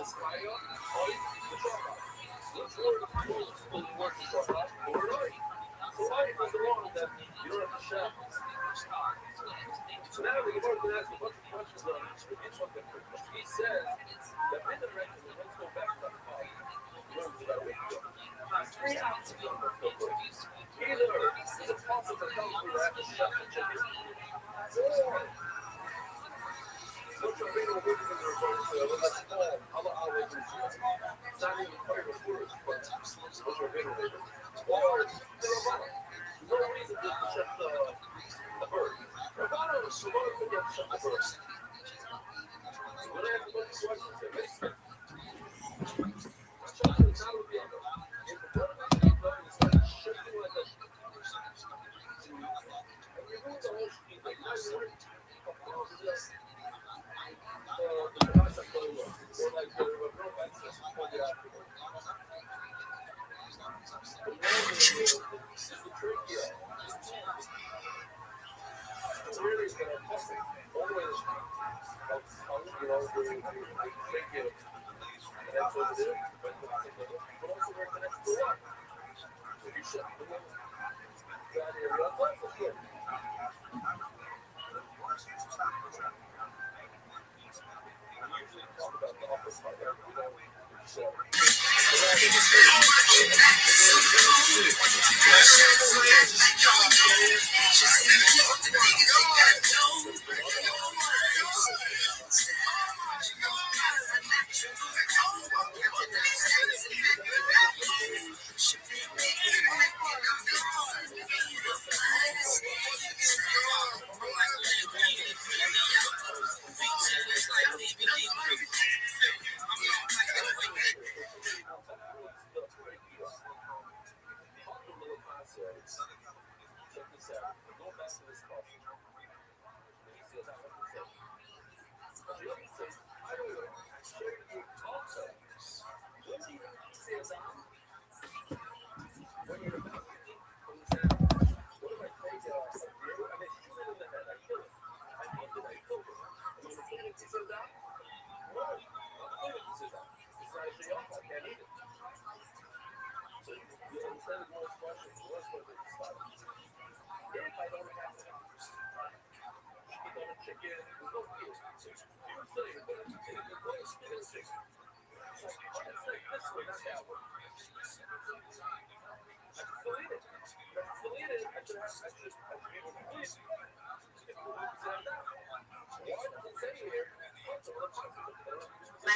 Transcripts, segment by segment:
My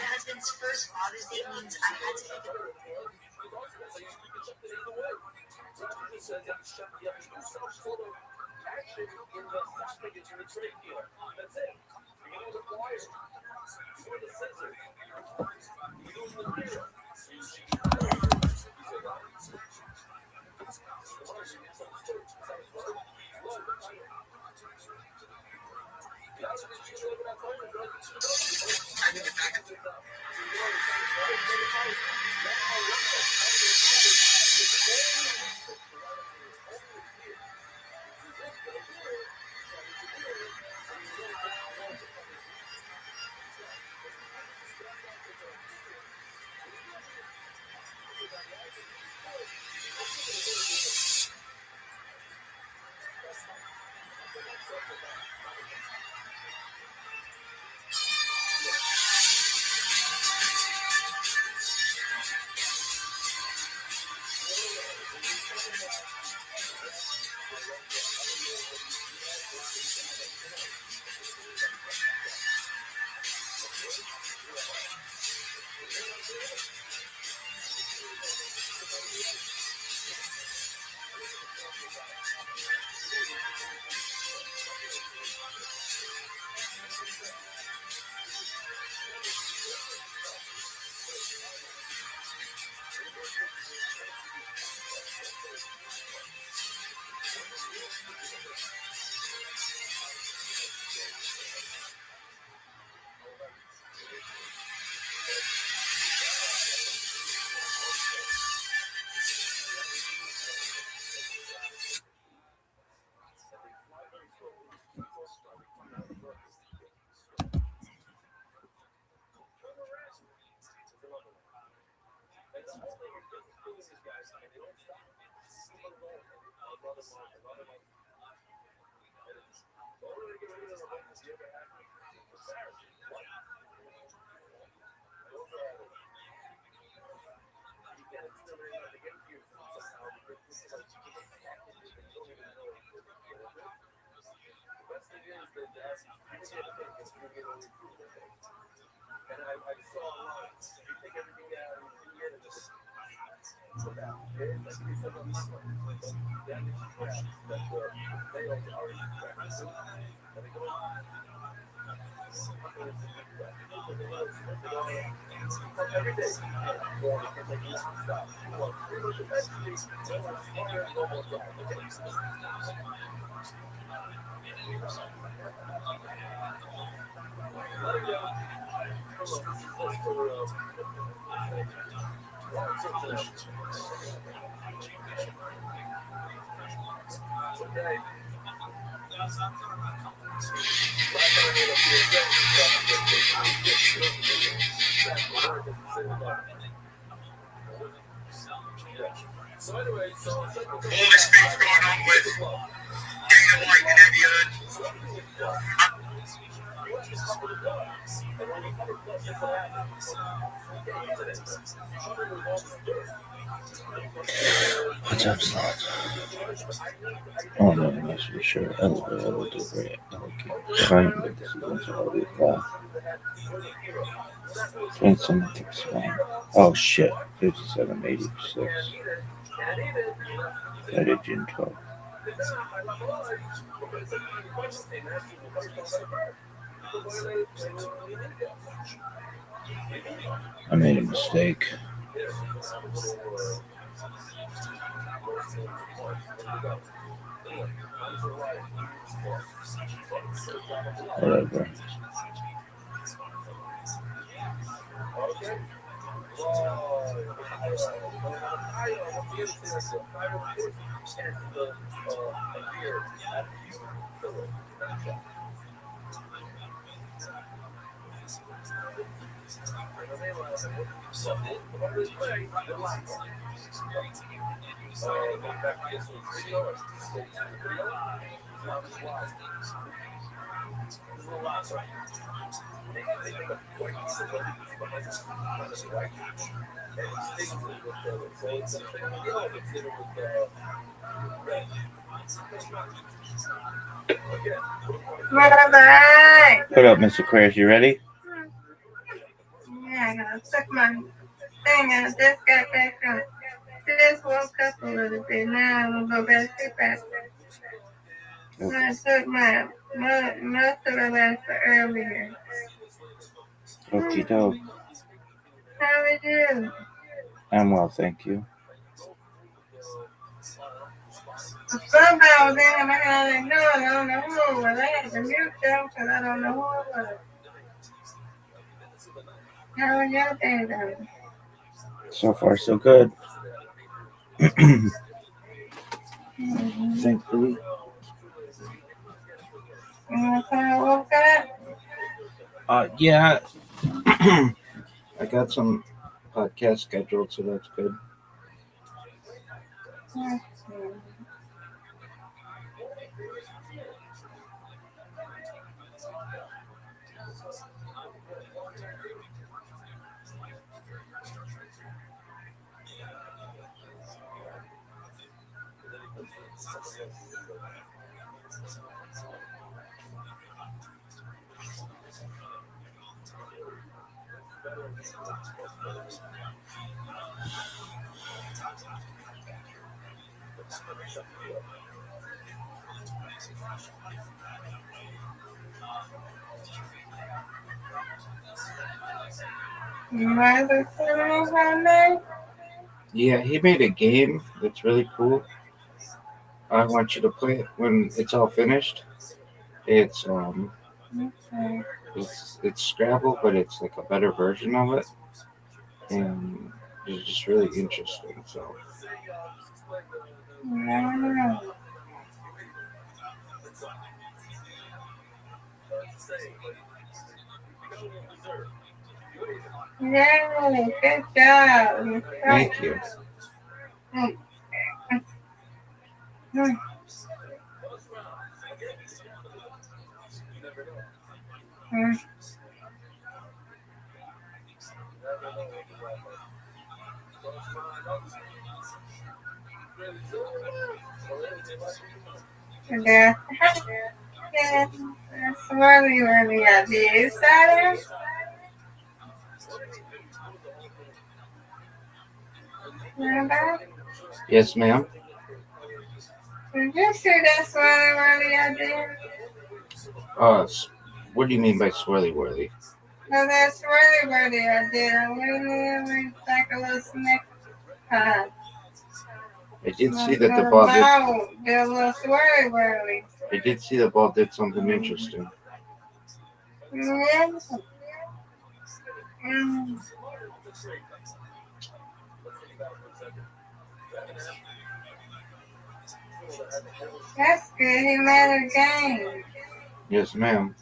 husband's first Father's Day means I had to pick a All this beef going on with Dana White and Eddie Hearn. What's up, Slot? Oh no, I'm actually sure. Hello, great. Kind of this is already far. Can't send the text line. Oh shit. 5786. That is June 12th. I made a mistake. Whatever. What up, Mr. Crash? You ready? Yeah, I gotta suck my thing and I just got back up. Just woke up a little bit. Now I'm gonna go back to sleep after. I took my muscle relaxer earlier. Okie doke. How are you? I'm well, thank you. Somebody was in my house and I don't know who it was. I had to mute them because I don't know who it was. How was your day though? So far, so good. Thankfully. When I woke up? Yeah. I got some podcasts scheduled, so that's good. Yeah, he made a game that's really cool. I want you to play it when it's all finished. It's it's Scrabble, but it's like a better version of it, and it's just really interesting. So Yay, good job. Thank you. Mm, mm, mm. Yeah. Yeah, that's really idea. Saturn? Remember? Yes, ma'am. Did you see that's really idea? What do you mean by swirly whirly? No, that's really idea. We take a little snack time. I did see Like that the little ball did. bow, the little swirly. I did see the ball did something interesting. Yeah. Mm. That's good. He made a game. Yes, ma'am.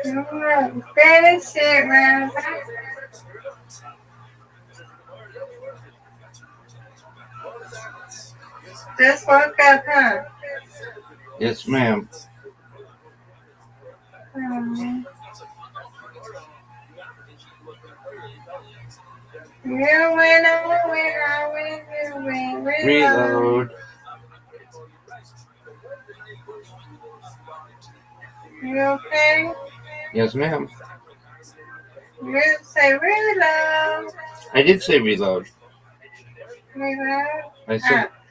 Finish it, man. Just woke up, huh? Yes, ma'am. You win, I win, you win. Reload. You okay? Yes, ma'am. You say reload. I did say reload. Reload. I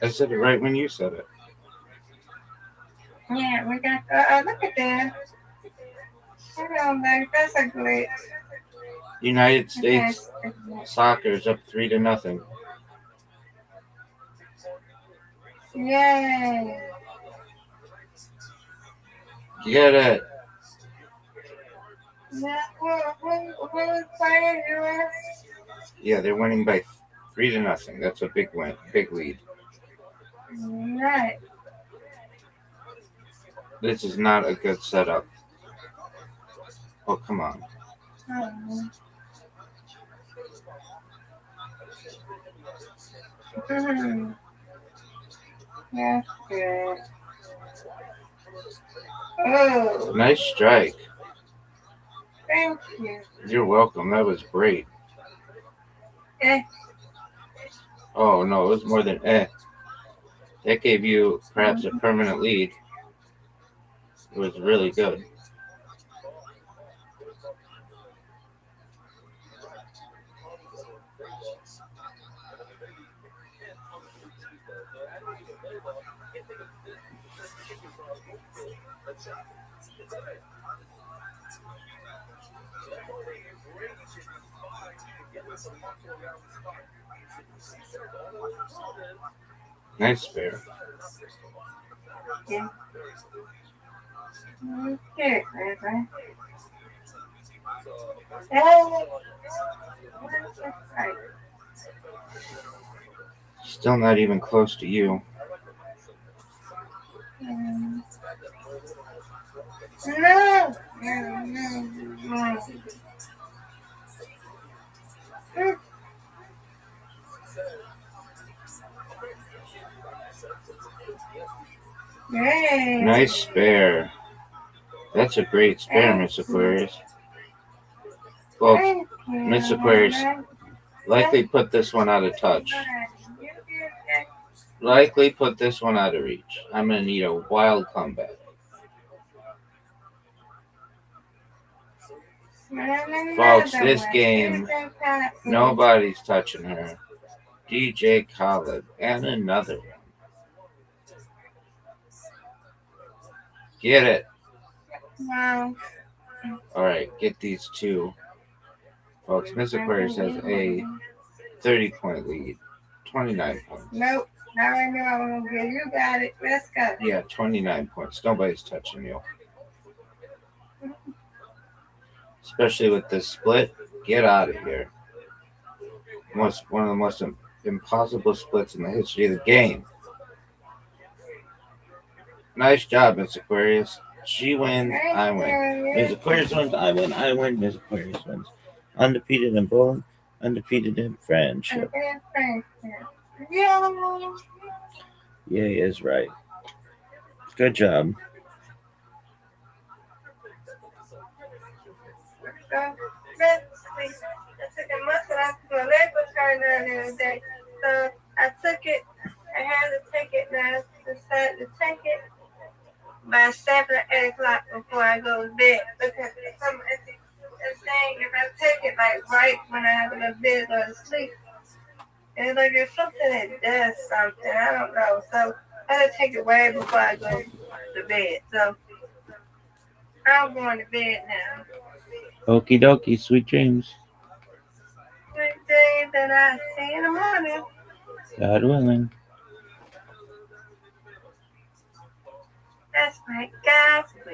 said it right when you said it. Yeah, we got, look at that. Hold on, babe. That's a glitch. United States soccer is up 3-0. Yay. Get it. Yeah, who's playing US? Yeah, they're winning by 3-0. That's a big win, big lead. Right. This is not a good setup. Oh, come on. That's good. Oh, Nice strike. thank you. You're welcome. That was great. Eh. Oh, no, it was more than That gave you perhaps a permanent lead. It was really good. Nice spare. Yeah. Okay, baby. Still not even close to you. No. Yay. Nice spare. That's a great spare, Miss Aquarius. Well, Miss Aquarius likely put this one out of touch. Likely put this one out of reach. I'm going to need a wild comeback. Folks, this game, nobody's touching her. DJ Khaled, and another one. Get it. Wow. All right, get these two. Folks, Miss Aquarius has a 30-point lead. 29 points. Nope. I already knew I was going to get you. Got it. Let's go. Yeah, 29 points. Nobody's touching you. Especially with this split. Get out of here. One of the most impossible splits in the history of the game. Nice job, Miss Aquarius. She wins, I win. Miss Aquarius wins, I win, I win. Miss Aquarius wins. Undefeated in bowling, undefeated in friendship. Yeah. Yay is right. Good job. I took a muscle out my leg was hurting the other day. So I took it. I had to take it now. I decided to take it by 7 or 8 o'clock before I go to bed. Because it's saying if I take it like right when I have to go to bed or to sleep, it's like it's something that does something. I don't know. So I had to take it way before I go to bed. So I'm going to bed now. Okie dokie, sweet dreams. Sweet dreams, and I'll see you in the morning. God willing. That's right, God's will.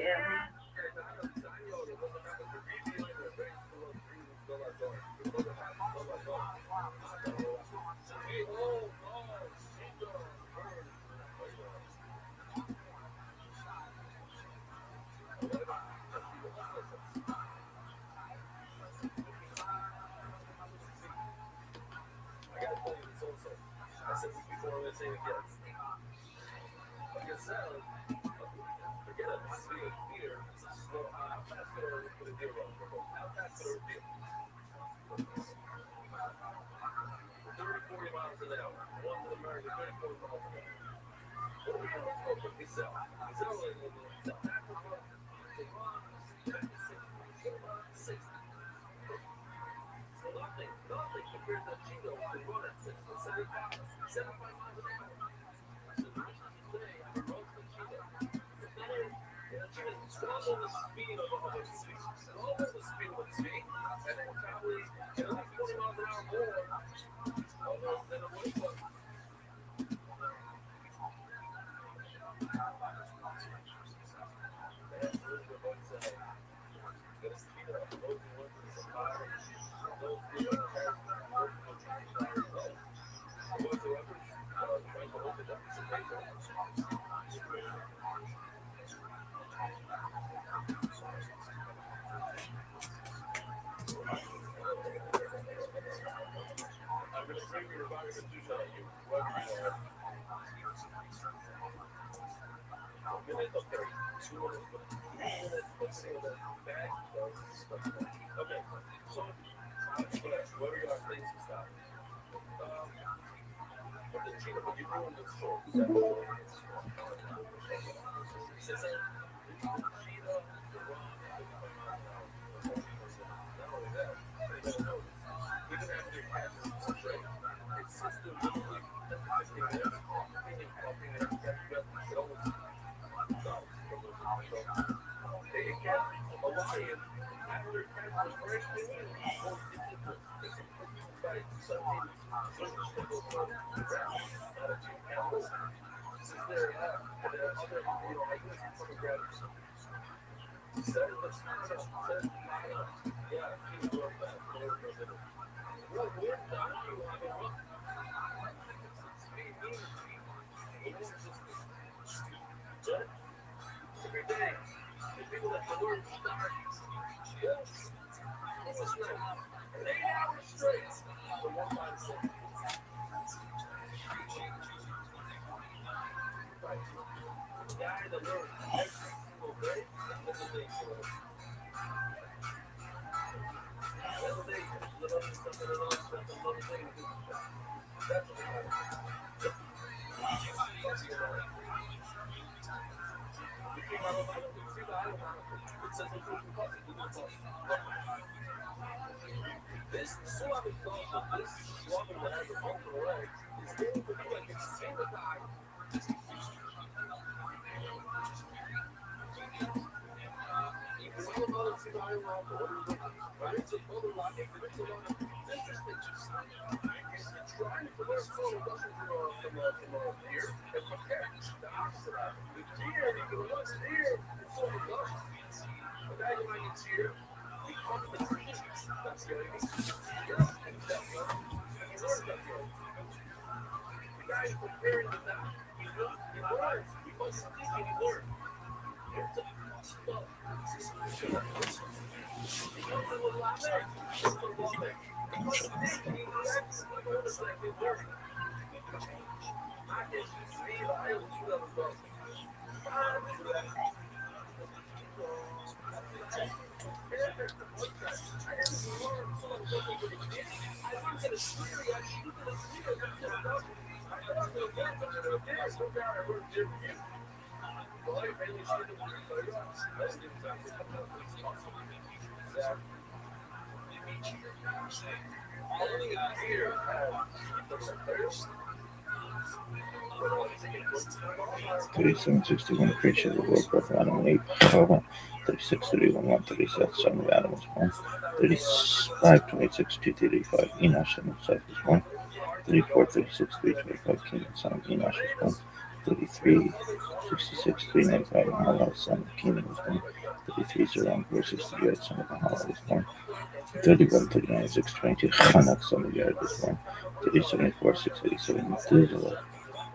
37, 61, creature of the world, breath of Adam and Eve. 36, 31, 137, son of Adam was born. 35, 26, 235, Enosh and himself was born. 34, 36, 325, King and son of Enosh was born. 33, 66, 395, Mahalalel, son of Kenan was born. 33, Zerah, 468, son of Mahalalel was born. 31, 39, 622, Hanak, son of Yared was born. 30, 74, 687, Methuselah,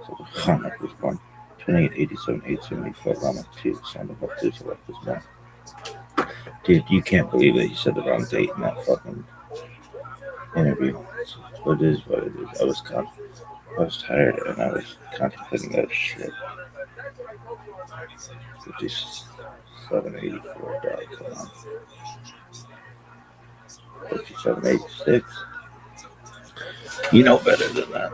son of Hanak was born. 28, 87, 874, Lamech 2, son of Methuselah was born. Dude, you can't believe it. He said the wrong date in that fucking interview. What it is, what it is. I was tired and I was contemplating that shit. 5784, dog, come on. 5786. You know better than that.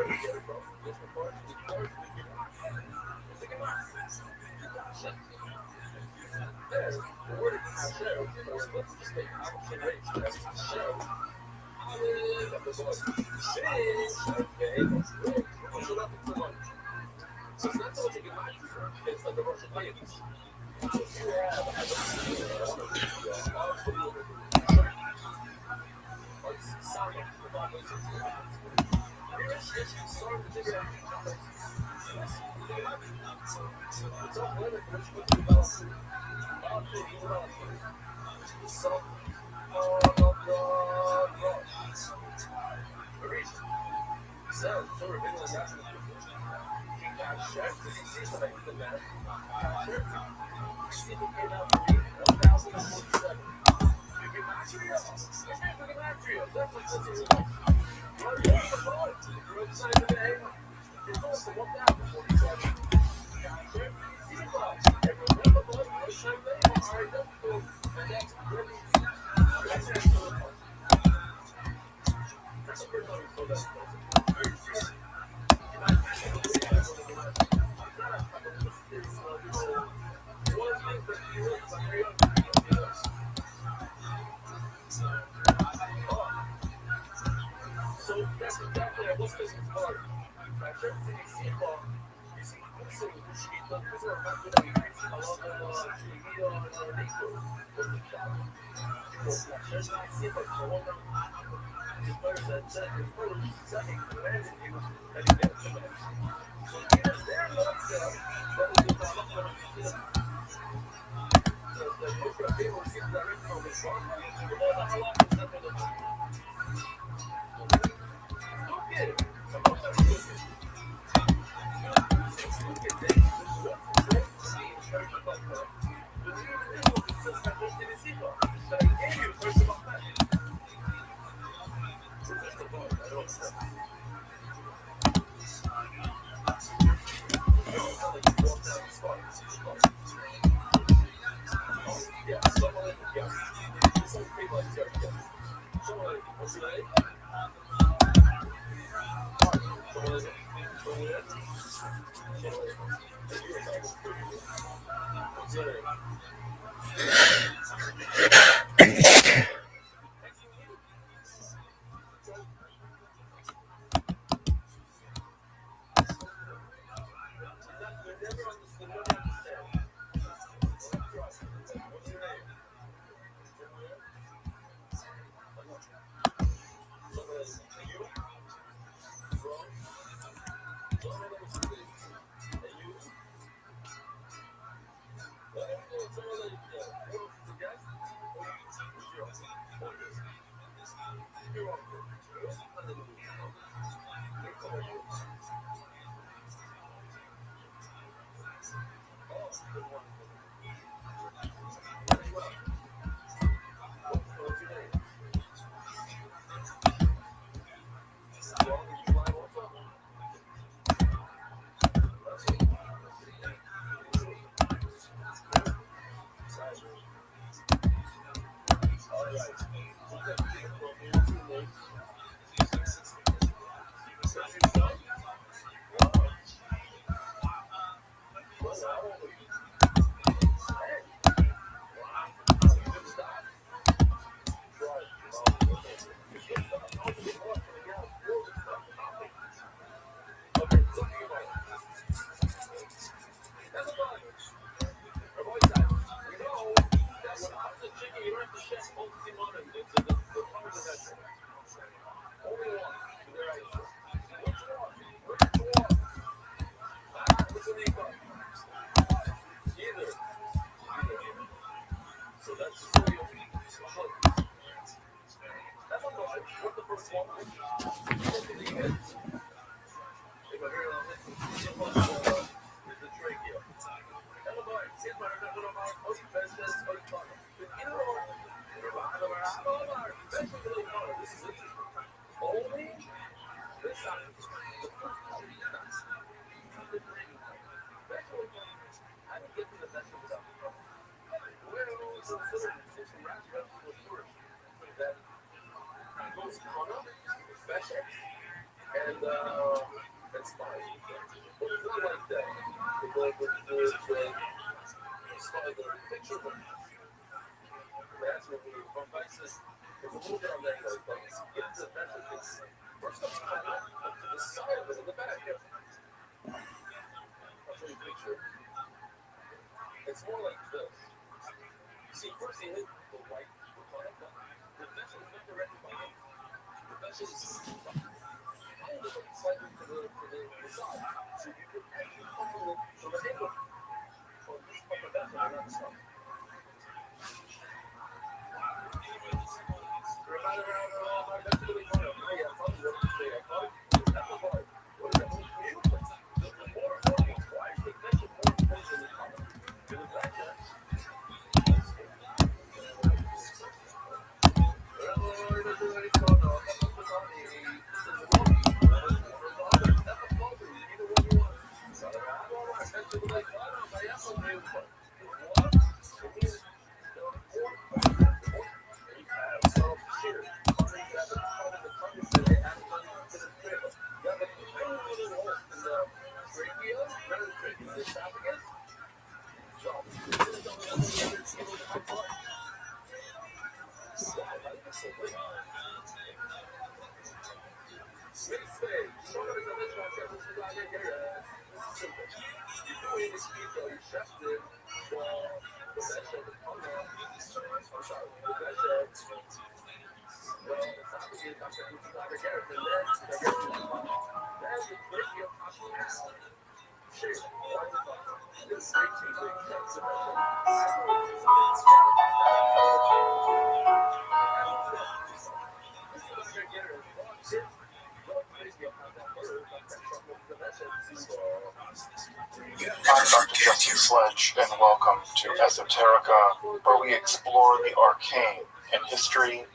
I'm Dr. Justin Sledge, and welcome to Esoterica, where we explore the arcane in history,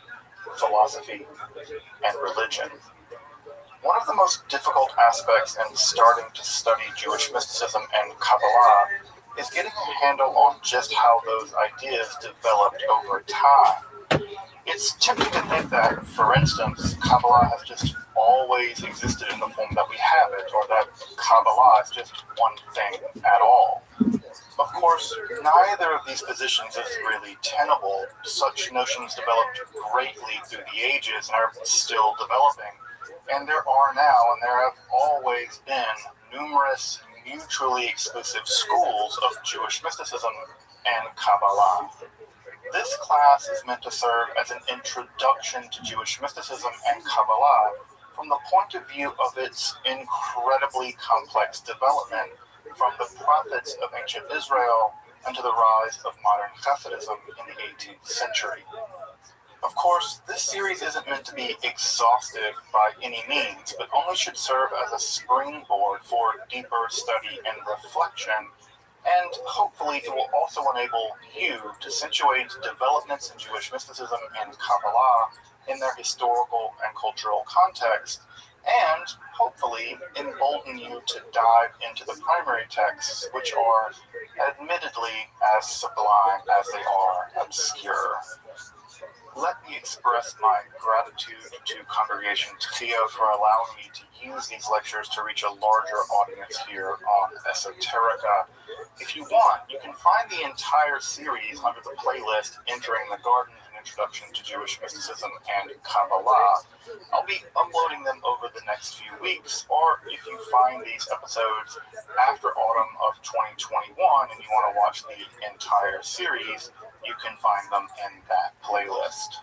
philosophy, and religion. One of the most difficult aspects in starting to study Jewish mysticism and Kabbalah is getting a handle on just how those ideas developed over time. It's tempting to think that, for instance, Kabbalah has just always existed in the form that we have it, or that Kabbalah is just one thing at all. Of course, neither of these positions is really tenable. Such notions developed greatly through the ages and are still developing. And there are now, and there have always been, numerous mutually exclusive schools of Jewish mysticism and Kabbalah. This class is meant to serve as an introduction to Jewish mysticism and Kabbalah from the point of view of its incredibly complex development from the prophets of ancient Israel and to the rise of modern Hasidism in the 18th century. Of course, this series isn't meant to be exhaustive by any means, but only should serve as a springboard for deeper study and reflection, and hopefully it will also enable you to situate developments in Jewish mysticism and Kabbalah in their historical and cultural context, and hopefully embolden you to dive into the primary texts, which are admittedly as sublime as they are obscure. Let me express my gratitude to Congregation Tchia for allowing me to use these lectures to reach a larger audience here on Esoterica. If you want, you can find the entire series under the playlist Entering the Garden, an Introduction to Jewish Mysticism and Kabbalah. I'll be uploading them over the next few weeks, or if you find these episodes after autumn of 2021 and you want to watch the entire series, you can find them in that playlist.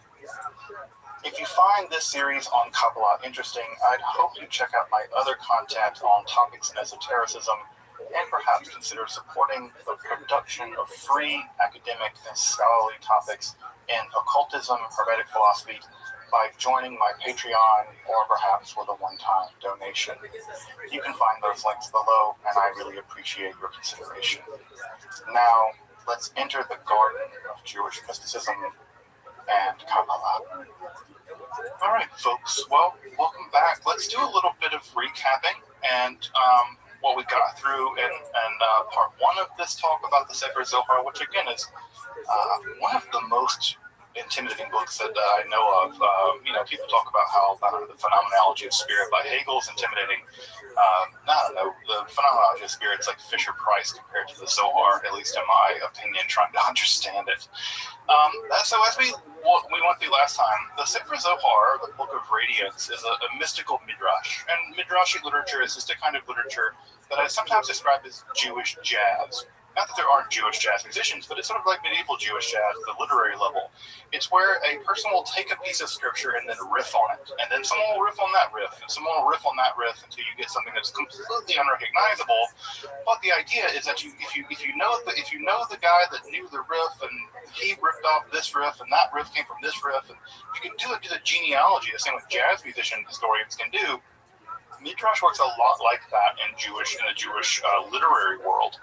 If you find this series on Kabbalah interesting, I'd hope you check out my other content on topics in esotericism, and perhaps consider supporting the production of free academic and scholarly topics in occultism, hermetic philosophy, by joining my Patreon or perhaps with a one-time donation. You can find those links below, and I really appreciate your consideration. Now, let's enter the garden of Jewish mysticism and Kabbalah. All right, folks. Well, welcome back. Let's do a little bit of recapping and what we got through in part one of this talk about the Sefer Zohar, which again is one of the most intimidating books that I know of. People talk about how the phenomenology of spirit by Hegel is intimidating. I don't know, the phenomenology of spirit is like Fisher-Price compared to the Zohar, at least in my opinion, trying to understand it. So as we went through last time, the Sefer Zohar, the Book of Radiance, is a mystical midrash. And midrashic literature is just a kind of literature that I sometimes describe as Jewish jazz. Not that there aren't Jewish jazz musicians, but it's sort of like medieval Jewish jazz at the literary level. It's where a person will take a piece of scripture and then riff on it, and then someone will riff on that riff, and someone will riff on that riff until you get something that's completely unrecognizable. But the idea is that if you know the guy that knew the riff, and he ripped off this riff, and that riff came from this riff, and if you can do the genealogy, the same with jazz musician historians can do. Midrash works a lot like that in a Jewish literary world.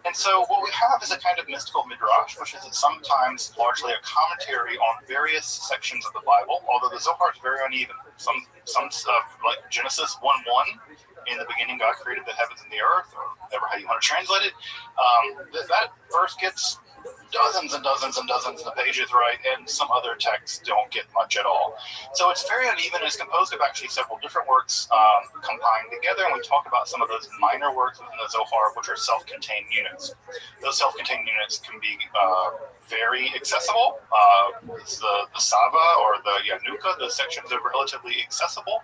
And so what we have is a kind of mystical midrash, which is sometimes largely a commentary on various sections of the Bible, although the Zohar is very uneven. Some like Genesis 1:1, in the beginning God created the heavens and the earth, or whatever how you want to translate it, that verse gets dozens and dozens and dozens of pages, right? And some other texts don't get much at all. So it's very uneven. It's composed of actually several different works combined together, and we talk about some of those minor works within the Zohar, which are self-contained units. Those self-contained units can be very accessible. The Sava or the Yanuka, those sections are relatively accessible.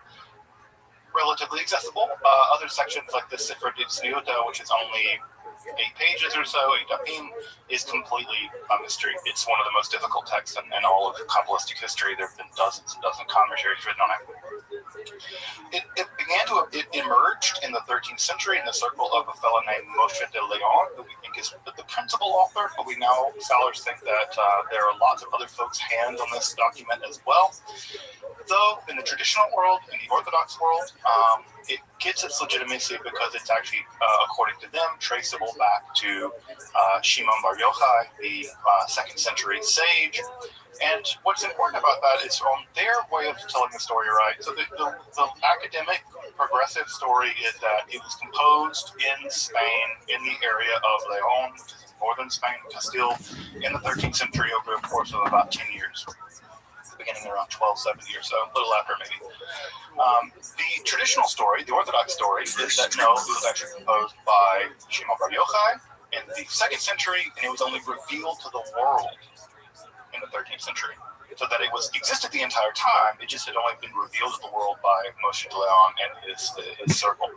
Other sections like the Sefer Tzniuta, which is only 8 pages or so, 8 dapim, is completely a mystery. It's one of the most difficult texts in all of Kabbalistic history. There have been dozens and dozens of commentaries written on it. It emerged in the 13th century in the circle of a fellow named Moshe de Leon, who we think is the principal author, but scholars think that there are lots of other folks' hands on this document as well. Though in the traditional world, in the Orthodox world, it gets its legitimacy because it's actually, according to them, traceable back to Shimon Bar Yochai, the 2nd century sage. And what's important about that is from their way of telling the story, right? So the academic progressive story is that it was composed in Spain, in the area of León, which is northern Spain, Castile, in the 13th century over the course of about 10 years. Beginning around 1270 or so, a little after maybe. The traditional story, the Orthodox story, is that it was actually composed by Shimon Bar Yochai in the 2nd century, and it was only revealed to the world in the 13th century. So that it existed the entire time, it just had only been revealed to the world by Moshe de Leon and his circle.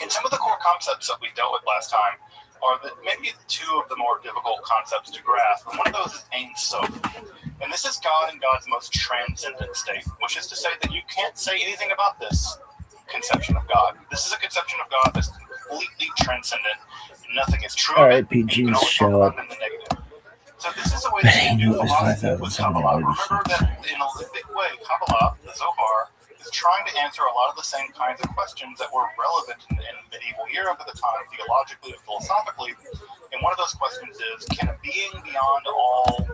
And some of the core concepts that we dealt with last time are maybe 2 of the more difficult concepts to grasp. And one of those is Ein Sof. And this is God in God's most transcendent state, which is to say that you can't say anything about this conception of God. This is a conception of God that's completely transcendent. Nothing is true. All right, PGs, show up. In the negative. So this is a way But that he you knew do it was philosophy with 5,786. Kabbalah. Remember that in a big way, Kabbalah, the Zohar, is trying to answer a lot of the same kinds of questions that were relevant in medieval Europe at the time, theologically and philosophically. And one of those questions is, can a being beyond all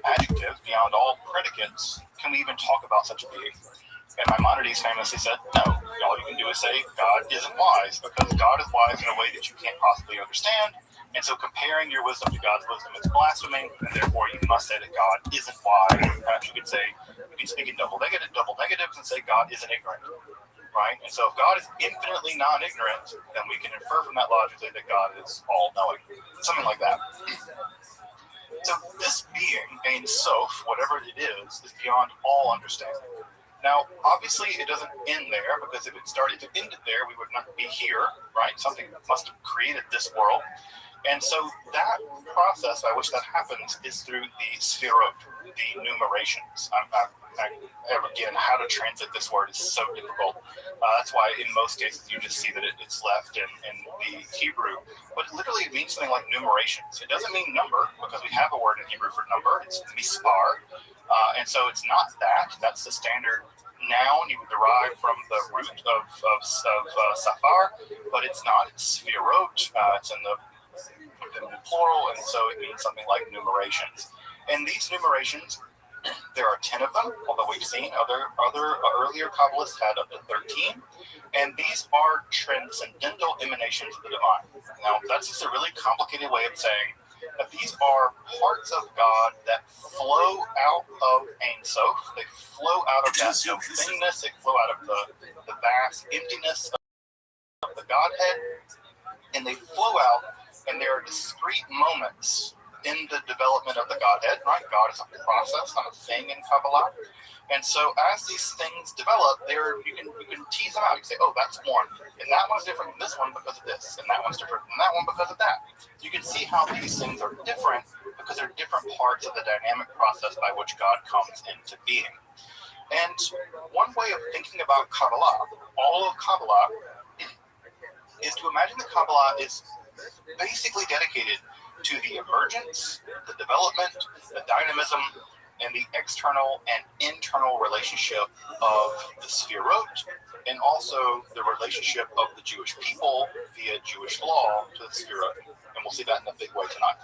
adjectives, beyond all predicates, can we even talk about such a being? And Maimonides famously said, no, all you can do is say God isn't wise, because God is wise in a way that you can't possibly understand. And so comparing your wisdom to God's wisdom is blasphemy, and therefore you must say that God isn't wise. Perhaps you could say, you can speak in double negatives and say God isn't ignorant, right? And so if God is infinitely non-ignorant, then we can infer from that logically that God is all-knowing, something like that. So this being, Ein Sof, whatever it is beyond all understanding. Now, obviously, it doesn't end there, because if it started to end it there, we would not be here, right? Something must have created this world. And so that process by which that happens is through the Sfirot, the numerations. Again, how to translate this word is so difficult. That's why in most cases you just see that it's left in the Hebrew. But literally it means something like numerations. It doesn't mean number, because we have a word in Hebrew for number. It's mispar. And so it's not that. That's the standard noun you would derive from the root of safar, but it's not. It's sfirot. It's in the plural, and so it means something like numerations. And these numerations, there are 10 of them, although we've seen other earlier Kabbalists had up to 13. And these are transcendental emanations of the divine. Now, that's just a really complicated way of saying that these are parts of God that flow out of Ein Sof. They flow out of that no-thingness. They flow out of the vast emptiness of the Godhead. And they flow out, and there are discrete moments in the development of the Godhead, right? God is a process, not a thing in Kabbalah. And so as these things develop, you can tease them out. You can say, oh, that's one, and that one's different from this one because of this, and that one's different from that one because of that. You can see how these things are different because they're different parts of the dynamic process by which God comes into being. And one way of thinking about Kabbalah, all of Kabbalah, is to imagine that Kabbalah is basically dedicated to the emergence, the development, the dynamism, and the external and internal relationship of the Sfirot, and also the relationship of the Jewish people via Jewish law to the Sfirot. And we'll see that in a big way tonight.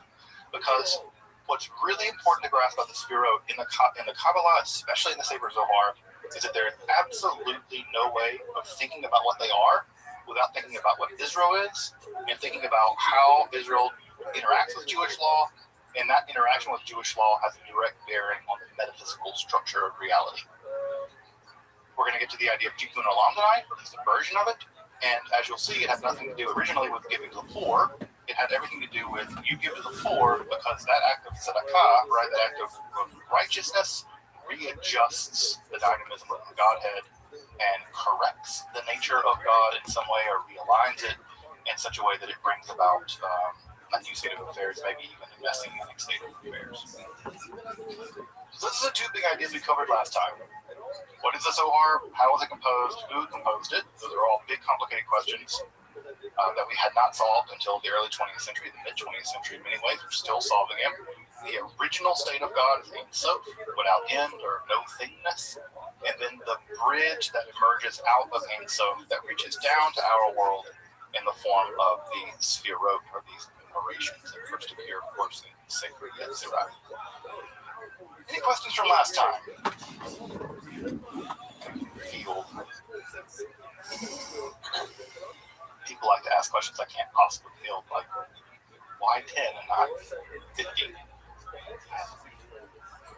Because what's really important to grasp about the Sfirot in the Kabbalah, especially in the Sefer Zohar, is that there's absolutely no way of thinking about what they are without thinking about what Israel is, and thinking about how Israel interacts with Jewish law, and that interaction with Jewish law has a direct bearing on the metaphysical structure of reality. We're going to get to the idea of Tikkun Olam tonight, or at least a version of it, and as you'll see, it had nothing to do originally with giving to the poor. It had everything to do with you give to the poor, because that act of tzedakah, right, that act of righteousness, readjusts the dynamism of the Godhead and corrects the nature of God in some way, or realigns it in such a way that it brings about a new state of affairs, maybe even a messianic state of affairs. So this is the two big ideas we covered last time. What is the Zohar? How was it composed? Who composed it? Those are all big, complicated questions that we had not solved until the early 20th century, the mid-20th century in many ways. We're still solving it. The original state of God is Ein Sof, without end or no thingness. And then the bridge that emerges out of Ein Sof that reaches down to our world in the form of the Sfirot, or these numerations that first appear, of course, in sacred Yetzirah. Any questions from last time? People like to ask questions I can't possibly field, like, why 10 and not 15?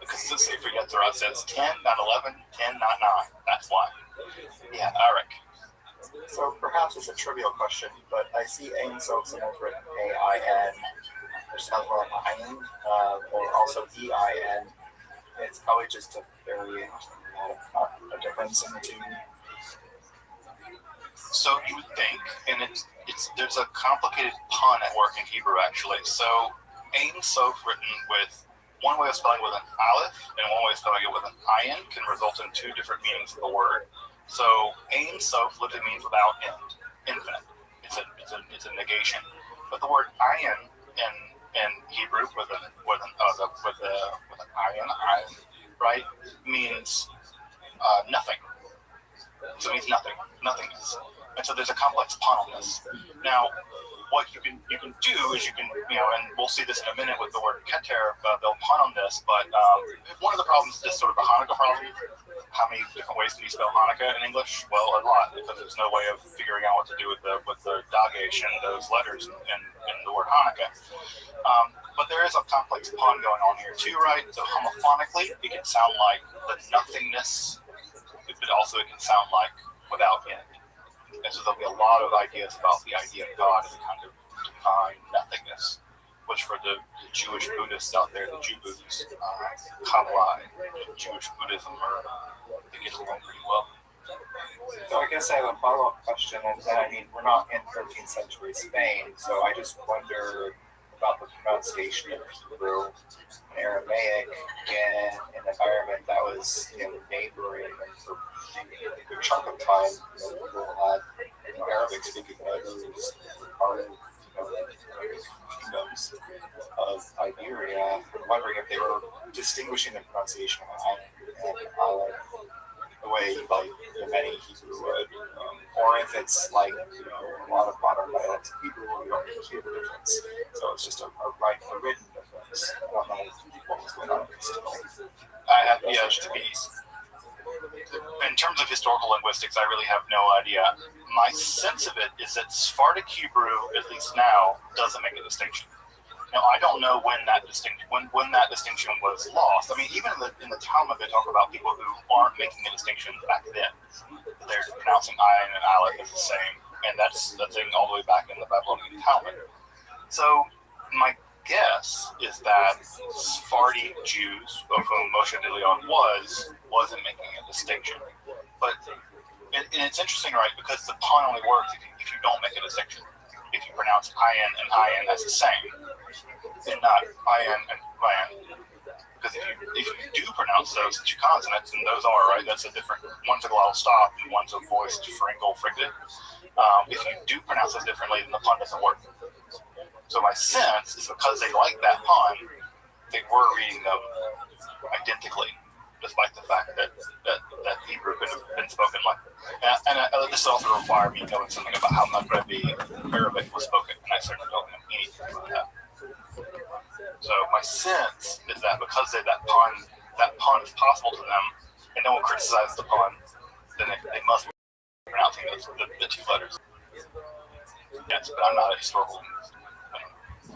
Because the Sefer Yetzirah says 10, not 11, 10, not 9. That's why. Yeah, Eric. So perhaps it's a trivial question, but I see Ein Sof sometimes written A-I-N, which sounds more like Ayin, or also D-I-N. It's probably just a variation, not a difference in the two. So you would think, and there's a complicated pun at work in Hebrew actually. So Ein Sof written with one way of spelling with an aleph and one way of spelling it with an ayin can result in two different meanings of the word. So Ein Sof literally means without end, infinite. It's a negation. But the word ayin in in Hebrew with an ayin, right, means nothing. So it means nothing, nothingness. And so there's a complex pun on this. Now, what you can do is you can, and we'll see this in a minute with the word keter, they'll pun on this, but one of the problems is sort of the Hanukkah problem. How many different ways can you spell Hanukkah in English? Well, a lot, because there's no way of figuring out what to do with the dagesh and those letters in the word Hanukkah. But there is a complex pun going on here too, right? So homophonically, it can sound like the nothingness, but also it can sound like without end. And so there'll be a lot of ideas about the idea of God as a kind of divine nothingness, which for the Jewish Buddhists out there, the Jew Buddhists, Kabbalah and Jewish Buddhism they get along pretty well. So I guess I have a follow-up question, and I mean, we're not in 13th century Spain, so I just wonder about the pronunciation of Hebrew and Aramaic in an environment that was neighboring, and for a good chunk of time, people had Arabic-speaking neighbors part of kingdoms of Iberia. I'm wondering if they were distinguishing the pronunciation of Ayin and Aleph the way like many Hebrew would, or if it's like a lot of modern dialects of Hebrew, we don't really hear the difference. So it's just a written difference. I don't know what was going on in this time. I have to be. In terms of historical linguistics, I really have no idea. My sense of it is that Sephardic Hebrew, at least now, doesn't make a distinction. Now, I don't know when that distinction was lost. I mean, even in the Talmud, they talk about people who aren't making a distinction back then. They're pronouncing ayin and aleph as the same, and that's all the way back in the Babylonian Talmud. So my guess is that Sephardi Jews, of whom Moshe de Leon wasn't making a distinction. But and it's interesting, right? Because the pun only works if you don't make a distinction. If you pronounce ayin as the same, and not ayin and ayin. Because if you do pronounce those two consonants, and those are, right, that's a different, one's a glottal stop and one's a voiced fringle fricted. If you do pronounce those differently, then the pun doesn't work. So my sense is because they like that pun, they were reading them identically, despite the fact that Hebrew could have been spoken like. And this also required me knowing something about how Maghrebi Arabic was spoken, and I certainly don't know anything about that. So my sense is that because that pun is possible to them, and no one criticizes the pun, then they must be pronouncing the two letters. Yes, but I'm not a historical linguist.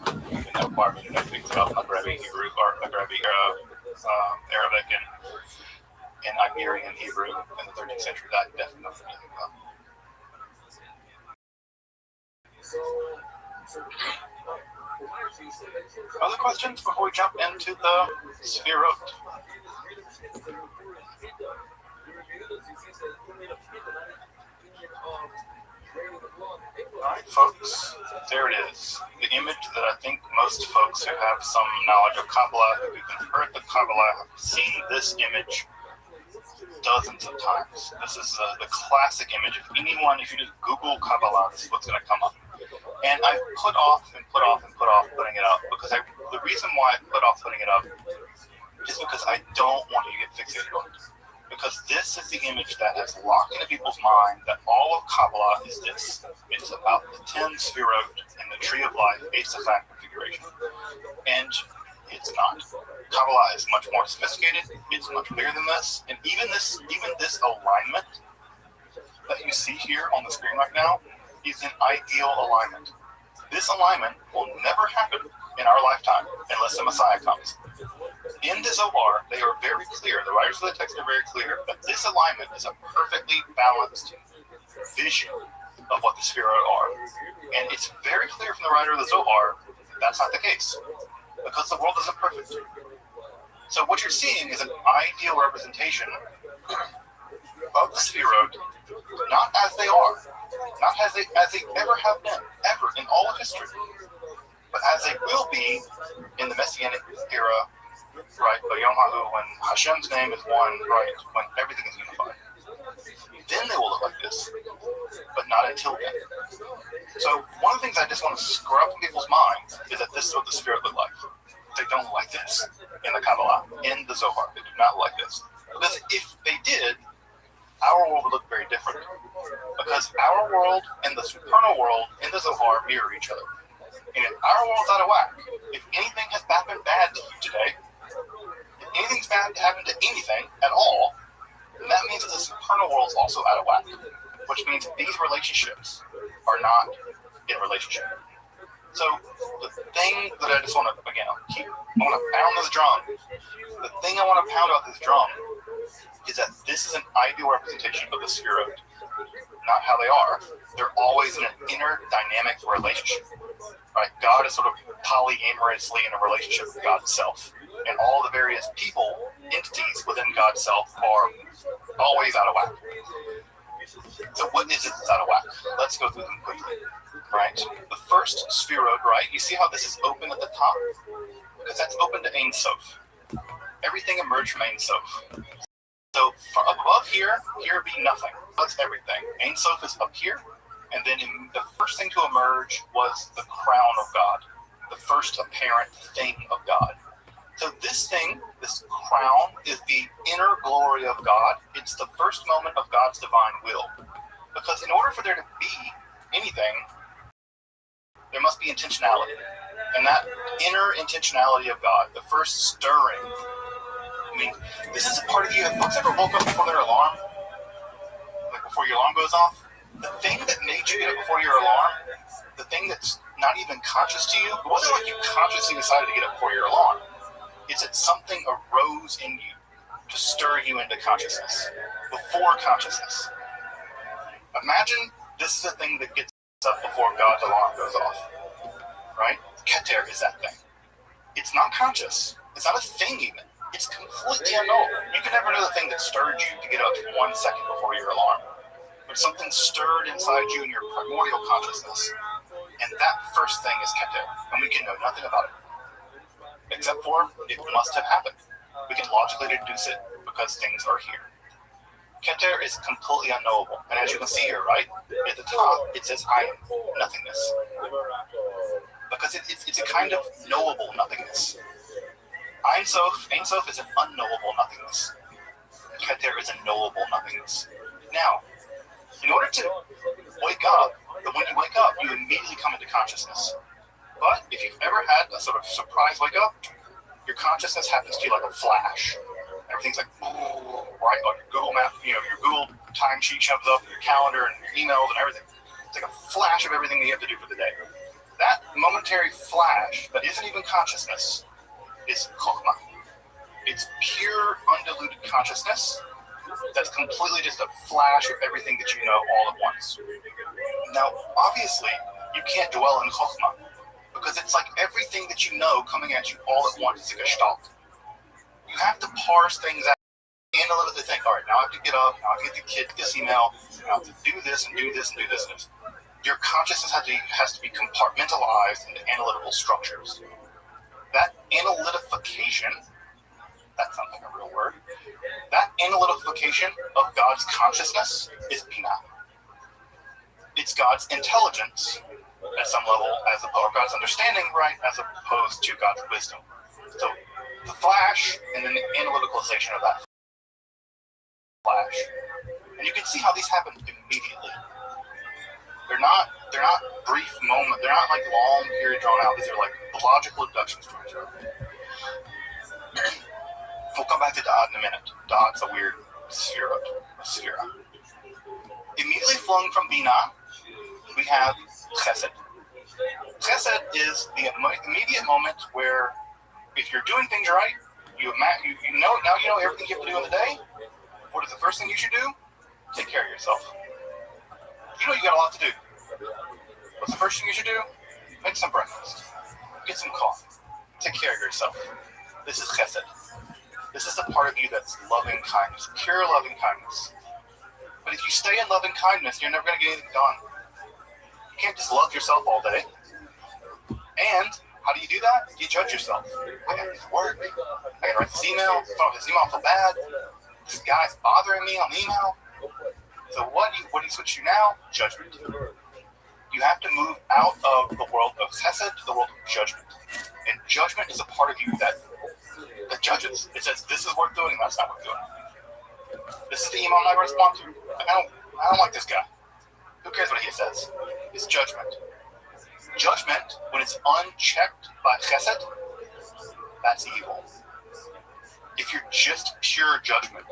And that required me to know things about Maghrebi Hebrew or Maghrebi Arabic and Iberian Hebrew in the 13th century. That definitely knows anything about. Other questions before we jump into the Sefirot? Alright, folks, there it is. The image that I think most folks who have some knowledge of Kabbalah, who have heard the Kabbalah, have seen this image dozens of times. This is the classic image. If you just Google Kabbalah, this is what's going to come up. And I put off putting it up because the reason why I put off putting it up is because I don't want you to get fixated on it. Because this is the image that has locked into people's mind that all of Kabbalah is this. It's about the 10 Sefirot and the Tree of Life, 8 Sefat configuration. And it's not. Kabbalah is much more sophisticated. It's much bigger than this. And even this alignment that you see here on the screen right now is an ideal alignment. This alignment will never happen in our lifetime unless the Messiah comes. In the Zohar, they are very clear, the writers of the text are very clear, that this alignment is a perfectly balanced vision of what the Sefirot are. And it's very clear from the writer of the Zohar that's not the case, because the world isn't perfect. So what you're seeing is an ideal representation of the Sefirot, not as they are, not as they ever have been, ever in all of history, but as they will be in the Messianic era, right? But Yom HaHu, when Hashem's name is one, right? When everything is unified. then they will look like this, but not until then. So one of the things I just want to scrub from people's minds is that this is what the Spirit look like. They don't like this in the Kabbalah, in the Zohar. They do not like this. Because if they did, our world would look very different. Because our world and the supernal world in the Zohar mirror each other. And if our world's out of whack, if anything has happened bad to you today, if anything's bad to happen to anything at all, then that means that the supernal world's also out of whack. Which means these relationships are not in relationship. So the thing that I just want to, again, I want to pound this drum. The thing I want to pound out this drum is that this is an ideal representation of the Sphirot, not how they are. They're always in an inner dynamic relationship, right? God is sort of polyamorously in a relationship with God's self, and all the various people, entities within God's self are always out of whack. So what is it that's out of whack? Let's go through them quickly, right? The first Sphirot, right? You see how this is open at the top? Because that's open to Ein Sof. Everything emerged from Ein Sof. So from up above here would be nothing. That's everything. Ein Sof is up here, and then the first thing to emerge was the crown of God, the first apparent thing of God. So this thing, this crown, is the inner glory of God. It's the first moment of God's divine will. Because in order for there to be anything, there must be intentionality. And that inner intentionality of God, the first stirring, I mean, this is a part of you. Have folks ever woke up before their alarm? Like before your alarm goes off? The thing that made you get up before your alarm, the thing that's not even conscious to you, it wasn't like you consciously decided to get up before your alarm. It's that something arose in you to stir you into consciousness, before consciousness. Imagine this is the thing that gets up before God's alarm goes off, right? Keter is that thing. It's not conscious. It's not a thing even. It's completely unknowable. You can never know the thing that stirred you to get up 1 second before your alarm. But something stirred inside you in your primordial consciousness. And that first thing is Keter, and we can know nothing about it. Except for it must have happened. We can logically deduce it because things are here. Keter is completely unknowable. And as you can see here, right, at the top, it says I am nothingness. Because it's a kind of knowable nothingness. Ein Sof is an unknowable nothingness. Keter is a knowable nothingness. Now, in order to wake up, when you wake up, you immediately come into consciousness. But if you've ever had a sort of surprise wake up, your consciousness happens to you like a flash. Everything's like, right? Like your Google Map, your Google timesheet shows up, your calendar and your emails and everything. It's like a flash of everything that you have to do for the day. That momentary flash that isn't even consciousness is Chokhmah. It's pure, undiluted consciousness that's completely just a flash of everything that you know all at once. Now, obviously, you can't dwell in Chokhmah because it's like everything that you know coming at you all at once. It's like a gestalt. You have to parse things out, analytically think, all right, now I have to get up, now I have to get the kid this email, now I have to do this and do this and do this and this. Your consciousness has to be compartmentalized into analytical structures. That analytification, that sounds like a real word, that analytification of God's consciousness is Binah. It's God's intelligence at some level, or God's understanding, right, as opposed to God's wisdom. So the flash and then the analyticalization of that flash. And you can see how these happen immediately. They're not brief moments. They're not like long period drawn out. These are like logical deductions from each other. We'll come back to Da'at in a minute. Da'at's a weird sphere. Immediately flowing from Binah, we have Chesed. Chesed is the immediate moment where, if you're doing things right, you know everything you have to do in the day. What is the first thing you should do? Take care of yourself. You know you got a lot to do. What's the first thing you should do? Make some breakfast. Get some coffee. Take care of yourself. This is Chesed. This is the part of you that's loving kindness, pure loving kindness. But if you stay in loving kindness, you're never going to get anything done. You can't just love yourself all day. And how do you do that? You judge yourself. I got to work. I got to write this email. This email feel bad. This guy's bothering me on the email. So what do you switch to now? Judgment. You have to move out of the world of chesed to the world of judgment. And judgment is a part of you that judges. It says, this is worth doing, that's not worth doing. This is the email I'm not going to respond to. I don't like this guy. Who cares what he says? It's judgment. Judgment, when it's unchecked by chesed, that's evil. If you're just pure judgment,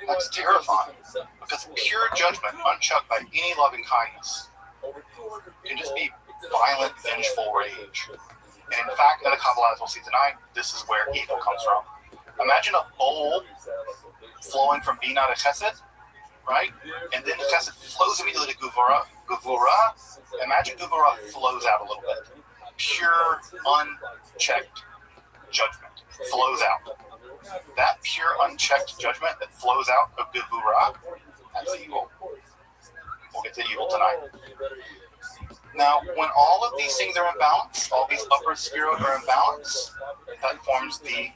that's terrifying. Because pure judgment, unchecked by any loving kindness, can just be violent, vengeful rage. And in fact, in the Kabbalah, as we'll see tonight, this is where evil comes from. Imagine a bowl flowing from Bina to Chesed, right? And then the Chesed flows immediately to Gevurah. Imagine Gevurah flows out a little bit. Pure, unchecked judgment flows out. That pure, unchecked judgment that flows out of Gevurah, that's evil. We'll get to evil tonight. Now, when all of these things are in balance, all these upper sphirot are in balance, that forms the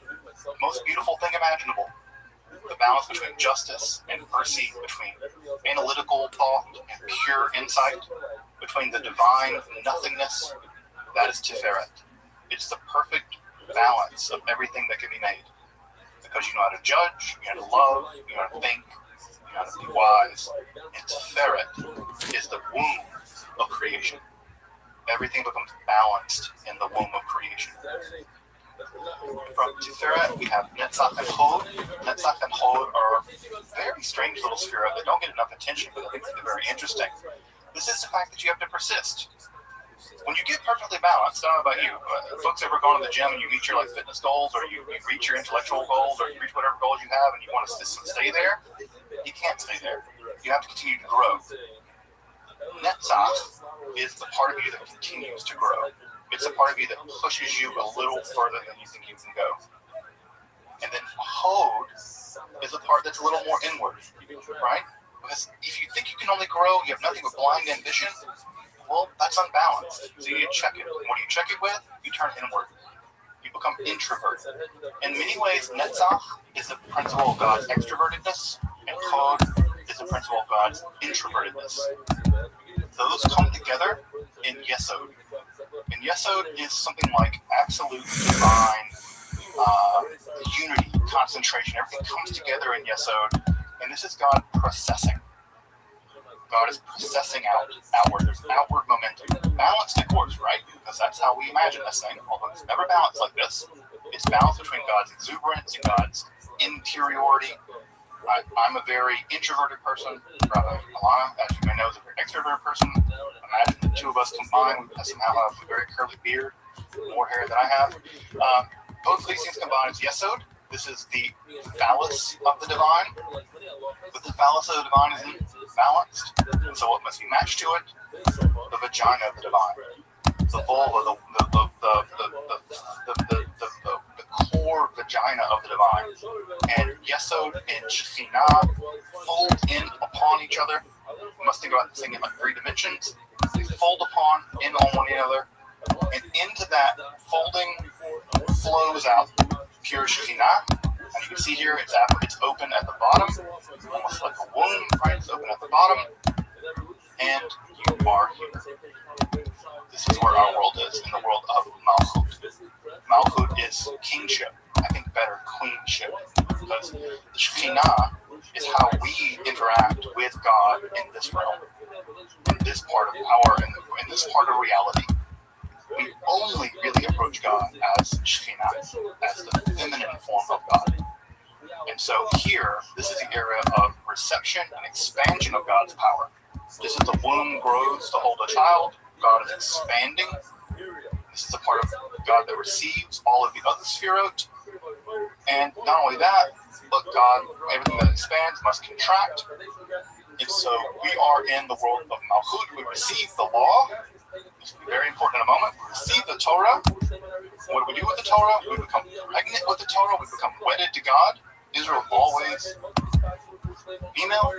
most beautiful thing imaginable. The balance between justice and mercy, between analytical thought and pure insight, between the divine nothingness, that is Tiferet. It's the perfect balance of everything that can be made. Because you know how to judge, you know how to love, you know how to think, you know how to be wise. And Tiferet is the womb of creation. Everything becomes balanced in the womb of creation. From Tiferet, we have Netzach and Hod. Netzach and Hod are very strange little spheres that don't get enough attention, but I think they're very interesting. This is the fact that you have to persist. When you get perfectly balanced, I don't know about you, folks ever gone to the gym and you meet your fitness goals, or you reach your intellectual goals, or you reach whatever goals you have, and you want to stay there? You can't stay there. You have to continue to grow. Netzach is the part of you that continues to grow. It's a part of you that pushes you a little further than you think you can go. And then Hod is the part that's a little more inward, right? Because if you think you can only grow, you have nothing but blind ambition, well, that's unbalanced. So you need to check it. And what do you check it with? You turn inward. You become introverted. In many ways, Netzach is the principle of God's extrovertedness, and Hod is the principle of God's introvertedness. Those come together in Yesod. And Yesod is something like absolute divine unity, concentration. Everything comes together in Yesod. And this is God processing. God is processing outward. There's outward momentum. Balanced, of course, right? Because that's how we imagine this thing. Although it's never balanced like this. It's balanced between God's exuberance and God's interiority. I'm a very introverted person. Alana, as you may know, is a very extroverted person. Imagine the two of us combined, we somehow have a very curly beard, more hair than I have. Both of these things combined is Yesod. This is the phallus of the divine. But the phallus of the divine isn't balanced. And so what must be matched to it? The vagina of the divine. The vulva, the core vagina of the divine. And Yesod and Shekhinah fold in upon each other. We must think about this thing in like 3 dimensions. They fold upon, in on one another. And into that folding flows out pure Shekhinah. As you can see here, it's open at the bottom, almost like a womb, right? It's open at the bottom, and you are here. This is where our world is, in the world of Malchut. Malchut is kingship. I think better, queenship, because the Shekhinah is how we interact with God in this realm, in this part of power, in this part of reality. We only really approach God as Shekhinah, as the feminine form of God. And so here, this is the area of reception and expansion of God's power. Just as the womb grows to hold a child, God is expanding. This is the part of God that receives all of the other sphirot. And not only that, but God, everything that expands must contract. And so we are in the world of Malchut. We receive the law. This will be very important in a moment. We receive the Torah. What do we do with the Torah? We become pregnant with the Torah. We become wedded to God. Israel always female.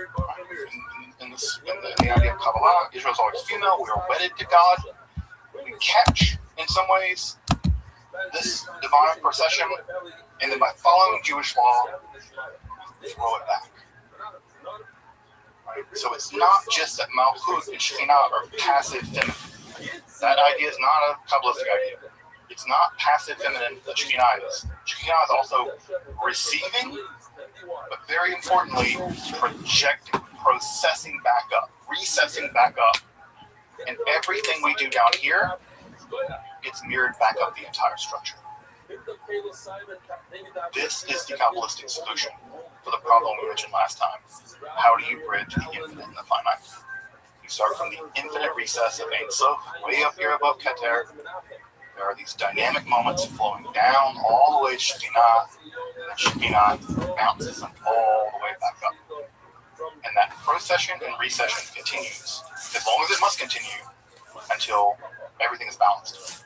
In the idea of Kabbalah, Israel is always female. We are wedded to God. We catch, in some ways, this divine procession, and then by following Jewish law, throw it back. So it's not just that Malchut and Shekhinah are passive feminine. That idea is not a Kabbalistic idea. It's not passive feminine that Shekhinah is. Shekhinah is also receiving, but very importantly, projecting, processing back up, recessing back up. And everything we do down here gets mirrored back up the entire structure. This is the Kabbalistic solution for the problem we mentioned last time. How do you bridge the infinite and the finite? You start from the infinite recess of Ein Sof, way up here above Keter. There are these dynamic moments flowing down all the way to Shekhinah, and then Shekhinah bounces them all the way back up. And that procession and recession continues, as long as it must continue, until everything is balanced.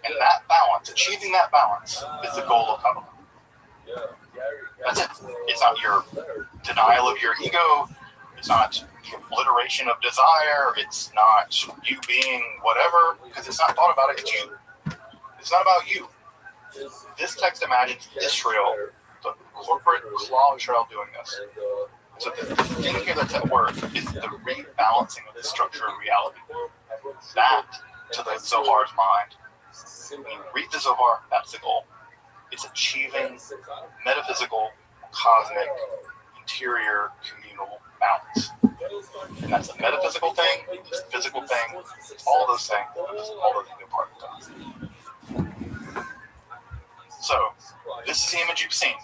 And that balance, achieving that balance, is the goal of Kabbalah. That's it. It's not your denial of your ego. It's not the obliteration of desire. It's not you being whatever, because it's not thought about it. It's you. It's not about you. This text imagines Israel, the corporate claw of Israel, doing this. So the thing here that's at work is the rebalancing of the structure of reality. That, to the Zohar's mind, when you read the Zohar, that's the goal. It's achieving metaphysical, cosmic, interior, communal balance. And that's a metaphysical thing, it's a physical thing, it's all of those things, all of the part of God. So, this is the image you've seen.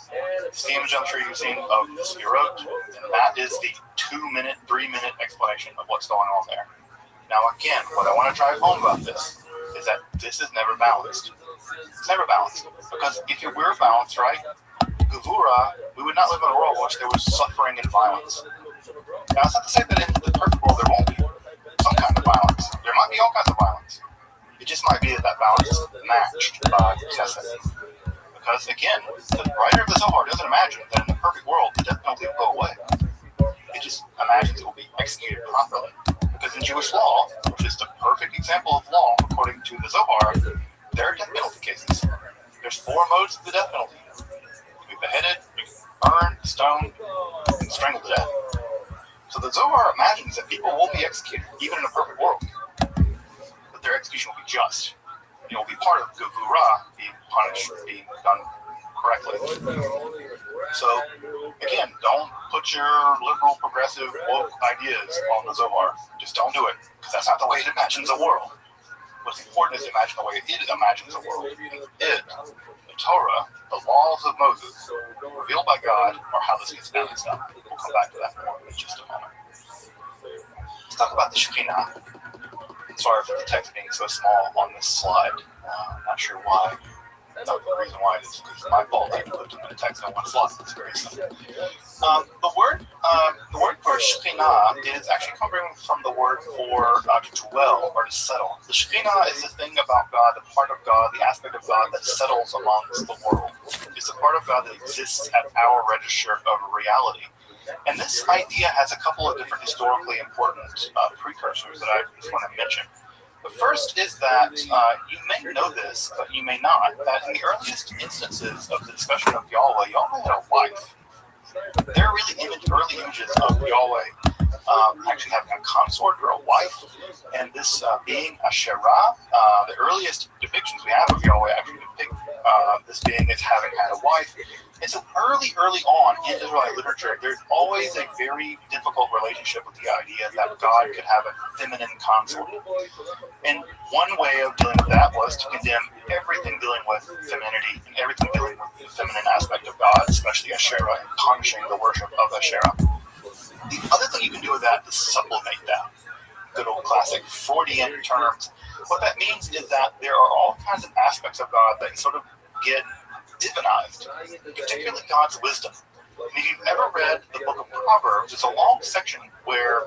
It's the image I'm sure you've seen of the Sefirot, and that is the 2-minute, 3-minute explanation of what's going on there. Now again, what I want to drive home about this is that this is never balanced. It's never balanced. Because if it were balanced, right, Gevura, we would not live in a world in which there was suffering and violence. Now, it's not to say that in the perfect world there won't be some kind of violence. There might be all kinds of violence. It just might be that balance is matched by chesed. Because, again, the writer of the Zohar doesn't imagine that in the perfect world the death penalty will go away. It just imagines it will be executed properly. Because in Jewish law, which is the perfect example of law according to the Zohar, there are death penalty cases. There's 4 modes of the death penalty. You can be beheaded, you can burn, stone, and strangled to death. So the Zohar imagines that people will be executed, even in a perfect world. But their execution will be just. It will be part of Gevura, being punished, being done correctly. So, again, don't put your liberal, progressive, woke ideas on the Zohar. Just don't do it, because that's not the way it imagines a world. What's important is to imagine the way it imagines a world. It, the Torah, the laws of Moses, revealed by God, are how this gets balanced up. We'll come back to that more in just a moment. Let's talk about the Shekhinah. Sorry for the text being so small on this slide. I'm not sure why. The reason why is because it's my fault. I put too many text on one slide. It's very simple. The word for Shekhinah is actually coming from the word for to dwell or to settle. The Shekhinah is the thing about God, the part of God, the aspect of God that settles amongst the world. It's a part of God that exists at our register of reality. And this idea has a couple of different historically important precursors that I just want to mention. The first is that you may know this, but you may not, that in the earliest instances of the discussion of Yahweh, Yahweh had a wife. There are really early images of Yahweh actually having a consort or a wife, and this being Asherah. The earliest depictions we have of Yahweh actually depict this being as having had a wife. And so early on in Israelite literature, there's always a very difficult relationship with the idea that God could have a feminine consort. And one way of dealing with that was to condemn everything dealing with femininity and everything dealing with the feminine aspect of God, especially Asherah, and punishing the worship of Asherah. The other thing you can do with that is sublimate that. Good old classic Freudian terms. What that means is that there are all kinds of aspects of God that sort of get divinized, particularly God's wisdom. If you've ever read the book of Proverbs, there's a long section where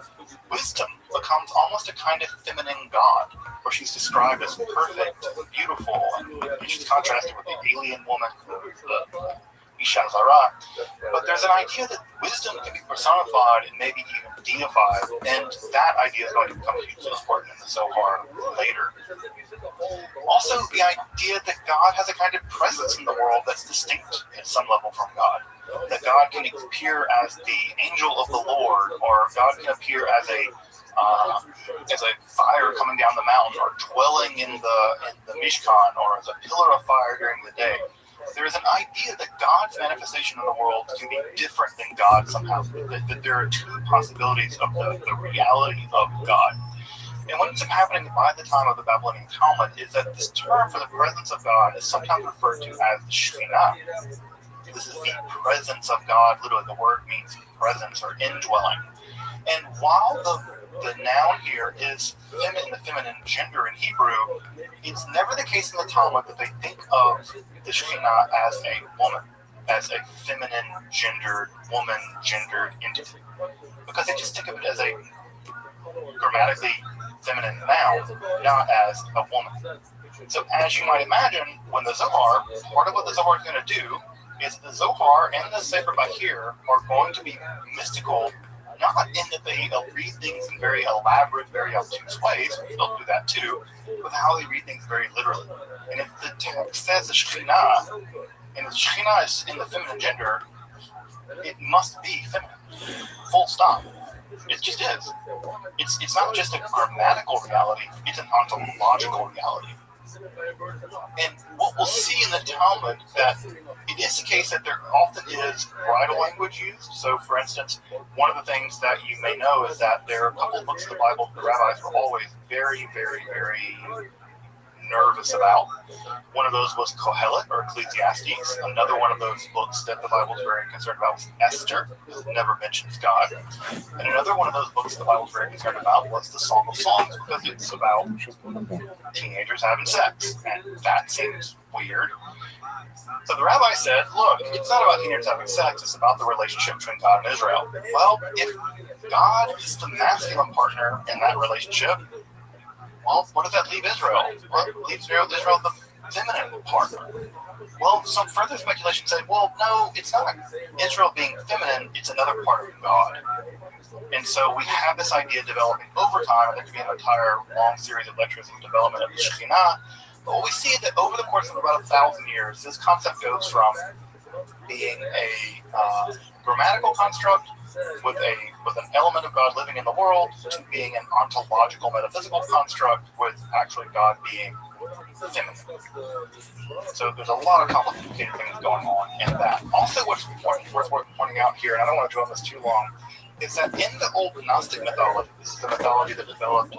wisdom becomes almost a kind of feminine god, where she's described as perfect, beautiful, and she's contrasted with the alien woman, the Isha Zara. But there's an idea that wisdom can be personified and maybe even deified, and that idea is going to become hugely important in the Zohar later. Also, the idea that God has a kind of presence in the world that's distinct at some level from God. that God can appear as the angel of the Lord, or God can appear as a fire coming down the mountain, or dwelling in the Mishkan, or as a pillar of fire during the day. There is an idea that God's manifestation in the world can be different than God somehow. That there are two possibilities of the reality of God. And what ends up happening by the time of the Babylonian Talmud is that this term for the presence of God is sometimes referred to as the Shekhinah. This is the presence of God. Literally, the word means presence or indwelling. And while the noun here is the feminine gender in Hebrew, it's never the case in the Talmud that they think of the Shekhinah as a woman, as a feminine gendered, woman gendered entity. Because they just think of it as a grammatically feminine noun, not as a woman. So as you might imagine, when the Zohar, part of what the Zohar is going to do is the Zohar and the Sefer Bahir are going to be mystical, not in that they read things in very elaborate, very obtuse ways, they'll do that too, but how they read things very literally. And if the text says the Shekhinah, and the Shekhinah is in the feminine gender, it must be feminine. Full stop. It just is. It's not just a grammatical reality, it's an ontological reality. And what we'll see in the Talmud, that it is the case that there often is bridal language used. So, for instance, one of the things that you may know is that there are a couple of books of the Bible the rabbis were always very, very, very nervous about. One of those was Kohelet, or Ecclesiastes. Another one of those books that the Bible is very concerned about was Esther, because it never mentions God. And another one of those books the Bible is very concerned about was the Song of Songs, because it's about teenagers having sex, and that seems weird. So the rabbi said, look, it's not about teenagers having sex, it's about the relationship between God and Israel. Well, if God is the masculine partner in that relationship, well, what does that leave Israel? Well, it leaves Israel the feminine partner. Well, some further speculation said, well, no, it's not Israel being feminine, it's another part of God. And so we have this idea developing over time, and there could be an entire long series of lectures on the development of the Shekhinah. But what we see is that over the course of about 1,000 years, this concept goes from being a grammatical construct with an element of God living in the world to being an ontological metaphysical construct with actually God being feminine. So there's a lot of complicated things going on in that. Also, what's worth pointing out here, and I don't want to dwell on this too long, is that in the old Gnostic mythology, this is a mythology that developed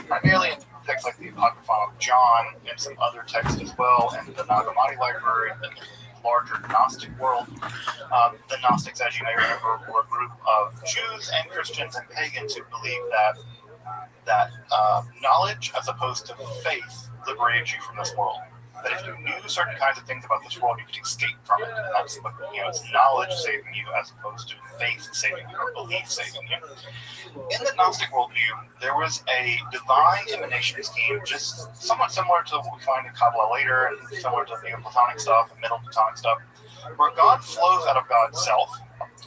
primarily in texts like the Apocrypha of John and some other texts as well, and the Nag Hammadi library, and the larger Gnostic world. The Gnostics, as you may remember, were a group of Jews and Christians and pagans who believed that knowledge, as opposed to faith, liberated you from this world. That if you knew certain kinds of things about this world, you could escape from it. And that's what, it's knowledge saving you as opposed to faith saving you or belief saving you. In the Gnostic worldview, there was a divine emanation scheme, just somewhat similar to what we find in Kabbalah later, and similar to Neoplatonic stuff and Middle Platonic stuff, where God flows out of God's self,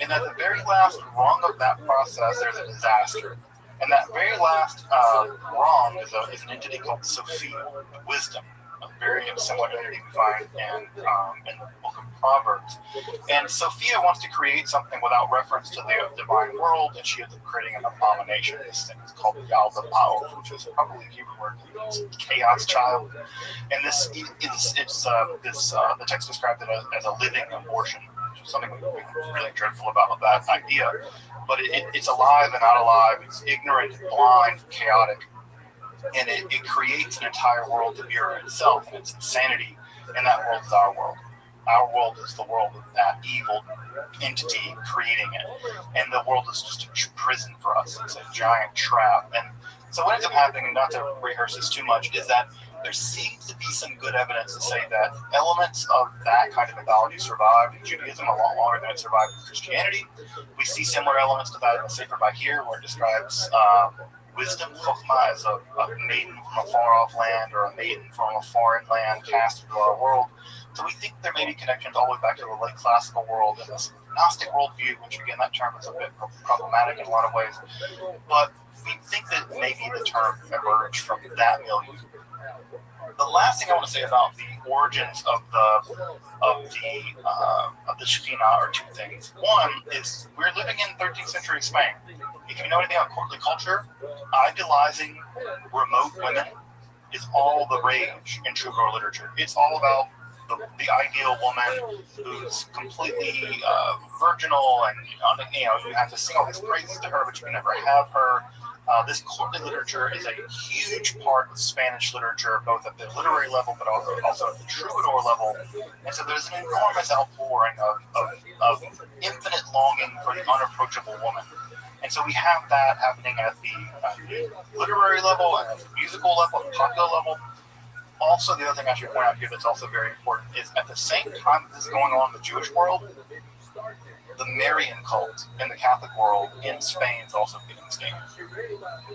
and at the very last rung of that process, there's a disaster. And that very last rung is an entity called Sophia, wisdom. Very similar entity we find in the book of Proverbs. And Sophia wants to create something without reference to the divine world, and she ends up creating an abomination. This thing is called Yaldabaoth, which is probably a Hebrew word for chaos child. And the text described it as a living abortion, which is something really dreadful about that idea. But it's alive and not alive. It's ignorant, blind, chaotic. And it creates an entire world to mirror itself, and its insanity, and that world is our world. Our world is the world of that evil entity creating it, and the world is just a prison for us. It's a giant trap. And so what ends up happening, and not to rehearse this too much, is that there seems to be some good evidence to say that elements of that kind of mythology survived in Judaism a lot longer than it survived in Christianity. We see similar elements to that in the Sefer Bahir, where it describes wisdom, Chokhmah, as a maiden from a far-off land or a maiden from a foreign land cast into our world. So we think there may be connections all the way back to the late classical world and this Gnostic worldview, which again, that term is a bit problematic in a lot of ways. But we think that maybe the term emerged from that milieu. the last thing I want to say about the origins of the Shekhinah are two things. One is we're living in 13th century Spain. If you know anything about courtly culture, idealizing remote women is all the rage in troubadour literature. It's all about the ideal woman who's completely virginal, and you have to sing all these praises to her, but you can never have her. This courtly literature is a huge part of Spanish literature, both at the literary level, but also at the troubadour level. And so there's an enormous outpouring of infinite longing for the unapproachable woman. And so we have that happening at the literary level, and at the musical level, and the popular level. Also, the other thing I should point out here that's also very important is at the same time this is going on in the Jewish world, the Marian cult in the Catholic world in Spain is also getting steam.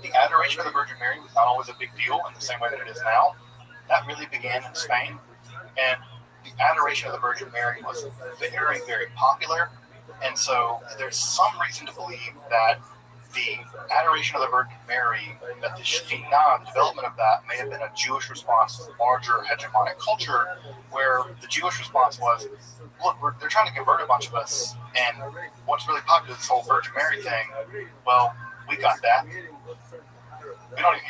The adoration of the Virgin Mary was not always a big deal in the same way that it is now. That really began in Spain, and the adoration of the Virgin Mary was very, very popular. And so there's some reason to believe that the adoration of the Virgin Mary, that the Shekhinah, the development of that, may have been a Jewish response to the larger hegemonic culture, where the Jewish response was, look, they're trying to convert a bunch of us, and what's really popular is this whole Virgin Mary thing. Well, we got that.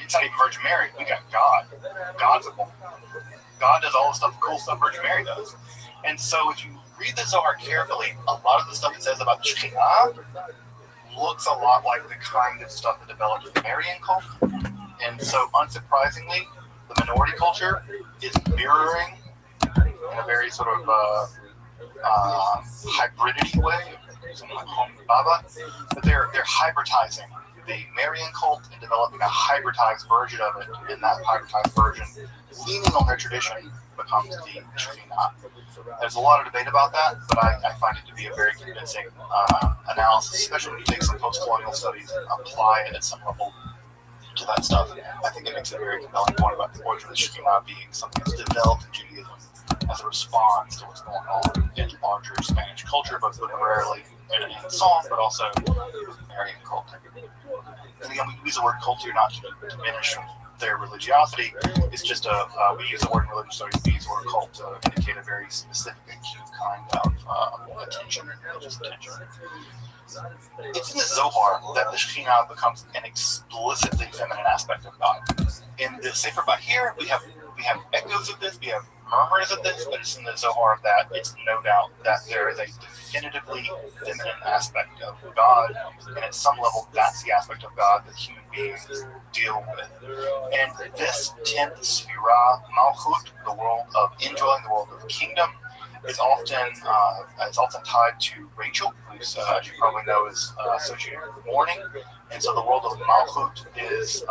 It's not even Virgin Mary, we got God. God's a woman. God does all the cool stuff Virgin Mary does. And so if you read the Zohar carefully, a lot of the stuff it says about the Shekhinah looks a lot like the kind of stuff that developed in the Marian cult. And so, unsurprisingly, the minority culture is mirroring in a very sort of hybridity way, something like Home Baba, but they're hybridizing the Marian cult and developing a hybridized version of it, and that hybridized version, leaning on their tradition, becomes the Shekhinah. There's a lot of debate about that, but I find it to be a very convincing analysis, especially when you take some post-colonial studies and apply it at some level to that stuff. I think it makes a very compelling point about the origin of the Shekhinah being something that's developed in Judaism as a response to what's going on in larger Spanish culture, both literarily and in song, but also with the Marian cult. And again, we use the word culture not to diminish their religiosity. It's just we use the word in religious studies, we use the word cult to indicate a very specific acute kind of attention, religious attention. It's in the Zohar that the Shekhinah becomes an explicitly feminine aspect of God. In the Sefer Bahir, we have echoes of this, we have murmurs of this, but it's in the Zohar that it's no doubt that there is a definitively feminine aspect of God, and at some level that's the aspect of God that human beings deal with. And this 10th Sphira, Malchut, the world of indwelling, the world of kingdom, is often tied to Rachel, who's, as you probably know, is associated with mourning. And so the world of Malchut is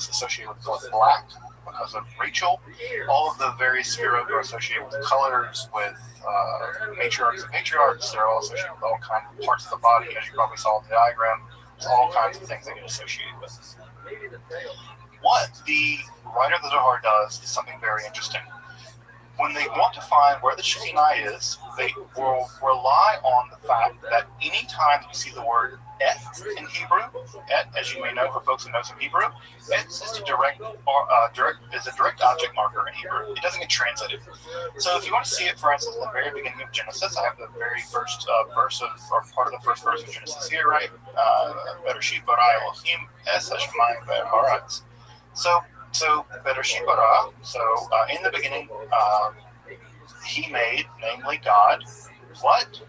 associated with black because of Rachel. All of the various Sphirot are associated with colors, with matriarchs and patriarchs. They're all associated with all kinds of parts of the body, as you probably saw in the diagram. There's all kinds of things they get associated with. What the writer of the Zohar does is something very interesting. When they want to find where the Shekhinah is, they will rely on the fact that any time you see the word et in Hebrew, et, as you may know for folks who know some Hebrew, et is a direct object marker in Hebrew. It doesn't get translated. So if you want to see it, for instance, at the very beginning of Genesis, I have the very first verse or part of the first verse of Genesis here, right? Bereshit bara Elohim es hashamayim ve'haaretz. So Bereshit bara. So in the beginning, he made, namely God, what?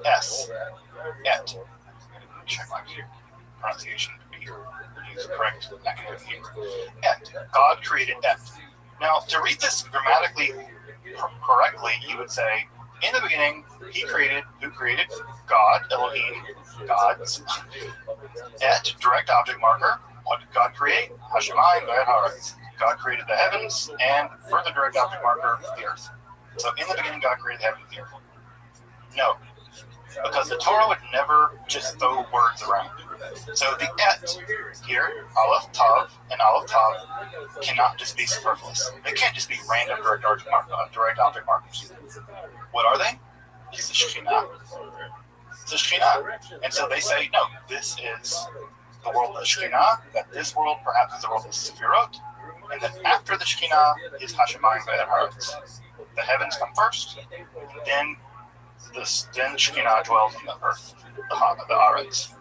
Es. Et. Check my pronunciation to be used correct academic Hebrew. Et. God created et. Now, to read this grammatically correctly, you would say, in the beginning, he created, who created? God, Elohim, gods. Et, direct object marker. What did God create? Hashemayim ve'haaretz. God created the heavens, and further direct object marker, the earth. So in the beginning, God created the heavens and the earth. No, because the Torah would never just throw words around. So the et here, Aleph Tav, and Aleph Tav cannot just be superfluous. They can't just be random direct object markers. What are they? It's the Shekhinah. It's the Shekhinah. And so they say, no, this is the world of the Shekhinah, that this world perhaps is the world of Sefirot, And then after the Shekinah is Hashemayim Ve'ed Haaretz. The heavens come first, then Shekinah dwells on the earth, the Haaretz.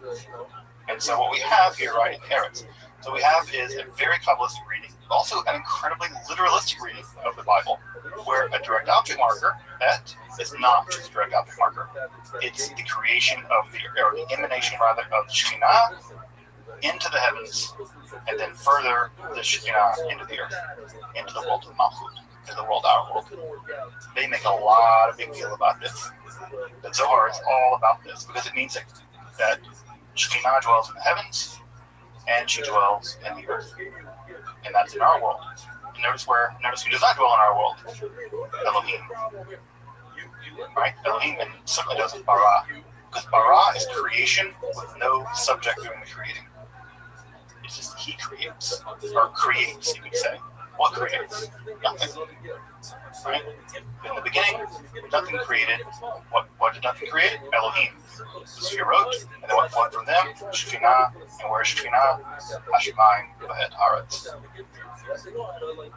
And so what we have here, right, in Eretz, so we have is a very Kabbalistic reading, also an incredibly literalistic reading of the Bible, where a direct object marker, et, is not just a direct object marker. It's the creation of or the emanation rather of Shekinah into the heavens, and then further the Shekinah into the earth, into the world of Malchut, into the world, our world. They make a lot of big deal about this. The Zohar is all about this because it means that Shekinah dwells in the heavens, and she dwells in the earth, and that's in our world. And notice who does not dwell in our world? Elohim, right? Elohim, and certainly doesn't bara, because bara is creation with no subject doing the creating. It's just he creates, or creates, you could say. What creates? Nothing. Right? In the beginning, nothing created. What did nothing create? Elohim. The Sefirot, and then what flowed from them? Shekinah. And where is Shekinah? Hashemayim Ve'ed Haaretz.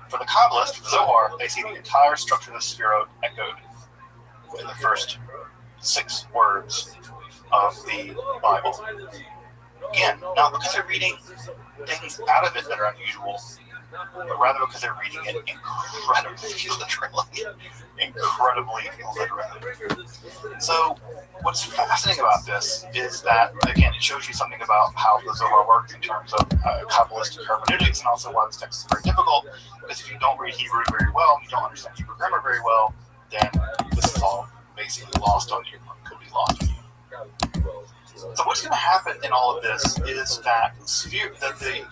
For the Kabbalists, the Zohar, they see the entire structure of the Sefirot echoed in the first 6 words of the Bible. Again, not because they're reading things out of it that are unusual, but rather because they're reading it incredibly literally. So what's fascinating about this is that, again, it shows you something about how the Zohar works in terms of Kabbalistic hermeneutics, and also why this text is very difficult, because if you don't read Hebrew very well, and you don't understand Hebrew grammar very well, then this is all basically lost on you, or could be lost on you. So what's going to happen in all of this is that the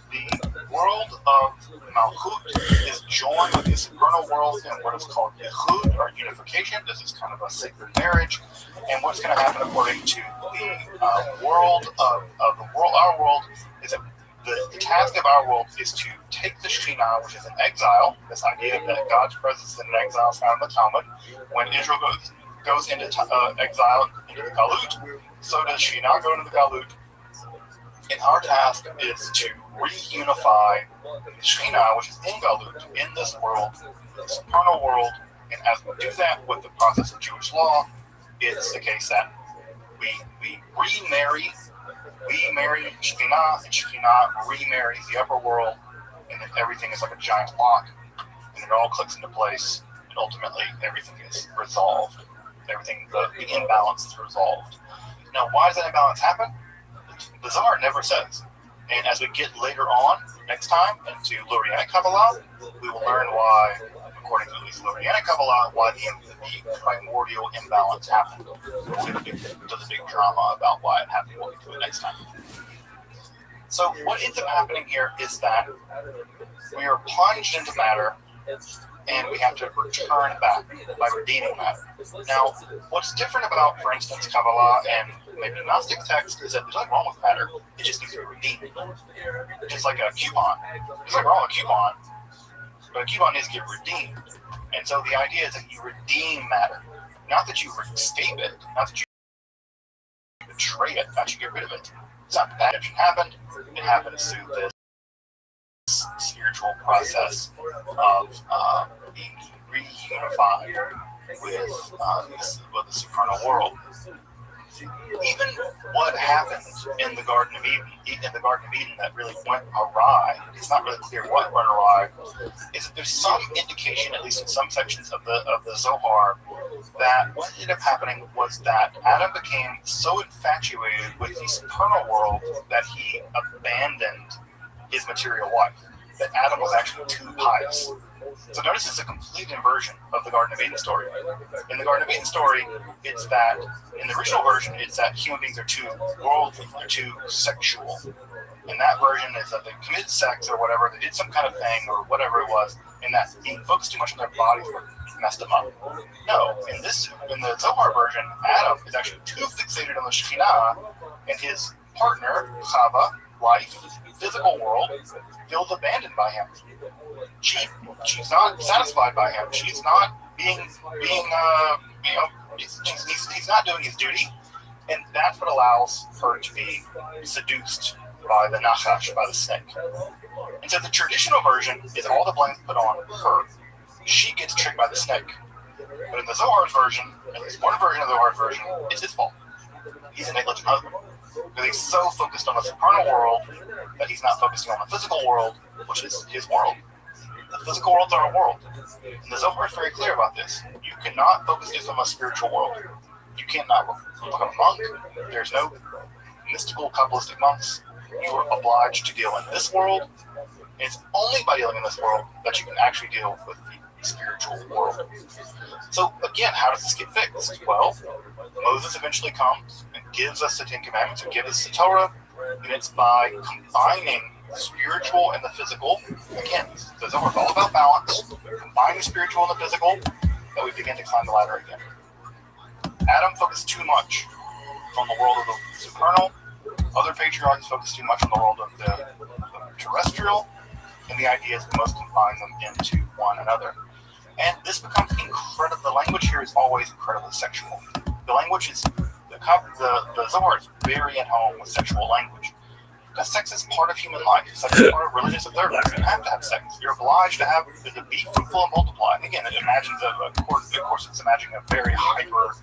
world of Malchut is joined with the supernal world in what is called Yichud, or unification. This is kind of a sacred marriage. And what's going to happen according to the world of the world, our world, is that the task of our world is to take the Shekinah, which is in exile, this idea that God's presence is in an exile is found in the Talmud. When Israel goes into exile, into the Galut, so does Shekinah go into the Galut. And our task is to reunify the Shekinah, which is in Galut, in this world, the supernal world. And as we do that with the process of Jewish law, it's the case that we remarry Shekinah, and Shekinah remarries the upper world, and then everything is like a giant lock, and it all clicks into place, and ultimately everything is resolved. Everything, the imbalance is resolved. Now, why does that imbalance happen? The Zohar never says. And as we get later on, next time, into Lurianic Kabbalah, we will learn why, according to at least Lurianic Kabbalah, why the primordial imbalance happened. We'll do the big drama about why it happened. We'll get to it next time. So what ends up happening here is that we are plunged into matter, and we have to return back by redeeming matter. Now, what's different about, for instance, Kabbalah and maybe Gnostic text is that there's nothing wrong with matter. It just needs to be redeemed. Just like a coupon. There's nothing wrong with a coupon, but a coupon needs to get redeemed. And so the idea is that you redeem matter. Not that you escape it, not that you betray it, not that you get rid of it. It's not that it happened. It happens through this spiritual process of being reunified with the supernal world. Even what happened in the Garden of Eden, that really went awry, it's not really clear what went awry, is that there's some indication, at least in some sections of the Zohar, that what ended up happening was that Adam became so infatuated with the supernal world that he abandoned his material life, that Adam was actually too pious. So notice it's a complete inversion of the Garden of Eden story. In the Garden of Eden story, it's that, in the original version, it's that human beings are too worldly, they're too sexual. In that version, is that they committed sex or whatever, they did some kind of thing or whatever it was, and that being focused too much on their bodies messed them up. No, in the Zohar version, Adam is actually too fixated on the Shekinah, and his partner, Chava, life, physical world, feels abandoned by him. She's not satisfied by him. She's not he's not doing his duty, and that's what allows her to be seduced by the Nachash, by the snake. And so the traditional version is all the blame put on her. She gets tricked by the snake. But in the Zohar's version, at least one version of the Zohar's version, it's his fault. He's a negligent husband. Because he's so focused on the supernal world that he's not focusing on the physical world, which is his world. The physical world's our world. And the Zohar is very clear about this. You cannot focus just on a spiritual world. You cannot become a monk. There's no mystical, Kabbalistic monks. You are obliged to deal in this world. And it's only by dealing in this world that you can actually deal with the spiritual world. So again, how does this get fixed? Well, Moses eventually comes and gives us the Ten Commandments and gives us the Torah, and it's by combining the spiritual and the physical. Again, the Zohar is all about balance. Combine the spiritual and the physical, that we begin to climb the ladder again. Adam focused too much on the world of the supernal. Other patriarchs focused too much on the world of the terrestrial, and the idea is we must combine them into one another. And this becomes incredible. The language here is always incredibly sexual. The language is, the Zohar is very at home with sexual language. Because sex is part of human life. Sex is part of religious observance. You have to have sex. You're obliged to be fruitful and multiply. And again, it imagines, of course, it's imagining a very hyper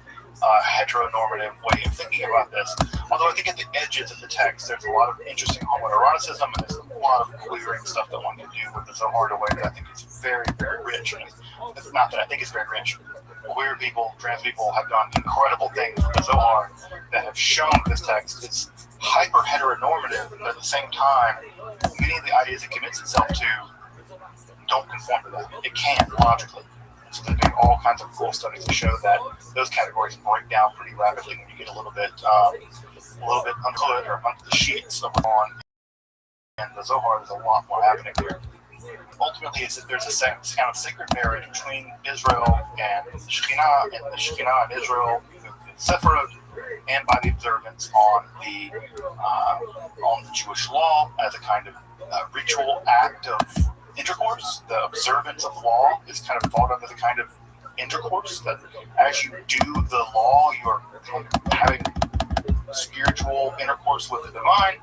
heteronormative way of thinking about this. Although I think at the edges of the text, there's a lot of interesting homoeroticism, and there's a lot of queering stuff that one can do with the Zohar in a way that I think is very, very rich. And it's not that I think it's very rich. Queer people, trans people have done incredible things with the Zohar that have shown this text is hyper heteronormative, but at the same time, many of the ideas it commits itself to don't conform to that. It can, logically. So they're doing all kinds of cool studies to show that those categories break down pretty rapidly when you get a little bit unclothed or under the sheets of on. And the Zohar, there's a lot more happening here. Ultimately, there's a kind of sacred marriage between Israel and the Shekinah, and the Shekinah and Israel, the Sephirot, and by the observance on the Jewish law as a kind of ritual act of intercourse. The observance of law is kind of thought of as a kind of intercourse, that as you do the law, you're having spiritual intercourse with the divine,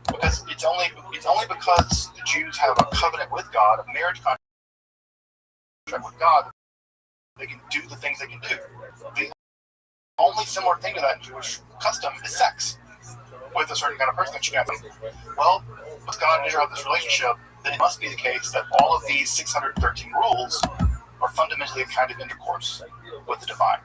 because it's only because the Jews have a covenant with God, a marriage contract with God, they can do the things they can do. The only similar thing to that in Jewish custom is sex with a certain kind of person that you have. Well, with God and Israel have this relationship, then it must be the case that all of these 613 rules are fundamentally a kind of intercourse with the divine.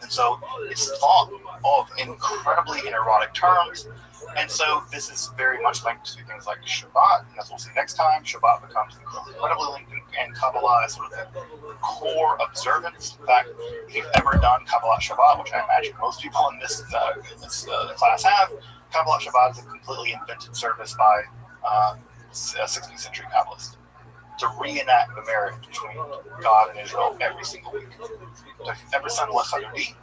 And so it's thought of in incredibly erotic terms. And so this is very much linked to things like Shabbat. And as we'll see next time, Shabbat becomes incredibly linked in Kabbalah as sort of the core observance. In fact, if you've ever done Kabbalah Shabbat, which I imagine most people in this class have, Kabbalah Shabbat is a completely invented service by a 16th century Kabbalist to reenact the marriage between God and Israel every single week. So if you've ever sung Less Under D,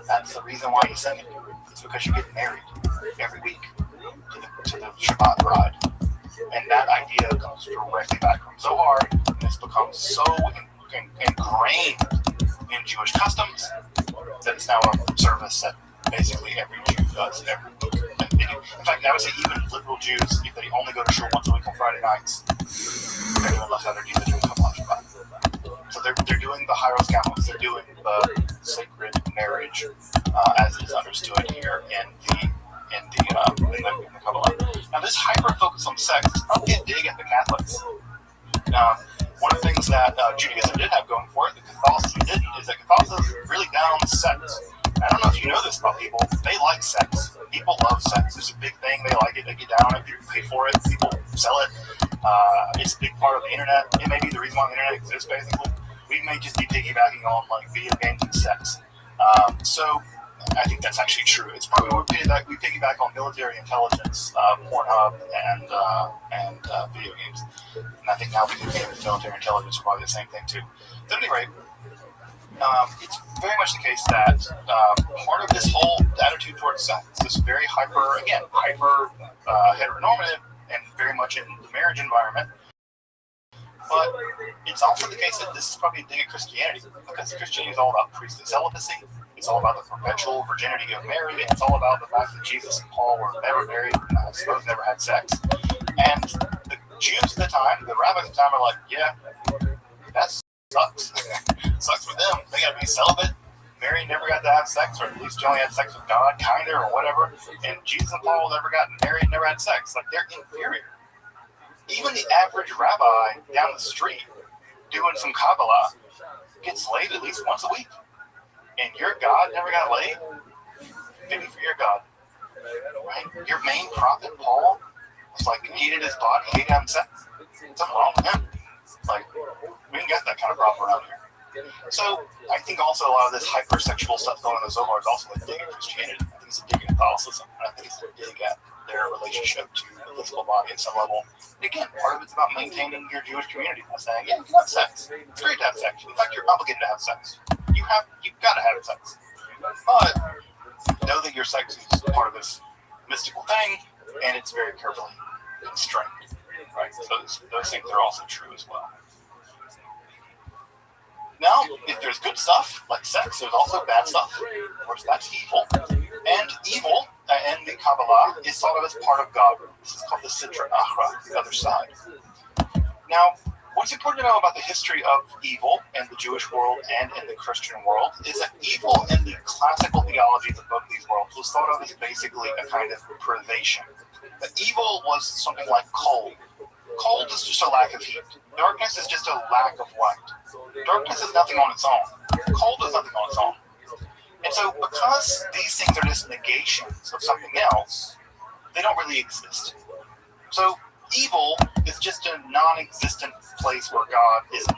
that's the reason why you sing it. It's because you get married every week to the Shabbat bride. And that idea comes directly back from Zohar, and it's become so ingrained in Jewish customs that it's now a service that basically every Jew does every week. In fact, I would say even liberal Jews, if they only go to shul once a week on Friday nights, they're doing Less Under D, they're doing Kabbalah Shabbat. So they're doing the Hyros Gamos, they're doing the sacred marriage as it is understood here in the Kabbalah. Now, this hyper focus on sex is probably a dig at the Catholics. One of the things that Judaism did have going for it, that Catholicism didn't, is that Catholicism is really down on sex. I don't know if you know this about people. They like sex. People love sex. It's a big thing. They like it. They get down on it. People pay for it. People sell it. It's a big part of the internet. It may be the reason why the internet exists, basically. We may just be piggybacking on like video games and sex. So I think that's actually true. It's probably we piggyback on military intelligence, Pornhub, and video games. And I think now video games and military intelligence are probably the same thing too. At any rate, it's very much the case that part of this whole attitude towards sex, this very hyper heteronormative and very much in the marriage environment. But it's also the case that this is probably a dig at Christianity, because Christianity is all about priestly celibacy. It's all about the perpetual virginity of Mary, and it's all about the fact that Jesus and Paul were never married, and I suppose never had sex. And the Jews at the time, the rabbis at the time are like, yeah, that sucks. Sucks for them. They gotta be celibate. Mary never got to have sex, or at least she only had sex with God, kinda, or whatever. And Jesus and Paul never got married, never had sex. Like, they're inferior. Even the average rabbi down the street doing some Kabbalah gets laid at least once a week. And your God never got laid? Maybe for your God. Right? Your main prophet, Paul, was like, hated his body, hated having sex. Something wrong with him. Like, we ain't got that kind of problem around here. So, I think also a lot of this hypersexual stuff going on in the Zohar is also a dig at Christianity. I think it's a dig at Catholicism. And I think it's a dig at their relationship to the physical body at some level. And again, part of it's about maintaining your Jewish community by saying, yeah, you can have sex. It's great to have sex. In fact, you're obligated to have sex. You've got to have sex. But know that your sex is part of this mystical thing, and it's very carefully constrained. Right? So those things are also true as well. Now, if there's good stuff, like sex, there's also bad stuff. Of course, that's evil. And evil, in the Kabbalah, is thought of as part of God. This is called the Sitra Achra, the other side. Now, what's important to know about the history of evil in the Jewish world and in the Christian world is that evil in the classical theologies of both these worlds was thought of as basically a kind of privation. That evil was something like cold. Cold is just a lack of heat. Darkness is just a lack of light. Darkness is nothing on its own. Cold is nothing on its own. And so because these things are just negations of something else, they don't really exist. So evil is just a non-existent place where God isn't.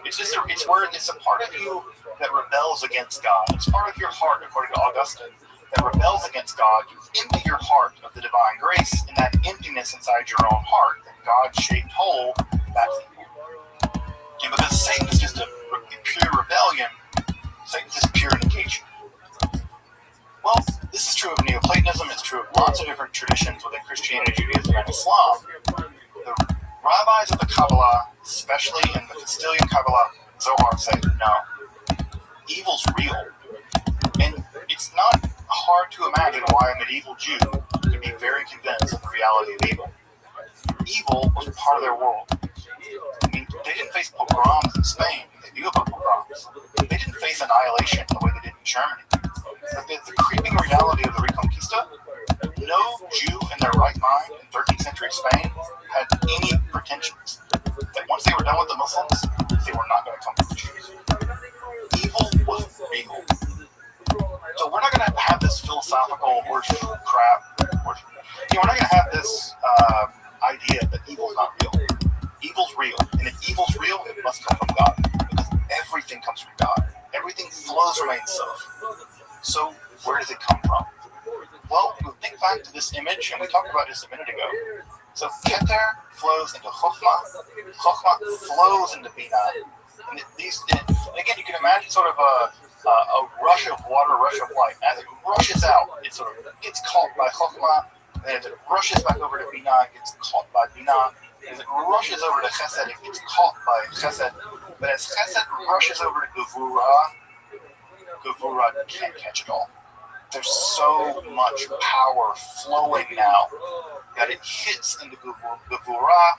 It's a part of you that rebels against God. It's part of your heart, according to Augustine, that rebels against God. You empty your heart of the divine grace, and that emptiness inside your own heart, that God-shaped hole, that's evil. And because Satan is just a pure rebellion, Satan's just pure negation. Well, this is true of Neoplatonism. It's true of lots of different traditions within Christianity, Judaism, and Islam. The rabbis of the Kabbalah, especially in the Castilian Kabbalah, Zohar, say, no, evil's real. And it's not hard to imagine why a medieval Jew could be very convinced of the reality of evil. Evil was part of their world. I mean, they didn't face pogroms in Spain. They knew about pogroms. They didn't face annihilation the way they did in Germany. But the creeping reality of the Reconquista, no Jew in their right mind in 13th century Spain had any pretensions that once they were done with the Muslims, they were not going to come to the Jews. Evil was real. So we're not going to have this philosophical horseshoe crap. We're not going to have this idea that evil's not real. Evil's real. And if evil's real, it must come from God. Because everything comes from God. Everything flows from Ein Sof. So where does it come from? Well, we'll think back to this image, and we talked about this a minute ago. So Keter flows into Chokhmah. Chokhmah flows into Binah. And again, you can imagine sort of a rush of water, a rush of light. As it rushes out, it sort of gets caught by Chokhmah. Then as it rushes back over to Binah, it gets caught by Binah. As it rushes over to Chesed, it gets caught by Chesed. But as Chesed rushes over to Gevurah can't catch it all. There's so much power flowing now that it hits into Gevurah,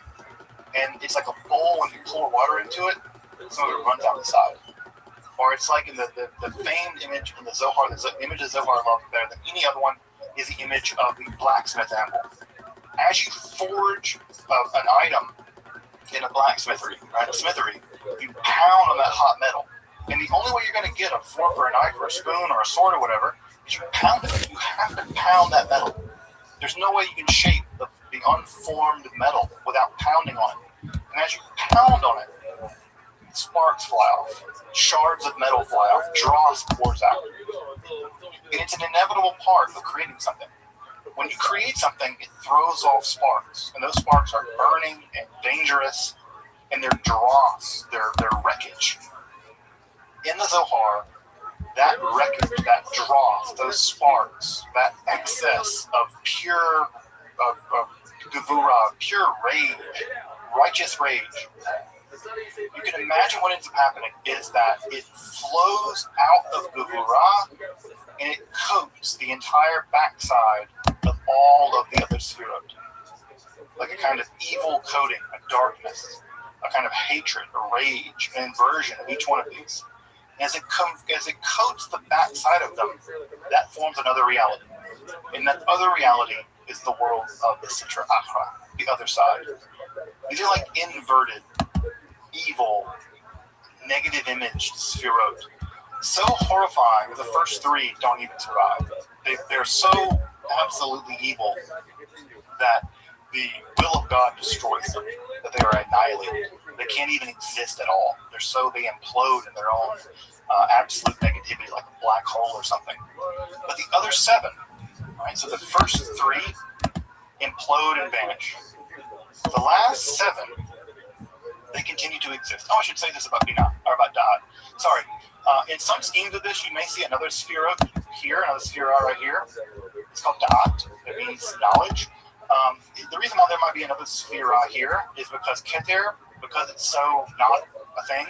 and it's like a bowl when you pour water into it, some of it runs out the side. Or it's like in the famed image in the Zohar, the image of Zohar I love better than any other one, is the image of the blacksmith anvil. As you forge an item in a blacksmithery, right, a smithery, you pound on that hot metal. And the only way you're going to get a fork or a knife or a spoon or a sword or whatever is you pound it. You have to pound that metal. There's no way you can shape the unformed metal without pounding on it. And as you pound on it, sparks fly off, shards of metal fly off, dross pours out. And it's an inevitable part of creating something. When you create something, it throws off sparks. And those sparks are burning and dangerous, and they're dross, they're wreckage. In the Zohar, that wreckage, that dross, those sparks, that excess of pure Gevurah, pure rage, righteous rage, you can imagine what ends up happening is that it flows out of Gevurah and it coats the entire backside of all of the other Sefirot. like a kind of evil coating, a darkness, a kind of hatred, a rage, an inversion of each one of these. As it coats the backside of them, that forms another reality. And that other reality is the world of the Sitra Achra, the other side. These are like inverted, evil, negative image Sefirot. So horrifying that the first three don't even survive. They're so absolutely evil that the will of God destroys them, that they are annihilated. They can't even exist at all. They implode in their own absolute negativity, like a black hole or something. But the other seven, right? So the first three implode and vanish. The last seven, they continue to exist. Oh, I should say this about Binah, or about Da'at. Sorry. In some schemes of this, you may see another Sefira here, another Sefira right here. It's called Da'at. It means knowledge. The reason why there might be another Sefira here is because Keter, because it's so not a thing,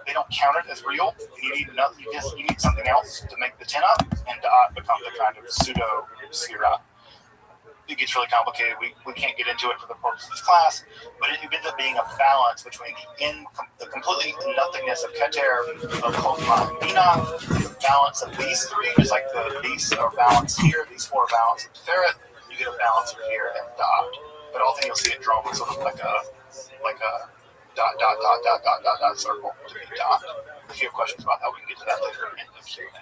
they don't count it as real. You need nothing. You need something else to make the 10 up, and Da'at becomes a kind of pseudo Sefira. It gets really complicated. We can't get into it for the purpose of this class, but it ends up being a balance between the completely nothingness of Keter, of Chokhmah and Binah, the balance of these three, just like these are balanced here, these four are balanced in Tiferet, you get a balance of here and Da'at. But often you'll see it drawn with sort of like a dot circle to be Da'at. If you have questions about that, we can get to that later in the Q&A.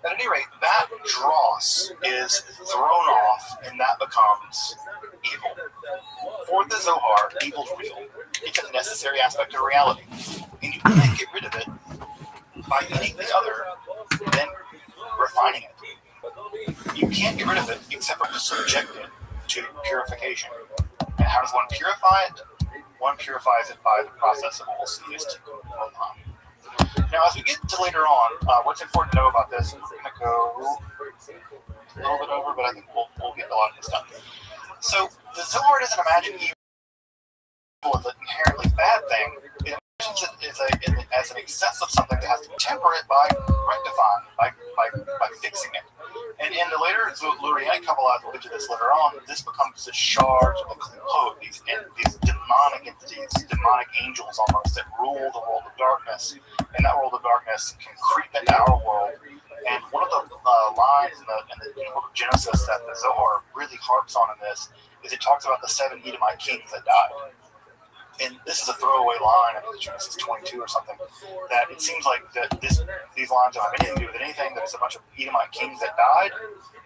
At any rate, that dross is thrown off, and that becomes evil. For the Zohar, evil's real. It's a necessary aspect of reality. And you can't get rid of it by anything other than refining it. You can't get rid of it except for to subject it to purification. And how does one purify it? One purifies it by the process of all seest. Now, as we get to later on, what's important to know about this, and we're going to go a little bit over, but I think we'll get a lot of this done. So, the Zohar doesn't imagine evil as an inherently bad thing. It imagines it as an excess of something that has to temper it by rectifying, by fixing it. And in the later Lurianic Kabbalah, we'll get to this later on, this becomes the shards of the Klipot, these demonic entities, demonic angels almost, that rule the world of darkness. And that world of darkness can creep into our world. And one of the lines in the book of Genesis that the Zohar really harps on in this is it talks about the 7 Edomite kings that died. And this is a throwaway line, I think it's Genesis 22 or something, that it seems like that these lines don't have anything to do with anything, that it's a bunch of Edomite kings that died.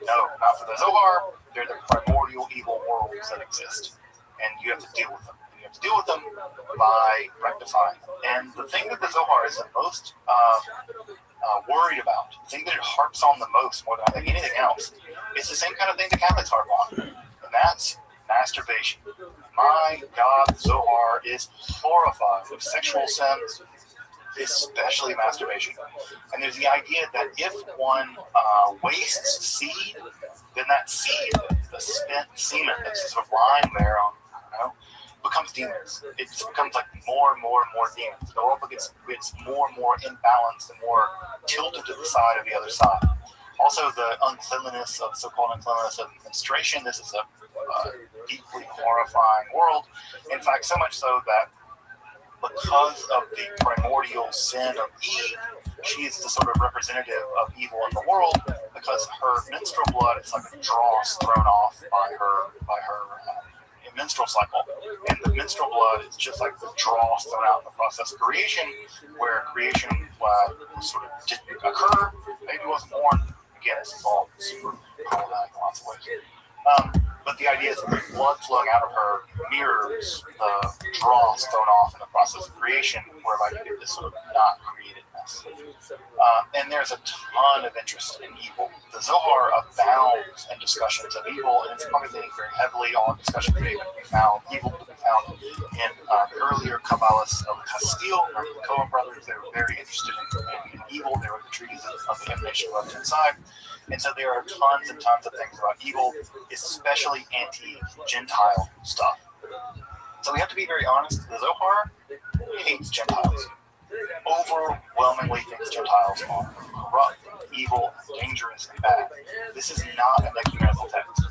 No, not for the Zohar. They're the primordial evil worlds that exist. And you have to deal with them. You have to deal with them by rectifying. And the thing that the Zohar is the most worried about, the thing that it harps on the most, more than I think anything else, is the same kind of thing the Catholics harp on. And that's masturbation. My God, Zohar is horrified of sexual sins, especially masturbation. And there's the idea that if one wastes seed, then that seed, the spent semen that's sort of lying there, becomes demons. It just becomes like more and more and more demons. The world gets more and more imbalanced and more tilted to the side of the other side. Also, the uncleanliness of so-called uncleanliness of menstruation. This is a deeply horrifying world. In fact, so much so that because of the primordial sin of Eve, she is the sort of representative of evil in the world, because her menstrual blood is like a dross thrown off by her menstrual cycle. And the menstrual blood is just like the dross thrown out in the process of creation, where creation sort of didn't occur, maybe wasn't born. Again, this is all super problematic in lots of ways. But the idea is that the blood flowing out of her mirrors the dross thrown off in the process of creation, whereby you get this sort of not created mess. And there's a ton of interest in evil. The Zohar abounds in discussions of evil, and it's probably leaning very heavily on discussion of evil to be found in the earlier Kabbalists of Castile, or the Cohen brothers. They were very interested in evil. They wrote the treatise of the emanation left inside. And so there are tons and tons of things about evil, especially anti-Gentile stuff. So we have to be very honest. The Zohar hates Gentiles. Overwhelmingly thinks Gentiles are corrupt, evil, dangerous, and bad. This is not an ecumenical text.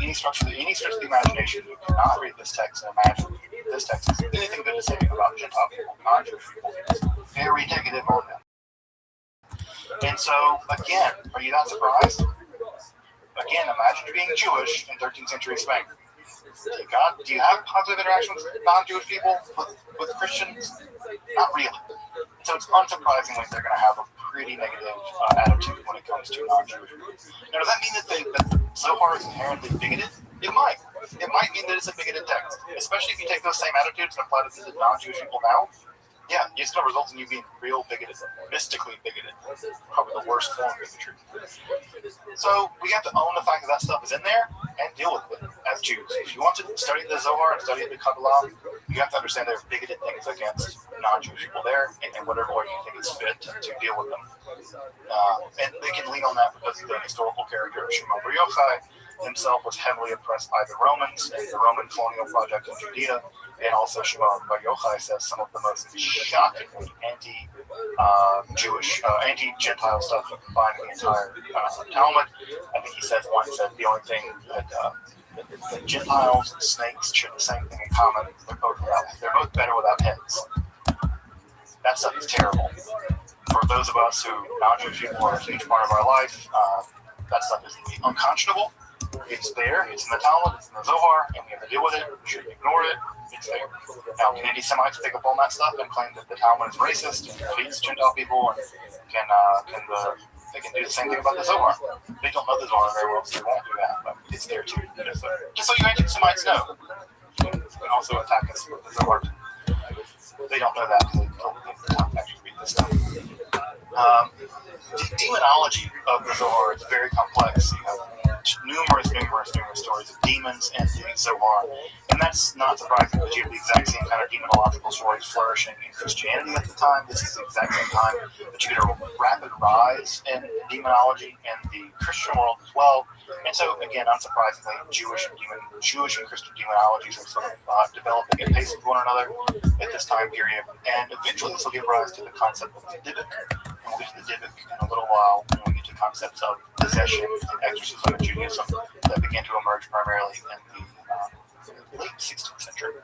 any stretch of the imagination, you cannot read this text and imagine this text has anything good to say about Gentile people, non-Jewish people. It's very negative on them. And so, again, are you not surprised? Again, imagine being Jewish in 13th century Spain. Do you have positive interactions with non-Jewish people, with Christians? Not really. So it's unsurprisingly they're going to have a pretty negative attitude when it comes to non-Jewish people. Now, does that mean that Zohar is inherently bigoted? It might. It might mean that it's a bigoted text, especially if you take those same attitudes and apply it to the non-Jewish people now. Yeah, it's going to result in you being real bigoted, mystically bigoted. Probably the worst form of bigotry. So we have to own the fact that stuff is in there and deal with it as Jews. If you want to study the Zohar and study the Kabbalah, you have to understand there are bigoted things against non-Jewish people there, and whatever way you think is fit to deal with them. And they can lean on that because the historical character of Shimon Bar Yochai himself was heavily oppressed by the Romans and the Roman colonial project in Judea. And also Shimon Bar Yochai says some of the most shockingly anti-Jewish, anti-Gentile stuff you can find in the entire Talmud. I think he said the only thing that Gentiles and snakes share the same thing in common. They're both better without heads. That stuff is terrible. For those of us who non-Jewish people are a huge part of our life, that stuff is unconscionable. It's there, it's in the Talmud, it's in the Zohar, and we have to deal with it. We shouldn't ignore it. It's there. Now, can anti-Semites pick up on that stuff and claim that the Talmud is racist and hates Gentile people, and they can do the same thing about the Zohar? They don't know the Zohar very well, so they won't do that, but it's there too. Just so you anti-Semites know, you can also attack us with the Zohar. They don't know that because they don't actually read this stuff. The demonology of the Zohar is very complex. You have numerous stories of demons and the Zohar, and that's not surprising because you have the exact same kind of demonological stories flourishing in Christianity at the time. This is the exact same time that you get a rapid rise in demonology in the Christian world as well. And so, again, unsurprisingly, Jewish and Christian demonologies are sort of developing at pace with one another at this time period, and eventually this will give rise to the concept of the Dybbuk. And we'll get to the Dybbuk in a little while when we get to concepts of possession and exorcism and Judaism that began to emerge primarily in the late 16th century.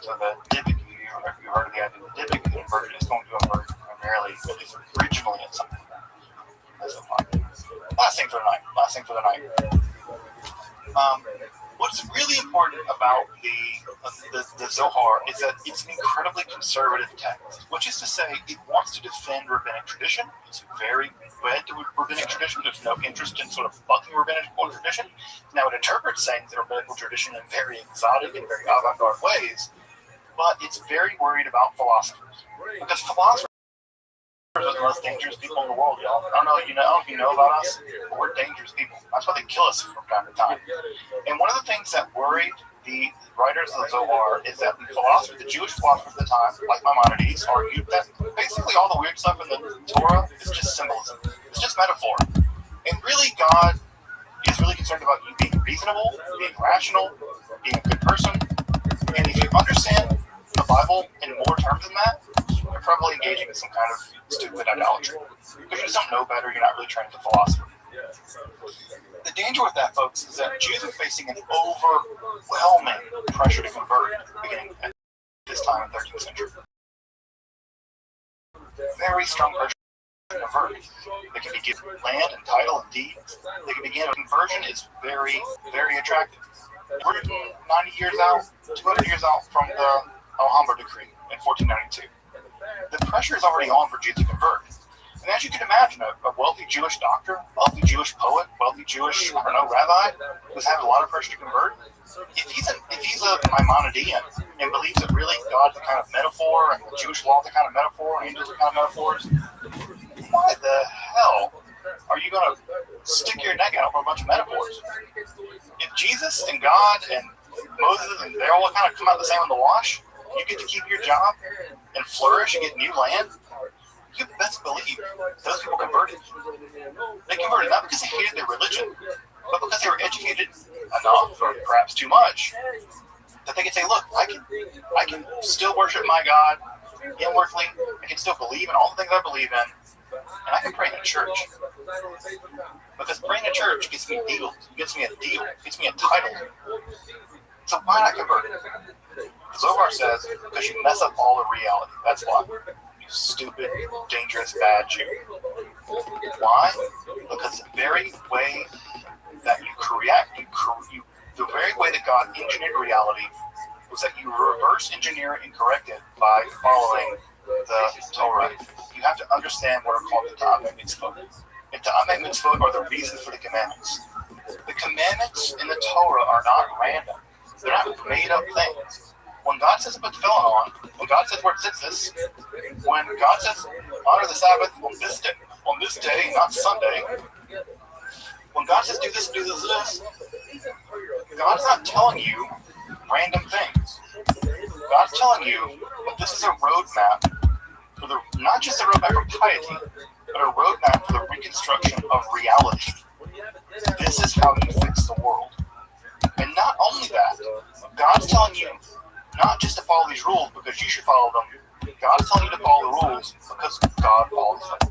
So the Dybbuk, you heard of the idea of the Dybbuk, the inversion is going to emerge primarily, at least originally, at something as a point. Last thing for the night. What's really important about the Zohar is that it's an incredibly conservative text, which is to say it wants to defend rabbinic tradition. It's very wed to rabbinic tradition. There's no interest in sort of bucking rabbinical tradition. Now it interprets saying the rabbinical tradition in very exotic and very avant-garde ways, but it's very worried about philosophers. Because philosophers are the most dangerous people in the world, y'all. I don't know if you know about us, but we're dangerous people. That's why they kill us from time to time. And one of the things that worried the writers of the Zohar is that the Jewish philosophers at the time, like Maimonides, argued that basically all the weird stuff in the Torah is just symbolism. It's just metaphor. And really, God is really concerned about you being reasonable, being rational, being a good person. And if you understand the Bible in more terms than that, you're probably engaging in some kind of stupid idolatry. Because you just don't know better, you're not really trained as a philosopher. The danger with that, folks, is that Jews are facing an overwhelming pressure to convert beginning at this time in the 13th century. Very strong pressure to convert. They can be given land and title and deeds. They can begin. Conversion is very, very attractive. We're 90 years out, 200 years out from the Alhambra Decree in 1492. The pressure is already on for Jews to convert. And as you can imagine, a wealthy Jewish doctor, wealthy Jewish poet, wealthy Jewish, rabbi, who's having a lot of pressure to convert, if he's a Maimonidean and believes that really God's a kind of metaphor and the Jewish law is a kind of metaphor and angels are kind of metaphors, why the hell are you going to stick your neck out for a bunch of metaphors? If Jesus and God and Moses and they all kind of come out the same in the wash, you get to keep your job and flourish and get new land, you best believe those people converted. They converted not because they hated their religion, but because they were educated enough, or perhaps too much, that they could say, look, I can still worship my God inwardly, I can still believe in all the things I believe in, and I can pray in church. Because praying to church gets me a deal, gets me a title. So why not convert? Zohar says, because you mess up all of reality. That's why. You stupid, dangerous, bad Jew. Why? Because the very way that the very way that God engineered reality was that you reverse engineer it and correct it by following the Torah. You have to understand what are called the Ta'ameh Mitzvot. And Ta'ameh Mitzvot are the reason for the commandments. The commandments in the Torah are not random. They're not made up things. When God says put the felon on, when God says wear tzitzis, when God says honor the Sabbath on this day, not Sunday, when God says do this, God's not telling you random things. God's telling you that this is a roadmap for not just a roadmap for piety, but a roadmap for the reconstruction of reality. This is how you fix the world. And not only that, God's telling you not just to follow these rules because you should follow them. God's telling you to follow the rules because God follows them.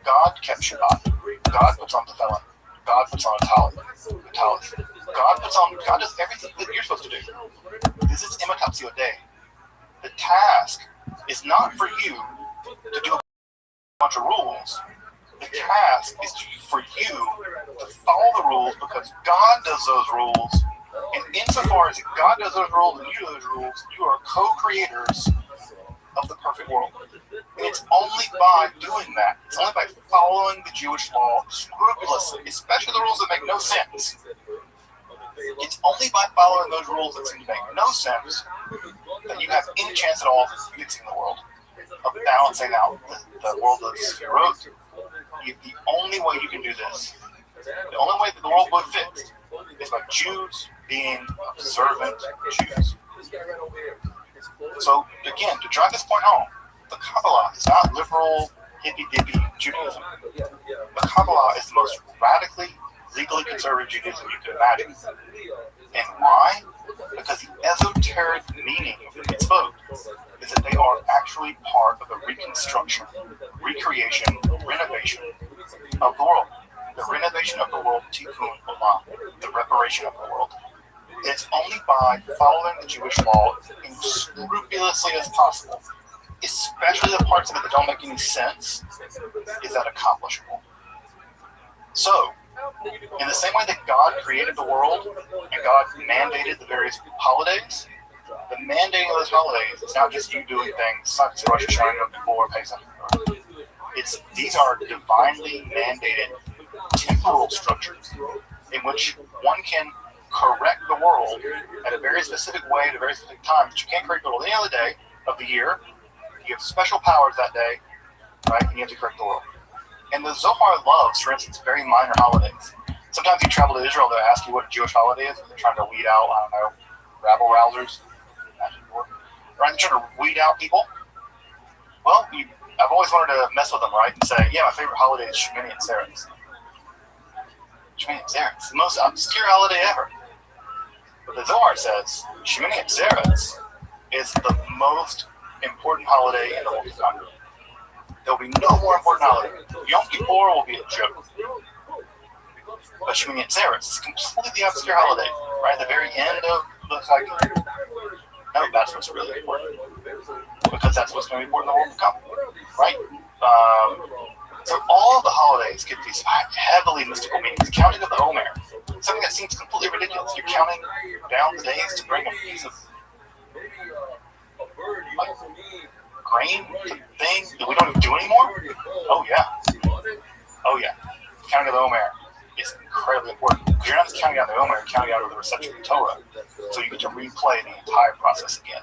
God kept Shabbat. God puts on the felon. God puts on a talith. God does everything that you're supposed to do. This is imitatio Dei. The task is not for you to do a bunch of rules. The task is for you to follow the rules because God does those rules. And insofar as God does those rules and you do those rules, you are co-creators of the perfect world. And it's only by doing that, it's only by following the Jewish law scrupulously, especially the rules that make no sense. It's only by following those rules that seem to make no sense that you have any chance at all of fixing the world, of balancing out the world of Sefirot. The only way you can do this, the only way that the world will be fixed, is by Jews being observant Jews. So, again, to drive this point home, the Kabbalah is not liberal, hippy-dippy Judaism. The Kabbalah is the most radically, legally conservative Judaism you could imagine. And why? Because the esoteric meaning of the mitzvot is that they are actually part of the reconstruction, recreation, renovation of the world. The renovation of the world, tikkun olam, the reparation of the world. It's only by following the Jewish law as scrupulously as possible, especially the parts of it that don't make any sense, is that accomplishable. So, in the same way that God created the world and God mandated the various holidays, the mandating of those holidays is not just you doing things, it's not just Rosh Hashanah, Yom Kippur, or Pesach. These are divinely mandated temporal structures in which one can correct the world at a very specific way at a very specific time, but you can't correct the world any other day of the year. You have special powers that day, right? And you have to correct the world. And the Zohar loves, for instance, very minor holidays. Sometimes you travel to Israel, they'll ask you what a Jewish holiday is, and they're trying to weed out, I don't know, rabble-rousers. Right? They're trying to weed out people. Well, I've always wanted to mess with them, right? And say, yeah, my favorite holiday is Shemini Atzeres. Shemini Atzeres, the most obscure holiday ever. But the Zohar says Shemini Atzeres is the most important holiday in the whole country. There will be no more important holiday. Yom Kippur will be a joke. But Shemini Atzeres is completely obscure holiday, right at the very end of the cycle. No, that's what's really important. Because that's what's going to be important in the world to come, right? So all of the holidays get these heavily mystical meanings. Counting of the Omer, something that seems completely ridiculous. You're counting down the days to bring a piece of grain thing that we don't even do anymore? Oh yeah. Counting of the Omer is incredibly important. Because you're not just counting out the Omer, you're counting out the reception of the Torah. So you get to replay the entire process again.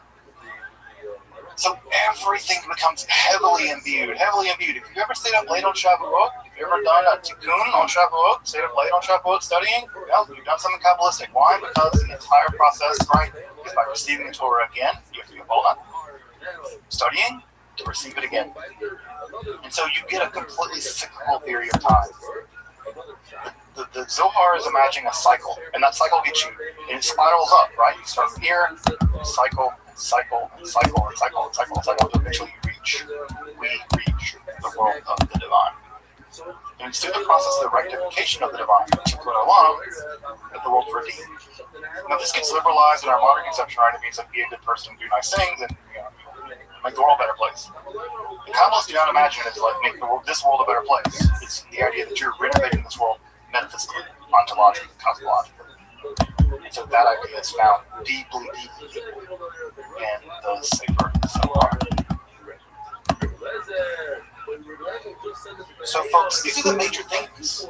So everything becomes heavily imbued. If you ever stayed up late on Shavuot, if you've ever done a tikkun on Shavuot, stayed up late on Shavuot studying, well, you've done something Kabbalistic. Why? Because the entire process, right, is by receiving the Torah again. You have to be studying to receive it again. And so you get a completely cyclical theory of time. The Zohar is imagining a cycle, and that cycle gets you, and it spirals up, right? You start from here, cycle, until eventually we reach the world of the divine. And it's through the process of the rectification of the divine particular law that the world is redeemed. Now, this gets liberalized in our modern conception, right? It means like be a good person, do nice things, and make the world a better place. The Kabbalists do not imagine it to like make this world a better place. It's the idea that you're renovating this world metaphysically, ontologically, cosmologically. And so that idea is found deeply in the sacred Zohar. So, folks, these are the major things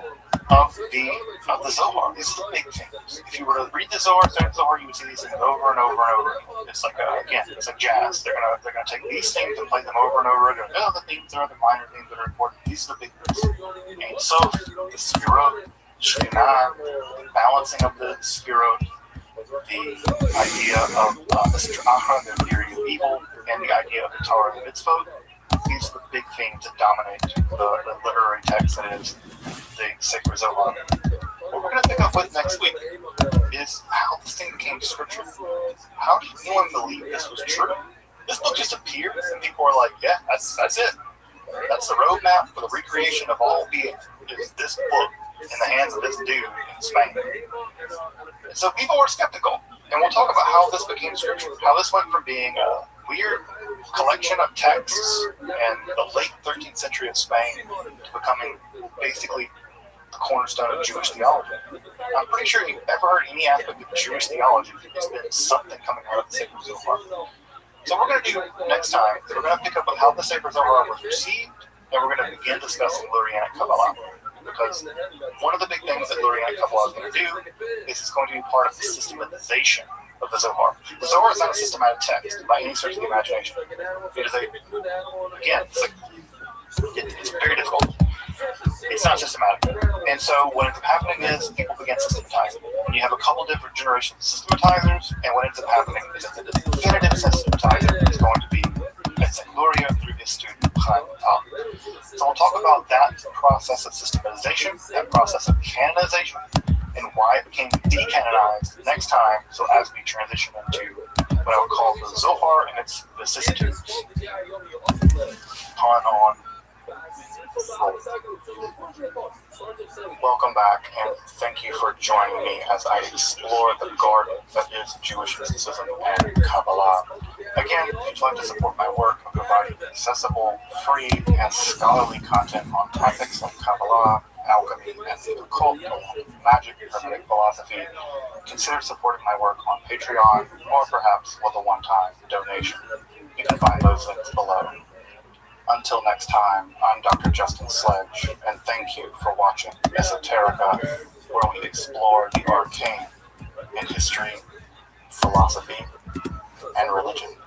of the Zohar. These are the big things. If you were to read the Zohar, study the Zohar, you would see these things over and over and over. It's like it's like jazz. They're gonna take these things and play them over and over again. Oh, the things are the minor things that are important. These are the big things. And so the Sefirot, Shekhinah, the balancing of the Sefirot, the idea of the Sitra Achra, the theory of evil, and the idea of the Torah and Mitzvot. These are the big things that dominate the literary text that is the Sacred Zohar. What we're going to pick up with next week is how this thing became scripture. How did anyone believe this was true? This book just appeared, and people were like, yeah, that's it. That's the roadmap for the recreation of all being, is this book in the hands of this dude in Spain. And so people were skeptical. And we'll talk about how this became scripture, how this went from being a weird collection of texts in the late 13th century of Spain to becoming basically the cornerstone of Jewish theology. I'm pretty sure if you've ever heard any aspect of Jewish theology, it's been something coming out of the Sacred Zohar. So we're going to do next time, we're going to pick up on how the Sacred Zohar was received, and we're going to begin discussing Lurianic Kabbalah. Because one of the big things that Lurianic Kabbalah is going to do is it's going to be part of the systematization of the Zohar. The Zohar is not a systematic text by any stretch of the imagination. It is it's very difficult. It's not systematic. And so what ends up happening is people begin systematizing. And you have a couple different generations of systematizers, and what ends up happening is that the definitive systematizer is going to be Vincent Luria through his student Chaim Vital. So we'll talk about that process of systematization, that process of canonization, and why it became decanonized next time, so as we transition into what I would call the Zohar and its vicissitudes. On. Welcome back, and thank you for joining me as I explore the garden that is Jewish mysticism and Kabbalah. Again, if you'd like to support my work of providing accessible, free, and scholarly content on topics like Kabbalah, alchemy, and the occult, magic, hermetic philosophy, consider supporting my work on Patreon, or perhaps with a one-time donation. You can find those links below. Until next time, I'm Dr. Justin Sledge, and thank you for watching Esoterica, where we explore the arcane in history, philosophy, and religion.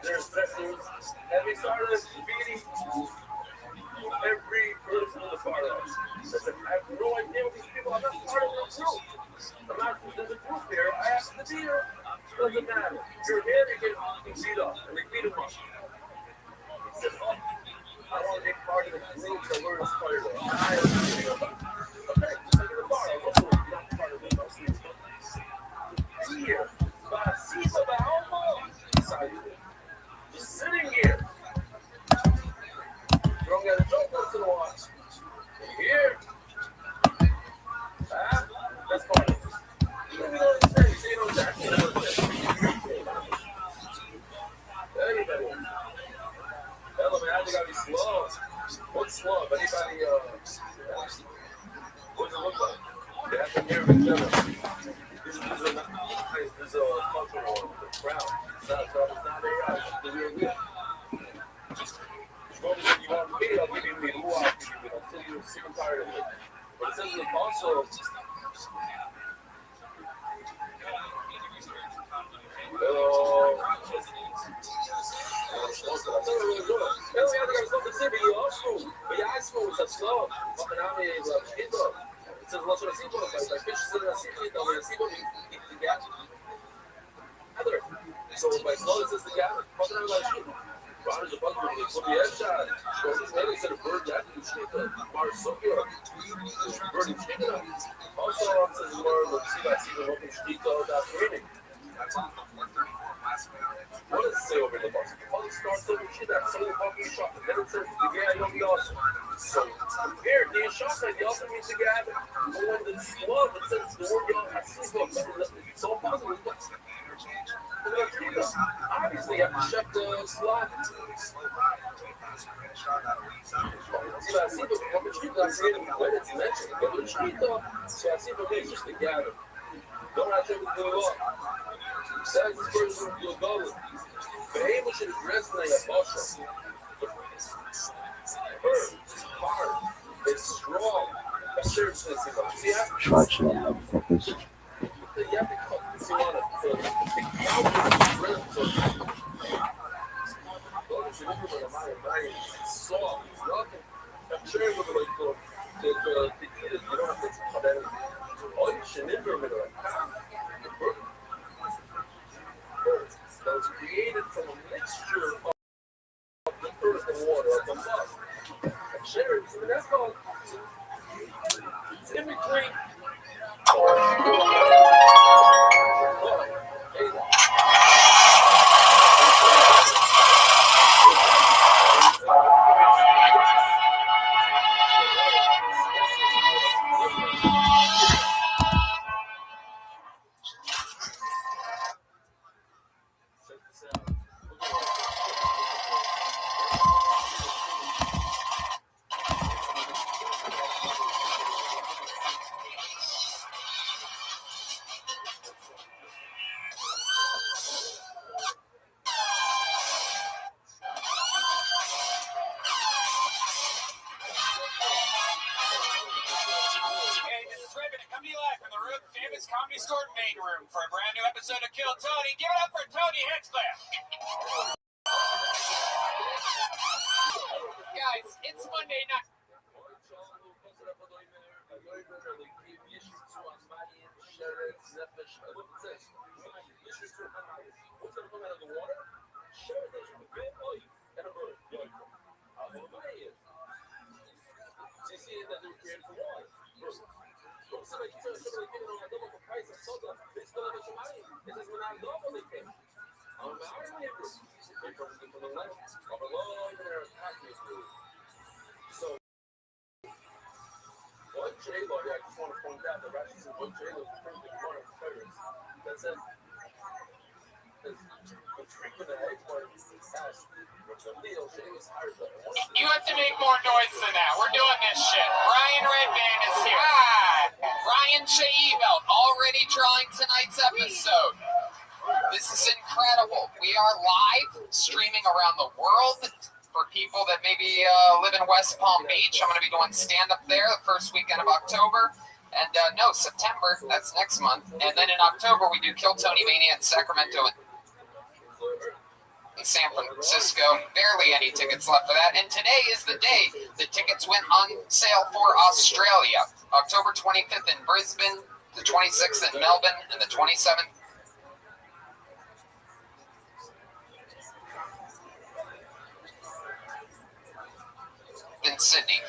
There's vessels, and we started feeding every person in the part of us. I have no idea what these people are. I'm not part of the group. I'm not, there's a group here. I have to be here. Doesn't matter. You're here to get beat up and beat them up. He said, oh, I want to be part of the group that we're inspired of. I am beating them up. Okay, just like in the bar. I'm also not part of it. I'll see you. Here. But see about just sitting here. You don't got to jump once in a while. Here. That's part of it. You don't know what I'm saying. You know exactly what I'm saying. Anybody. Hell, man, I think I'd be slow. What's slow? Anybody, what's it look like? They have to hear each other. This is a cultural crowd. It's not AI. It's the real deal. You want to be, I'll give you the who I'll give you until you're sick and tired of it. But it says also, wyniosło, wyjaśniło ze snow, pokonamy szkido. Co złożyło siło, tak pierwszy na siebie, to jest siło i tygat. Other. So by slow is the gap, pokonamy szkido. Bardzo że pan podjeżdża, szkoda, że nie sobie bird that you szkido, bardzo sobie. Bird szkido. Also, says more of siwa open szkido that training. What does it say over the box? The phone starts over shit at some fucking shop. And then it says the guy don't be awesome. So here, the shop like the also means the guy on the glove that says the word y'all have seen. So possible. Obviously, you have to check the slot. Se assim, como eu digo, it's mentioned, but it's escrito, se assim, porque it's just the gather. Don't have to do it. Says this person will go. Behavior should address the emotion. It's hard. It's strong. That's seriousness. See, Schwarzenegger, motherfuckers. you have to cut this one. Soft. I'm sure it would like the you don't have to cut that. All you should never be like that was created from a mixture of the earth and water of the mud. And cherries, I mean, that's called it's in between. Comedy Store main room for a brand new episode of Kill Tony. Give it up for Tony Hinchcliffe. Guys, it's Monday night. So, what J-Lo, I just want to point out that right season, what J-Lo is pretty good one of the players. That's it. You have to make more noise than that. We're doing this shit. Ryan Redband is here. Ryan Shaibel already drawing tonight's episode. This is incredible. We are live streaming around the world for people that maybe live in West Palm Beach. I'm going to be doing stand-up there the first weekend of October. And no, September, that's next month. And then in October, we do Kill Tony Mania in Sacramento in San Francisco. Barely any tickets left for that. And today is the day the tickets went on sale for Australia. October 25th in Brisbane, the 26th in Melbourne, and the 27th in Sydney.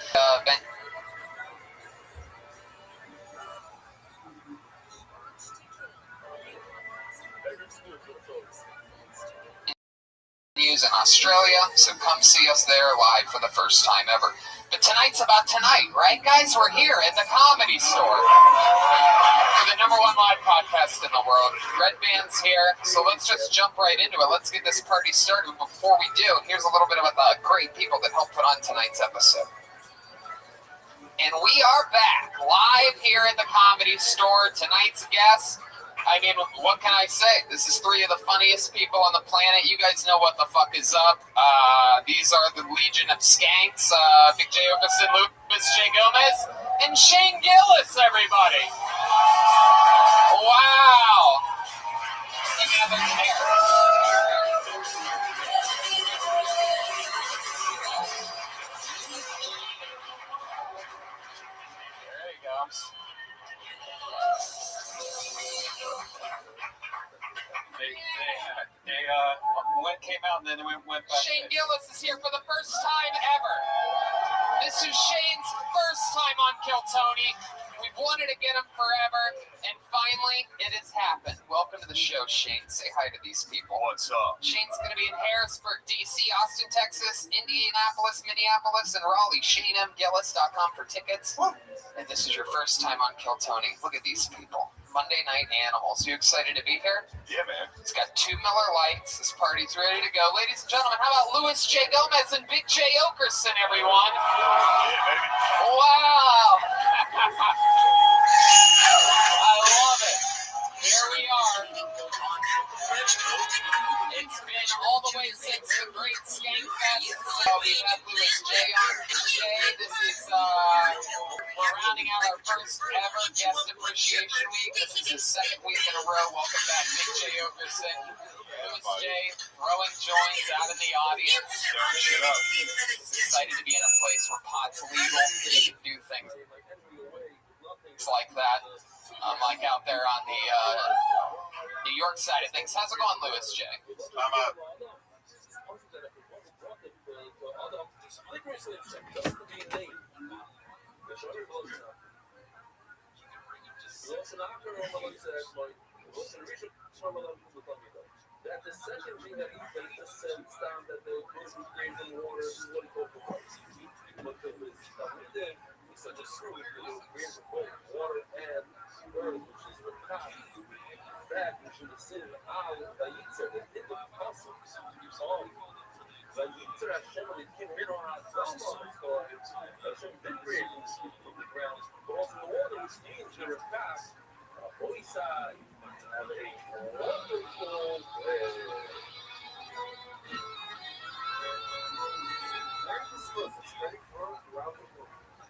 In Australia, so come see us there live for the first time ever. But tonight's about tonight, right, guys? We're here at the Comedy Store for the #1 live podcast in the world. Red Band's here, so let's just jump right into it. Let's get this party started. Before we do, here's a little bit about the great people that helped put on tonight's episode. And we are back live here at the Comedy Store. Tonight's guest, I mean, what can I say? This is 3 of the funniest people on the planet. You guys know what the fuck is up. These are the Legion of Skanks. Big J. Okerson, Lucas J. Gomez, and Shane Gillis, everybody. Wow. Give me another chair. came out and then it went back. Shane Gillis is here for the first time ever. This is Shane's first time on Kill Tony. We've wanted to get him forever, and finally, it has happened. Welcome to the show, Shane. Say hi to these people. What's up? Shane's going to be in Harrisburg, D.C., Austin, Texas, Indianapolis, Minneapolis, and Raleigh. ShaneMGillis.com for tickets. And this is your first time on Kill Tony. Look at these people. Monday Night Animals. You excited to be here? Yeah, man. It's got 2 Miller Lights. This party's ready to go. Ladies and gentlemen, how about Louis J. Gomez and Big J. Okerson, everyone? Yeah, baby. Wow. I love it. Here we are. It's been all the way since the Great Skank Fest. We've had Louis J. on. Jay, this is, we're rounding out our first ever guest appreciation week. This is his second week in a row. Welcome back, Big J. Okerson. Louis J. throwing joints out in the audience. Shut up. He's excited to be in a place where pot's legal. He can do things like that. Like out there on the New York side of things. How's it going, Louis J? I'm up. That the second thing that he just said down that the person creates in water is what he called the rights. But the thing is such a screw because it creates both water and earth, which is the cop. That which is the sin of the Vayitzer, the hit of Pasuk. Vayitzer Hashem, and it came here on our throne. Hashem did create these from the ground, but also the water which means you're a cop. Boisai. Have a wonderful day. This was a steady growth throughout the world.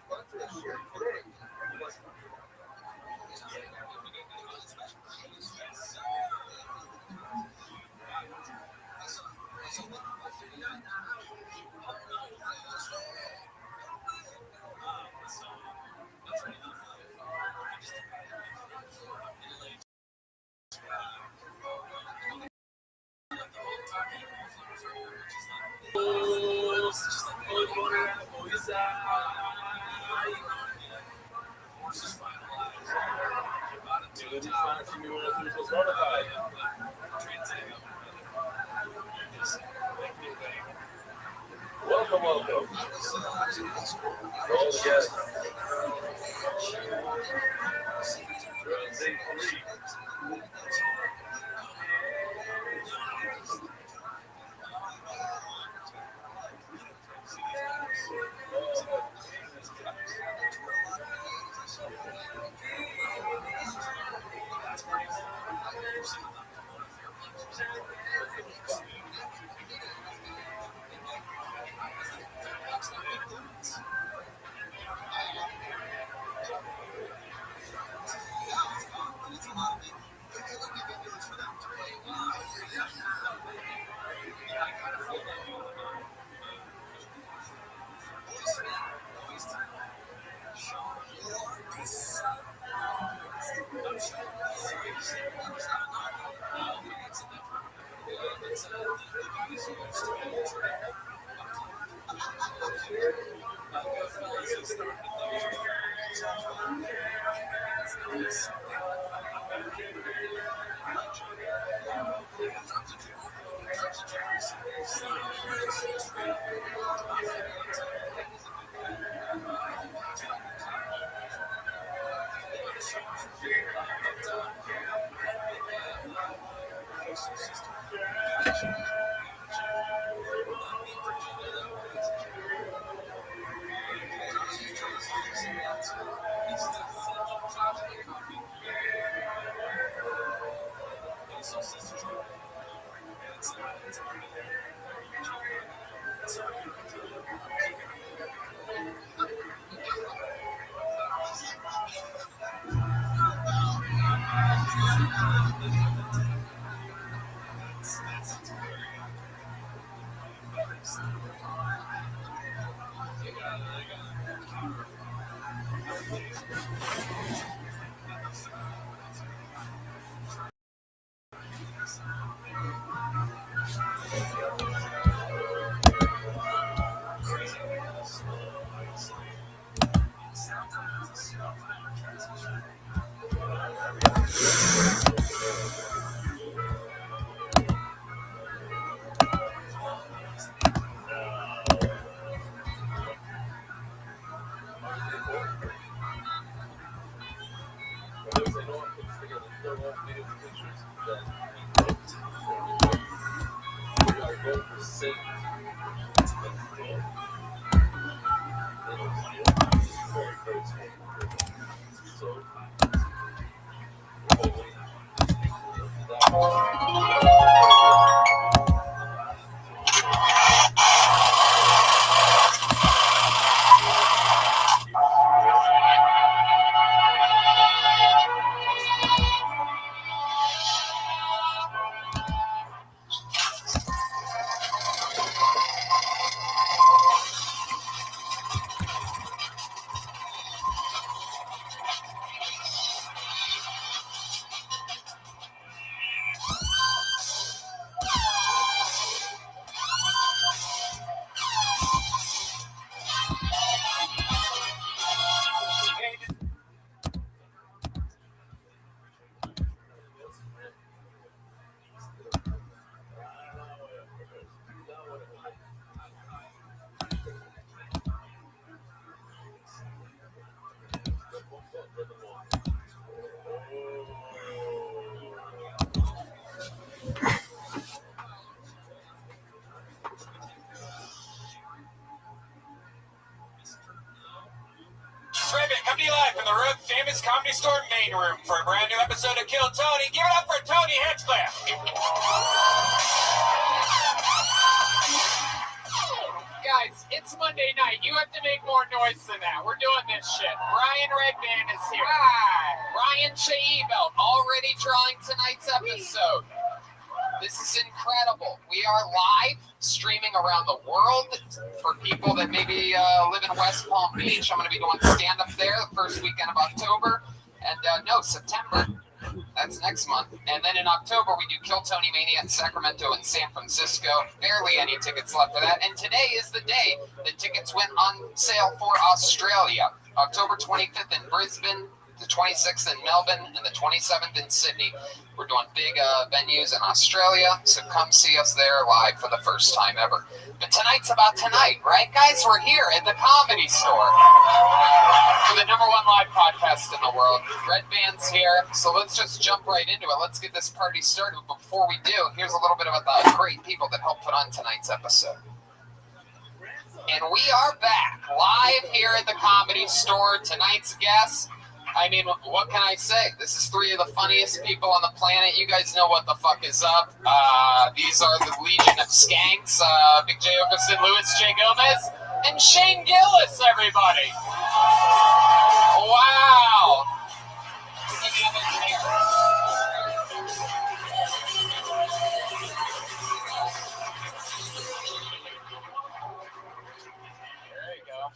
But to share today, welcome. All together. Day 3. Raven, coming to you live from the Road Famous Comedy Store main room for a brand new episode of Kill Tony. Give it up for Tony Hinchcliffe. Guys, it's Monday night. You have to make more noise than that. We're doing this shit. Ryan Redband is here. Hi. Ryan Shaibelt already drawing tonight's episode. This is incredible. We are live streaming around the world for people that maybe live in West Palm Beach. I'm going to be doing stand-up there the first weekend of October. And September. That's next month. And then in October, we do Kill Tony Mania in Sacramento and San Francisco. Barely any tickets left for that. And today is the day that tickets went on sale for Australia. October 25th in Brisbane, the 26th in Melbourne, and the 27th in Sydney. We're doing big venues in Australia, so come see us there live for the first time ever. But tonight's about tonight, right, guys? We're here at the Comedy Store for the #1 live podcast in the world. Red Band's here, so let's just jump right into it. Let's get this party started. Before we do, here's a little bit about the great people that helped put on tonight's episode. And we are back live here at the Comedy Store. Tonight's guests, I mean, what can I say? This is 3 of the funniest people on the planet. You guys know what the fuck is up. These are the Legion of Skanks, Big J. Okerson, Louis J. Gomez, and Shane Gillis, everybody. Wow. There you go.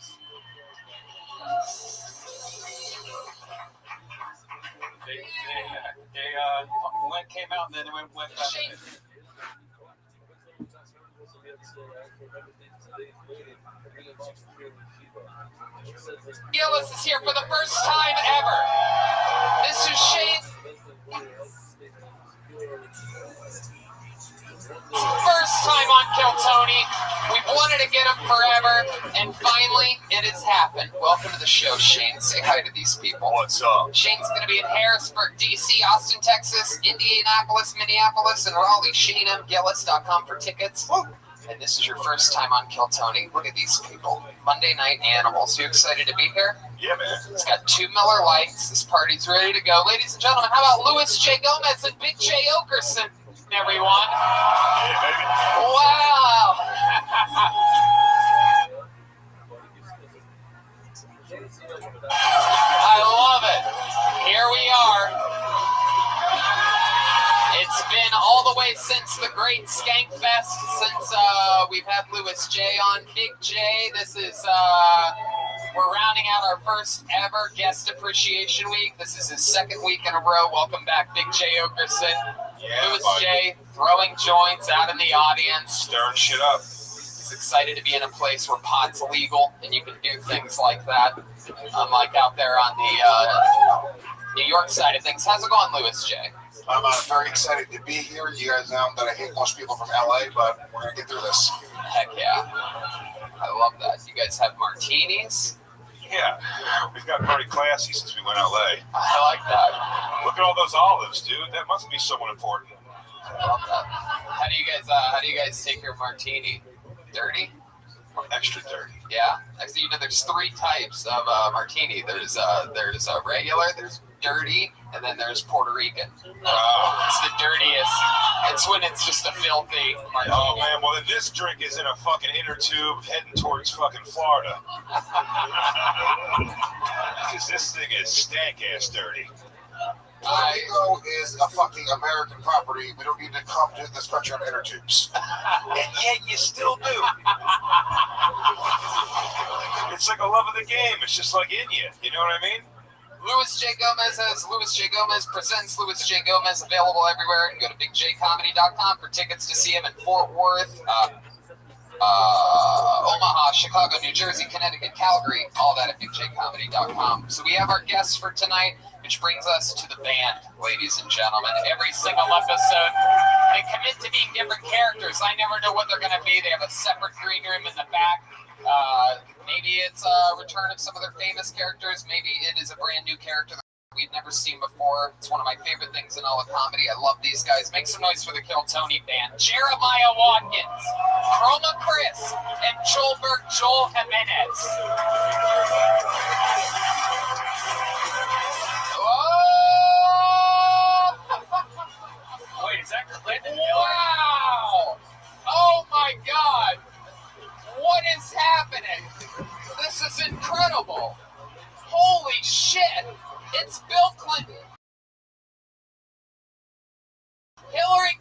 The link came out and then it went back. Gillis is here for the first time ever. This is Shane. First time on Kill Tony. We've wanted to get him forever, and finally, it has happened. Welcome to the show, Shane. Say hi to these people. What's up? Shane's going to be in Harrisburg, D.C., Austin, Texas, Indianapolis, Minneapolis, and Raleigh. ShaneMGillis.com for tickets. And this is your first time on Kill Tony. Look at these people. Monday Night Animals. You excited to be here? Yeah, man. It's got 2 Miller Lights. This party's ready to go. Ladies and gentlemen, how about Louis J. Gomez and Big J. Okerson, everyone? Yeah, baby. Wow. I love it. Here we are. It's been all the way since the Great Skank Fest, since we've had Louis J on. Big J, this is, we're rounding out our first ever Guest Appreciation Week. This is his 2nd week in a row. Welcome back, Big J. Okerson. Yeah, Louis buddy. J. throwing joints out in the audience. Stirring shit up. He's excited to be in a place where pot's legal and you can do things like that, unlike out there on the New York side of things. How's it going, Louis J? I'm very excited to be here. You guys know that I hate most people from LA, but we're going to get through this. Heck yeah. I love that. You guys have martinis? Yeah, we've gotten pretty classy since we went LA. I like that. Look at all those olives, dude. That must be someone important. love that. How do you guys take your martini? Dirty? Extra dirty. Yeah. Actually, there's 3 types of martini. There's a regular, there's dirty, and then there's Puerto Rican. It's the dirtiest. It's when it's just a filthy martini. Oh man, well this drink is in a fucking inner tube heading towards fucking Florida. Because this thing is stank ass dirty. Puerto Rico is a fucking American property. We don't need to come to this country on inner tubes. And yet you still do. It's like a love of the game. It's just like in you. You know what I mean? Louis J. Gomez as Louis J. Gomez presents Louis J. Gomez, available everywhere. You can go to bigjcomedy.com for tickets to see him in Fort Worth, Omaha, Chicago, New Jersey, Connecticut, Calgary, all that at bigjcomedy.com. So we have our guests for tonight, which brings us to the band, ladies and gentlemen. Every single episode, they commit to being different characters. I never know what they're going to be. They have a separate green room in the back. Maybe it's a return of some of their famous characters. Maybe it is a brand new character that we've never seen before. It's one of my favorite things in all of comedy. I love these guys. Make some noise for the Kill Tony band. Jeremiah Watkins, Chroma Chris, and Joel Jimenez. Oh! Wait, is that Clinton? Wow! Oh my God! What is happening? This is incredible! Holy shit! It's Bill Clinton! Hillary!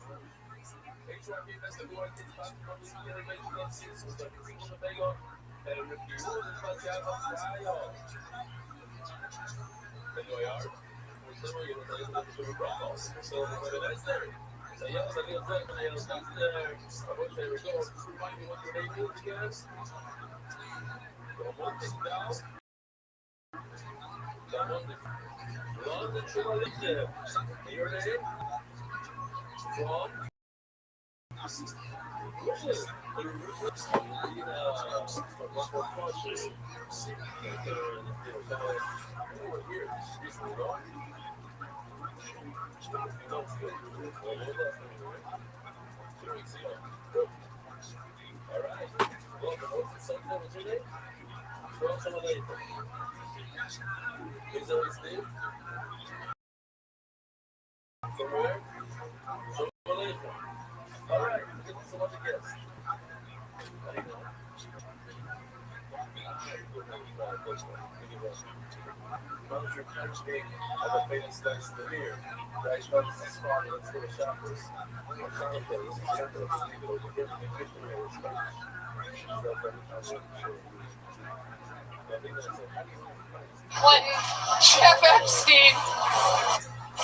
Clinton, Jeff Epstein,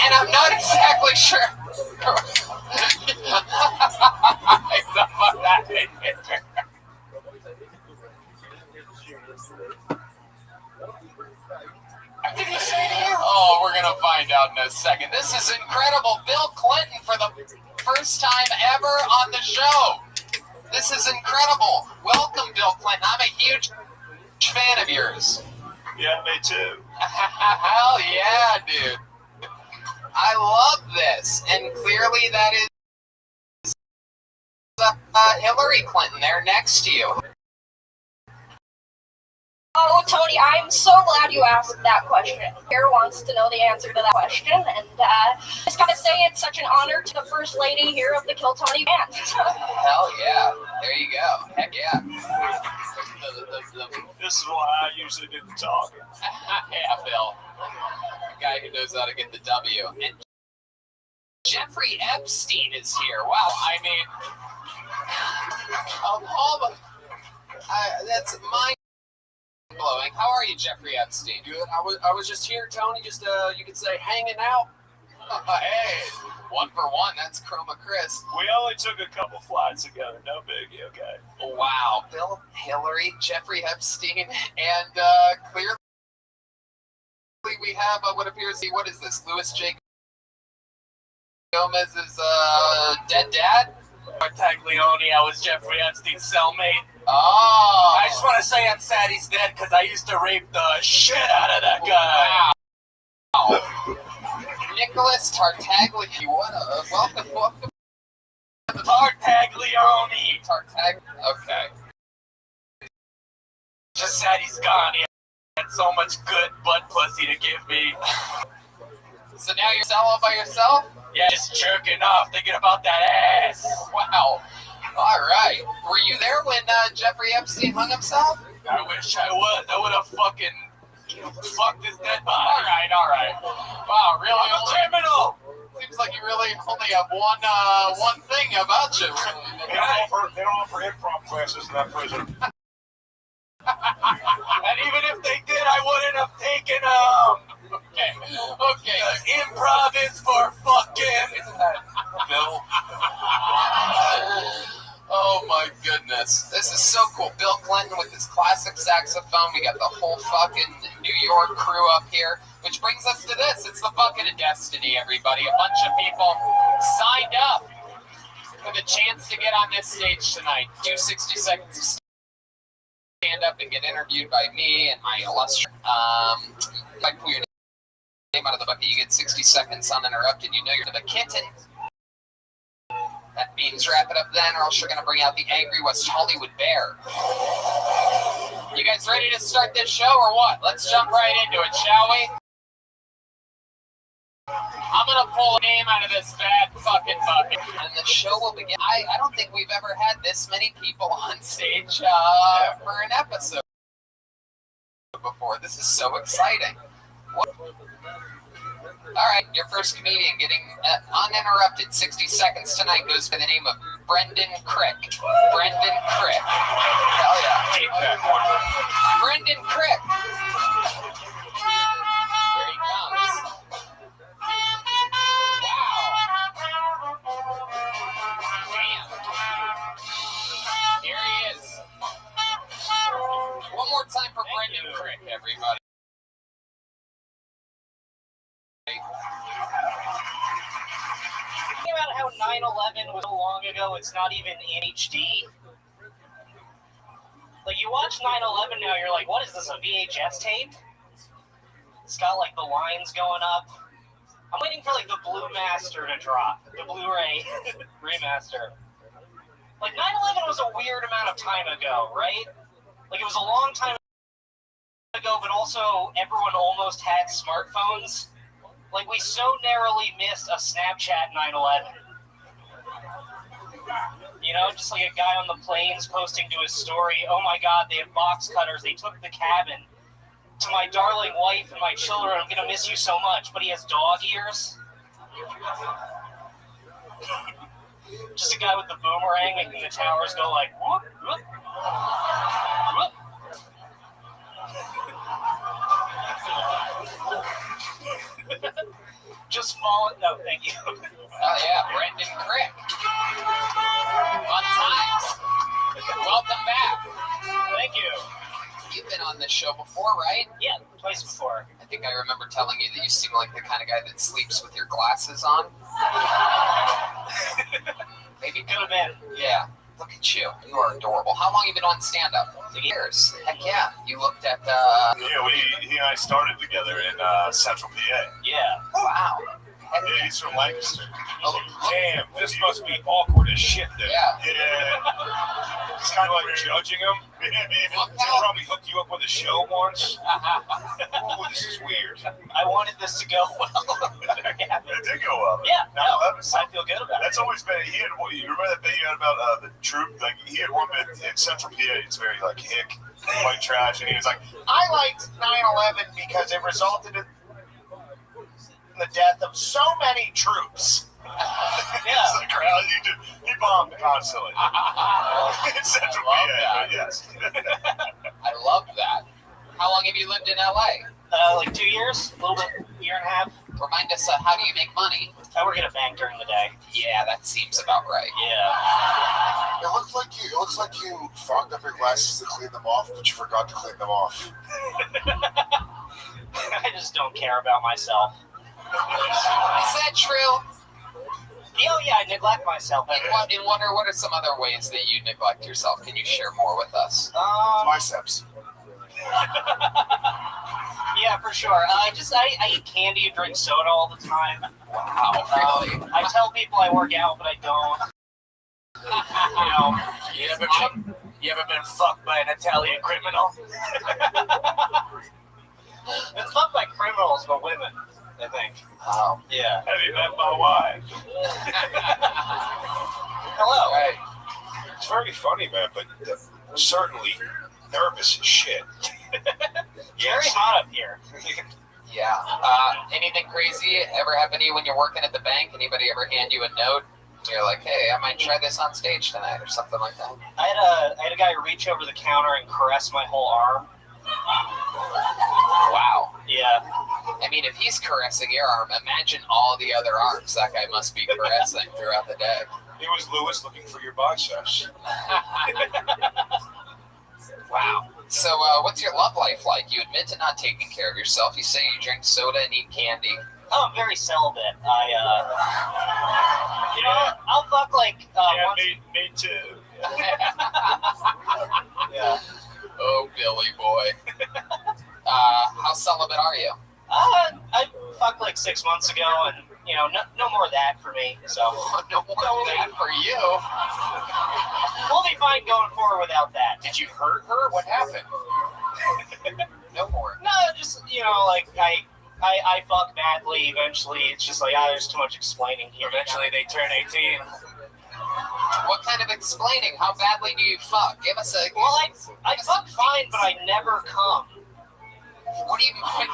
and I'm not exactly sure. Oh, we're gonna find out in a second. This is incredible. Bill Clinton for the first time ever on the show. This is incredible. Welcome, Bill Clinton. I'm a huge fan of yours. Yeah, me too. Hell yeah, dude. I love this. And clearly that is Hillary Clinton there next to you. Oh, Tony, I'm so glad you asked that question. Here wants to know the answer to that question, and just gotta say it's such an honor to the First Lady here of the Kill Tony band. Hell yeah. There you go. Heck yeah. This is why I usually do the talking. Yeah, Bill. The guy who knows how to get the W. And Jeffrey Epstein is here. Wow, I mean, of all the... that's mind-blowing. How are you, Jeffrey Epstein? Good. I was just here, Tony, just, you could say, hanging out. Hey, 1 for 1. That's Chroma Chris. We only took a couple flights together. No biggie, okay? Wow. Bill, Hillary, Jeffrey Epstein, and clearly we have what appears to be, what is this, Louis J. Gomez's dead dad? Taglioni, I was Jeffrey Epstein's cellmate. Oh. I just want to say I'm sad he's dead because I used to rape the shit out of that guy. Wow. Nicholas Tartaglia, welcome Tartaglione. Tartag? Okay. Just sad he's gone. He had so much good butt pussy to give me. So now you're all by yourself? Yeah, just jerking off, thinking about that ass. Wow. All right. Were you there when Jeffrey Epstein hung himself? I wish I was. I would have fucking fucked his dead body. All right. Wow, really? I'm a criminal. Seems like you really only have one thing about you. They don't offer improv classes in that prison. And even if they did, I wouldn't have taken them. Okay. Because improv is for fucking Bill. Oh my goodness. This is so cool. Bill Clinton with his classic saxophone. We got the whole fucking New York crew up here. Which brings us to this. It's the Bucket of Destiny, everybody. A bunch of people signed up for the chance to get on this stage tonight. Do 60 seconds of stand up and get interviewed by me and my illustrious. If I pull your name out of the bucket, you get 60 seconds uninterrupted. You know you're the kitten. That means wrap it up then, or else you're going to bring out the angry West Hollywood bear. You guys ready to start this show or what? Let's jump right into it, shall we? I'm going to pull a name out of this bad fucking bucket. And the show will begin. I don't think we've ever had this many people on stage for an episode before. This is so exciting. All right, your first comedian getting uninterrupted 60 seconds tonight goes by the name of Brendan Crick. Brendan Crick. Hell yeah. take that one. Brendan Crick. Here he comes. Wow. Damn. Here he is. One more time for Brendan Crick, everybody. Think about how 9/11 was so long ago, it's not even in HD. Like, you watch 9/11 now, you're like, what is this, a VHS tape? It's got, like, the lines going up. I'm waiting for, like, the Blue Master to drop. The Blu-ray remaster. Like, 9/11 was a weird amount of time ago, right? Like, it was a long time ago, but also everyone almost had smartphones. Like, we so narrowly missed a Snapchat 9/11. You know, just like a guy on the planes posting to his story, oh my god, they have box cutters, they took the cabin. To my darling wife and my children, I'm gonna miss you so much, but he has dog ears. Just a guy with the boomerang making the towers go like, whoop, whoop, whoop. Just falling. No, thank you. Oh yeah, Brendan Crick. Fun times. Welcome back. Thank you. You've been on this show before, right? Yeah, twice before. I think I remember telling you that you seem like the kind of guy that sleeps with your glasses on. Maybe could have been. Yeah. Look at you. You are adorable. How long have you been on stand-up? Years. Heck yeah. You looked at, Yeah, he and I started together in Central PA. Yeah. Wow. Yeah, he's from Lancaster. Oh, Damn, this must be awkward as shit then. Yeah. Yeah. It's kind of like judging him. He probably hooked you up with a show once. Oh, this is weird. I wanted this to go well. It did go well. Yeah, No, no, that was- I feel good about it. That's always been. He had. You remember that thing you had about the troop? Like he had one bit in Central PA. It's very like hick, white trash, and he was like, I liked 9/11 because it resulted in the death of so many troops. It's like, he bombed constantly. In Central PA, but yes. I love that. How long have you lived in LA? Like 2 years, a little bit, year and a half. Remind us, how do you make money? I work at a bank during the day. Yeah, that seems about right. Yeah. It looks like you fogged up your glasses to clean them off, but you forgot to clean them off. I just don't care about myself. Is that true? Oh yeah, I neglect myself. In what are some other ways that you neglect yourself? Can you share more with us? Biceps. Yeah, for sure. I eat candy and drink soda all the time. Wow, really? I tell people I work out, but I don't. You ever been fucked by an Italian criminal? It's fucked by criminals, but women, I think. Oh. Yeah. Have you met my wife? Hello. Hey, it's very funny, man, but certainly nervous as shit. Very hot up here. Yeah. Anything crazy ever happen to you when you're working at the bank? Anybody ever hand you a note? You're like, hey, I might try this on stage tonight or something like that. I had a guy reach over the counter and caress my whole arm. Wow. Yeah. I mean, if he's caressing your arm, imagine all the other arms that guy must be caressing throughout the day. It was Lewis looking for your biceps. Wow. So, what's your love life like? You admit to not taking care of yourself. You say you drink soda and eat candy. Oh, I'm very celibate. I'll fuck like once. Me too. Yeah. Oh, Billy boy. How celibate are you? I fucked like 6 months ago, and no more of that for me. So No more of that for you. we'll be fine going forward without that. Did you hurt her? What happened? No more. No, just like I fuck badly. Eventually, it's just like there's too much explaining here. Eventually they turn 18. What kind of explaining? How badly do you fuck? Give us a... Well, I fuck fine, but I never come. What do you mean?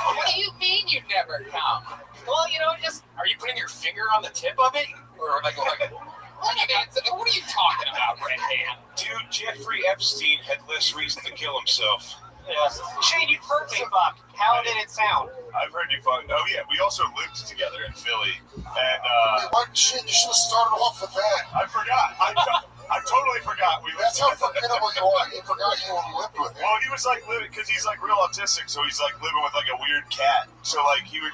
What do you mean you never come? Well, just Are you putting your finger on the tip of it? Or what are you talking about, Red Man? Dude, Jeffrey Epstein had less reason to kill himself. yes. Shane, you've heard me fuck. How did it sound? I've heard you fuck. Oh, yeah, we also lived together in Philly. And, What shit? You should have started off with that. I forgot. I totally forgot. That's how forgettable you are. You forgot you lived with him. Well, he was like living, because he's like real autistic, so he's like living with like a weird cat. So like he would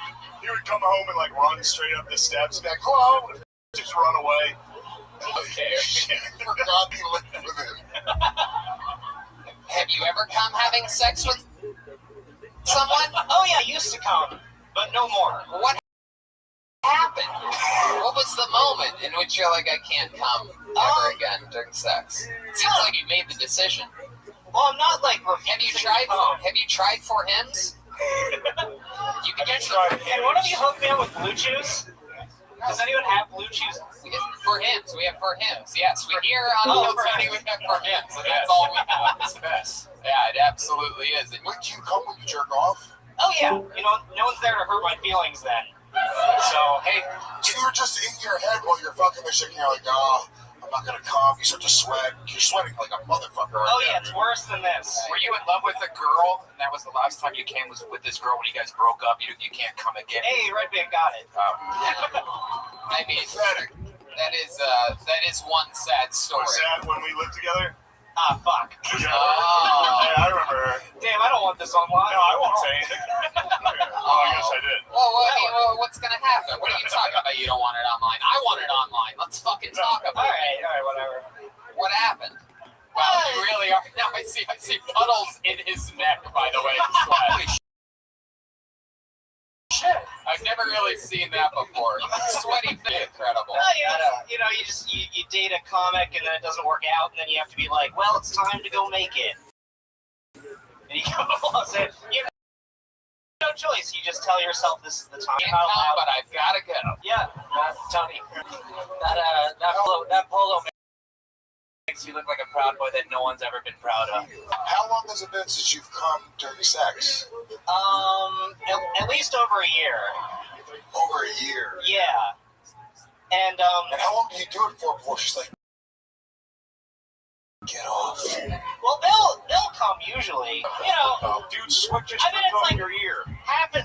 come home and like run straight up the steps and be like, hello, and just run away. Okay. You forgot you lived with him. Have you ever come having sex with someone? Oh yeah, I used to come, but no more. What happened? What was the moment in which you're like, I can't come ever again during sex? It seems like you made the decision. Well, I'm not like Have you tried for hymns? You can get Can one of you hook me up with Blue Chews? Does anyone have Blue Chews? for hymns. We have for hymns. Yes, we here on Kill Tony we have for hymns, and that's all we have. It's the best. Yeah, it absolutely is. And When do you come when you jerk off? Oh yeah, no one's there to hurt my feelings then. So hey, So you're just in your head while you're fucking this shit, and you're like, I'm not gonna come. You start to sweat. You're sweating like a motherfucker. oh yeah, it's worse than this. Were you in love with a girl, and that was the last time you came was with this girl when you guys broke up? You can't come again. Hey, Red Band got it. I mean, that is one sad story. Was that when we lived together? Ah, fuck. Yeah, I remember her. Damn, I don't want this online. No, I won't say anything. Oh, I guess I did. Well, what's gonna happen? What are you talking about? You don't want it online. I want it online. Let's fucking talk about it. All right, whatever. What happened? Wow, you really are. Now I see puddles in his neck, by the way. Holy shit. I've never really seen that before. Sweaty thing, incredible. You date a comic and then it doesn't work out, and then you have to be like, well, it's time to go make it. And you go, you have no choice. You just tell yourself this is the time. Can't come, but I've gotta go. Yeah. Tony, that polo makes you look like a proud boy that no one's ever been proud of. How long has it been since you've come during sex? At least over a year. Over a year. Yeah. And And how long do you do it for before she's like, get off? well, they'll come usually. Dude, sweat just I mean, it's ripped off like your ear. half an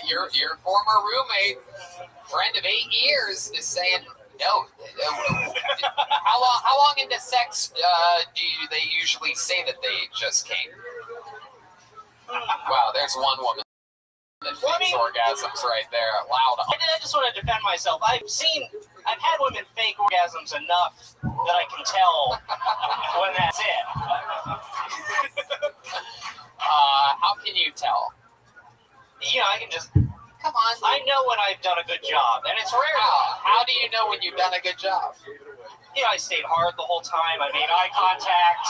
Your former roommate, friend of 8 years, is saying no. How long into sex do they usually say that they just came? Wow, there's one woman that fakes orgasms right there. Loud. I just want to defend myself. I've had women fake orgasms enough that I can tell when that's it. How can you tell? I can just Come on. I know when I've done a good job, and it's rare. How do you know when you've done a good job? You know, I stayed hard the whole time. I made eye contact.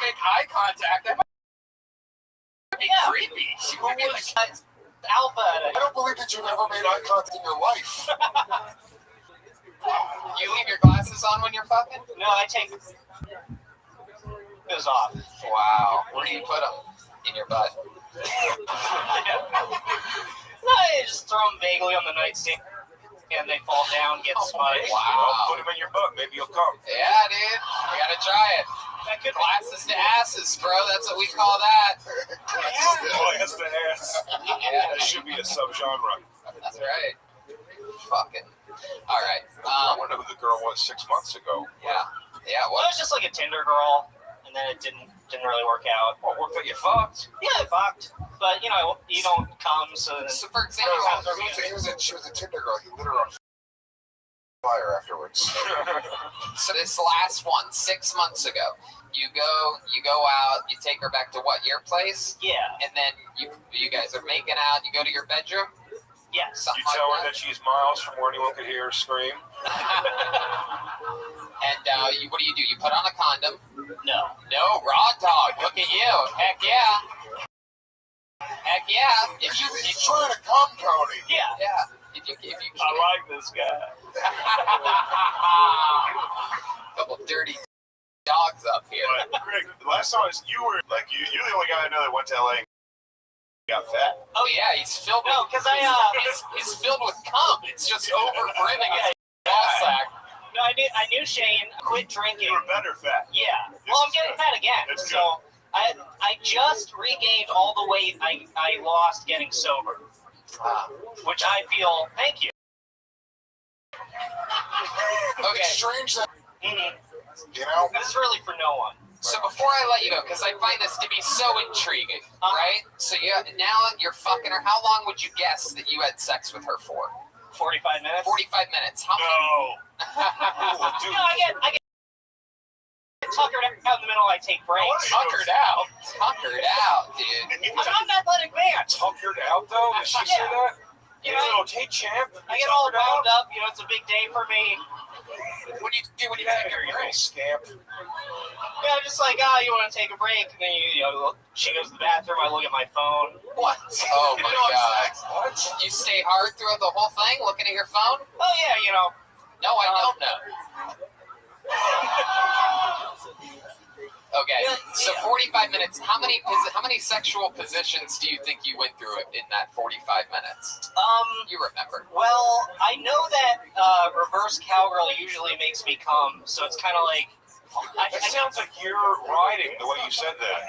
Make eye contact. That might be creepy. She would be like, Alpha. I don't believe that you've ever made eye contact in your life. you leave your glasses on when you're fucking? No, I take those off. Wow. Where do you put them? In your butt? No, I just throw them vaguely on the nightstand, and they fall down, get smudged. Wow. Put him in your butt. Maybe you'll come. Yeah, dude. We gotta try it. That could Glasses to asses, bro. That's what we call that. Glass to ass. Yeah. That should be a subgenre. That's right. Fucking. All right. I wonder who the girl was 6 months ago. Yeah. Yeah. Well, it was just like a Tinder girl, and then it didn't really work out. Well, worked that you fucked. Yeah, I fucked. But, you know, you don't come, so... So, for example, She was a Tinder girl. He lit her on fire afterwards. so this last one, 6 months ago, you go out, you take her back to what, your place? Yeah. And then you guys are making out, you go to your bedroom? Yes. You tell her that she's miles from where anyone could hear her scream. And what do? You put on a condom? No. No, raw dog. Look at you. Heck yeah. Heck yeah. If you He's trying to come, Tony. Yeah. yeah. If you I like this guy. couple dirty dogs up here. But, Craig, the last time you're the only guy I know that went to LA and got fat. Oh yeah, he's filled with. No, because he's filled with cum. It's just over brimming his ball sack. No, I knew Shane quit drinking. You were better fat. Yeah. Well, I'm getting fat again. It's So I just regained all the weight I lost getting sober. Which I feel, thank you. Okay. It's strange that, Mm-hmm. you know, This is really for no one. So before I let you go, because I find this to be so intriguing, right? So now you're fucking her. How long would you guess that you had sex with her for? 45 minutes? 45 minutes. How No. You know, I get tuckered out in the middle, I take breaks. Tuckered out, dude. I'm not an athletic man. Tuckered out, though? Did she say that? You know, Hey, champ. I get all wound up. You know, it's a big day for me. What do you do when you Yeah, take your you little break? scamp. Yeah, I'm just like, you want to take a break? And then she goes to the bathroom. I look at my phone. What? Oh my god. What? You stay hard throughout the whole thing, looking at your phone? Oh yeah, you know. No, I don't know. Okay, so 45 minutes. How many sexual positions do you think you went through in that 45 minutes? You remember? Well, I know that reverse cowgirl usually makes me come, so it's kind of like. That sounds like you're riding the way you said that.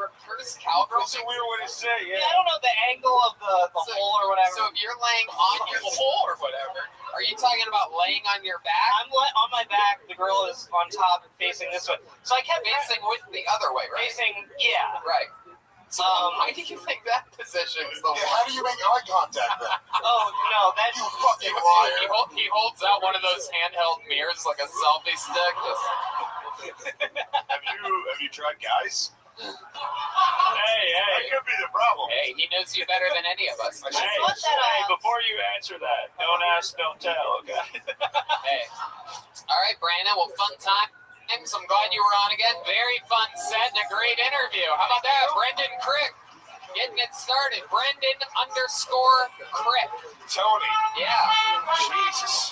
Reverse cowgirl? That's a weird way to say, Yeah, I don't know the angle of the hole or whatever. So if you're laying on your hole or whatever, are you talking about laying on your back? I'm on my back. The girl is on top, facing this way. So I kept Facing with the other way, right? facing. Yeah. Right. So why do you think that position is the yeah, one? how do you make eye contact then? Oh no, that's You fucking liar. He holds out one of those handheld mirrors like a selfie stick. Just, Have you tried guys? Hey, That could be the problem. hey, he knows you better than any of us. I I should- thought that. hey, before you answer that, don't ask, don't tell, okay? Hey. All right, Brandon. Well, fun time. I'm glad you were on again. Very fun set and a great interview. How about that, Brendan Crick? Getting it started. Brendan_Crick. Tony. Yeah. Jesus.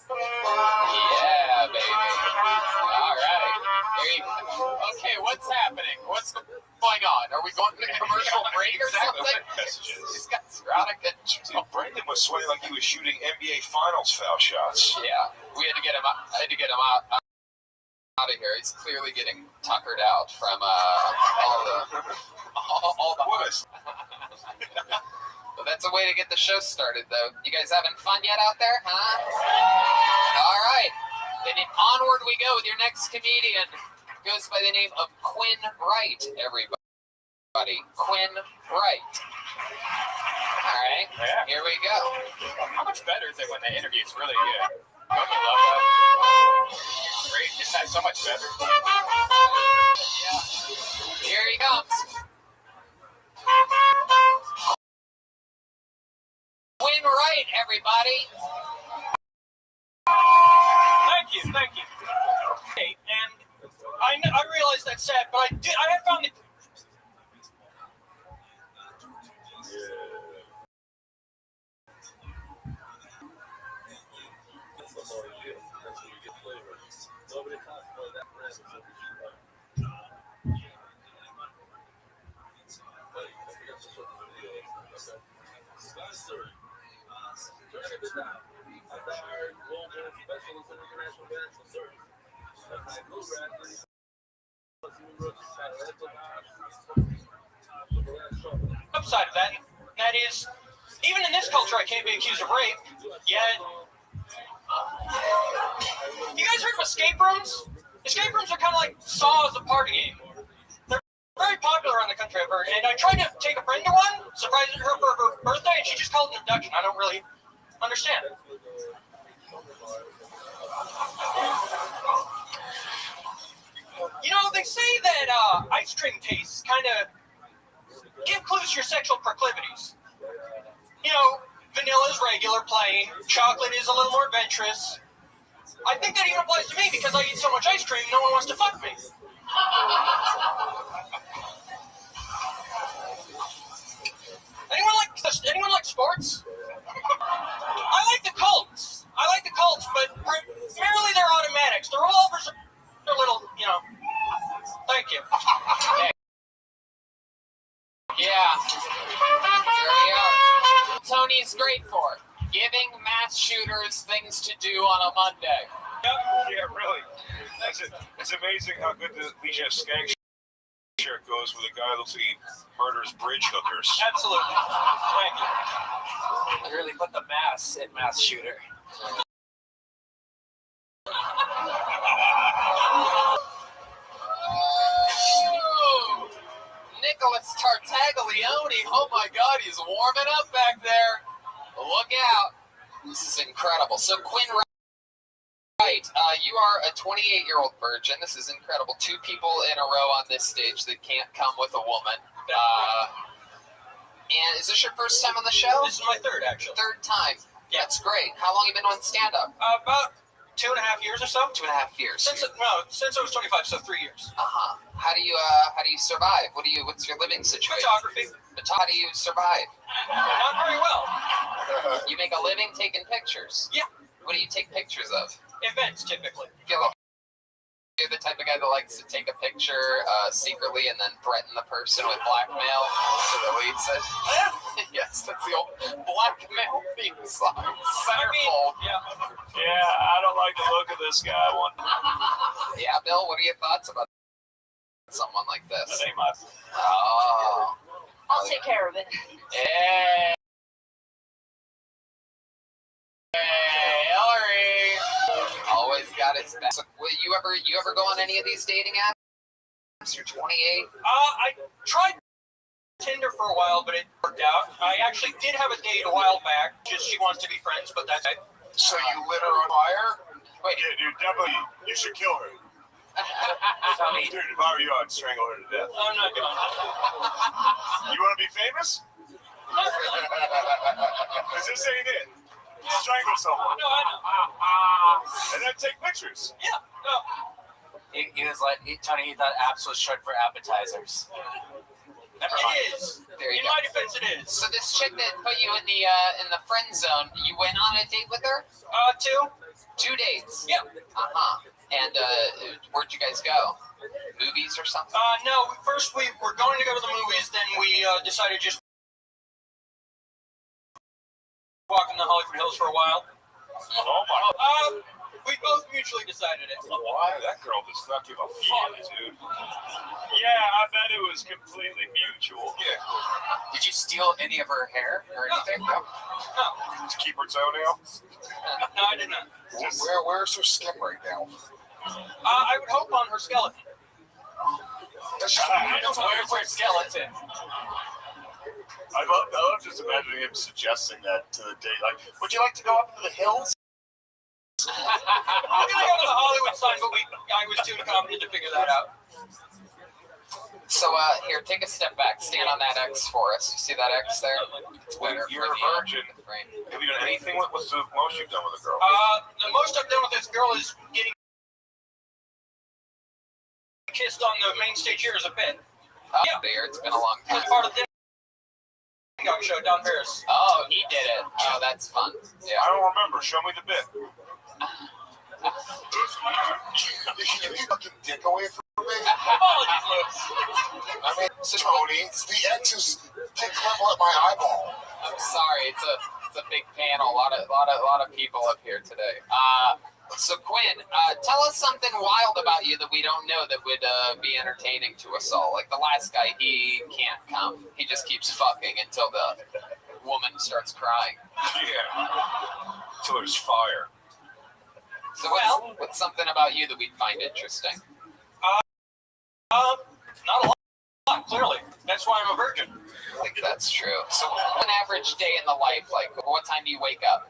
Yeah, baby. All right. There you go. Okay, what's happening? What's going on? Are we going to commercial break or something? She's got erotic control. Brendan was sweating like he was shooting NBA Finals foul shots. Yeah, we had to get him out. I had to get him out of here. He's clearly getting tuckered out from all the What? Well, that's a way to get the show started, though. You guys having fun yet out there, huh? All right. Then onward we go with your next comedian. Goes by the name of Quinn Wright, everybody. Quinn Wright. All right. Yeah. Here we go. How much better is it when the interview's really good? Don't you love that? great. Isn't that so much better? Yeah. Here he comes. Win right, everybody. Thank you. Okay, and I realize that's sad, but I have found it. Nobody talks about that brand until we shoot up. Turning it down. Retired global specialist in international financial service. Upside of that, that is, even in this culture, I can't be accused of rape. Yet, you guys heard of escape rooms? Escape rooms are kind of like Saw as a party game. They're very popular around the country, I've heard. And I tried to take a friend to one, surprising her for her birthday, and she just called it an abduction. I don't really understand. You know, they say that ice cream tastes kind of give clues to your sexual proclivities. You know, vanilla is regular, plain. Chocolate is a little more adventurous. I think that even applies to me because I eat so much ice cream, no one wants to fuck me. Anyone like sports? I like the Colts. But primarily they're automatics. The rollovers are little, you know. Thank you. Yeah. Here we are. Tony's great for giving mass shooters things to do on a Monday. Yeah, really. It's amazing how good the Legion of Skank shirt goes with a guy who looks like he murders bridge hookers. Absolutely. Thank you. I really put the mass in mass shooter. Nicholas Tartaglione. Oh my God, he's warming up back there. Look out. This is incredible. So Quinn Wright, you are a 28-year-old virgin. This is incredible. 2 people in a row on this stage that can't come with a woman. And is this your first time on the show? This is my third, actually. Third time. Yeah. That's great. How long have you been on stand-up? About 2.5 years or so. 2.5 years. Since I was 25, so 3 years. How do you survive? What's your living situation? Photography. How do you survive? Not very well. You make a living taking pictures. Yeah. What do you take pictures of? Events, typically. Feel like you're the type of guy that likes to take a picture secretly and then threaten the person with blackmail to release it. Yes, that's the old blackmail theme song. Centerfold. Yeah, I don't like the look of this guy. Yeah, Bill, what are your thoughts about someone like this? That ain't my... Oh. I'll take care of it. Hey, Hillary. Always got his back. So, you ever go on any of these dating apps? You're 28. I tried Tinder for a while, but it worked out. I actually did have a date a while back. Just she wants to be friends, but that's it. So you lit her on fire? Wait. Yeah, dude, definitely. You should kill her. Dude, if I were you, I'd strangle her to death. I'm not doing that. You want to be famous? Because this ain't it. Strangle someone. No, I know. And then take pictures. Yeah, no. He was like, Tony, he thought apps was short for appetizers. Never mind. It is. There you In go. my defense, it is. So this chick that put you in the friend zone, you went on a date with her? 2. 2 dates. Yeah. And where'd you guys go? Movies or something? No. First, we were going to go to the movies. Then we decided just walk in the Hollywood Hills for a while. Oh my. We both mutually decided it. Why? That girl does not give a fuck, dude. Yeah, I bet it was completely mutual. Yeah. Did you steal any of her hair or anything? No. To keep her toenails? No, I did not. Where's her skin right now? I would hope on her skeleton. Where's her skeleton? I love just imagining him suggesting that to the date. Like, would you like to go up into the hills? gonna go to the Hollywood sign, but I was too incompetent to figure that out. So, here, take a step back. Stand on that X for us. You see that X there? You're a virgin. Have you done anything? What's the most you've done with a girl? The most I've done with this girl is getting kissed on the main stage here as a bit. There, it's been a long time. Part of the Ding show down Paris. Oh, he did it. Oh, that's fun. Yeah. I don't remember. Show me the bit. Can you fucking dick away from me? Apologies, Lewis. I mean, Tony, the X is dick level at my eyeball. I'm sorry. It's a big panel. A lot of people up here today. So Quinn, tell us something wild about you that we don't know that would be entertaining to us all. Like the last guy, he can't come. He just keeps fucking until the woman starts crying. Yeah. Until there's fire. So what's something about you that we'd find interesting? Not a lot, clearly. That's why I'm a virgin. I think that's true. So an average day in the life, like what time do you wake up?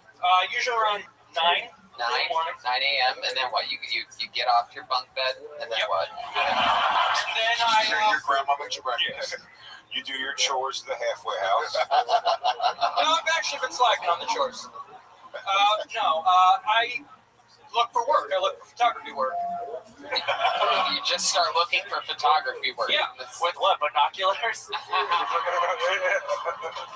Usually around 9. 9 a.m. and then what? You get off your bunk bed and then what? Then your grandma makes you breakfast. You do your chores at the halfway house. No, I've actually been slacking on the chores. I look for work. I look for photography work. You just start looking for photography work. Yeah. With what, binoculars?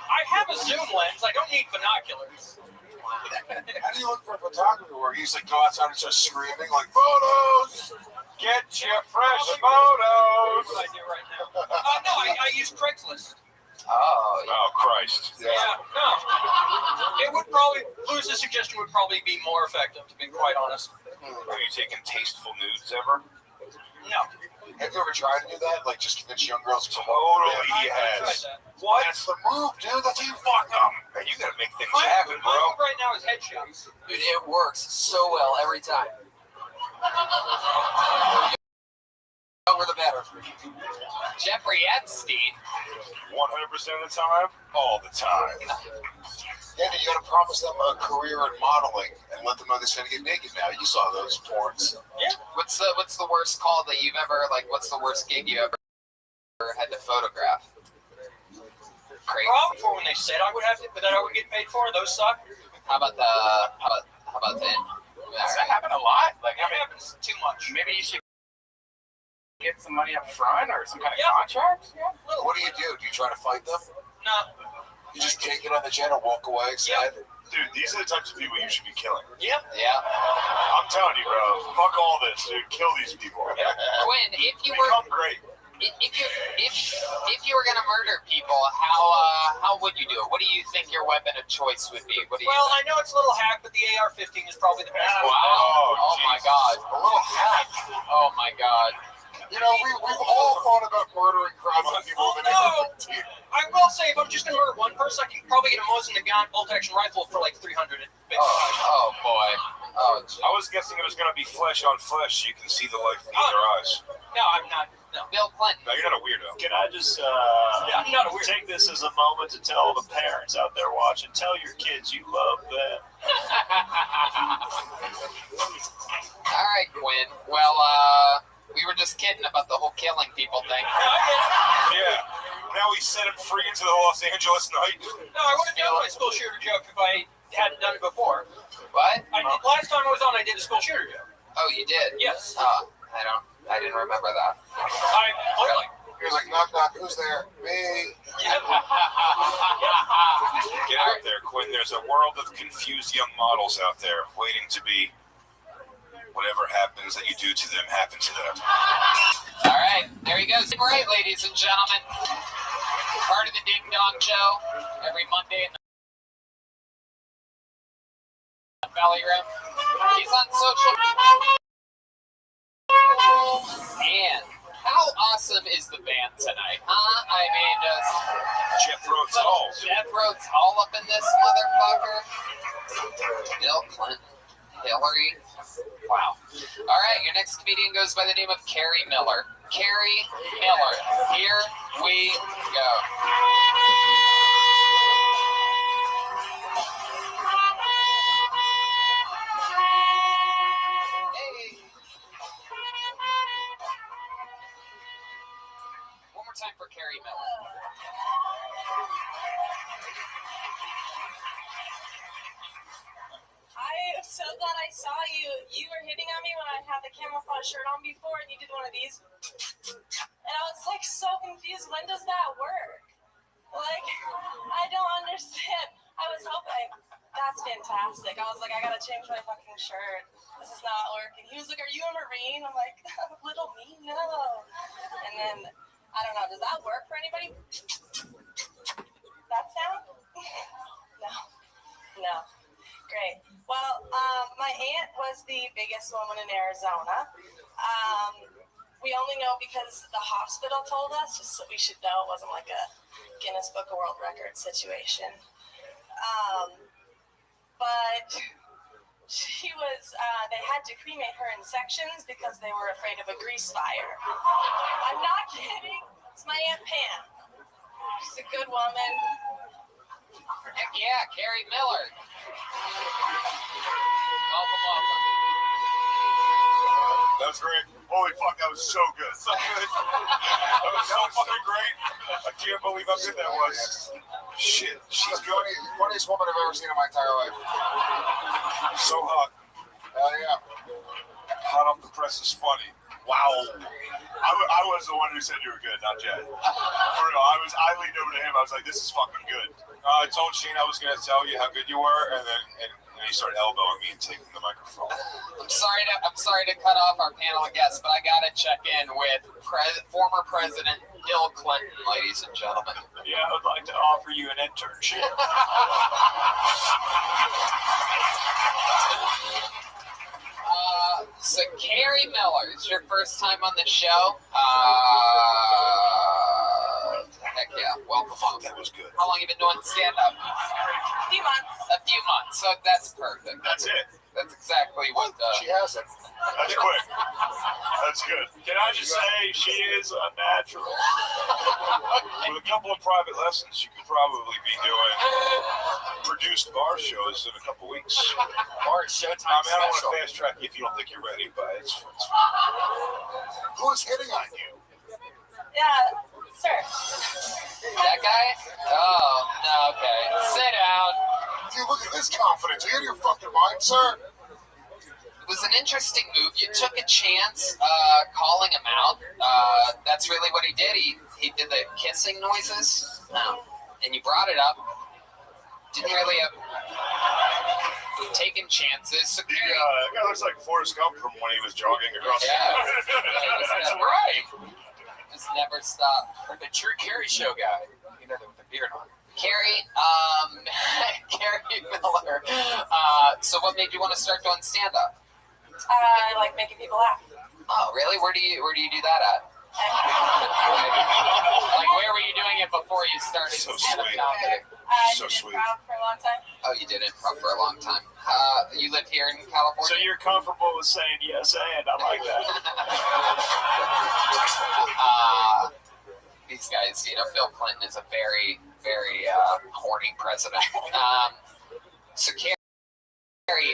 I have a zoom lens. I don't need binoculars. How do you look for photography where you just like go outside and start screaming like photos? Get your fresh photos. That's what I do right now. I use Craigslist. Oh, Christ. Yeah, no. It would probably, Lewis's suggestion would probably be more effective, to be quite honest. Have you taken tasteful nudes ever? No. Have you ever tried to do that? Like just convince young girls to Totally he I tried has. that. What? That's the move, dude. That's how you fuck them. Man, you gotta make things My happen, bro. move right now is headshots. Dude, it works so well every time. Over the better. Jeffrey Epstein. 100% of the time, all the time. Andy, you gotta promise them a career in modeling and let them know they're gonna get naked now. You saw those porns. Yeah. What's the worst call that you've ever, like, what's the worst gig you ever had to photograph? Crazy. Problem for when they said I would have to, that I would get paid for, those suck. How about then? Does that happen a lot? Like, It happens too much. maybe you should get some money up front or some kind of Yeah. contract? Yeah. What do? Do you try to fight them? No. You just take it on the jet and walk away sad? Dude, these are the types of people you should be killing. Yeah. Yeah. I'm telling you, bro. Fuck all this, dude. Kill these people. Quinn, if you were Become great. if you were gonna murder people, how would you do it? What do you think your weapon of choice would be? What do you Well, think? I know it's a little hack, but the AR-15 is probably the best. Wow. Oh my Jesus. God. A little hack. Oh my God. You know, we've all thought about murdering crowds of people with an AR-15. I will say, if I'm just going to murder one person, I can probably get a Mosin Nagant bolt-action rifle for like 300. Oh boy. Oh, I was guessing it was going to be flesh on flesh so you can see the life in their eyes. No, I'm not. No. Bill Clinton. No, you're not a weirdo. Can I just I'm not a weirdo. take this as a moment to tell the parents out there watching, tell your kids you love them. All right, Quinn. Well, we were just kidding about the whole killing people thing. Yeah. Now we set him free into the Los Angeles night. No, I would have done my school shooter joke if I hadn't done it before. What? Last time I was on, I did a school shooter joke. Oh, you did? Yes. I didn't remember that. Clearly. He was like, knock, knock, who's there? Me. Get out there, Quinn. There's a world of confused young models out there waiting to be whatever happens that you do to them happen to them. All right, there he goes. Right, ladies and gentlemen. Part of the Ding Dong Show every Monday in the Valley Room. He's on social. And how awesome is the band tonight, huh? I mean, Jethro Tull. Jethro Tull up in this motherfucker. Bill Clinton. Hillary. Wow. All right, your next comedian goes by the name of Carrie Miller. Carrie Miller. Here we go. more time for Carrie Miller. I am so glad I saw you. You were hitting on me when I had the camouflage shirt on before, and you did one of these. And I was like so confused. When does that work? Like, I don't understand. I was hoping. That's fantastic. I was like, I gotta change my fucking shirt. This is not working. He was like, are you a Marine? I'm like, little me? No. And then, I don't know, does that work for anybody? That sound? No. Great. Well, my aunt was the biggest woman in Arizona. We only know because the hospital told us, just so we should know it wasn't like a Guinness Book of World Records situation. But she was, they had to cremate her in sections because they were afraid of a grease fire. I'm not kidding. It's my Aunt Pam. She's a good woman. Heck yeah, Carrie Miller. Welcome. That's great. Holy fuck, that was so good. So good. That was so fucking great. I can't believe how good that was. Shit, she's good. Funniest woman I've ever seen in my entire life. So hot. Hell yeah. Hot off the press is funny. Wow. I was the one who said you were good, not Jed. For real, I leaned over to him. I was like, this is fucking good. I told Sheen I was going to tell you how good you were, and then he started elbowing me and taking the microphone. I'm sorry to cut off our panel of guests, but I gotta check in with former President Bill Clinton, ladies and gentlemen. Yeah, I would like to offer you an internship. So Carrie Miller, it's your first time on the show. Heck yeah, welcome. Fuck, that was good. How long have you been doing stand-up? A few months. So that's perfect. That's it. That's exactly what She has it. That's quick. That's good. Can I just say she is a natural? With a couple of private lessons, you could probably be doing produced bar shows in a couple weeks. Or Showtime I don't want special. to fast track you if you don't think you're ready, but it's Who's hitting on you? Yeah, sir. That guy? Oh, no, okay. Sit down. Dude, look at this confidence. Are you in your fucking mind, sir? It was an interesting move. You took a chance calling him out. That's really what he did. He did the kissing noises. And you brought it up. Didn't really have taken chances. So the guy looks like Forrest Gump from when he was jogging across the that's right. Just never stop. Or the true Carrie show guy. You know, with the beard on. Carrie Miller. So what made you want to start doing stand-up? I like making people laugh. Oh, really? Where do you do that at? Like, where were you doing it before you started stand-up comedy? I did improv for a long time. Oh, you did improv for a long time. You live here in California? So you're comfortable with saying yes and I like that. These guys, Bill Clinton is a very, very horny president. So, Carrie,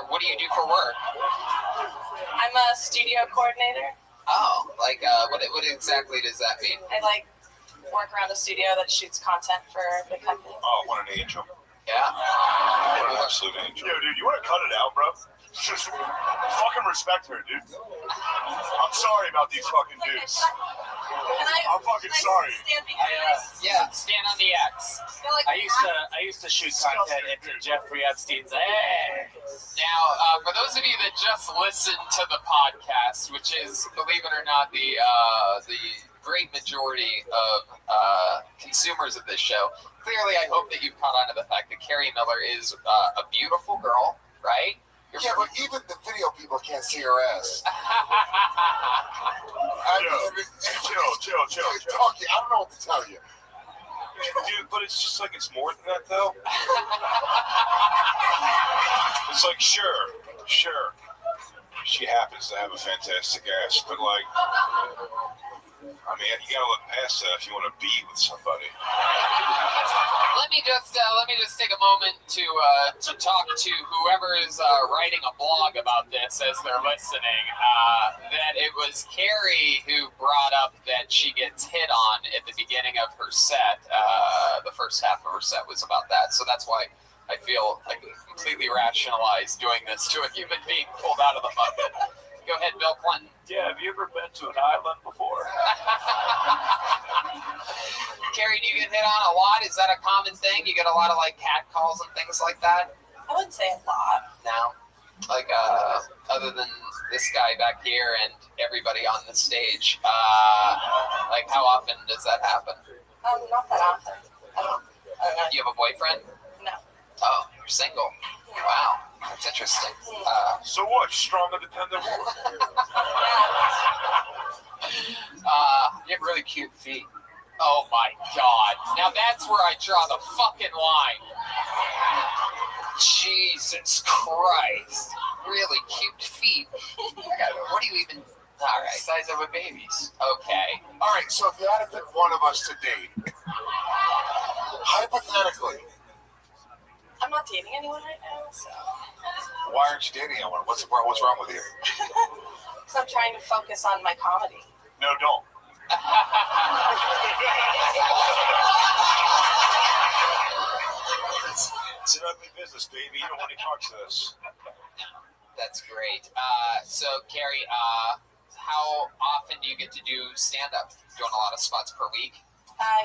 what do you do for work? I'm a studio coordinator. Oh, like, what exactly does that mean? I work around a studio that shoots content for the company. Oh, what an angel. Yeah. What an absolute angel. Yo, dude, you want to cut it out, bro? Just fucking respect her, dude. I'm sorry about these fucking dudes. I'm fucking sorry. Stand on the X. I used to shoot content into Jeffrey Epstein's ass. Now, for those of you that just listened to the podcast, which is, believe it or not, the great majority of consumers of this show, clearly I hope that you've caught on to the fact that Carrie Miller is a beautiful girl, right? Yeah, but even the video people can't see her ass. Chill. Talkie, I don't know what to tell you. Dude, but it's just like it's more than that, though. It's like, sure. She happens to have a fantastic ass, but like, I I mean, you gotta look past that if you want to be with somebody. Let me just take a moment to talk to whoever is writing a blog about this as they're listening. That it was Carrie who brought up that she gets hit on at the beginning of her set. The first half of her set was about that, so that's why I feel I can completely rationalize doing this to a human being pulled out of the bucket. Go ahead, Bill Clinton. Yeah, have you ever been to an island before? Carrie, do you get hit on a lot? Is that a common thing? You get a lot of like cat calls and things like that? I wouldn't say a lot. No? Like, other than this guy back here and everybody on the stage, like how often does that happen? Not that often. I don't know. Do you have a boyfriend? No. Oh, you're single. Wow, that's interesting. So what? Strong, independent woman. You have really cute feet. Oh my God. Now that's where I draw the fucking line. Jesus Christ. Really cute feet. What do you even... All right. Size of a baby's. Okay. All right, so if you had to pick one of us to date, hypothetically, I'm not dating anyone right now, so. why aren't you dating anyone? What's wrong with you? Because I'm trying to focus on my comedy. No, don't. It's an ugly business, baby. You don't want to talk to us. That's great. So, Carrie, how often do you get to do stand-up? Doing a lot of spots per week?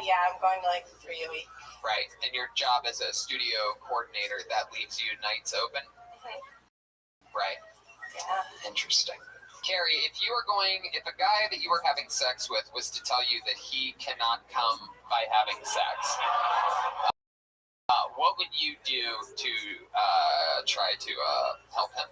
Yeah, I'm going to like 3 a week. Right. And your job as a studio coordinator, that leaves you nights open? Mm-hmm. Right. Yeah. Interesting. Carrie, if a guy that you were having sex with was to tell you that he cannot come by having sex, what would you do to try to help him?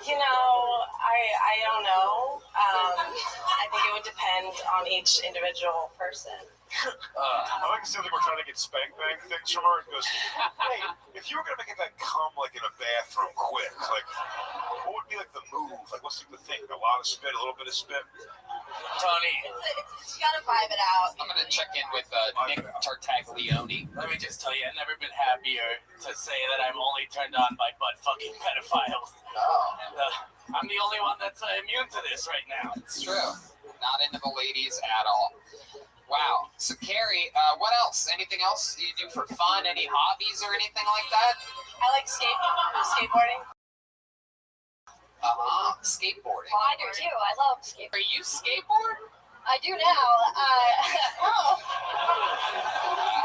You know, I don't know. I think it would depend on each individual person. I like to say that we're trying to get spank bang things from her. And goes, hey, if you were gonna make a guy come like in a bathroom quick, like what would be like the move? Like what's like the thing? A lot of spit, a little bit of spit. Tony, You gotta vibe it out. I'm gonna check in with Nick Tartaglione. Let me just tell you, I've never been happier to say that I'm only turned on by butt-fucking pedophiles. Oh. And I'm the only one that's immune to this right now. It's true. Not into the ladies at all. Wow. So, Carrie, what else? Anything else you do for fun? Any hobbies or anything like that? I like skateboarding. Skateboarding. Well, I do too. I love skateboarding. Are you skateboard? I do now.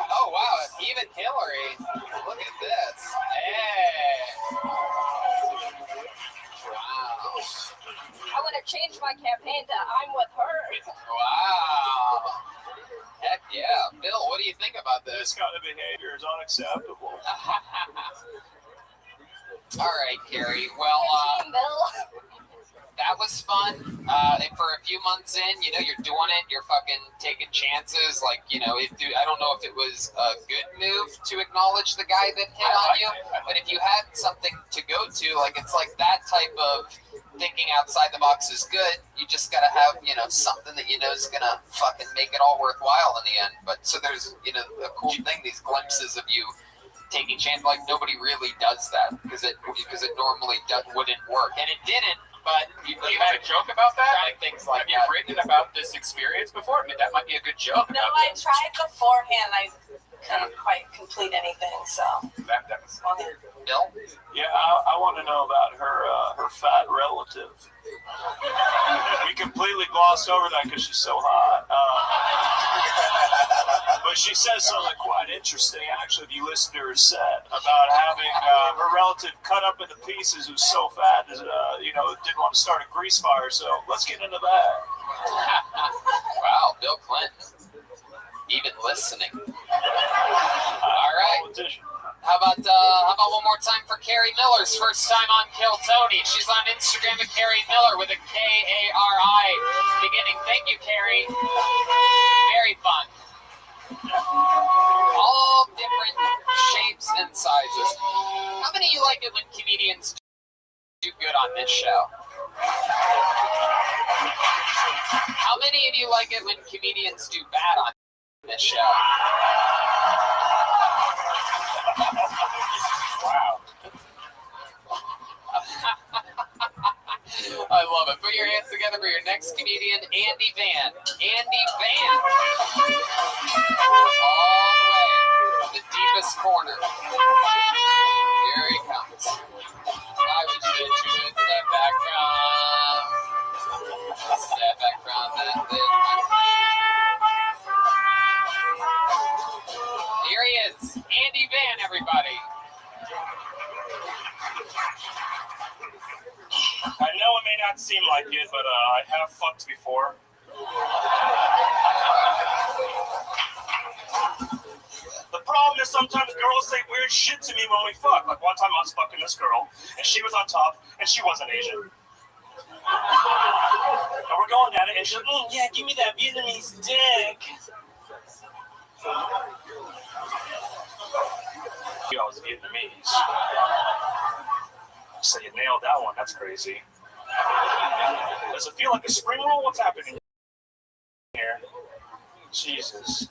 Oh, wow. Even Hillary. Look at this. Hey. Wow. I want to change my campaign to I'm with her. Wow. Heck yeah. Bill, what do you think about this? This kind of behavior is unacceptable. All right, Carrie. Well, that was fun. For a few months in, you're doing it. You're fucking taking chances. Like, I don't know if it was a good move to acknowledge the guy that hit on you, but if you had something to go to, like, it's like that type of thinking outside the box is good. You just gotta have, something that is gonna fucking make it all worthwhile in the end. But so there's, a cool thing, these glimpses of you taking chance. Like, nobody really does that because it normally wouldn't work, and it didn't. But you had a joke about that? Like things like that. Have you written about this experience before? I mean, that might be a good joke. No, I tried beforehand. I couldn't quite complete anything, so. That was funny. Bill? Yeah, I want to know about her fat relative. We completely glossed over that because she's so hot. But she says something quite interesting, actually, if you listen to her set, about having her relative cut up into pieces who's so fat, didn't want to start a grease fire. So let's get into that. Wow, Bill Clinton. Even listening. All right. How about one more time for Carrie Miller's first time on Kill Tony? She's on Instagram at Carrie Miller with a K-A-R-I beginning. Thank you, Carrie. Very fun. All different shapes and sizes. How many of you like it when comedians do good on this show? How many of you like it when comedians do bad on this show? Wow. I love it. Put your hands together for your next comedian, Andy Van. Andy Van. All the way from the deepest corner. Here he comes. I wish that you would step back from that thing. Here he is. Andy Van, everybody. I know it may not seem like it, but I have fucked before. The problem is sometimes girls say weird shit to me when we fuck. Like one time I was fucking this girl, and she was on top, and she wasn't Asian. And we're going at it, and she's like, yeah, give me that Vietnamese dick. I was Vietnamese. So you nailed that one. That's crazy. Does it feel like a spring roll? What's happening here? Jesus.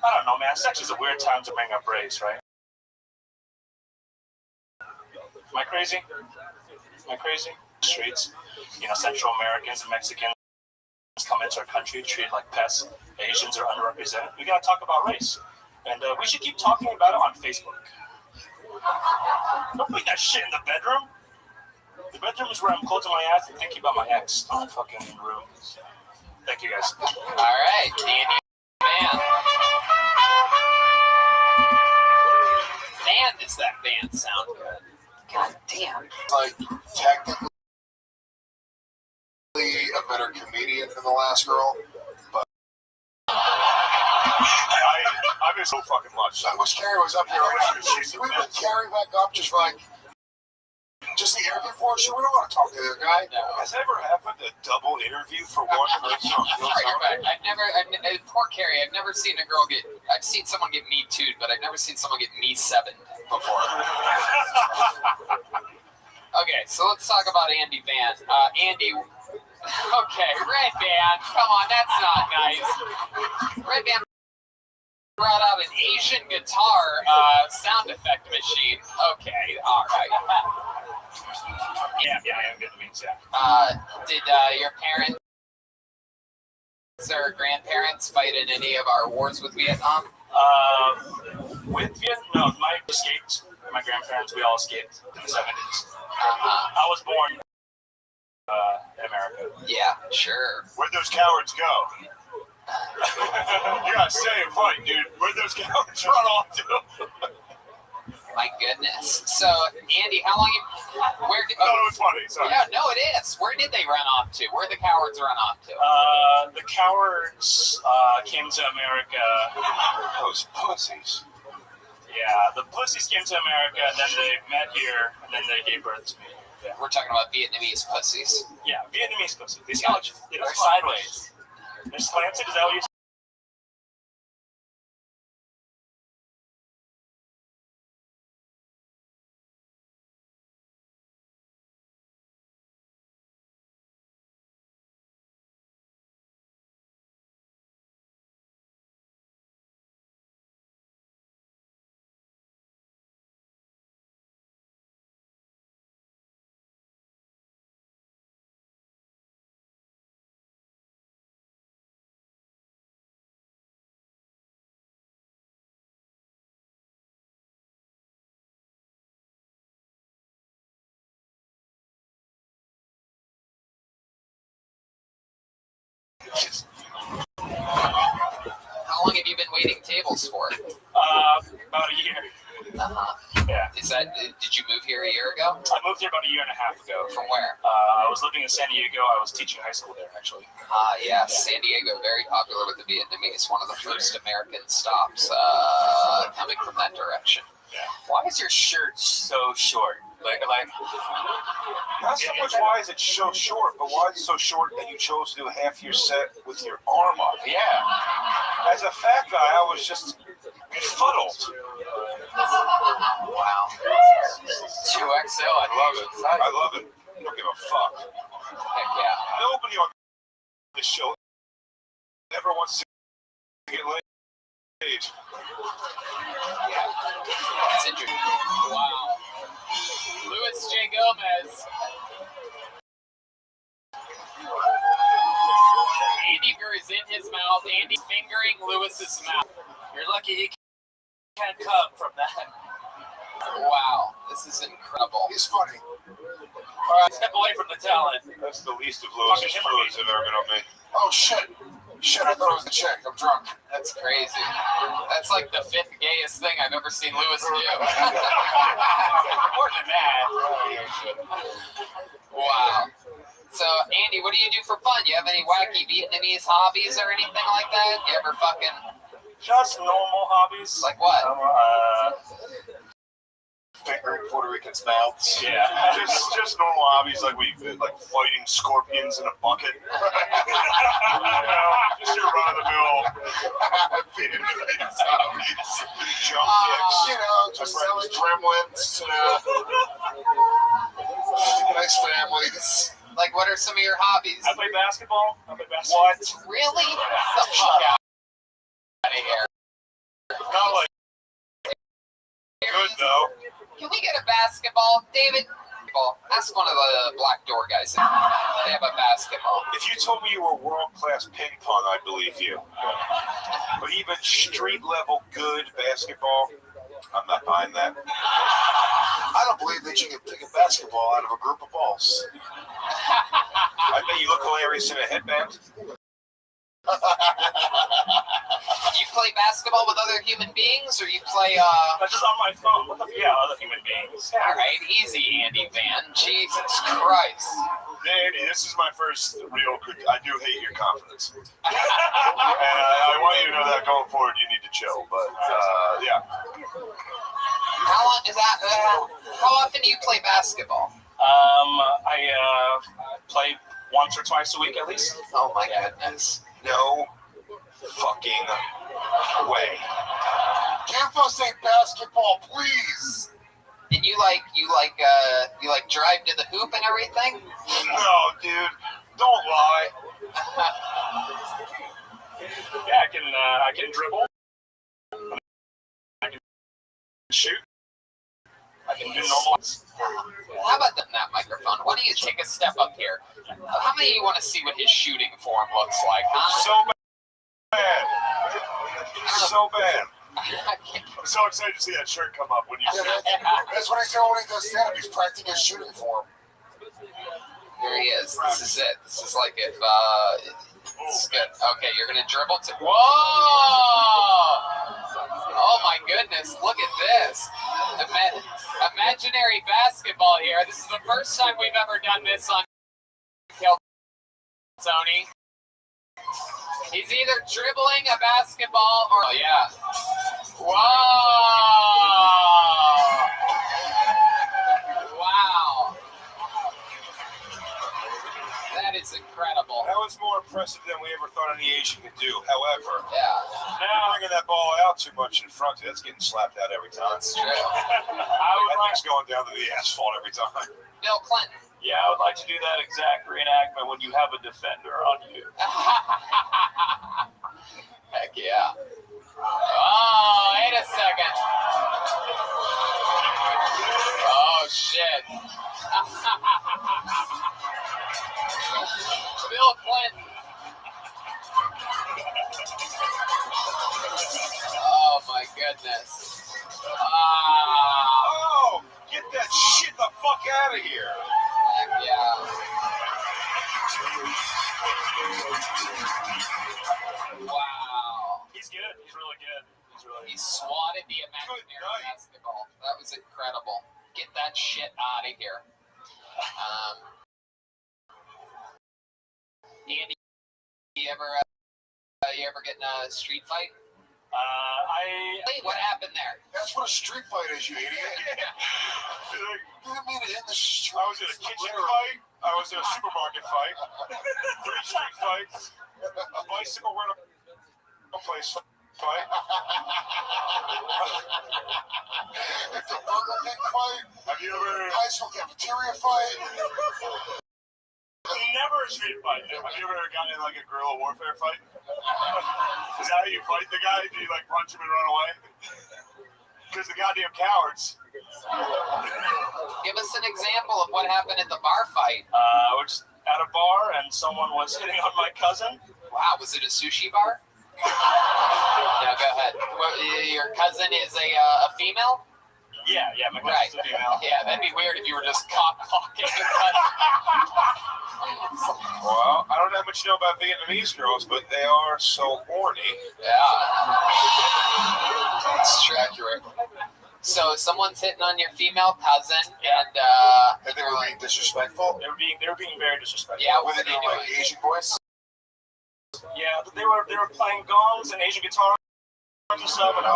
I don't know, man. Sex is a weird time to bring up race, right? Am I crazy? Am I crazy? Streets. You know, Central Americans and Mexicans come into our country treated like pests. Asians are underrepresented. We gotta talk about race. And we should keep talking about it on Facebook. Don't put that shit in the bedroom. The bedroom is where I'm closing my eyes and thinking about my ex. Don't fucking room. Thank you, guys. All right, Andy Van. Man, does that band sound good. God damn. Like, technically a better comedian than the last girl, but I miss so fucking much. I wish Carrie was up here. We put Carrie back up just like, just the interview for she. We don't want to talk to the guy. No. Has it ever happened a double interview for one person? Poor Carrie, I've never seen a girl get, I've seen someone get Me Too'd, but I've never seen someone get Me 7'd before. Okay, so let's talk about Andy Van. Andy, okay, Red Band, come on, that's not nice. Red Band brought out an Asian guitar sound effect machine. Okay, all right. Yeah, I am Vietnamese, yeah. Did your parents or grandparents fight in any of our wars with Vietnam? With Vietnam, no, my escaped. My grandparents, we all escaped in the 70s. I was born in America. Yeah, sure. Where'd those cowards go? You gotta stay and fight, dude. Where'd those cowards run off to? My goodness. So, Andy, how long where did... No, it's funny. Sorry. Yeah, no, it is. Where did they run off to? Where'd the cowards run off to? The cowards came to America. Those pussies. Yeah, the pussies came to America, and then they met here, and then they gave birth to me. Yeah. We're talking about Vietnamese pussies. Yeah, Vietnamese pussies. They're sideways. They're slanted. Is that what you're saying? How long have you been waiting tables for? About a year. Yeah. Did you move here a year ago? I moved here about a year and a half ago. From where? I was living in San Diego. I was teaching high school there, actually. Yeah, San Diego, very popular with the Vietnamese. One of the first American stops coming from that direction. Yeah. Why is your shirt so short? Like, not so much why is it so short, but why is it so short that you chose to do half your set with your arm up? yeah. As a fat guy, I was just befuddled. Wow. 2XL, I love it. I love it. I don't give a fuck. Heck yeah. Nobody on this show ever wants to get laid. Yeah. That's interesting. Wow. Luis J. Gomez. Andy is in his mouth. Andy fingering Lewis's mouth. You're lucky he can't come from that. Wow. This is incredible. He's funny. All right, step away from the talent. That's the least of Lewis's fluids have ever been on me. Oh, shit. Shit, I thought it was the chick. I'm drunk. That's crazy. That's like the 5th gayest thing I've ever seen Lewis do. More than that. Wow. So, Andy, what do you do for fun? You have any wacky Vietnamese hobbies or anything like that? You ever fucking... Just normal hobbies. Like what? Fingering Puerto Ricans' mouths. Yeah. Just normal hobbies like fighting scorpions in a bucket. Just your run-of-the-mill Vietnamese hobbies. Jump kicks. You know, just selling gremlins to nice families. Like, what are some of your hobbies? I play basketball. What? Really? Get the fuck out of here. Not like good, though. Can we get a basketball? David, ask one of the Black Door guys. They have a basketball. If you told me you were world-class ping pong, I'd believe you. But even street-level good basketball, I'm not buying that. I don't believe that you can pick a basketball out of a group of balls. I bet you look hilarious in a headband. You play basketball with other human beings, or you play, just on my phone. Yeah, other human beings. All right, easy, Andy Van. Jesus Christ. Andy, this is my first real I do hate your confidence. And I want you to know that going forward, you need to chill. But, yeah. How long is that? How often do you play basketball? I play once or twice a week at least. Oh my goodness. No fucking way. Give us a basketball, please. And you drive to the hoop and everything? No, dude. Don't lie. Yeah, I can dribble. I can shoot. I can do normal. How about that microphone? Why don't you take a step up here? How many of you want to see what his shooting form looks like? Huh? So bad. I'm so excited to see that shirt come up when you said it. That's what I said when he does stand up. He's practicing his shooting form. Here he is. This is it. This is like if this is good. Okay, you're gonna dribble to. Whoa! Oh my goodness! Look at this. Imaginary basketball here. This is the first time we've ever done this on Sony. He's either dribbling a basketball or yeah. Whoa! Wow! That is incredible. That was more impressive than we ever thought any Asian could do. However, yeah, bringing that ball out too much in front, that's getting slapped out every time. That's true. That thing's going down to the asphalt every time. Bill Clinton. Yeah, I would like to do that exact reenactment when you have a defender on you. Heck yeah. Oh, wait a second. Oh, shit. Bill Clinton. Oh, my goodness. Oh, get that shit the fuck out of here. Heck yeah. Wow. He's good. He's really good. He swatted the imaginary basketball. That was incredible. Get that shit out of here. Andy, you ever get in a street fight? What happened there? That's what a street fight is, you idiot. Didn't mean to hit the street. I was in a kitchen fight. I was in a supermarket fight. 3 street fights. A bicycle rental place fight. It's a Burger King fight. Have you ever... High school cafeteria fight. never a street fight. Have you ever gotten in like a guerrilla warfare fight? Is that how you fight the guy? Do you like punch him and run away? Because the goddamn cowards. Give us an example of what happened at the bar fight. We're just at a bar and someone was hitting on my cousin. Wow, was it a sushi bar? No, go ahead. Your cousin is a female? Yeah, my cousin's a female. Yeah, that'd be weird if you were just cock-blocking your cousin. Well, I don't know how much you know about Vietnamese girls, but they are so horny. Yeah. That's true. Accurate. So someone's hitting on your female cousin, and they were being disrespectful. They were being very disrespectful. Yeah, Were they doing like Asian voice? Yeah, they were playing gongs and Asian guitars and stuff. And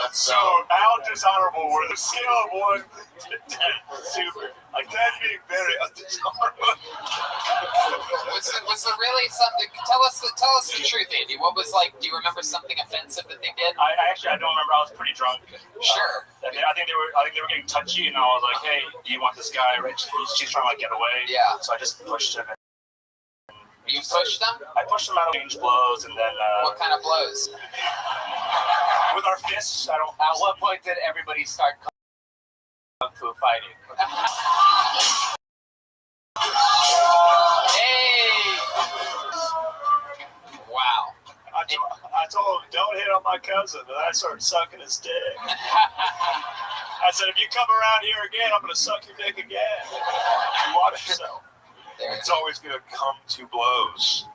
that's so how dishonorable were the scale of 1 to 10? Super. Like 10 being very undesirable. Was there really something? Tell us the truth, Andy. What was like? Do you remember something offensive that they did? I don't remember. I was pretty drunk. Sure. I think they were getting touchy, and I was like, "Hey, do you want this guy?" Right? She's trying to like get away. Yeah. So I just pushed him. You pushed them? I pushed him out of range blows, and then. What kind of blows? With our fists. At what point did everybody start kung fu fighting? Hey! Wow. I told him, don't hit on my cousin, and I started sucking his dick. I said, if you come around here again, I'm going to suck your dick again. You watch yourself. It's always going to come to blows.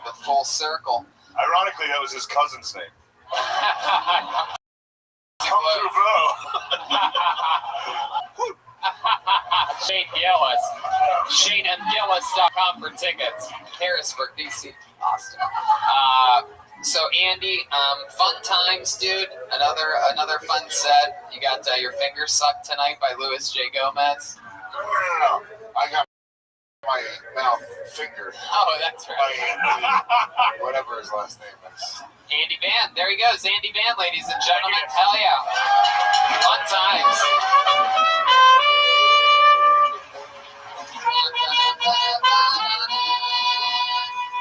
The full circle. Ironically, that was his cousin's name. Come to blow. Shane Gillis. ShaneMGillis.com for tickets. Harrisburg, DC, Austin. So Andy, fun times, dude. Another fun set. You got your finger sucked tonight by Luis J. Gomez. No. I got my mouth fingered. Oh, that's right. Whatever his last name is. Andy Van. There he goes. Andy Van, ladies and gentlemen. Hell yeah. Fun times.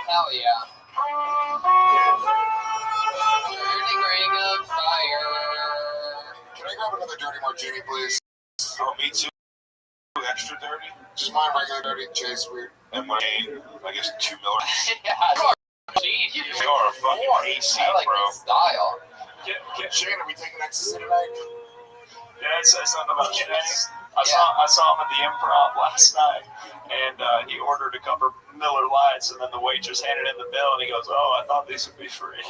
Hell yeah. Burning ring of fire. Can I grab another dirty martini, please? Oh, me too. Extra dirty? Just mine regular dirty. Jay's weird. And my, I guess, 2 Miller. Yeah, geez, you are a fucking AC, I like bro. this style. Shane, are we taking ecstasy tonight? Yeah, it says something about Shane. I saw him at the Improv last night, and he ordered a couple Miller Lights, and then the waitress handed him the bill, and he goes, "Oh, I thought these would be free."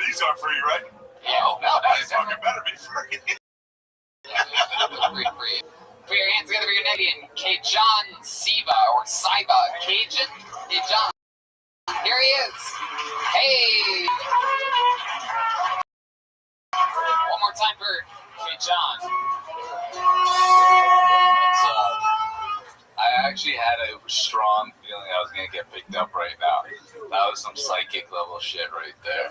These are free, right? Yeah, no, These fucking better be free. free. Put your hands together for your Canadian Cajun Siva or Saiba. Cajun? Cajun. Here he is. Hey! One more time for Cajun. I actually had a strong feeling I was going to get picked up right now. That was some psychic level shit right there.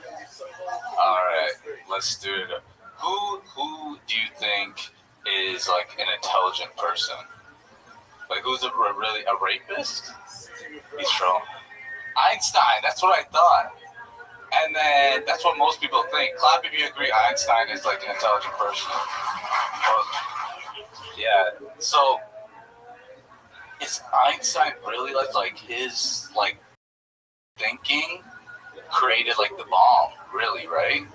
All right, let's do it. Who do you think is like an intelligent person? Like who's really a rapist? He's trolling. Einstein, that's what I thought. And then that's what most people think. Clap if you agree Einstein is like an intelligent person. Well, yeah, so is Einstein really like his like thinking created like the bomb, really, right?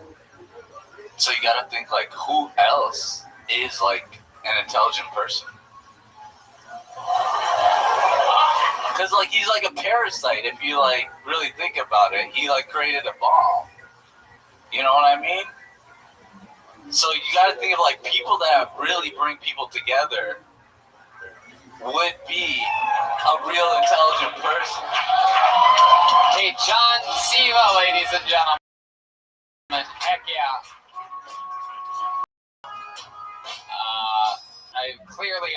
So you gotta think like who else is like an intelligent person? Because like he's like a parasite if you like really think about it. He like created a bomb. You know what I mean? So you gotta think of like people that really bring people together would be a real intelligent person. Hey, John Siva, ladies and gentlemen. Heck yeah.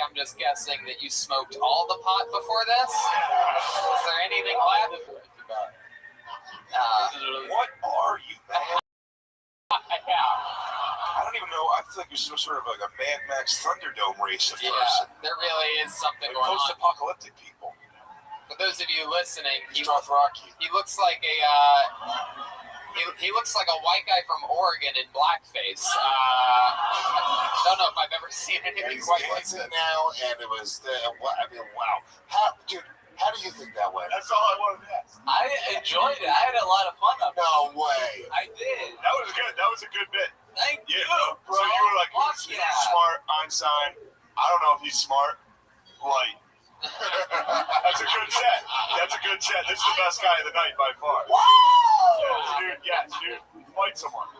I'm just guessing that you smoked all the pot before this. Is there anything left? What are you? Yeah. I don't even know. I feel like you're some sort of like a Mad Max Thunderdome race of person. There really is something like going on. post-apocalyptic people. For those of you listening, he Dothraki. looks like a he looks like a white guy from Oregon in blackface. I don't know if I've ever seen And anything he's quite like dancing this. now, and it was I mean, wow. How do you think that went? That's all I wanted to ask. I enjoyed it. I had a lot of fun up there. No way. I did. That was good. That was a good bit. Thank Yeah. you. So you were like, Fuck he's yeah. smart, Einstein. I don't know if he's smart. Light. That's a good set. That's a good set. This is the best guy of the night by far. Yes, dude. Fight someone.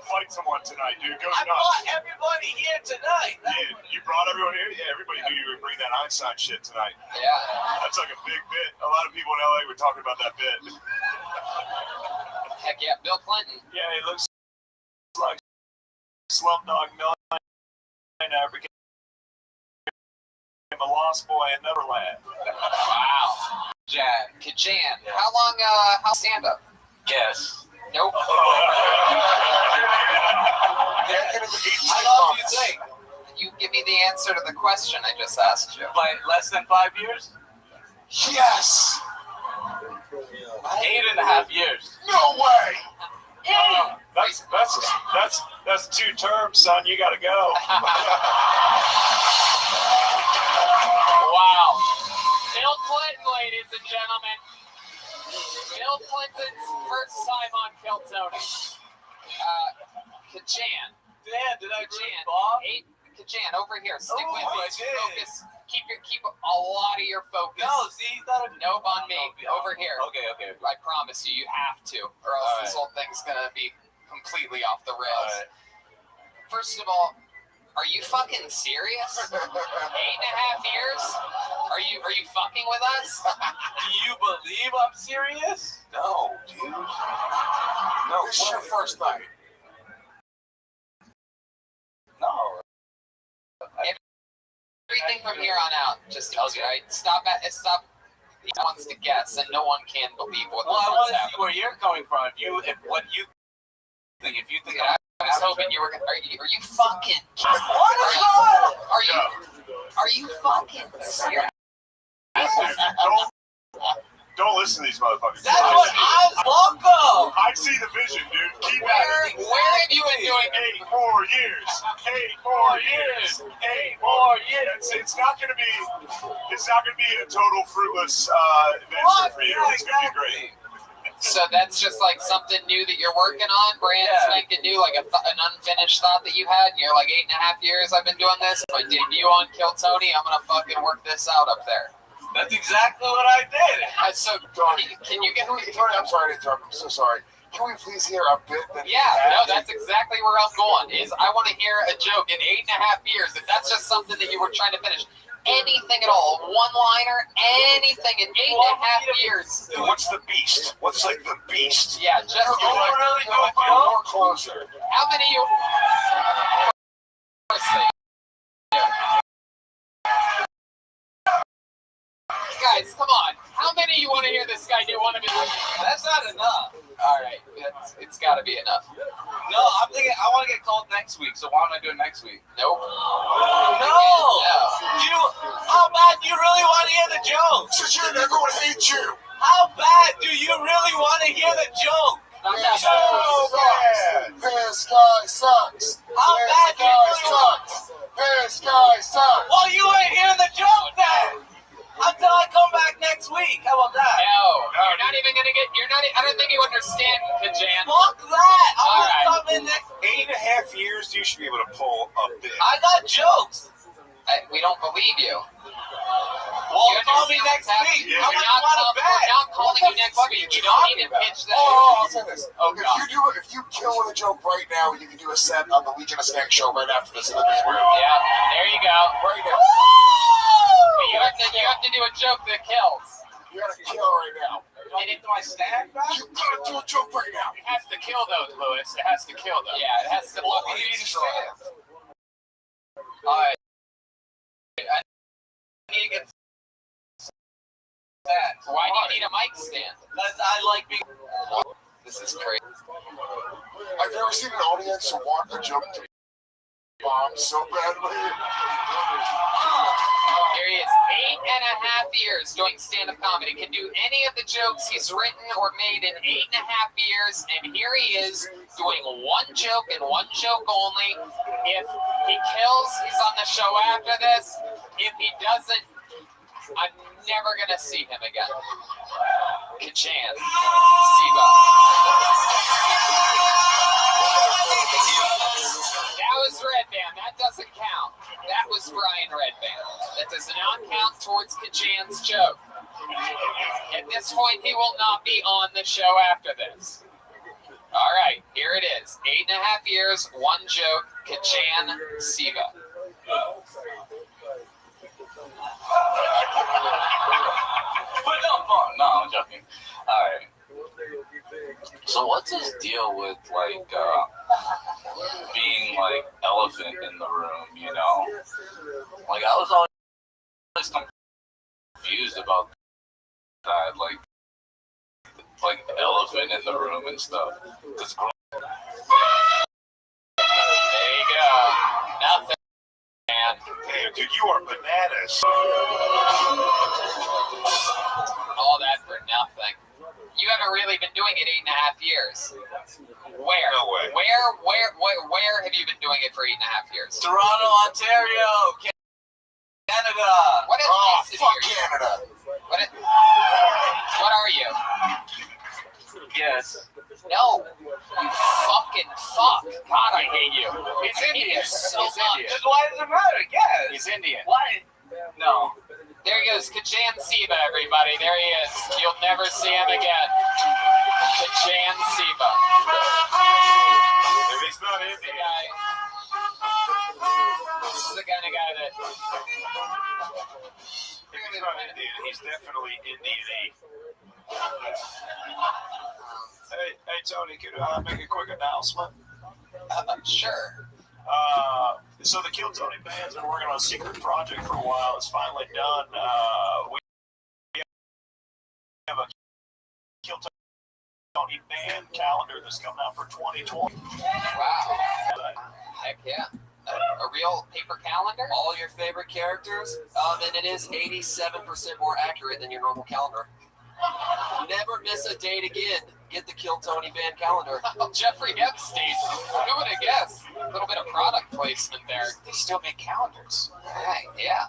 Fight someone tonight, dude. Go I nuts. brought everybody here tonight. Yeah, you brought everyone here? Yeah, everybody knew you would bring that Einstein shit tonight. Yeah. That's like a big bit. A lot of people in LA were talking about that bit. Heck yeah, Bill Clinton. Yeah, he looks like Slumdog Millionaire became a lost boy in Neverland. Wow. Kajan. How long, how stand up? Guess. Nope. How long do you think? You give me the answer to the question I just asked you. By less than 5 years? Yes. 8.5 years. No way. That's 2 terms, son. You gotta go. Wow. Bill Clinton, ladies and gentlemen. Bill Clinton's first time on Kill Tony. Kajan. Dan, did I bring Kajan. Bob? Kajan, over here. Stick Oh, with I me. did. Focus. Keep a lot of your focus. No, see, he's not a... Nope, on me. Over here. Okay. I promise you, you have to, or else this whole thing's gonna be completely off the rails. Alright. First of all, are you fucking serious? 8.5 years? Are you fucking with us? Do you believe I'm serious? No, dude. No, this is your first night. No. Everything from here on out, just tells you, right? Stop. He wants to guess, and no one can believe what Well, I what's want to see happening. where you're coming from. If you think I was hoping you were gonna. Are you fucking? What is going? Are you fucking serious? Don't listen to these motherfuckers. That's what I'm welcome. I see the vision, dude. Keep at it. Where have you been doing? 8 more years. 8 more years. 8 more years. It's not gonna be a total fruitless adventure for you. It's gonna be great. So that's just like something new that you're working on, brand spanking new, like an unfinished thought that you had. And you're like 8.5 years I've been doing this. If I debut on Kill Tony, I'm gonna fucking work this out up there. That's exactly what I did. So can you get? Tony, I'm sorry to interrupt. I'm so sorry. Can we please hear a bit? That's exactly where I'm going. Is I want to hear a joke in 8.5 years. If that's just something that you were trying to finish, anything at all, one-liner, anything in 8.5 years. Dude, what's the beast? What's like the beast? Yeah, just really more closer. How many you? Guys, come on. How many you want to hear this guy do one of his? That's not enough. All right, it's got to be enough. No, I'm thinking I want to get called next week, so why don't I do it next week? Nope. No. How bad do you really want to hear the joke? Since everyone hates you. How bad do you really want to hear the joke? This guy sucks. How bad do you really want? This guy sucks. Well, you ain't hearing the joke then. Until I come back next week. How about that? No, you're not even gonna get. You're not. I don't think you understand, Kajan. Fuck that. I'm gonna come in next. 8.5 years, you should be able to pull a bit. I got jokes. We don't believe you. Well, call me next week. Yeah, How much you want to bet? We're not calling you next week. You don't need to pitch that. I'll say this. Oh, God. If you kill with a joke right now, you can do a set on the Legion of Snacks show right after this in the main room. Yeah, there you go. Right now. But you have to do a joke that kills. You gotta kill right now. And into my stand back? You gotta do a joke right now. It has to kill though, Lewis. It has to kill though. Yeah, it has to fucking destroy it. Alright. I need to get that. Why do you need a mic stand? Because I like being. This is crazy. I've never seen an audience who want a joke to bombed so badly. Here he is, 8.5 years doing stand-up comedy. Can do any of the jokes he's written or made in 8.5 years, and here he is doing one joke and one joke only. If he kills, he's on the show after this. If he doesn't, I'm never gonna see him again. Kachan, Siva. That was Redband. That doesn't count. That was Brian Redband. That does not count towards Kachan's joke. At this point, he will not be on the show after this. All right, here it is. 8.5 years, one joke. Kachan, Siva. But no fun. No, I'm joking. All right. So what's his deal with like being like elephant in the room? You know, like I was always confused about that, like elephant in the room and stuff. Cause there you go. Nothing. Man. Damn, dude, you are bananas. All that for nothing. You haven't really been doing it 8.5 years. Where? No way. Where have you been doing it for 8.5 years? Toronto, Ontario, Canada. What ethnicity fuck are you? Canada. What are you? Yes. No. You fucking fuck. God, I hate you. He's I hate Indian. you so He's much. Indian. Why does it matter? Yes. He's Indian. Why? No. There he goes, Kachan Siva, everybody. There he is. You'll never see him again. Kachan Siva. If he's not This is the Indian. guy. This is the kind of guy that. If he's not Indian, he's definitely Indian-y. Hey, Tony, could I make a quick announcement? Sure. So the Kill Tony band's been working on a secret project for a while. It's finally done. We have a Kill Tony band calendar that's coming out for 2020. Wow. Heck yeah. A real paper calendar? All your favorite characters, and it is 87% more accurate than your normal calendar. Never miss a date again. Get the Kill Tony band calendar. Jeffrey Epstein. Who would have guessed? A little bit of product placement there. They still make calendars. Right, yeah.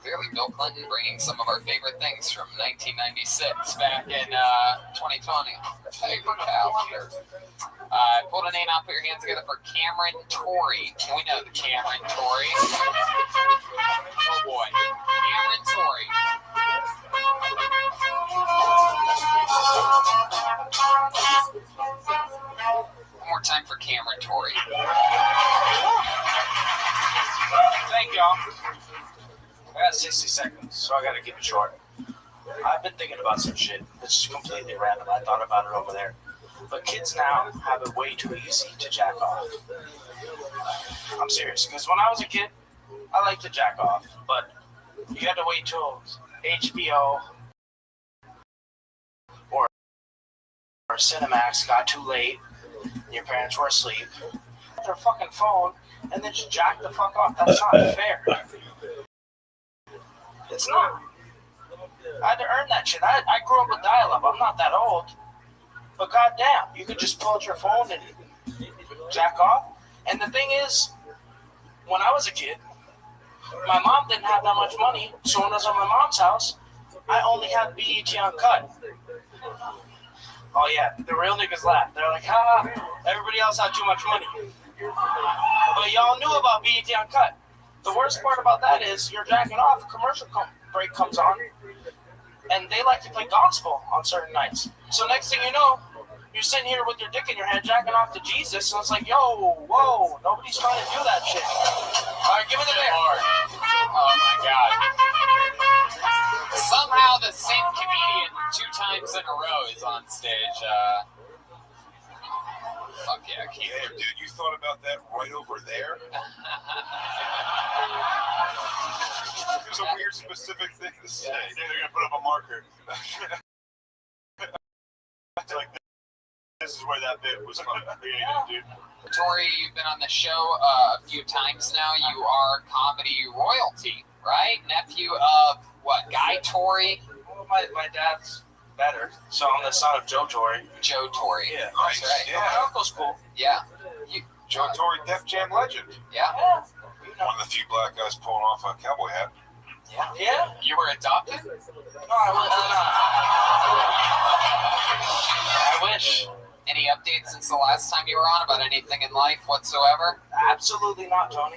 Clearly, Bill Clinton bringing some of our favorite things from 1996 back in 2020. Paper calendar. Pull a name out, put your hands together for Cameron Torrey. We know the Cameron Torrey. Oh boy. Cameron Torrey. One more time for Cameron Torrey. Thank y'all. I got 60 seconds, so I gotta keep it short. I've been thinking about some shit. It's completely random. I thought about it over there. But kids now have it way too easy to jack off. I'm serious, because when I was a kid, I liked to jack off, but you had to wait till HBO or Cinemax got too late, and your parents were asleep, their fucking phone, and then just jack the fuck off. That's not fair. It's not. I had to earn that shit. I grew up with dial-up. I'm not that old. But goddamn, you could just pull out your phone and jack off. And the thing is, when I was a kid, my mom didn't have that much money. So when I was at my mom's house, I only had BET Uncut. Oh yeah, the real niggas laugh. They're like, ha, everybody else had too much money. But y'all knew about BET Uncut. The worst part about that is you're jacking off, a commercial break comes on, and they like to play gospel on certain nights. So next thing you know, you're sitting here with your dick in your hand jacking off to Jesus, and it's like, yo, whoa, nobody's trying to do that shit. All right, give me the bear. Oh my god. Somehow the same comedian 2 times in a row is on stage. Fuck yeah, keep Damn, dude, you thought about that right over there? It's a weird, specific thing to say. Yeah, they're gonna put up a marker. Like, this is where that bit was created, dude. Tori, you've been on the show a few times now. You are comedy royalty, right? Nephew of what? Guy Tori? Well, my dad's better, so I'm the son of Joe Tori. Joe Tori. Yeah, That's right. Yeah, my uncle's cool. Yeah. Joe Tori, Def Jam legend. Yeah. One of the few black guys pulling off a cowboy hat. Yeah. You were adopted? No, I wish. Any updates since the last time you were on about anything in life whatsoever? Absolutely not, Tony.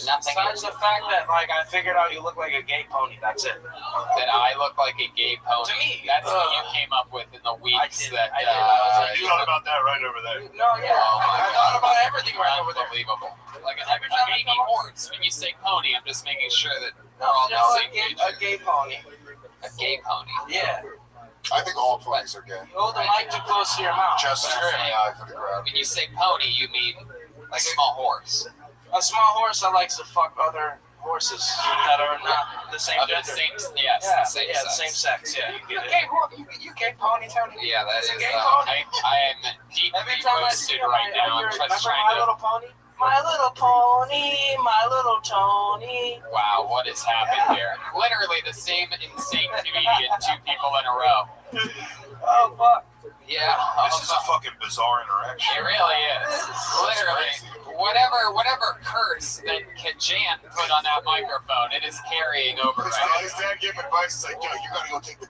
Nothing. Besides the fact that, like, I figured out you look like a gay pony. That's it. That I look like a gay pony. To me. That's what you came up with in the weeks that. You thought about that right over there. No, yeah. Oh my I thought about everything right over there. Unbelievable. Like a baby horse. When you say pony, I'm just making sure that we're all on the same page. A gay pony. A gay pony. Yeah. I think all ponies are gay. You hold the mic too close to your mouth. Just for the eye for the crowd. When you say pony, you mean like a small horse. A small horse that likes to fuck other horses that are not the same Other gender. the same Same sex. Yeah, you get it. You gay pony, Tony? Yeah, that is. It's a gay pony. I am deeply Every time I see roasted him, right now. I'm remember just trying My to. Little Pony? My Little Pony, My Little Tony. Wow, what has happened here? Literally the same insane comedian, two people in a row. Oh, fuck. Yeah. This is a fucking bizarre interaction. It really is. Literally. Whatever curse that Jan put on that microphone, it is carrying over right His dad gave him advice. He's like, yo, you gotta go take the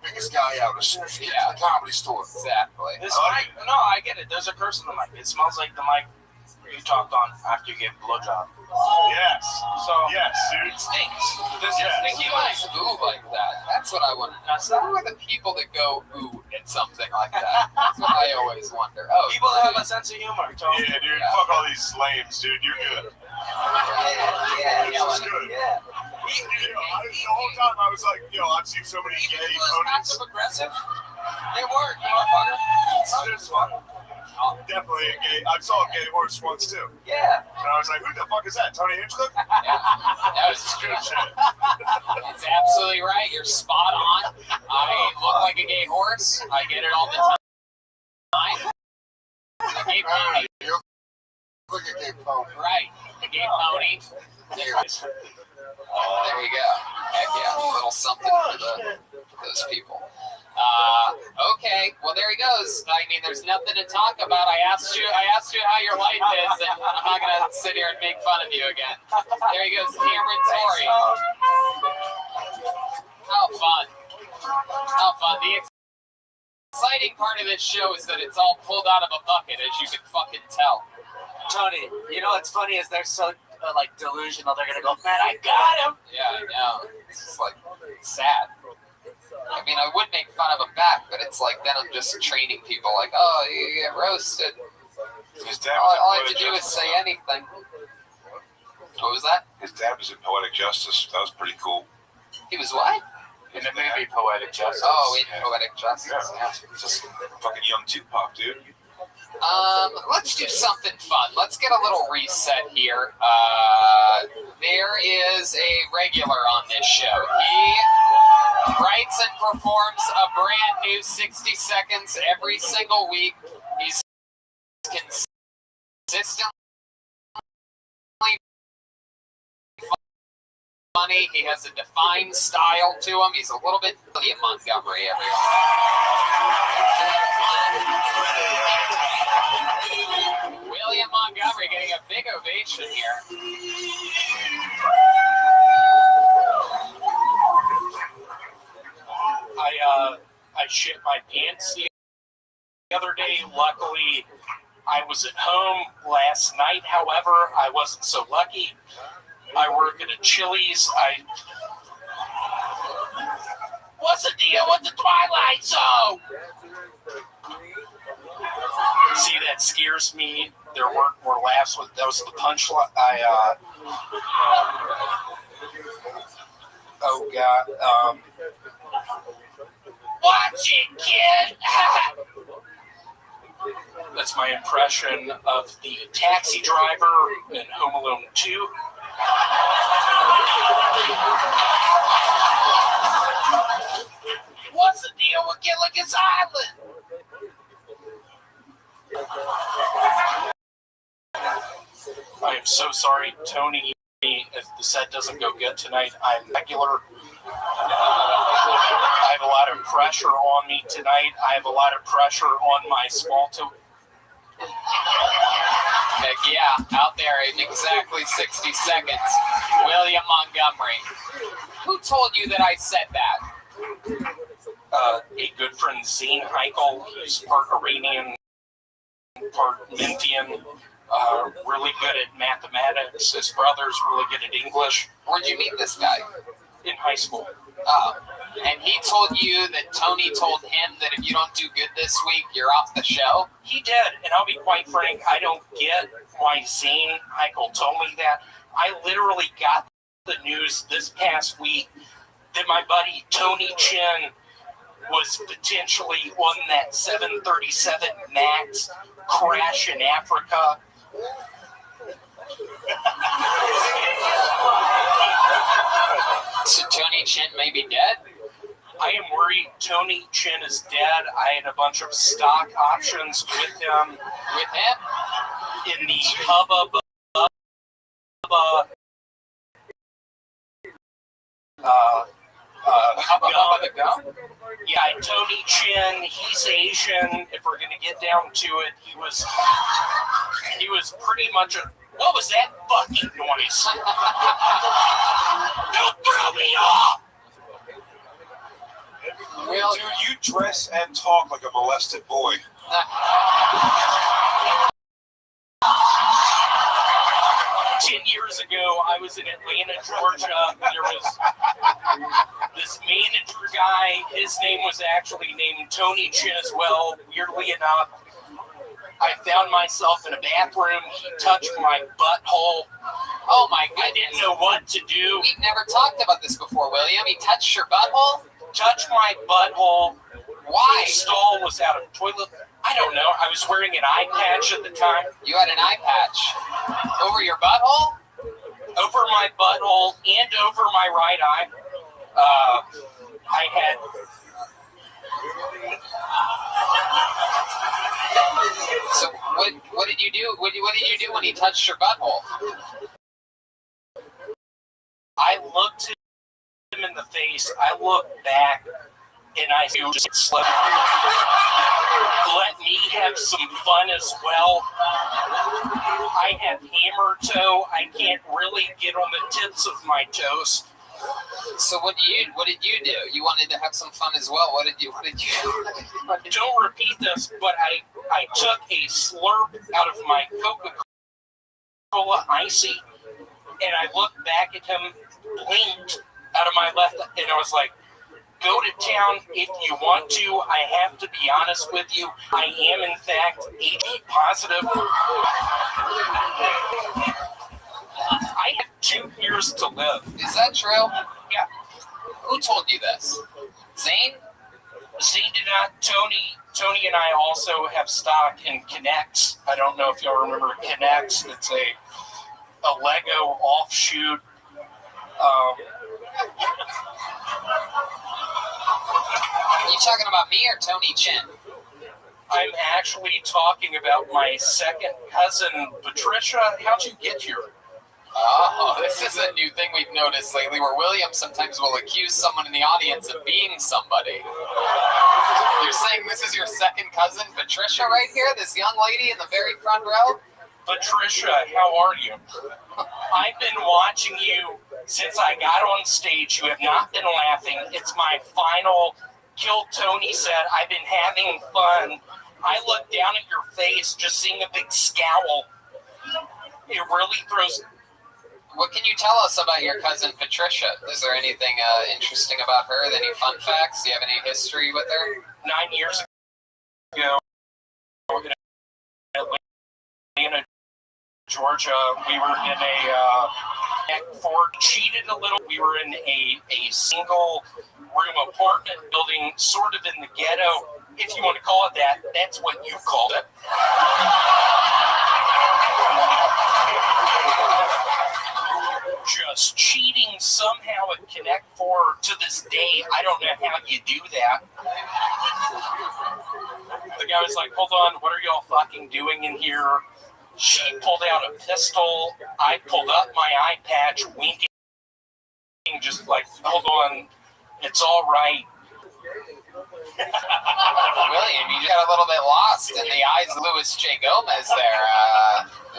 biggest guy out as soon as you get to the comedy store. Exactly. This mic, no, I get it. There's a curse in the mic. It smells like the mic you talked on after you gave a blowjob. Yes. So, Yes, dude. it stinks. This Yes. is stinky You guys ooh like that. That's what I want to know. Who are the people that go ooh at something like that? That's what I always wonder. Oh, People that have a sense of humor, Tony. Yeah, dude. Fuck all these lames, dude. You're good. Yeah, This is good. yeah. The whole time I was like, I've seen so many gay ponies. Passive aggressive. They work, motherfucker. This one. Definitely a gay. I saw a gay horse once too. Yeah. And I was like, who the fuck is that? Tony Hinchcliffe? That was Good shit. It's absolutely right. You're spot on. I look like a gay horse. I get it all the time. A gay pony. You look like a gay pony. Right. A gay pony. There it is. There you go. Heck yeah. A little something for those people. Okay. Well, there he goes. I mean, there's nothing to talk about. I asked you how your life is, and I'm not gonna sit here and make fun of you again. There he goes, Cameron Tori. How fun. How fun. The exciting part of this show is that it's all pulled out of a bucket, as you can fucking tell. Tony, you know what's funny is they're so like delusional. They're gonna go, man, I got him. Yeah, I know. It's just like sad. I mean, I would make fun of him back, but it's like then I'm just training people like, oh, you get roasted. His dad All I have to do is say anything. What was that? His dad was in Poetic Justice. That was pretty cool. He was what? In the movie Poetic Justice. Oh, in Poetic Justice. Yeah. Just fucking young Tupac, dude. Let's do something fun. Let's get a little reset here. There is a regular on this show. He writes and performs a brand new 60 seconds every single week. He's consistently funny. He has a defined style to him. He's a little bit William Montgomery, everyone. William Montgomery getting a big ovation here. I shit my pants the other day. Luckily, I was at home last night. However, I wasn't so lucky. I work at a Chili's. What's the deal with the Twilight Zone? See, that scares me. There weren't more laughs. That was the punchline. Oh God. Watch it, kid. That's my impression of the taxi driver in Home Alone 2. What's the deal with Gilligan's Island? I am so sorry, Tony. If the set doesn't go good tonight, I'm regular. I have a lot of pressure on me tonight. I have a lot of pressure on my small toe. Heck yeah, out there in exactly 60 seconds. William Montgomery. Who told you that I said that? A good friend, Zane Heichel. He's part Iranian, part Mentian. Really good at mathematics. His brother's really good at English. Where'd you meet this guy? In high school. And he told you that Tony told him that if you don't do good this week, you're off the show? He did, and I'll be quite frank, I don't get why Zane Heichel told me that. I literally got the news this past week that my buddy Tony Chin was potentially on that 737 MAX crash in Africa. So Tony Chin may be dead? I am worried Tony Chin is dead. I had a bunch of stock options with him. With him? In the Hubba Hubba the Gum? Yeah, Tony Chin, he's Asian. If we're going to get down to it, he was pretty much a... What was that fucking noise? Don't throw me off! Well, dude, you dress and talk like a molested boy. 10 years ago, I was in Atlanta, Georgia. There was this manager guy. His name was actually named Tony Chin as well. Weirdly enough, I found myself in a bathroom. He touched my butthole. Oh my goodness. I didn't know what to do. We've never talked about this before, William. He touched your butthole? Touched my butthole. Why? The stall was out of toilet. I don't know. I was wearing an eye patch at the time. You had an eye patch? Over your butthole? Over my butthole and over my right eye. I had... So what did you do? What did you do when he touched your butthole? I looked him in the face. I looked back, and I just slept. Let me have some fun as well. I have hammer toe. I can't really get on the tips of my toes. So what did you do? You wanted to have some fun as well. What did you do? Don't repeat this, but I took a slurp out of my Coca-Cola Icy, and I looked back at him, blinked out of my left, and I was like, go to town if you want to. I have to be honest with you. I am, in fact, HIV positive. I have 2 years to live. Is that true? Yeah. Who told you this? Zane? Zane did not. Tony and I also have stock in Connects. I don't know if y'all remember Connects. It's a Lego offshoot. Are you talking about me or Tony Chin? I'm actually talking about my second cousin, Patricia. How'd you get here? Oh, this is a new thing we've noticed lately where William sometimes will accuse someone in the audience of being somebody. You're saying this is your second cousin, Patricia, right here? This young lady in the very front row? Patricia, how are you? I've been watching you since I got on stage. You have not been laughing. It's my final Kill Tony set. I've been having fun. I look down at your face, just seeing a big scowl. It really throws... What can you tell us about your cousin Patricia? Is there anything interesting about her? Any fun facts? Do you have any history with her? 9 years ago, in Atlanta, Georgia, we were in a Ford, cheated a little. We were in a single room apartment building, sort of in the ghetto, if you want to call it that. That's what you called it. Just cheating somehow at Connect 4 to this day. I don't know how you do that. The guy was was like, hold on, what are y'all fucking doing in here? She pulled out a pistol. I pulled up my eye patch, winking, just like, hold on, it's all right. William, you got a little bit lost in the eyes of Louis J. Gomez there.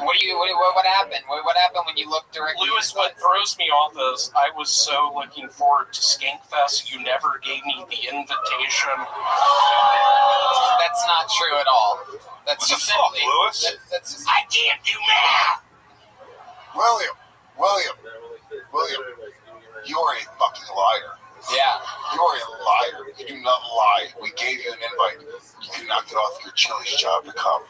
What happened? What happened when you looked directly? Louis, what throws me off is I was so looking forward to Skankfest. You never gave me the invitation. That's not true at all. That's What just the fuck, simply, Louis? that's just, I can't do math. William, you are a fucking liar. Yeah. You are a liar. You do not lie. We gave you an invite. You could not get off your Chili's job to come.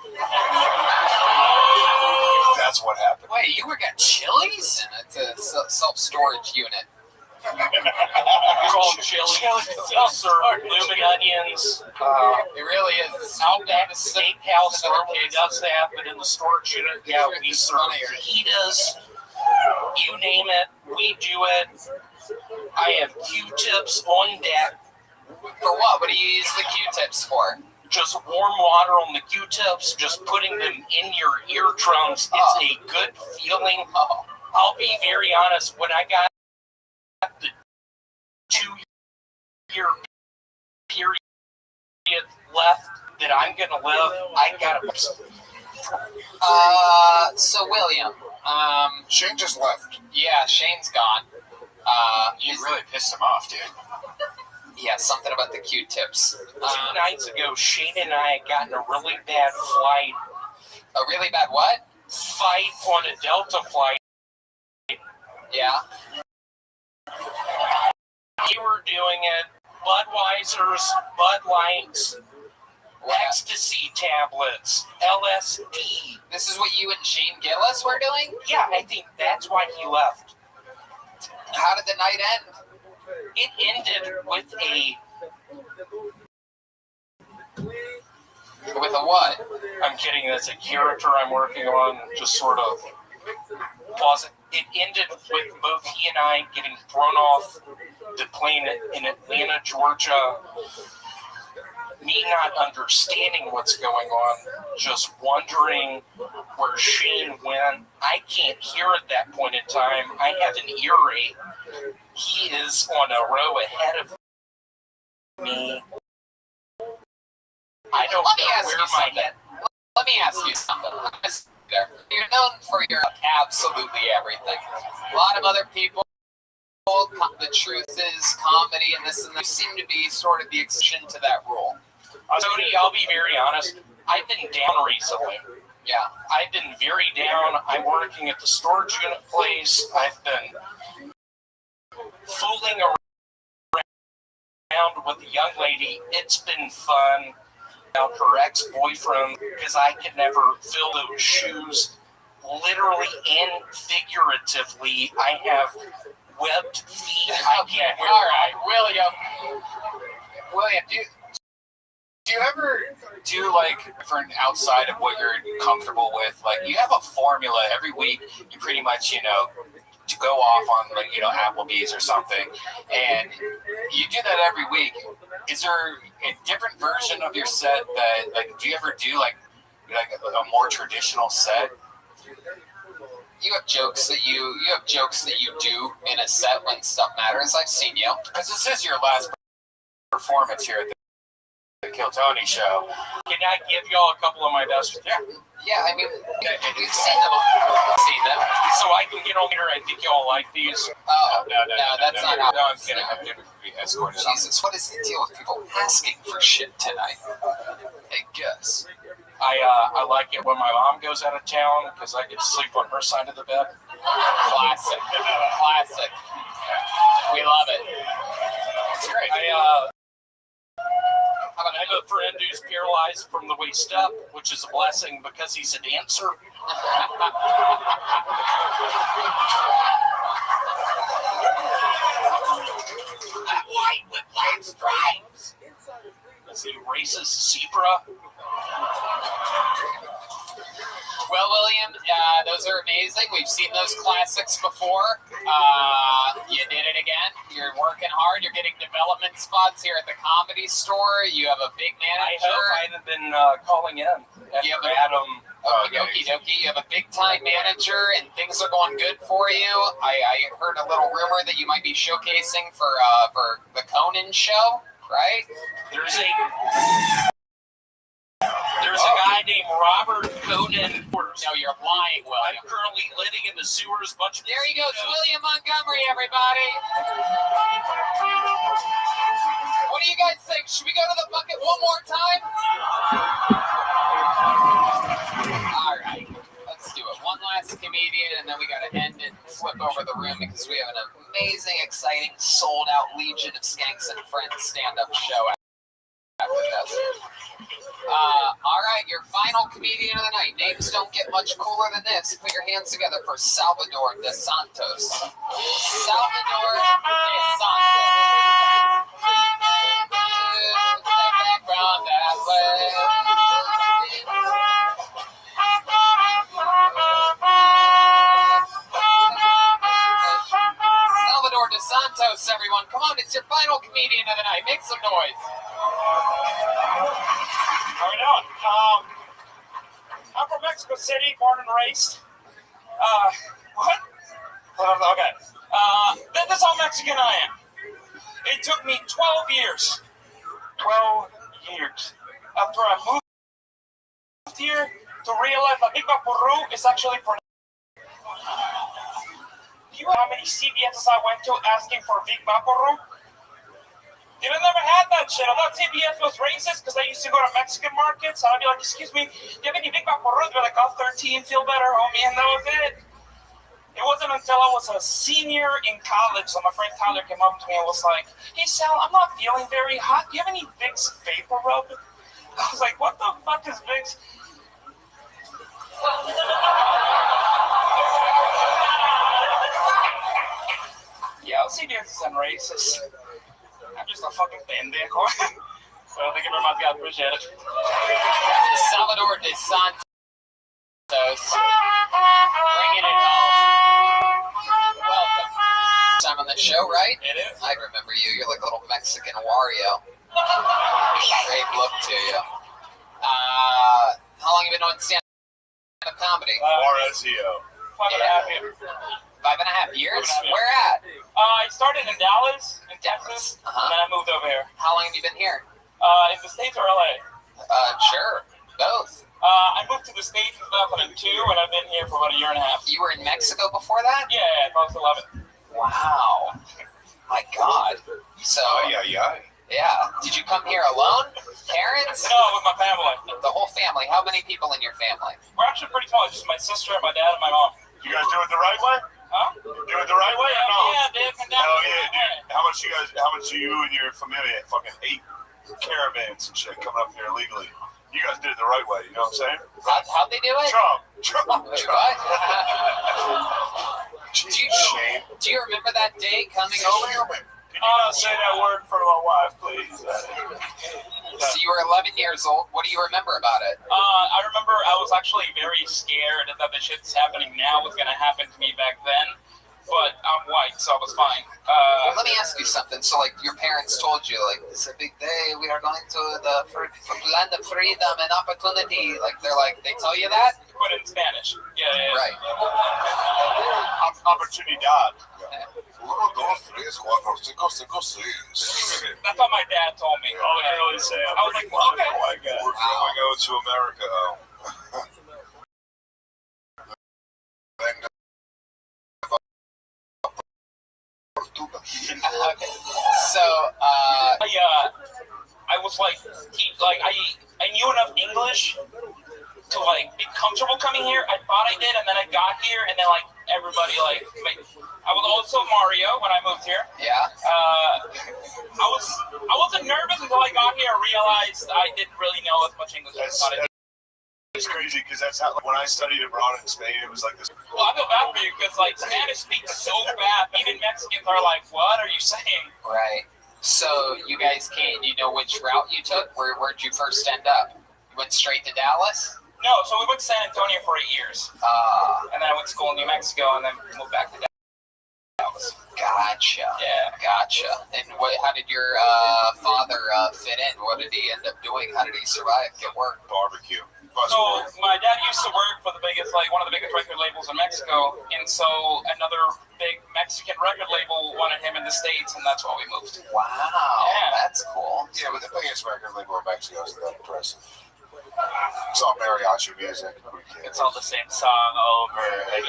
That's what happened. Wait, you work at Chili's? It's a self-storage unit. Called Chili's. Those are blooming onions. It really is. Outback Steakhouse normally does that, but in the storage unit, yeah, we serve fajitas. You name it, we do it. I have Q-tips on deck. For what? What do you use the Q-tips for? Just warm water on the Q-tips, just putting them in your eardrums. It's a good feeling. I'll be very honest, when I got the 2-year period left that I'm going to live, I got to... So William, Shane just left. Yeah, Shane's gone. You really pissed him off, dude. Yeah, something about the Q-tips. 2 nights ago, Shane and I had gotten a really bad flight. A really bad what? Fight on a Delta flight. Yeah. We were doing it. Budweisers, Bud Lights, ecstasy tablets, LSD. This is what you and Shane Gillis were doing? Yeah, I think that's why he left. How did the night end? It ended with a... With a what? I'm kidding, that's a character I'm working on, just sort of pause it. It ended with both he and I getting thrown off the plane in Atlanta, Georgia. Me not understanding what's going on, just wondering where Shane went. I can't hear at that point in time. I have an ear rape. He is on a row ahead of me. I don't Let me know ask where you my something. head... Let me ask you something. You're known for your absolutely everything. A lot of other people, the truth is comedy and this and that seem to be sort of the exception to that rule. Tony, I'll be very honest. I've been down recently. Yeah. I've been very down. I'm working at the storage unit place. I've been fooling around with a young lady. It's been fun. About her ex-boyfriend, because I could never fill those shoes. Literally and figuratively, I have webbed feet. I can't wear. All right, William, do you ever do like different outside of what you're comfortable with? Like you have a formula every week. You pretty much, to go off on like Applebee's or something, and you do that every week. Is there a different version of your set that like do you ever do like a more traditional set? You have jokes that you do in a set when stuff matters. I've seen you because this is your last performance here at the Kill Tony show. Can I give y'all a couple of my best? Yeah, I mean, we've seen them. So I can get on here. I think y'all like these. Oh, no, that's not how. No, I'm kidding. I'm kidding. Jesus, what is the deal with people asking for shit tonight? Hey, Gus. I like it when my mom goes out of town because I get to sleep on her side of the bed. Classic. We love it. It's great. I have a friend who's paralyzed from the waist up, which is a blessing because he's a dancer. White with black stripes. Is he racist zebra? Well, William, those are amazing. We've seen those classics before. You did it again. You're working hard. You're getting development spots here at the Comedy Store. You have a big manager. I hope I haven't been calling in. You have Adam. Okie dokie. You have a big time manager, and things are going good for you. I heard a little rumor that you might be showcasing for the Conan show, right? There's a guy named Robert Conan. No, you're lying, William. I'm currently living in the sewers. There he goes, William Montgomery, everybody. What do you guys think? Should we go to the bucket one more time? All right, let's do it. One last comedian, and then we got to end it and flip over the room because we have an amazing, exciting, sold-out Legion of Skanks and Friends stand-up show after this. All right, your final comedian of the night. Names don't get much cooler than this. Put your hands together for Salvador De Santos. Salvador De Santos. From that way. Salvador De Santos, everyone. Come on, it's your final comedian of the night. Make some noise. How are we doing? I'm from Mexico City, born and raised. What? Okay. That's how Mexican I am. It took me 12 years. 12 years. After I moved here to realize that Big Vaporru is actually pronounced. Do you know how many CVS's I went to asking for Big Vaporru? I never had that shit. I thought CVS was racist because I used to go to Mexican markets and I'd be like, excuse me, do you have any Big Vaporru? They're like, oh, 13, feel better, homie, and that was it. It wasn't until I was a senior in college that my friend Tyler came up to me and was like, hey, Sal, I'm not feeling very hot. Do you have any Vicks Vapor Rub? I was like, what the fuck is Vicks? Yeah, CVS isn't racist. I'm just a fucking pendejo. Well, thank you very much, guys. Appreciate it. Salvador De Santos. Bringing it home. Welcome. Time on the show, right? It is. I remember you. You're like a little Mexican Wario. Great look to you. How long have you been doing stand-up comedy? RSEO. 5.5 years. 5.5 years? Where at? I started in Dallas, in Texas, and then I moved over here. How long have you been here? In the States or LA? Sure. Both. I moved to the States in 2002, and I've been here for about a year and a half. You were in Mexico before that? Yeah, I was 11. Wow. My God. So. Yeah. Did you come here alone? Parents? No, with my family. The whole family. How many people in your family? We're actually pretty small. It's just my sister, my dad, and my mom. You guys do it the right way? Huh? Do it the right way or no? Yeah, dude. Hell yeah, dude. How much do you and your family fucking hate caravans and shit coming up here illegally? You guys did it the right way, you know what I'm saying? How'd they do it? Trump. What? Do you remember that day coming over? Can you not say that word in front of my wife, please? So you were 11 years old. What do you remember about it? I remember I was actually very scared that the shit's happening now was going to happen to me back then. But I'm white, so I was fine. Let me ask you something. So, like, your parents told you, like, it's a big day. We are going to the land of freedom and opportunity. Like, they tell you that? Put it in Spanish. Yeah. Right. Oportunidad. 1, 2, 3, 4, 5, 6. That's what my dad told me. Oh, they really say it. I was like, well, okay. Oh my God. We're going to America. Okay. So, I was like I knew enough English to like be comfortable coming here. I thought I did, and then I got here, and then like everybody like I was also Mario when I moved here. Yeah. I wasn't nervous until I got here. I realized I didn't really know as much English as I thought I did. It's crazy because that's how when I studied abroad in Spain, it was like this. Well, I feel bad for you because like Spanish speaks so fast. Even Mexicans are like, "What are you saying?" Right. So you guys can't. You know which route you took? Where'd you first end up? You went straight to Dallas? No, so we went to San Antonio for 8 years. And then I went to school in New Mexico and then moved back to Dallas. Gotcha. Yeah. Gotcha. And how did your father fit in? What did he end up doing? How did he survive? Get work? Barbecue. So my dad used to work for the biggest, like one of the biggest record labels in Mexico, and so another big Mexican record label wanted him in the States, and that's why we moved. Wow, yeah. That's cool. Yeah, but the biggest record label in Mexico isn't that impressive. It's all mariachi music. It's all the same song over and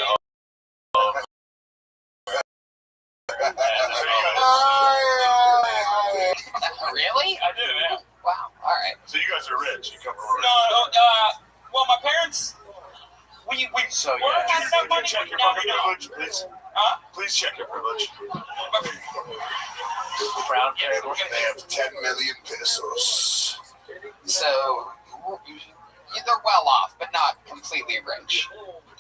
over. Really? I do, yeah. Wow. All right. So you guys are rich. You come from rich. No, well, my parents, we So weren't yeah, had enough money, check but your now fucking we do. privilege, please. Huh? Please check your privilege. Brown They have 10 million pesos. So they're well off, but not completely rich.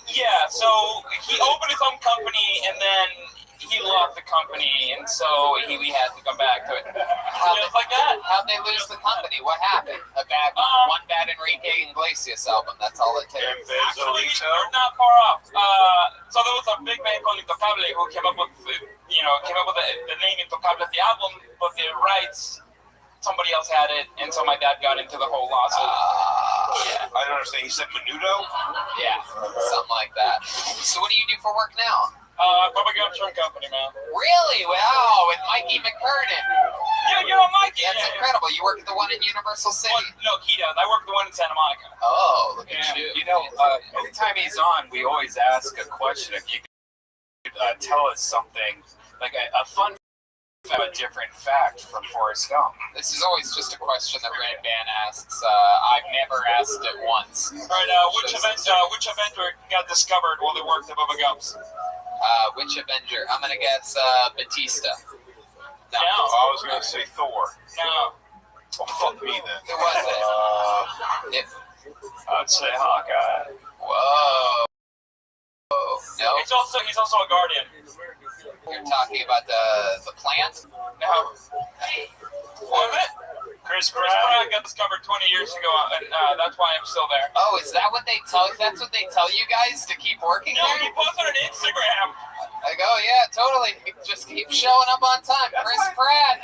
Yeah, so he opened his own company, and then he loved the company, and so we had to come back to it. Just like that. How'd they lose the company? What happened? One bad Enrique Iglesias album. That's all it takes. Actually, you're not far off. So there was a big man called Intocable who came up with the name Intocable of the album, but the rights, somebody else had it, and so my dad got into the whole lawsuit. Yeah. I don't understand. He said Menudo? Yeah, something like that. So what do you do for work now? Bubba Gum Shrimp Company, man. Really? Wow, with Mikey McKernan. Yeah, you know Mikey. That's incredible. You work at the one in Universal City? Well, no, he does. I work at the one in Santa Monica. Oh, look at you. You know, every time he's on, we always ask a question. If you could tell us something, like a fun a different fact from Forrest Gump. This is always just a question that Red Band asks. I've never asked it once. All right, which Avenger got discovered while they worked at Bubba Gumps? Which Avenger? I'm gonna guess Batista. No. I was gonna say Thor. No. Well, fuck me then. Who was it? I'd say Hawkeye. Whoa. No. He's also a Guardian. You're talking about the plant? No. Was it? Chris Pratt got discovered 20 years ago, and that's why I'm still there. Oh, is that what they tell? That's what they tell you guys to keep working No, there? he posted on Instagram. I go, yeah, totally. Just keep showing up on time. Chris Pratt,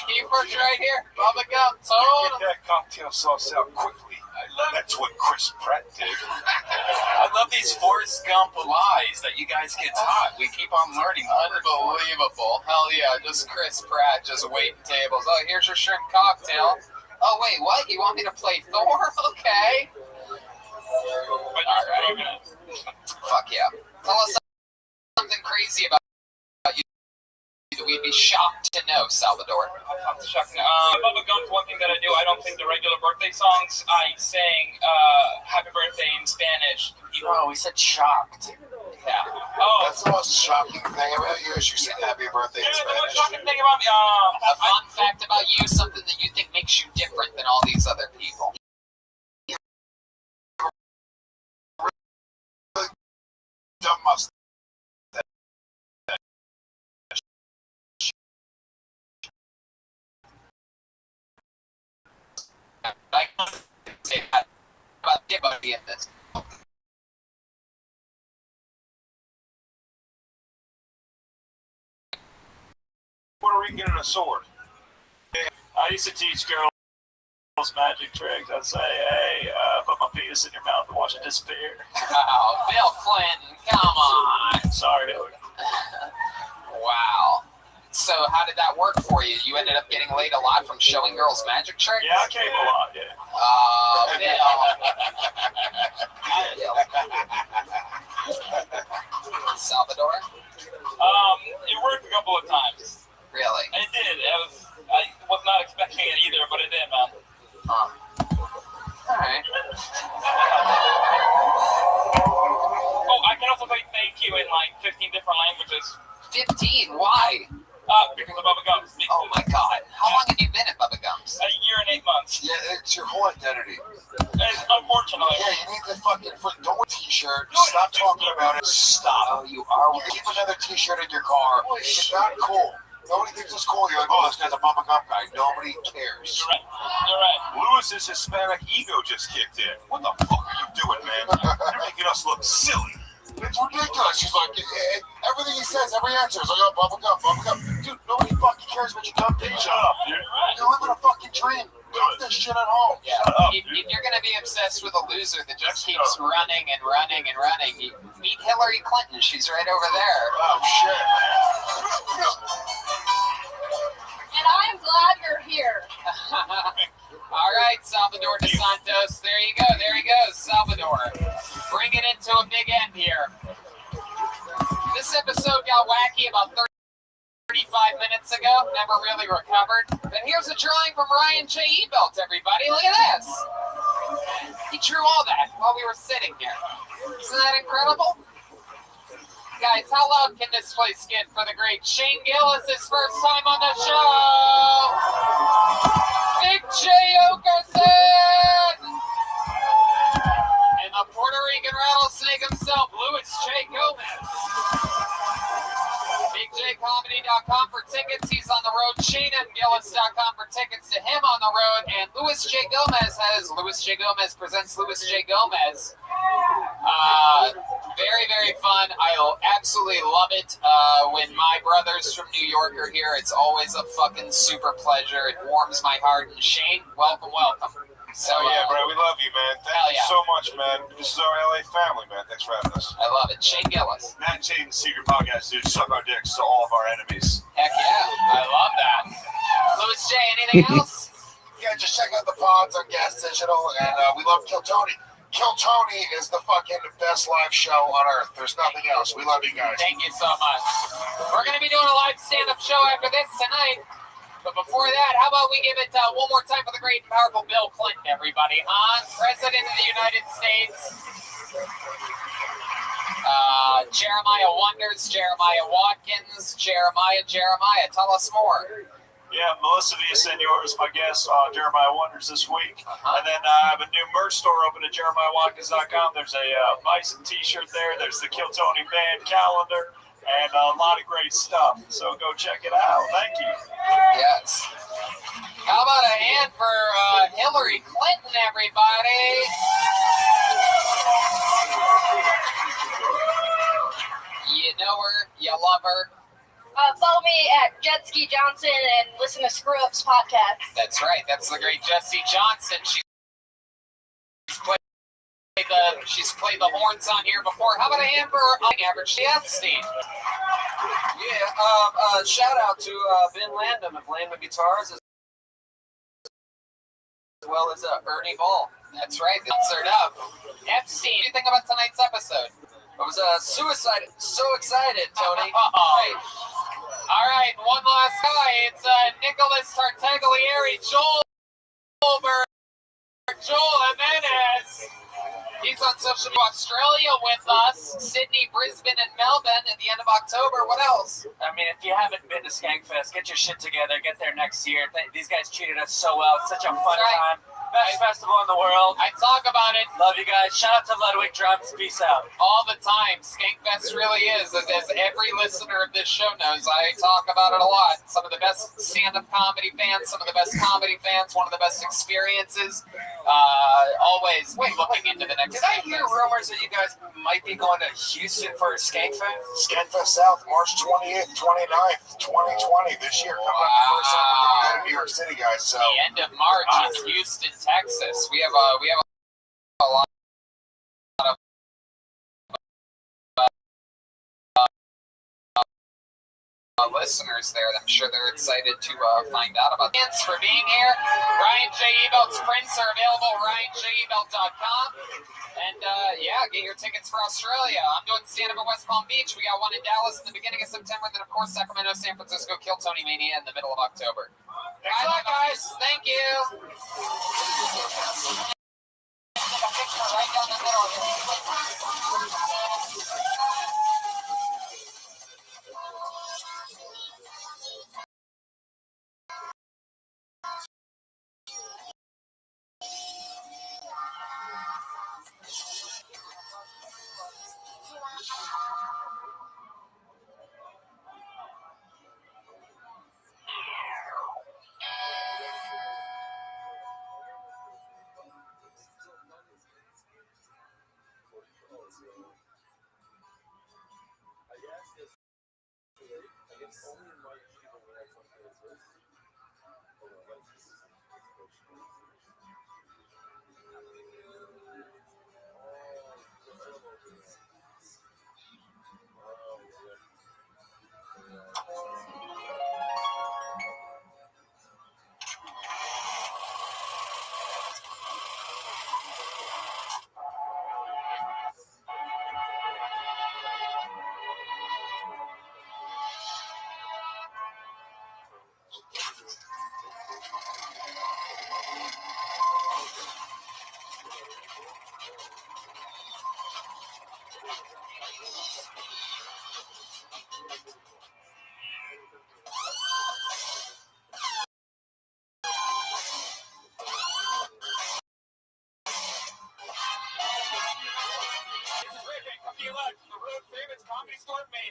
he works right here. Bubba Gump, totally. Get that cocktail sauce out quickly. That's what Chris Pratt did. I love these Forrest Gump lies that you guys get taught. We keep on learning. Unbelievable. Hell yeah, just Chris Pratt just waiting tables. Oh, here's your shrimp cocktail. Oh, wait, what? You want me to play Thor? Okay. But you're right. Fuck yeah. Tell us something crazy about you that we'd be shocked to know, Salvador. Bubba Gump's one thing that I do, I don't sing the regular birthday songs. I sing Happy Birthday in Spanish. Oh, we said shocked. Yeah. Oh. That's the most shocking thing about you is you say happy birthday in The most Spanish. shocking thing about me, a fun fact about you, something that you think makes you different than all these other people. Dumb mustache. I can't say that about anybody in this. Puerto Rican and a sword. I used to teach girls magic tricks. I'd say, hey, put my penis in your mouth and watch it disappear. Oh, Bill Clinton, come on. Sorry, Hillary. Wow. So how did that work for you? You ended up getting laid a lot from showing girls magic tricks? Yeah, I came a lot, yeah. Bill. Salvador? It worked a couple of times. Really? It did. I was not expecting it either, but it did, man. Huh. Alright. Oh, I can also say thank you in like 15 different languages. 15? Why? Because of Bubba Gumps. Oh my god. How long have you been at Bubba Gumps? A year and 8 months. Yeah, it's your whole identity. Unfortunately. Yeah, you need to fucking don't wear a t-shirt. Stop talking about it. Stop. Oh, you are. You keep another t-shirt in your car. It's not cool. Nobody thinks it's cool. You're like, oh, this guy's a Bubba Gump guy. Nobody cares. You're right. Lewis's Hispanic ego just kicked in. What the fuck are you doing, man? You're making us look silly. It's ridiculous. She's like, everything he says, every answer is like, oh, Bubba Gump, Bubba Gump. Dude, nobody fucking cares what you dumb thing. Shut up, dude. You're living a fucking dream. Do this shit at home. Yeah. If you're going to be obsessed with a loser that just keeps running and running and running, you meet Hillary Clinton. She's right over there. Oh, shit. And I'm glad you're here. All right, Salvador dos Santos. There you go. There he goes, Salvador. Bring it into a big end here. This episode got wacky about 35 minutes ago. Never really recovered. But here's a drawing from Ryan J. Ebelt, everybody. Look at this. He drew all that while we were sitting here. Isn't that incredible? Guys, how loud can this place get for the great Shane Gillis' first time on the show? Big J. Okerson! And the Puerto Rican rattlesnake himself, Louis J. Gomez. BigJComedy.com for tickets. He's on the road. ShaneMGillis.com for tickets to him on the road. And Louis J. Gomez has Louis J. Gomez presents Louis J. Gomez. Very, very fun. I'll absolutely love it. When my brothers from New York are here, it's always a fucking super pleasure. It warms my heart. And Shane, welcome, welcome. So yeah, bro, we love you, man. Thank you so much, man. This is our LA family, man. Thanks for having us. I love it. Shane Gillis. Matt and Shane's secret podcast, dude. Suck our dicks to all of our enemies. Heck yeah. I love that. Louis J., anything else? Yeah, just check out the pods on Gas Digital, and we love Kill Tony. Kill Tony is the fucking best live show on earth. There's nothing else. We love you guys. Thank you so much. We're going to be doing a live stand-up show after this tonight. But before that, how about we give it one more time for the great and powerful Bill Clinton, everybody, huh? President of the United States. Jeremiah Wonders, Jeremiah Watkins, Jeremiah, tell us more. Yeah, Melissa Villasenor is my guest on Jeremiah Wonders this week. And then I have a new merch store open at JeremiahWatkins.com. There's a Bison t-shirt there. There's the Kill Tony band calendar. And a lot of great stuff. So go check it out. Thank you. Yes. How about a hand for Hillary Clinton, everybody? You know her. You love her. Follow me at Jetski Johnson and listen to Screw Ups podcast. That's right. That's the great Jessie Johnson. She's played the horns on here before. How about a hand for Average Epstein? Yeah, shout out to Ben Landum of Landum Guitars, as well as Ernie Ball. That's right, that's her up. Epstein, what do you think about tonight's episode? I was so excited, Tony. All right, one last guy. It's Nicholas Tartaglieri, Joel Jimenez. He's on social media. Australia with us, Sydney, Brisbane, and Melbourne at the end of October. What else? I mean, if you haven't been to Skankfest, get your shit together. Get there next year. These guys treated us so well. It's such a fun time. Best festival in the world. I talk about it. Love you guys. Shout out to Ludwig Drums. Peace out. All the time. Skankfest really is. As every listener of this show knows, I talk about it a lot. Some of the best stand-up comedy fans, some of the best comedy fans, one of the best experiences. Always looking into the next. Did I hear rumors that you guys might be going to Houston for Skankfest? Skankfest South, March 28th, 29th, 2020 this year. Coming up the first time we're going to New York City, guys. So the end of March in Houston, Texas. We have a lot of listeners there. I'm sure they're excited to find out about. Thanks for being here. Ryan J. Ebelt's prints are available at RyanJEbelt.com. And get your tickets for Australia. I'm doing stand-up at West Palm Beach. We got one in Dallas in the beginning of September. Then, of course, Sacramento, San Francisco, Kill Tony Mania in the middle of October. Thanks a lot, guys. Thank you. Right down the middle.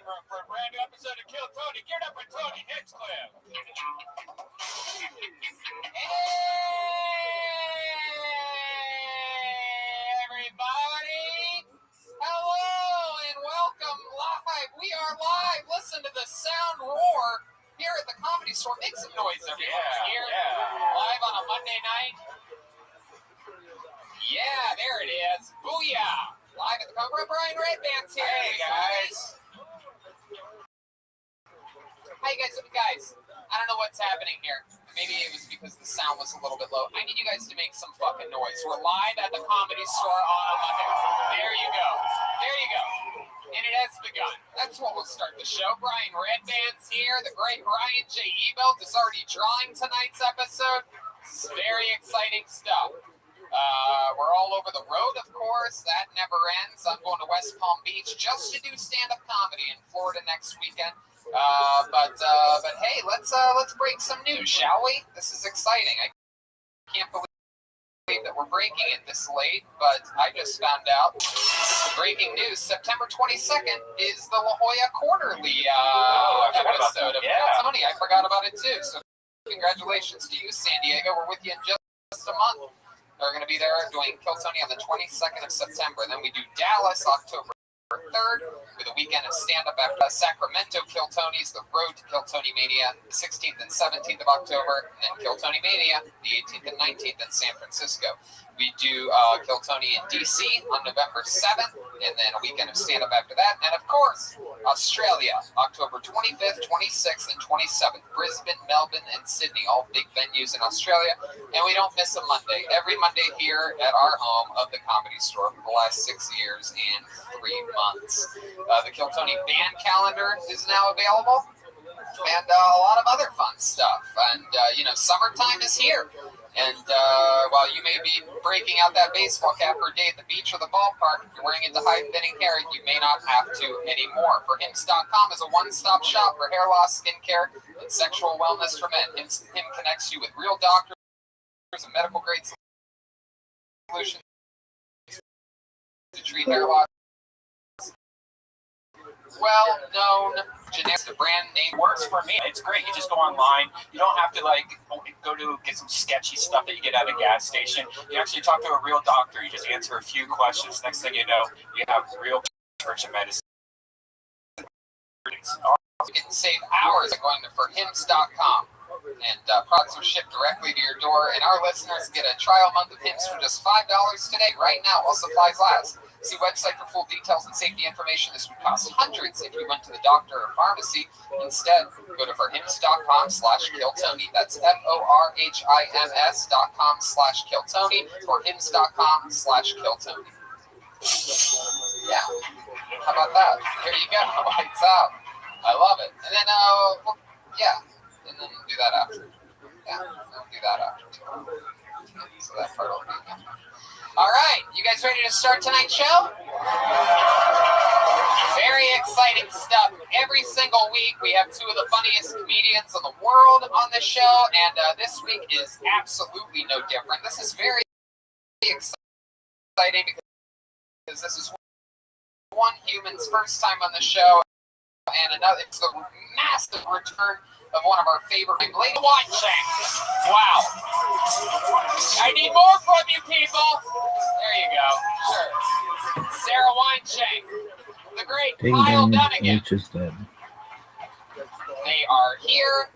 room for a brand new episode of Kill Tony. Get up for Tony Hinchcliffe. Hey, everybody. Hello and welcome live. We are live. Listen to the sound roar here at the Comedy Store. Make some noise, everyone. Here, live on a Monday night. Yeah, there it is. Booyah. Live at the Comedy Store. Brian Redband's here. Hey, guys. Hey, guys. I don't know what's happening here. Maybe it was because the sound was a little bit low. I need you guys to make some fucking noise. We're live at the Comedy Store on a Monday. There you go. And it has begun. That's what we'll start the show. Brian Redband's here. The great Ryan J. Ebelt is already drawing tonight's episode. This is very exciting stuff. We're all over the road, of course. That never ends. I'm going to West Palm Beach just to do stand-up comedy in Florida next weekend. But hey, let's break some news, shall we? This is exciting. I can't believe that we're breaking it this late, but I just found out. Breaking news: September 22nd is the La Jolla Quarterly episode of Kill Tony. I forgot about it too. So congratulations to you, San Diego. We're with you in just a month. They're going to be there doing Kill Tony on the 22nd of September. Then we do Dallas, October 3rd, with a weekend of stand-up after Sacramento Kill Tonys, the road to Kill Tony Mania, the 16th and 17th of October, and then Kill Tony Mania, the 18th and 19th in San Francisco. We do Kill Tony in DC on November 7th, and then a weekend of stand-up after that. And of course, Australia, October 25th, 26th, and 27th. Brisbane, Melbourne, and Sydney, all big venues in Australia. And we don't miss a Monday. Every Monday here at our home of the Comedy Store for the last 6 years and 3 months. The Kill Tony band calendar is now available. And a lot of other fun stuff. And, summertime is here. And while you may be breaking out that baseball cap for a day at the beach or the ballpark, if you're wearing it to hide thinning hair, you may not have to anymore. For Hims.com is a one-stop shop for hair loss, skincare, and sexual wellness for men. Him connects you with real doctors and medical-grade solutions to treat hair loss. Well-known generic brand name works for me. It's great. You just go online. You don't have to go to get some sketchy stuff that you get at a gas station. You actually talk to a real doctor. You just answer a few questions. Next thing you know, you have real prescription medicine. You can save hours going to forhims.com. And products are shipped directly to your door. And our listeners get a trial month of Hims for just $5 today, right now, while supplies last. See website for full details and safety information. This would cost hundreds if you went to the doctor or pharmacy. Instead, go to forhims.com/killtony. That's FORHIMS.com/killtony or hims.com/killtony. Yeah. How about that? Here you go. Lights out. I love it. And then, And then do that after. Yeah, do that after too. So that part will be good. All right, you guys ready to start tonight's show? Very exciting stuff. Every single week, we have two of the funniest comedians in the world on the show, and this week is absolutely no different. This is very exciting because this is one human's first time on the show, and another. It's the massive return of one of our favorite Lady Wineshank. Wow. I need more from you people. There you go. Sure. Sarah Wineshank. The great Kyle Dunnigan. They are here.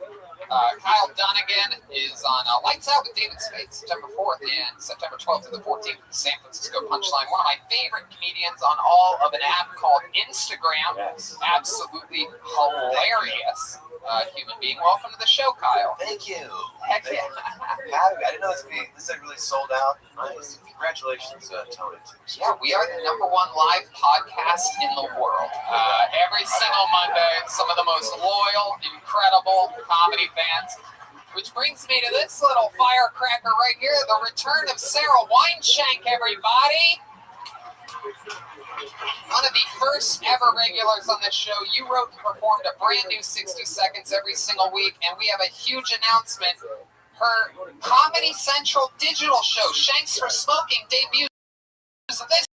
Kyle Dunnigan is on Lights Out with David Spade, September 4th and September 12th to the 14th at the San Francisco Punchline. One of my favorite comedians on all of an app called Instagram. Yes. Absolutely hilarious human being. Welcome to the show, Kyle. Thank you. Heck yeah. I didn't know this had really sold out. Nice. Congratulations, Tony. Yeah, we are the #1 live podcast in the world. Every single Monday, some of the most loyal, incredible comedy fans. Which brings me to this little firecracker right here, the return of Sarah Wineshank, everybody. One of the first ever regulars on this show. You wrote and performed a brand new 60 Seconds every single week, and we have a huge announcement. Her Comedy Central digital show, Shanks for Smoking, debuts this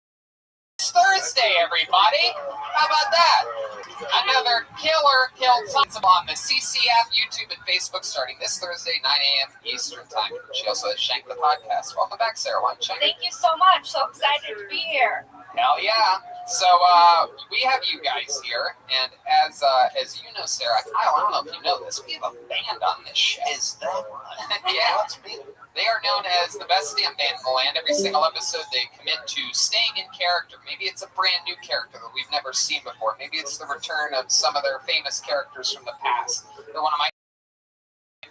Thursday, everybody. How about that? Another killer killed tons on the CC app, YouTube, and Facebook starting this Thursday, 9 a.m. Eastern Time. She also has Shank the Podcast. Welcome back, Sarah. Why don't you Shank? Thank you so much. So excited to be here. Hell yeah. So we have you guys here, and as you know, Sarah, Kyle, I don't know if you know this, we have a band on this show. Is that right? Yeah. Let's be. They are known as the best damn band in the land. Every single episode, they commit to staying in character. Maybe it's a brand new character that we've never seen before. Maybe it's the return of some of their famous characters from the past. They're one of my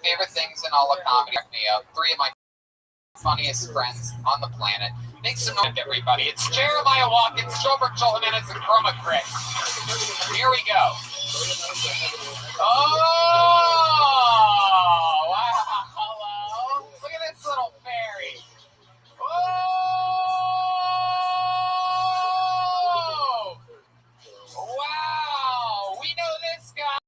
favorite things in all of comedy. Three of my funniest friends on the planet. Make some noise, everybody. It's Jeremiah Watkins, Joe Jimenez, and Chroma Craig. Here we go. Oh, wow. Hello. Look at this little fairy. Oh! Wow. We know this guy.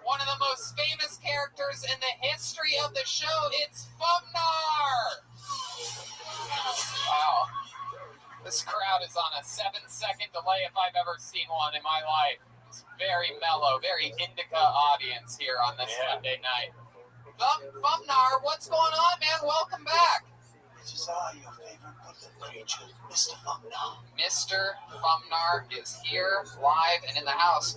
One of the most famous characters in the history of the show. It's Fumnar. Wow. This crowd is on a 7-second delay if I've ever seen one in my life. It's very mellow, very indica audience here on this Monday night. Fumnar, what's going on, man? Welcome back. This is your favorite woodland creature, Mr. Fumnar. Mr. Fumnar is here, live and in the house.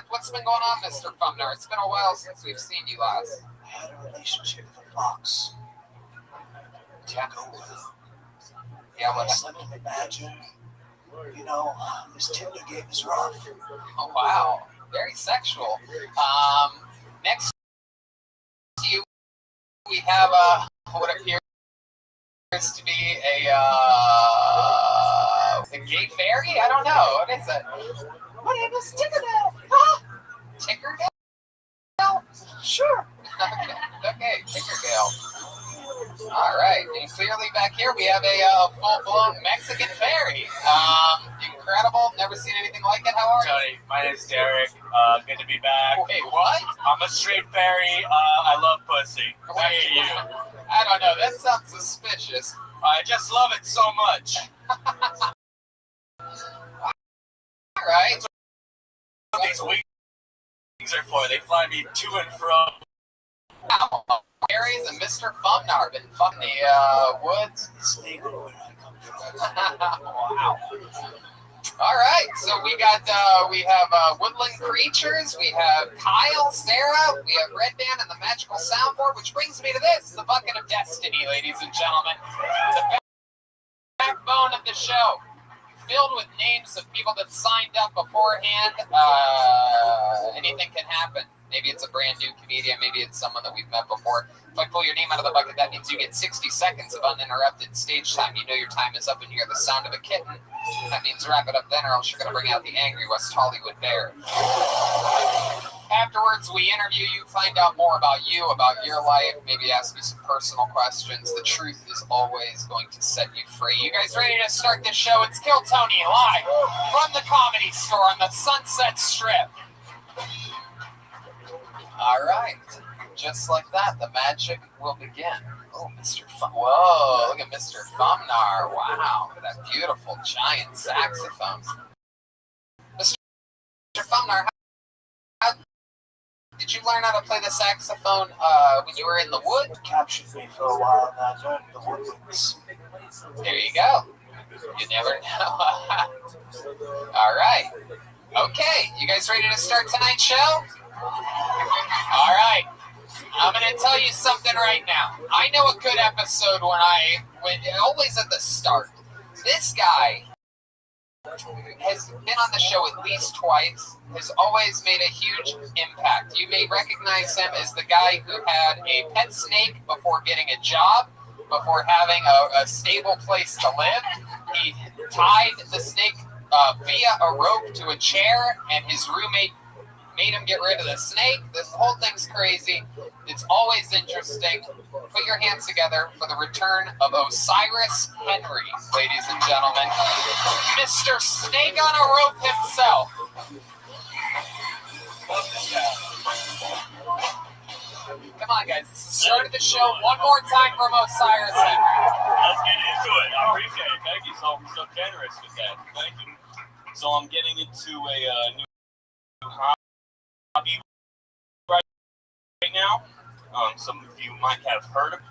What's been going on, Mr. Fumnar? It's been a while since we've seen you last. I had a relationship with a fox. Didn't go well. Yeah, I slept with a badger. You know, this Tinder game is rough. Oh, wow. Very sexual. Next to you, we have what appears to be a gay fairy? I don't know. What is it? My name is Tickerdale. Huh? Tickerdale? Sure. Okay, Tickerdale. All right, and clearly back here we have a full-blown Mexican fairy. Incredible, never seen anything like it. How are you? Tony, my name's Derek. Good to be back. Wait, what? I'm a straight fairy. I love pussy. Back to you. I don't know, that sounds suspicious. I just love it so much. All right. What these wings are for, they fly me to and from. Wow. Fairies and Mr. Fumnar been fucking the woods. It's legal where I come from. Wow. All right, so we have woodland creatures, we have Kyle, Sarah, we have Red Band and the magical soundboard, which brings me to this, the bucket of destiny, ladies and gentlemen. The backbone of the show, filled with names of people that signed up beforehand. Anything can happen. Maybe it's a brand new comedian. Maybe it's someone that we've met before. If I pull your name out of the bucket, that means you get 60 seconds of uninterrupted stage time. You know your time is up and you hear the sound of a kitten. That means wrap it up then or else you're going to bring out the angry West Hollywood bear. Afterwards, we interview you, find out more about you, about your life, maybe ask you some personal questions. The truth is always going to set you free. You guys ready to start this show? It's Kill Tony live from the Comedy Store on the Sunset Strip. All right, just like that, the magic will begin. Oh, Whoa, look at Mr. Fumnar. Wow, look at that beautiful giant saxophone. Mr. Fumnar, how did you learn how to play the saxophone when you were in the wood? It captured me for a while and I learned the woodwinds. There you go. You never know. All right. Okay, you guys ready to start tonight's show? All right, I'm going to tell you something right now. I know a good episode when always at the start. This guy has been on the show at least twice, has always made a huge impact. You may recognize him as the guy who had a pet snake before getting a job, before having a stable place to live. He tied the snake via a rope to a chair, and his roommate made him get rid of the snake. This whole thing's crazy. It's always interesting. Put your hands together for the return of Osiris Henry, ladies and gentlemen. Mr. Snake on a Rope himself. Come on, guys. This is the start of the show. One more time from Osiris Henry. Let's get into it. I appreciate it. Thank you so generous with that. Thank you. So I'm getting into a new hobby right now. Some of you might have heard of it.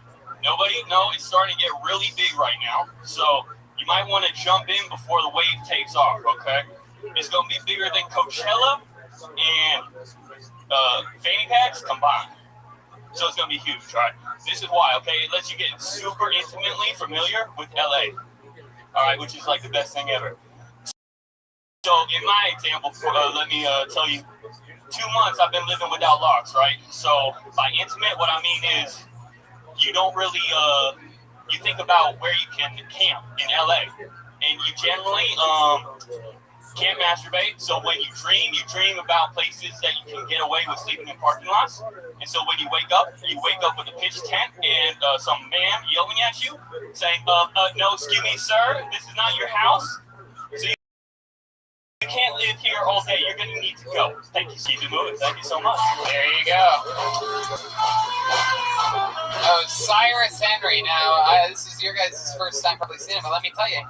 Nobody? No, it's starting to get really big right now. So you might want to jump in before the wave takes off, okay? It's going to be bigger than Coachella and fanny packs combined. So it's going to be huge, right? This is why, okay? It lets you get super intimately familiar with LA, all right, which is like the best thing ever. So in my example, let me tell you, 2 months I've been living without locks, right? So by intimate, what I mean is you don't really, you think about where you can camp in LA, and you generally can't masturbate. So when you dream about places that you can get away with sleeping in parking lots. And so when you wake up with a pitch tent and some man yelling at you, saying, no, excuse me, sir, this is not your house. So you can't live here all day. You're going to need to go. Thank you, Stephen Moving. Thank you so much. There you go. Oh, Cyrus Henry. Now, this is your guys' first time probably seeing him, but let me tell you,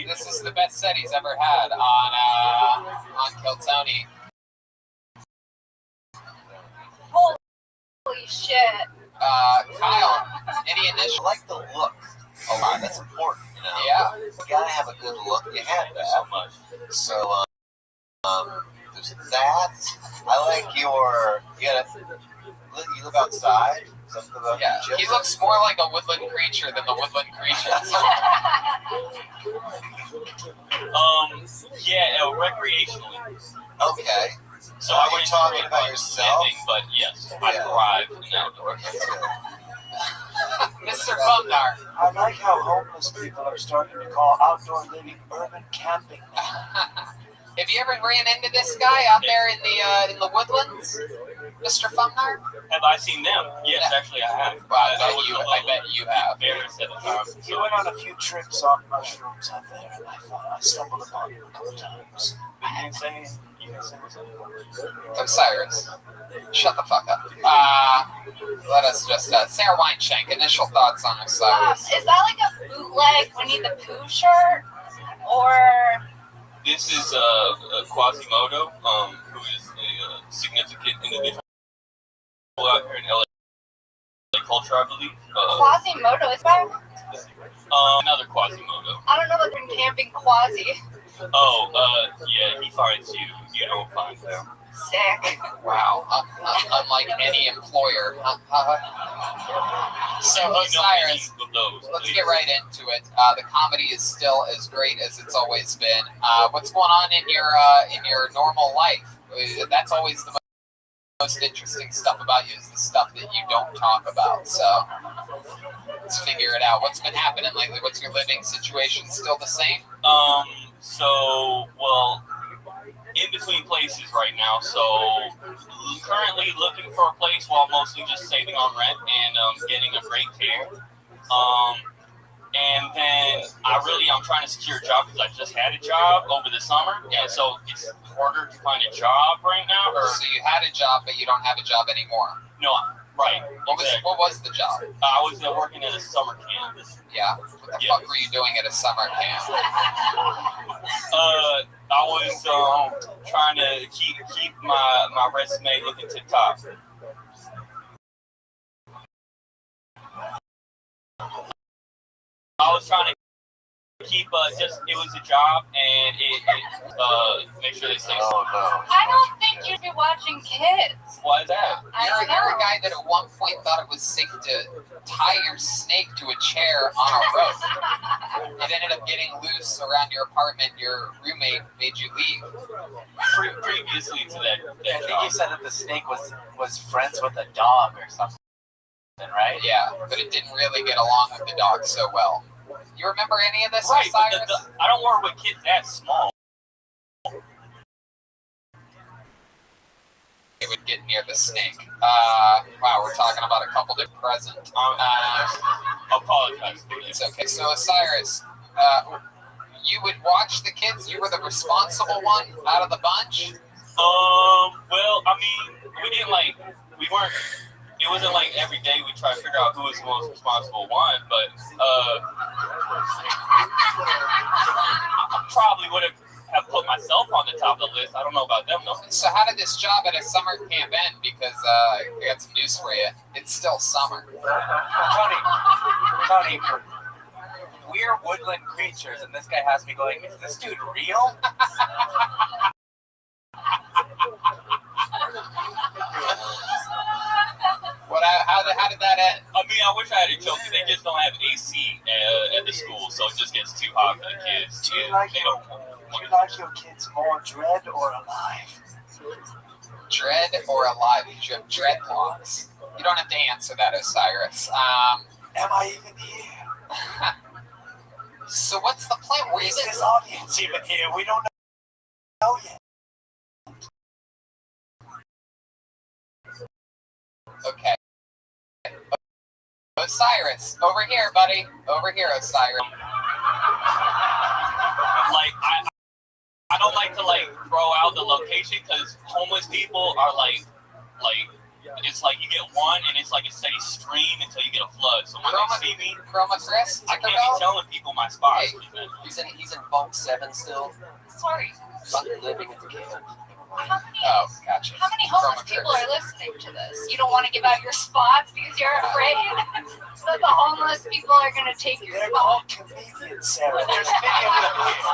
this is the best set he's ever had on Kill Tony. Holy shit. Kyle, any initial? I like the look a lot. That's important, you know? Yeah. You gotta have a good look. You had that. So much. So, there's that. I like you live outside. Yeah, he looks more like a woodland creature than the woodland creatures. Recreationally. Okay. So are you talking about yourself? Camping, but yes, I thrive in outdoors. Mr. Bumnar. I like how homeless people are starting to call outdoor living urban camping. Have you ever ran into this guy out there in the woodlands, Mr. Fumnar? Have I seen them? Yes, yeah. Actually I have. Well, I bet you have. Embarrassed at the time. He went on a few trips on mushrooms out there, and I stumbled upon him a couple times. Osiris, shut the fuck up. Let us just Sarah Weinshank, initial thoughts on Osiris. Is that like a bootleg Winnie the Pooh shirt, or? This is Quasimodo, who is a significant individual out here in LA culture, I believe. Quasimodo is that? Another Quasimodo. I don't know what they're camping Quasi. Yeah, he finds you. You don't find him. Sick. Wow. Unlike any employer. So, Osiris, let's get right into it. The comedy is still as great as it's always been. What's going on in your normal life? That's always the most interesting stuff about you, is the stuff that you don't talk about. So let's figure it out. What's been happening lately? What's your living situation? Still the same? In between places right now, so currently looking for a place while mostly just saving on rent and getting a great care. And then I'm trying to secure a job because I just had a job over the summer, and so it's harder to find a job right now. So you had a job, but you don't have a job anymore? No, right. What was the job? I was working at a summer camp. Yeah? What the fuck were you doing at a summer camp? I was trying to keep my resume looking tip top. I was trying to keep it was a job, and it make sure they stay. I don't think you'd be watching kids. Why is that? You're a guy that at one point thought it was safe to tie your snake to a chair on a rope. It ended up getting loose around your apartment. Your roommate made you leave. Previously to that I think you said that the snake was friends with a dog or something, right? Yeah, but it didn't really get along with the dog so well. You remember any of this, right, Osiris? But I don't work with kids that small. It would get near the snake. Wow, we're talking about a couple different present. I apologize. It's okay. So, Osiris, you would watch the kids? You were the responsible one out of the bunch? Well, I mean, we weren't. It wasn't like every day we try to figure out who was the most responsible one, but I probably would have have put myself on the top of the list. I don't know about them though. So how did this job at a summer camp end? Because I got some news for you. It's still summer. Tony, we're woodland creatures, and this guy has me going, is this dude real? How did that end? I mean, I wish I had a joke. They just don't have AC at the school, so it just gets too hot for the kids. Do you like your kids more dead or alive? Dread or alive? You have dreadlocks. You don't have to answer that, Osiris. Am I even here? So what's the plan? Where is this audience even here? We don't know yet. Okay. Osiris, over here, buddy. Over here, Osiris. Like, I don't like to like throw out the location because homeless people are like it's like you get one and it's like a steady stream until you get a flood. So when they see me, Chris, I can't be telling people my spots. Hey, he's in bulk 7 still. Sorry. Living at the camp. Oh, gotcha. How many homeless people are listening to this? You don't want to give out your spots because you're afraid that the homeless people are going to take your They're spot. called comedians, Sarah. There's many of them here.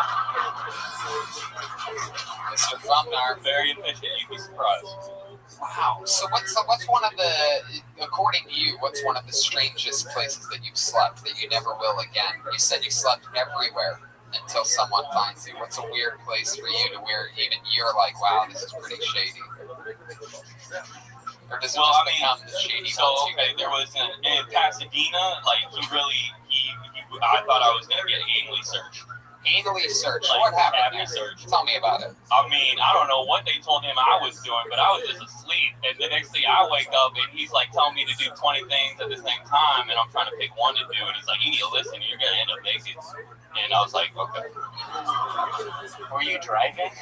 Mr. Thumnar. Very efficient. You'd be surprised. Wow. So what's one of the, according to you, what's one of the strangest places that you've slept that you never will again? You said you slept everywhere until someone finds you. What's a weird place for you to where even you're like, wow, this is pretty shady? Or does it just become the shady so once you okay, there was in Pasadena, like I thought I was gonna get anally searched. Anally searched? Like, what happened? Search. Tell me about it. I mean, I don't know what they told him I was doing, but I was just asleep. And the next thing I wake up and he's like telling me to do 20 things at the same time, and I'm trying to pick one to do. And he's like, you need to listen, you're gonna end up naked. And I was like, okay. Were you driving?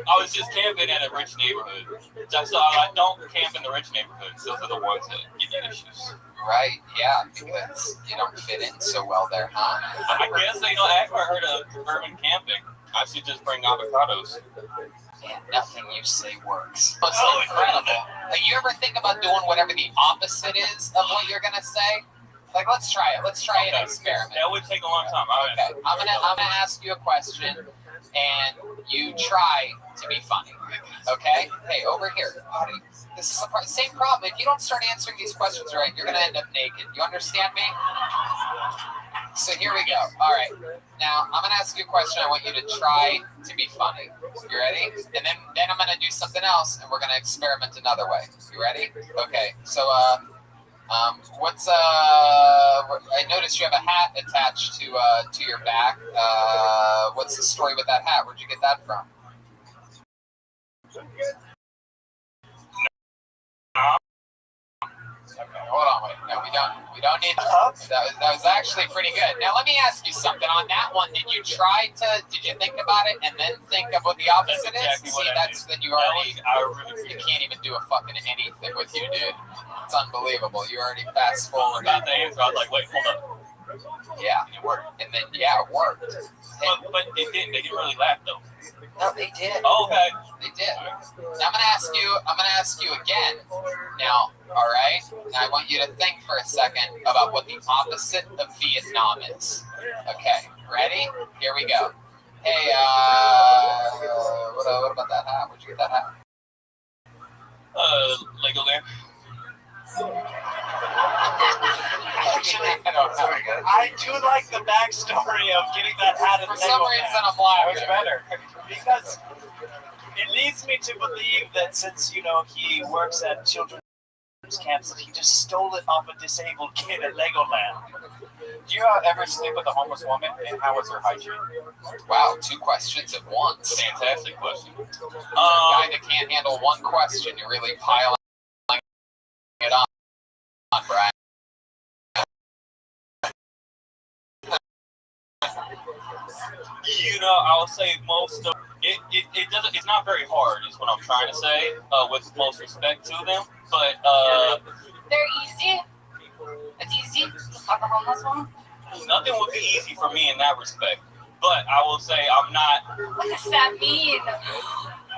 I was just camping in a rich neighborhood. So I don't camp in the rich neighborhoods. Those are the ones that give you issues. Right, yeah, because you don't fit in so well there, huh? I guess they don't. I haven't heard of urban camping. I should just bring avocados. Man, nothing you say works. It's incredible. Like, you ever think about doing whatever the opposite is of what you're gonna say? Like, let's try it. Let's try an experiment. That would take a long time. Okay, I'm gonna ask you a question, and you try to be funny. Okay? Hey, over here, buddy. This is the same problem. If you don't start answering these questions right, you're gonna end up naked. You understand me? So here we go. All right. Now I'm gonna ask you a question. I want you to try to be funny. You ready? And then I'm gonna do something else, and we're gonna experiment another way. You ready? Okay. So I noticed you have a hat attached to your back. What's the story with that hat? Where'd you get that from? Okay, hold on, wait. No, we don't need that was actually pretty good. Now let me ask you something. On that one, did you think about it and then think of what the opposite is? See, that's then you can't even do a fucking anything with you, dude. It's unbelievable. You already fast forward. Not the answer. I was like, wait, hold up. Yeah, it worked. And then it worked. But it didn't. They didn't really laugh though. No, they did. Oh, okay. They did. Now I'm gonna ask you again. Now, all right. Now I want you to think for a second about what the opposite of Vietnam is. Okay, ready? Here we go. Hey, what about that hat? Where'd you get that hat? Legoland. I do like the backstory of getting that hat at For some reason, I'm laughing. That was better. Because it leads me to believe that since, he works at children's camps, that he just stole it off a disabled kid at Legoland. Do you ever sleep with a homeless woman, and how was her hygiene? Wow, 2 questions at once. Fantastic question. Guy that can't handle one question, you're really piling it on, Brian. I'll say most of it. It doesn't. It's not very hard. Is what I'm trying to say. With most respect to them, but They're easy. It's easy to fuck a homeless one. nothing would be easy for me in that respect. But I will say I'm not. What does that mean?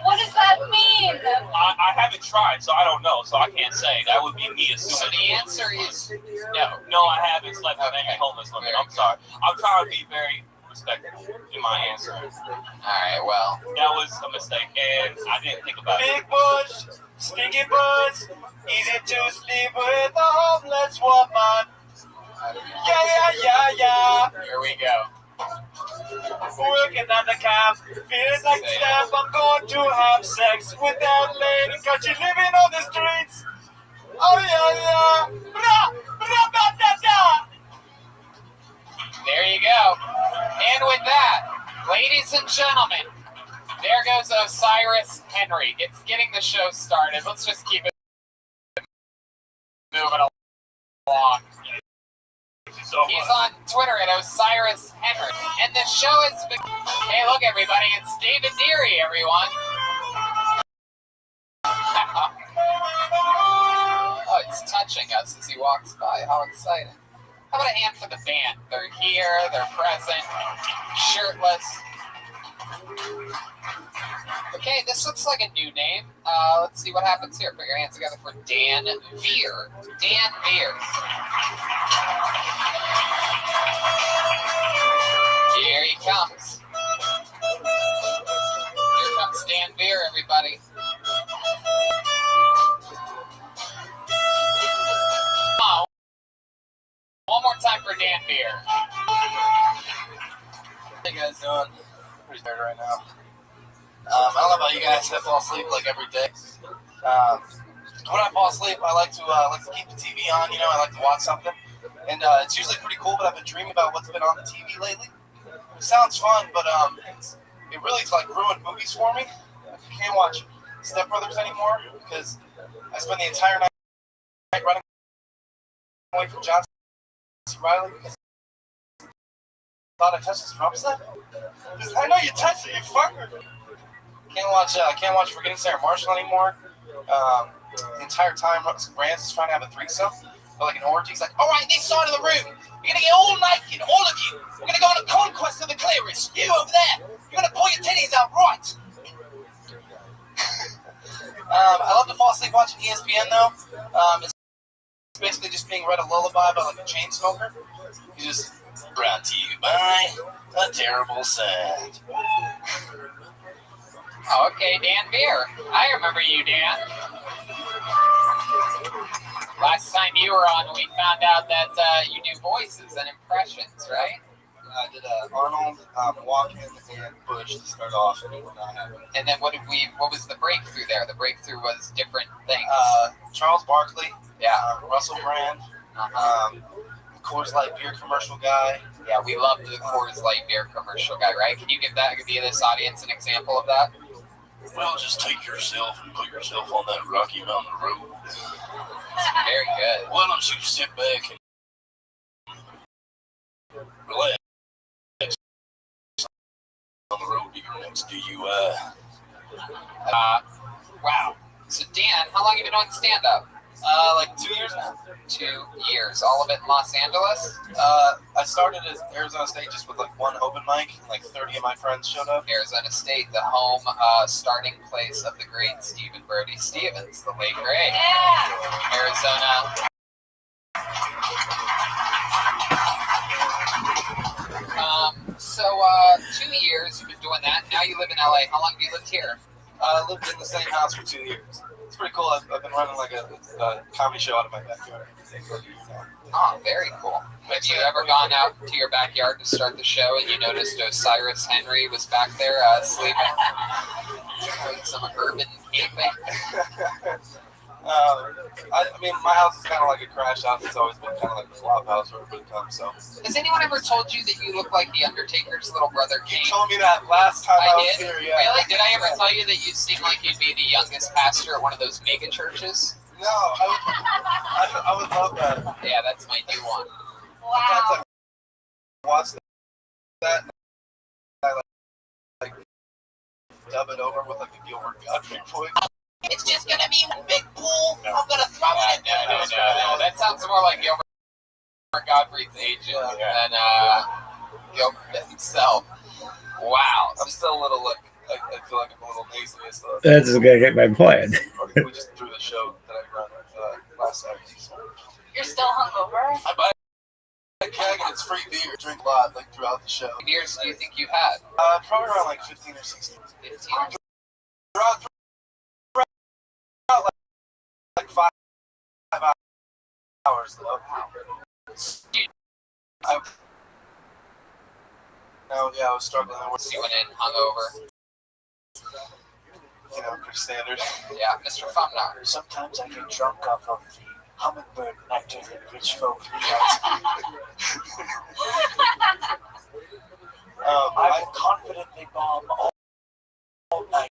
What does that mean? I haven't tried, so I don't know. So I can't say. That would be me assuming. So the answer is no. No, I haven't slept with any homeless women. I'm sorry. I'm trying to be very respectful in my answer. All right, well. That was a mistake, and I didn't think about it. Big bush, stinky butts, easy to sleep with a homeless woman. Yeah. Here we go. Working on the cab, feels like step. I'm going to have sex with that lady, cause she living on the streets. Oh yeah. There you go. And with that, ladies and gentlemen, there goes Osiris Henry. It's getting the show started. Let's just keep it moving along. He's on Twitter at Osiris Henry. And the show has been... Hey, look, everybody. It's David Deary, everyone. Oh, it's touching us as he walks by. How exciting. How about a hand for the band? They're here. They're present. Shirtless. Okay, this looks like a new name. Let's see what happens here. Put your hands together for Dan Veer. Dan Veer. Here he comes. Here comes Dan Veer, everybody. Oh. One more time for Dan Veer. How you guys doing? Pretty tired right now. I don't know about you guys. I fall asleep like every day. When I fall asleep, I like to keep the TV on. You know, I like to watch something, and it's usually pretty cool. But I've been dreaming about what's been on the TV lately. It sounds fun, but it really like ruined movies for me. I can't watch Step Brothers anymore because I spend the entire night running away from John C. Reilly because I thought I touched his drum set. I know you touched it, you fucker. Can't watch Forgetting Sarah Marshall anymore. The entire time, Rance is trying to have a threesome, but like an orgy. He's like, all right, this side of the room, you're gonna get all naked, all of you. We're gonna go on a conquest of the clearest. You over there, you're gonna pull your titties out right. I love to fall asleep watching ESPN though. It's basically just being read a lullaby by like a chain smoker. You just brought to you by a terrible sad. Oh, okay, Dan Veer. I remember you, Dan. Last time you were on, we found out that you do voices and impressions, right? I did Arnold, Walken, and Bush to start off, and it was not happening. And then what was the breakthrough there? The breakthrough was different things. Charles Barkley, yeah, Russell Brand, Coors Light beer commercial guy. Yeah, we loved the Coors Light beer commercial guy, right? Can you give this audience an example of that? Well, just take yourself and put yourself on that Rocky Mountain road. Very good. Why don't you sit back and relax on the road to your next DUI? Wow. So Dan, how long have you been doing stand-up? Like 2 years now. 2 years. All of it in Los Angeles? I started at Arizona State just with like one open mic, and like 30 of my friends showed up. Arizona State, the home starting place of the great Stephen Brody Stevens, the late great. Yeah. Arizona. So 2 years you've been doing that. Now you live in LA. How long have you lived here? I lived in the same house for 2 years. It's pretty cool. I've been running like a comedy show out of my backyard. Oh, very cool. Have you ever gone out to your backyard to start the show and you noticed Osiris Henry was back there sleeping? Doing some urban camping? I mean, my house is kind of like a crash house. It's always been kind of like a flop house where everybody comes. So, has anyone ever told you that you look like the Undertaker's little brother King? You told me that last time I was here. Yeah. Really? Did I ever tell you that you seem like you'd be the youngest pastor at one of those mega churches? No, I would love that. Yeah, that's my new one. Wow. Watch that. And I like dub it over with like a Gilbert Gottfried voice. It's just gonna be one big pool. I'm gonna throw it in. No. That sounds more like Gilbert Gottfried's agent than Gilbert himself. Wow. I'm still a little like I feel like I'm a little nasally and stuff. That's just gonna get my point. We just threw the show that I run last Saturday. So. You're still hungover? I buy a keg and it's free beer. Drink a lot like throughout the show. How many beers do you think you had? Probably around like 15 or 16. 15. Throughout like 5 hours though. I was struggling. You went in hungover. You know, pretty standard. Yeah, Mr. Fumnar. Sometimes I get drunk off of the hummingbird nectar that rich folk I will confidently bomb all night.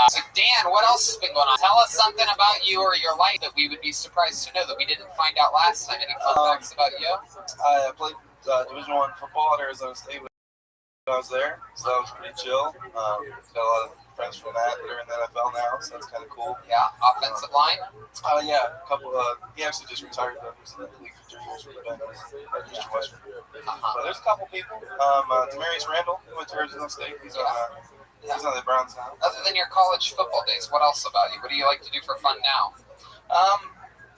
So Dan, what else has been going on? Tell us something about you or your life that we would be surprised to know that we didn't find out last time. Any fun facts about you? I played Division I football at Arizona State when I was there, so that was pretty chill. Got a lot of friends from that are in the NFL now, so that's kind of cool. Yeah, offensive line? Yeah, a couple. He actually just retired, though. He was in the league for 3 years with the Bengals at Eastern Western. So there's a couple people. Demarius Randall, who went to Arizona State. He's on the Browns now. Other than your college football days, what else about you? What do you like to do for fun now?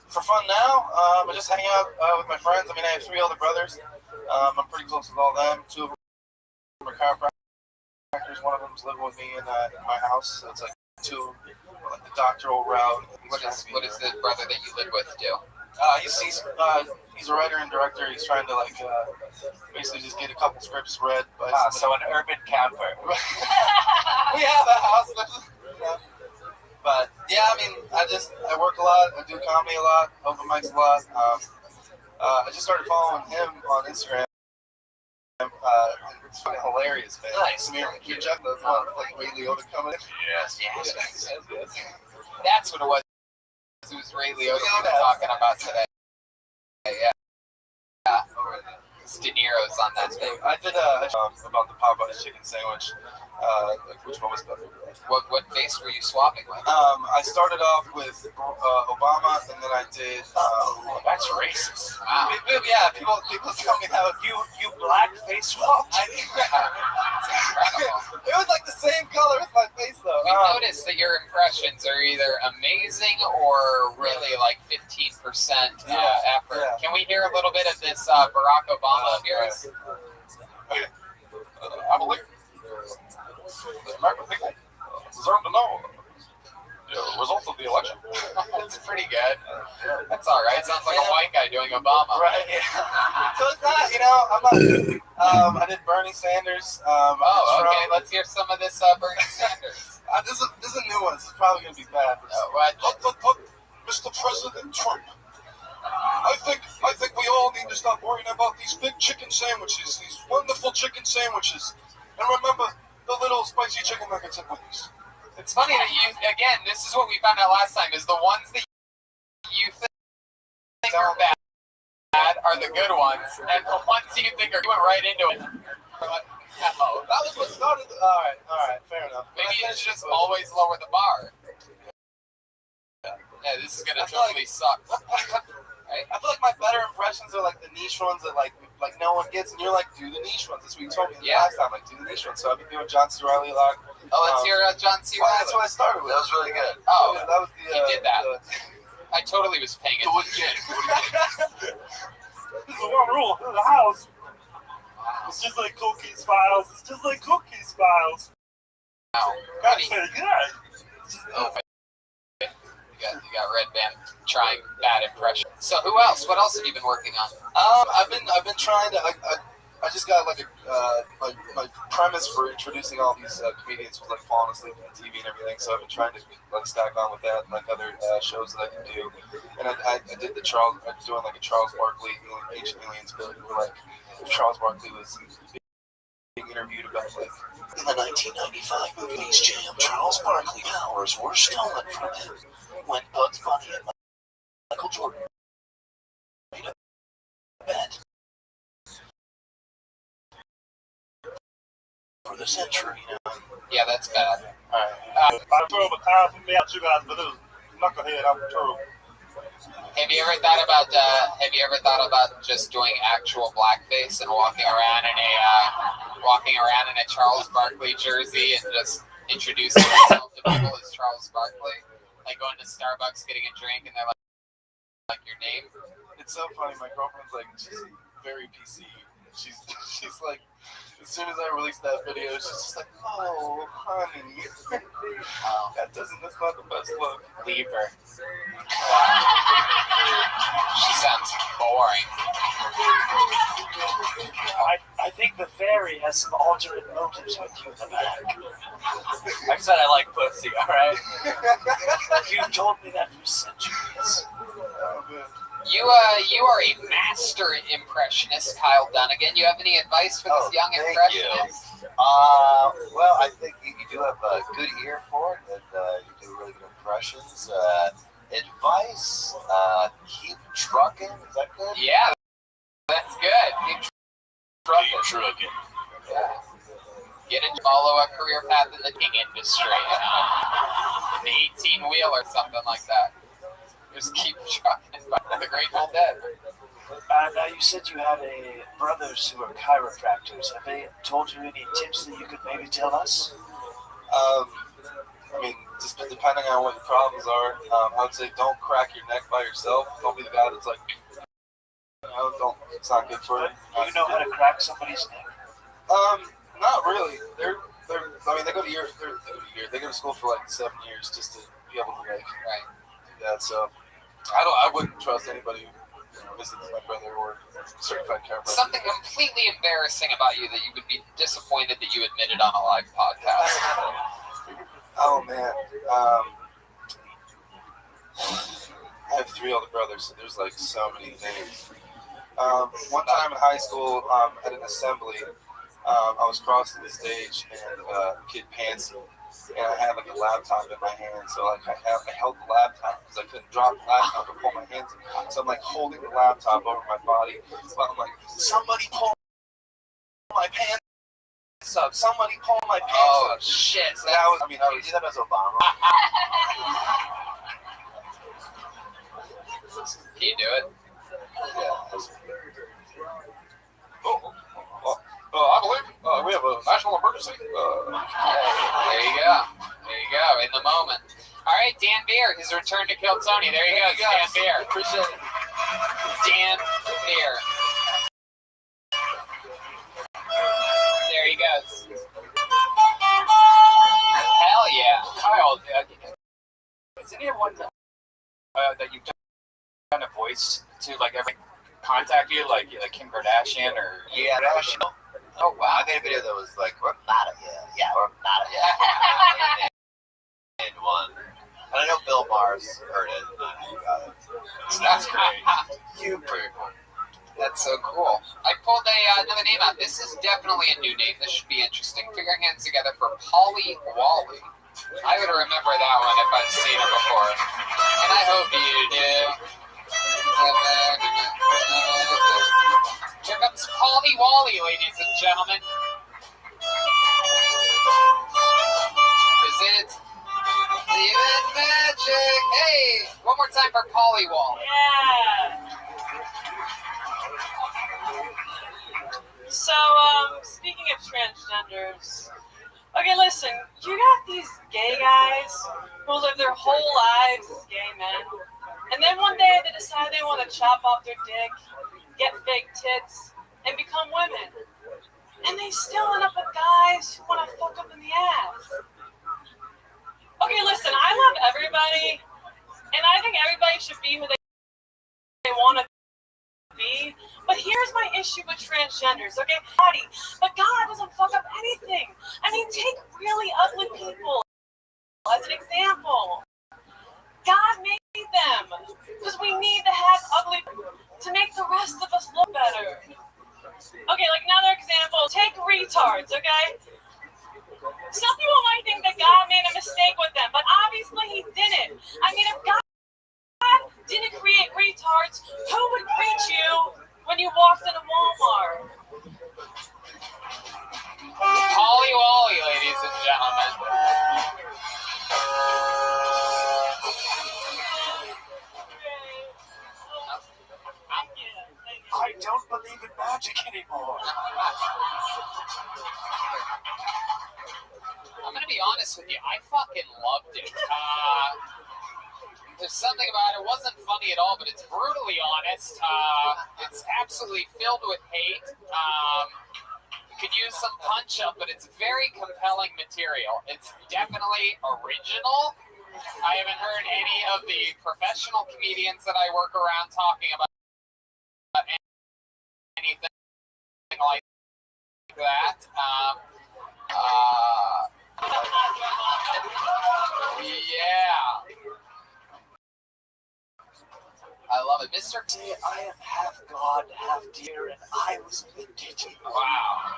For fun now, I just hang out with my friends. I mean, I have 3 older brothers. I'm pretty close with all them. 2 of them are chiropractors. One of them's living with me in my house. So it's like 2, like the doctoral route. What does the brother that you live with do? He's a writer and director. He's trying to basically just get a couple scripts read by so an urban camper. We have a house, but yeah, I mean, I work a lot. I do comedy a lot, open mics a lot. I just started following him on Instagram. It's fucking hilarious, man. Nice. You check those ones like Ray Liotta coming in. Yes. That's what it was. It was Ray Liotta we were talking about today. Yeah. De Niro's on that thing. I did about the Popeyes chicken sandwich. Which one was better? What face were you swapping with? I started off with Obama, and then I did. That's racist. Wow. Yeah, people tell me that you black face swapped. It was like the same color as my face, though. We noticed that your impressions are either amazing or really like 15% effort. Yeah. Can we hear a little bit of this Barack Obama of yours? I believe the American people deserve to know the results of the election. That's pretty good. That's all right. Sounds like a white guy doing Obama. Right. Yeah. So it's not, I'm not. I did Bernie Sanders. Okay. Let's hear some of this Bernie Sanders. This is a new one. This is probably going to be bad. Look, Mr. President Trump. I think we all need to stop worrying about these big chicken sandwiches, these wonderful chicken sandwiches, and remember the little spicy chicken nuggets and Wendy's. It's funny that this is what we found out last time, is the ones that you think are bad are the good ones, and the ones you think are, you went right into it. No. That was what started. All right, fair enough. Maybe it's just always lower the bar. Yeah, this is gonna totally suck. Right? I feel like my better impressions are like the niche ones that like no one gets, and you're like, do the niche ones. That's what you told me last time, like do the niche ones. So I've been doing John C. Reilly a lot. Oh, let's hear John C. Reilly. That's what I started with. That was really good. Oh, that was the. You did that. I totally was paying attention. This is one rule in the house. It's just like Cookies Files. It's just like Cookies Files. Wow. That's pretty good. Oh, you got Red Band trying bad impression. So who else? What else have you been working on? I've been trying to. I just got like my premise for introducing all these comedians was like falling asleep on TV and everything. So I've been trying to stack on with that and like other shows that I can do. And I did the Charles. I'm doing like a Charles Barkley Ancient Aliens bill. Where like if Charles Barkley was being interviewed about like in the 1995 movie Space Jam, Charles Barkley powers were stolen from him when Bugs Bunny and Michael Jordan made a bet for the century. Yeah, that's bad. I drove a car from me out you guys, but it was knucklehead out the turtle. Have you ever thought about just doing actual blackface and walking around in a Charles Barkley jersey and just introducing yourself to people as Charles Barkley, like going to Starbucks, getting a drink, and they're like your name? It's so funny. My girlfriend's like, she's very PC. She's like, as soon as I released that video, she's just like, oh, honey. That's not the best look. Leave her. She sounds boring. I think the fairy has some alternate motives with you in the back. I said I like pussy, alright? You've told me that for centuries. You are a master impressionist, Kyle Dunnigan. You have any advice for this young impressionist? Well, I think you do have a good ear for it, and you do really good impressions. Advice, keep trucking. Is that good? Yeah, that's good. Keep trucking. Yeah. Get and follow a career path in the king industry, the 18-wheel or something like that. Just keep trucking by the Grateful Dead. Now you said you had brothers who are chiropractors. Have they told you any tips that you could maybe tell us? I mean, just depending on what your problems are, I would say don't crack your neck by yourself. Don't be the guy that's like, it's not good for you. Do you know how to crack somebody's neck? Not really. They go to year. They go to school for like 7 years just to be able to like do that. So I wouldn't trust anybody who visits my brother or certified chiropractor. Something completely embarrassing about you that you would be disappointed that you admitted on a live podcast. Oh man, I have 3 older brothers, so there's like so many things. One time in high school, at an assembly, I was crossing the stage and a kid pants me, and I had like a laptop in my hand, so like I held the laptop because I couldn't drop the laptop and pull my hands in. So I'm like holding the laptop over my body, but I'm like, somebody pull my pants up, somebody pull my pants up. Oh shit! So that was, you did that as Obama. Can you do it? I believe we have a national emergency. There you go. In the moment. All right, Dan Beer, his return to Kill Tony. There you go, Dan Beer. Appreciate it. Dan Beer. There he goes. Hell yeah. Kyle, is anyone that you've done a voice to, like, ever contact you, like Kim Kardashian or? Yeah, Kardashian. Oh wow, I made a video that was like, we're not yeah, we're not and one. And I know Bill Maher's heard it. So that's great. Pretty cool. That's so cool. I pulled another name out. This is definitely a new name. This should be interesting. Figure your hands together for Polly Wally. I would remember that one if I'd seen it before. And I hope you do. Here comes Polly Wally, ladies and gentlemen. Is it Even Magic? Hey, one more time for Polly Wally. Yeah. So, speaking of transgenders, okay, listen, you got these gay guys who live their whole lives as gay men, and then one day they decide they want to chop off their dick, get fake tits, and become women. And they still end up with guys who want to fuck up in the ass. Okay, listen, I love everybody, and I think everybody should be who they want to be. But here's my issue with transgenders, okay? But God doesn't fuck up anything. I mean, take really ugly people as an example. God made them because we need to have ugly to make the rest of us look better. Okay, like another example, take retards, okay? Some people might think that God made a mistake with them, but obviously he didn't. I mean, if God didn't create retards, who would greet you when you walked into Walmart? Polly Wally, ladies and gentlemen. There's something about it. It wasn't funny at all, but it's brutally honest. It's absolutely filled with hate. Could use some punch up, but it's very compelling material. It's definitely original. I haven't heard any of the professional comedians that I work around talking about anything like that. Yeah. I love it. Mr. Say I am half god, half deer, and I was vindicated. Wow.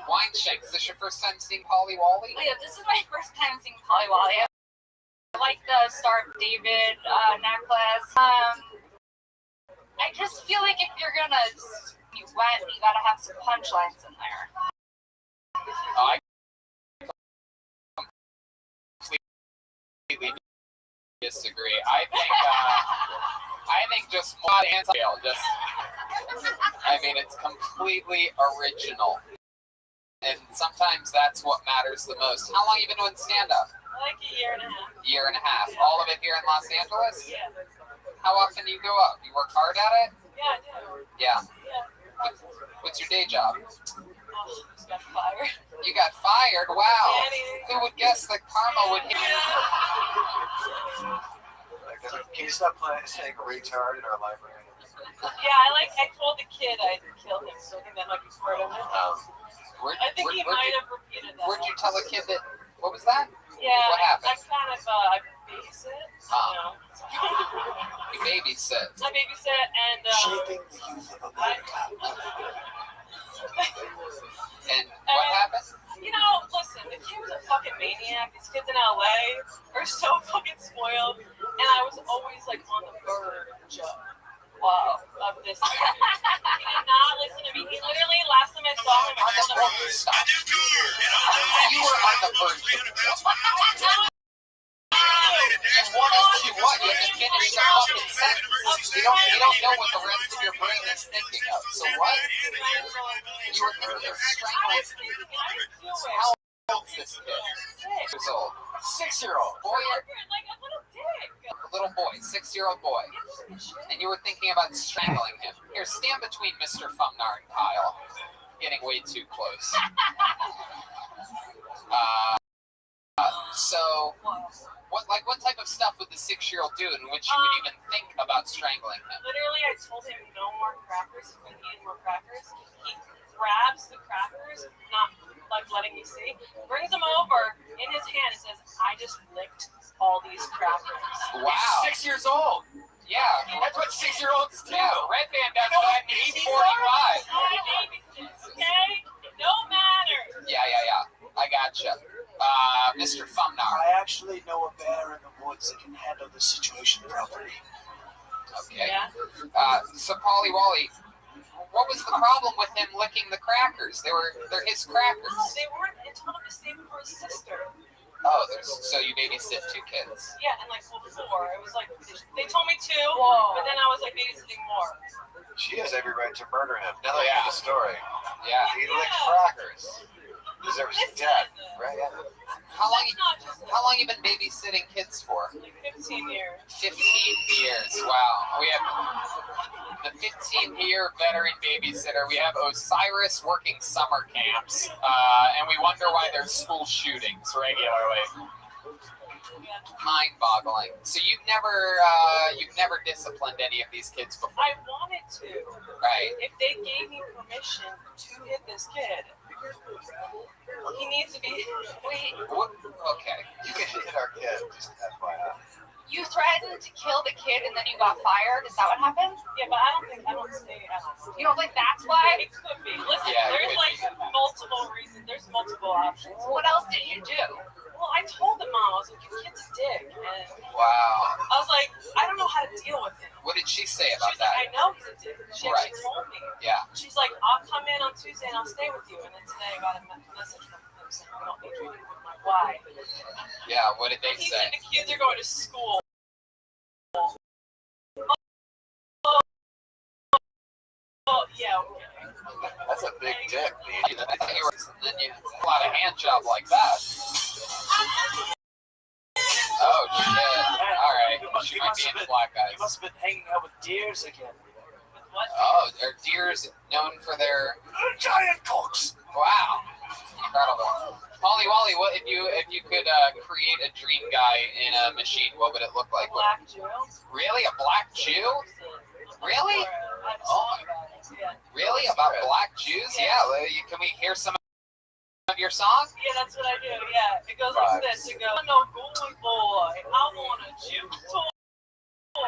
Wine Shake, is this your first time seeing Polly Wally? Oh, yeah, this is my first time seeing Polly Wally. I like the Star of David necklace. I just feel like if you're gonna be wet, you gotta have some punchlines in there. I completely disagree. I think just mod and scale. It's completely original. And sometimes that's what matters the most. How long have you been doing stand-up? Like a year and a half. Year and a half. All of it here in Los Angeles? Yeah. How often do you go up? You work hard at it? Yeah, I do. Yeah. Yeah. What's your day job? Oh, just got fired. You got fired? Wow. Who would guess that karma would hit you? Can you stop saying retard in our library? Yeah, I told the kid I'd kill him, so I think that might be part of it. I think he might have repeated that. Where'd you tell a kid that? What was that? Yeah, What happened? I kind of I babysit. You babysit. I babysit and Shaping the youth of America. And what happened? You know, listen, the kid was a fucking maniac. These kids in LA are so fucking spoiled, and I was always like on the verge of this. He did not listen to me. He literally, last time I saw him, I told him, Stop. You were on the verge of You wanted to what? You have to finish the fucking sentence. You don't know what the rest of your brain is thinking of. So what? You were thinking of strangling. How old is this kid? 6 years old. 6-year-old. Boy or like a little dick. a little boy, 6-year-old boy. And you were thinking about strangling him. Here, stand between Mr. Fumnar and Kyle. Getting way too close. So, what type of stuff would the 6-year-old do in which you would even think about strangling him? Literally, I told him no more crackers. He couldn't eat more crackers. He grabs the crackers, not like letting me see, brings them over in his hand and says, I just licked all these crackers. Wow. He's 6 years old. Yeah. That's what 6-year-olds do. Yeah, Red Band does that in 845. Okay? No manners. Yeah. I gotcha. Mr. Fumnar. I actually know a bear in the woods that can handle the situation properly. Okay. So Polly Wally, what was the problem with him licking the crackers? They're his crackers. No, they weren't. I told him to save them for his sister. Oh, so you babysit 2 kids. Yeah, and like before, it was like they told me 2, but then I was like babysitting more. She has every right to murder him. Now that I hear the story. Yeah. He licked crackers. Deserves death, right? Yeah. How long you been babysitting kids for? Like 15 years. 15 years. Wow. We have the 15-year veteran babysitter. We have Osiris working summer camps, and we wonder why there's school shootings regularly. Mind-boggling. So you've never disciplined any of these kids before? I wanted to. Right. If they gave me permission to hit this kid, he needs to be. Wait. What? Okay. You can hit our kid. Just FYI. You threatened to kill the kid and then you got fired? Is that what happened? Yeah, but I don't think. You don't think that's why? It could be. Listen, Yeah, there's like multiple reasons. There's multiple options. What else did you do? Well, I told the mom, I was like, your kid's a dick. And Wow. I was like, I don't know how to deal with him. What did she say about She's that? like, I know he's a dick. She Right. actually told me. Yeah. She's like, I'll come in on Tuesday and I'll stay with you. And then today I got a message from him saying, I don't need you anymore. I'm like, why? Yeah, what did they He say? said the kids are going to school. Oh, yeah, okay. That's a big dick, man. I thought you were, then you pull out a hand job like that. Oh, shit. champion black guys. You must have been hanging out with deers again. Oh, are deers known for their giant cocks? Wow, incredible. Polly Wally, what if you could create a dream guy in a machine? What would it look like? Black Jew. Really, a black Jew? Really? Oh my. Really, about black Jews? Yeah. Can we hear some of your song? Yeah, that's what I do. Yeah, it goes like this. It goes, "No boy, boy, I want a Jew toy. I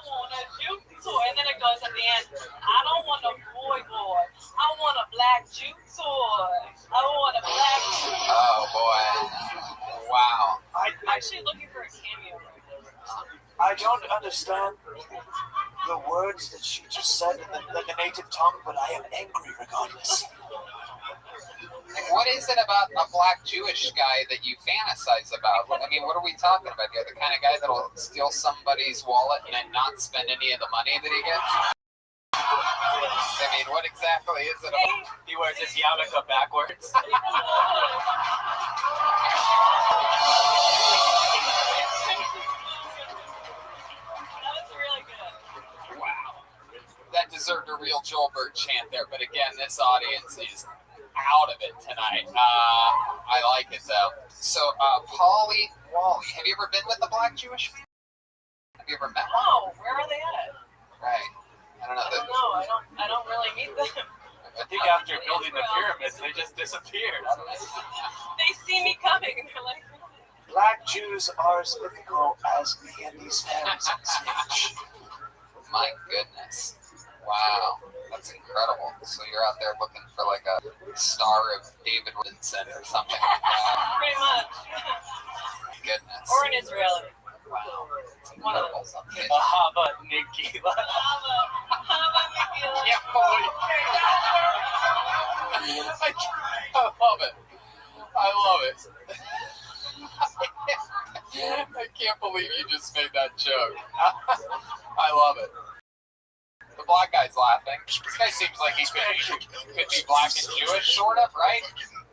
want a Jew toy," and then it goes at the end. "I don't want a boy, boy. I want a black Jew toy. I want a black Jew." Oh boy! Wow. I'm actually looking for a cameo right now. I don't understand the words that she just said in the native tongue, but I am angry regardless. Like, what is it about a black Jewish guy that you fantasize about? I mean, what are we talking about here? The kind of guy that'll steal somebody's wallet and then not spend any of the money that he gets? I mean, what exactly is it about? He wears his yarmulke backwards. Wow. That deserved a real Joel Berg chant there, but again, this audience is out of it tonight. I like it though. So, Polly Wally, have you ever been with a black Jewish man? Have you ever met one? No, where are they at? Right. I don't know. I don't know. I don't really meet them. I think after building the pyramids, they just disappeared. They see me coming and they're like, Black Jews are as mythical as me and these fans on stage. My goodness. Wow. That's incredible. So you're out there looking for like a star of David Robinson or something like that. pretty much. Goodness. Or an Israeli. Wow. It's incredible. Bahaba Nikki. Yeah, boy. I love it. I love it. I can't believe you just made that joke. I love it. The black guy's laughing. This guy seems like he could be black and Jewish, sort of, right?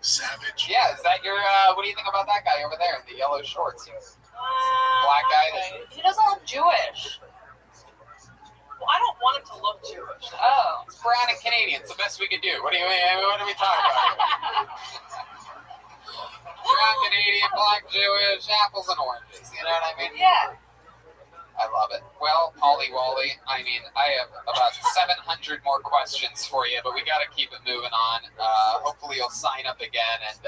Savage. Yeah, is that your, what do you think about that guy over there in the yellow shorts? Black guy? He doesn't look Jewish. Well, I don't want him to look Jewish. Oh. It's brown and Canadian. It's the best we can do. What are we talking about? Brown Canadian, black Jewish, apples and oranges. You know what I mean? Yeah. I love it. Well, Polly Wally, I mean, I have about 700 more questions for you, but we got to keep it moving on. Hopefully you'll sign up again and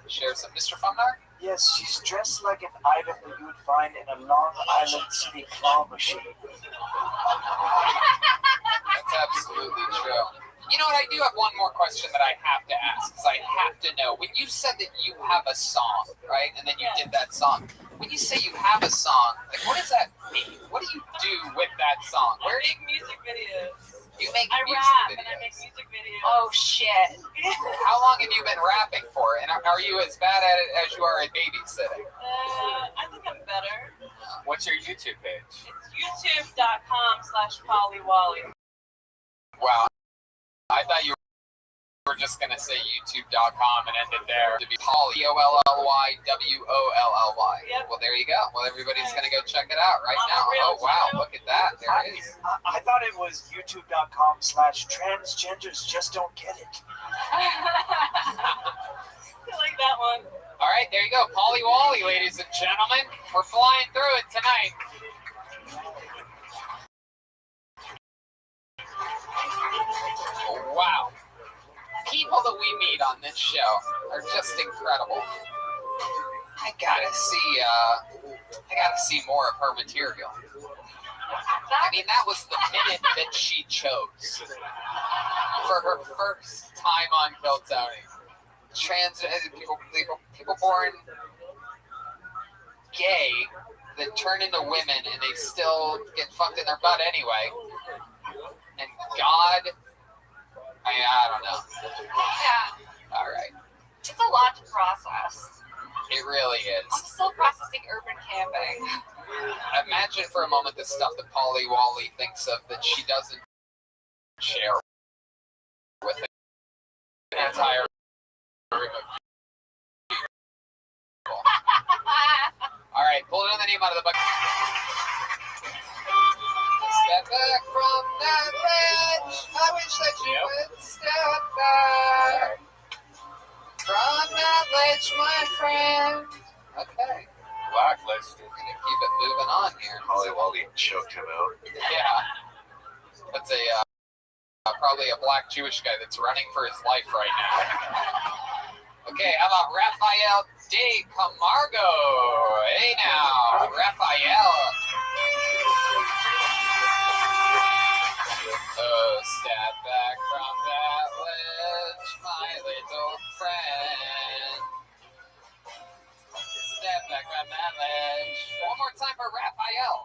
share some. Mr. Fumnar? Yes, she's dressed like an item that you would find in a Long Island City claw machine. That's absolutely true. You know what? I do have one more question that I have to ask, because I have to know. When you said that you have a song, right, and then you did that song, when you say you have a song, like, what does that mean? What do you do with that song? I make music videos. You make I music rap videos? and I make music videos. Oh, shit. How long have you been rapping for? And are you as bad at it as you are at babysitting? I think I'm better. What's your YouTube page? It's youtube.com/PollyWally. Wow. I thought you were just going to say youtube.com and end it there. To be Polly, POLLYWOLLY. Yep. Well, there you go. Well, everybody's going to go check it out right now. Oh, wow. Look at that. There it is. I thought it was youtube.com/transgenders just don't get it. I like that one. All right, there you go. Polly Wally, ladies and gentlemen. We're flying through it tonight. Wow. People that we meet on this show are just incredible. I gotta see more of her material. I mean, that was the minute that she chose for her first time on Kill Tony. People born gay that turn into women and they still get fucked in their butt anyway. And God, I don't know. Yeah. All right. It's a lot to process. It really is. I'm still processing urban camping. Imagine for a moment the stuff that Polly Wally thinks of that she doesn't share with an entire room of people. All right, pull another name out of the bucket. back from that ledge. I wish that you would step back from that ledge, my friend. Okay. Blacklisted. We're gonna keep it moving on here. Holly Wally choked him out. Yeah. That's probably a black Jewish guy that's running for his life right now. Okay, how about Rafael de Camargo? Hey now, Rafael. Oh, step back from that ledge, my little friend. Step back from that ledge. One more time for Rafael.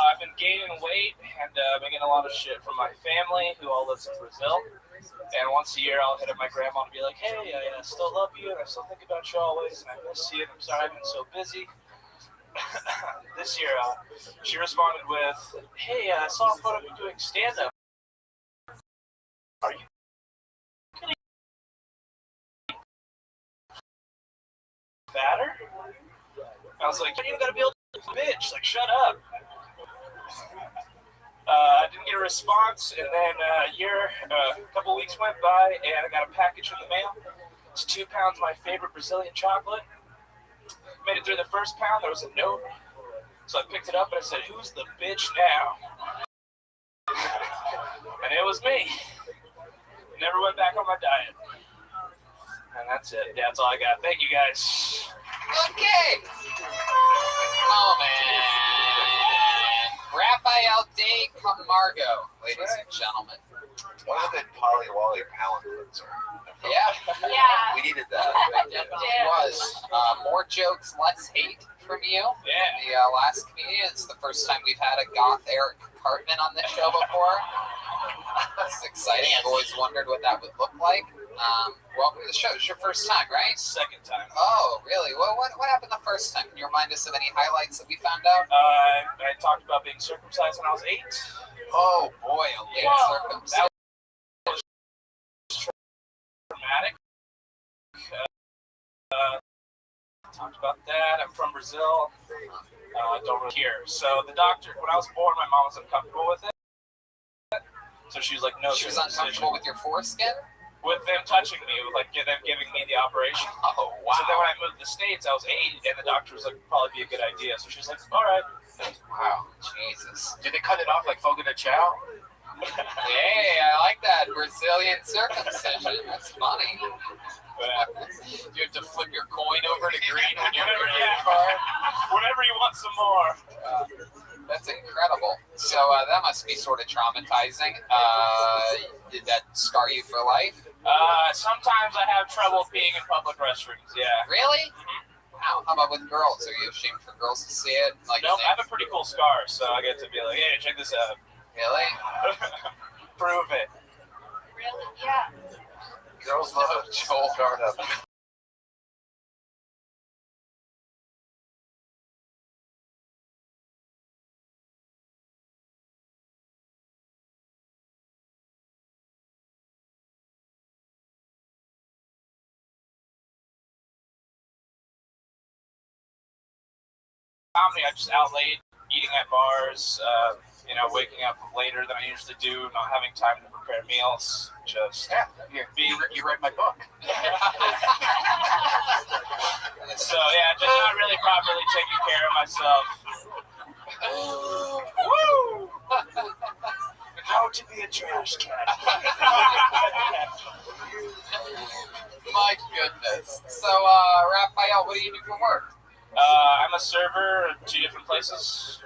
I've been gaining weight and making a lot of shit from my family who all lives in Brazil. And once a year I'll hit up my grandma and be like, hey, I still love you and I still think about you always and I miss you and I'm sorry I've been so busy. This year she responded with, hey, I saw a photo of you doing stand-up. Are you getting fatter? I was like, you gotta be able to bitch, like shut up. I didn't get a response, and then a couple weeks went by, and I got a package in the mail. It's 2 pounds of my favorite Brazilian chocolate. Made it through the first pound, there was a note. So I picked it up, and I said, who's the bitch now? And it was me. Never went back on my diet. And that's it. That's all I got. Thank you, guys. Okay. Oh, man. Rafael de Camargo, ladies and gentlemen. What are the Polly Wally palinquins? Yeah. Yeah. We needed that. It definitely was. More jokes, less hate from you. Yeah. The last comedian. It's the first time we've had a goth Eric Cartman on this show before. That's exciting. I've always wondered what that would look like. Welcome to the show. It's your first time, right? Second time. Oh, really? What happened the first time? Can you remind us of any highlights that we found out? I talked about being circumcised when I was 8. Oh, boy, a late circumcision. That was traumatic. Talked about that. I'm from Brazil. Don't really care. So the doctor, when I was born, my mom was uncomfortable with it. So she was like, no. She was uncomfortable with your foreskin? With them touching me, with like them giving me the operation. Oh, wow. So then when I moved to the States, I was 8, and the doctor was like, probably be a good idea. So she was like, all right. Wow, Jesus. Did they cut it off like Fogo de Chao? Hey, I like that. Brazilian circumcision. That's funny. You have to flip your coin over to green when you're in your car. Whenever you want some more. That's incredible. So that must be sort of traumatizing. Did that scar you for life? Sometimes I have trouble peeing in public restrooms, yeah. Really? Wow. How about with girls? Are you ashamed for girls to see it? Like, nope, I have a pretty cool scar, so I get to be like, hey, check this out. Really? Prove it. Really? Yeah. Girls love Joel Startup. Comedy, I just outlaid eating at bars, waking up later than I usually do, not having time to prepare meals, just you read my book. So yeah, just not really properly taking care of myself. Woo! How to be a trash can. My goodness. So, Raphael, what do you do for work? I'm a server at 2 different places.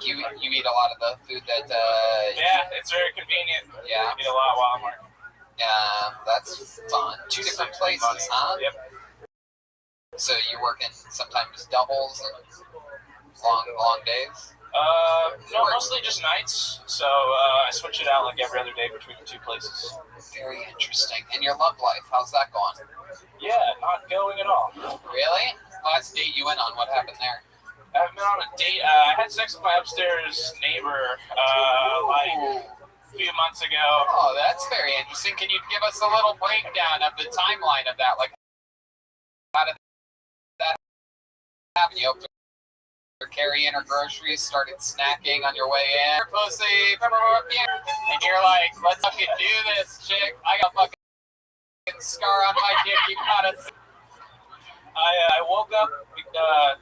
You eat a lot of the food that... Yeah, it's very convenient. Yeah. I eat a lot while I'm working. Yeah, that's fun. 2 different places, huh? Yep. So you're working sometimes doubles and long days? No, mostly just nights. So I switch it out like every other day between the 2 places. Very interesting. And your love life, how's that going? Yeah, not going at all. Really? Last date you went on, what happened there? I haven't been on a date. I had sex with my upstairs neighbor like a few months ago. Oh, that's very interesting. Can you give us a little breakdown of the timeline of that? Like, how did that happen? You carrying her groceries, started snacking on your way in. Pussy, and you're like, let's fucking do this, chick. I got a fucking scar on my dick. You gotta. I woke up.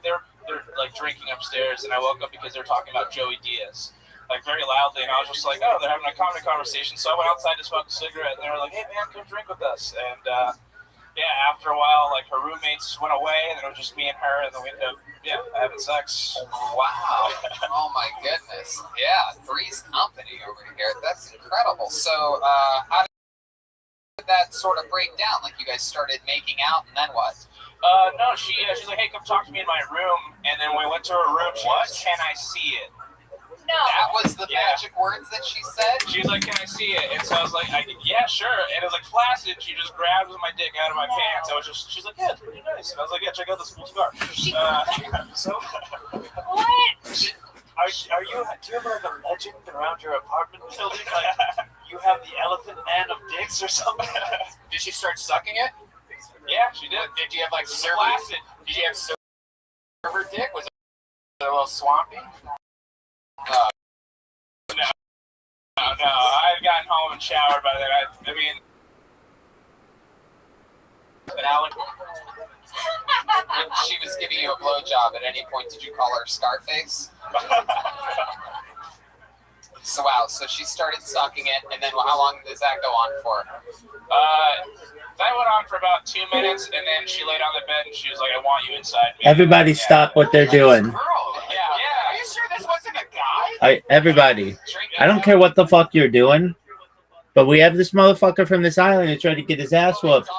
They're like drinking upstairs, and I woke up because they're talking about Joey Diaz, like very loudly, and I was just like, oh, they're having a comedy conversation. So I went outside to smoke a cigarette, and they were like, hey man, come drink with us. And yeah, after a while, like her roommates went away, and it was just me and her, and then we ended up having sex. Wow. Oh my goodness. Yeah, Three's Company over here. That's incredible. So how did that sort of break down? Like you guys started making out, and then what? No, she's like, hey, come talk to me in my room. And then we went to her room. She goes, can I see it? No. That was the magic words that she said? She was like, can I see it? And so I was like, yeah, sure. And it was like flaccid. She just grabbed my dick out of my pants. She's like, yeah, it's pretty nice. And I was like, yeah, check out this cool scar. So, what? Are you? Do you have like a legend around your apartment building? Like you have the elephant man of dicks or something? Did she start sucking it? Yeah, she did. Did you have like flaccid? Did you have server dick? Was it a little swampy? No. I had gotten home and showered by then. I mean, now when she was giving you a blowjob, at any point did you call her Scarface? So wow, so she started sucking it, and then how long does that go on for? That went on for about 2 minutes, and then she laid on the bed and she was like, I want you inside me. Everybody stop what they're doing. Yeah. Are you sure this wasn't a guy? Everybody. I don't care what the fuck you're doing, but we have this motherfucker from this island who's trying to get his ass whooped.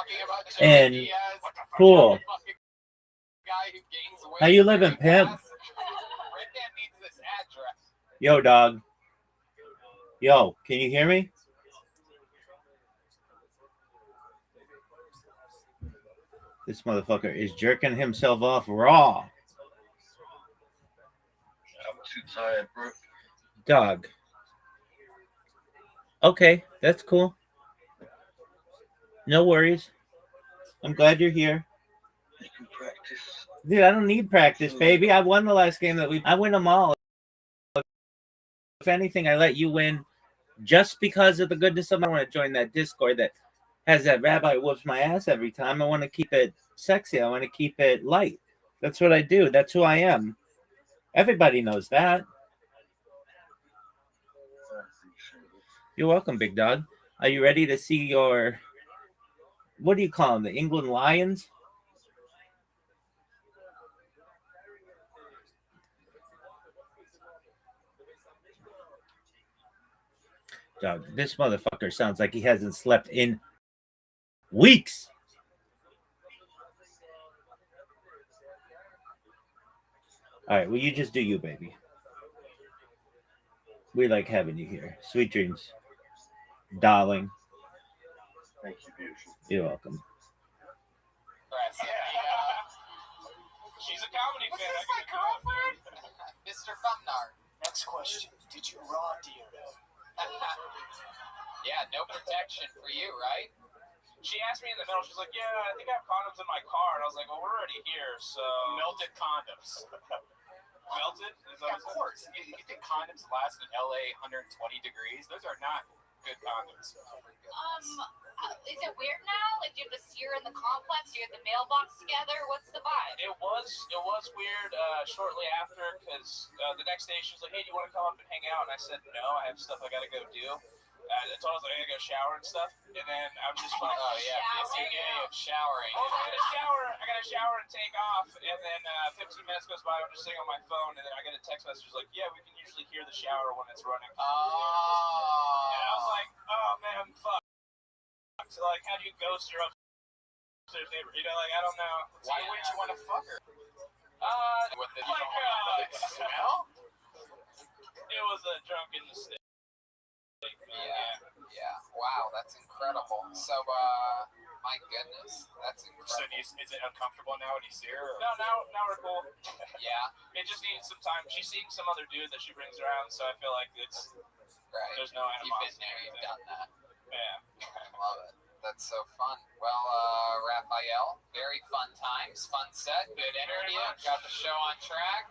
And cool. How you living, pimp? Yo, dog. Yo, can you hear me? This motherfucker is jerking himself off raw. I'm too tired, bro. Dog. Okay, that's cool. No worries. I'm glad you're here. You can practice. Dude, I don't need practice, baby. I won the last game I win them all. If anything, I let you win just because of the goodness of I want to join that Discord that has that rabbi whoops my ass every time. I want to keep it sexy. I want to keep it light. That's what I do. That's who I am. Everybody knows that. You're welcome, big dog. Are you ready to see your, what do you call them, the England Lions? Dog, this motherfucker sounds like he hasn't slept in weeks. All right, well, you just do you, baby. We like having you here. Sweet dreams, darling. Thank you, beautiful. You're welcome. She's a comedy fan. Is this my girlfriend? Mr. Fumnar. Next question. Did you raw deer? Yeah, no protection for you, right? She asked me in the middle, she's like, yeah, I think I have condoms in my car. And I was like, well, we're already here, so. Melted condoms. Melted? Of course. You think condoms last in LA 120 degrees? Those are not good condoms. Is it weird now? Like, do you have the seer in the complex? Do you have the mailbox together? What's the vibe? It was weird shortly after, because the next day she was like, hey, do you want to come up and hang out? And I said, no, I have stuff I got to go do. I told her I was like, I gotta go shower and stuff, and then I'm just like, oh yeah, busy day of showering. Oh, I gotta shower and take off, and then 15 minutes goes by, I'm just sitting on my phone, and then I get a text message like, yeah, we can usually hear the shower when it's running. Oh. And I was like, oh man, fuck. So like, how do you ghost your upstairs neighbor? You know, like, I don't know. Why wouldn't you want to fuck her? With the smell? It was a drunken mistake. Yeah. Wow, that's incredible. So, my goodness, that's incredible. So, is it uncomfortable now when you see her? No, now we're cool. Yeah. It just needs some time. She's seeing some other dude that she brings around, so I feel like it's right. There's no animosity. You've been there, you've done that. Yeah. Love it. That's so fun. Well, Raphael, very fun times, fun set, good interview. Got the show on track.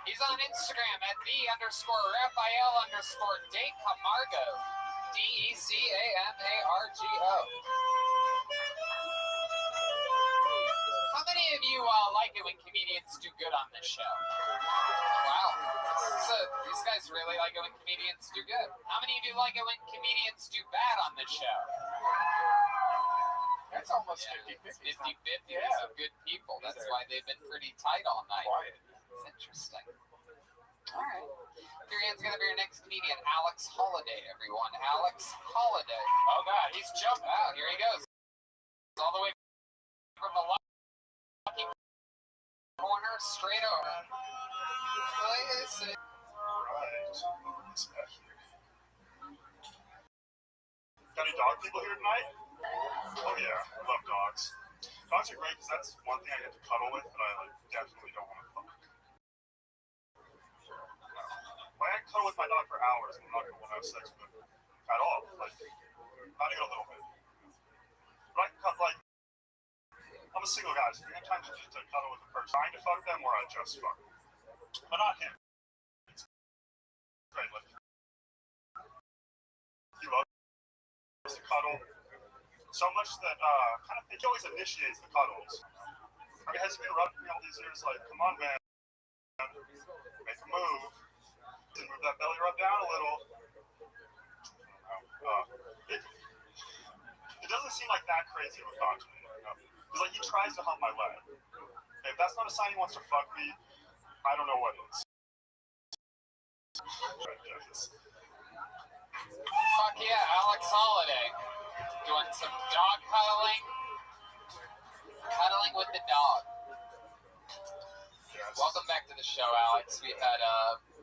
He's on Instagram at @the_Raphael_De Camargo. DECAMARGO. How many of you like it when comedians do good on this show? Wow. So these guys really like it when comedians do good. How many of you like it when comedians do bad on this show? That's almost 50-50. 50-50. Yeah. Some good people. That's why they've been pretty tight all night. It's interesting. All right. Put your hands together for your next comedian, Alex Holiday, everyone. Alex Holiday. Oh, God. He's jumping out. Here he goes. All the way from the lucky corner straight over. Got any dog people here tonight? Oh yeah, I love dogs. Dogs are great because that's one thing I get to cuddle with, but I definitely don't want to fuck. I can cuddle with my dog for hours, and I'm not going to want to have sex with him at all. Like, not even a little bit. But I can cuddle, like, I'm a single guy, so you have time to cuddle with a person. Trying to fuck them or I just fuck them. But not him. It's great. Like, he loves to cuddle so much that kind of he always initiates the cuddles. I mean, has he been rubbing me all these years? Like, come on, man, make a move. And move that belly rub down a little. It doesn't seem like that crazy of a thought to me. Because like he tries to hump my leg. If that's not a sign he wants to fuck me, I don't know what is. Fuck yeah, Alex Holiday. Doing some dog cuddling. Cuddling with the dog. Welcome back to the show, Alex. We've had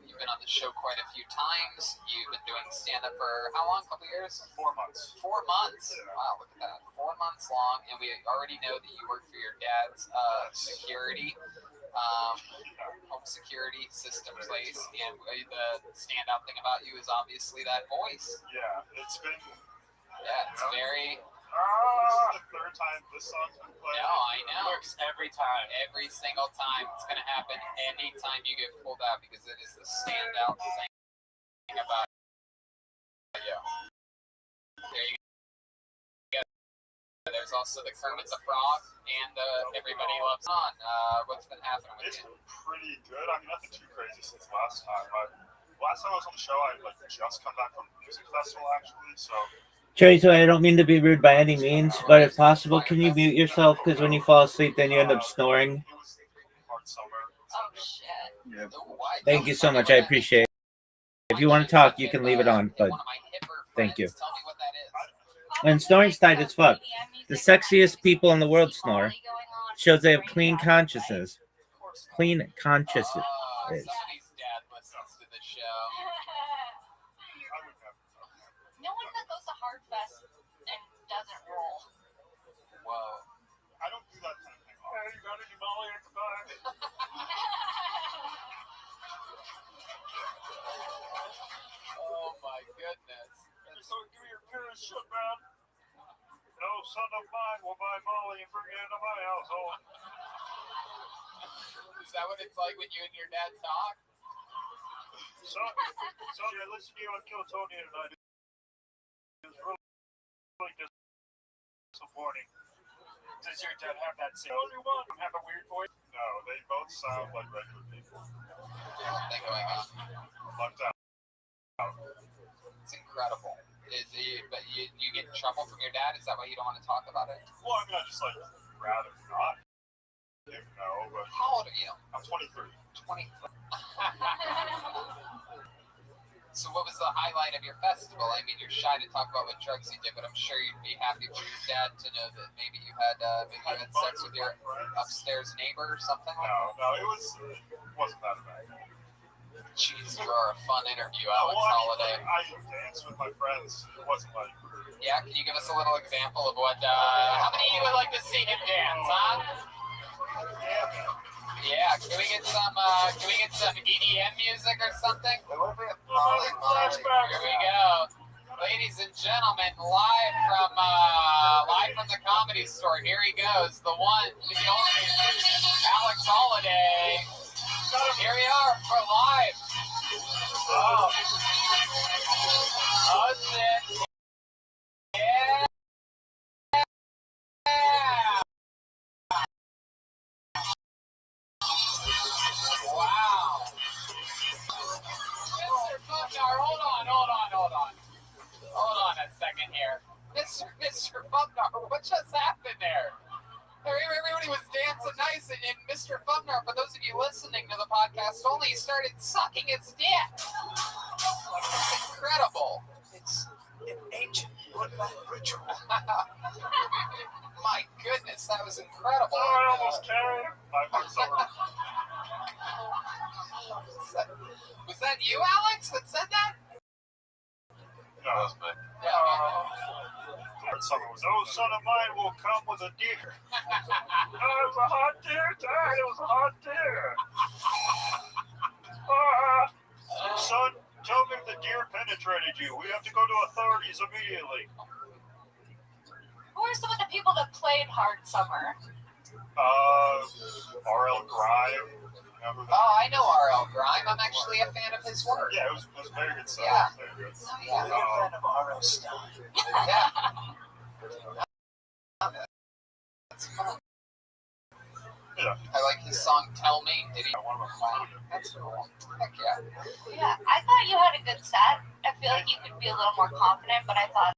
you've been on the show quite a few times. You've been doing stand-up for how long? A couple years? 4 months. 4 months. Yeah. Wow, look at that. 4 months long, and we already know that you work for your dad's security, home security system place. And the standout thing about you is obviously that voice. Yeah, it's been. Yeah, it's very. This is the third time this song's been played. No, I know. Works every time. Every single time. It's going to happen anytime you get pulled out because it is the standout thing about you. There you go. There's also the Kermit the Frog and Everybody Loves On. What's been happening with you? It's pretty good. I mean, nothing too crazy since last time. Last time I was on the show, I just come back from a music festival, actually, so... Chorizo, I don't mean to be rude by any means, but if possible, can you mute yourself? Because when you fall asleep, then you end up snoring. Oh shit. Thank you so much. I appreciate it. If you want to talk, you can leave it on, but thank you. And snoring's tight as fuck. The sexiest people in the world snore. Shows they have clean consciousness. Clean consciousness. No one that goes to Hardfest and doesn't roll. Whoa. I don't do that kind of thing. Hey, you got any Molly in the bag? Oh my goodness. So give me your parents shut, man. No son of mine will buy Molly and bring it into my household. Is that what it's like when you and your dad talk? Son, I listened to you on Kill Tony tonight. It was really disappointing. Does your dad have that same have a weird voice? No, they both sound like regular people. Nothing going on. Lucked out. It's incredible. But you get in trouble from your dad? Is that why you don't want to talk about it? Well, I mean, I just rather not. No, but how old are you? I'm 23. 23. So what was the highlight of your festival? I mean, you're shy to talk about what drugs you did, but I'm sure you'd be happy for your dad to know that maybe you had sex with your upstairs neighbor or something like that. No, it wasn't that bad. Jeez, you are a fun interview, Alex Holiday. I danced with my friends. It wasn't like. Yeah, can you give us a little example of what? How many of you would like to see him dance, huh? Yeah, can we get some EDM music or something? Here we go. Ladies and gentlemen, live from the Comedy Store. Here he goes, the one, the only, Alex Holiday. Here we are for live. Oh. Husband. Yeah. Wow. Mr. Bubnar, hold on a second here. Mr. Bubnar, what just happened there? Everybody was dancing nice, and Mr. Bubnar, for those of you listening to the podcast only, started sucking his dick. It's incredible. It's an ancient woodland ritual. My goodness, that was incredible. Oh, I almost carried him. Was that you, Alex, that said that? No, that was me. Someone was, no son of mine will come with a deer. Oh, it was a hot deer, Dad. It was a hot deer. Son, tell me if the deer penetrated you. We have to go to authorities immediately. Who are some of the people that played Hard Summer? R.L. Grime. Oh, I know R.L. Grime. I'm actually a fan of his work. Yeah, it was very good stuff. Yeah. Very good. Oh, yeah. I'm a fan of R.L. Stein. Yeah. That's fun. Yeah. I like his song "Tell Me." Did he? That's cool. Heck yeah. Yeah, I thought you had a good set. I feel like you could be a little more confident, but I thought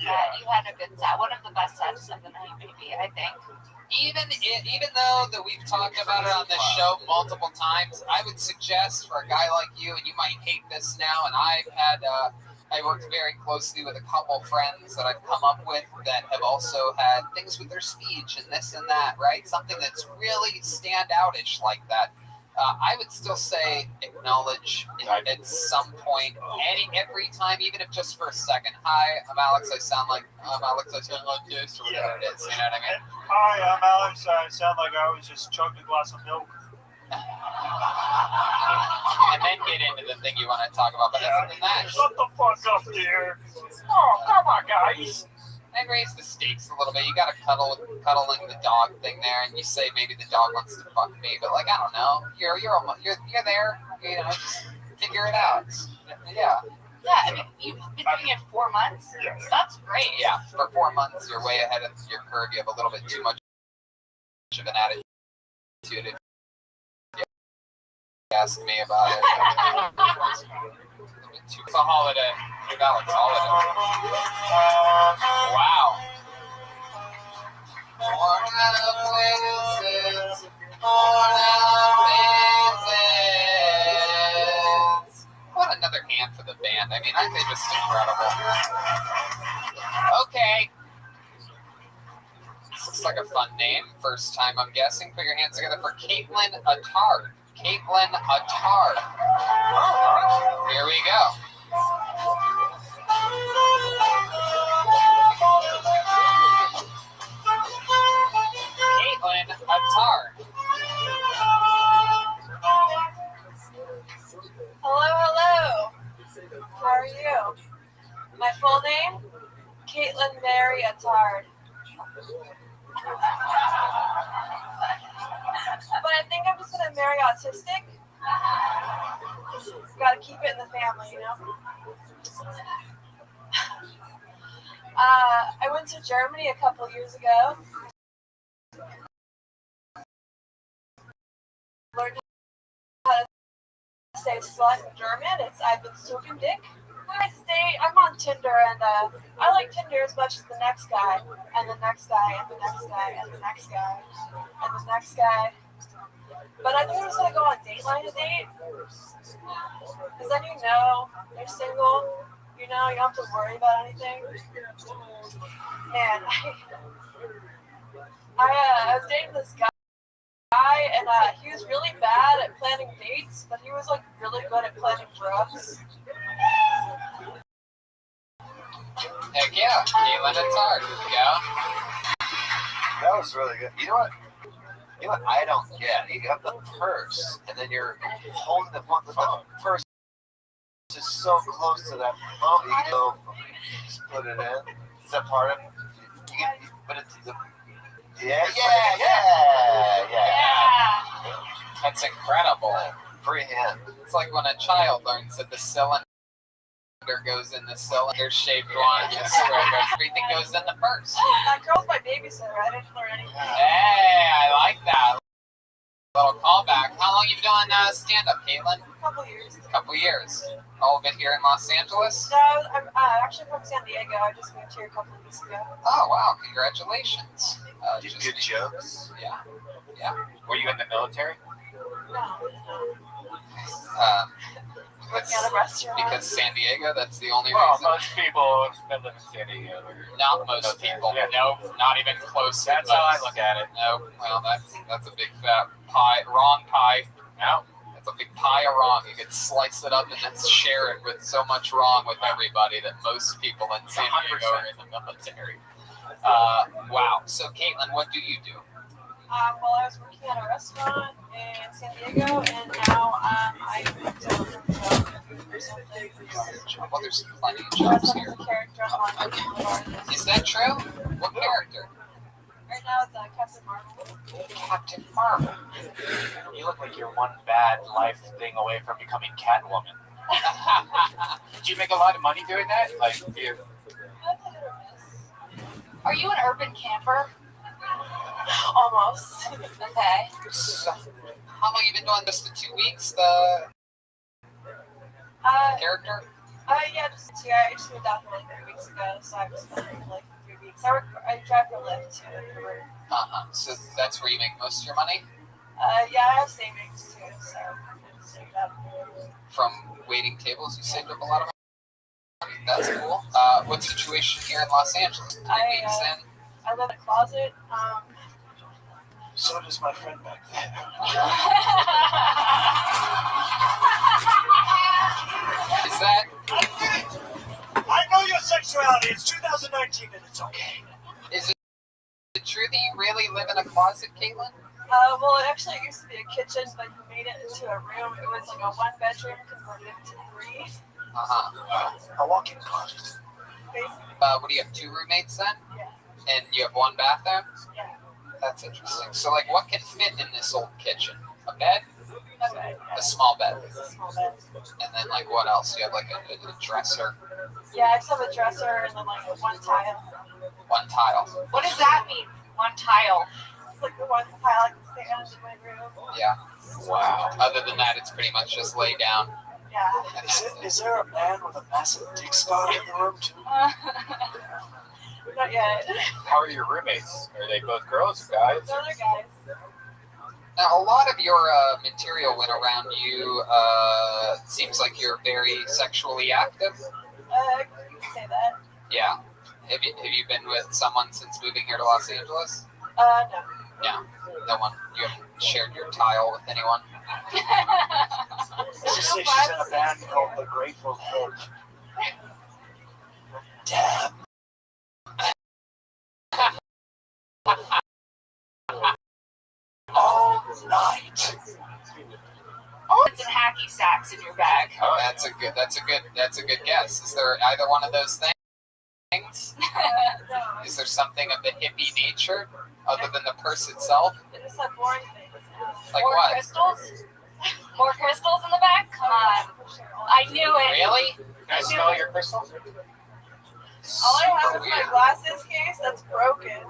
that you had a good set. One of the best sets of the night, maybe, I think. Even though that we've talked about it on this show multiple times, I would suggest for a guy like you, and you might hate this now, and I worked very closely with a couple friends that I've come up with that have also had things with their speech and this and that, right? Something that's really standoutish like that. I would still say acknowledge at some point, every time, even if just for a second. Hi, I'm Alex. I sound like this, or whatever it is. You know what I mean? Hi, I'm Alex. I sound like I was just chugged a glass of milk. And then get into the thing you want to talk about. But other than that, shut the fuck up, dear. Oh, come on, guys. And raise the stakes a little bit. You got to cuddling the dog thing there, and you say maybe the dog wants to fuck me, but like I don't know, you're there. You know, just figure it out. Yeah. Yeah, I mean, you've been doing it 4 months. Yeah. That's great. Yeah, for 4 months, you're way ahead of your curve. You have a little bit too much of an attitude. If you ask me about it. It's a holiday. It's a holiday. Wow. What another hand for the band. I mean, aren't they just incredible? Okay. This looks like a fun name. First time, I'm guessing. Put your hands together for Caitlin Attard. Caitlin Attard. Here we go. Caitlin Attard. Hello. How are you? My full name? Caitlin Mary Attard. But I think I'm just gonna marry autistic. Gotta keep it in the family, you know? I went to Germany a couple years ago. Learned how to say slut in German. I've been sucking dick. I'm on Tinder, and I like Tinder as much as the next guy, and the next guy, and the next guy, and the next guy, and the next guy. But I think I'm just gonna go on Dateline to date, because then you know you're single. You know you don't have to worry about anything. Man, I was dating this guy, and he was really bad at planning dates, but he was like really good at planning drugs. Heck yeah, Caitlin Attard. Yeah. That was really good. You know what I don't get? You have the purse, and then you're holding the phone. The purse is so close to that phone. You go, just put it in. Is that part of it? But it's the. Yeah. That's incredible. Freehand. It's like when a child learns that the cylinder goes in the cylinder-shaped one, the square goes, everything goes in the purse. That girl's my babysitter. I didn't learn anything. Hey, I like that. Little callback. How long you been doing stand-up, Caitlin? A couple years. A couple years. All of it here in Los Angeles? No, I'm actually from San Diego. I just moved here a couple of weeks ago. Oh, wow. Congratulations. Just good jokes. Yeah. Yeah. Were you in the military? No. Working at a restaurant. Because San Diego, that's the only Well, reason. most people that live in San Diego. Not most people. Yeah. Nope, not even close. That's how I look at it. Nope. Well, that's a big fat pie. Wrong pie. No. It's a big pie of wrong. You could slice it up and then share it with so much wrong with everybody that most people in San Diego are in the military. Wow. So, Caitlin, what do you do? Well, I was working at a restaurant in San Diego, and now I moved to or something. Well, there's plenty of jobs Dress here. up as a character on Is that true? What character? Right now it's Captain Marvel. Captain Marvel. You look like you're one bad life thing away from becoming Catwoman. Did you make a lot of money doing that? Like, you... Are you an urban camper? Almost. Okay. So, how long you been doing this? The 2 weeks? The character? Yeah, I just moved out here like 3 weeks ago, so I've just been here for like 3 weeks. I drive for Lyft too. So that's where you make most of your money? Yeah, I have savings too, so I saved up. From waiting tables, you saved up a lot of money. That's cool. What situation here in Los Angeles? 3 weeks in? I live in a closet. So does my friend back there. Is that? I know your sexuality. It's 2019 and it's okay. Is it true that you really live in a closet, Caitlin? Well, actually, it used to be a kitchen, but you made it into a room. It was like a 1-bedroom converted into 3. A walk-in closet. Basically. What do you have? 2 roommates then? Yeah. And you have 1 bathroom? Yeah. That's interesting. So, like, what can fit in this old kitchen? A bed? Okay. A small bed. It's a small bed. And then, like, what else? You have, like, a dresser? Yeah, I just have a dresser and then like 1 tile. 1 tile. What does that mean? 1 tile. It's like the 1 tile I can stand in my room. Yeah. Wow. Other than that, it's pretty much just lay down. Yeah. Is there a man with a massive dick scar in the room too? Not yet. How are your roommates? Are they both girls or guys? No, they're guys. Now, a lot of your material went around you. Seems like you're very sexually active. You can say that. Yeah. Have you been with someone since moving here to Los Angeles? No. Yeah. No one. You haven't shared your tile with anyone? Let's just say she's in a band called The Grateful Dead. Damn. All night. It's in hacky sacks in your bag. Oh, that's a good guess. Is there either one of those things? Is there something of the hippie nature other than the purse itself? They just have boring things. Like More what? crystals? More crystals in the bag? Come on. I knew it. Really? Can I smell your crystals? All I have is my glasses case that's broken.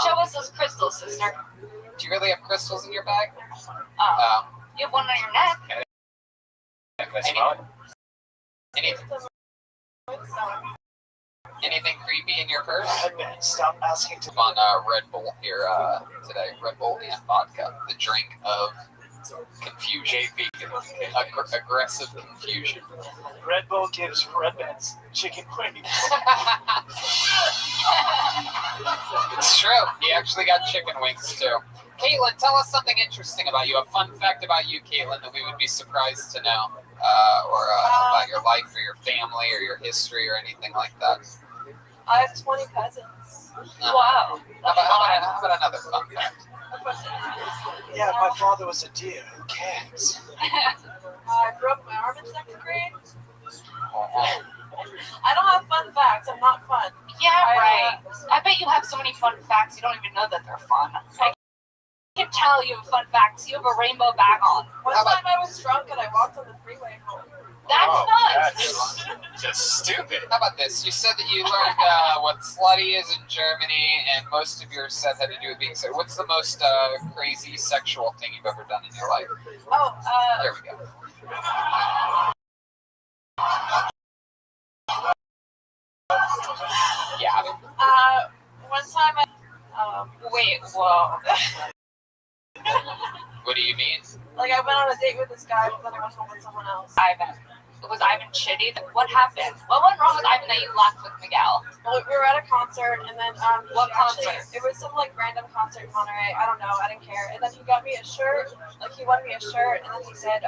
Show us those crystals, sister. Do you really have crystals in your bag? Oh. You have one on your neck. Can I smell it? Anything creepy in your purse? Stop asking to. On Red Bull here today. Red Bull and vodka. The drink of confusion. Aggressive confusion. Red Bull gives Redbands chicken wings. It's true. He actually got chicken wings too. Caitlin, tell us something interesting about you. A fun fact about you, Caitlin, that we would be surprised to know, or about your life, or your family, or your history, or anything like that. I have 20 cousins. Wow. How about another fun fact? Yeah, my father was a deer. Who cares? I broke my arm in 2nd grade. I don't have fun facts. I'm not fun. Yeah, right. I bet you have so many fun facts you don't even know that they're fun. I can tell you have fun facts. You have a rainbow bag on. One time I was drunk and I walked on the freeway home. That's nuts. That's just stupid. How about this? You said that you learned what slutty is in Germany, and most of your set had to do with being so. What's the most crazy sexual thing you've ever done in your life? Oh, There we go. Yeah. one time I, Wait, whoa. What do you mean? like I went on a date with this guy, but then I went home with someone else. Ivan. Was Ivan shitty? What happened? What went wrong with Ivan that you left with Miguel? Well, we were at a concert, and then What actually- concert? It was some like random concert in Monterey. I don't know. I didn't care. And then he got me a shirt. Like he won me a shirt, and then he said,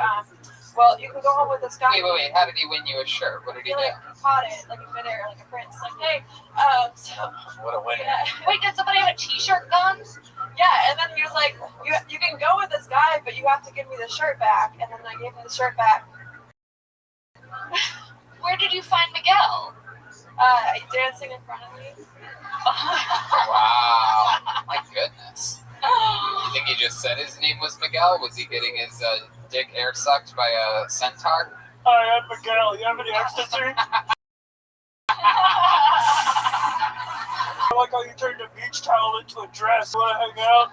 "Well, you can go home with this guy." Wait. How did he win you a shirt? What did he He do? like caught it like a midair, like a prince. Like, hey, so What a winner. yeah. Wait, did somebody have a t-shirt gun? Yeah, and then he was like, "You can go with this guy, but you have to give me the shirt back." And then I gave him the shirt back. Where did you find Miguel? Dancing in front of me. Wow. My goodness. You think he just said his name was Miguel? Was he getting his dick air sucked by a centaur? Hi, I'm Miguel. You have any ecstasy? I like how you turned a beach towel into a dress. Want to hang out?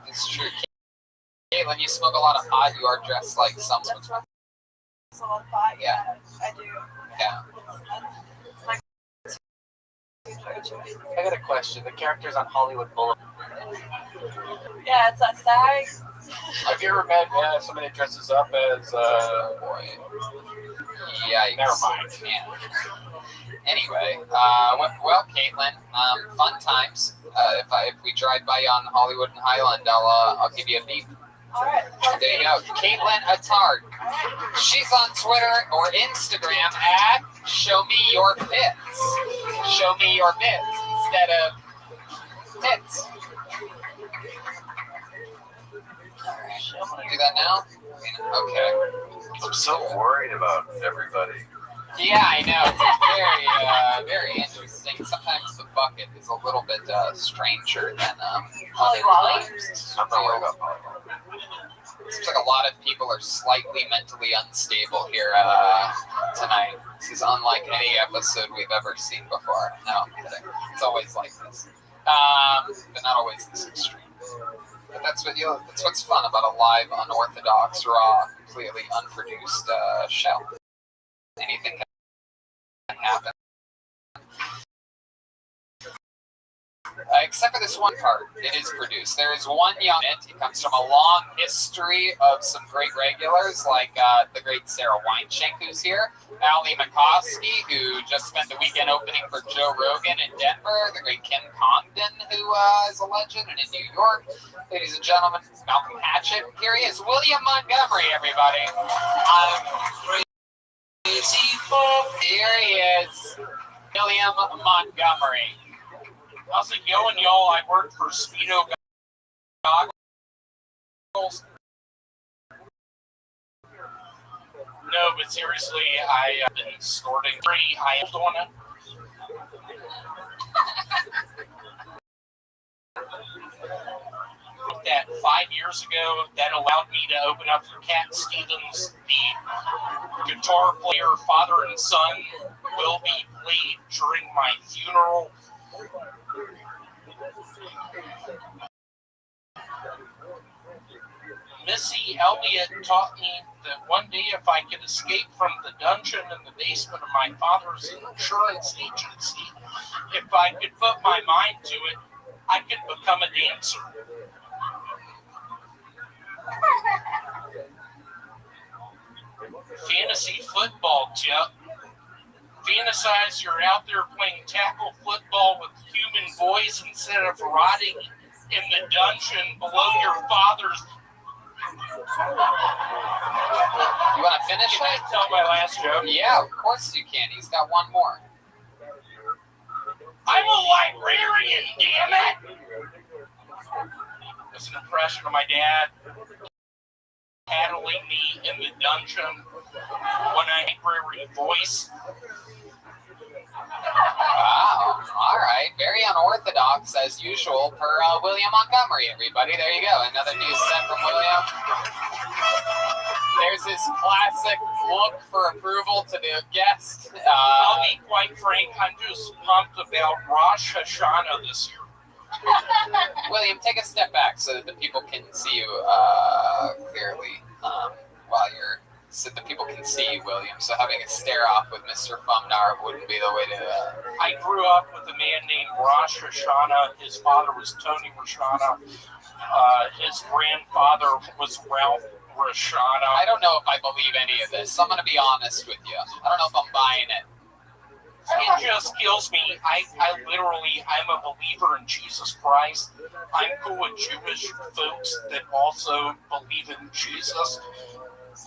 It's true. Caitlin, you smoke a lot of pot. You are dressed like someone. That's rough. It's a lot of pot. Yeah, I do. Yeah. It's my I got a question. The characters on Hollywood Boulevard. Yeah, it's a SAG. Have you ever met somebody that dresses up as boy? Yikes. Never mind. Yeah. Anyway, well, Caitlin, fun times. If we drive by on Hollywood and Highland, I'll give you a beep. All right. There you go. Caitlin Attard. She's on Twitter or Instagram at Show Me Your Bits. Show me your bits instead of tits. Alright, I'm gonna do that now. Okay. I'm so worried about everybody. Yeah, I know. It's very interesting. Sometimes the bucket is a little bit stranger than Holly Wally? I'm not worried about Polly. Seems like a lot of people are slightly mentally unstable here tonight. This is unlike any episode we've ever seen before. No, I'm kidding. It's always like this, but not always this extreme. But that's what's fun about a live, unorthodox, raw, completely unproduced show. Anything can happen. Except for this one part, it is produced. There is one young it. It comes from a long history of some great regulars, like the great Sarah Weinschenk, who's here, Ali McCoskey, who just spent the weekend opening for Joe Rogan in Denver, the great Kim Congdon, who is a legend, and in New York. Ladies and gentlemen, Malcolm Hatchett. Here he is, William Montgomery, everybody. Here he is, William Montgomery. How's it going, y'all? I work for Speedo Goggles. No, but seriously, I have been snorting pretty high on it. That 5 years ago, that allowed me to open up for Cat Stevens. The guitar player, father and son, will be played during my funeral. Missy Elliott taught me that one day if I could escape from the dungeon in the basement of my father's insurance agency, if I could put my mind to it, I could become a dancer. Fantasy football tip. Fantasize you're out there playing tackle football with human boys instead of rotting in the dungeon below your father's. You want to finish Can I it? tell my last joke? Yeah, of course you can. He's got one more. I'm a librarian, damn it! It's an impression of my dad handling me in the dungeon when I library voice. Wow. All right. Very unorthodox as usual per William Montgomery, everybody. There you go. Another news set from William. There's his classic look for approval to the guest. I'll be quite frank, I'm just pumped about Rosh Hashanah this year. William, take a step back so that the people can see you clearly while you're... So that people can see you, William. So having a stare-off with Mr. Fumnar wouldn't be the way to... I grew up with a man named Rosh Hashanah. His father was Tony Roshana. His grandfather was Ralph Roshana. I don't know if I believe any of this. I'm going to be honest with you. I don't know if I'm buying it. It just kills me. I'm a believer in Jesus Christ. I'm cool with Jewish folks that also believe in Jesus.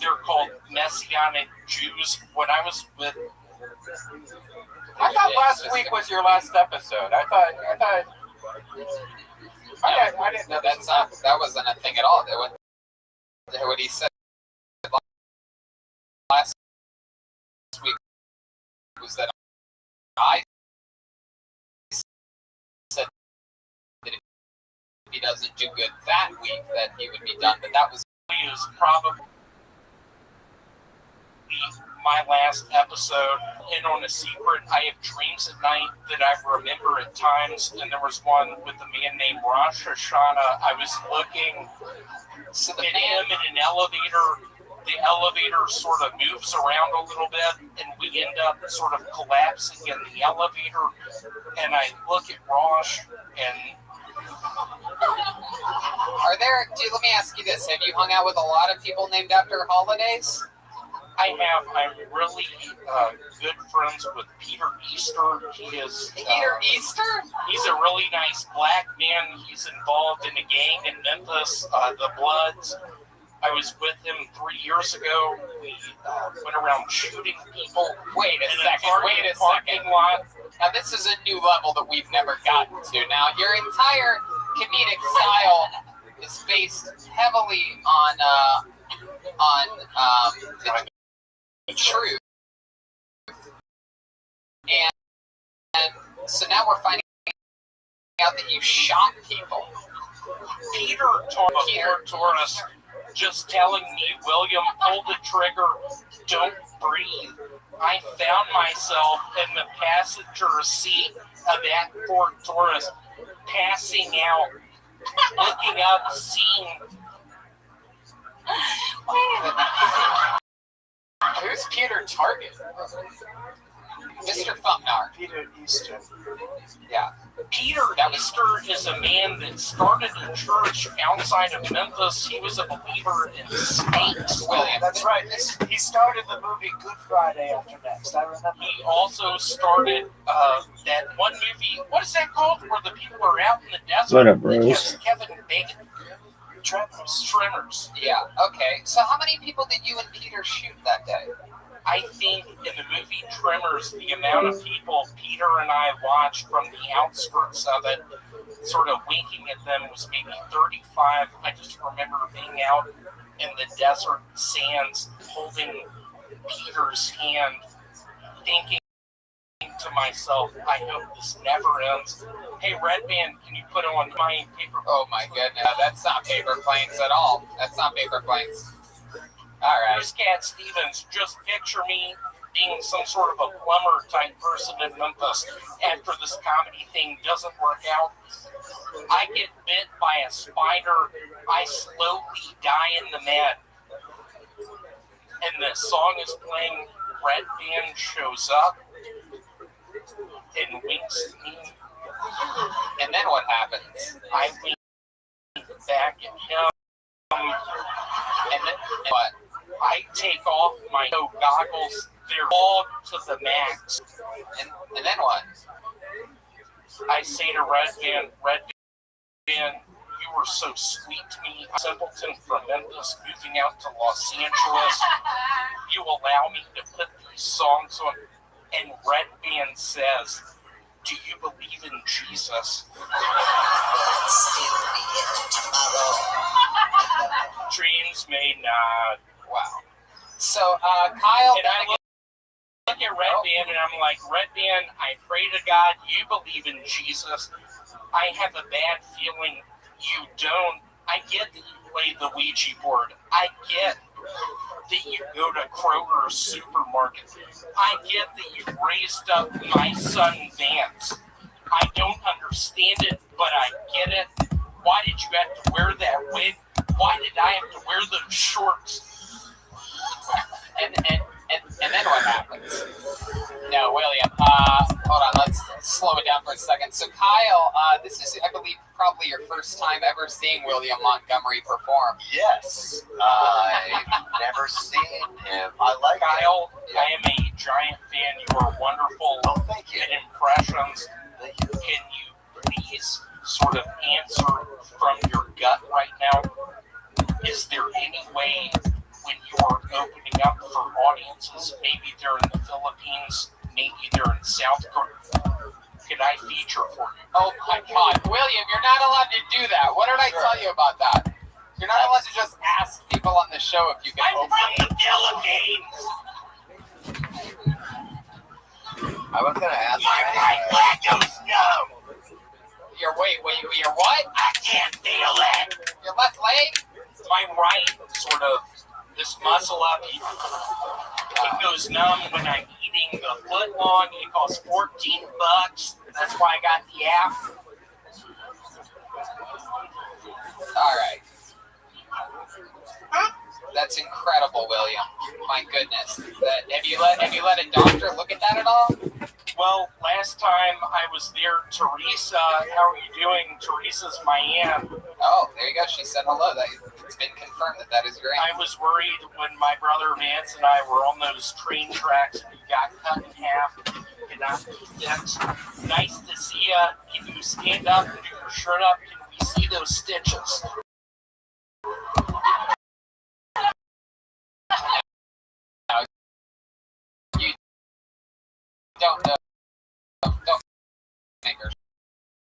They're called Messianic Jews. When I was with... I thought last week was your last episode. I didn't know that wasn't a thing at all. What he said last week was that I said that if he doesn't do good that week, that he would be done. But that was probably my last episode. And on a secret, I have dreams at night that I remember at times, and there was one with a man named Rosh Hashanah. I was looking at him in an elevator. The elevator sort of moves around a little bit, and we end up sort of collapsing in the elevator. And I look at Rosh, and let me ask you this. Have you hung out with a lot of people named after holidays? I have. I'm really good friends with Peter Easter. He is Peter Easter? He's a really nice black man. He's involved in a gang in Memphis, the Bloods. I was with him 3 years ago. We went around shooting people. Wait a second. Lot. Now this is a new level that we've never gotten to. Now your entire comedic style is based heavily on the truth, and so now we're finding out that you shot people. Peter Torres just telling me, William, pull the trigger, don't breathe. I found myself in the passenger seat of that Ford Taurus, passing out, looking up, seeing. Who's Peter Target? Mr. Fumnar. Peter Easter. Yeah. Peter Easter is a man that started a church outside of Memphis. He was a believer in snakes. William. That's right. He started the movie Good Friday After Next. I remember. He also started that one movie. What is that called? Where the people are out in the desert. What up, bros? Kevin Bacon. Tremors. Yeah. Okay. So how many people did you and Peter shoot that day? I think in the movie Tremors, the amount of people Peter and I watched from the outskirts of it, sort of winking at them, was maybe 35. I just remember being out in the desert sands, holding Peter's hand, thinking to myself, I hope this never ends. Hey, Red Band, can you put on my paper? Oh my goodness, that's not Paper Planes at all. That's not Paper Planes. All right. Here's Cat Stevens. Just picture me being some sort of a plumber type person in Memphis. After this comedy thing doesn't work out, I get bit by a spider. I slowly die in the med. And the song is playing. Red Band shows up and winks at me. And then what happens? I wink back at him. And then what? I take off my goggles. They're all to the max. And then what? I say to Red Band, you were so sweet to me. Simpleton from Memphis, moving out to Los Angeles. You allow me to put these songs on. And Red Band says, do you believe in Jesus? Dreams may not. Wow. So, Kyle... And I look look at Red Band and I'm like, Red Band, I pray to God you believe in Jesus. I have a bad feeling you don't. I get that you play the Ouija board. I get that you go to Kroger's supermarket. I get that you raised up my son Vance. I don't understand it, but I get it. Why did you have to wear that wig? Why did I have to wear those shorts? And then what happens? No, William. Hold on. Let's slow it down for a second. So, Kyle, this is, I believe, probably your first time ever seeing William Montgomery perform. Yes. I've never seen him. I like Kyle, him. I am a giant fan. You are wonderful thank you. at impressions. Can you please sort of answer from your gut right now? Is there any way when you're opening up for audiences, maybe they're in the Philippines, maybe they're in South Korea, can I feature for you? Oh my God, William, you're not allowed to do that. What did I tell you about that? You're not allowed to just ask people on the show if you can. I'm from the Philippines. I was gonna ask. My right leg goes numb. Your what? I can't feel it. Your left leg? My right, sort of, this muscle up, it goes numb when I'm eating the foot long. It costs $14. That's why I got the app. All right. That's incredible, William. My goodness. Have you let a doctor look at that at all? Well, last time I was there, Teresa, how are you doing? Teresa's my aunt. Oh, there you go. She said hello. It's been confirmed that is your aunt. I was worried when my brother Vance and I were on those train tracks and we got cut in half. Could not be fixed. Nice to see you. Can you stand up and do your shirt up? Can we see those stitches? You don't know. Don't make her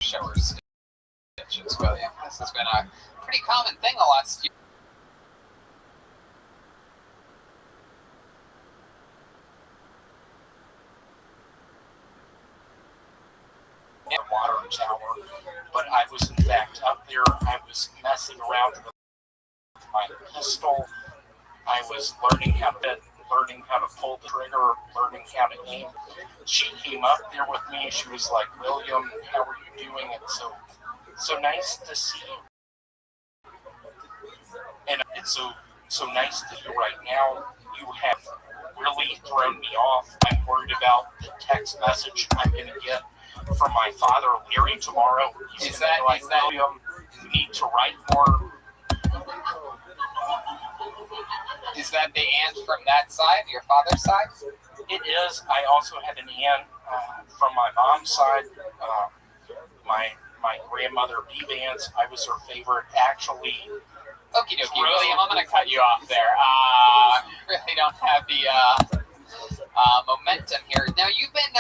show her stitches, William. This has been a pretty common thing the last few. Water tower, but I was in fact up there. I was messing around with my pistol. I was learning how to pull the trigger, learning how to aim. She came up there with me. She was like, "William, how are you doing?" It's so nice to see you, and it's so nice to you right now. You have really thrown me off. I'm worried about the text message I'm going to get from my father, Larry, tomorrow. He's William, you need to write more. Is that the aunt from that side, your father's side? It is. I also had an aunt from my mom's side. My grandmother, B. Vance, I was her favorite. Actually, Okie dokie, William, I'm going to cut you off there. Really don't have the momentum here. Now, you've been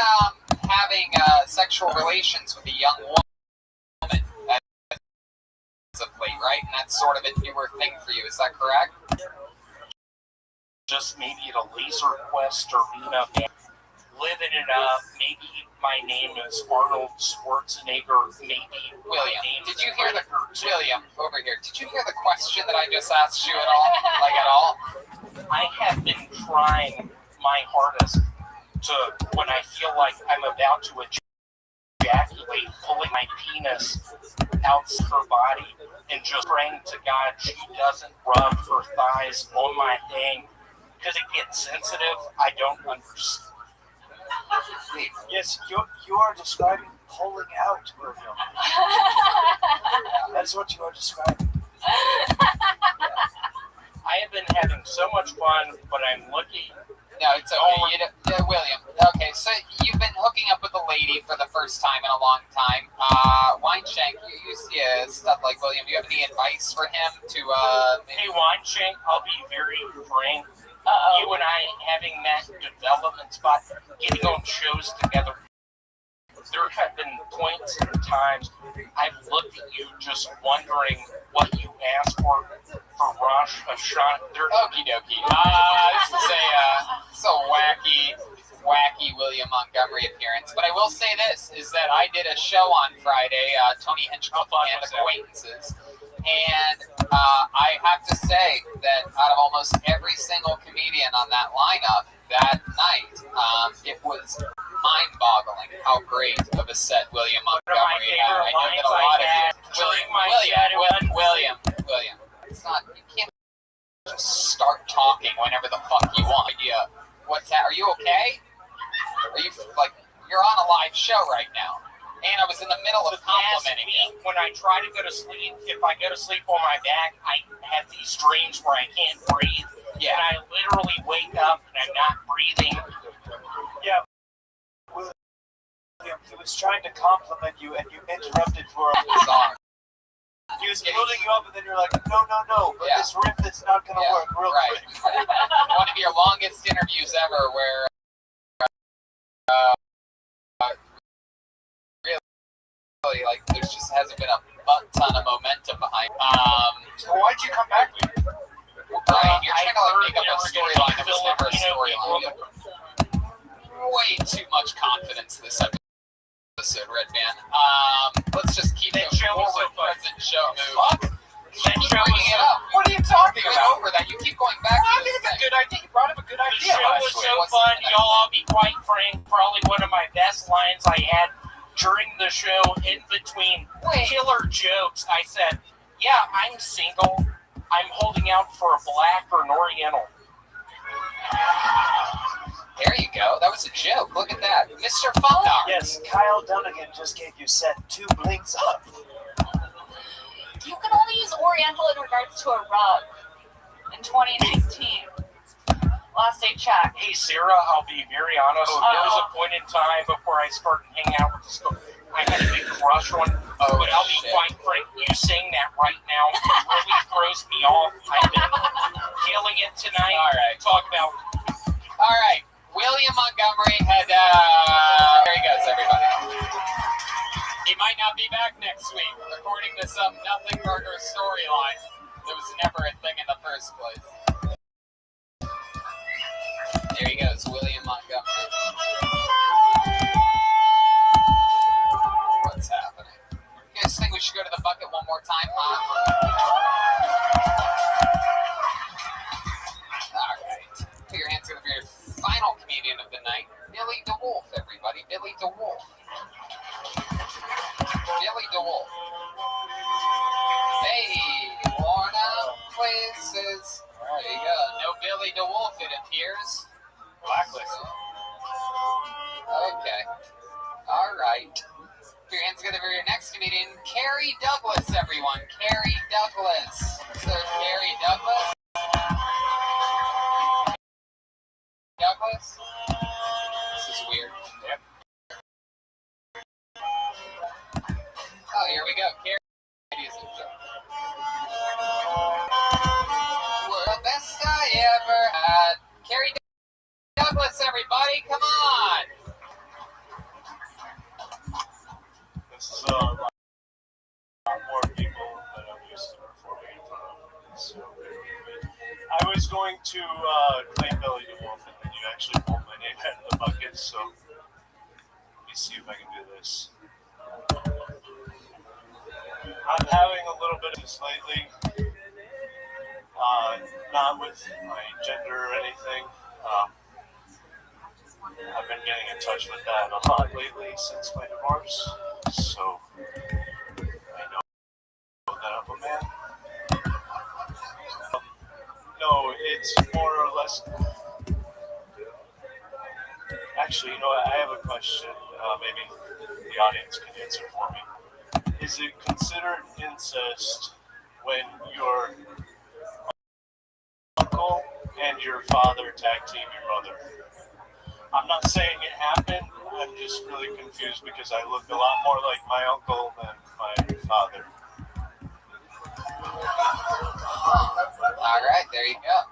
having sexual relations with a young woman as of late, right? And that's sort of a newer thing for you. Is that correct? just maybe at a Laser Quest arena, living it up. Maybe my name is Arnold Schwarzenegger. Maybe William, did you hear William over here? Did you hear the question that I just asked you at all? Like at all? I have been trying my hardest to, when I feel like I'm about to ejaculate, pulling my penis out of her body and just praying to God she doesn't rub her thighs on my thing because it gets sensitive. I don't understand. Yes, you are describing pulling out, William. That's what you are describing. I have been having so much fun, but I'm looking. No, it's okay. William. Okay, so you've been hooking up with a lady for the first time in a long time. Wineshank, you see a stud like William. Do you have any advice for him to? Hey, Wineshank, I'll be very frank. You and I having that development spot, getting on shows together. There have been points and times I've looked at you just wondering what you asked for Rosh Hashanah. Okie dokie. This is a wacky wacky William Montgomery appearance. But I will say this, is that I did a show on Friday, Tony Hinchcliffe and Acquaintances. And I have to say that out of almost every single comedian on that lineup that night, it was mind-boggling how great of a set William Montgomery had. I know that a lot of you... William. It's not... You can't just start talking whenever the fuck you want. What's that? Are you okay? Are you, like... You're on a live show right now. And I was in the middle of complimenting you. When I try to go to sleep, if I go to sleep on my back, I have these dreams where I can't breathe. Yeah. And I literally wake up and I'm not breathing. Yeah. William, he was trying to compliment you and you interrupted for a song. He was building you up and then you're like, no, but this riff that's not going to work real quick. One of your longest interviews ever where really, like, there just hasn't been a ton of momentum behind. So why'd you come back? Brian, you're trying to like make up a storyline that was never a storyline. Way too much confidence this episode, Redman. Let's just keep it forward, present show move. Keep bringing it up. What are you talking about? Over that, you keep going back. I think it's a good idea. You brought up a good idea. The show was so fun, y'all. I'll be quite frank. Probably one of my best lines I had during the show, in between killer jokes. I said, "Yeah, I'm single. I'm holding out for a black or an oriental." There you go. That was a joke. Look at that, Mr. Phone. Yes, Kyle Dunnigan just gave you set 2 blinks up. You can only use Oriental in regards to a rug in 2019. Last I checked. Hey, Sarah, I'll be very honest. There was a point in time before I started hanging out with the school. I had a big crush on, but I'll be quite frank. You saying that right now really throws me off. I've been killing it tonight. All right. Talk about. All right. William Montgomery had. There he goes, everybody. He might not be back next week, according to some Nothing Burger storyline. It was never a thing in the first place. There he goes, William Montgomery. What's happening? You guys think we should go to the bucket one more time, huh? Alright. Put your hands together for your final comedian of the night, Billy DeWolf, everybody. Billy DeWolf. Billy DeWolf. Hey, worn out places. There you go. No Billy DeWolf, it appears. Blacklist. Okay. All right. Put your hands together for your next comedian, Carrie Douglas, everyone. Carrie Douglas. So, Carrie Douglas. Douglas? This is weird. Yep. Oh, here we go. Carrie. We're the best I ever had. Carrie Douglas, everybody, come on! This is a lot more people than I'm used to performing in front of. So, I was going to claim Billy DeWolf, and then you actually pulled my name out of the bucket, so let me see if I can do this. I'm having a little bit of this lately, not with my gender or anything. I've been getting in touch with that a lot lately since my divorce, so I know that I'm a man. No, it's more or less. Actually, you know what? I have a question. Maybe the audience can answer for me. Is it considered incest when your uncle and your father tag team your mother? I'm not saying it happened. I'm just really confused because I look a lot more like my uncle than my father. All right, there you go.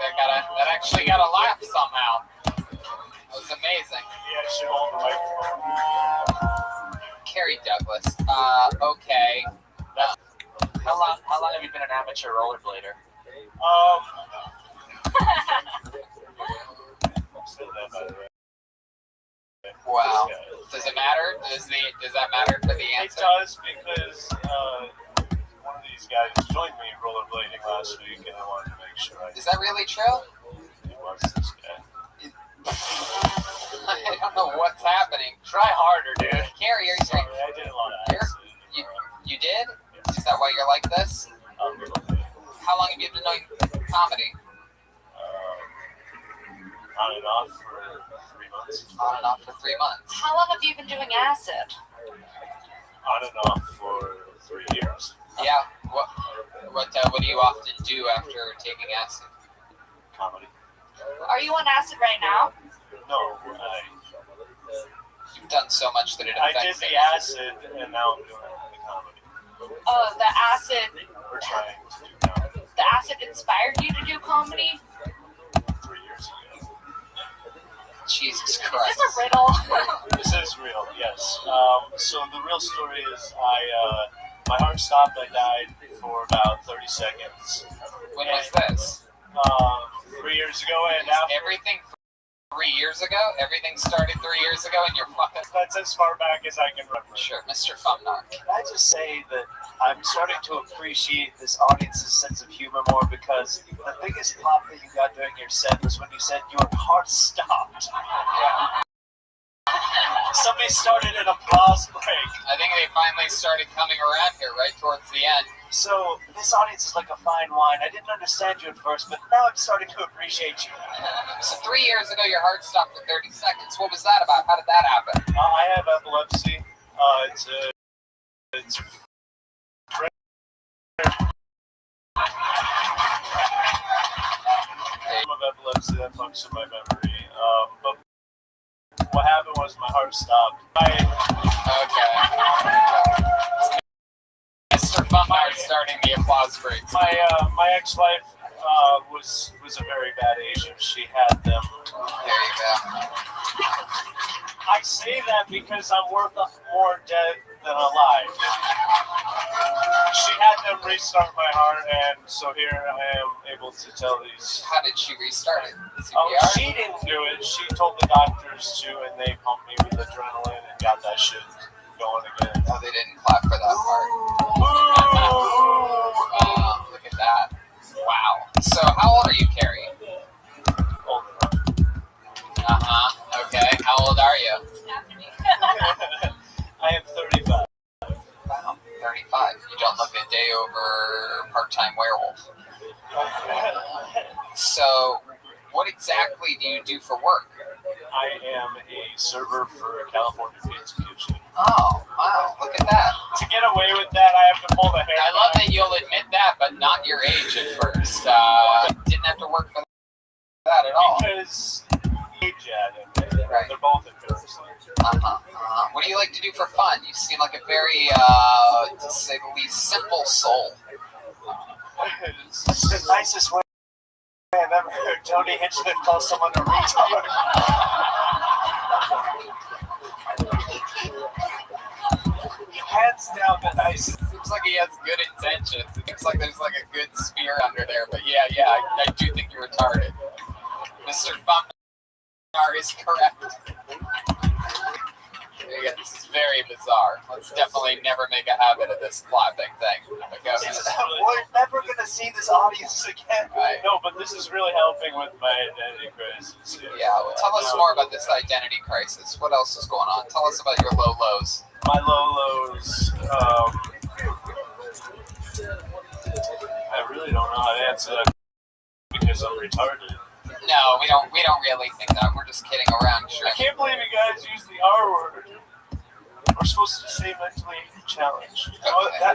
That actually got a laugh somehow. That was amazing. Yeah, I should hold the microphone. Carrie Douglas. Okay. How long have you been an amateur rollerblader? Said that by the way. Wow. Does it matter? Does that matter for the It answer? does because one of these guys joined me rollerblading last week, and I wanted to make sure Is that really true? It was this guy. I don't know what's happening. Try harder, dude. Carrie, are you Sorry, I did a lot of acid. You did? Is that why you're like this? A little bit. How long have you been doing comedy? On and off for 3 months. On and off for 3 months. How long have you been doing acid? On and off for 3 years. Yeah. What do you often do after taking acid? Comedy. Are you on acid right now? No, You've done so much that it I did affects the it. acid, and now I'm doing the comedy. Oh, the acid. We're trying to do comedy. The acid inspired you to do comedy? 3 years ago. Jesus Is Christ. this a riddle? This is real, yes. So the real story is my heart stopped. I died for about 30 seconds. When was this? 3 years ago, and Is everything 3 years ago? Everything started 3 years ago, and you're fucking. That's as far back as I can remember. Sure, Mr. Fumnar. Can I just say that I'm starting to appreciate this audience's sense of humor more because the biggest pop that you got during your set was when you said your heart stopped. Yeah. Somebody started an applause break. I think they finally started coming around here right towards the end. So this audience is like a fine wine. I didn't understand you at first, but now I'm starting to appreciate you. So 3 years ago, your heart stopped for 30 seconds. What was that about? How did that happen? I have epilepsy. It's of epilepsy that fucks with my memory. But what happened was my heart stopped. Okay. Mr. Fumnar starting the applause break. My ex-wife was a very bad Asian. She had them. There you go. I say that because I'm worth more dead than alive. She had them restart my heart, and so here I am able to tell these. How did she restart it? Oh, CPR? she didn't do it. She told the doctors to, and they pumped me with adrenaline and got that shit going again. Oh, they didn't clap for that part. Look at that. Wow. So, how old are you, Carrie? Old enough. Uh-huh. Okay. How old are you? I am 35. Wow. 35. You don't look a day over part-time werewolf. So, what exactly do you do for work? I am a server for a California Pizza Kitchen. Oh, wow. Look at that. To get away with that, I have to pull the hair. I love that you'll admit that, but not your age at first. Didn't have to work for that at all. Because age added. Right. They're both embarrassing. What do you like to do for fun? You seem like a very, to say the least, simple soul. It's the nicest way I've ever heard Tony Hinchman call someone a retard. Hands down the nicest. Seems like he has good intentions. It looks like there's like a good spear under there, but yeah, I do think you're retarded. Mr. Fumnar is correct. Yeah, this is very bizarre. Let's definitely never make a habit of this clapping thing. We're never going to see this audience again. Right. No, but this is really helping with my identity crisis. Yeah, well, tell us more about this identity crisis. What else is going on? Tell us about your low lows. My low lows. I really don't know how to answer that because I'm retarded. No, we don't really think that. We're just kidding around. Sure. I can't believe you guys use the R word. We're supposed to say mentally challenged. Okay. I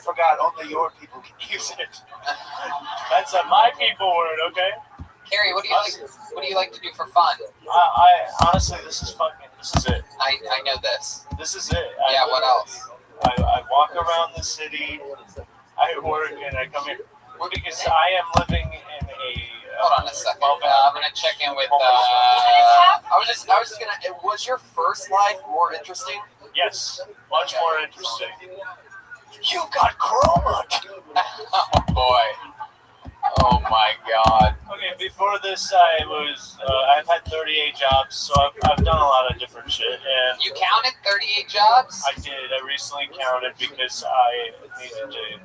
forgot. Only your people can use it. That's a my people word, okay? Carrie, what do you like to do for fun? I honestly, this is it. I know this. This is it. Yeah, what else? I walk around the city. I work and I come here because I am living in a. Hold on a second. I'm gonna check in with. I was just gonna. Was your first life more interesting? Yes, much more interesting. You got chroma. Oh boy. Oh my God. Okay, before this, I've had 38 jobs, so I've done a lot of different shit. And You counted 38 jobs? I did. I recently counted because I needed to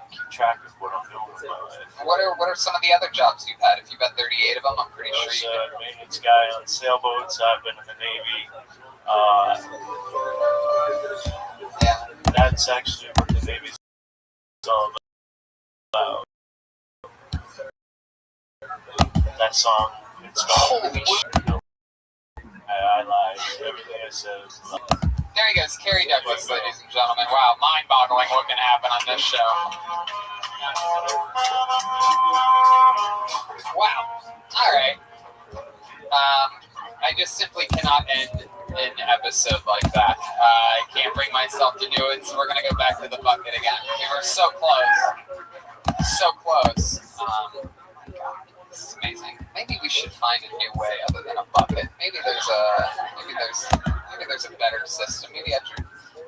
keep track of what I'm doing with my life. What are some of the other jobs you've had? If you've had 38 of them, I'm pretty I sure was you a maintenance guy on sailboats. I've been in the Navy. That's actually what the Navy's all about. That song, it's called Holy Shit. I lied. Everything I said is There he goes, Kerry Douglas, ladies and gentlemen. Wow, mind-boggling what can happen on this show. Wow. All right. I just simply cannot end an episode like that. I can't bring myself to do it, so we're gonna go back to the bucket again. We were so close, so close. God, this is amazing. Maybe we should find a new way other than a bucket. Maybe there's a better system. Maybe after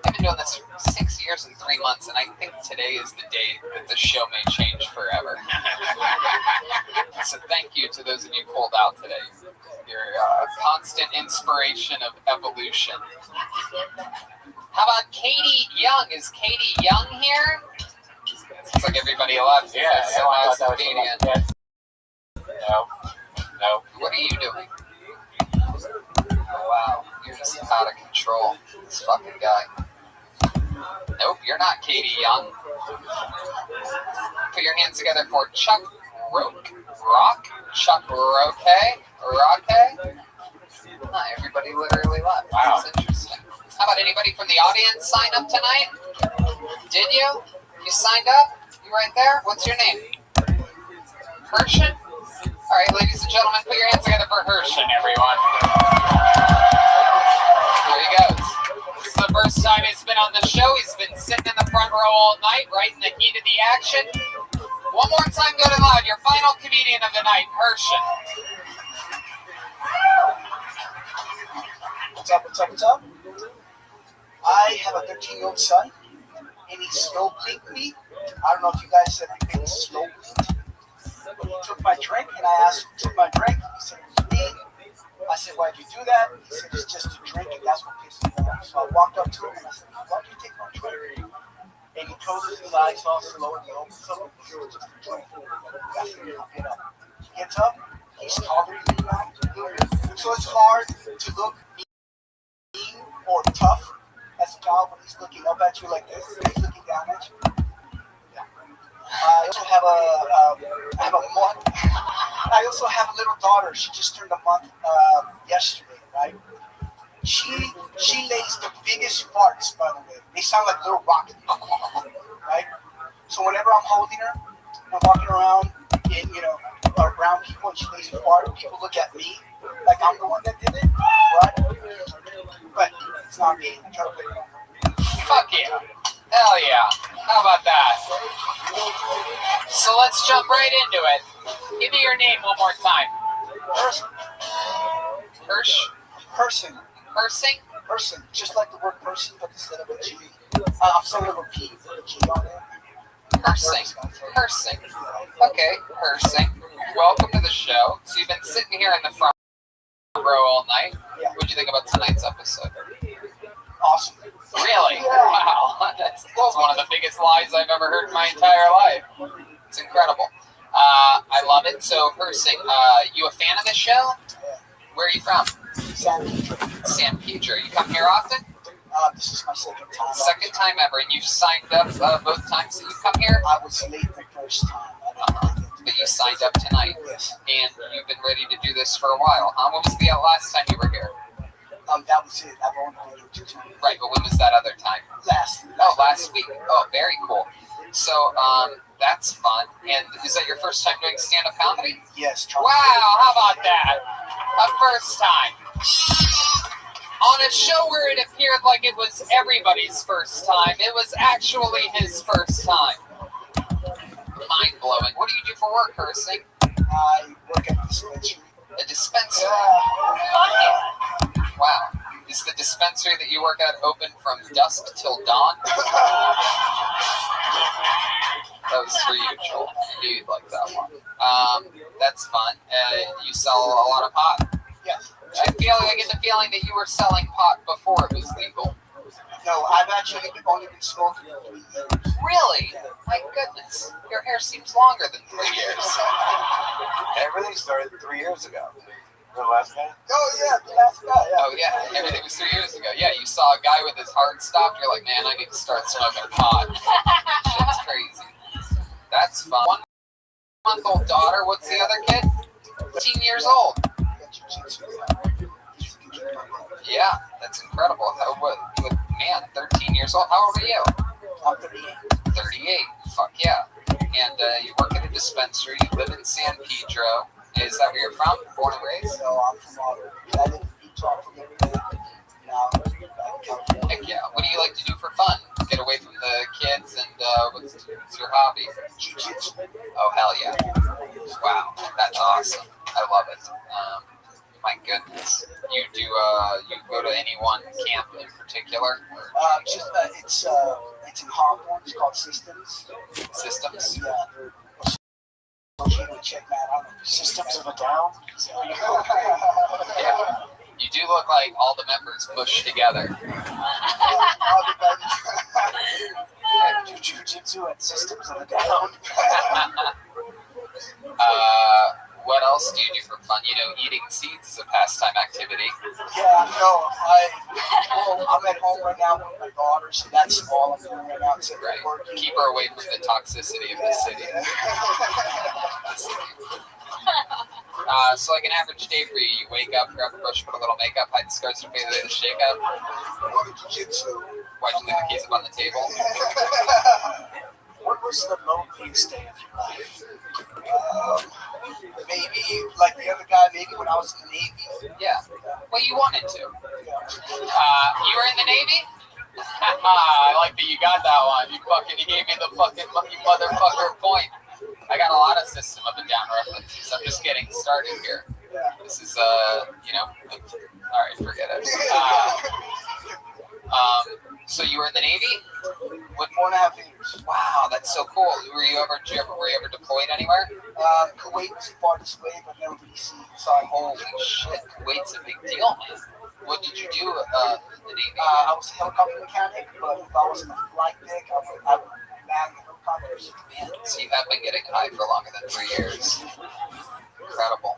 I've been doing this for 6 years and 3 months, and I think today is the day that the show may change forever. So thank you to those of you pulled out today. Your constant inspiration of evolution. How about Katie Young? Is Katie Young here? Looks like everybody left. Yeah, Katie. No. What are you doing? Oh, wow, you're just out of control. This fucking guy. Nope, you're not Katie Young. Put your hands together for Chuck Rock? Chuck Roque? Not everybody literally left. Wow. That's interesting. How about anybody from the audience sign up tonight? Did you? You signed up? You right there? What's your name? Hershin? All right, ladies and gentlemen, put your hands together for Hershin, everyone. There he goes. This is the first time he's been on the show. He's been sitting in the front row all night, right in the heat of the action. One more time, go to loud. Your final comedian of the night, Hershin. What's up? I have a 13-year-old son, and he slow blinked me. I don't know if you guys have been slow blinked. He took my drink, and I asked who took my drink. He said, it was me. I said, why'd you do that? He said, it's just a drink, and that's what pissed me off. So I walked up to him, and I said, why'd you take my drink? And he closes his eyes all slow, and he opens up, and he said, it's just a drink. That's when he get up. He gets up, he's taller than me now. So it's hard to look mean or tough as a child when he's looking up at you like this. He's looking down at you. I also have I also have a little daughter. She just turned a month yesterday, right? She lays the biggest farts, by the way. They sound like little rockets, right? So whenever I'm holding her, I'm walking around and around people, and she lays a fart, people look at me like I'm the one that did it, right? But it's not me. I try to play it. Fuck yeah. Hell yeah. How about that? So let's jump right into it. Give me your name one more time. Person. Just like the word person, but instead of a G. Instead of a P, put a G on it. Persing. Okay, Persing. Welcome to the show. So you've been sitting here in the front row all night. Yeah. What did you think about tonight's episode? Awesome. Really? Yeah. Wow. That's one of the biggest lies I've ever heard in my entire life. It's incredible. I love it. So, Persing, you a fan of this show? Where are you from? San Pedro. You come here often? This is my second time. Second time ever. And you've signed up both times that you've come here? I was late the first time. But you signed up tonight. Yes. And you've been ready to do this for a while, huh? When was the last time you were here? That was it. I've only been here 2 times. Right, but when was that other time? Last week. Oh, very cool. So, that's fun. And is that your first time doing stand-up comedy? Yes. Wow, how about that? A first time. On a show where it appeared like it was everybody's first time, it was actually his first time. Mind-blowing. What do you do for work, Persing? I work at a dispensary. A dispensary? Wow. Is the dispensary that you work at open from dusk till dawn? That was for you, Joel. I knew you'd like that one. That's fun. You sell a lot of pot. Yes. I get the feeling that you were selling pot before it was legal. No, I've actually only been smoking for 3 years. Really? My goodness. Your hair seems longer than 3 years. Everything started 3 years ago. The last guy? Oh, yeah, the last guy. Yeah. Oh, yeah. Everything was 3 years ago. Yeah, you saw a guy with his heart stopped. You're like, man, I need to start smoking pot. Shit's crazy. That's fun. 1-month-old daughter. What's the other kid? 13 years old. Yeah, that's incredible. Man, 13 years old. How old are you? I'm 38. 38. Fuck yeah. And you work at a dispensary. You live in San Pedro. Is that where you're from? Born and raised? No, I'm from Auburn. I live in Utah for a little bit. Now, Heck yeah. What do you like to do for fun? Get away from the kids and what's your hobby? Jiu-jitsu. Oh, hell yeah. Wow, that's awesome. I love it. My goodness. You go to any one camp in particular? It's in Hawthorne. It's called Systems. Systems? Yeah. Check that out. Systems of a Down? Yeah. You do look like all the members mushed together. Jiu-jitsu and Systems of a Down. What else do you do for fun? You know, eating seeds is a pastime activity. Yeah, no, I'm at home right now with my daughter, so that's all I'm doing right now. Right. Keep her away from the toxicity of the city. So like an average day for you, you wake up, grab a brush, put a little makeup, hide the scars to fade away the shake up. Why'd you leave the keys up on the table? What was the loneliest day of your life? Maybe like the other guy, maybe when I was in the Navy. Yeah. Well, you wanted to. You were in the Navy? I like that you got that one. You gave me the fucking motherfucker point. I got a lot of System of a Down references. I'm just getting started here. This is, all right, forget it. So you were in the Navy? With 4.5 years. Wow, that's so cool. Were you ever deployed anywhere? Kuwait was the farthest away, but never really seen. Holy shit, Kuwait's a big deal, man. What did you do in the Navy? I was a helicopter mechanic, but if I was in the flight deck, I would man the helicopters. Man, so you have been getting high for longer than 3 years. Incredible.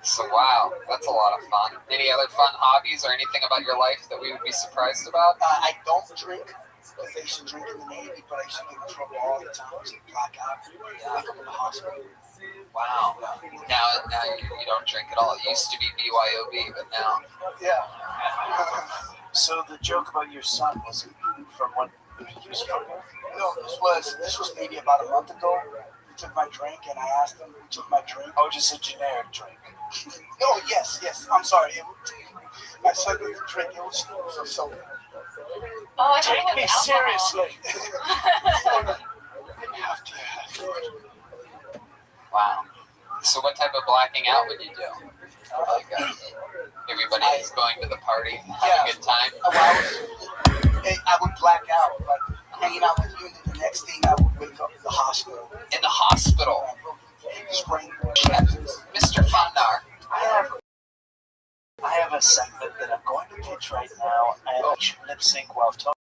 So wow, that's a lot of fun. Any other fun hobbies or anything about your life that we would be surprised about? I don't drink. Because they used to drink in the Navy, but I used to get in trouble all the time. I used to black out. I go to the hospital. Wow. Now you don't drink at all. It used to be BYOB, but now. Yeah. So the joke about your son was from when he was younger? No, this was maybe about a month ago. He took my drink, and I asked him who took my drink. Oh, just a generic drink. No, yes. I'm sorry. My son didn't drink. It was so. Oh, I Take me seriously. Wow. So what type of blacking out would you do? Like everybody is going to the party, having a good time? I would black out, like hanging out with you, and then the next thing I would wake up in the hospital. In the hospital? Mr. Fundar. I have a segment that I'm going to pitch right now, and I should lip sync while Tony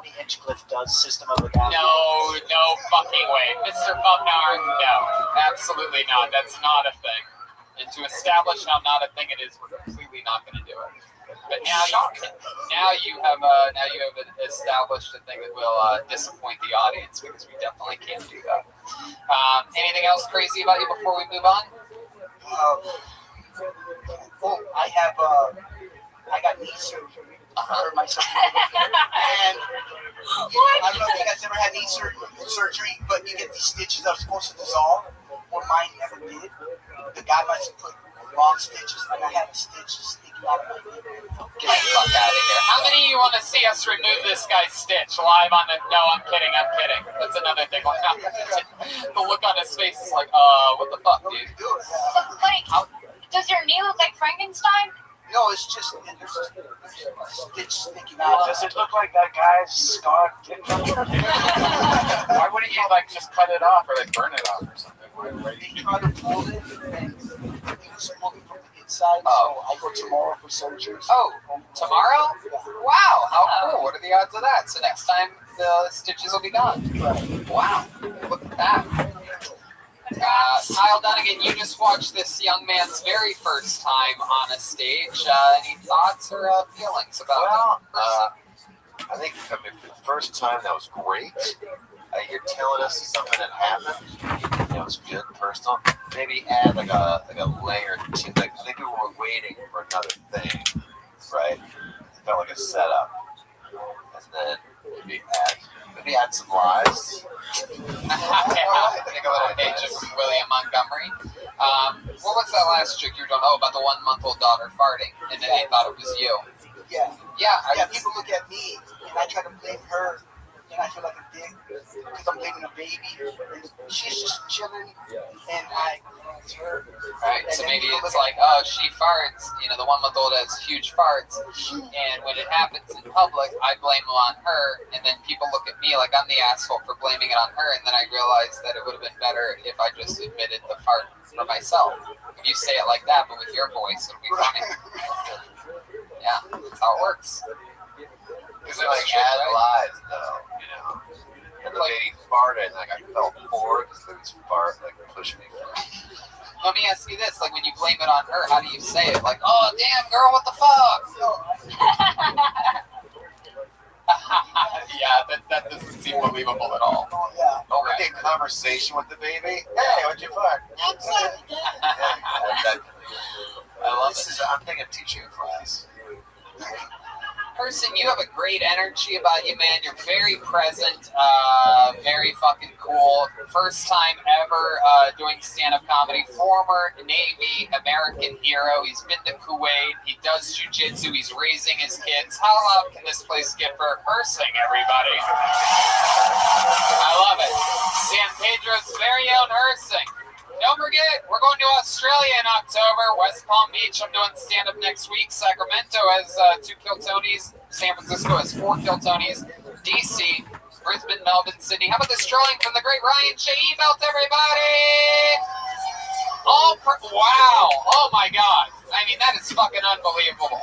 Hinchcliffe does System of a Down. No fucking way. Mr. Fundar, no. Absolutely not. That's not a thing. And to establish how not a thing it is, we're completely not going to do it. But now you have established a thing that will disappoint the audience, because we definitely can't do that. Anything else crazy about you before we move on? I got knee surgery. I hurt myself. And I don't know if you guys ever had knee surgery, but you get these stitches that are supposed to dissolve. Well, mine never did. The guy must have put wrong stitches, and I had a stitch sticking out of my knee. Get the fuck out of here. How many of you want to see us remove this guy's stitch live on the... No, I'm kidding. That's another thing. The look on his face is like, what the fuck, dude? So, like, does your knee look like Frankenstein? No, it's just there's a stitch sticking out. Does it look like that guy's scar? Why wouldn't think you'd like just cut it off or like burn it off or something. They try to pull it and it was pulling from the inside. So I go tomorrow for surgery. Oh, tomorrow? Wow, how cool. What are the odds of that? So next time the stitches will be gone. Wow, look at that. Kyle Dunnigan, you just watched this young man's very first time on a stage. Any thoughts or feelings about it? I think for the first time that was great. You're telling us something that happened. It was good, personal. Maybe add like a layer or two. Like I think we were waiting for another thing, right? It felt like a setup, and then maybe add some lies. Think about a page of William Montgomery. What was that last joke you were doing? Oh, about the 1-month-old daughter farting, and then they thought it was you. Yeah. People look at me and I try to blame her, and I feel like a dick because I'm blaming a baby. And she's just chilling, and it's her. Right. So maybe it's like, oh, she farts. You know, the 1-month-old has huge farts, and when it happens in public, I blame them on her, and then people look at me like I'm the asshole for blaming it on her, and then I realize that it would have been better if I just admitted the fart for myself. If you say it like that, but with your voice, it'll be funny. Yeah, that's how it works. Because they like add lies though, you know. And the lady farted, and like I felt bored because the lady's fart like pushed me. Let me ask you this: like when you blame it on her, how do you say it? Like, "Oh, damn, girl, what the fuck?" Yeah, that doesn't seem believable at all. Oh, we get conversation with the baby. Hey, what'd you fuck? I love this. I'm taking a teaching class. Person, you have a great energy about you, man. You're very present, very fucking cool. First time ever doing stand-up comedy. Former Navy American hero. He's been to Kuwait. He does jiu-jitsu. He's raising his kids. How loud can this place get for Hersing, everybody? I love it. San Pedro's very own Hersing. Don't forget, we're going to Australia in October, West Palm Beach. I'm doing stand-up next week. Sacramento has 2 Kill Tonys. San Francisco has 4 Kill Tonys. DC, Brisbane, Melbourne, Sydney. How about this drawing from the great Ryan J. Ebelt, everybody? Wow. Oh, my God. I mean, that is fucking unbelievable.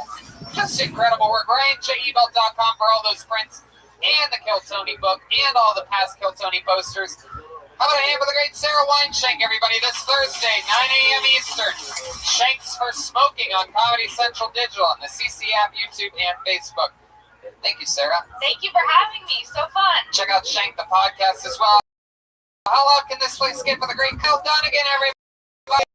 Just incredible work. RyanJEbelt.com for all those prints and the Kill Tony book and all the past Kill Tony posters. How about a hand for the great Sarah Weinshank, everybody, this Thursday, 9 a.m. Eastern. Shanks for Smoking on Comedy Central Digital on the CC app, YouTube, and Facebook. Thank you, Sarah. Thank you for having me. So fun. Check out Shank the podcast as well. How loud can this place get for the great Kyle Dunnigan, everybody?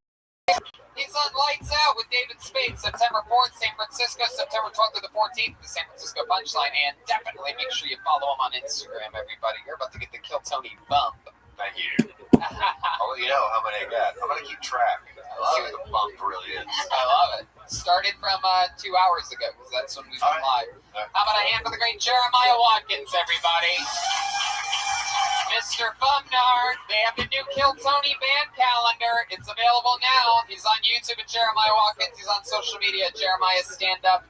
He's on Lights Out with David Spade, September 4th, San Francisco, September 12th to the 14th, the San Francisco Punchline, and definitely make sure you follow him on Instagram, everybody. You're about to get the Kill Tony bump. Thank you. I'll let you know how many I got. I'm gonna keep track. I love it. The bump really is. I love it. Started from 2 hours ago because that's when we went live. How about a hand for the great Jeremiah Watkins, everybody? Mr. Bumnard. They have the new Kill Tony band calendar. It's available now. He's on YouTube at Jeremiah Watkins. He's on social media at Jeremiah Stand Up.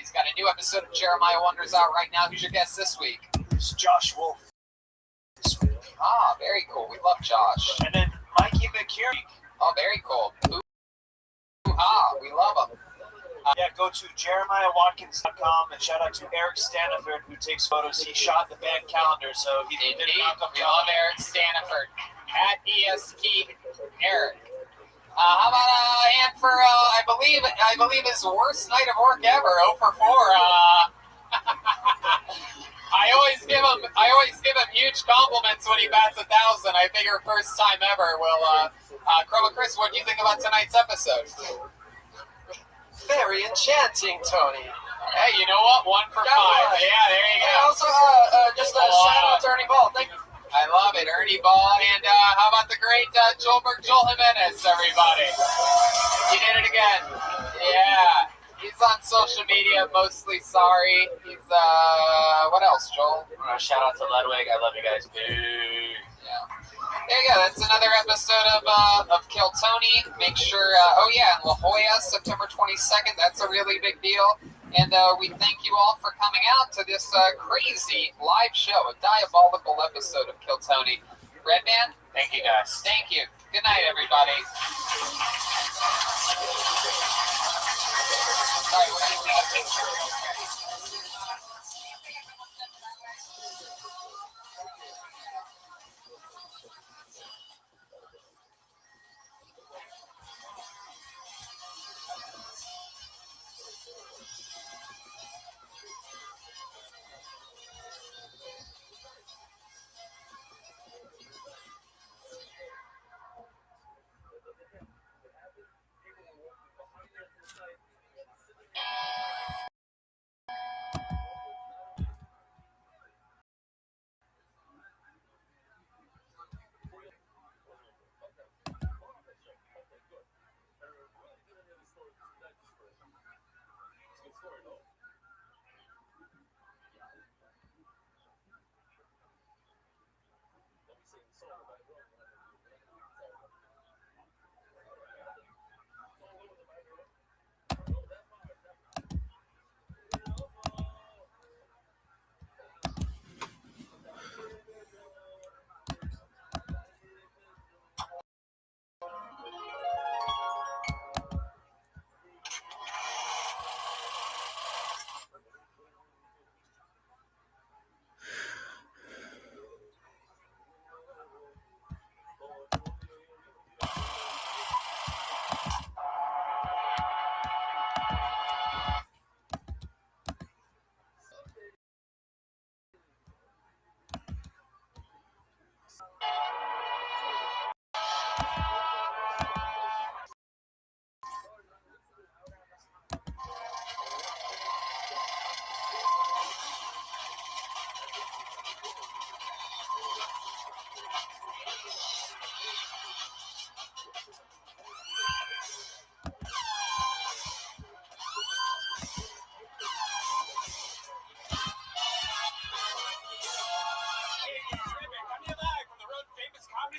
He's got a new episode of Jeremiah Wonders out right now. Who's your guest this week? It's Josh Wolf. Ah, very cool. We love Josh. And then Mikey McCurry. Oh, very cool. Ah, we love him. Yeah, go to JeremiahWatkins.com and shout out to Eric Staniford who takes photos. He shot the band calendar, so he did a knock-up We job. love Eric Staniford at ESP Eric. How about a hand for I believe his worst night of work ever, 0 for 4. I always give him huge compliments when he bats 1,000. I figure first time ever. Well, Chroma Chris, what do you think about tonight's episode? Very enchanting, Tony. Hey, you know what? 1 for 5. Yeah, there you go. And also, just a shout out to Ernie Ball. Thank you. I love it, Ernie Ball. And how about the great Joel Jimenez, everybody? You did it again. Yeah. He's on social media, mostly sorry. He's, what else, Joel? Shout out to Ludwig. I love you guys. Yeah. There you go. That's another episode of Kill Tony. Make sure, in La Jolla, September 22nd. That's a really big deal. And we thank you all for coming out to this crazy live show, a diabolical episode of Kill Tony. Red Band? Thank you, guys. Thank you. Good night, everybody. Sorry, we're going to take a picture.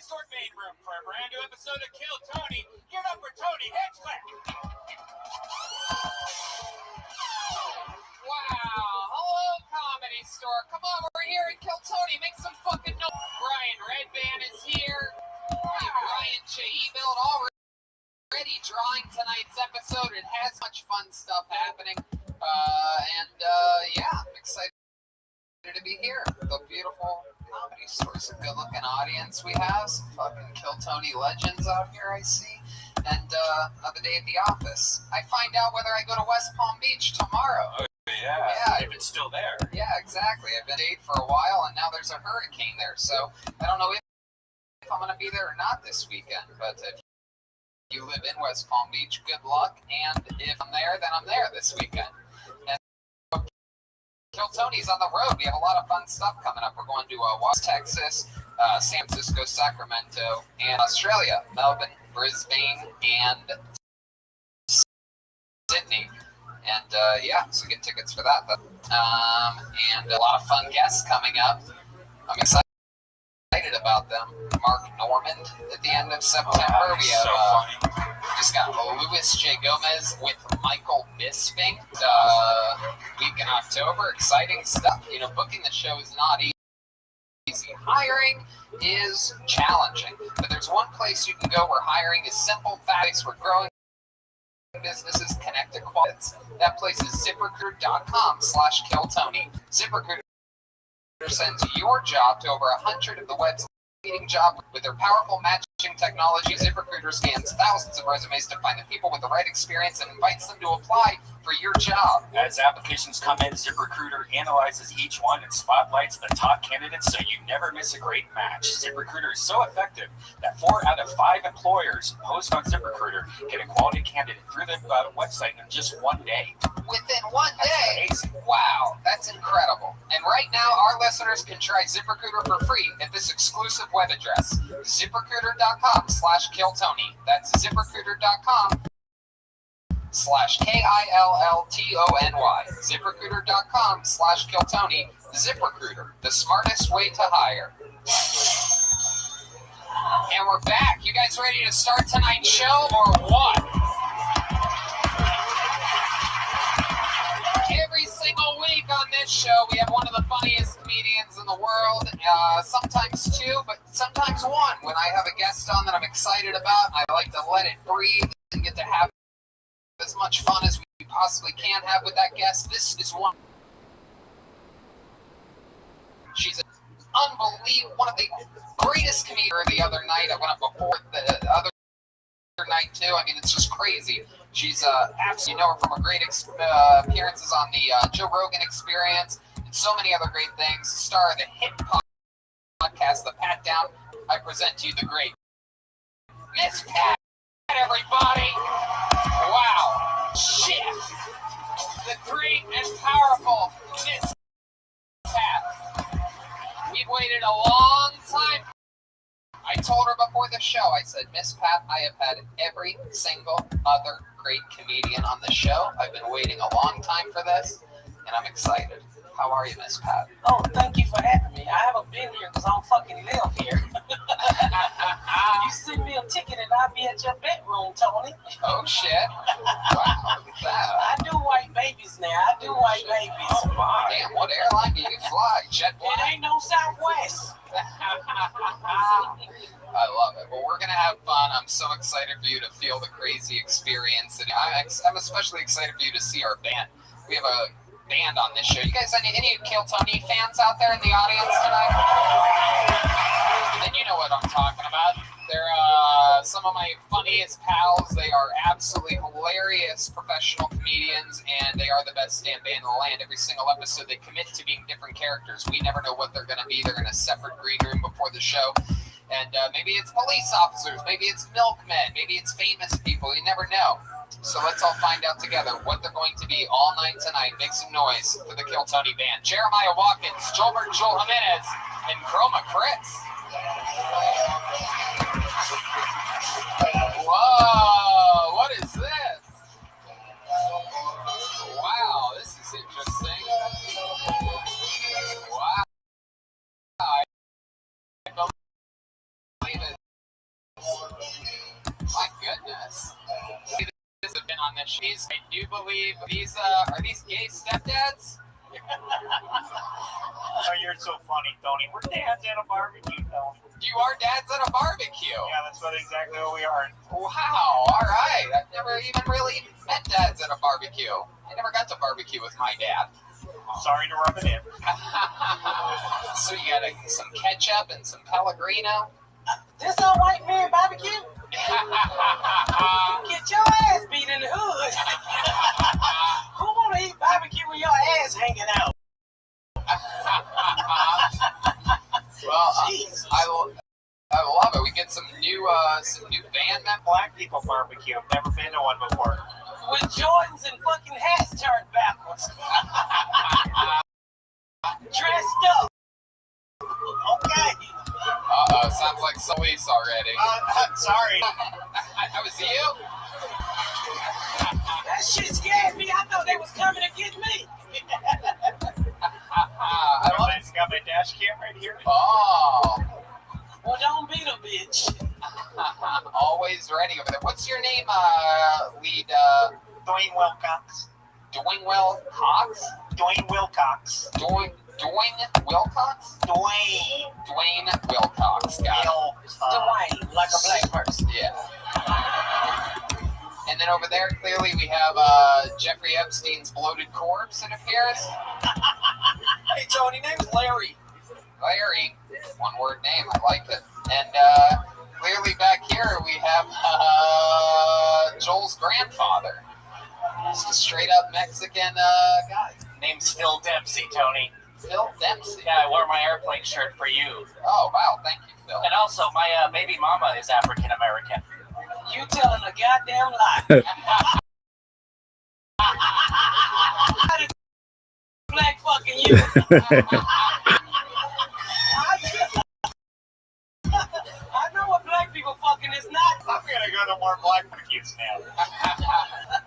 Store main room for a brand new episode of Kill Tony. Give it up for Tony Hitchcock. Wow. Hello, Comedy Store. Come on, we're here at Kill Tony. Make some fucking noise. Brian Redband is here. Ryan Chahibelt already drawing tonight's episode. It has much fun stuff happening. Yeah, I'm excited to be here. The beautiful Comedy Store. It's a good-looking audience we have. Some fucking Kill Tony legends out here, I see. And another day at the office. I find out whether I go to West Palm Beach tomorrow. Oh, yeah. If it's still there. Yeah, exactly. I've been dating for a while, and now there's a hurricane there. So I don't know if I'm going to be there or not this weekend. But if you live in West Palm Beach, good luck. And if I'm there, then I'm there this weekend. Kill Tony's on the road. We have a lot of fun stuff coming up. We're going to West Texas, San Francisco, Sacramento, and Australia, Melbourne, Brisbane, and Sydney. And so get tickets for that. And a lot of fun guests coming up. I'm excited about them. Mark Normand at the end of September. We have just got Luis J. Gomez with Michael Bisping. Week in October. Exciting stuff. You know, booking the show is not easy. Hiring is challenging. But there's one place you can go where hiring is simple, fast. We're growing businesses, connect to quality. That place is ZipRecruiter.com/KillTony. ZipRecruiter sends your job to over 100 of the web's leading jobs with their powerful matching technology. ZipRecruiter scans thousands of resumes to find the people with the right experience and invites them to apply for your job. As applications come in, ZipRecruiter analyzes each one and spotlights the top candidates so you never miss a great match. ZipRecruiter is so effective that 4 out of 5 employers who post on ZipRecruiter get a quality candidate through the website in just one day. Within one day? Wow, that's incredible. And right now, our listeners can try ZipRecruiter for free at this exclusive web address, ZipRecruiter.com/KillTony. That's ZipRecruiter.com/KILLTONY. ZipRecruiter.com/KillTony. ZipRecruiter, the smartest way to hire. And we're back. You guys ready to start tonight's show or what? show, we have one of the funniest comedians in the world. Sometimes two, but sometimes one. When I have a guest on that I'm excited about, I like to let it breathe and get to have as much fun as we possibly can have with that guest. This is one. She's an unbelievable, one of the greatest comedians the other night. I went up before the other night too. I mean, it's just crazy. She's absolutely, you know her from her great appearances on the Joe Rogan Experience and so many other great things. Star of the hit podcast, The Pat Down. I present to you the great Miss Pat, everybody. Wow. Shit. The great and powerful Miss Pat. We've waited a long time. I told her before the show, I said, Miss Pat, I have had every single other great comedian on the show. I've been waiting a long time for this, and I'm excited. How are you, Miss Pat? Oh, thank you for having me. I haven't been here because I don't fucking live here. You send me a ticket and I'll be at your bedroom, Tony. Oh, shit. Wow, look at that. I do white babies now. I do white babies. Oh, my. Damn, what airline do you fly? JetBlue? It ain't no Southwest. I love it. Well, we're going to have fun. I'm so excited for you to feel the crazy experience. And I'm especially excited for you to see our band. We have a band on this show. You guys, any Kill Tony fans out there in the audience tonight? Then you know what I'm talking about. They're some of my funniest pals. They are absolutely hilarious professional comedians, and they are the best stand band in the land. Every single episode, they commit to being different characters. We never know what they're going to be. They're in a separate green room before the show. And maybe it's police officers, maybe it's milkmen, maybe it's famous people. You never know. So let's all find out together what they're going to be all night tonight. Make some noise for the Kill Tony band. Jeremiah Watkins, Joelbert Joel Jimenez, and Chroma Chris. Whoa, what is this? Wow, this is interesting. Wow. I believe it. My goodness. This have been on the sheets. I do believe these are these gay stepdads? Oh, you're so funny, Tony. We're dads at a barbecue, Tony. You are dads at a barbecue. Yeah, that's exactly what we are. Wow, all right. I've never even really met dads at a barbecue. I never got to barbecue with my dad. Sorry to rub it in. So you got some ketchup and some Pellegrino? This a white man barbecue? Get your ass beat in the hood. Who want to eat barbecue with your ass hanging out? Well, I love it. We get some new band members. Black people barbecue. I've never been to one before. With Jordans and fucking hats turned backwards. Dressed up. Okay. Uh-oh, sounds like Solis already. Sorry. That was you? That shit scared me. I thought they was coming to get me. I got my dash cam right here. Oh. Well, don't be the bitch. Always ready over there. What's your name, lead? Dwayne Wilcox. Dwayne Wilcox? Dwayne Wilcox. Dwayne Wilcox? Dwayne Wilcox. Got it. Dwayne, like a black person. Yeah. And then over there, clearly, we have Jeffrey Epstein's bloated corpse, it appears. Hey, Tony, name's Larry. Larry. One word name. I like it. And clearly back here, we have Joel's grandfather. Just a straight-up Mexican guy. Name's Phil Dempsey, Tony. Phil Dempsey? Yeah, I wore my airplane shirt for you. Oh, wow. Thank you, Phil. And also, my baby mama is African-American. You telling a goddamn lie. Black fucking you. I know what black people fucking is not. I'm gonna go to more black barbecues now.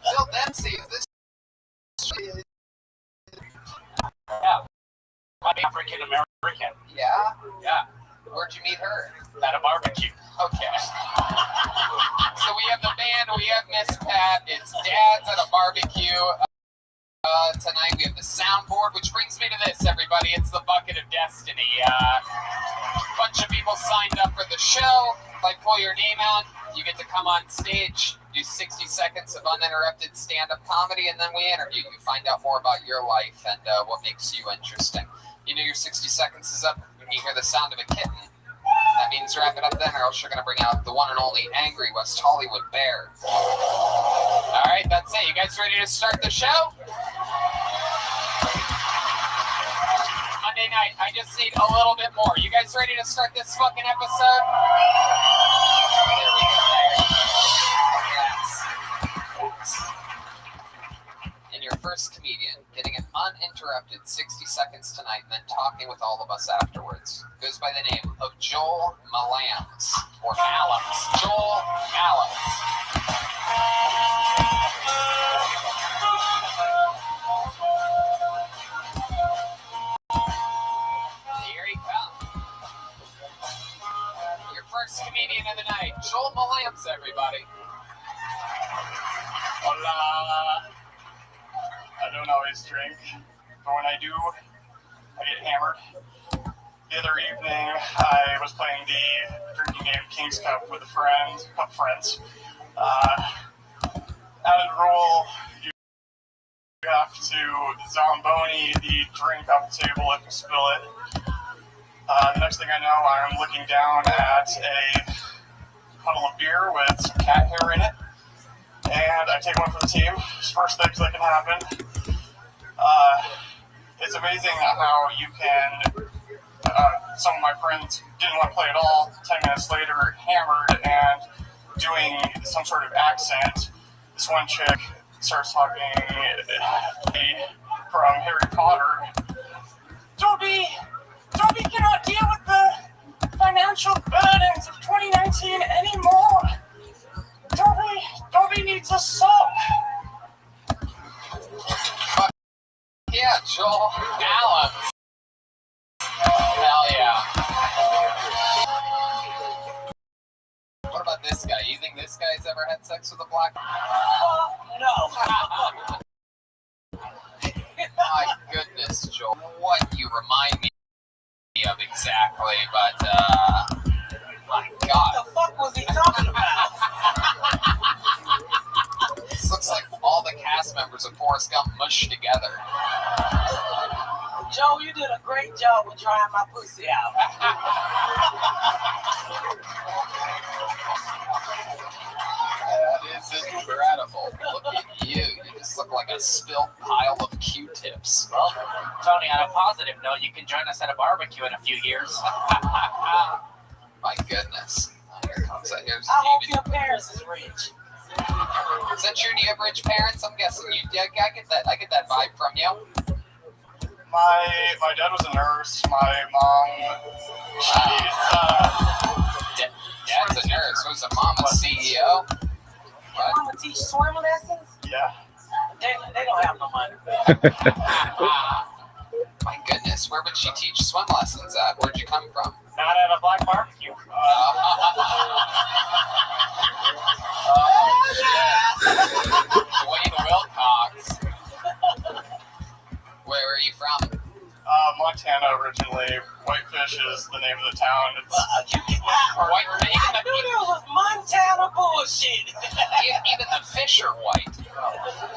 Phil Dempsey, is this? Yeah. I'm African-American. Yeah? Yeah. Where'd you meet her? At a barbecue. Okay. So we have the band, we have Miss Pat. It's dads at a barbecue. tonight. We have the soundboard, which brings me to this, everybody. It's the Bucket of Destiny. Bunch of people signed up for the show. If I pull your name out, you get to come on stage, do 60 seconds of uninterrupted stand-up comedy, and then we interview you, find out more about your life and what makes you interesting. You know your 60 seconds is up when you hear the sound of a kitten. That means wrap it up then, or else you're going to bring out the one and only Angry West Hollywood Bear. All right, that's it. You guys ready to start the show? Monday night, I just need a little bit more. You guys ready to start this fucking episode? There we go. Yes. And your first comedian getting an uninterrupted 60 seconds tonight and then talking with all of us afterwards goes by the name of Joel Malams, or Malams. Joel Malams. Here he comes. Your first comedian of the night, Joel Malams, everybody. Hola. I don't always drink, but when I do, I get hammered. The other evening, I was playing the drinking game King's Cup with a couple friends. Added rule, you have to Zamboni the drink off the table if you spill it. The next thing I know, I'm looking down at a puddle of beer with some cat hair in it. And I take one for the team. It's first things that can happen. It's amazing how you can, some of my friends didn't want to play at all, 10 minutes later, hammered and doing some sort of accent. This one chick starts talking from Harry Potter. Dobby cannot deal with the financial burdens of 2019 anymore. Dobby needs a sock. Yeah, Joel Malams. Hell yeah. What about this guy? You think this guy's ever had sex with a black? No. My goodness, Joel. What you remind me of exactly, but my God. What the fuck was he talking about? This looks like all the cast members of Forrest Gump mushed together. Joe, you did a great job with drying my pussy out. That is incredible. Look at you. You just look like a spilled pile of Q-tips. Well, Tony, on a positive note, you can join us at a barbecue in a few years. My goodness. Here comes that. Here's I hope David. your parents is rich. Is that true? Do you have rich parents? I'm guessing you. Yeah, I get that vibe from you. My dad was a nurse. My mom, Dad's a nurse. Who's a mom? A CEO? Your mama teach swim lessons? Yeah. They don't have no money. My goodness, where would she teach swim lessons at? Where'd you come from? Not at a black barbecue. Dwayne Wilcox. Where are you from? Montana originally. Whitefish is the name of the town. It's Whitefish? I knew there was Montana bullshit. Even the fish are white.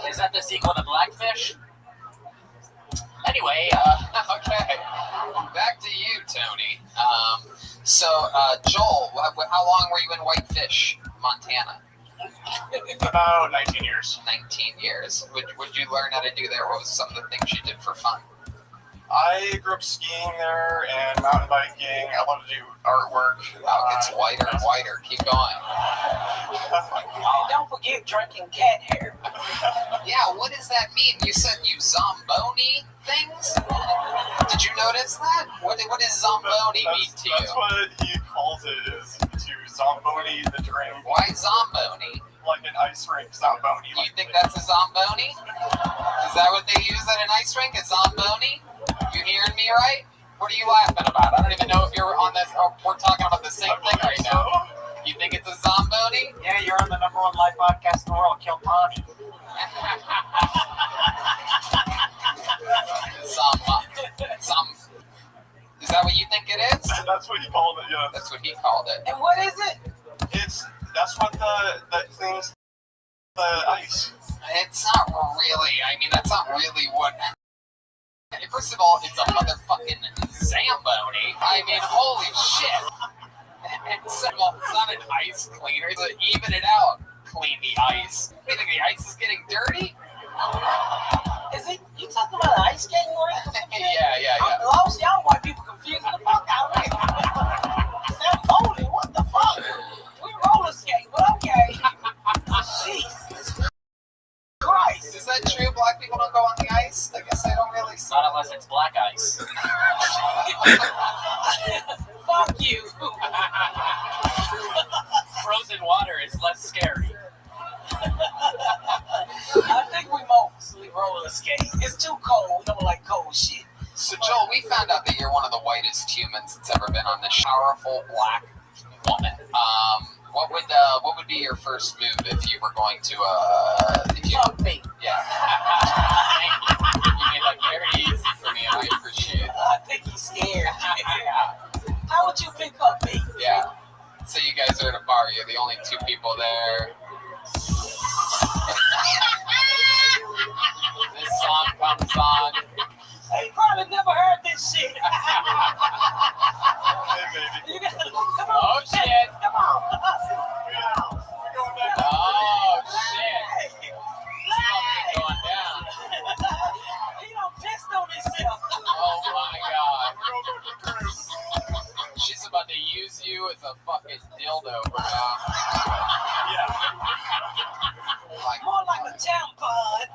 Is that the sequel to Blackfish? Anyway, okay. Back to you, Tony. Joel, how long were you in Whitefish, Montana? About 19 years. 19 years. What did you learn how to do there? What was some of the things you did for fun? I grew up skiing there and mountain biking. I love to do artwork. Wow, it gets whiter and whiter. Keep going. And don't forget drinking cat hair. Yeah, what does that mean? You said you Zamboni things? Did you notice that? What does Zamboni mean to you? That's what he calls it, is to Zamboni the drink. Why Zamboni? Like an ice rink Zamboni. You think that's a Zamboni? Is that what they use at an ice rink? A Zamboni? You hearing me right? What are you laughing about? I don't even know if you're on this, or we're talking about the same thing right now. You think it's a Zamboni? Yeah, you're on the #1 live podcast in the world, Kill Tony. That's what he called it. Yeah. That's what he called it. And what is it? That's what that cleans the ice. It's not really. I mean, that's not really what. First of all, it's a motherfucking Zamboni. I mean, holy shit. And second of all, it's not an ice cleaner. It's to even it out, clean the ice. You think the ice is getting dirty? Is it? You talking about an ice skating rink or some shit? Yeah. I'm lost. Y'all white people confusing the fuck out of me. Zamboni, what the fuck? We roller skate, but okay. Jesus Christ. Is that true? Black people don't go on the ice? I guess I don't really see. Not unless it's black ice. Fuck you. Frozen water is less scary. I think we mostly roller skate. It's too cold. We don't like cold shit. So Joel, we found out that you're one of the whitest humans that's ever been on this powerful black woman. What would be your first move if you were going to Fuck me. Yeah. Thank you. You made that very easy for me, and I appreciate it. I think he's scared. How would you pick up me? Yeah. So you guys are at a bar. You're the only two people there. This song comes on. Hey, probably never heard this shit. Hey, baby. You gotta, come on. Oh shit! Come on. Oh shit! It's going down. He done pissed on himself. Oh my god! She's about to use you as a fucking dildo, bro. Yeah. More like a tampon.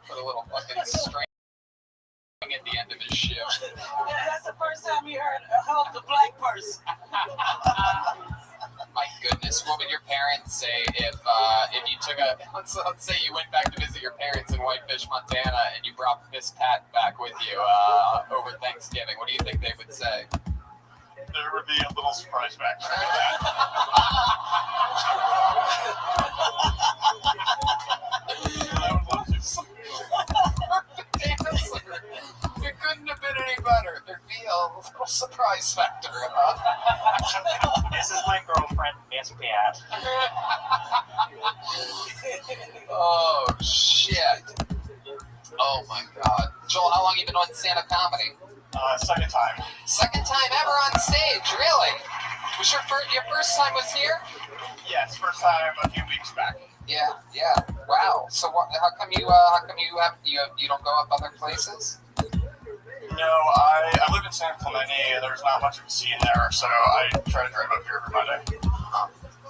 Put a little fucking string at the end of his shoe. That's the first time we heard of the black person. My goodness, what would your parents say if you took let's say you went back to visit your parents in Whitefish, Montana, and you brought Miss Pat back with you over Thanksgiving? What do you think they would say? There would be a little surprise factor in It couldn't have been any better. There'd be a little surprise factor. This is my girlfriend, Miss Pat. Oh shit! Oh my god, Joel, how long you been on stand-up comedy? Second time. Second time ever on stage, really? Was your first time was here? Yes, first time a few weeks back. Yeah. Wow. So how come you don't go up other places? No, I live in San Clemente. There's not much of a scene there, so I try to drive up here every Monday.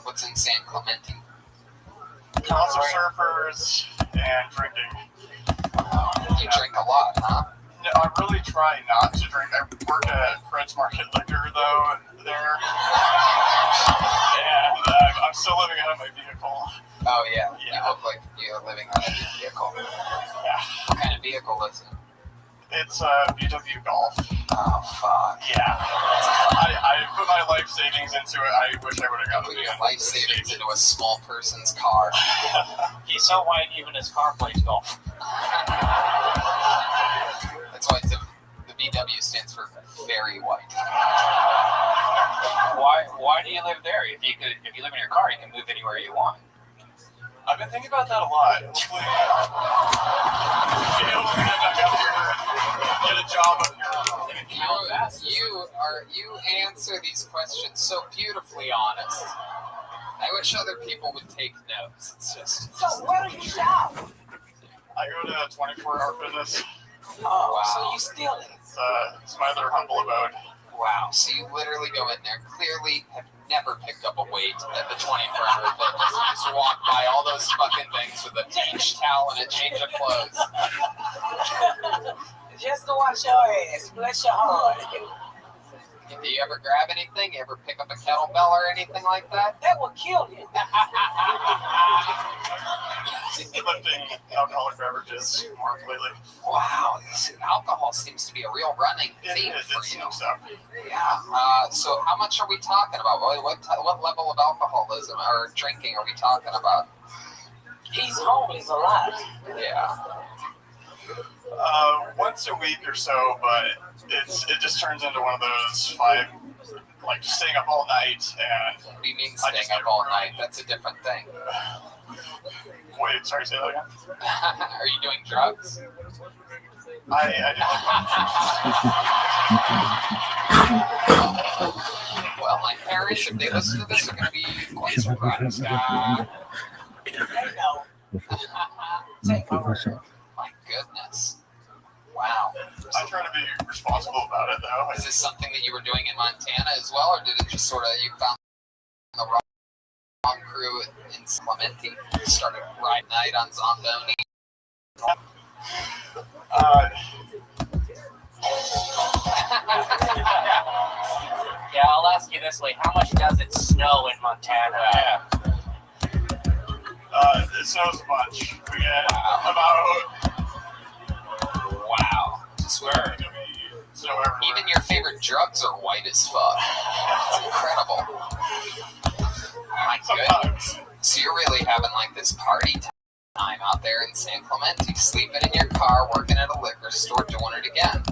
What's in San Clemente? Lots of surfers and drinking. You drink a lot, huh? No, I really try not to drink. I work at Fred's Market Liquor, though, there. And I'm still living out of my vehicle. Oh, yeah. You look like you're living out of your vehicle. Yeah. What kind of vehicle is it? It's a VW Golf. Oh, fuck. Yeah. I put my life savings into it. I wish I would have gotten Put your life savings into a small person's car. He's so white, even his car plays golf. That's why the VW stands for very white. Why do you live there? If you live in your car, you can move anywhere you want. I've been thinking about that a lot. Hopefully, be able to get back out here and get a job up here. You answer these questions so beautifully honest. I wish other people would take notes. It's just. So where do you shop? I go to 24-hour fitness. Oh, Wow. so you stealing? It's my other humble abode. Wow. So you literally go in there, clearly have never picked up a weight at the 24-hour fitness. You just walk by all those fucking things with a beach towel and a change of clothes. Just to wash your ass. Bless your heart. Do you ever grab anything? You ever pick up a kettlebell or anything like that? That will kill you. Lifting alcoholic beverages more lately. Wow, alcohol seems to be a real running theme for you. Yeah. So how much are we talking about? What level of alcoholism or drinking are we talking about? He's homeless a lot. Yeah. Once a week or so, but it just turns into one of those like just staying up all night and. What do you mean staying up all night? That's a different thing. Wait, sorry, say that again. Are you doing drugs? I do. Well, my parents, if they listen to this, are going to be quite surprised. My goodness. Wow. I try to be responsible about it, though. Is this something that you were doing in Montana as well, or did it just sort of, you found the wrong crew in Clemente, started riding night on Zamboni? Yeah, I'll ask you this way. How much does it snow in Montana? It snows a bunch. We get about... Wow. I swear. Even your favorite drugs are white as fuck. It's incredible. My goodness. So you're really having like this party time out there in San Clemente, sleeping in your car, working at a liquor store, doing it again.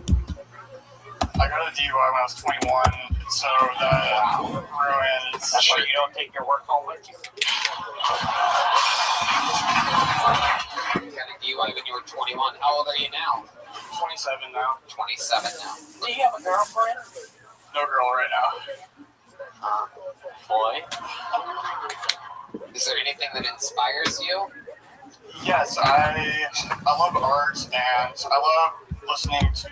I got a DUI when I was 21, so that ruins... That's why you don't take your work home with you? You got a DUI when you were 21. How old are you now? 27 now. 27 now. Do you have a girlfriend? No girl right now. Boy. Is there anything that inspires you? Yes, I love art, and I love listening to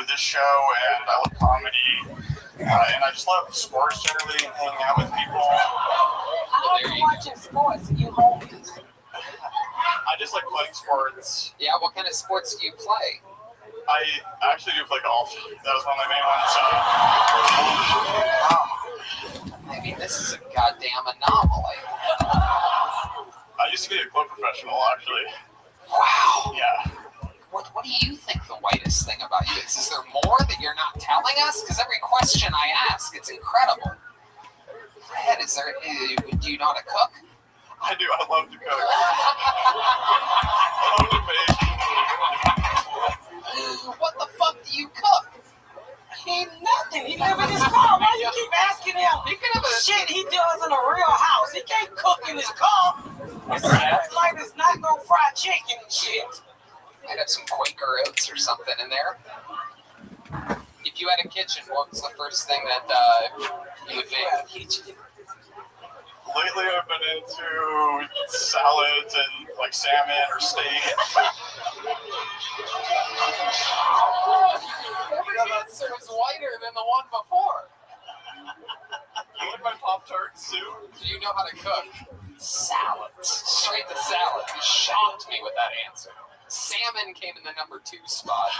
this show, and I love comedy, and I just love sports generally, and hanging out with people. How are you watching sports? You homies. I just like playing sports. Yeah, what kind of sports do you play? I actually do play golf. That was one of my main ones. I mean, this is a goddamn anomaly. I used to be a club professional, actually. Wow. Yeah. What do you think the whitest thing about you is? Is there more that you're not telling us? Because every question I ask, it's incredible. Ed, do you know how to cook? I do. I love to cook. I love to bake. What the fuck do you cook? He ain't nothing. He live in his car. Why you keep asking him? Shit he does in a real house. He can't cook in his car. It's like it's not no fried chicken and shit. I'd have some Quaker oats or something in there. If you had a kitchen, what was the first thing that you would make? Lately, I've been into salads and like salmon or steak. Every answer is whiter than the one before. You like my Pop-Tarts too? Do you know how to cook? Salads. Straight to salad. You shocked me with that answer. Salmon came in the number 2 spot.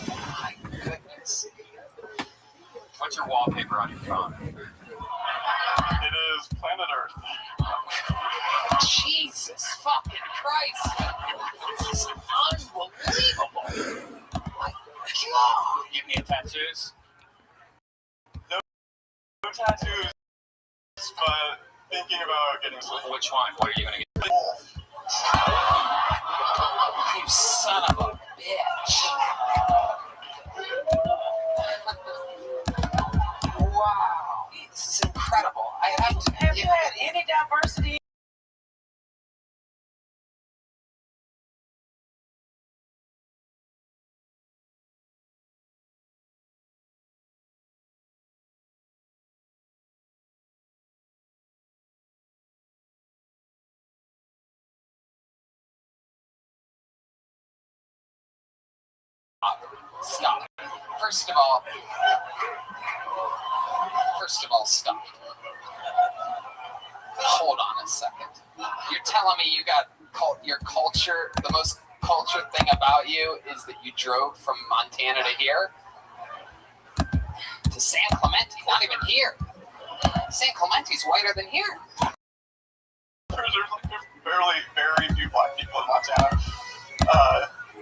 My goodness. What's your wallpaper on your phone? It is Planet Earth. Jesus fucking Christ. This is unbelievable. My God. You have any tattoos? No tattoos, but thinking about getting some. Which one? What are you going to get? Wolf. You son of a bitch. Wow. This is incredible. I have to. Have you had any diversity? Stop. First of all, stop. Hold on a second. You're telling me you got your culture, the most cultured thing about you is that you drove from Montana to here? To San Clemente, not even here. San Clemente's whiter than here. There's very few black people in Montana.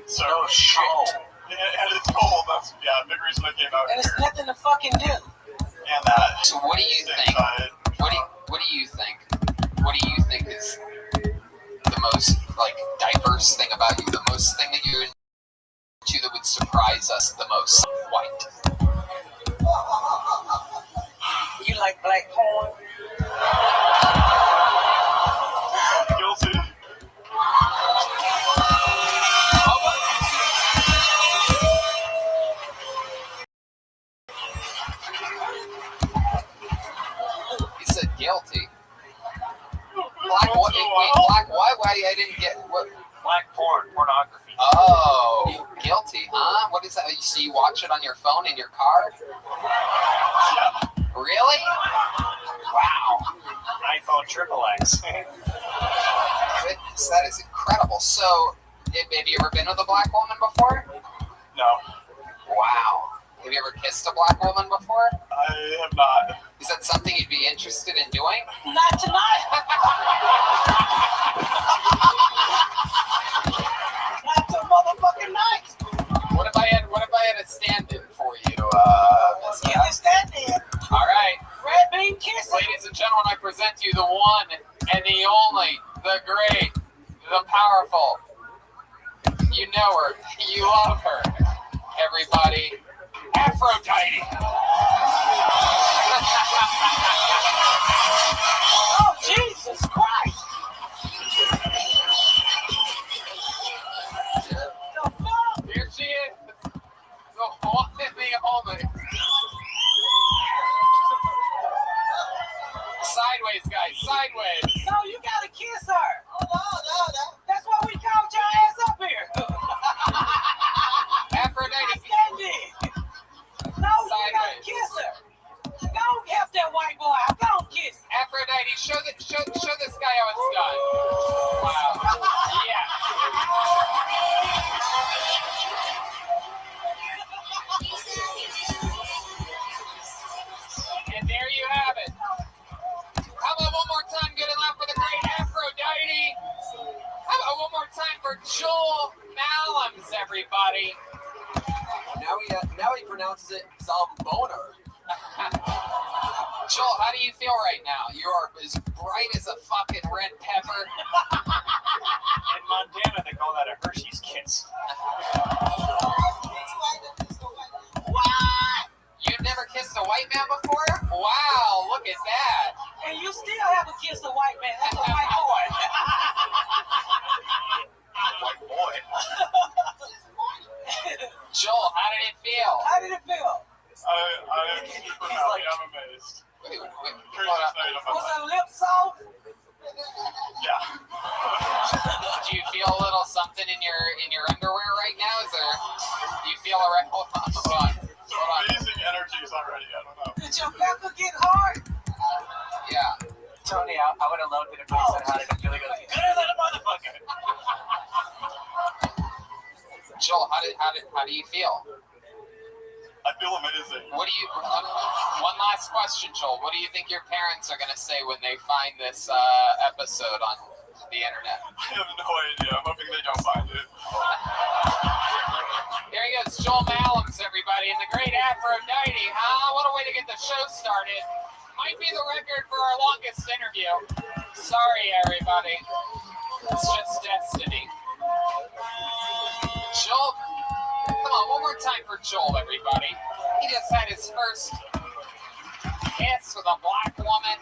So oh, shit. And it's cold. That's a big reason I came out and here. It's nothing to fucking do. And that. So what do you think? What do you think? What do you think is the most like diverse thing about you? The most thing that you two that would surprise us the most? White. You like black porn? Guilty. He said guilty. Black what? Wait, black what? Why I didn't get what? Black pornography. Oh, guilty, huh? What is that? So you watch it on your phone in your car? Really? Wow. iPhone XXX. Goodness, that is incredible. So, have you ever been with a black woman before? No. Wow. Have you ever kissed a black woman before? I have not. Is that something you'd be interested in doing? Not tonight. Not till motherfucking night. What if I had a stand-in for you, Miss Get Cat? this stand-in. All right. Red bean kissing. Ladies and gentlemen, I present to you the one and the only, the great, the powerful. You know her. You love her. Everybody. Aphrodite. Oh, Jesus Christ. The fuck? Here she is. The one and the only. Sideways, guys. Sideways. No, you gotta kiss her. Oh, no. That's why we called your ass up here. Aphrodite. Stand-in. No, you gotta kiss her. Don't help that white boy. Don't kiss him. Aphrodite, show this guy how it's done. Wow. Yeah. And there you have it. How about one more time? Good enough for the great Aphrodite. How about one more time for Joel Malams, everybody? Now he pronounces it Zalboner. Joel, how do you feel right now? You are as bright as a fucking red pepper. In Montana, they call that a Hershey's kiss. What? You've never kissed a white man before? Wow, look at that. And you still haven't kissed a white man. That's a white boy. White boy. Joel, how did it feel? How did it feel? I'm super happy. I'm amazed. Wait, Craziest night of my Was life. her lip soft? Yeah. Do you feel a little something in your underwear right now? Is there? Do you feel alright? Hold on. Some amazing energies already. I don't know. Did your pepper get hard? Yeah. Tony, I would have loved it if he said how did it feel. He goes, gooder than a motherfucker. Joel, how do you feel? I feel amazing. What do you? One last question, Joel. What do you think your parents are gonna say when they find this episode on the internet? I have no idea. I'm hoping they don't find it. Here he goes, Joel Malams, everybody, and the great Aphrodite. Huh? What a way to get the show started. Might be the record for our longest interview. Sorry, everybody. It's just destiny. Joel, come on, one more time for Joel, everybody. He just had his first kiss with a black woman.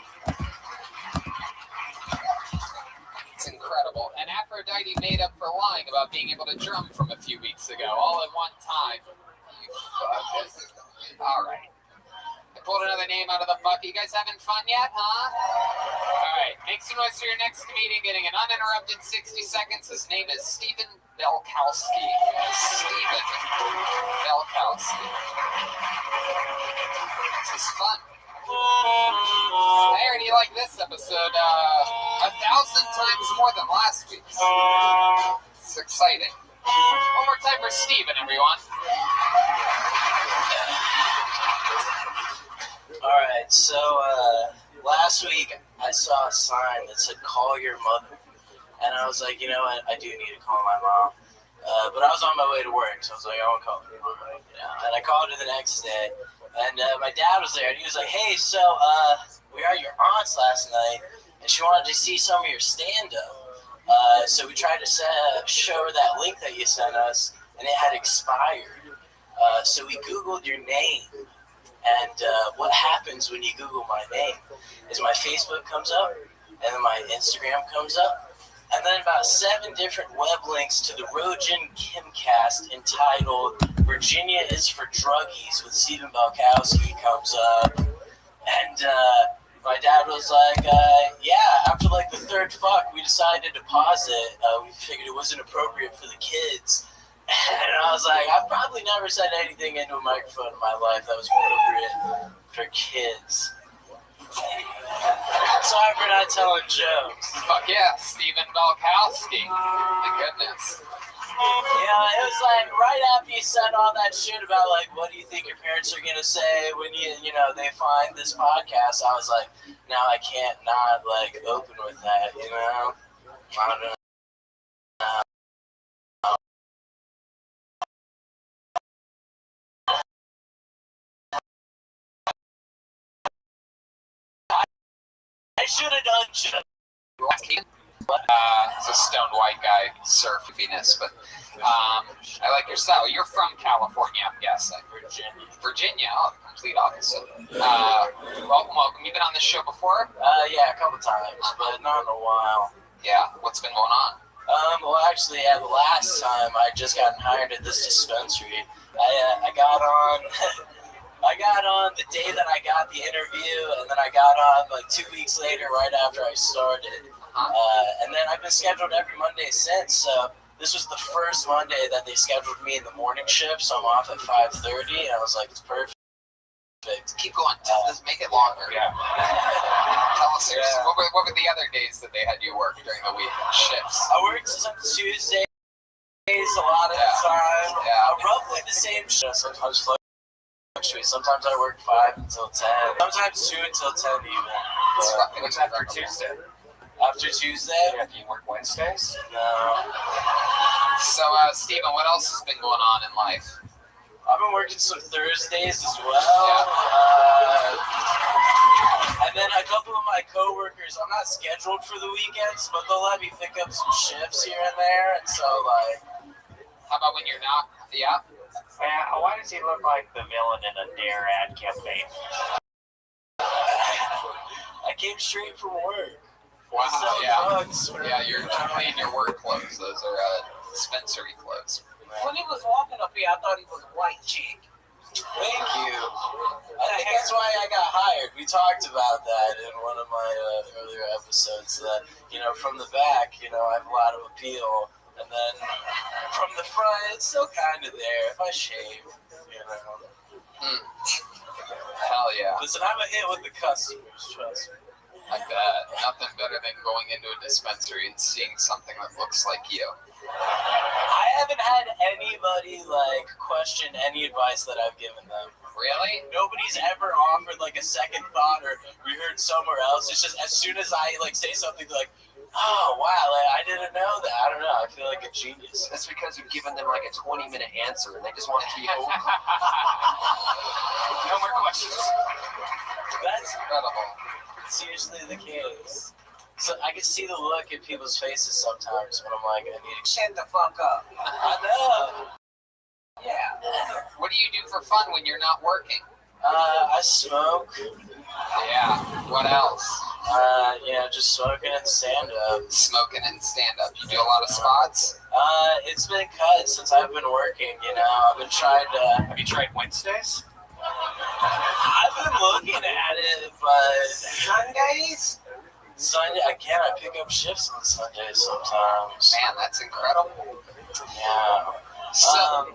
It's incredible. And Aphrodite made up for lying about being able to drum from a few weeks ago, all at one time. You fuckers. All right. I pulled another name out of the bucket. You guys having fun yet, huh? All right. Make some noise for your next comedian getting an uninterrupted 60 seconds. His name is Stephen Belkowski. Stephen Belkowski. This is fun. I heard you like this episode 1,000 times more than last week's. It's exciting. One more time for Stephen, everyone. Alright, so last week I saw a sign that said call your mother. And I was like, you know what, I do need to call my mom. But I was on my way to work, so I was like, I won't call her. And I called her the next day. And my dad was there, and he was like, hey, so we were at your aunt's last night, and she wanted to see some of your stand-up. So we tried to show her that link that you sent us, and it had expired. So we Googled your name, and what happens when you Google my name is my Facebook comes up, and then my Instagram comes up, and then about 7 different web links to the Rogan Kimcast entitled "Virginia is for Druggies" with Stephen Balkowski comes up, and my dad was like, yeah, after like the 3rd fuck, we decided to pause it. We figured it wasn't appropriate for the kids. And I was like, I've probably never said anything into a microphone in my life that was appropriate for kids. Sorry for not telling jokes. Fuck yeah, Stephen Balkowski. My goodness. Yeah, it was like right after you said all that shit about like, what do you think your parents are gonna say when they find this podcast? I was like, now I can't not like open with that, I don't know. I should have done shit. He's a stoned white guy, surfiness, but I like your style. You're from California, I'm guessing. Virginia, oh, the complete opposite. Welcome. You've been on this show before? Yeah, a couple times, but not in a while. Yeah, what's been going on? Well, actually, the last time I just gotten hired at this dispensary. I got on. I got on the day that I got the interview, and then I got on like 2 weeks later, right after I started. And then I've been scheduled every Monday since. So this was the first Monday that they scheduled me in the morning shift, so I'm off at 5:30. And I was like, it's perfect. Keep going. Make it longer. Yeah. Tell us, what were the other days that they had you work during the week? Shifts. I worked some Tuesdays a lot of the time. Yeah. Roughly the same shift. Sometimes fluctuate. Sometimes I work 5 until 10. Sometimes 2 until 10 even. What's after Tuesday? After Tuesday? Yeah, do you work Wednesdays? No. So, Stephen, what else has been going on in life? I've been working some Thursdays as well. And then a couple of my coworkers, I'm not scheduled for the weekends, but they'll let me pick up some shifts here and there. And so, like, how about when you're not? Yeah. Why does he look like the villain in a Dare ad campaign? I came straight from work. Wow, drugs. Yeah, you're totally in your work clothes. Those are dispensary clothes. When he was walking up here, I thought he was a white chick. Thank you. I think that's why I got hired. We talked about that in one of my earlier episodes. That from the back, I have a lot of appeal, and then from the front, it's still kind of there. If I shave, Hell yeah. Listen, I'm a hit with the customers. Trust me. I bet. Nothing better than going into a dispensary and seeing something that looks like you. I haven't had anybody question any advice that I've given them. Really? Nobody's ever offered a second thought or we heard somewhere else. It's just as soon as I say something like, oh wow, I didn't know that. I don't know. I feel like a genius. That's because you've given them a 20-minute answer and they just want to keep over. No more questions. That's incredible. It's usually the case. So I can see the look in people's faces sometimes when I'm like, I need to shut the fuck up. I know. Yeah. What do you do for fun when you're not working? I smoke. Yeah. What else? Just smoking and stand-up. Smoking and stand-up. You do a lot of spots? It's been cut since I've been working, I've been trying to... Have you tried Wednesdays? I've been looking at it, but... Sundays? Sunday, again, I pick up shifts on Sundays sometimes. Man, that's incredible. Yeah. So,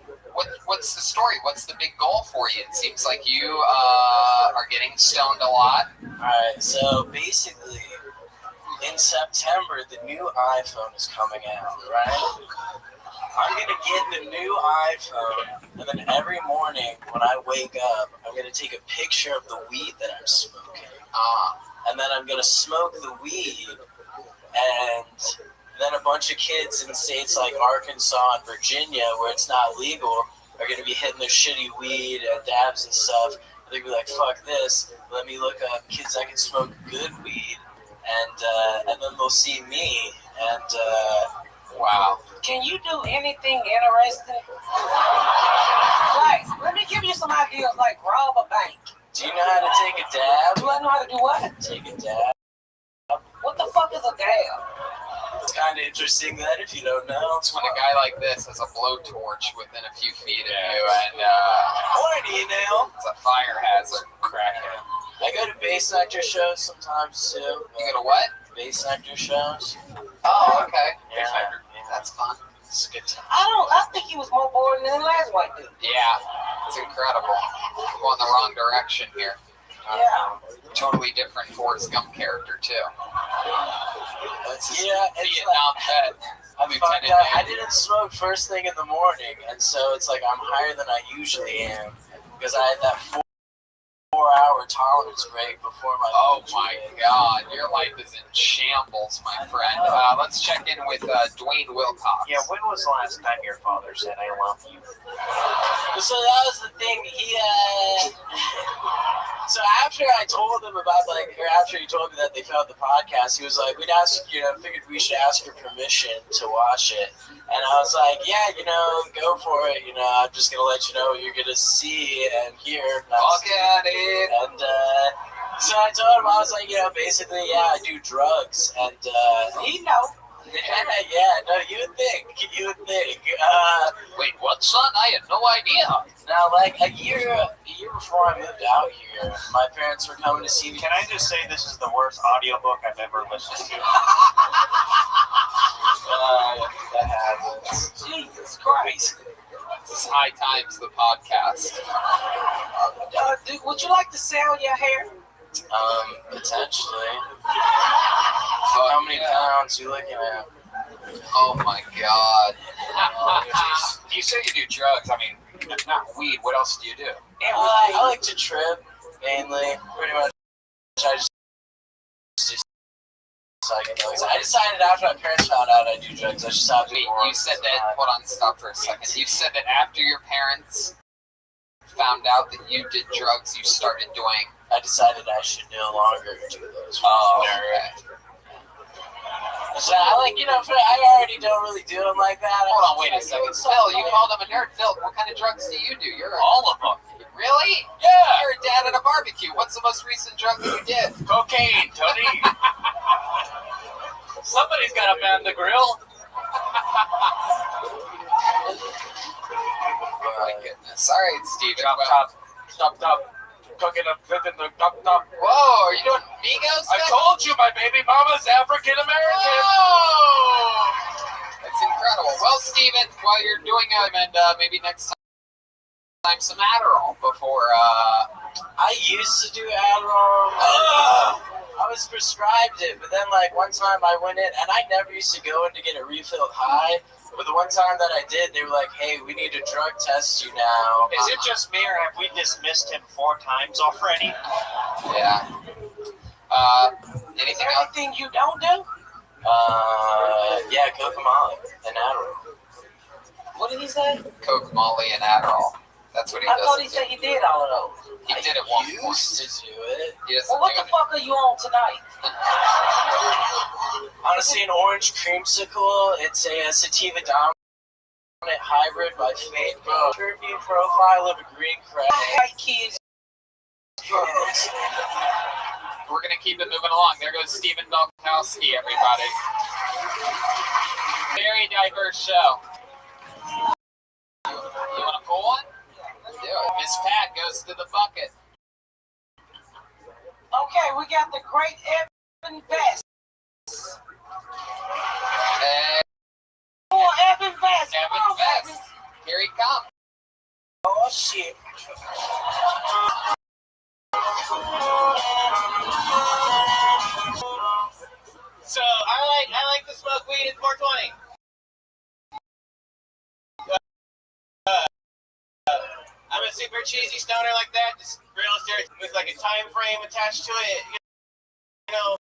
what's the story? What's the big goal for you? It seems like you are getting stoned a lot. Alright, so basically, in September, the new iPhone is coming out, right? I'm going to get the new iPhone, and then every morning when I wake up, I'm going to take a picture of the weed that I'm smoking. And then I'm going to smoke the weed, and then a bunch of kids in states like Arkansas and Virginia, where it's not legal, are going to be hitting their shitty weed and dabs and stuff. They're going to be like, fuck this, let me look up kids that can smoke good weed, and then they'll see me, and Wow. Can you do anything interesting? Like, let me give you some ideas, like rob a bank. Do you know how to take a dab? Do I know how to do what? Take a dab. What the fuck is a dab? It's kind of interesting that if you don't know. It's when a guy like this has a blowtorch within a few feet of you, and horny now. it's a fire hazard. Crackhead. I go to bass actor shows sometimes too. You go to what? Bass actor shows. Oh, okay. Yeah. That's fun. It's a good time. I think he was more boring than the last white dude. Yeah, it's incredible. I'm going the wrong direction here. Yeah. Totally different Forrest Gump character too. Yeah, it's Vietnam vet. I'm fucked up. I didn't smoke first thing in the morning, and so it's like I'm higher than I usually am because I had that 4-hour tolerance break before my. Oh my God, your life is in shambles, my friend. Let's check in with Dwayne Wilcox. Yeah, when was the last time your father said "I love you"? So that was the thing. So after I told him about after he told me that they found the podcast, he was like, "We'd ask, figured we should ask your permission to watch it." And I was like, "Yeah, go for it. I'm just gonna let you know what you're gonna see and hear." Fuck at it. And so I told him, I was like, basically, I do drugs, and He know. no, you would think. Wait, what, son? I had no idea. Now, like a year before I moved out here, my parents were coming to see me. Can I just say this is the worst audiobook I've ever listened to? That happens. Jesus Christ. This is High Times, the podcast. Would you like to sell your hair? Potentially. How many pounds you looking at? Oh my God. You say you do drugs. I mean, not weed. What else do you do? I like to trip, mainly. Pretty much. I just do psychedelics. I decided after my parents found out I do drugs, I should stop doing more. You said that. Hold on, stop for a second. You said that after your parents found out that you did drugs, you started doing. I decided I should no longer do those. Oh, okay. So I I already don't really do them like that. Hold on, wait a second. Phil, you called him a nerd. Phil, what kind of drugs do you do? You're all of them. Really? Yeah. You're a dad at a barbecue. What's the most recent drug that you did? Cocaine, Tony. Somebody's got to man the grill. Oh my goodness. All right, Steven. Stop. Cooking up in the top. Whoa, are you doing Migos? I told you my baby mama's African American. Oh! That's incredible. Well, Steven, while you're doing it, and maybe next time some Adderall before. I used to do Adderall. I was prescribed it, but then one time I went in, and I never used to go in to get it refilled high. But the one time that I did, they were like, "Hey, we need to drug test you now." Is it just me, or have we dismissed him 4 times already? Yeah. Anything else? Anything you don't do? Yeah, Coke Molly and Adderall. What did he say? Coke, Molly, and Adderall. That's what he does. I thought he said he did all of those. He did it one point. Used to do it. He doesn't Well, what do the fuck are you on tonight? Honestly, an orange creamsicle. It's a sativa dominant hybrid by Fate. Terpene profile of a green crack. I hate kids. We're going to keep it moving along. There goes Steven Belkowski, everybody. Very diverse show. You want to pull one? Let's do it. Miss Pat goes to the bucket. Okay, we got the great Evan Vest. Oh, Evan Vest. Evan Vest. Here he comes. Oh, shit. So I like to smoke weed at 420. I'm a super cheesy stoner like that, just realistic with like a time frame attached to it. You know,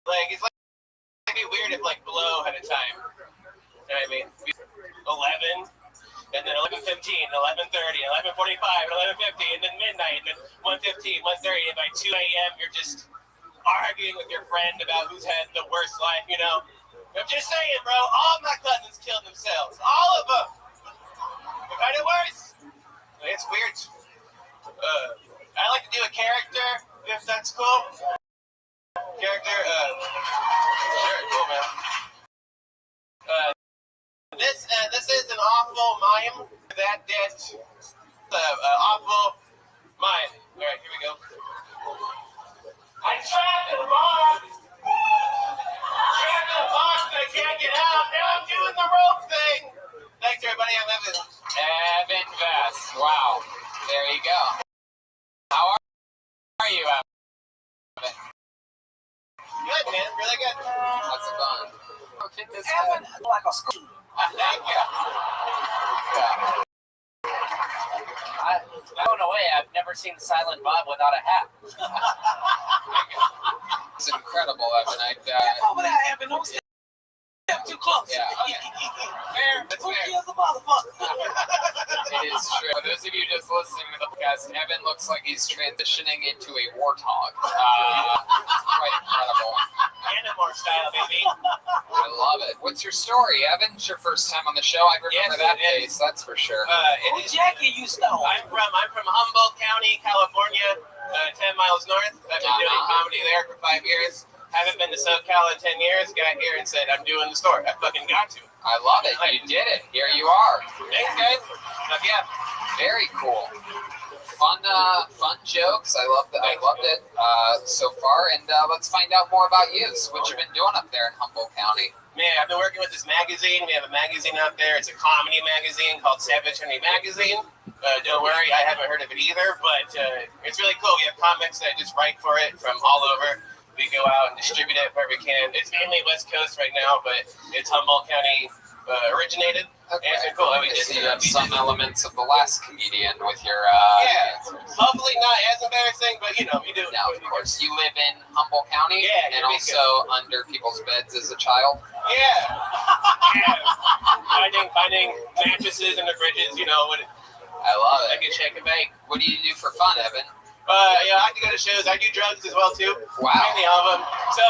like it's like it'd be weird if like Blow had a time. You know what I mean? 11. And then 11:15, 11:30, 11:45, 11:50, and then midnight, and then 1:15, 1:30, and by 2 a.m. you're just arguing with your friend about who's had the worst life, you know? I'm just saying, bro. All of my cousins killed themselves. All of them. It kind of worse. It's weird. I like to do a character, if that's cool. Character, sure, cool, man. This is an awful mime. That awful mime. All right, here we go. I trapped in the box. Trapped in the box, and I can't get out. Now I'm doing the rope thing. Thanks, everybody. I'm Evan. Evan Vest. Wow. There you go. How are you, Evan? Good, man. Really good. How's it going? Evan, like a school. Thank you. I'm blown away. I've never seen Silent Bob without a hat. It's incredible, Evan. Over there, Evan. Don't step too close. Yeah. Fair, but fair. Who kills the motherfucker? It is true. For those of you just listening to the podcast, Evan looks like he's transitioning into a warthog. Quite incredible. Animorph style, baby. I love it. What's your story, Evan? It's your first time on the show. I remember that face, that's for sure. Who Jackie you stole? I'm from Humboldt County, California, 10 miles north. I've been doing comedy there for 5 years. Haven't been to SoCal in 10 years. Got here and said, I'm doing the store. I fucking got to. I love it. You did it. Here you are. Thanks, guys. Yeah. Very cool. Fun jokes. I loved it so far. And let's find out more about you. So what you've been doing up there in Humboldt County? Man, I've been working with this magazine. We have a magazine out there. It's a comedy magazine called Savage Honey Magazine. Don't worry, I haven't heard of it either, but it's really cool. We have comics that just write for it from all over. We go out and distribute it where we can. It's mainly West Coast right now, but it's Humboldt County originated. Okay. And it's cool. I see you have some elements of the last comedian with your hopefully not as embarrassing, but you know, you do. Now, of course, you live in Humboldt County, and also under people's beds as a child. Finding mattresses in the fridges. You know, I love it. I can shake and bake. What do you do for fun, Evan? I like to go to shows. I do drugs as well too. Wow. Mainly all of them. So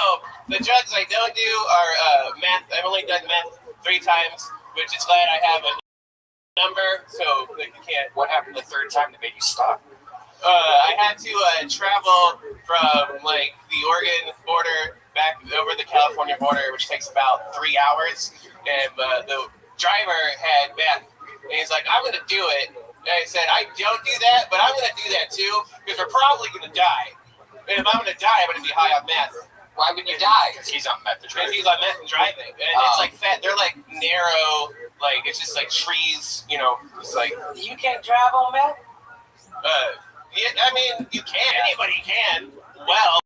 the drugs I don't do are meth. I've only done meth 3 times, which is glad I have a number, so like, you can't. What happened the third time that made you stop? I had to travel from like the Oregon border back over the California border, which takes about 3 hours. And the driver had meth, and he's like, "I'm gonna do it." And I said, I don't do that, but I'm going to do that too, because we're probably going to die. And if I'm going to die, I'm going to be high on meth. Why would you die? Because he's on meth. Because he's on meth and driving. And it's like fat. They're like narrow, like it's just like trees, you know. It's like. You can't drive on meth? Yeah, I mean, you can. Anybody can. Well,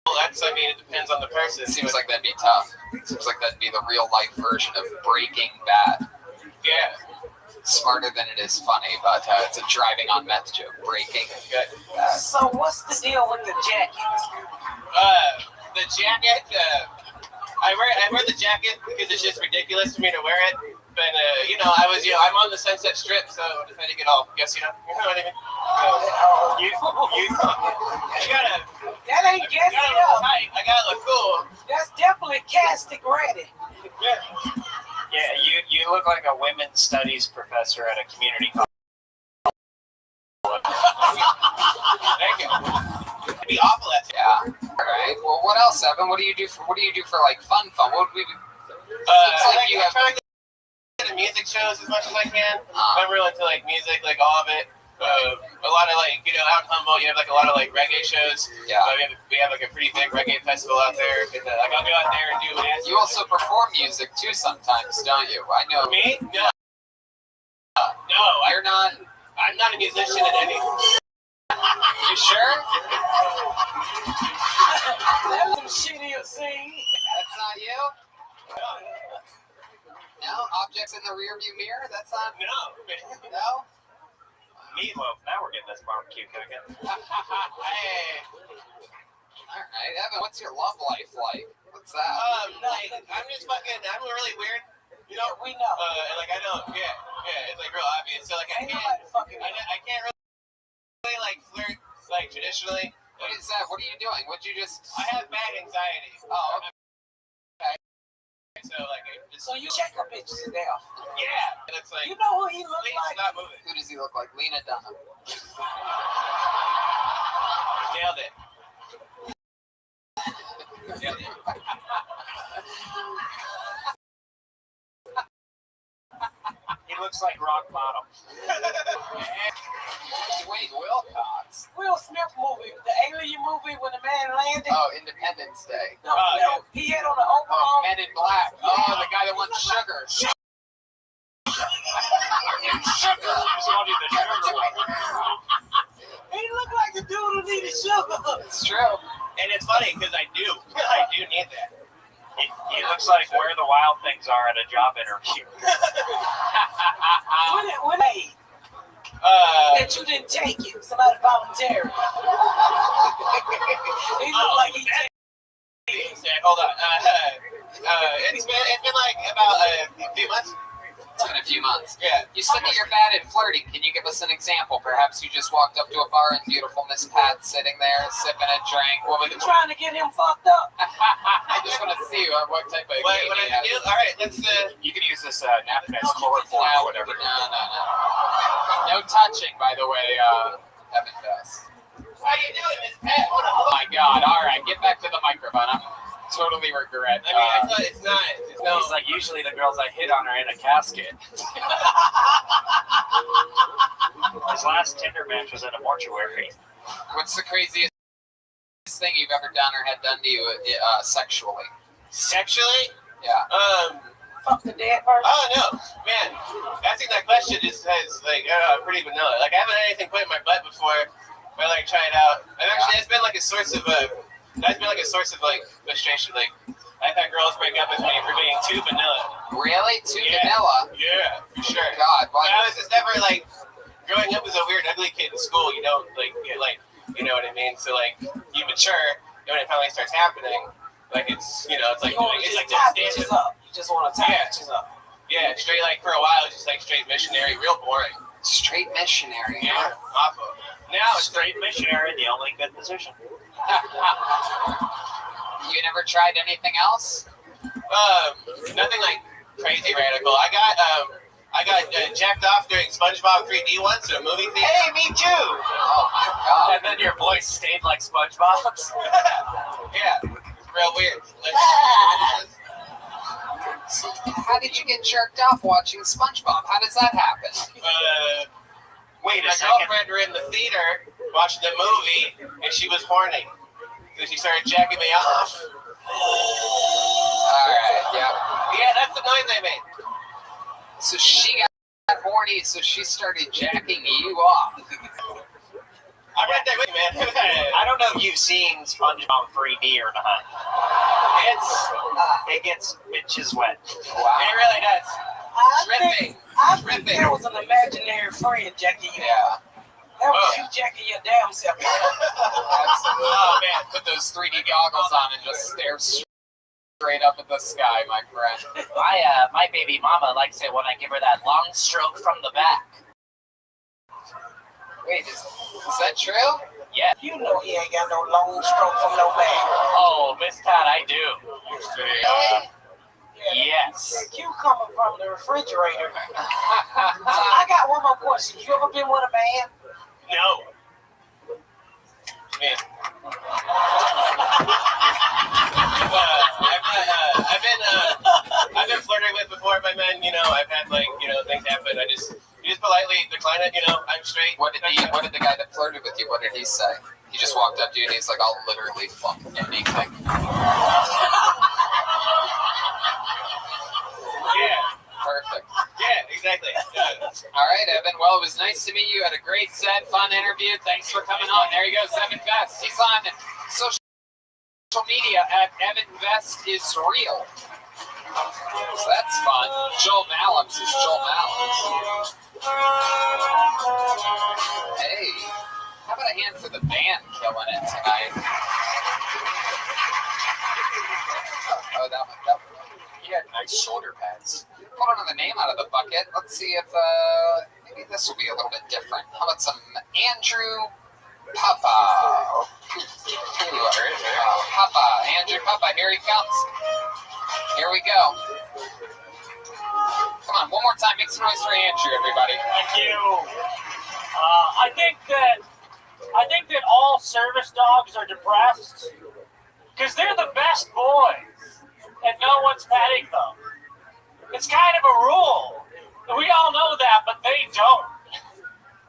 I mean, it depends on the person. It seems like that'd be tough. It seems like that'd be the real life version of Breaking Bad. Yeah. Smarter than it is funny, but it's a driving on meth joke. Breaking. So what's the deal with the jacket? The jacket. I wear the jacket because it's just ridiculous for me to wear it. But I'm on the Sunset Strip, so I decided to get all guessy, you know what I mean? You gotta. That ain't guessy up. I gotta look cool. That's definitely casting ready. Yeah, you look like a women's studies professor at a community college. Thank you. It'd be awful at All right. Well, what else, Evan? What do you do for like fun? What would we? I try to go to music shows as much as I can. I'm really into like music, like all of it. A lot of like, out in Humboldt, you have like a lot of like reggae shows. Yeah. We have like a pretty big reggae festival out there. And, I'll go out there and do it. You also perform music too sometimes, don't you? I know. Me? No. No, you're not. I'm not a musician in any. You sure? That's some shit he'll sing. That's not you? No? Objects in the rearview mirror? That's not. No? Meatloaf. Now we're getting this barbecue cooking. Hey. All right, Evan. What's your love life like? What's that? I'm just fucking. I'm really weird. We know. Like I don't. Yeah. It's like real obvious. So like I can't really like flirt like traditionally. What is that? What are you doing? What'd you just? I have bad anxiety. Oh. Okay. So you check her pictures of death. Yeah. And it's like, You know who he looks please like? stop moving. Who does he look like? Lena Dunham. Nailed it. Nailed it. He looks like rock bottom. Dwayne Wilcox. Will Smith movie, the alien movie when the man landed. Oh, Independence Day. No, he had on the Oh, overall. Men in Black. Oh, the guy that wants sugar. Sugar. He looked like a dude who needed sugar. It's true. And it's funny because I do need that. He looks like where the wild things are at a job interview. When they that you didn't take it, somebody volunteered. He looked like he did. Hold on. It's been like about a few months. It's been a few months. Yeah. You said that you're bad at flirting. Can you give us an example? Perhaps you just walked up to a bar and beautiful Miss Pat sitting there sipping a drink. What would You trying to get him fucked up? I just want to see what type of What game I he can has. do? All right, let's. You can use this napkin as chloroform No, or whatever. No touching, by the way, Evan Best. How you doing, Miss Pat? Hold on. Oh my God! All right, get back to the microphone. I'm totally regret. I mean, I thought it's not. It's no. He's like, usually the girls I hit on are in a casket. His last Tinder match was in a mortuary. What's the craziest thing you've ever done or had done to you sexually? Sexually? Yeah. Fuck the dead person. Oh no, man! Asking that question just has like pretty vanilla. Like I haven't had anything put in my butt before, but like try it out. And actually, it's been like a source of like frustration. Like I've had girls break up with me for being too vanilla. Really? Too Yeah. vanilla? Yeah, for sure. God, why? But I was just never like growing up as a weird ugly kid in school. You don't like get like you know what I mean. So like you mature, and when it finally starts happening, like it's it's like it's like tie the bitches standard. up. You just want to tie bitches up. Yeah, straight like for a while, just like straight missionary, real boring. Straight missionary. Yeah, awful. Now it's Straight missionary, the only good position. You never tried anything else? Nothing like crazy radical. I got jacked off during SpongeBob 3D once at a movie theater. Hey, me too! Oh my God. And then your voice stayed like SpongeBob's. Yeah, it's real weird. Like, So how did you get jerked off watching SpongeBob? How does that happen? Wait a my second. girlfriend were in the theater watching the movie, and she was horny. So she started jacking me off. Alright, yeah. Yeah, that's the noise I made. So she got horny, so she started jacking you off. I'm right there with you, man. I don't know if you've seen SpongeBob 3D or not. It gets bitches wet. Wow. It really does. I think there was an imaginary friend jacking you. Yeah. That was you jacking your damn self. Oh man, put those 3D goggles on and just stare straight up at the sky, my friend. My baby mama likes it when I give her that long stroke from the back. Wait, is that true? Yeah. You know he ain't got no long stroke from no back. Oh, Miss Pat, I do. Really? Yes. You coming from the refrigerator. So I got one more question. You ever been with a man? No. Man. I've been flirting with before by men. I've had things happen. You just politely decline it. I'm straight. What did the guy that flirted with you? What did he say? He just walked up to you and he's like, "I'll literally fuck anything." Yeah. Perfect. Yeah, exactly. All right, Evan. Well, it was nice to meet you. Had a great set, fun interview. Thanks for coming on. There you go, Evan Vest. He's on social media at Evan Vest is real. So that's fun. Joel Malams is Joel Malams. Hey, how about a hand for the band killing it tonight? Oh, that one. He had nice shoulder pads. Pull another name out of the bucket. Let's see if maybe this will be a little bit different. How about some Andrew Papa? Papa, Andrew Papa. Here he comes. Here we go. on, one more time. Make some noise for Andrew, everybody. Thank you. I think that all service dogs are depressed because they're the best boys, and no one's petting them. It's kind of a rule. We all know that, but they don't.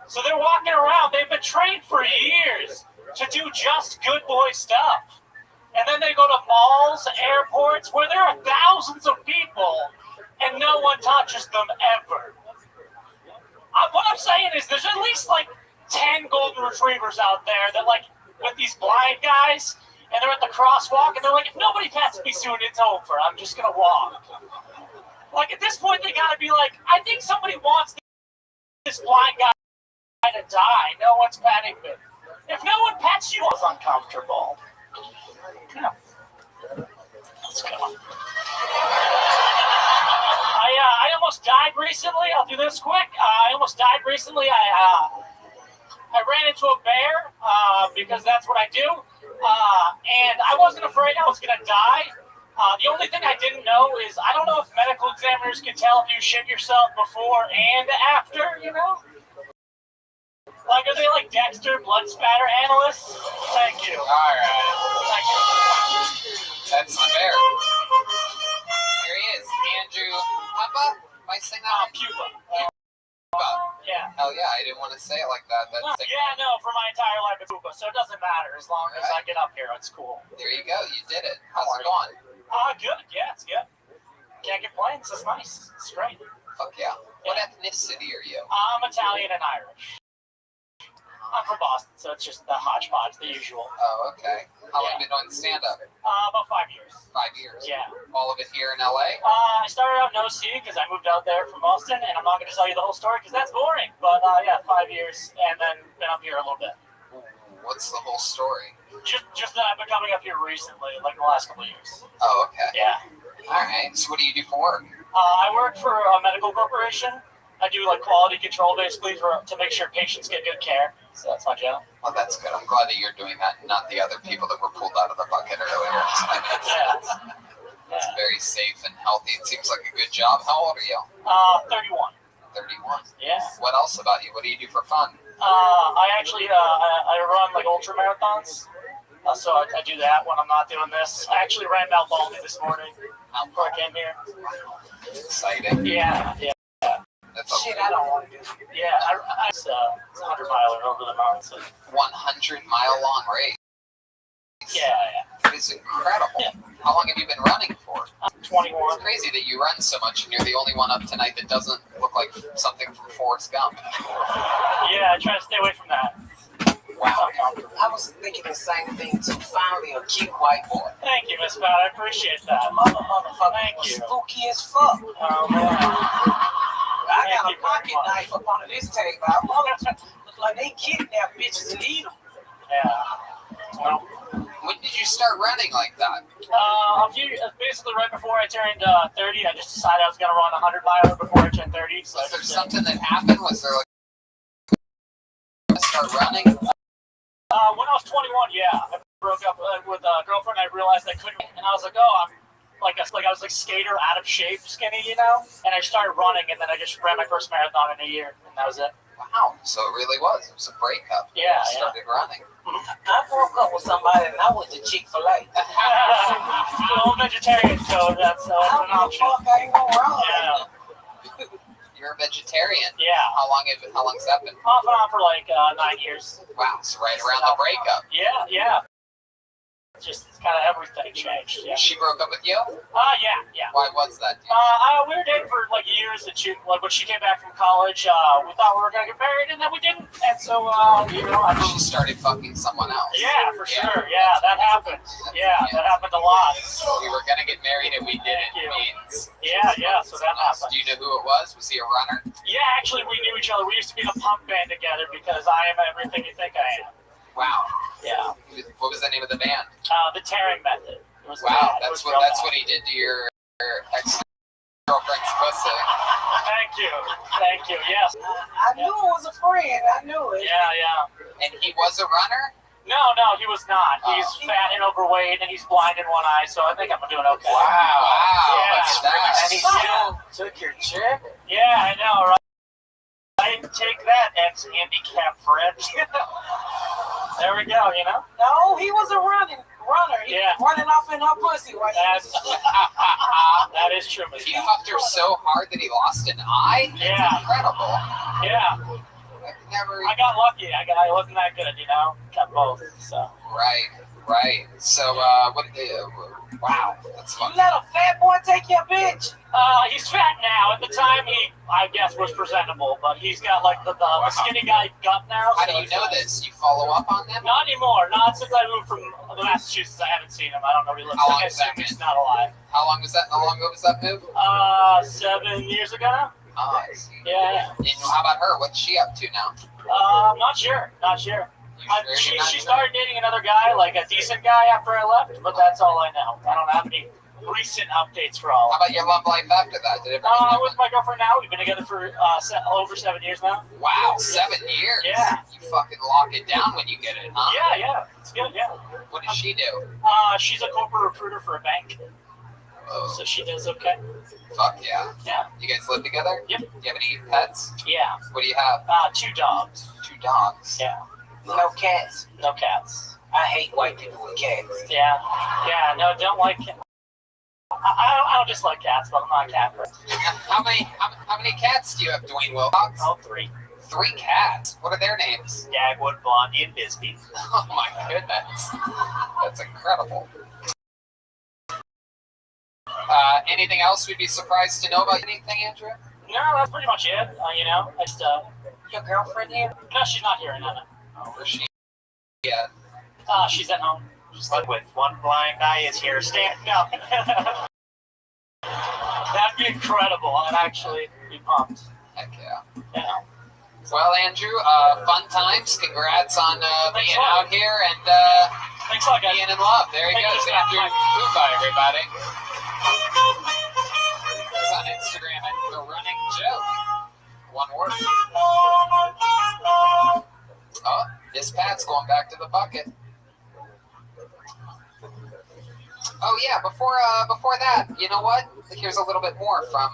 So they're walking around. They've been trained for years to do just good boy stuff. And then they go to malls, airports, where there are thousands of people, and no one touches them ever. What I'm saying is there's at least like 10 golden retrievers out there that like with these blind guys, and they're at the crosswalk, and they're like, if nobody pets me soon, it's over. I'm just going to walk. Like, at this point, they got to be like, I think somebody wants this blind guy to die. No one's petting me. If no one pets you, it's uncomfortable. Yeah. Let's go. I almost died recently. I'll do this quick. I almost died recently. I ran into a bear because that's what I do. And I wasn't afraid I was going to die. The only thing I didn't know is I don't know if medical examiners can tell if you shit yourself before and after, you know? Like, are they like Dexter blood spatter analysts? Thank you. All right. Thank you. That's the bear. Here he is, Andrew Papa. Am I saying that? Pupa. Yeah. Hell yeah, I didn't want to say it like that. That's for my entire life it's Pupa, so it doesn't matter as long as I get up here. It's cool. There you go. You did it. How's it going? Good. Yeah, it's good. Can't complain. This is nice. It's great. Fuck yeah. What ethnicity are you? I'm Italian and Irish. I'm from Boston, so it's just the hodgepodge, the usual. Oh, okay. How long have you been doing stand-up? About 5 years. 5 years? Yeah. All of it here in LA? I started out in OC because I moved out there from Boston, and I'm not going to tell you the whole story because that's boring. But 5 years, and then been up here a little bit. What's the whole story? Just that I've been coming up here recently, like the last couple of years. Oh, okay. Yeah. All right. So what do you do for work? I work for a medical corporation. I do like quality control basically to make sure patients get good care. So that's my job. Well, that's good. I'm glad that you're doing that, not the other people that were pulled out of the bucket earlier. It's very safe and healthy. It seems like a good job. How old are you? 31. 31. Yeah. What else about you? What do you do for fun? I actually I run like ultra marathons. So I do that when I'm not doing this. I actually ran Mount Baldy this morning before I came here. It's exciting. Yeah. Shit, I don't want to do. Yeah, it's a 100-miler over the mountain. 100-mile long race. Yeah. It is incredible. Yeah. How long have you been running for? 21. It's crazy that you run so much and you're the only one up tonight that doesn't look like something from Forrest Gump. Yeah, I try to stay away from that. Wow. I was thinking the same thing too. Finally, a cute white boy. Thank you, Miss Pat. I appreciate that. Motherfucker Thank was you. spooky as fuck. Oh, man. I got a pocket knife up under this table. I want to look like they kidnap bitches and eat them. Yeah. Well, when did you start running like that? Basically right before I turned 30, I just decided I was going to run a 100-miler before I turned 30. So was there something that happened? Was there like start running? When I was 21, yeah, I broke up with a girlfriend. I realized I couldn't, and I was like, oh, I was like skater, out of shape, skinny, you know. And I started running, and then I just ran my first marathon in a year, and that was it. Wow, so it really was. It was a breakup. Yeah, you started running. I broke up with somebody, and I went to Chick-fil-A. I'm vegetarian, so that's an option. I ain't gonna run. Yeah. You're a vegetarian. Yeah. How long's that been? Off and on for like 9 years. Wow, so right around the breakup. Yeah. Just kind of everything changed. Yeah. She broke up with you? Yeah. Why was that? We were dating for like years, and when she came back from college, we thought we were gonna get married, and then we didn't. And so, she started fucking someone else. Yeah, for sure. Yeah, that happened. Yeah, that happened a lot. We were gonna get married, and we didn't. Yeah. So that happened. Do you know who it was? Was he a runner? Yeah, actually, we knew each other. We used to be in a punk band together because I am everything you think I am. Wow. Yeah. What was the name of the band? The Tearing Method. Wow, that's what he did to your ex-girlfriend's pussy. Thank you. Yes. I knew it was a friend. I knew it. Yeah. And he was a runner? No, he was not. He's fat and overweight, and he's blind in one eye, so I think I'm doing okay. Wow. Yeah. And he still took your chick? Yeah, I know, right? I didn't take that, ex-handicap Fred. There we go, you know? No, he was a runner. He was running off in her pussy. That is true. He fucked her so hard that he lost an eye? It's incredible. Yeah. I got lucky. I wasn't that good, you know? Got both, so. Right. So, wow, that's fun. You let a fat boy take your bitch? He's fat now. At the time, he, I guess, was presentable, but he's got like the skinny guy gut now. How do you know this? You follow up on them? Not anymore. Not since I moved from Massachusetts. I haven't seen him. I don't know where he lives. How long has that been? He's not alive. How long ago was that move? 7 years ago now. Oh, Yeah. And how about her? What's she up to now? Not sure. She started dating another guy, like a decent guy, after I left, but that's all I know. I don't have any recent updates for all. How about your love life after that? Did it? With my girlfriend now. We've been together for over 7 years now. Wow, 7 years. Yeah. You fucking lock it down when you get it, huh? Yeah. It's good. Yeah. What does she do? She's a corporate recruiter for a bank. Oh. So she does okay. Fuck yeah. Yeah. You guys live together? Yep. Do you have any pets? Yeah. What do you have? 2 dogs. 2 dogs. Yeah. No cats. No cats. I hate white people with cats. Yeah. No, don't like cats. I don't just like cats, but I'm not a cat person. How many cats do you have, Dwayne Wilcox? 3. 3 cats. What are their names? Dagwood, Blondie, and Bisbee. Oh my goodness. That's incredible. Anything else we'd be surprised to know about anything, Andrew? No, that's pretty much it. You know, I just your girlfriend here? No, she's not here. No. Where's she? Yeah. She's at home. She's like with one blind eye is here standing up. That'd be incredible. I'd actually be pumped. Heck yeah. Yeah. Well, Andrew, fun times. Congrats on being out here and thanks a lot, guys. being in love. There he goes, Andrew. Goodbye, everybody. He's on Instagram at The Running Joke. One word. Oh, this Pat's going back to the bucket. Oh yeah, before that, you know what? Here's a little bit more from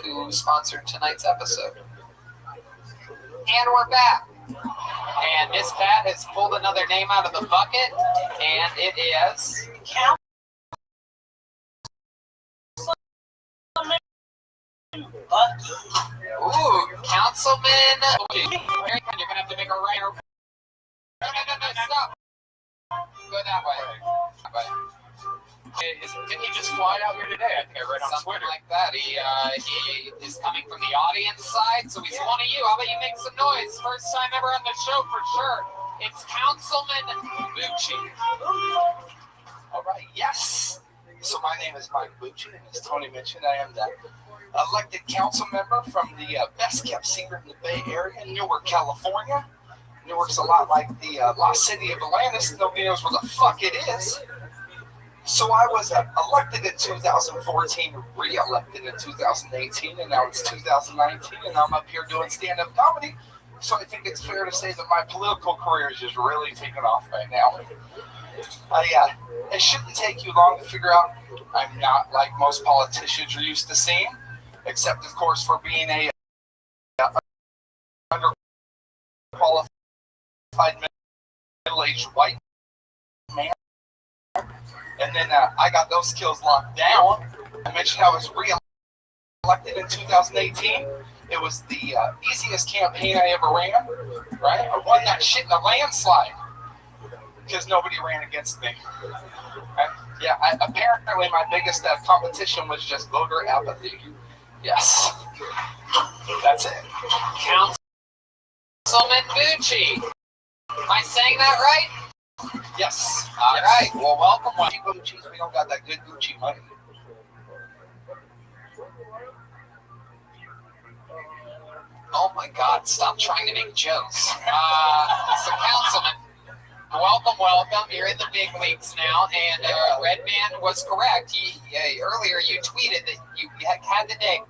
who sponsored tonight's episode. And we're back. And Miss Pat has pulled another name out of the bucket, and it is Ooh, Councilman. You're gonna have to make a right. No, stop. Go that way. Didn't he just fly out here today? I think I read on Something Twitter. like that. He is coming from the audience side, so he's one of you. How about you make some noise? First time ever on the show for sure. It's Councilman Bucci. All right, yes. So my name is Mike Bucci, and as Tony mentioned, I am the elected council member from the best kept secret in the Bay Area, Newark, California. Newark's a lot like the lost city of Atlantis. Nobody knows where the fuck it is. So I was elected in 2014, re-elected in 2018, and now it's 2019, and I'm up here doing stand-up comedy. So I think it's fair to say that my political career is just really taking off right now. It shouldn't take you long to figure out I'm not like most politicians are used to seeing, except, of course, for being a underqualified middle-aged white man. And then I got those skills locked down. I mentioned I was re-elected in 2018. It was the easiest campaign I ever ran, right? I won that shit in a landslide because nobody ran against me. Apparently my biggest competition was just voter apathy. Yes. That's it. Councilman Bucci. Am I saying that right? Yes. All right. Well, welcome. Gucci's, we don't got that good Gucci money. Oh my God! Stop trying to make jokes. So, Councilman, welcome. You're in the big leagues now, and Redman was correct. Earlier you tweeted that you had the name.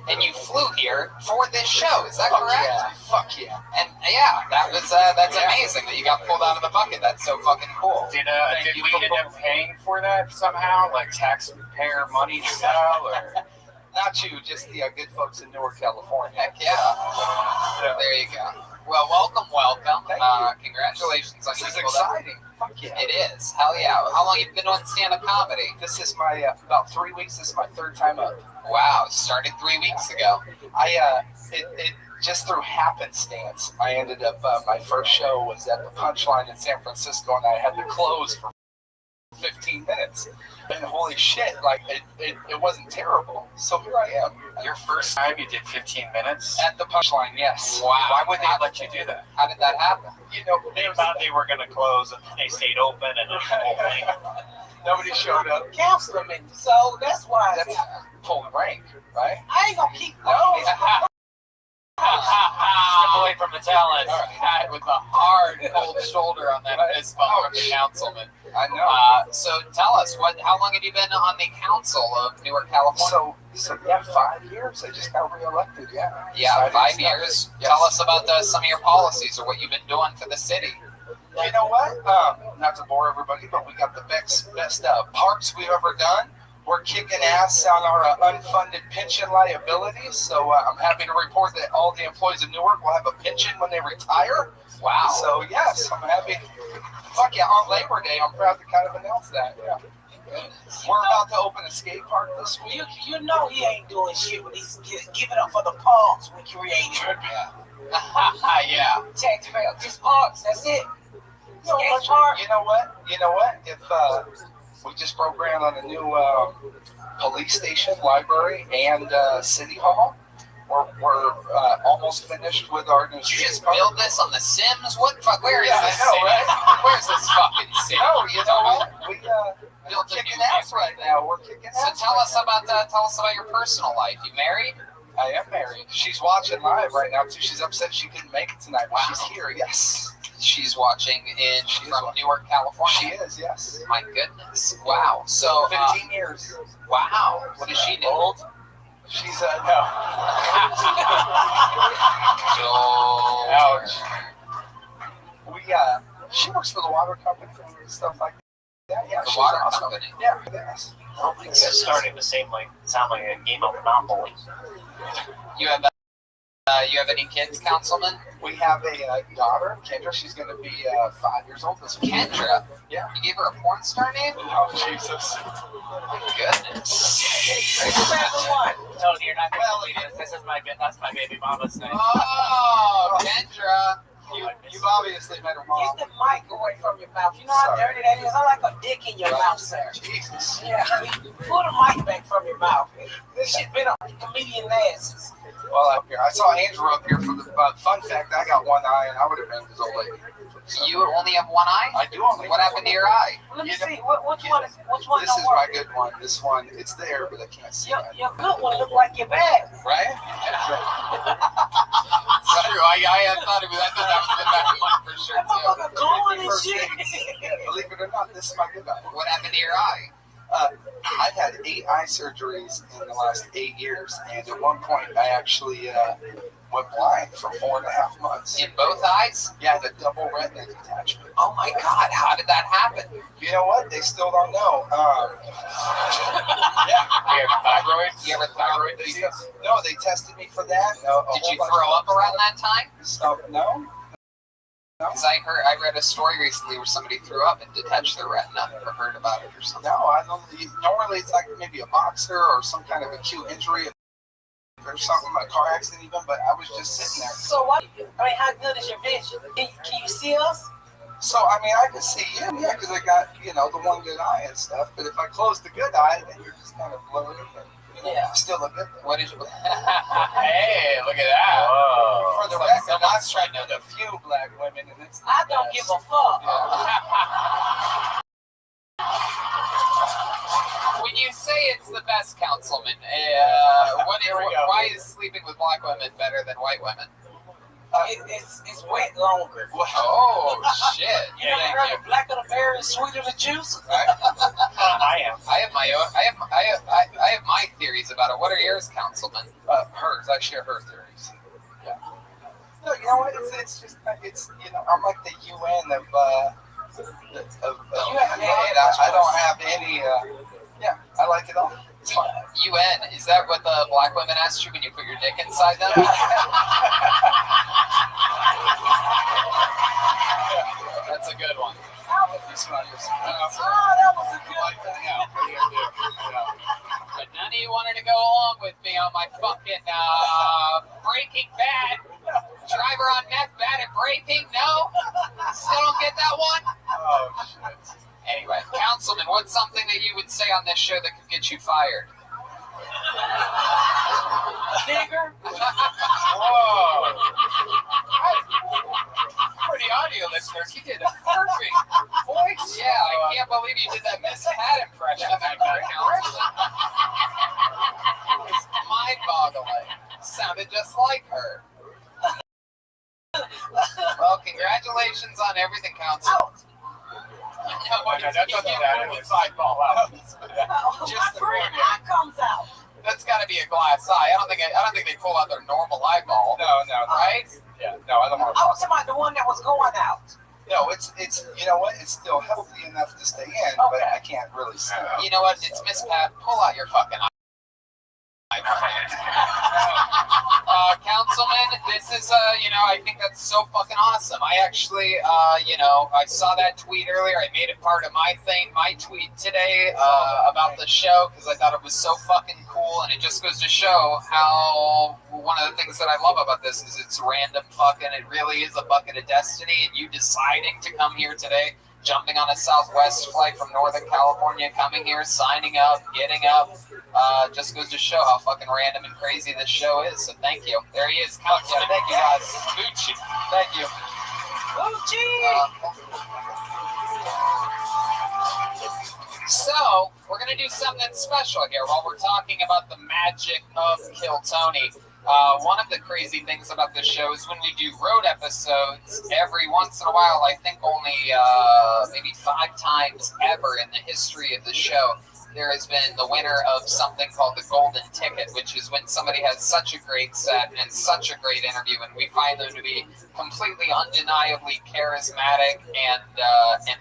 And you flew here for this show, is that correct? Yeah. Fuck yeah. And yeah, that's amazing that you got pulled out of the bucket. That's so fucking cool. Did we end up paying for that somehow, like taxpayer money style, or? Not you, just the good folks in Newark, California. Heck yeah. There you go. Well, welcome. Thank you. Congratulations on This is getting pulled out. exciting. Fuck yeah. It is. Hell yeah. How long have you been doing stand-up comedy? This is my, about 3 weeks, this is my third time up. Wow, started 3 weeks ago. It just through happenstance, I ended up, my first show was at the Punchline in San Francisco, and I had to close for 15 minutes. And holy shit, like, it wasn't terrible. So here I am. Your first time you did 15 minutes? At the Punchline, yes. Wow. Why would they let you do that? How did that happen? You know, They thought they were going to close, and they stayed open, and the whole thing. nobody showed up. Councilman, so that's why. That's full rank, right? I ain't gonna keep those. Step away from the talent. Pat with a hard, cold shoulder on that fist bump from the councilman. I know. So tell us, how long have you been on the council of Newark, California? So yeah, 5 years. I just got reelected. Yeah. Yeah, 5 now. years. Yes. Tell us about some of your policies or what you've been doing for the city. You know what? Not to bore everybody, but we got the best parks we've ever done. We're kicking ass on our unfunded pension liabilities. So I'm happy to report that all the employees of Newark will have a pension when they retire. Wow. So yes, I'm happy. Fuck yeah, on Labor Day, I'm proud to kind of announce that. Yeah. We're about to open a skate park this week. You know he ain't doing shit when he's giving up for the parks we created. Yeah. Taxpayer, just parks, that's it. You know what? If we just broke ground on a new police station, library, and city hall. We're almost finished with our new. Did you just build this on The Sims? Where is Yeah, this? I know, city? right? Where's this fucking city? No, you know what? We're built a kicking new ass right now. We're kicking So ass. tell us about your personal life. You married? I am married. She's watching live right now too. She's upset she couldn't make it tonight. Wow. She's here. Yes. She's watching from Newark, California. She is. Yes. My goodness. Wow. So 15 years. Wow. What does she do? Old? She's no. Ouch. She works for the water company and stuff like that. Yeah, The she's water awesome. company. Yeah. Yes. It's starting to sound like a game of Monopoly. You have any kids, Councilman? We have a daughter, Kendra. She's going to be 5 years old this week. Kendra? Yeah. You gave her a porn star name? Oh, Jesus. My goodness. Tony, you're not going to believe this. That's my baby mama's name. Oh, Kendra. You've obviously met her mom. Get the mic away from your mouth. You know how dirty that is? I like a dick in your mouth, sir. Jesus. Yeah. Pull the mic back from your mouth. This shit been on comedian asses. Well, up here, I saw Andrew up here for the fun fact. I got one eye, and I would have been his old lady. So you only have one eye? I do only. What happened to your eye? Let me see. Which one? This is my good one. This one, it's there, but I can't see it. Your good one look like your bad. Right? I thought that was the bad one for sure too. Glowing and shit. Believe it or not, this is my good eye. What happened to your eye? I've had 8 eye surgeries in the last 8 years, and at one point I actually went blind for 4.5 months. In both eyes? Yeah, the double retina detachment. Oh my God! How did that happen? You know what? They still don't know. Yeah. You have thyroid? You have a thyroid disease? No, they tested me for that. Did you throw up around that time? No. Because I read a story recently where somebody threw up and detached their retina. Or heard about it or something. No, I don't. Normally, it's like maybe a boxer or some kind of acute injury or something, a car accident even. But I was just sitting there. So what? I mean, how good is your vision? Can you see us? So I mean, I can see you, yeah, because I got the one good eye and stuff. But if I close the good eye, then you're just kind of blurry. Yeah, still a good thing. What is? Hey, look at that! For the record, I've tried with a few black women, and it's. I don't give a fuck. When you say it's the best, Councilman, why is sleeping with black women better than white women? It's wet longer. Oh shit! You never heard of blacker the berry and sweeter the juice? I have my own. I have my theories about it. What are yours, Councilman? Hers. I share her theories. Yeah. No, you know what? It's just I'm like the UN of I don't have any. Yeah, I like it all. It's fun. UN, is that what the black women asked you when you put your dick inside them? That's a good one. That was a good one. But none of you wanted to go along with me on my fucking Breaking Bad. Driver on meth, bad at braking? No? Still don't get that one? Oh, shit. Anyway, Councilman, what's something that you would say on this show that could get you fired? Nigger. Whoa. For the audio listeners, he did a perfect voice. Yeah, I can't believe you did that Miss Pat impression back there, Councilman. It was mind-boggling. Sounded just like her. Well, congratulations on everything, Council. Sideball out. Just the eye comes out. That's got to be a glass eye. I don't think they pull out their normal eyeball. No, right? Yeah, no, I don't want to. I was talking about the one that was going out. No, it's you know what? It's still healthy enough to stay in, but I can't really see it. You know what? It's Miss Pat. Pull out your fucking eye. Councilman, this is, I think that's so fucking awesome. I actually, I saw that tweet earlier. I made it part of my tweet today about the show because I thought it was so fucking cool, and it just goes to show how one of the things that I love about this is it's random fucking, it really is a bucket of destiny, and you deciding to come here today, jumping on a Southwest flight from Northern California, coming here, signing up, getting up, just goes to show how fucking random and crazy this show is. So thank you. There he is, Councilman. Thank you, guys. Gucci. Thank you. So, we're going to do something special here while we're talking about the magic of Kill Tony. One of the crazy things about this show is when we do road episodes, every once in a while, I think only maybe 5 times ever in the history of the show, there has been the winner of something called the Golden Ticket, which is when somebody has such a great set and such a great interview, and we find them to be completely undeniably charismatic and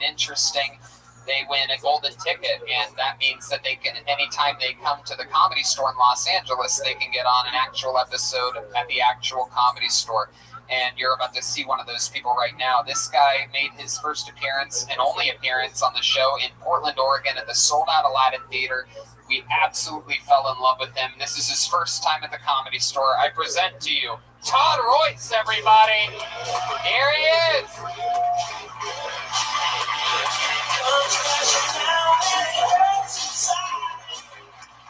interesting. They win a golden ticket, and that means that they can, anytime they come to the Comedy Store in Los Angeles, they can get on an actual episode at the actual Comedy Store. And you're about to see one of those people right now. This guy made his first appearance and only appearance on the show in Portland, Oregon at the sold-out Aladdin Theater. We absolutely fell in love with him. This is his first time at the Comedy Store. I present to you Todd Royce, everybody. Here he is.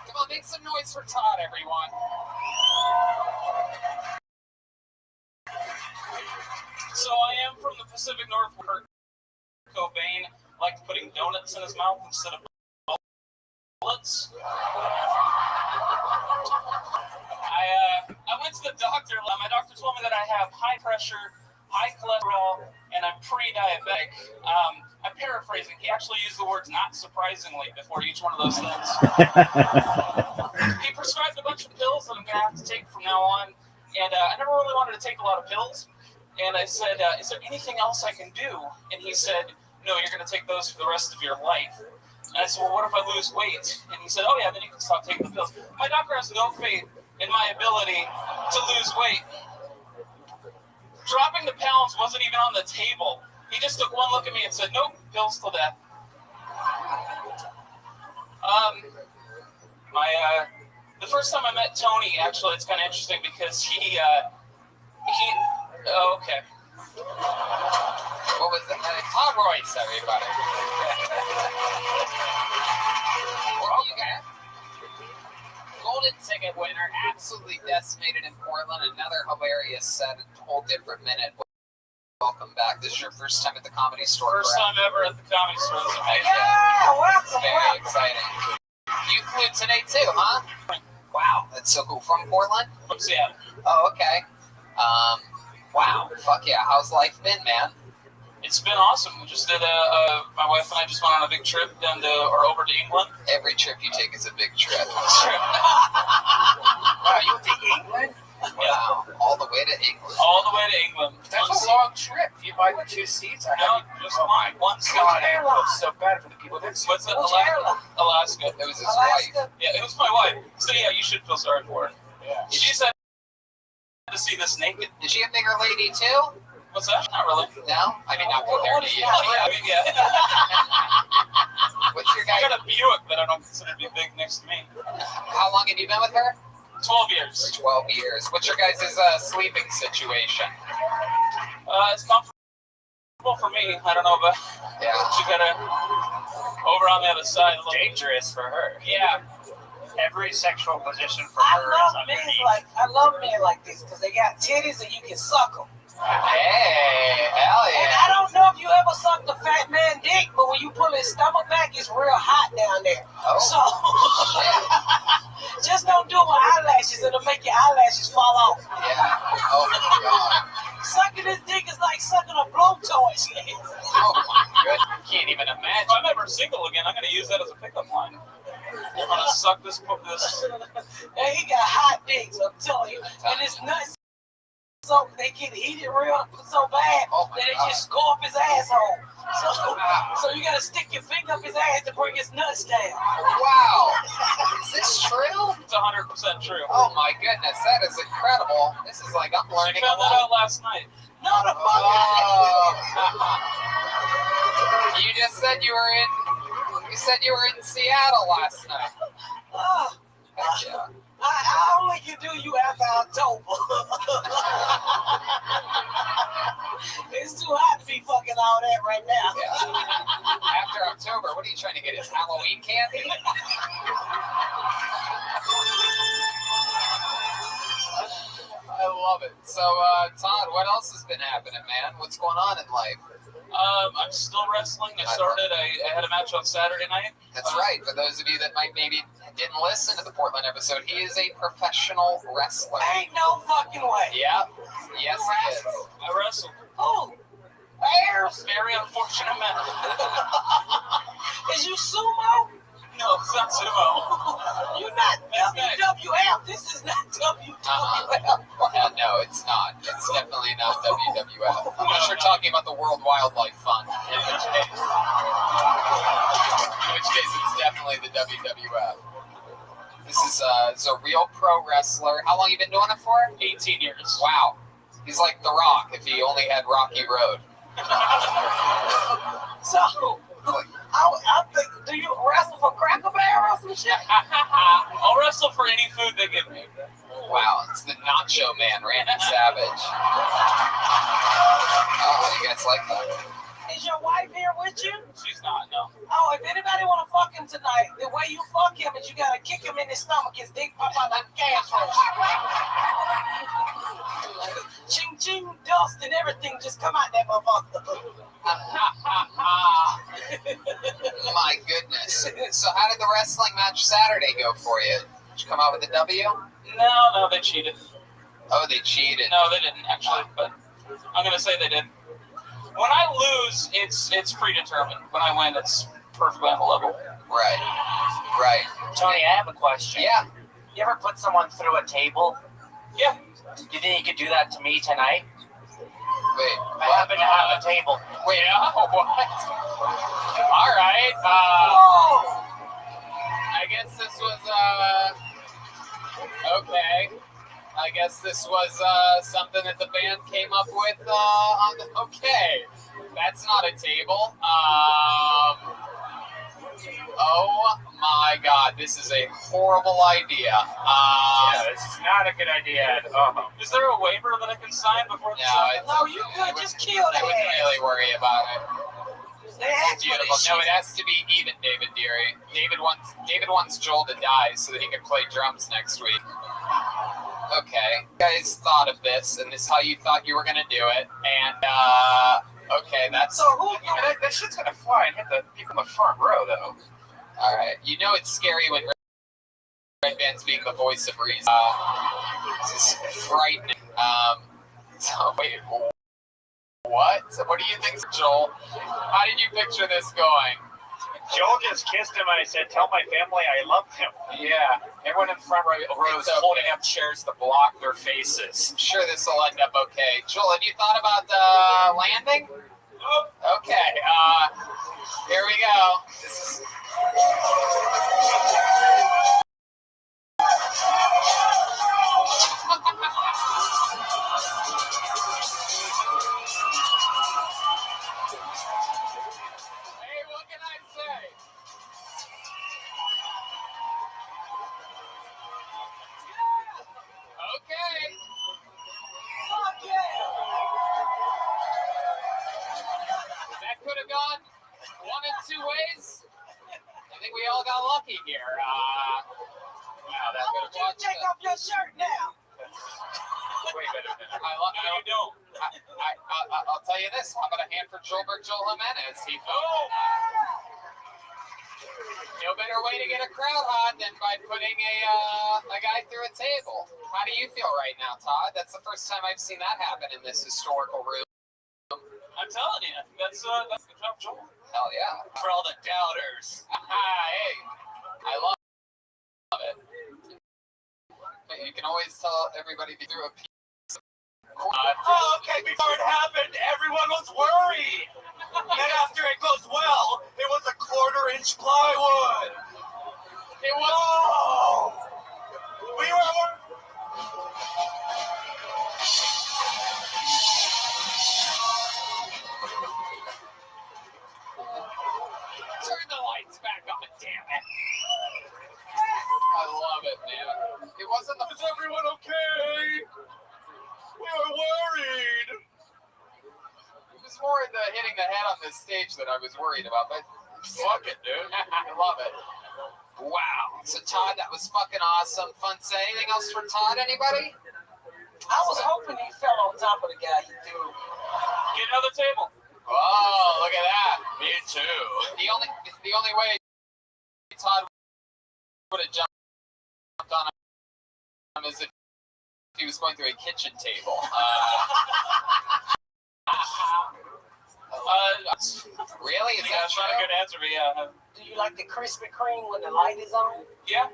Come on, make some noise for Todd, everyone. So I am from the Pacific Northwest. Cobain liked putting donuts in his mouth instead of bullets. I went to the doctor. My doctor told me that I have high pressure, high cholesterol, and I'm pre-diabetic. I'm paraphrasing. He actually used the words "not surprisingly" before each one of those things. He prescribed a bunch of pills that I'm going to have to take from now on. And I never really wanted to take a lot of pills. And I said, is there anything else I can do? And he said, no, you're going to take those for the rest of your life. And I said, well, what if I lose weight? And he said, oh, yeah, then you can stop taking the pills. My doctor has no faith in my ability to lose weight. Dropping the pounds wasn't even on the table. He just took one look at me and said, nope, pills till death. The first time I met Tony, actually, it's kind of interesting because okay. What was that? Todd Royce, everybody. Well, you got Golden Ticket winner, absolutely decimated in Portland. Another hilarious set, a whole different minute. Welcome back. This is your first time at the Comedy Store. First time ever at the Comedy Store. This is amazing. Yeah, welcome. Very exciting. You flew today too, huh? Wow, that's so cool. From Portland? From Seattle. Oh, okay. Wow. Fuck yeah. How's life been, man? It's been awesome. We just did my wife and I just went on a big trip down to, or over to England. Every trip you take is a big trip. Wow, you went to England? Wow. All the way to England. All the way to England. That's a long trip. You buy the 2 seats? No, just mine. One seat. God, I feel so bad for the people that What's it? Which Alaska. It was his wife. Yeah, it was my wife. So yeah, you should feel sorry for her. Yeah. She said to see this naked. Is she a bigger lady too? What's that? Not really. No? I mean, not compared to you. Yeah, I mean, yeah. What's your guy? I got a Buick that I don't consider to be big next to me. How long have you been with her? 12 years. 12 years. What's your guys' sleeping situation? It's comfortable for me. I don't know, but she got a over on the other side. Dangerous for her. Yeah. Every sexual position for her is underneath. I love men like this because they got titties and you can suck them. Hey, hell yeah. And I don't know if you ever sucked a fat man dick, but when you pull his stomach back, it's real hot down there. Oh. So just don't do it with eyelashes. It'll make your eyelashes fall off. Yeah. Oh, my God. Sucking this dick is like sucking a blowtorch. Oh, my goodness. Can't even imagine. If I'm ever single again, I'm going to use that as a pickup line. I'm going to suck this. And he got hot dicks, I'm telling you. And it's nuts. So they get heated real so bad that it just go up his asshole. So you gotta stick your finger up his ass to bring his nuts down. Wow. Is this true? It's 100% true. Oh my goodness, that is incredible. This is like I'm learning. I found that out last night. No, the fuck. You just said you were in. You said you were in Seattle last night. Heck yeah. I only can do you after October. It's too hot to be fucking all that right now. Yeah. After October, what are you trying to get? His Halloween candy? I love it. So, Todd, what else has been happening, man? What's going on in life? I'm still wrestling. I had a match on Saturday night. That's right. For those of you that might maybe didn't listen to the Portland episode, he is a professional wrestler. Ain't no fucking way. Yeah. Yes, he is. I wrestled. Oh, bears. Very unfortunate man. Is you sumo? No, it's not sumo. You're not WWF. This is not WWF. No, it's not. It's definitely not WWF. Unless you're talking about the World Wildlife Fund. In which case it's definitely the WWF. This is a real pro wrestler. How long have you been doing it for? 18 years. Wow. He's like The Rock if he only had Rocky Road. So, I think, do you wrestle for Cracker Barrel or some shit? I'll wrestle for any food they give me. Wow, it's the Nacho Man, Randy Savage. Oh, you guys like that? Is your wife here with you? She's not, no. Oh, if anybody want to fuck him tonight, the way you fuck him is you got to kick him in his stomach, his dick pop out like a gas roach. Ching ching, dust and everything just come out that motherfucker. My goodness. So how did the wrestling match Saturday go for you? Did you come out with a W? No, they cheated. Oh, they cheated. No, they didn't actually, but I'm gonna say they did. When I lose, it's predetermined. When I win, it's perfectly on the level. Right. Tony, I have a question. Yeah. You ever put someone through a table? Yeah. You think you could do that to me tonight? Wait. I happen to have a table. Wait, what? All right. I guess this was, okay. I guess this was something that the band came up with okay. That's not a table. Oh my God, this is a horrible idea. This is not a good idea at all. Is there a waiver that I can sign before the show? No, you could just kill that. I wouldn't really worry about it. It's beautiful. No, it has to be even, David Deary. David wants Joel to die so that he can play drums next week. Okay, you guys thought of this, and this is how you thought you were gonna do it, and okay, that's. So that shit's gonna fly and hit the people in the front row, though. All right, you know it's scary when Red Band's being the voice of reason. This is frightening. So wait, what? What do you think, Joel? How did you picture this going? Joel just kissed him and I said, tell my family I love him. Yeah, everyone in the front row is holding up chairs to block their faces. I'm sure this will end up okay. Joel, have you thought about landing? Okay, here we go. This is... Hey, what can I say? Okay. Fuck yeah. That could have gone one of two ways. I think we all got lucky here. Wow, that I want you to take off your shirt now. Wait a minute. I don't. I'll tell you this. How about a hand for Joel Jimenez? He no better way to get a crowd hot than by putting a guy through a table. How do you feel right now, Todd? That's the first time I've seen that happen in this historical room. I'm telling you, that's good job, Joel. Hell yeah. For all the doubters. Hey, I love it. But you can always tell everybody to do a piece. Okay, before it happened, everyone was worried. Then after it goes well, it was a 1/4-inch plywood. It was. Oh! We were. Turn the lights back on, damn it. I love it, man. It wasn't the. Is everyone okay? We were worried. It was more the hitting the head on this stage that I was worried about, but fuck it, dude. I love it. Wow. So, Todd, that was fucking awesome. Fun say. Anything else for Todd? Anybody? I was hoping he fell on top of the guy he threw. Get another table. Oh, look at that. Me too. The only way Todd would have jumped on him is if he was going through a kitchen table. Really? Is that that's not a good answer, but yeah. Do you like the Krispy Kreme when the light is on? Yeah.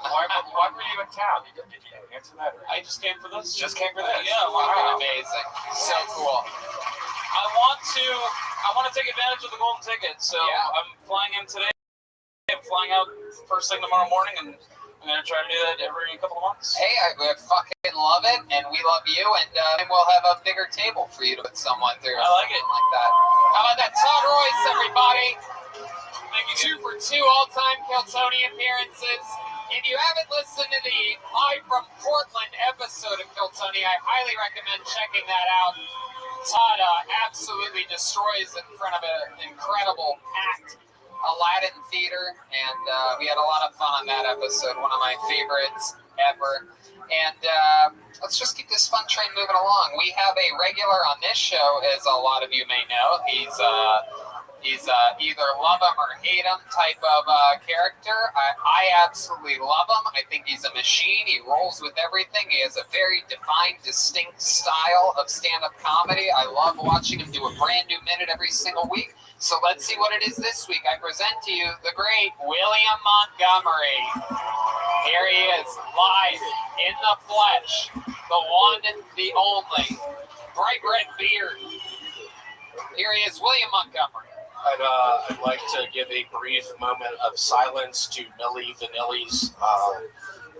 Why were you in town? Did you answer that? I just came for this. Just came for this? Yeah. Wow. Amazing. So cool. I want to take advantage of the golden ticket, so Yeah. I'm flying in today. I'm flying out first thing tomorrow morning, and I'm going to try to do that every couple of months. Hey, I fucking love it, and we love you, and we'll have a bigger table for you to put someone through. I like it. Like that. How about that? Todd Royce, everybody. Thank you. 2 for 2 all-time Kiltony appearances. If you haven't listened to the Live from Portland episode of Kiltony, I highly recommend checking that out. Todd absolutely destroys in front of an incredible packed Aladdin Theater, and we had a lot of fun on that episode, one of my favorites ever. And let's just keep this fun train moving along. We have a regular on this show, as a lot of you may know. He's either love him or hate him type of character. I absolutely love him. I think he's a machine. He rolls with everything. He has a very defined, distinct style of stand-up comedy. I love watching him do a brand new minute every single week. So let's see what it is this week. I present to you the great William Montgomery. Here he is, live in the flesh. The one, the only. Bright red beard. Here he is, William Montgomery. I'd like to give a brief moment of silence to Milli Vanilli's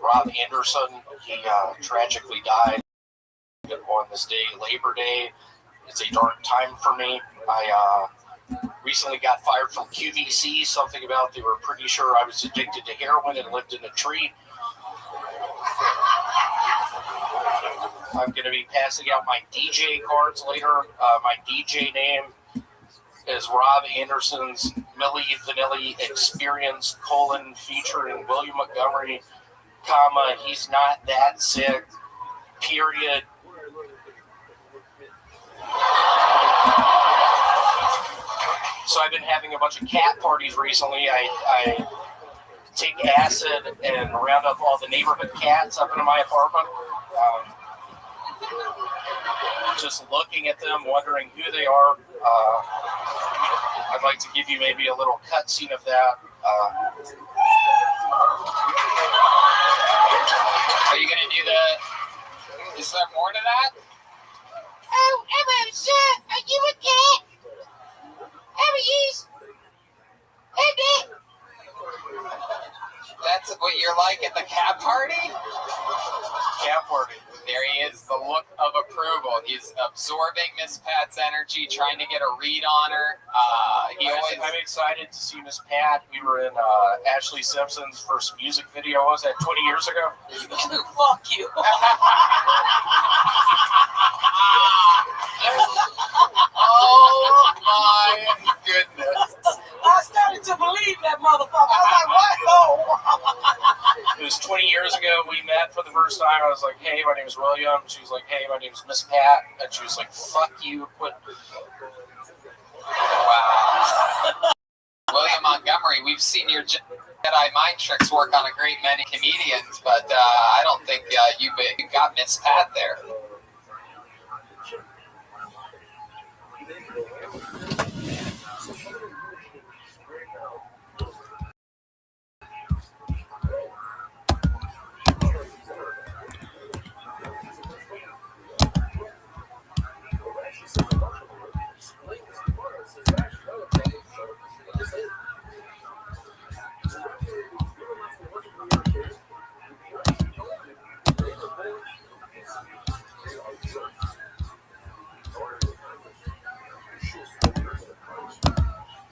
Rob Anderson. He tragically died on this day, Labor Day. It's a dark time for me. I recently got fired from QVC, something about they were pretty sure I was addicted to heroin and lived in a tree. I'm going to be passing out my DJ cards later. My DJ name is Rob Anderson's Milli Vanilli Experience, featuring William Montgomery, he's not that sick, period. So I've been having a bunch of cat parties recently. I take acid and round up all the neighborhood cats up into my apartment. just looking at them, wondering who they are. I'd like to give you maybe a little cutscene of that. Are you gonna do the? Is there more to that? Oh, hello, sir. Are you a cat? How are you? That's what you're like at the cat party? Cat party. There he is, the look of approval. He's absorbing Miss Pat's energy, trying to get a read on her. I'm excited to see Miss Pat. We were in Ashley Simpson's first music video. What was that, 20 years ago? Fuck you. Oh my goodness. I started to believe that motherfucker. I was like, what? Oh. It was 20 years ago. We met for the first time. I was like, hey, my name is William. She was like, hey, my name is Miss Pat. And she was like, fuck you. Quit. Wow. William Montgomery, we've seen your Jedi mind tricks work on a great many comedians, but I don't think you got Miss Pat there.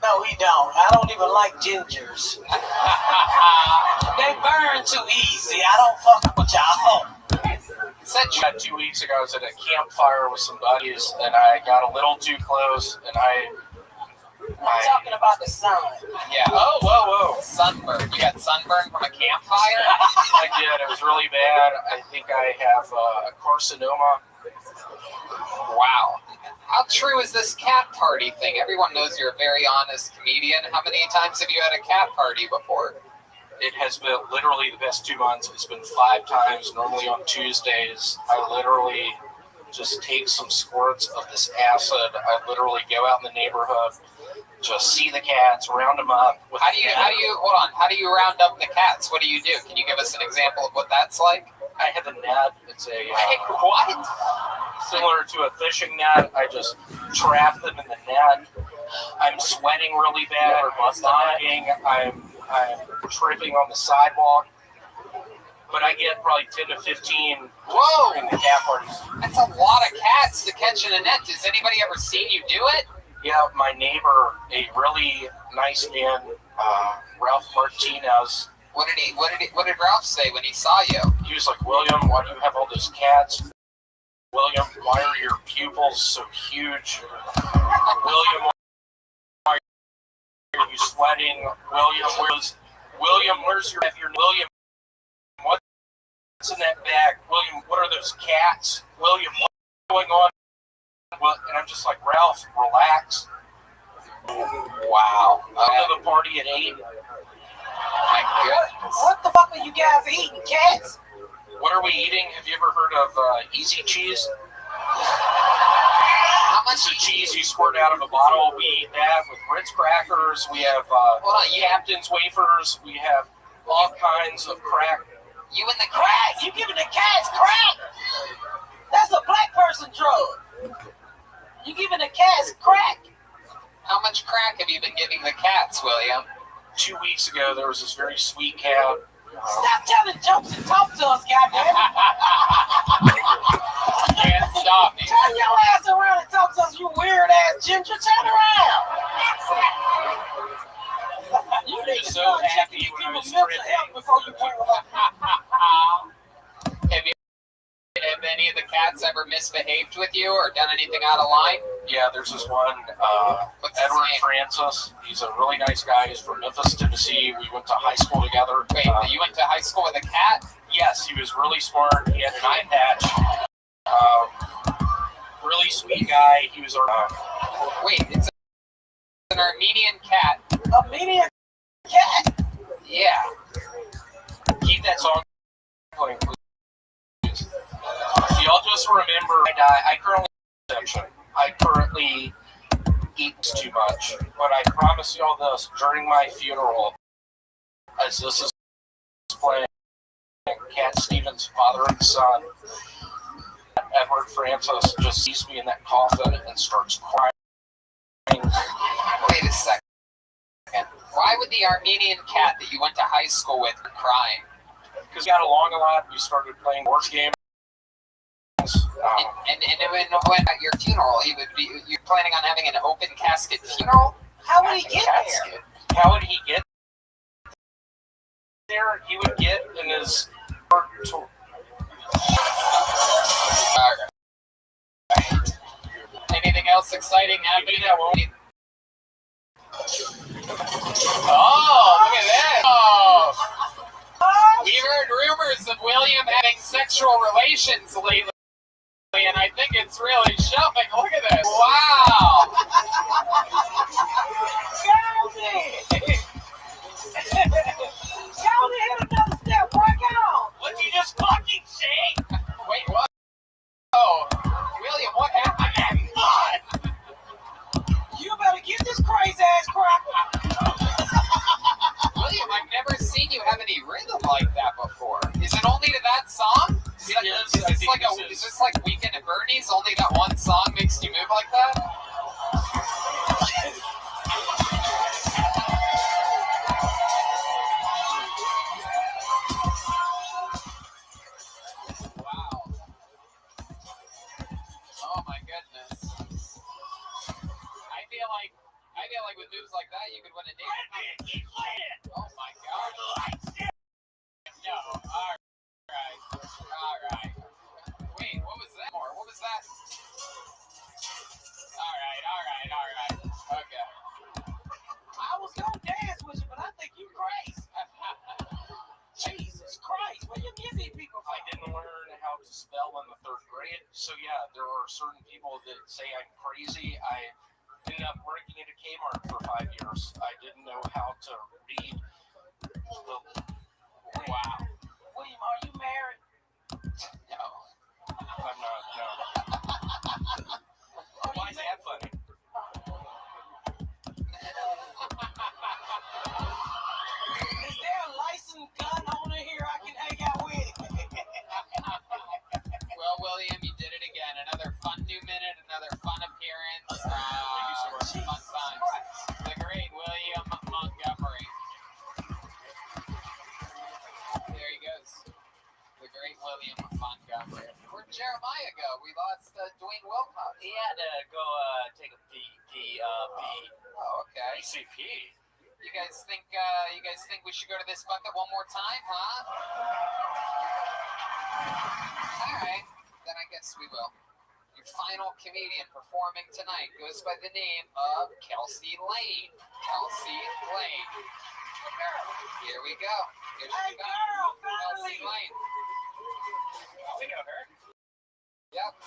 No, he don't. I don't even like gingers. They burn too easy. I don't fuck with y'all. Said 2 weeks ago, I was at a campfire with some buddies, and I got a little too close, and I'm talking about the sun. Yeah. Oh, whoa. Sunburn. You got sunburn from a campfire? I did. It was really bad. I think I have carcinoma. Wow. How true is this cat party thing? Everyone knows you're a very honest comedian. How many times have you had a cat party before? It has been literally the best 2 months. It's been 5 times, normally on Tuesdays. I literally just take some squirts of this acid. I literally go out in the neighborhood, just see the cats, round them up. How do you round up the cats? What do you do? Can you give us an example of what that's like? I have a net. It's a what? Similar to a fishing net. I just trap them in the net. I'm sweating really bad. I'm vomiting. I'm tripping on the sidewalk. But I get probably 10 to 15 in the cat parties. That's a lot of cats to catch in a net. Has anybody ever seen you do it? Yeah, my neighbor, a really nice man, Ralph Martinez. What did Ralph say when he saw you? He was like, William, why do you have all those cats? William, why are your pupils so huge? William, why are you sweating? William, where's your William? What's in that bag? William, what are those cats? William, what's going on? Well, and I'm just like, Ralph, relax. Wow. Come to the party at 8. My goodness. What the fuck are you guys eating, cats? What are we eating? Have you ever heard of Easy Cheese? How much cheese you squirt out of a bottle? We eat that with Ritz crackers. We have Captain's wafers. We have all kinds of crack. You in the crack? You giving the cats crack? That's a black person drug. You giving the cats crack? How much crack have you been giving the cats, William? 2 weeks ago, there was this very sweet cat. Stop telling jokes and talk to us, goddamn. You can't stop me. Turn your ass around and talk to us, you weird ass ginger. Turn around. You need to so happy when I was mental health before you bring them up. Have any of the cats ever misbehaved with you or done anything out of line? Yeah, there's this one, Edward Francis. He's a really nice guy. He's from Memphis, Tennessee. We went to high school together. Wait, you went to high school with a cat? Yes, he was really smart. He had an eye patch. Really sweet guy. He was our... Wait, it's an Armenian cat. Armenian cat? Yeah. Keep that song playing, please. Y'all just remember remember I currently eat too much, but I promise y'all this: during my funeral, as this is playing, Cat Stevens' father and son, Edward Francis, just sees me in that coffin and starts crying. Wait a second. Why would the Armenian cat that you went to high school with be crying? Because we got along a lot. We started playing board games. And when at your funeral, you're planning on having an open casket funeral? How would he get there? How would he get there? He would get in his... Anything else exciting happening? Oh, look at that! Oh. We've heard rumors of William having sexual relations lately, and I think it's really showing. Look at this! Wow! Calvin hit another step. Break out. What'd you just fucking say? Wait, what? Oh, William, what happened? You better get this crazy ass cracker. William, I've never seen you have any rhythm like that before. Is it only to that song? Is this like Weekend at Bernie's? Only that one song makes you move like that? Wow. Oh my goodness. I feel like with moves like that, you could win a date. Oh my god. No. All right. Wait, what was that? What was that? All right. Okay. I was gonna dance with you, but I think you crazy. Jesus Christ, what you give these people? I didn't learn how to spell in the 3rd grade, so yeah, there are certain people that say I'm crazy. I ended up working at a Kmart for 5 years. I didn't know how to read the... Wow. William, are you married? No. I'm not, no. Why is that funny? Is there a licensed gun owner here I can hang out with? Well, William, you did it again. Another fun new minute, another fun appearance. Thank you so much. Fun times. The great William Montgomery. There he goes. The great William Montgomery. Where'd Jeremiah go? We lost Dwayne Wilcox. He had to go take a pee. Oh, okay. PCP. You guys think we should go to this bucket one more time, huh? All right, then I guess we will. Your final comedian performing tonight goes by the name of Kelsey Lane. Kelsey Lane. Here we go. Here she comes. Kelsey Lane. We know her. Yep.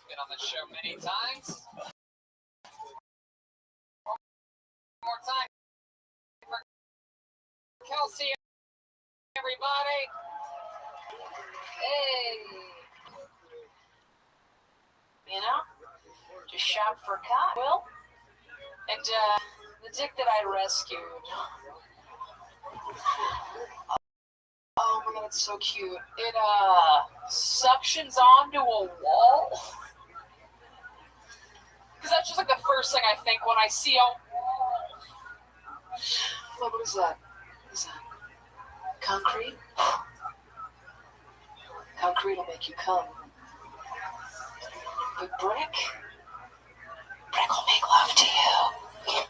Been on the show many times. One more time for Kelsey, everybody. Hey. You know, just shop for cotton, Will. And the dick that I rescued. Oh my god, it's so cute. It suctions onto a wall. Because that's just like the first thing I think when I see a wall. What is that? What is that? Concrete? Concrete will make you come. But brick will make love to you.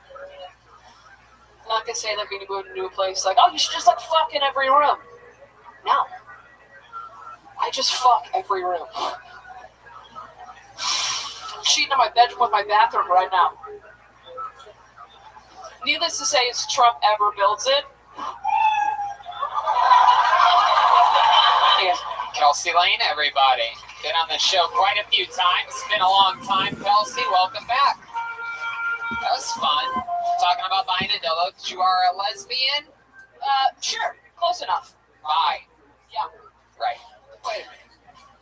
I'm not gonna say like when you go to a new place, like, oh, you should just like fuck in every room. No. I just fuck every room. I'm cheating in my bedroom with my bathroom right now. Needless to say, it's Trump ever builds it. Yeah. Kelsey Lane, everybody. Been on the show quite a few times. Been a long time, Kelsey. Welcome back. That was fun. Talking about buying a dildo. You are a lesbian? Sure. Close enough. Bi. Yeah. Right. Wait a minute.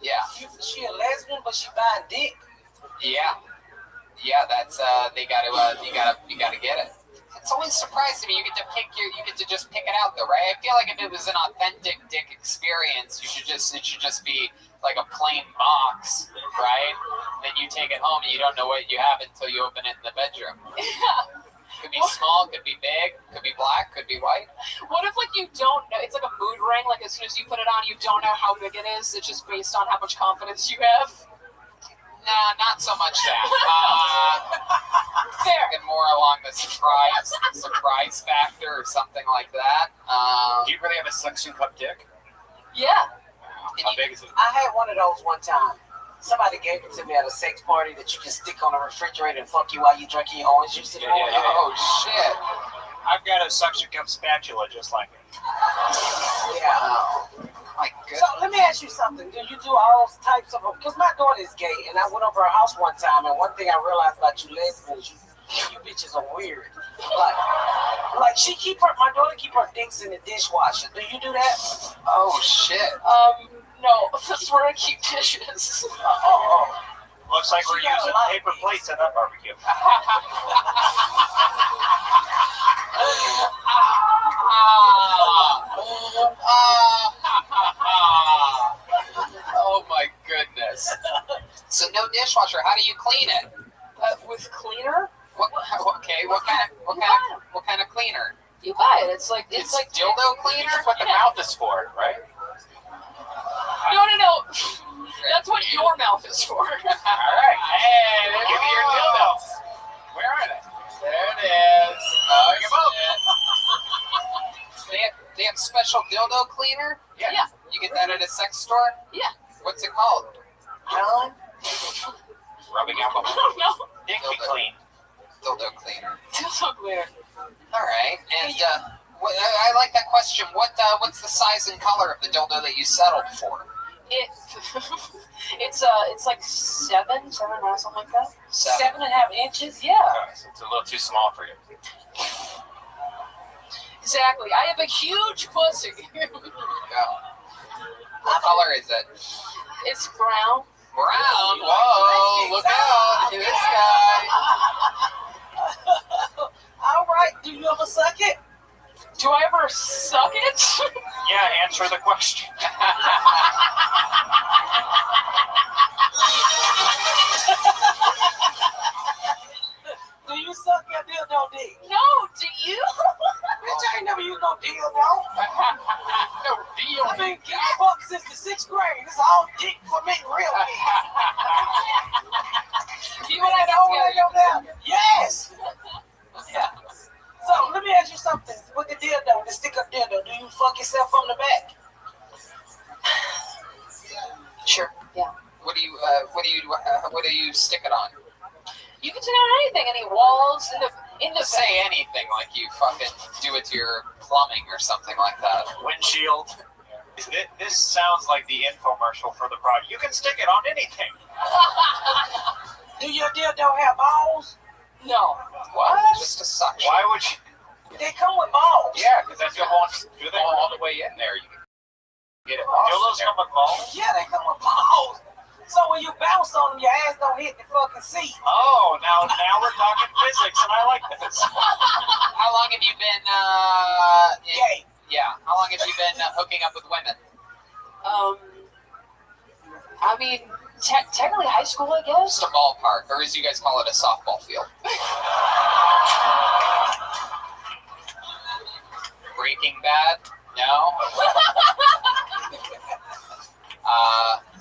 Yeah. She a lesbian, but she buying dick. Yeah, that's they gotta you gotta get it. It's always surprising me. You get to just pick it out though, right? I feel like if it was an authentic dick experience, it should just be like a plain box, right? Then you take it home and you don't know what you have until you open it in the bedroom. Could be small, could be big, could be black, could be white. What if like you don't know? It's like a mood ring. Like as soon as you put it on, you don't know how big it is. It's just based on how much confidence you have. Nah, not so much that. Fair. And more along the surprise factor or something like that. Do you really have a suction cup dick? Yeah. How big is it? I had one of those one time. Somebody gave it to me at a sex party that you can stick on the refrigerator and fuck you while you drinking your orange juice. Oh shit! I've got a suction cup spatula just like it. Yeah. My goodness. So let me ask you something. Do you do all types of? Because my daughter is gay, and I went over her house one time, and one thing I realized about you lesbians, you bitches are weird. Like my daughter keep her dicks in the dishwasher. Do you do that? Oh shit. No, that's where I keep dishes. Looks like we're using paper plates at that barbecue. Oh my goodness. So no dishwasher. How do you clean it? With cleaner? What kind of cleaner? You buy it. It's like dildo cleaner. That's what the mouth is for, right? No. That's what your mouth is for. All right. Hey, give me your dildos. Where are they? There it is. Oh, they have special dildo cleaner? Yeah. You get that at a sex store? Yeah. What's it called? John? Rubbing alcohol. No. Dick be clean. Dildo cleaner. Dildo cleaner. All right. And I like that question. What's the size and color of the dildo that you settled for? It's like 7 or something like that. 7.5 inches? Yeah. So it's a little too small for you. Exactly. I have a huge pussy. What color is it? It's brown. Brown? Whoa, look out. Look at this guy. All right. Do you ever suck it? Do I ever suck it? Yeah, answer the question. Do you suck your dildo dick? No, do you? Bitch, I ain't never used no dildo. No deal. I've been getting fucked since the 6th grade. It's all dick for me, real big. You and I know. Yes. Yeah. So let me ask you something. With the dildo, the stick-up dildo, do you fuck yourself from the back? Sure. Yeah. What do you stick it on? You can stick it on anything, any walls in the Say anything like you fucking do it to your plumbing or something like that. Windshield. This sounds like the infomercial for the product. You can stick it on anything. Do your dildo have balls? No. What? Just a suction. Why would you? They come with balls. Yeah, because that's your whole. Do they all the way in there? You can get it. Dildos come with balls? Yeah, they come with balls. So when you bounce on them, your ass don't hit the fucking seat. Oh, now we're talking physics, and I like this. How long have you been gay? Yeah. How long have you been hooking up with women? I mean, technically high school, I guess. Just a ballpark, or as you guys call it, a softball field. Breaking Bad? No.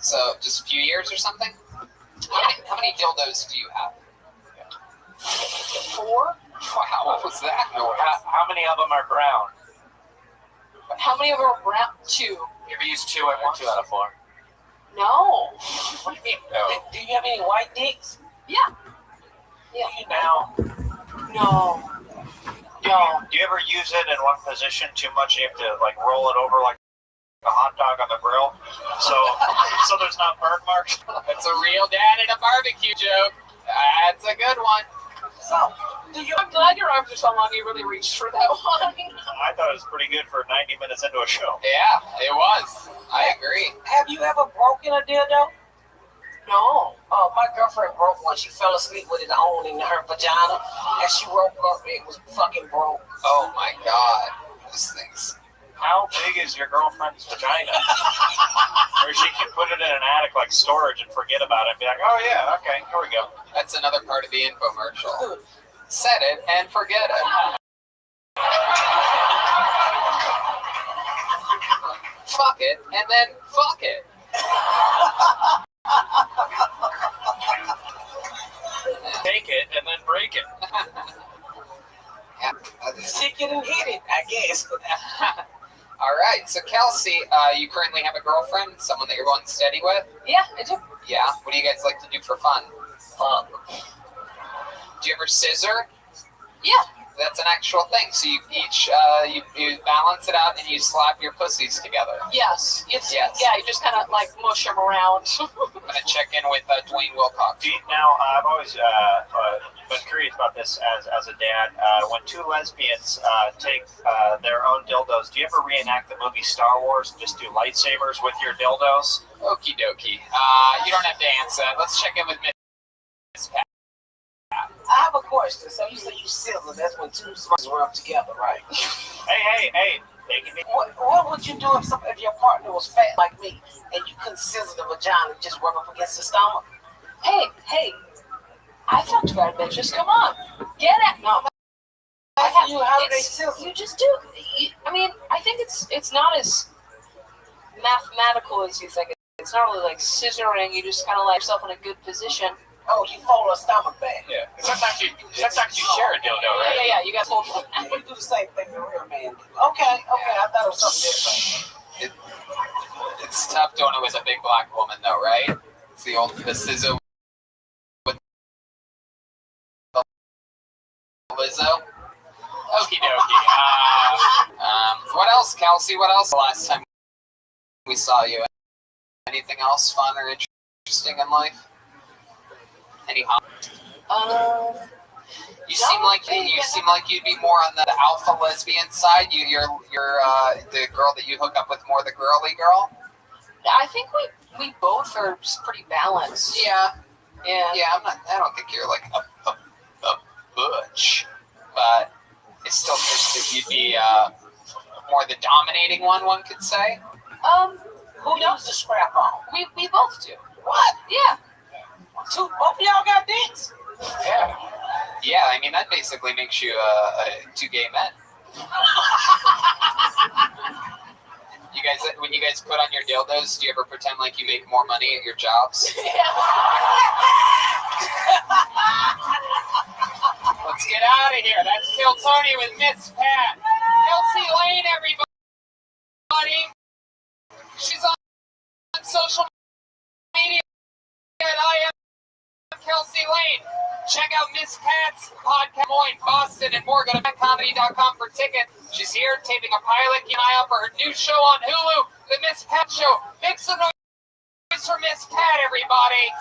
So just a few years or something? How many dildos do you have? 4. Wow, what was that noise? How many of them are brown? How many of them are brown? 2. You ever use 2 at once? 2 out of 4. No. What do you mean? No. Do you have any white dicks? Yeah. Yeah. Now. No. Do you ever use it in one position too much? You have to like roll it over like a hot dog on the grill, so there's not burn marks. That's a real dad at a barbecue joke. That's a good one. So, I'm glad your arms are so long. You really reached for that one. I thought it was pretty good for 90 minutes into a show. Yeah, it was. I agree. Have you ever broken a dildo? No. My girlfriend broke one. She fell asleep with it on in her vagina. And she woke up, it was fucking broke. Oh my god. This thing's... How big is your girlfriend's vagina? Or she can put it in an attic like storage and forget about it and be like, oh yeah, okay, here we go. That's another part of the infomercial. Set it and forget it. Fuck it, and then fuck it. Take it and then break it. Stick it and hit it, I guess. All right, so Kelsey, you currently have a girlfriend, someone that you're going steady with? Yeah, I do. Yeah? What do you guys like to do for fun? Do you ever scissor? Yeah. That's an actual thing. So you each, you balance it out and you slap your pussies together. Yes. It's, Yes. Yeah, you just kind of like mush them around. I'm going to check in with Dwayne Wilcox. Now, I've always been curious about this as a dad. When two lesbians take their own dildos, do you ever reenact the movie Star Wars and just do lightsabers with your dildos? Okie dokie. You don't have to answer that. Let's check in with Miss Pat. I have a question. So you say you scissor, that's when two smarts rub together, right? Hey, they can be... What would you do if your partner was fat like me and you couldn't scissor the vagina and just rub up against the stomach? Hey, I fucked fat bitches. Come on, get it. No, How do they scissor? You just do. I mean, I think it's not as mathematical as you think. It's not really like scissoring. You just kind of like yourself in a good position. Oh, you fold her stomach back. Yeah. Sometimes you share a dildo, right? Yeah, you got fold. You do the same thing the real man do. Okay, I thought it was something different. It's tough doing it with a big black woman, though, right? It's the scissor with the Lizzo. Okie dokie. What else, Kelsey? What else the last time we saw you? Anything else fun or interesting in life? Any You seem like you'd be more on the alpha lesbian side. You're the girl that you hook up with, more the girly girl. I think we both are pretty balanced. Yeah. Yeah. I don't think you're like a butch, but it still seems that you'd be more the dominating one could say. Who knows the scrap on? We both do. What? Yeah. Both of y'all got dicks? Yeah. Yeah, I mean that basically makes you two gay men. You guys, when you guys put on your dildos, do you ever pretend like you make more money at your jobs? Let's get out of here. That's Kill Tony with Miss Pat. Kelsey Lane, everybody. She's on social media, and I am Kelsey Lane. Check out Miss Pat's podcast, Moines, Boston, and more. Go to MatComedy.com for tickets. She's here taping a pilot. Keep an eye out for her new show on Hulu, The Miss Pat Show. Make some noise for Miss Pat, everybody.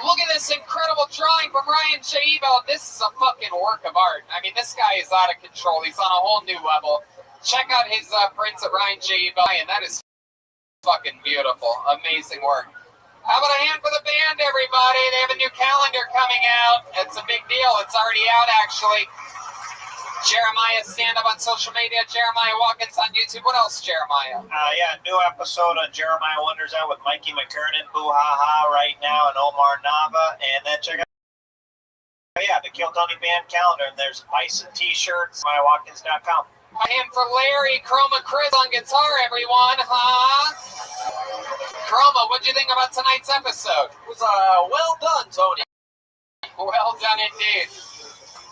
Look at this incredible drawing from Ryan Shaibo. This is a fucking work of art. I mean, this guy is out of control. He's on a whole new level. Check out his prints of Ryan Shaibo, and that is fucking beautiful. Amazing work. How about a hand for the band, everybody? They have a new calendar coming out. It's a big deal. It's already out, actually. Jeremiah, stand up on social media. Jeremiah Watkins on YouTube. What else, Jeremiah? Yeah, new episode of Jeremiah Wonders Out with Mikey McKernan, Boo Ha Ha right now, and Omar Nava. And then check out, the Kill Tony Band calendar. And there's Bison t-shirts, MyWatkins.com. A hand for Larry, Chroma Chris on guitar, everyone, huh? Chroma, what'd you think about tonight's episode? It was well done, Tony. Well done indeed.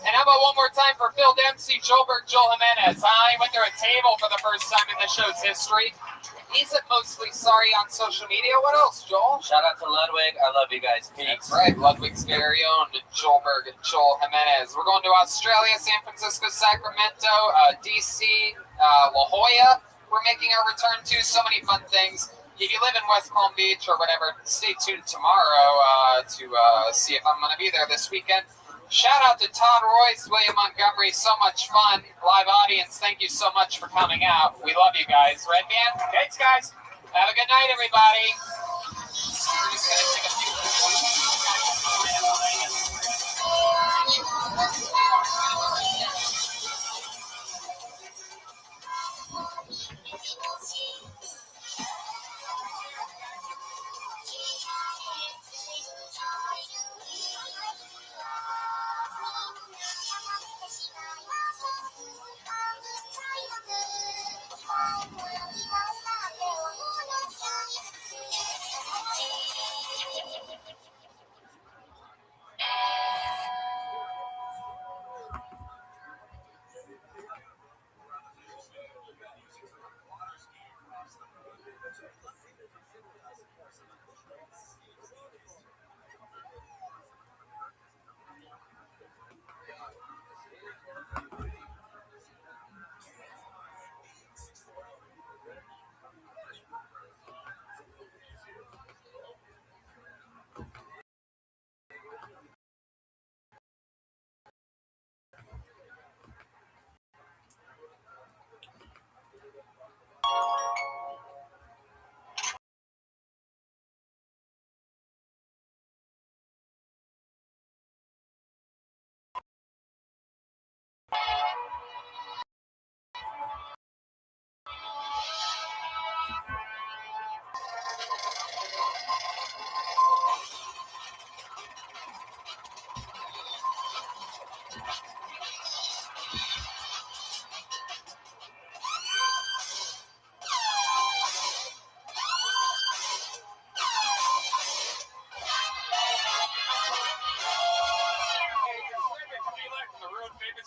And how about one more time for Phil Dempsey, Joelberg, Joel Jimenez, huh? He went through a table for the first time in the show's history. He's mostly sorry on social media. What else, Joel? Shout out to Ludwig. I love you guys. That's right. Ludwig's very own Joelberg and Joel Jimenez. We're going to Australia, San Francisco, Sacramento, DC, La Jolla. We're making our return to so many fun things. If you live in West Palm Beach or whatever, stay tuned tomorrow to see if I'm going to be there this weekend. Shout out to Todd Royce, William Montgomery. So much fun. Live audience, thank you so much for coming out. We love you guys. Red Band? Thanks, guys. Have a good night, everybody.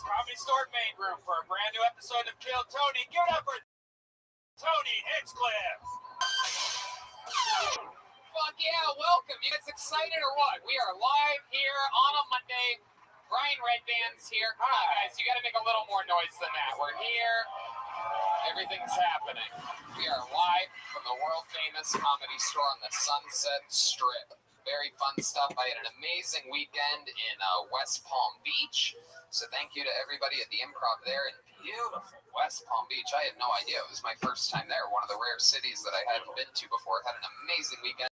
Comedy Store main room for a brand new episode of Kill Tony. Give it up for Tony Hinchcliffe. Fuck yeah, welcome. You guys excited or what? We are live here on a Monday. Brian Redband's here. Come on, guys. You got to make a little more noise than that. We're here. Everything's happening. We are live from the world-famous Comedy Store on the Sunset Strip. Very fun stuff. I had an amazing weekend in West Palm Beach. So thank you to everybody at the Improv there in beautiful West Palm Beach. I had no idea. It was my first time there. One of the rare cities that I hadn't been to before. Had an amazing weekend.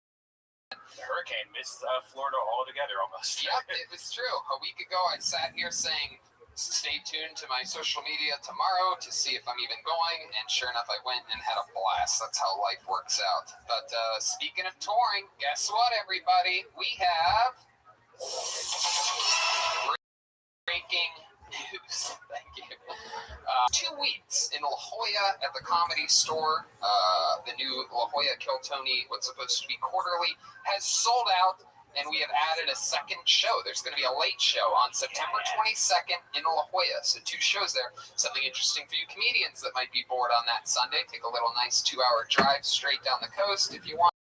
The hurricane missed Florida altogether almost. Yep, it was true. A week ago, I sat here saying, stay tuned to my social media tomorrow to see if I'm even going. And sure enough, I went and had a blast. That's how life works out. But speaking of touring, guess what, everybody? We have breaking news. Thank you. 2 weeks in La Jolla at the Comedy Store. The new La Jolla Kill Tony, what's supposed to be quarterly, has sold out. And we have added a second show. There's going to be a late show on September 22nd in La Jolla. So 2 shows there. Something interesting for you comedians that might be bored on that Sunday. Take a little nice 2-hour drive straight down the coast if you want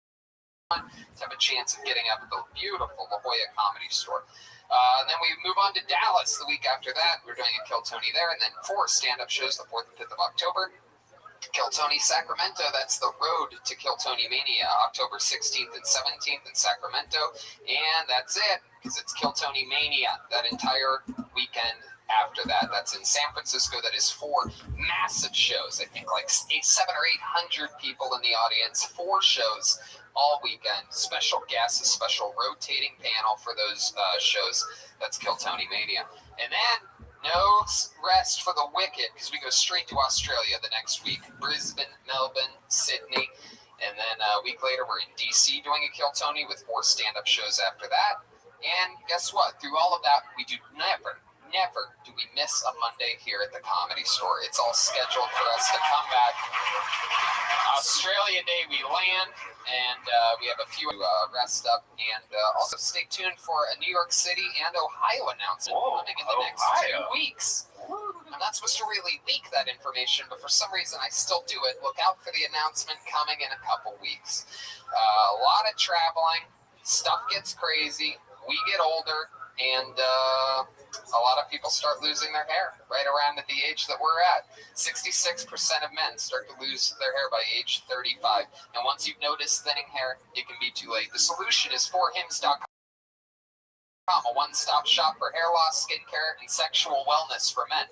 to have a chance of getting up at the beautiful La Jolla Comedy Store. And then we move on to Dallas the week after that. We're doing a Kill Tony there. And then 4 stand-up shows the 4th and 5th of October. Kill Tony Sacramento, that's the road to Kill Tony Mania, October 16th and 17th in Sacramento. And that's it, because it's Kill Tony Mania that entire weekend after that. That's in San Francisco. That is 4 massive shows. I think like 700 or 800 people in the audience, 4 shows all weekend. Special guests, a special rotating panel for those shows. That's Kill Tony Mania. And then no rest for the wicked, because we go straight to Australia the next week. Brisbane, Melbourne, Sydney. And then a week later, we're in DC doing a Kill Tony with 4 stand-up shows after that. And guess what? Through all of that, we do never do we miss a Monday here at the Comedy Store. It's all scheduled for us to come back. Australia Day, we land, and we have a few rest up. And also stay tuned for a New York City and Ohio announcement coming in the next 2 weeks. I'm not supposed to really leak that information, but for some reason I still do it. Look out for the announcement coming in a couple weeks. A lot of traveling. Stuff gets crazy. We get older. And a lot of people start losing their hair right around at the age that we're at. 66% of men start to lose their hair by age 35. And once you've noticed thinning hair, it can be too late. The solution is forhims.com, a one-stop shop for hair loss, skincare, and sexual wellness for men.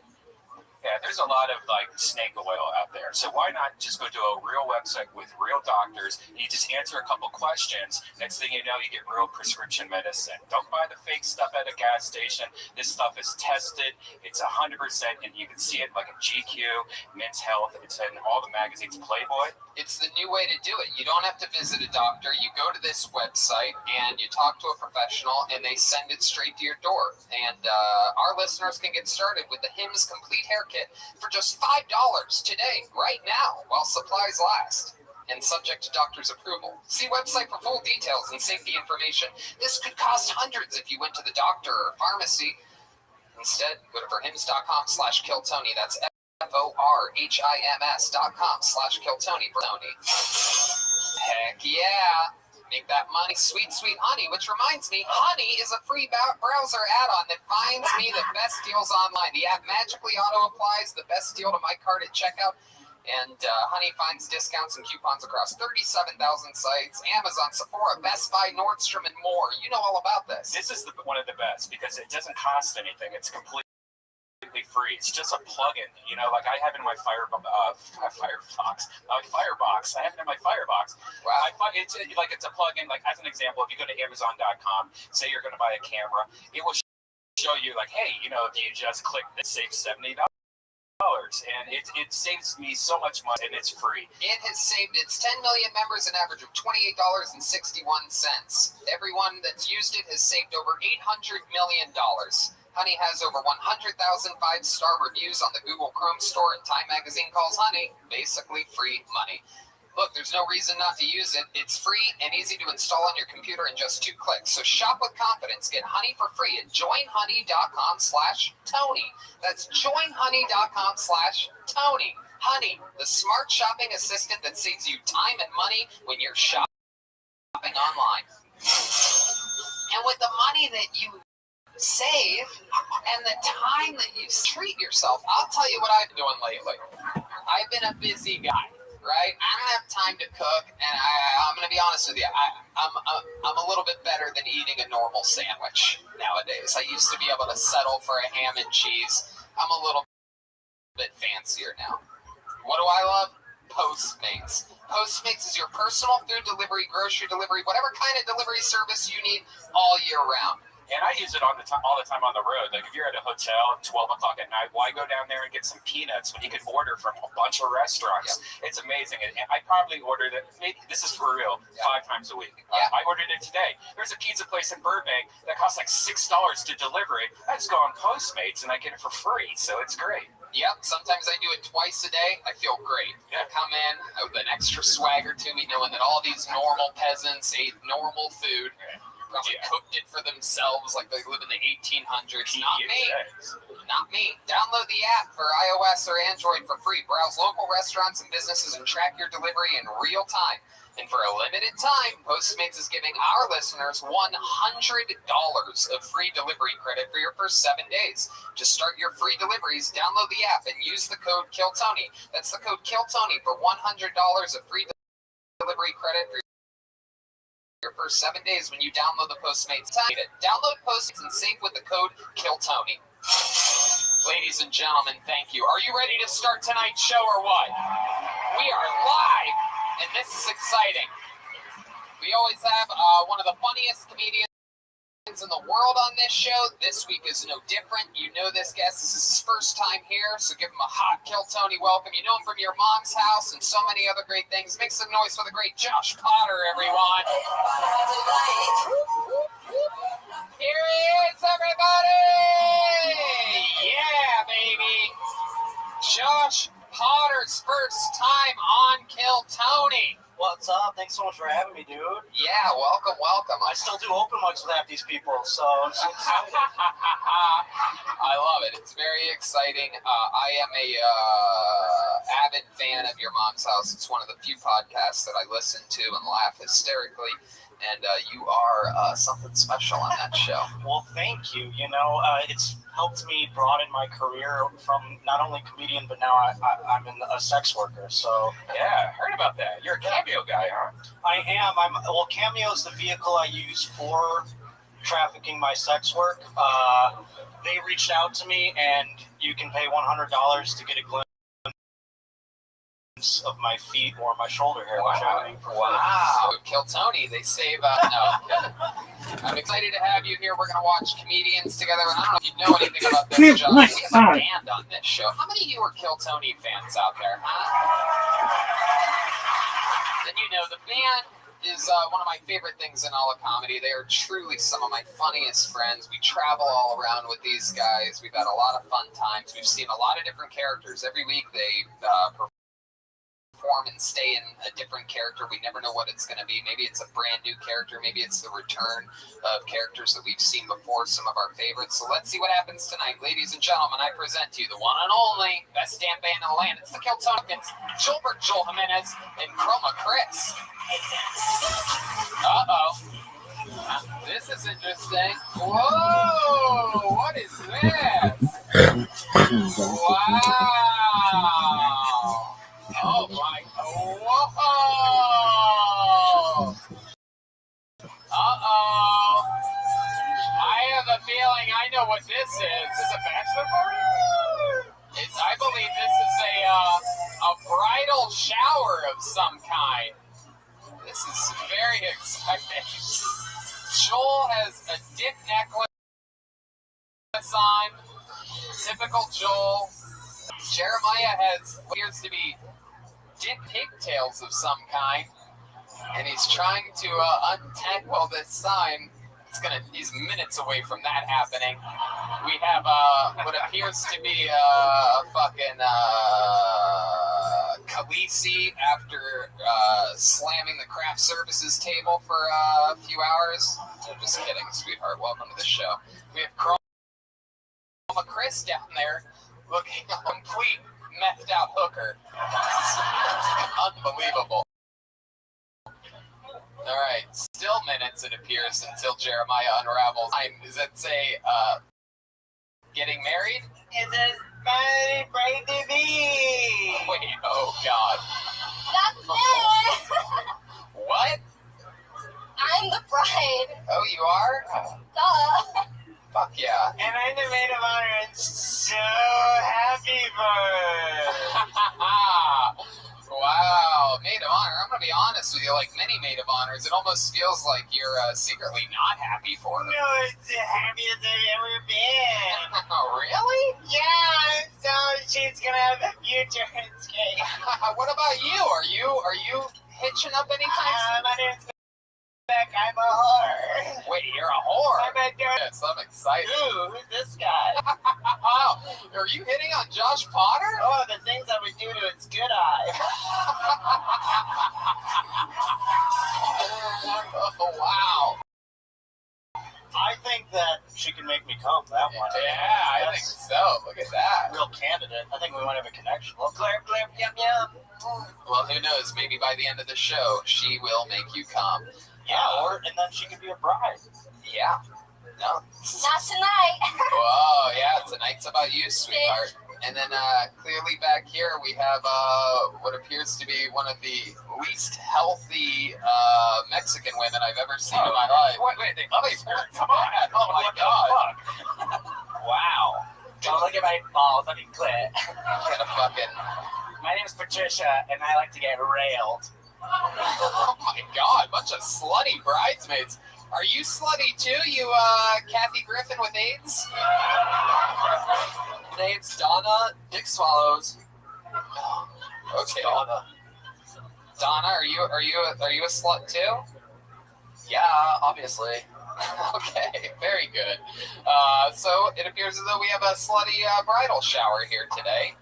Yeah, there's a lot of like snake oil out there. So why not just go to a real website with real doctors? You just answer a couple questions. Next thing you know, you get real prescription medicine. Don't buy the fake stuff at a gas station. This stuff is tested. It's 100%, and you can see it like in GQ, Men's Health. It's in all the magazines, Playboy. It's the new way to do it. You don't have to visit a doctor. You go to this website and you talk to a professional, and they send it straight to your door. And our listeners can get started with the Hims Complete Hair Kit for just $5 today, right now, while supplies last, and subject to doctor's approval. See website for full details and safety information. This could cost hundreds if you went to the doctor or pharmacy. Instead, go to forhims.com/killtony. That's FORHIMS.com/killtony for Tony. Heck yeah. Make that money, sweet, sweet honey. Which reminds me, Honey is a free browser add-on that finds me the best deals online. The app magically auto-applies the best deal to my card at checkout. And Honey finds discounts and coupons across 37,000 sites, Amazon, Sephora, Best Buy, Nordstrom, and more. You know all about this. This is one of the best because it doesn't cost anything. It's completely free. It's just a plugin. You know, like I have it in my Firebox. I have it in my Firebox. Wow. It's a plugin. Like as an example, if you go to Amazon.com, say you're going to buy a camera, it will show you like, hey, you know, if you just click this, save $70. And it saves me so much money, and it's free. It has saved its 10 million members an average of $28.61. Everyone that's used it has saved over $800 million. Honey has over 100,000 5-star reviews on the Google Chrome store, and Time Magazine calls Honey basically free money. Look, there's no reason not to use it. It's free and easy to install on your computer in just 2 clicks. So shop with confidence. Get Honey for free at joinhoney.com/Tony. That's joinhoney.com/Tony. Honey, the smart shopping assistant that saves you time and money when you're shopping online. And with the money that you save and the time that you treat yourself, I'll tell you what I've been doing lately. I've been a busy guy, right? I don't have time to cook, and I'm going to be honest with you. I'm a little bit better than eating a normal sandwich nowadays. I used to be able to settle for a ham and cheese. I'm a little bit fancier now. What do I love? Postmates. Postmates is your personal food delivery, grocery delivery, whatever kind of delivery service you need all year round. And I use it all the time on the road. Like if you're at a hotel at 12 o'clock at night, why go down there and get some peanuts when you can order from a bunch of restaurants? Yeah. It's amazing. And I probably ordered it, maybe this is for real, 5 times a week. I ordered it today. There's a pizza place in Burbank that costs like $6 to deliver it. I just go on Postmates and I get it for free. So it's great. Yep, sometimes I do it twice a day. I feel great. I come in with an extra swagger to me, knowing that all these normal peasants ate normal food. Probably cooked it for themselves like they live in the 1800s. Not me. Not me. Download the app for iOS or Android for free. Browse local restaurants and businesses and track your delivery in real time. And for a limited time, Postmates is giving our listeners $100 of free delivery credit for your first 7 days. To start your free deliveries, download the app and use the code KILLTONY. That's the code KILLTONY for $100 of free delivery credit for your first 7 days when you download the Postmates. Download Postmates and save with the code KILLTONY. Ladies and gentlemen, thank you. Are you ready to start tonight's show or what? We are live, and this is exciting. We always have one of the funniest comedians in the world on this show. This week is no different. You know this guest. This is his first time here, so give him a hot Kill Tony welcome. You know him from Your Mom's House and so many other great things. Make some noise for the great Josh Potter, everyone. Here he is, everybody! Yeah, baby! Josh Potter's first time on Kill Tony. What's up? Thanks so much for having me, dude. Yeah, welcome. I still do open mics with half these people, so I'm so excited. I love it. It's very exciting. I am a avid fan of Your Mom's House. It's one of the few podcasts that I listen to and laugh hysterically. And you are something special on that show. Well, thank you. You know, it's helped me broaden my career from not only comedian, but now I'm a sex worker. So yeah, I heard about that. You're a Cameo guy, huh? I am. Cameo is the vehicle I use for trafficking my sex work. they reached out to me, and you can pay $100 to get a glimpse of my feet or my shoulder hair. Wow. Kill Tony. They save. No. I'm excited to have you here. We're going to watch comedians together. And I don't know if you know anything about this, John. We have a band on this show. How many of you are Kill Tony fans out there? Huh? Then you know the band is one of my favorite things in all of comedy. They are truly some of my funniest friends. We travel all around with these guys. We've had a lot of fun times. We've seen a lot of different characters. Every week they perform and stay in a different character. We never know what it's going to be. Maybe it's a brand new character. Maybe it's the return of characters that we've seen before, some of our favorites. So let's see what happens tonight. Ladies and gentlemen, I present to you the one and only best damn band in the land. It's the Kill Tokens, Joelbert Joel Jimenez, and Chroma Chris. Uh-oh. This is interesting. Whoa! What is this? Wow! Oh my! Whoa! Uh-oh! I have a feeling I know what this is. Is this a bachelor party? I believe this is a bridal shower of some kind. This is very exciting. Joel has a dick necklace on. Typical Joel. Jeremiah has what appears to be dick pigtails of some kind. And he's trying to untangle this sign. He's minutes away from that happening. We have what appears to be fucking Khaleesi after slamming the craft services table for a few hours. I'm just kidding, sweetheart. Welcome to the show. We have Chroma Chris down there looking a complete methed out hooker. Unbelievable. All right, still minutes it appears until Jeremiah unravels. Does it say getting married? It says bride to be. Wait, oh God. That's it. What? I'm the bride. Oh, you are? Duh. Fuck yeah. And I'm the maid of honor, and so happy for her. Wow, maid of honor. I'm gonna be honest with you. Like many maid of honors, it almost feels like you're secretly not happy for her. No, it's the happiest I've ever been. Oh, really? Yeah, so she's gonna have a future in skate. What about you? Are you hitching up anytime soon? My name's Beck. I'm a whore. Wait, you're a whore? I'm a dirty. Yes, I'm excited. Ooh, who's this guy? Wow, are you hitting on Josh Potter? Oh, the things I would do to its good eye. Oh, wow. I think that she can make me come that one. Yeah, I think so. Look at that. Real candidate. I think we might have a connection. Well, Glurp, glurp, yum, yum. Well, who knows? Maybe by the end of the show, she will make you come. yeah, and then she could be a bride. Yeah. No. Not tonight. Whoa, yeah, tonight's about you, sweetheart. And then clearly back here we have what appears to be one of the least healthy Mexican women I've ever seen in my life. Wait, they love her. Come on. Oh my God. Wow. Don't look at my balls, I mean clit. Gonna fucking... My name's Patricia, and I like to get railed. Oh my God, bunch of slutty bridesmaids. Are you slutty too, you Kathy Griffin with AIDS? Name's Donna Dick Swallows. Okay, Donna. Donna, are you a slut too? Yeah, obviously. Okay, very good. So it appears as though we have a slutty bridal shower here today.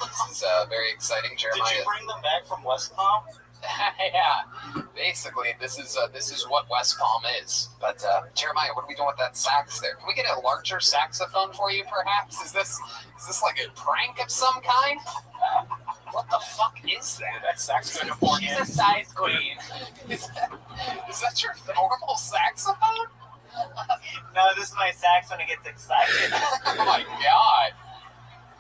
This is very exciting, Jeremiah. Did you bring them back from West Palm? Yeah, basically this is what West Palm is. But Jeremiah, what are we doing with that sax there? Can we get a larger saxophone for you, perhaps? Is this like a prank of some kind? What the fuck is that? That saxophone for She's a size queen. Is that your normal saxophone? No, this is my sax when it gets excited. Oh my God.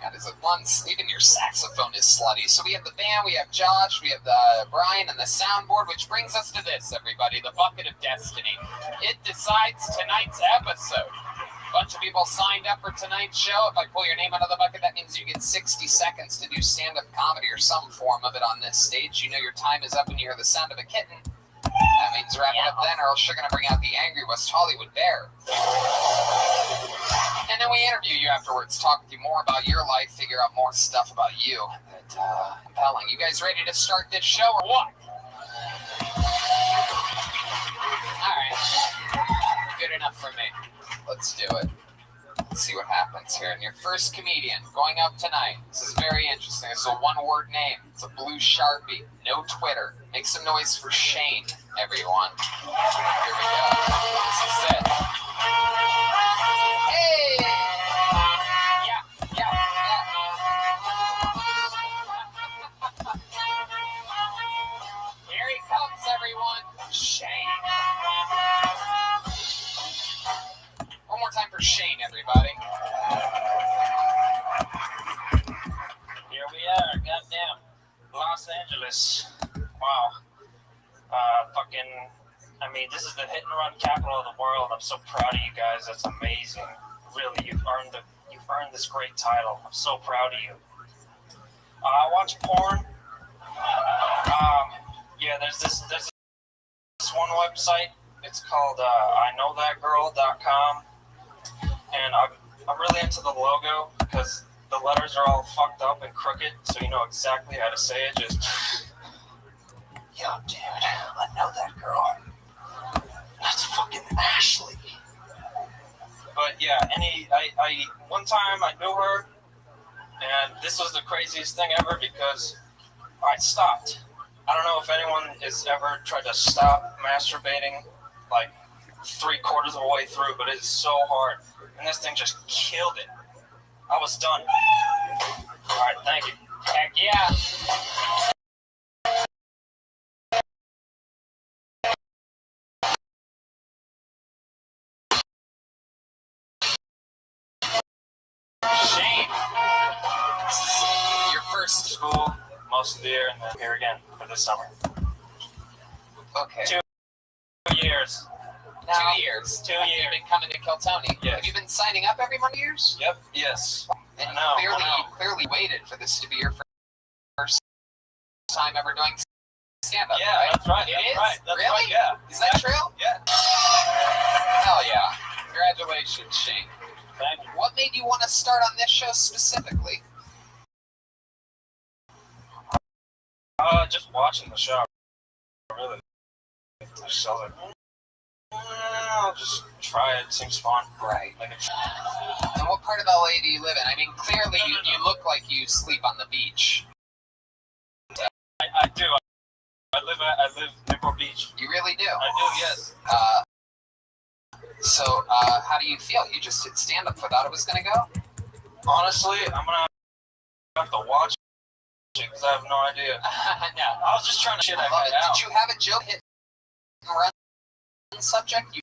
God, is it one? Even your saxophone is slutty. So we have the band, we have Josh, we have the Brian, and the soundboard, which brings us to this, everybody, the bucket of destiny. It decides tonight's episode. bunch of people signed up for tonight's show. If I pull your name out of the bucket, that means you get 60 seconds to do stand-up comedy or some form of it on this stage. You know your time is up when you hear the sound of a kitten. That means wrap it up then, or else you're going to bring out the angry West Hollywood bear. And then we interview you afterwards, talk with you more about your life, figure out more stuff about you. That's compelling. You guys ready to start this show or what? All right. Good enough for me. Let's do it. Let's see what happens here. And your first comedian going up tonight. This is very interesting. This is a one-word name. It's a blue Sharpie. No Twitter. Make some noise for Shane, everyone. Here we go. This is it. Hey! Yeah. Here he comes, everyone. Shane. One more time for Shane, everybody. Here we are, goddamn. Los Angeles. Wow. This is the hit and run capital of the world. I'm so proud of you guys. That's amazing. Really, you've earned this great title. I'm so proud of you. I watch porn. There's this one website. It's called iknowthatgirl.com. And I'm really into the logo because the letters are all fucked up and crooked, so you know exactly how to say it. Just, yo, dude, I know that girl. That's fucking Ashley. But yeah, one time I knew her, and this was the craziest thing ever because I stopped. I don't know if anyone has ever tried to stop masturbating like 3/4 of the way through, but it's so hard. And this thing just killed it. I was done. All right, thank you. Heck yeah. Shane. This is your first school most of the year, and then here again for this summer. Okay. 2 years. Now, 2 years. 2 years. You've been coming to Kiltony. Yes. Have you been signing up every 1 year? Yep. Yes. And you clearly waited for this to be your first time ever doing stand-up. Yeah, right? that's right. It That's is? right. That's really? right. Yeah. Is that true? Yeah. Hell yeah. Congratulations, Shane. Thank you. What made you want to start on this show specifically? Just watching the show. Really. So like, I'll just try it. Seems fun. Right. And what part of LA do you live in? I mean, clearly you look like you sleep on the beach. I do. I live Newport Beach. You really do? I do, yes. So, how do you feel? You just did stand-up. Thought it was going to go? Honestly, I'm going to have to watch it because I have no idea. No. I was just trying to shit I love out. it. Did you have a joke hit and run subject? You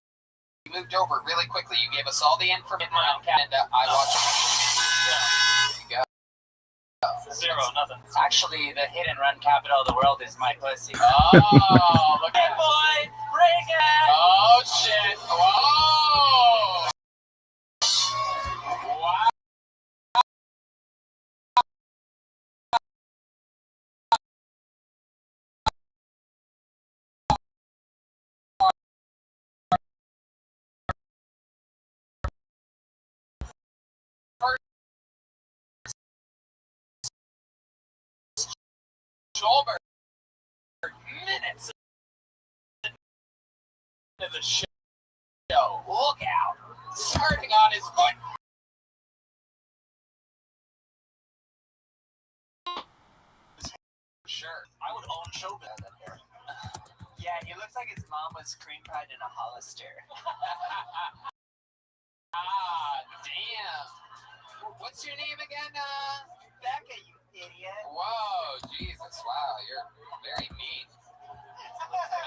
moved over really quickly. You gave us all the information, and I watched it. There you go. Zero, nothing. Actually, the hit and run capital of the world is my pussy. Oh, look at boy, bring it! Oh, shit. Whoa! Wow. Over minutes into the show. Look out! Starting on his foot. Sure, I would own Showbiz in here. Yeah, he looks like his mom was cream pied in a Hollister. Damn. What's your name again? Becca, you idiot. Whoa, Jesus, wow, you're very mean.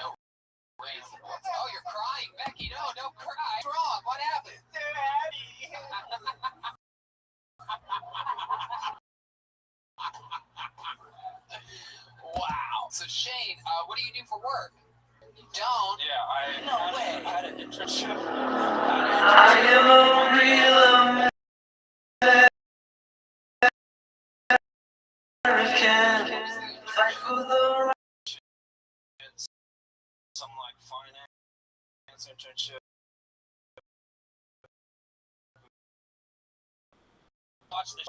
No reason. Oh, you're crying, Becky. No, don't cry. What's wrong? What happened? So happy. Wow. So Shane, what do you do for work? don't. Yeah, I had an internship. I am a real American. Fight for the right. Some like finance internship. Watch this.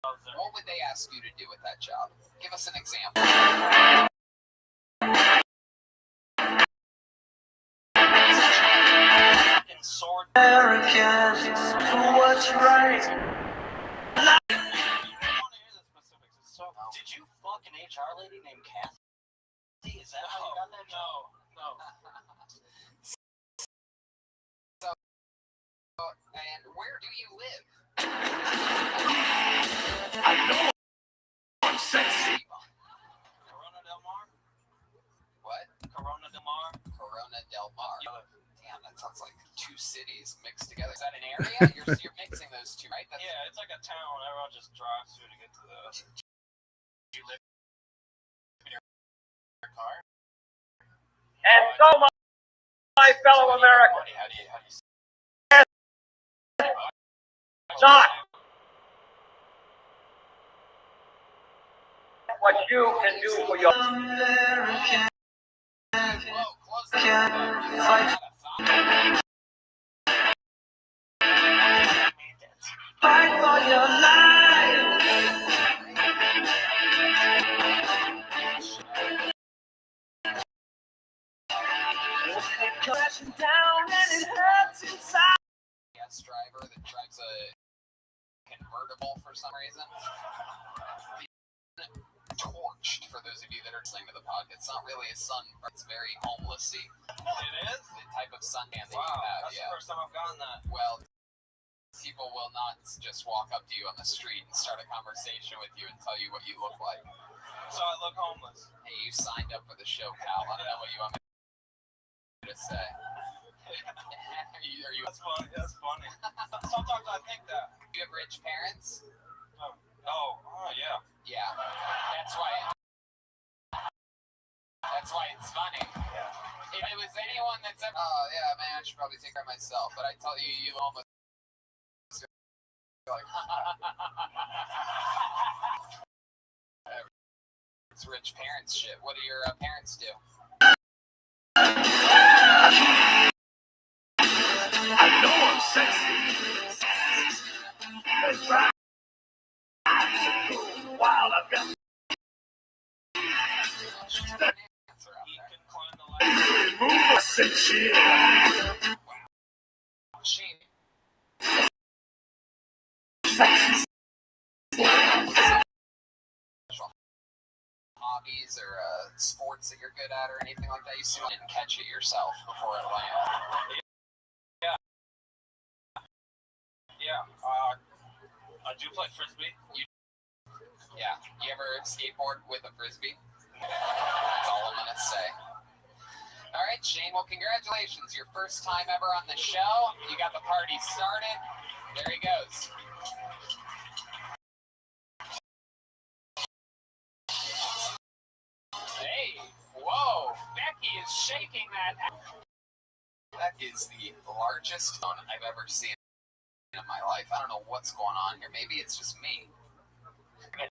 What would they ask you to do with that job? Give us an example. In sword. American for what's right. So, did you fuck an HR lady named Kathy? Is that how you got that job? No. So, and where do you live? I know I'm sexy. Corona Del Mar? What? Corona Del Mar? Corona Del Mar. Yeah. Damn, that sounds like two cities mixed together. Is that an area? You're mixing those two, right? That's... Yeah, it's like a town. Everyone just drives through to get to the. Do you live in your car? And so, my fellow Americans, How do you not what you can do for your American. Whoa, close the Fight for your life. Crashing down and it hurts inside. gas driver that drives a convertible for some reason. Torched, for those of you that are listening to the pod. It's not really a sun, it's very homelessy. It is? The type of suntan that Wow, you have, that's yeah. the first time I've gotten that. Well, people will not just walk up to you on the street and start a conversation with you and tell you what you look like. So I look homeless. Hey, you signed up for the show, pal. I don't know what you want me to say. Are you... That's funny. That's funny. Sometimes I think that. You have rich parents? Oh, yeah. Yeah. That's why it's funny. Yeah. If it was anyone that's ever... Oh, yeah, man, I should probably take care of myself. But I tell you, you almost... Like... It's rich parents shit. What do your parents do? I know I'm sexy. That's right. Wild, I've got. Move, I said shit. Shane. Sexy. Hobbies or sports that you're good at or anything like that? You see and catch it yourself before it lands. Yeah. I do play frisbee. Yeah. You ever skateboard with a frisbee? That's all I'm gonna say. All right, Shane. Well, congratulations. Your first time ever on the show. You got the party started. There he goes. Hey, whoa, Becky is shaking that. That is the largest phone I've ever seen in my life. I don't know what's going on here. Maybe it's just me. Okay.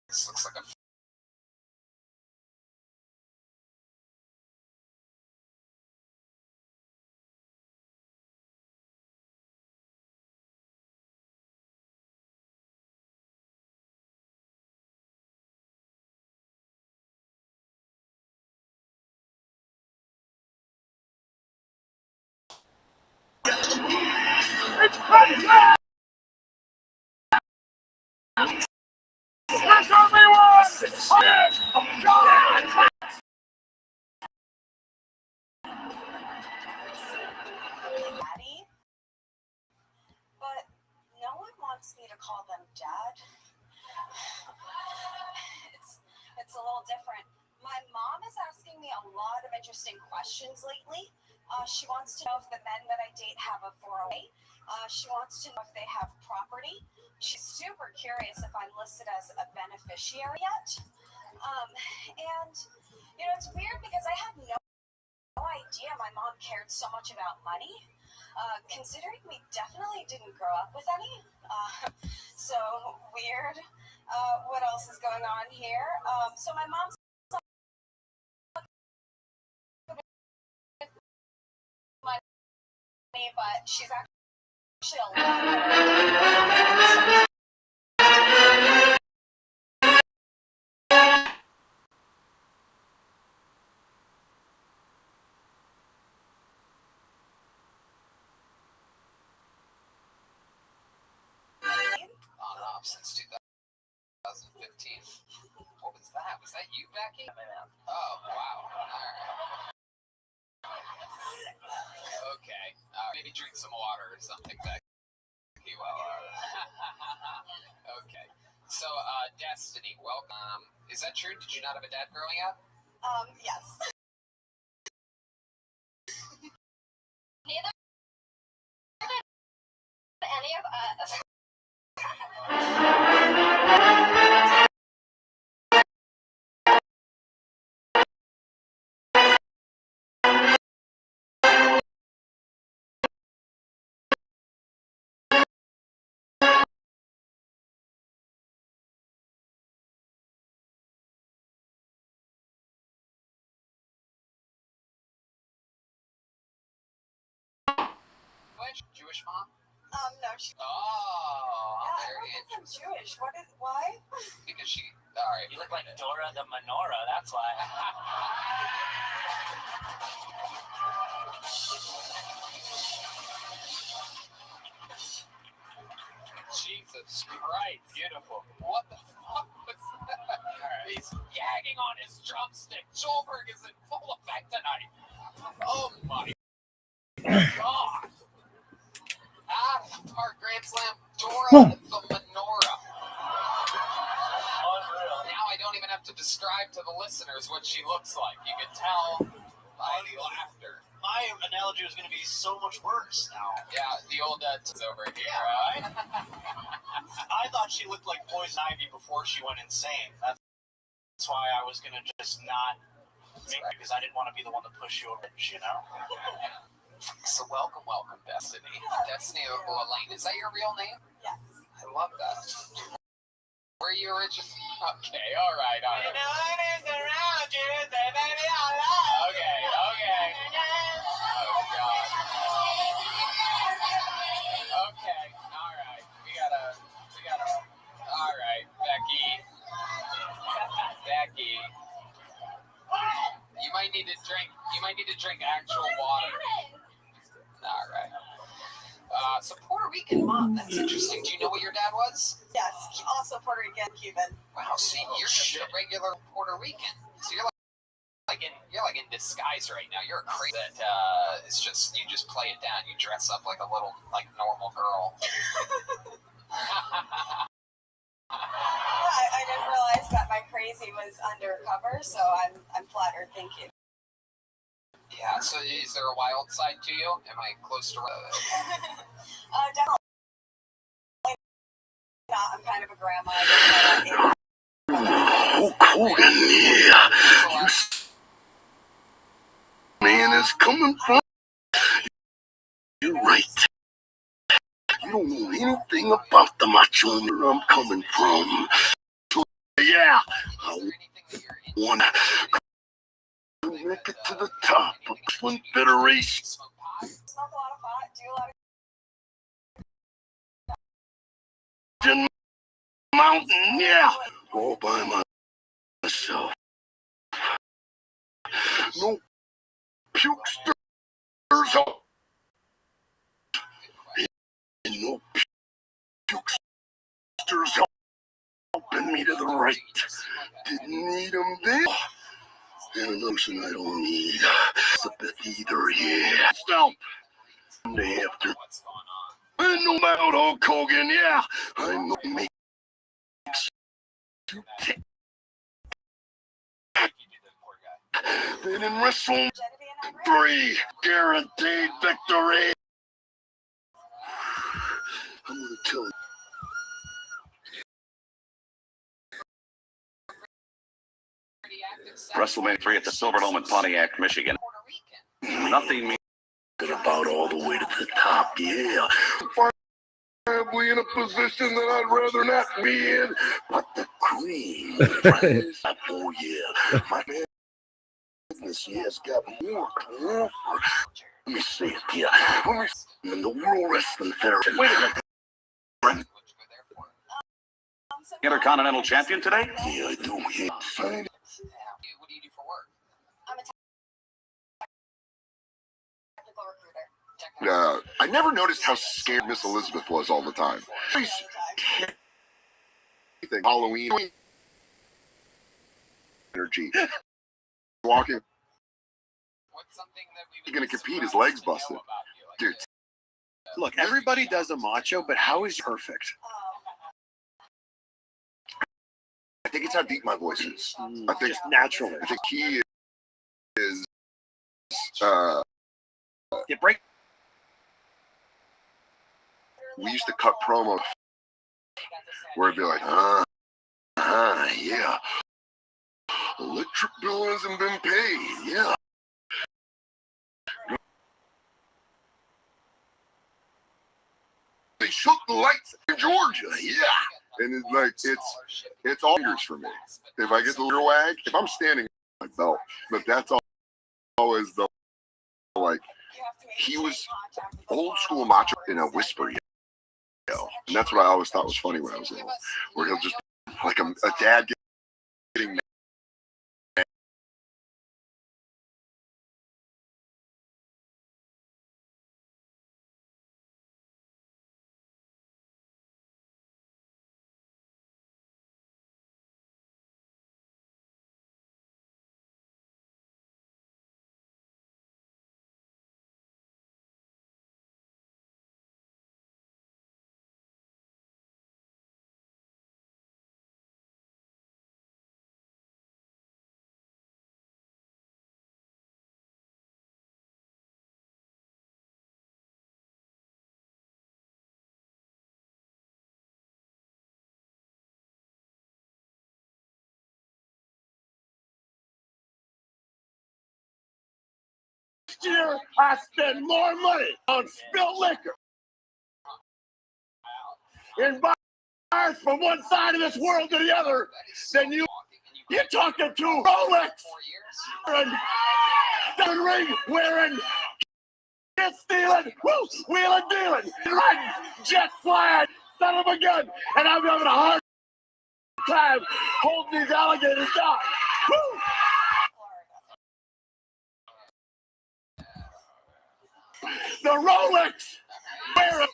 This looks like a... It's crazy! There's only one! Oh, God! Daddy? But no one wants me to call them Dad. It's a little different interesting questions lately. She wants to know if the men that I date have a 401k. She wants to know if they have property. She's super curious if I'm listed as a beneficiary yet. And, you know, it's weird because I had no idea my mom cared so much about money. Considering we definitely didn't grow up with any. So weird. What else is going on here? So my mom's money, but she's actually a lot better. On and off since 2015. What was that? Was that you, Becky? Oh, wow. All right. Okay. Maybe drink some water or something, Becky. Well, okay. So, Destiny, welcome. Is that true? Did you not have a dad growing up? Yes. Neither did any of us. Jewish mom? No, she. Oh, Yeah, very I'm interesting. Jewish. Why? Because she. All right. You look like Dora the Menorah. That's why. Jesus Christ. Beautiful. What the fuck was that? Right. He's gagging on his drumstick. Joelberg is in full effect tonight. Oh my God. Our Grand Slam, Dora the Menorah. Now I don't even have to describe to the listeners what she looks like. You can tell by the laughter. My analogy was going to be so much worse now. Yeah, the old is over here. Yeah, right? I thought she looked like Poison Ivy before she went insane. That's why I was going to just not make it, because I didn't want to be the one to push you over, you know? So welcome, Destiny. Destiny Elaine. Is that your real name? Yes. I love that. Where are you originally? Okay, all right. Okay. Oh, God. Okay, all right. We gotta. All right, Becky. You might need to drink actual water. All right. So Puerto Rican mom, that's interesting. Do you know what your dad was? Yes, also Puerto Rican, Cuban. Wow, see, you're just a regular Puerto Rican. So you're like in disguise right now. You're a crazy that it's just you just play it down. You dress up like a little normal girl. I didn't realize that my crazy was undercover, so I'm flattered. Thank you. Yeah, so is there a wild side to you? Am I close to... Definitely not. I'm kind of a grandma. Man is coming from... You're right. You don't know anything about the macho where I'm coming from. So, yeah, I want to make it to the top of Twin Federation. Smoke a lot of pot, do a lot of... Mountain, yeah, all by myself. No pukesters out. And no pukesters helping me to the right. Didn't need them then. And a notion I don't need sympathy either, yeah. Stop. Day after. And no matter Hulk Hogan, yeah. I'm gonna make you tick. Then in Wrestle 3, guaranteed victory. I'm gonna tell you. WrestleMania 3 at the Silverdome in Pontiac, Michigan. Nothing good about all the way to the top, yeah. Probably in a position that I'd rather not be in, but the queen. Oh yeah, my business has got more to offer. Let me say it, yeah. In the World Wrestling Federation. Wait a minute. Intercontinental Champion today? Yeah, I do. Yeah. What do you do for work? I'm a technical recruiter. I never noticed how scared Miss Elizabeth was all the time. She's Halloween energy. Walking. What's something that we He's gonna compete. His legs busted, dude. Look, everybody does a macho, but how is perfect? I think it's how deep my voice is. I think Just naturally. I think he is. You break. We used to cut promos where it'd be like, yeah. Electric bill hasn't been paid, yeah. They shook the lights in Georgia, yeah. And it's like, it's all fingers for me. If I get the little wag, if I'm standing on my belt, but that's always the, like, he was old school macho in a whisper, and that's what I always thought was funny when I was little, where he'll just, like a dad getting year, I spend more money on spilled liquor in bars from one side of this world to the other than you're talking to Rolex and diamond ring wearing, kid stealing, wheeling dealing, riding, jet flying, son of a gun, and I'm having a hard time holding these alligators down. Woo! The Rolex wearing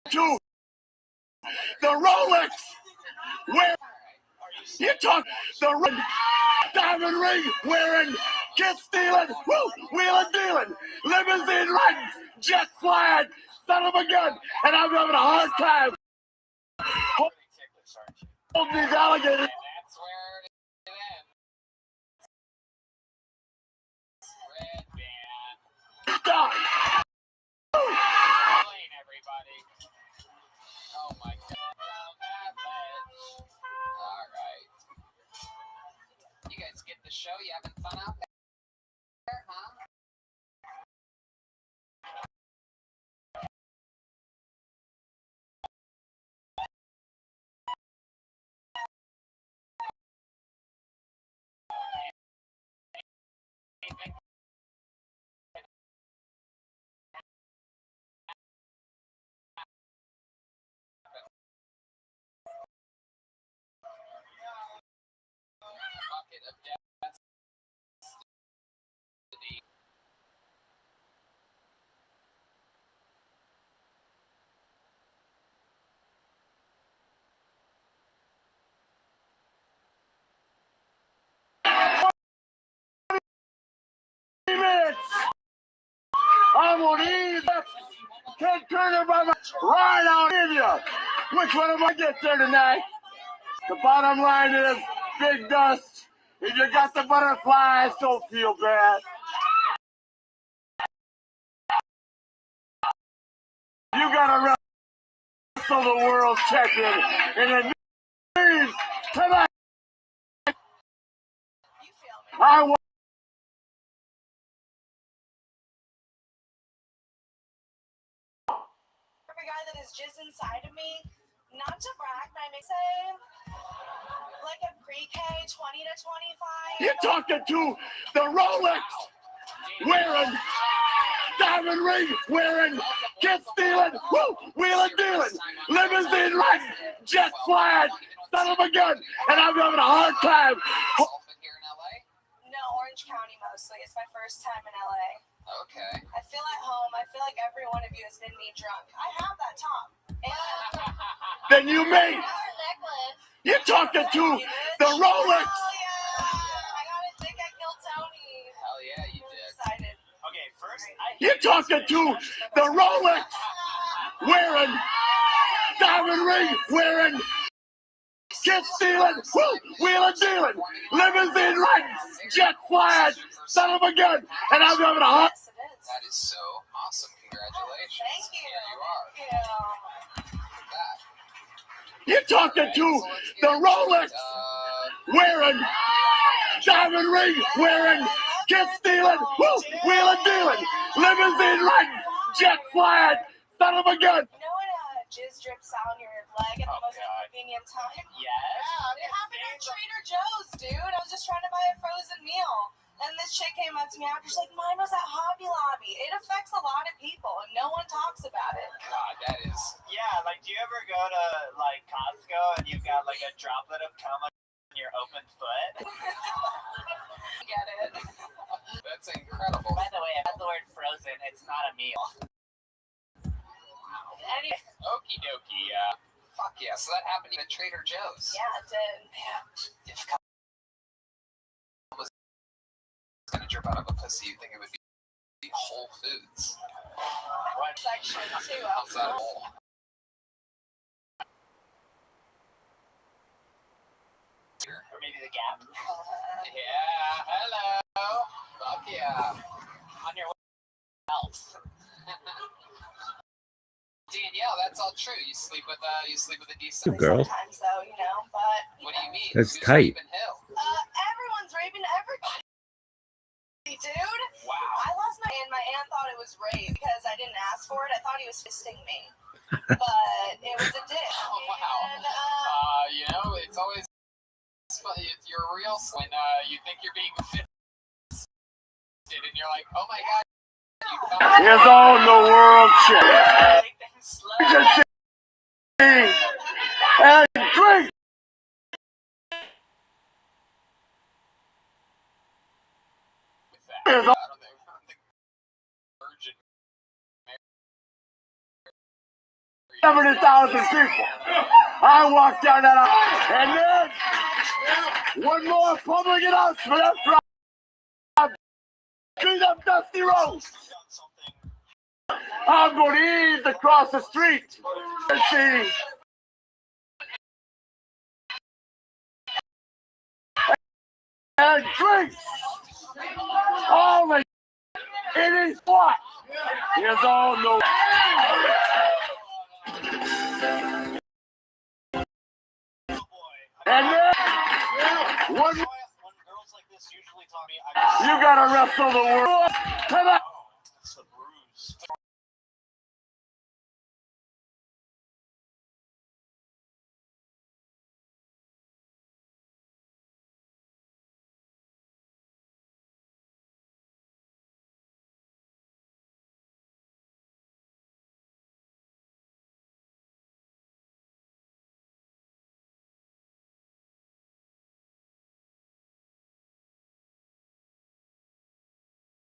to the Rolex wearing you talk the diamond ring wearing, kid stealing, wheeling dealing, limousine riding, jet flying, son of a gun, and I'm having a hard time holding these alligators. Stop! Everybody. Oh my God. All right. You guys get the show? You having fun out there, huh? Bucket of destiny. I'm on ease. Ted Turner by my right on in you. Which one am I get there tonight? The bottom line is Big Dust If you got the butterflies, don't feel bad. You gotta wrestle the world champion in the knees tonight. I want. Every guy that is just inside of me, not to brag, but I may say, like a pre-K 20 to 25. You're talking to the Rolex wearing, diamond ring wearing, kiss stealing, woo, wheeling dealing, limousine riding, jet flying, son of a gun, and I'm having a hard time. No, Orange County mostly. It's my first time in LA. Okay. I feel at home. I feel like every one of you has been me drunk. I have that top. And Then you may. necklace. You're talking to the Rolex. I gotta think I killed Tony. Hell yeah, you did. Excited. Okay, first, You're talking to the Rolex wearing, diamond ring wearing, kiss stealing, woo, wheeling dealing, limousine riding, jet flying, son of a gun, and I'm having a hard. That is so awesome. Congratulations. Thank you. Here you are. Thank you. You're talking to the Rolex wearing, diamond ring wearing, kiss stealing, woo, wheeling dealing, limousine riding, jet flying, son of a gun. You know when jizz drips out on your leg at the most inconvenient time? Yes. Yeah, it happened at Trader Joe's, dude. I was just trying to buy a frozen meal. And this chick came up to me after, she's like, mine was at Hobby Lobby. It affects a lot of people, and no one talks about it. God, that is. Yeah, like, do you ever go to, like, Costco and you've got, like, a droplet of cum on your open foot? Get it. That's incredible. By the way, I have the word frozen. It's not a meal. Anyway, okie dokie. Fuck yeah. So that happened at Trader Joe's. Yeah, it did. If cum was gonna drip out of a pussy, you'd think it would be Whole Foods. What section too? Outside of Whole. Or maybe the Gap. Yeah, hello. Fuck yeah. On your way else. Danielle, that's all true. You sleep with a decent Girl. Sometimes though, you know, but What do you mean? That's Who's tight. raping who? everyone's raping everybody. Dude. Wow. I lost my aunt. My aunt thought it was rape because I didn't ask for it. I thought he was fisting me. But it was a dick. Oh, wow. And, You know, it's always funny. You're real when you think you're being fisted, and you're like, oh my god. Here's all the world shit. Just and drink. Here's all 70,000 people. I walked down that aisle, and then one more public announcement. That's right. Clean up dusty roads. I'm going to ease across the street. Let's see. And drinks. All the it is what? Here's all no. And then one. You gotta wrestle the world. Come on.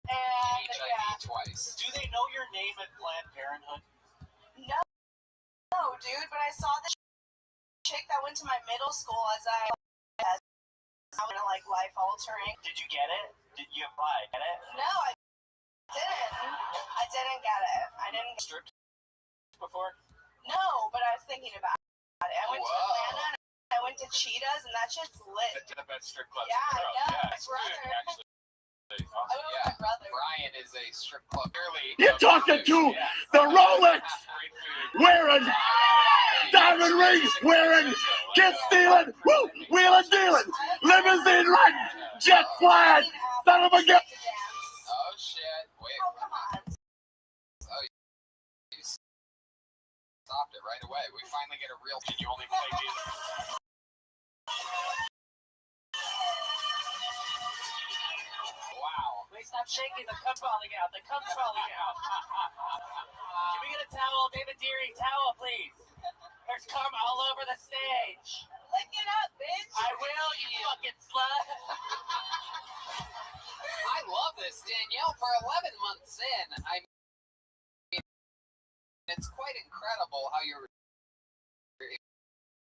And HIV twice. Do they know your name at Planned Parenthood? no, dude. But I saw this chick that went to my middle school as I was like life altering. Did you get it? Did you apply? Get it? No, I didn't. I didn't get it. I didn't get Stripped before? No, but I was thinking about it. I went to Atlanta and I went to Cheetahs, and that shit's lit. The best strip club. Yeah, I know. Yeah, My it's good, brother. actually. I went with my brother. Brian is a strip club. You're talking to the Rolex wearing, diamond rings wearing, kiss stealing, woo, wheeling dealing, limousine riding, jet flying, son of a gun. Oh shit! Wait. Oh, come on. Oh, you stopped it right away. We finally get a real. You only play music. Wow. Wait, stop shaking. The cup's falling out. The cup's falling out. Can we get a towel? David Deering, towel, please. There's cum all over the stage. Lick it up, bitch. I will, you fucking slut. I love this, Danielle. For 11 months in, I mean, it's quite incredible how you're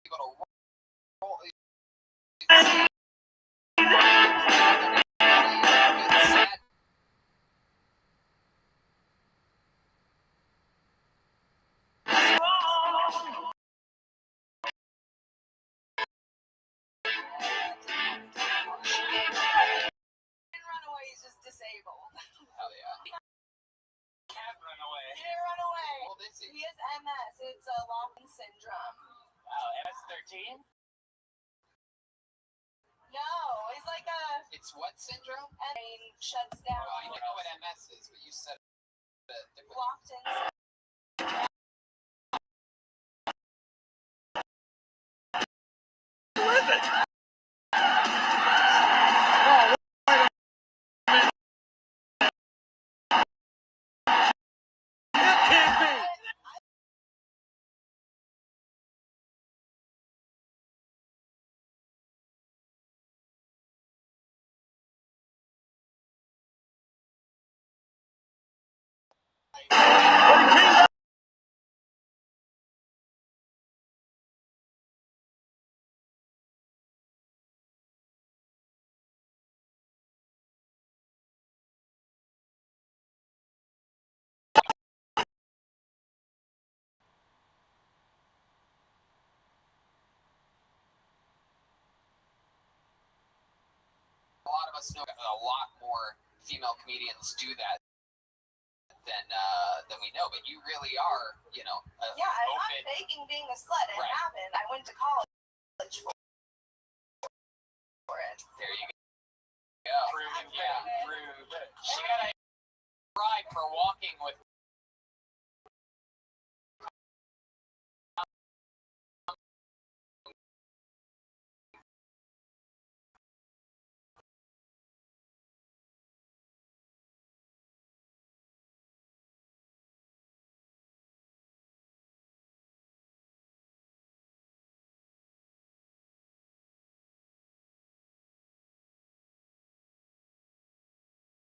able to roll. Runaway is just disabled. Hell yeah. Can't run away. He didn't run away. How old is he? He has MS. It's a Lachlan syndrome. Wow, MS-13? No, it's like a It's what syndrome? brain shuts down. Oh, I know what MS is, but you said it different. Locked in. A lot of us know a lot more female comedians do that than we know, but you really are, you know, Yeah, I'm open. not faking being a slut. It Right. happened. I went to college for it. There you go. Prove it. She got a ride for walking with.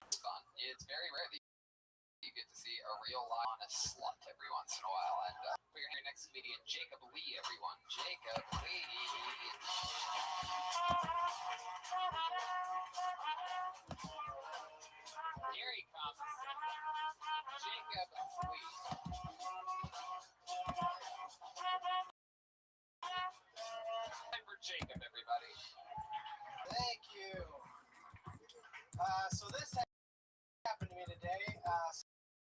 It's fun. It's very rare that you get to see a real live honest slut every once in a while. And we're going to hear next comedian Jacob Lee, everyone. Jacob Lee. Here he comes. Jacob Lee. Time for Jacob, everybody. Thank you. So this happened to me today.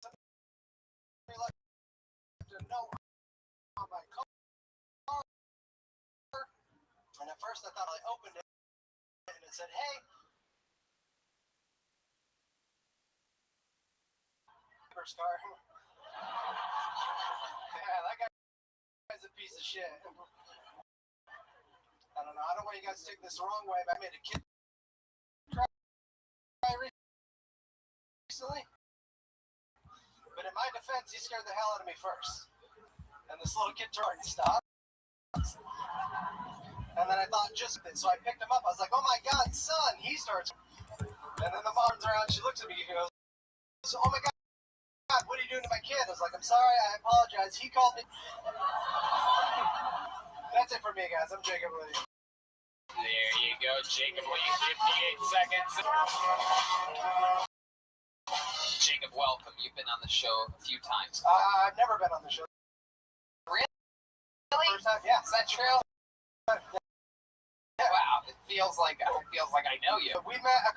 Somebody left a note on my car, and at first I thought I opened it, and it said, "Hey." First car. Yeah, that guy's a piece of shit. I don't know. I don't want you guys to take this the wrong way, but I made a kid cry recently. But in my defense, he scared the hell out of me first. And this little kid turned and stopped. And then I thought just it. So I picked him up. I was like, "Oh my God, son." He starts. And then the mom turns around. She looks at me. She goes, "Oh my God, what are you doing to my kid?" I was like, "I'm sorry. I apologize. He called me." That's it for me, guys. I'm Jacob Lee. There you go, Jacob Lee, 58 seconds. Jacob, welcome. You've been on the show a few times. I've never been on the show. Really? First time, yeah. Is that true? feels like I know you. We met.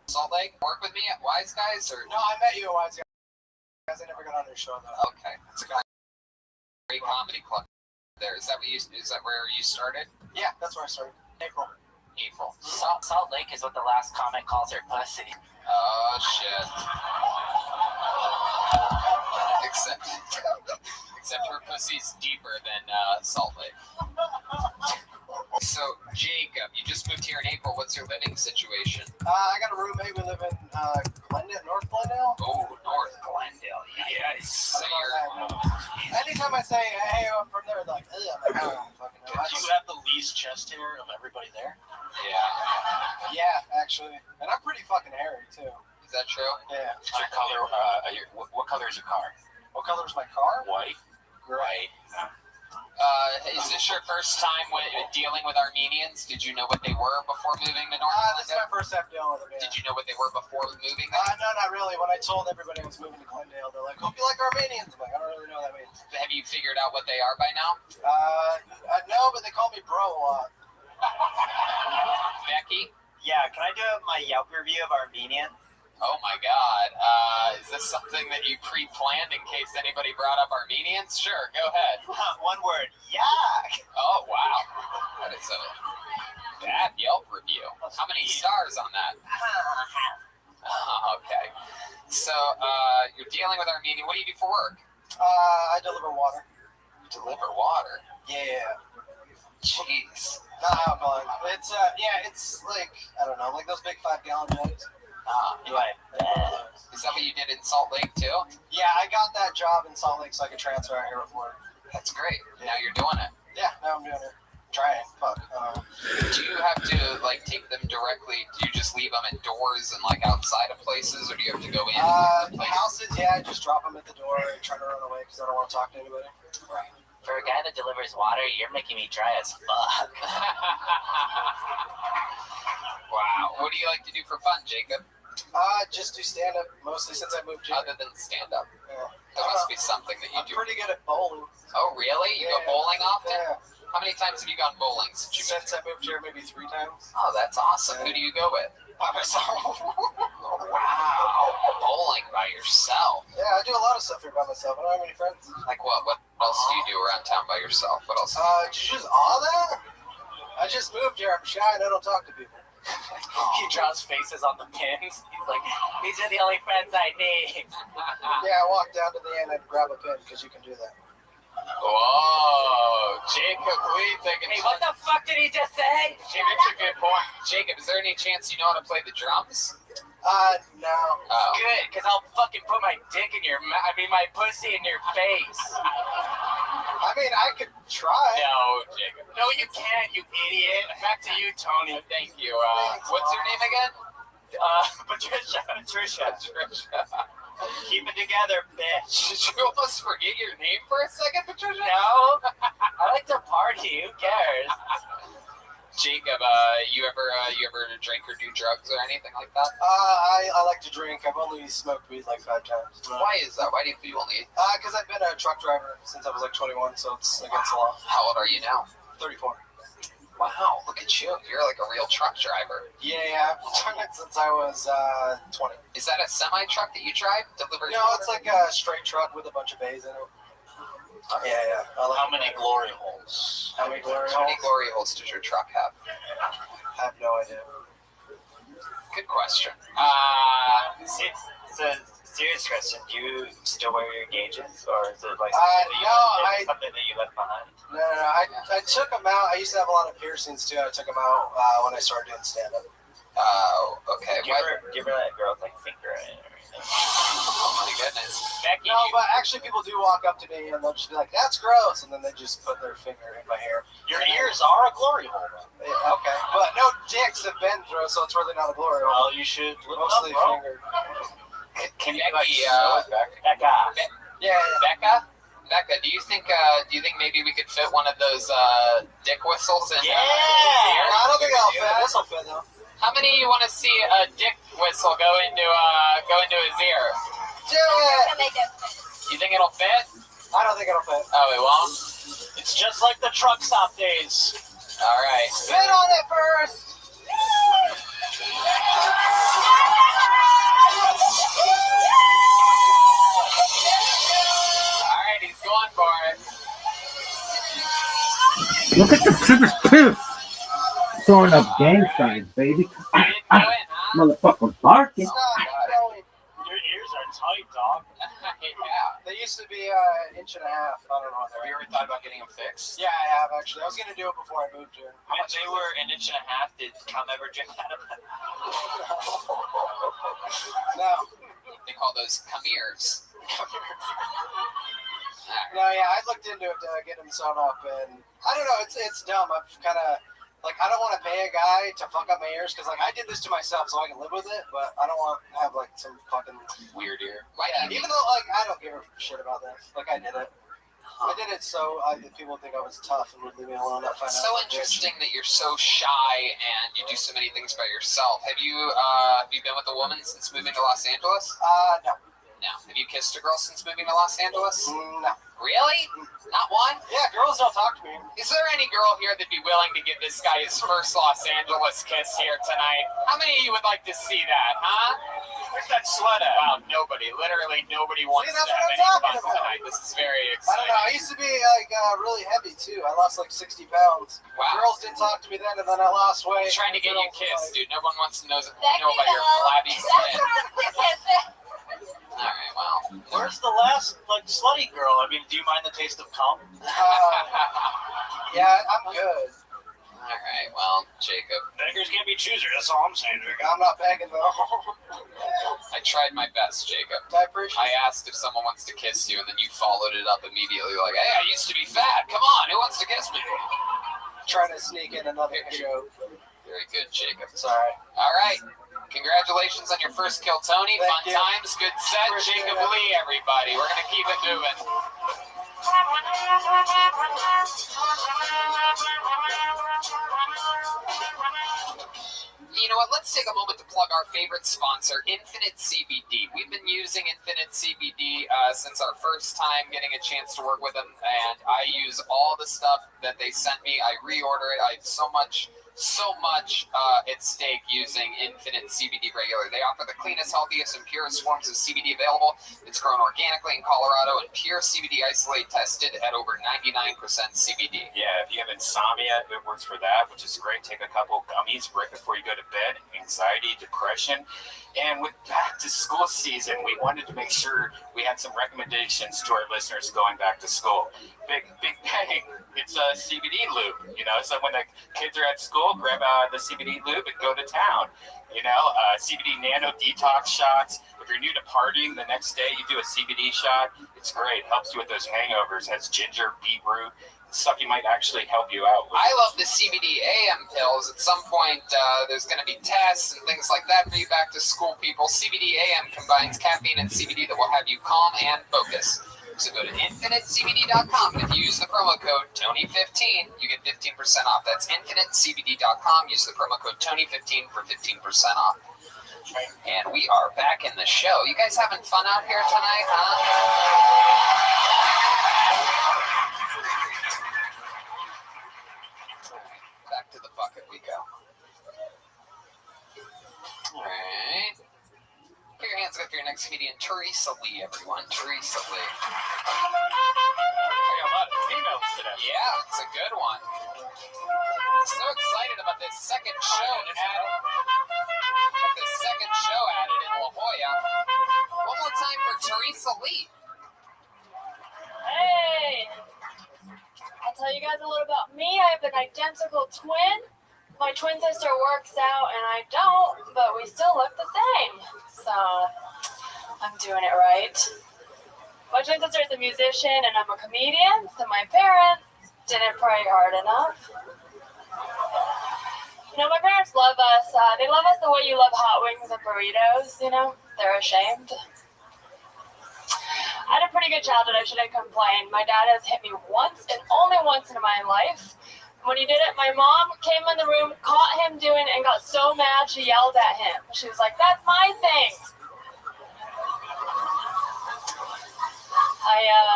Salt Lake, work with me at Wise Guys, or No, I met you at Wise Guys. I never got on your show though. okay, it's a great comedy club. There, is that where you started? Yeah, that's where I started. April. Salt Lake is what the last comic calls her pussy. Oh shit. Except her pussy's deeper than Salt Lake. So, Jacob, you just moved here in April. What's your living situation? I got a roommate. We live in Glendale, North Glendale. Oh, North Glendale. Yes. So Anytime I say, hey, I'm from there, they're like, ugh, I'm like, I don't fucking know. Do you have the least chest hair of everybody there? Yeah. Yeah, actually. And I'm pretty fucking hairy, too. Is that true? Yeah. What's your color? What color is your car? What color is my car? White. Gray. Is this your first time dealing with Armenians? Did you know what they were before moving to North Glendale? This is my first time dealing with them, yeah. Did you know what they were before moving? No, not really. When I told everybody I was moving to Glendale, they're like, hope you like Armenians. I'm like, I don't really know what that means. Have you figured out what they are by now? No, but they call me bro a lot. Becky? Yeah, can I do my Yelp review of Armenians? Oh my god. Is this something that you pre-planned in case anybody brought up Armenians? Sure, go ahead. One word. Yuck! Oh, wow. That is a bad Yelp review. How many stars on that? Oh, okay. So, you're dealing with Armenian. What do you do for work? I deliver water. You deliver water? Yeah. Jeez. But it's, it's like, I don't know, like those big 5-gallon jugs. Is that what you did in Salt Lake too? Yeah, I got that job in Salt Lake so I could transfer out here with work. That's great. Now you're doing it. Yeah, now I'm doing it. Trying. Fuck. Do you have to like take them directly? Do you just leave them at doors and like outside of places, or do you have to go in? Houses, yeah, I just drop them at the door and try to run away because I don't want to talk to anybody. Right. For a guy that delivers water, you're making me dry as fuck. Wow. What do you like to do for fun, Jacob? Just do stand-up, mostly since I moved here. Other than stand-up? Yeah. There must be something that you I'm do. pretty good at bowling. Oh, really? You go bowling often? Yeah. How many times have you gone bowling since I moved here? Maybe 3 times. Oh, that's awesome. Who do you go with? By myself. Oh, wow. Bowling by yourself. Yeah, I do a lot of stuff here by myself. I don't have any friends. Like what? What else do you do around town by yourself? What else? Did you just that? I just moved here. I'm shy and I don't talk to people. He draws faces on the pins. He's like, these are the only friends I need. Yeah, I walk down to the end and grab a pin because you can do that. Whoa, Jacob, what are you thinking? Hey, what the fuck did he just say? Jacob, that's a good point. Jacob, is there any chance you know how to play the drums? No. Oh. Good, because I'll fucking put my dick in your my pussy in your face. I mean, I could try. No, Jacob. No, you can't, you idiot. Back to you, Tony. Thank you. What's your name again? Patricia. Patricia. Keep it together, bitch. Did you almost forget your name for a second, Patricia? No. I like to party. Who cares? Jacob, you ever drink or do drugs or anything like that? I like to drink. I've only smoked weed like 5 times. Why is that? Why do you only? Because I've been a truck driver since I was like 21, so it's against the law. How old are you now? 34. Wow, look at you. You're like a real truck driver. Yeah, I've done it since I was 20. Is that a semi-truck that you drive? Delivery? No, it's like a straight truck with a bunch of bays in it. Yeah. How many glory holes? How many glory How many holes? glory holes does your truck have? I have no idea. Good question. So, serious question. Do you still wear your gauges, or is it like something that you left behind? No. I took them out. I used to have a lot of piercings too. I took them out when I started doing stand-up. Oh, okay. Give her that girl like finger in or anything. Oh my goodness. Becky, No, but actually people do walk up to me and they'll just be like, that's gross, and then they just put their finger in my hair. Your ears are a glory hole, though. Yeah, okay. But no dicks have been through, so it's really not a glory hole. Well, you should look Mostly up, bro. finger. Can you like Becca. Yeah. Becca, do you think maybe we could fit one of those dick whistles in? Yeah. I don't think I'll fit. This will fit though. How many of you want to see a dick whistle go into his ear? Do it. Can make it fit. You think it'll fit? I don't think it'll fit. Oh, it won't. It's just like the truck stop days. All right. Spit on it first. All right, he's going for it. Look at the Trippers piss. Throwing up gang signs, baby. Motherfucker barking. Your ears are tight, dog. Yeah, they used to be an inch and a half. I don't know. Have you ever thought about getting them fixed? Yeah, I have actually. I was gonna do it before I moved here. How much they were an inch and a half? Did cum ever drip out of them? No. They call those come ears. No, yeah, I looked into it to get him sewn up, and I don't know. It's dumb. I've kind of like I don't want to pay a guy to fuck up my ears because like I did this to myself so I can live with it, but I don't want to have like some fucking weird ear. Yeah, even though like I don't give a shit about this. Like I did it. I did it so people would think I was tough and would leave me alone. It's so interesting that you're so shy and you do so many things by yourself. Have you been with a woman since moving to Los Angeles? No. No. Have you kissed a girl since moving to Los Angeles? No. Really? Not one? Yeah, girls don't talk to me. Is there any girl here that'd be willing to give this guy his first Los Angeles kiss here tonight? How many of you would like to see that, huh? Where's that slut at? Wow, nobody. Literally nobody wants See, that's to what have I'm any talking fun about. tonight. This is very I exciting. don't know. I used to be like really heavy too. I lost like 60 pounds. Wow. Girls didn't talk to me then, and then I lost weight. I'm trying to get you kissed, dude. No one wants to know about your Becky, flabby skin. That's Alright, well. Where's the last like slutty girl? I mean, do you mind the taste of cum? Yeah, I'm good. Alright, well, Jacob. Beggars can't be choosers. That's all I'm saying, Jacob. I'm not begging though. I tried my best, Jacob. I appreciate I asked if someone wants to kiss you, and then you followed it up immediately like, hey, I used to be fat. Come on, who wants to kiss me? Trying to sneak in another show. Very good, Jacob. Sorry. Alright. Congratulations on your first kill, Tony. Thank Fun you. times, good set. Appreciate Jacob it. Lee, everybody. We're going to keep it moving. You know what? Let's take a moment to plug our favorite sponsor, Infinite CBD. We've been using Infinite CBD since our first time getting a chance to work with them, and I use all the stuff that they sent me. I reorder it. I have so much at stake using Infinite CBD regularly. They offer the cleanest, healthiest, and purest forms of CBD available. It's grown organically in Colorado and pure CBD isolate tested at over 99% CBD. Yeah, if you have insomnia, it works for that, which is great. Take a couple gummies right before you go to bed. Anxiety, depression. And with back to school season, we wanted to make sure we had some recommendations to our listeners going back to school. Big bang. It's a CBD lube, you know, so when the kids are at school, grab the CBD lube and go to town. You know, CBD nano detox shots. If you're new to partying, the next day you do a CBD shot. It's great. Helps you with those hangovers. Has ginger, beetroot, stuff you might actually help you out with. I love the CBD AM pills. At some point, there's going to be tests and things like that for you back to school people. CBD AM combines caffeine and CBD that will have you calm and focus. So go to infinitecbd.com, and if you use the promo code Tony15, you get 15% off. That's infinitecbd.com. Use the promo code Tony15 for 15% off. And we are back in the show. You guys having fun out here tonight, huh? Back to the bucket we go. All right. Put your hands up for your next comedian, Teresa Lee, everyone. Teresa Lee. Hey, a lot of females today. Yeah, it's a good one. So excited about this second show added. This second show added in La Jolla. One more time for Teresa Lee. Hey! I'll tell you guys a little about me. I have an identical twin. My twin sister works out and I don't, but we still look the same. So I'm doing it right. My twin sister is a musician and I'm a comedian, so my parents didn't pray hard enough. You know, my parents love us. They love us the way you love hot wings and burritos, you know? They're ashamed. I had a pretty good childhood, I shouldn't complain. My dad has hit me once and only once in my life. When he did it, my mom came in the room, caught him doing it, and got so mad she yelled at him. She was like, "That's my thing."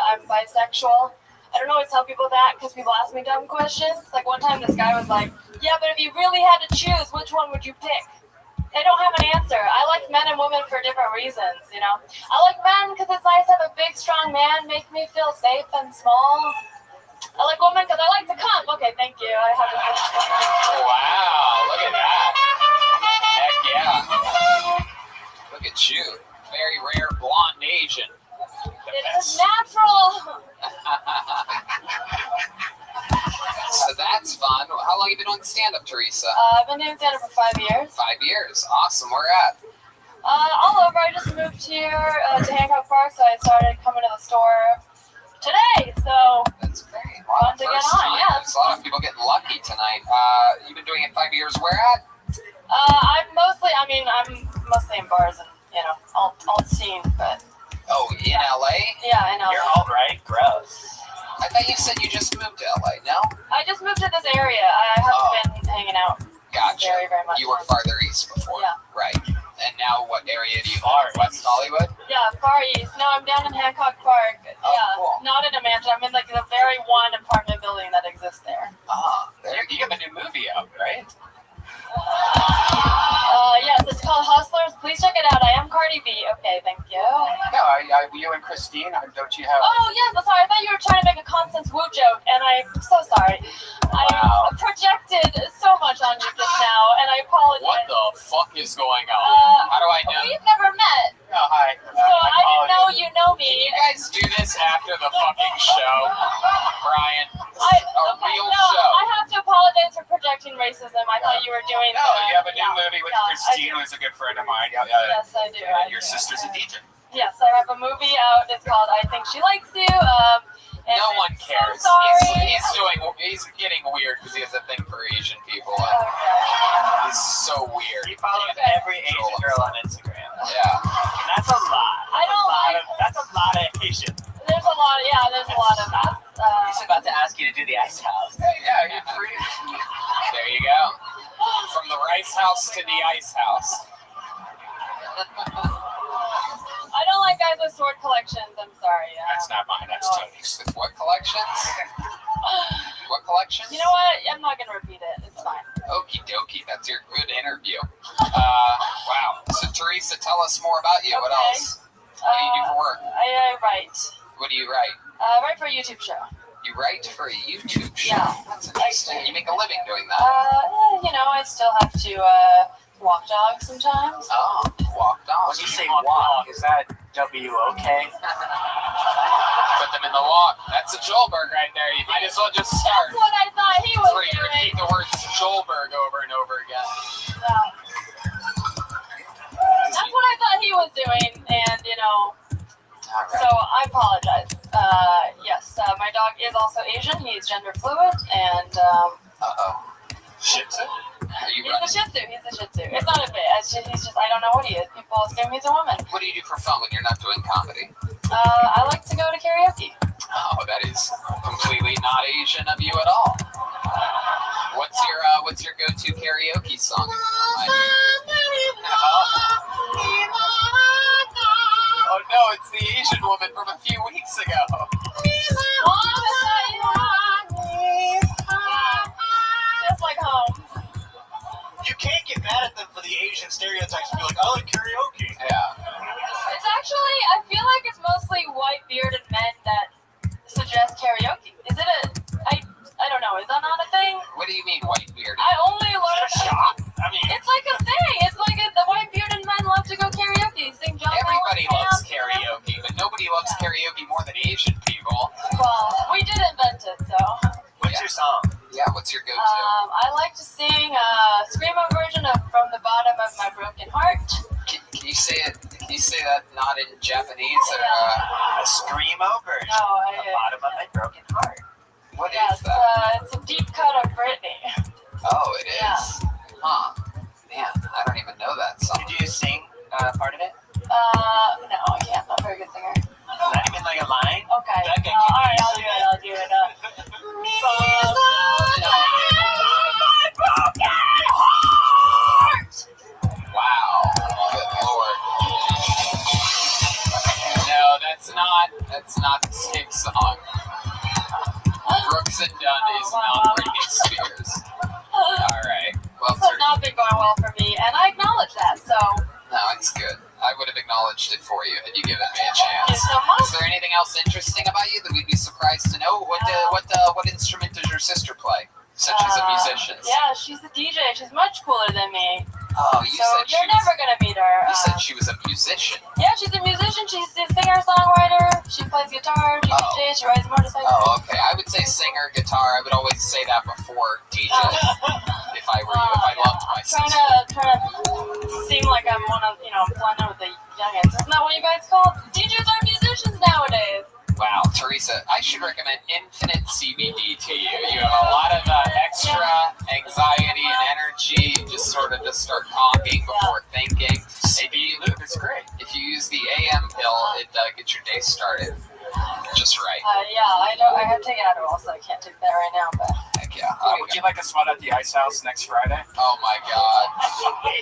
I'm bisexual. I don't always tell people that because people ask me dumb questions. Like one time this guy was like, yeah, but if you really had to choose, which one would you pick? I don't have an answer. I like men and women for different reasons, you know. I like men because it's nice to have a big, strong man make me feel safe and small. I like women because I like to come. Okay, thank you. I have a Wow, look at that. Heck yeah. Look at you. Very rare blonde Asian. It's natural. So that's fun. How long have you been doing stand-up, Teresa? I've been doing stand-up for 5 years. 5 years. Awesome. Where at? All over. I just moved here to Hancock Park, so I started coming to the store today. So that's great. Fun to get on. Yeah. There's a lot of people getting lucky tonight. You've been doing it 5 years. Where at? I'm mostly in bars and alt scene, but. Oh, in LA? Yeah, in LA. You're all right. Gross. I thought you said you just moved to LA, no? I just moved to this area. I haven't been hanging out Gotcha. very much. You were farther east before. Yeah. Right. And now what area do you live in? West Hollywood? Yeah, far east. No, I'm down in Hancock Park. Cool. Not in a mansion. I'm in like the very one apartment building that exists there. You have a new movie out, right? Yes, it's called Hustlers. Please check it out. I am Cardi B. Okay, thank you. No, you and Christine, don't you have... Oh, yes, I'm sorry. I thought you were trying to make a Constance Wu joke, and I'm so sorry. I projected so much on you just now, and I apologize. What the fuck is going on? How do I know? We've never met. Oh, hi. So I didn't know you know me. Can you guys do this after the fucking show, Brian? Real show. I have to apologize for projecting racism. I thought you were doing. No, you have a new movie with Christine, who's a good friend of mine. Yes, I do. Your sister's a DJ. Yes, I have a movie out. It's called I Think She Likes You. And no one cares. So sorry. He's getting weird because he has a thing for Asian people. He's so weird. He follows every Asian girl on Instagram. Yeah. And that's a lot. That's a lot of Asian. There's a lot. There's a lot of that. He's about to ask you to do the ice house. Yeah, you're free. There you go. From the rice house to the ice house. I don't like guys with sword collections. I'm sorry. That's not mine. That's Tony's. With what collections? What collections? You know what? I'm not gonna repeat it. It's fine. Okie dokie. That's your good interview. Wow. So Teresa, tell us more about you. What else? What do you do for work? I write. What do you write? I write for a YouTube show. You write for a YouTube show? Yeah. That's interesting. You make a living doing that? I still have to walk dogs sometimes. Oh, walk dogs. When you say walk, is that W-O-K? Put them in the walk. That's a Joelberg right there. You might as well just start. That's what I thought he was doing. Repeat the words Joelberg over and over again. That's what I thought he was doing, and so I apologize. Yes, my dog is also Asian. He's gender fluid, and Shih Tzu? He's a Shih Tzu. It's not a bit. He's just, I don't know what he is. People assume he's a woman. What do you do for fun when you're not doing comedy? I like to go to karaoke. Oh, that is completely not Asian of you at all. What's your go-to karaoke song? Oh no, it's the Asian woman from a few weeks ago. Just like home. You can't get mad at them for the Asian stereotypes and be like, I like karaoke. Yeah. It's actually, I feel like it's mostly white bearded men that suggest karaoke. Is it I don't know, is that not a thing? What do you mean white bearded? I only learned. It's like a thing. It's like the white bearded men love to go karaoke, sing John Everybody Lennon loves songs, karaoke, but nobody loves karaoke more than Asian people. Well, we did invent it, so. What's your song? Yeah, what's your go-to? I like to sing a screamo version of From the Bottom of My Broken Heart. Can you say it? Can you say that not in Japanese or a screamo version? No, From the bottom of my broken heart. What is that? It's a deep cut of Britney. Oh, it is. Huh. Man, I don't even know that song. Did you sing part of it? No, I can't. I'm not a very good singer. Not even like a line? Okay. Okay, Alright, I'll do it. Wow. Good Lord. No, that's not the same song. reason on Britney Spears. All right. Well, This has not been going well for me, and I acknowledge that. So no, it's good. I would have acknowledged it for you had you given me a chance. Thank you so much. Is there anything else interesting about you that we'd be surprised to know? What instrument does your sister play? Since she's a musician. Yeah, she's a DJ. She's much cooler than me. Oh, you so said you're never gonna meet her. You said she was a musician. Yeah, she's a musician. She's a singer, songwriter. She plays guitar. She DJs. She rides motorcycles. Oh, okay. I would say singer, guitar. I would always say that before DJ. If I were you, if I loved my sister. Trying to seem like I'm one of, I'm blending with the youngins. Isn't that what you guys call DJs are musicians nowadays? Wow, Teresa, I should recommend Infinite CBD to you. You have a lot of extra anxiety and energy. You just sort of just start talking before thinking. CBD loop, it's great. If you use the AM pill, it gets your day started just right. Yeah, I have to take Adderall, so I can't take that right now. But heck yeah. Would you like a spot at the Ice House next Friday? Oh my God.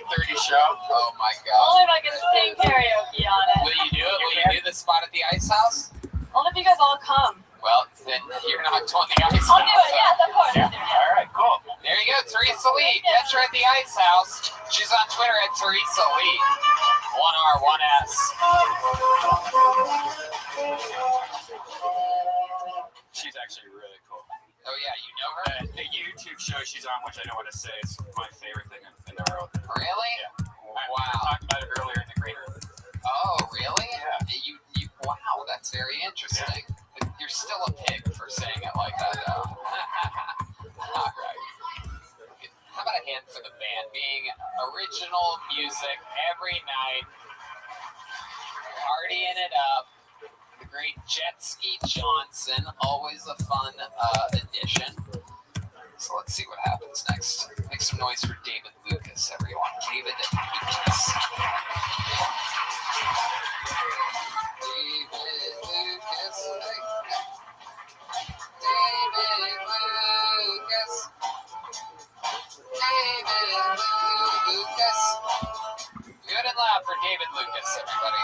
8:30 show. Oh my God. only if I can sing karaoke on it. Will you do it? Will you do the spot at the Ice House? Only if you guys all come. Well, then you're not on the Ice House. I'll do it. Yeah, of course. Yeah. All right, cool. There you go, Teresa Lee. Catch her at the Ice House. She's on Twitter at Teresa Lee. 1R, 1S. She's actually really cool. Oh yeah, you know her? The YouTube show she's on, which I don't want to say, is my favorite thing in the world. Really? Yeah. Wow. I talked about it earlier in the green room. Oh, really? Yeah. You wow, that's very interesting. Yeah. You're still a pig for saying it like that, though. All right. How about a hand for the band? Being original music every night, partying it up. The great Jet Ski Johnson, always a fun addition. So let's see what happens next. Make some noise for David Lucas, everyone. David Lucas. David Lucas. David Lucas. David Lucas. Good and loud for David Lucas, everybody.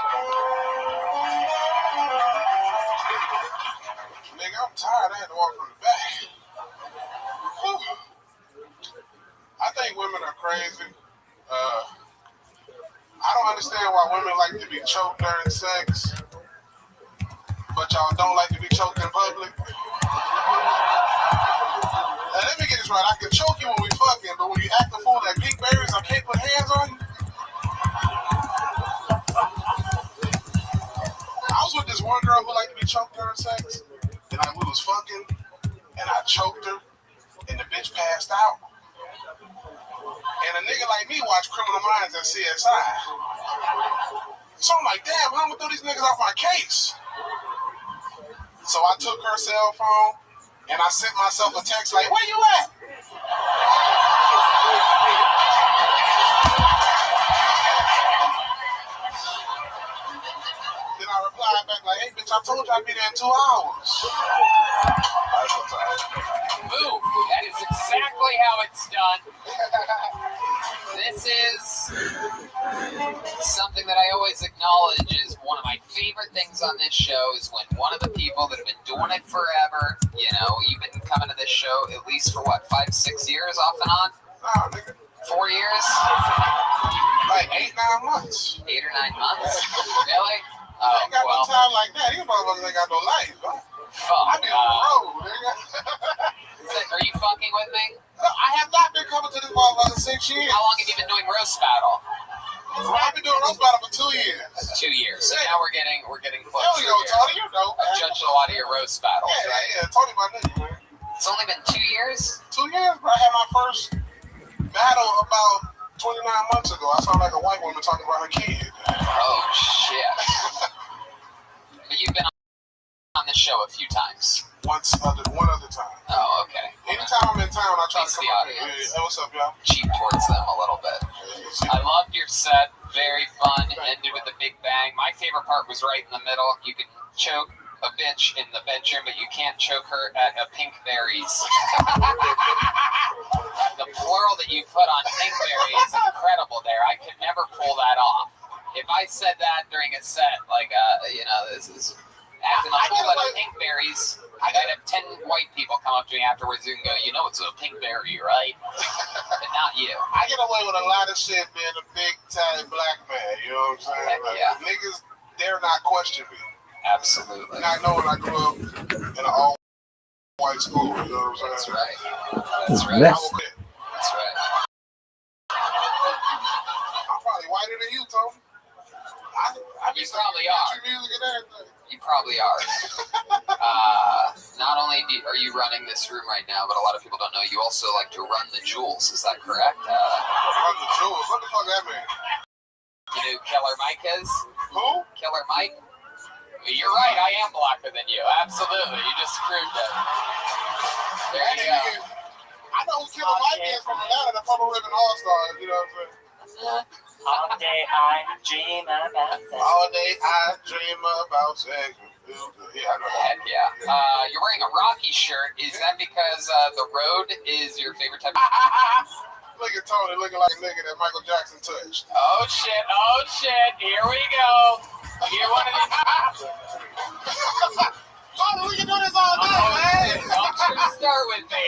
Nigga, I'm tired. I had to walk from the back. Whew. I think women are crazy. I don't understand why women like to be choked during sex, but y'all don't like to be choked in public. Now, let me get this right. I can choke you when we fucking, but when you act a fool like pink berries, I can't put hands on you. I was with this one girl who liked to be choked during sex, and we was fucking, and I choked her, and the bitch passed out. And a nigga like me watch Criminal Minds at CSI. So I'm like, damn, how am I gonna throw these niggas off my case? So I took her cell phone, and I sent myself a text like, where you at? Then I replied back like, hey, bitch, I told you I'd be there in 2 hours. That's what time. Boom! That is exactly how it's done. This is something that I always acknowledge is one of my favorite things on this show is when one of the people that have been doing it forever, you've been coming to this show at least for what, 5-6 years off and on? Nah, nigga. 4 years? Like 8-9 months. 8 or 9 months? Really? I ain't got no time like that. You motherfuckers ain't got no life, huh? I be on the road, nigga. Are you fucking with me? No, I have not been coming to this motherfucker 6 years. How long have you been doing roast battle? I've been doing roast battle for 2 years. 2 years. So now we're getting close. There we go, Tony. You know. I've judged a lot of your roast battles, right? Yeah. Tony, my nigga, man. It's only been 2 years? 2 years, bro. I had my first battle about 29 months ago. I sound like a white woman talking about her kid. Oh, shit. But you've been on the show a few times. One other time. Oh, okay. Anytime I'm in town, I try to come out here. Audience. Hey, what's up, y'all? Cheap towards them a little bit. I loved your set. Very fun. Ended with a big bang. My favorite part was right in the middle. You can choke a bitch in the bedroom, but you can't choke her at a pink berries. The plural that you put on pink berry is incredible there. I could never pull that off. If I said that during a set, this is acting a fool at a pink berries. I'd have 10 white people come up to me afterwards and go, you know it's a pink berry, right? But not you. I get away with a lot of shit being a big Italian black man, you know what I'm saying? Heck Like, yeah. niggas dare not question me. Absolutely. Not knowing I grew up in an all-white school, you know what I'm saying? That's right. That's right. Yes. That's right. I'm probably whiter than you, Tony. You probably are. Music and everything. You probably are. Not only are you running this room right now, but a lot of people don't know you also like to run the jewels. Is that correct? Run the jewels? What the fuck that mean? You know who Killer Mike is? Who? Killer Mike? You're right, I am blacker than you. Absolutely. You just proved it. There you go. I know who Killer Mike is from Atlanta, the Purple Ribbon All-Stars, you know what I'm saying? All day I dream about sex. All day I dream about sex. Yeah, I know that. Heck yeah. You're wearing a Rocky shirt. Is that because the road is your favorite type of... Look at Tony looking like a nigga that Michael Jackson touched. Oh shit, oh shit. Here we go. Here one of these... Tony, we can do this all day, man. Don't you start with me.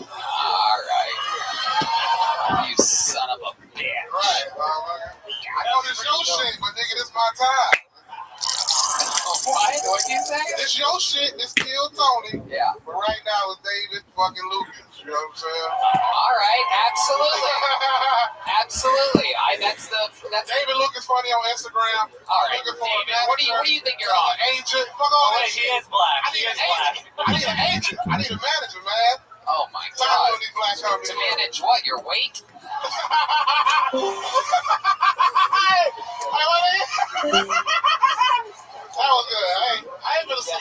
Alright. You son of a bitch. Right, I know this your shit, but nigga, this my time. What? What'd you say? This your shit, this Kill Tony. Yeah. But right now it's David fucking Lucas. You know what I'm saying? Alright, absolutely. Absolutely. That's David Lucas funny on Instagram. Alright, Looking for a David, what do you think you're on? Agent. Fuck all that Wait, he shit. is black. I He need is an black. agent. I need an agent. I need a manager, man. Oh my Stop god. doing these black companies. To manage what? Your weight? That was good. I ain't gonna say.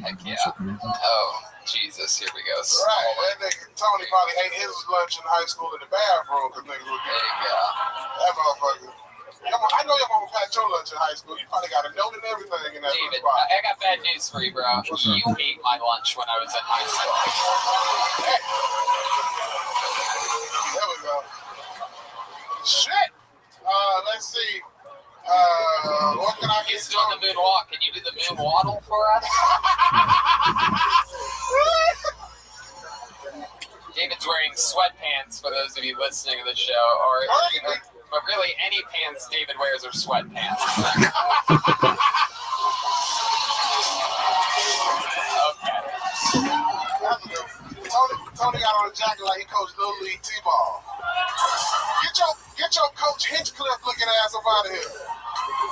Heck yeah. Oh, Jesus. Here we go. Right. That nigga Tony probably ate his lunch in high school in the bathroom because niggas were There you go. that motherfucker. I know your mama packed your lunch in high school. You probably got a note and everything in that David, spot. I got bad news for you, bro. You ate my lunch when I was in high school. Hey. There we go. Shit. Let's see. What can I He's get? doing the moonwalk. Can you do the moon waddle for us? David's wearing sweatpants for those of you listening to the show, but really any pants David wears are sweatpants. Okay. Tony got on a jacket like he coached Little League T-ball. Get your Coach Hinchcliffe looking ass up out of here.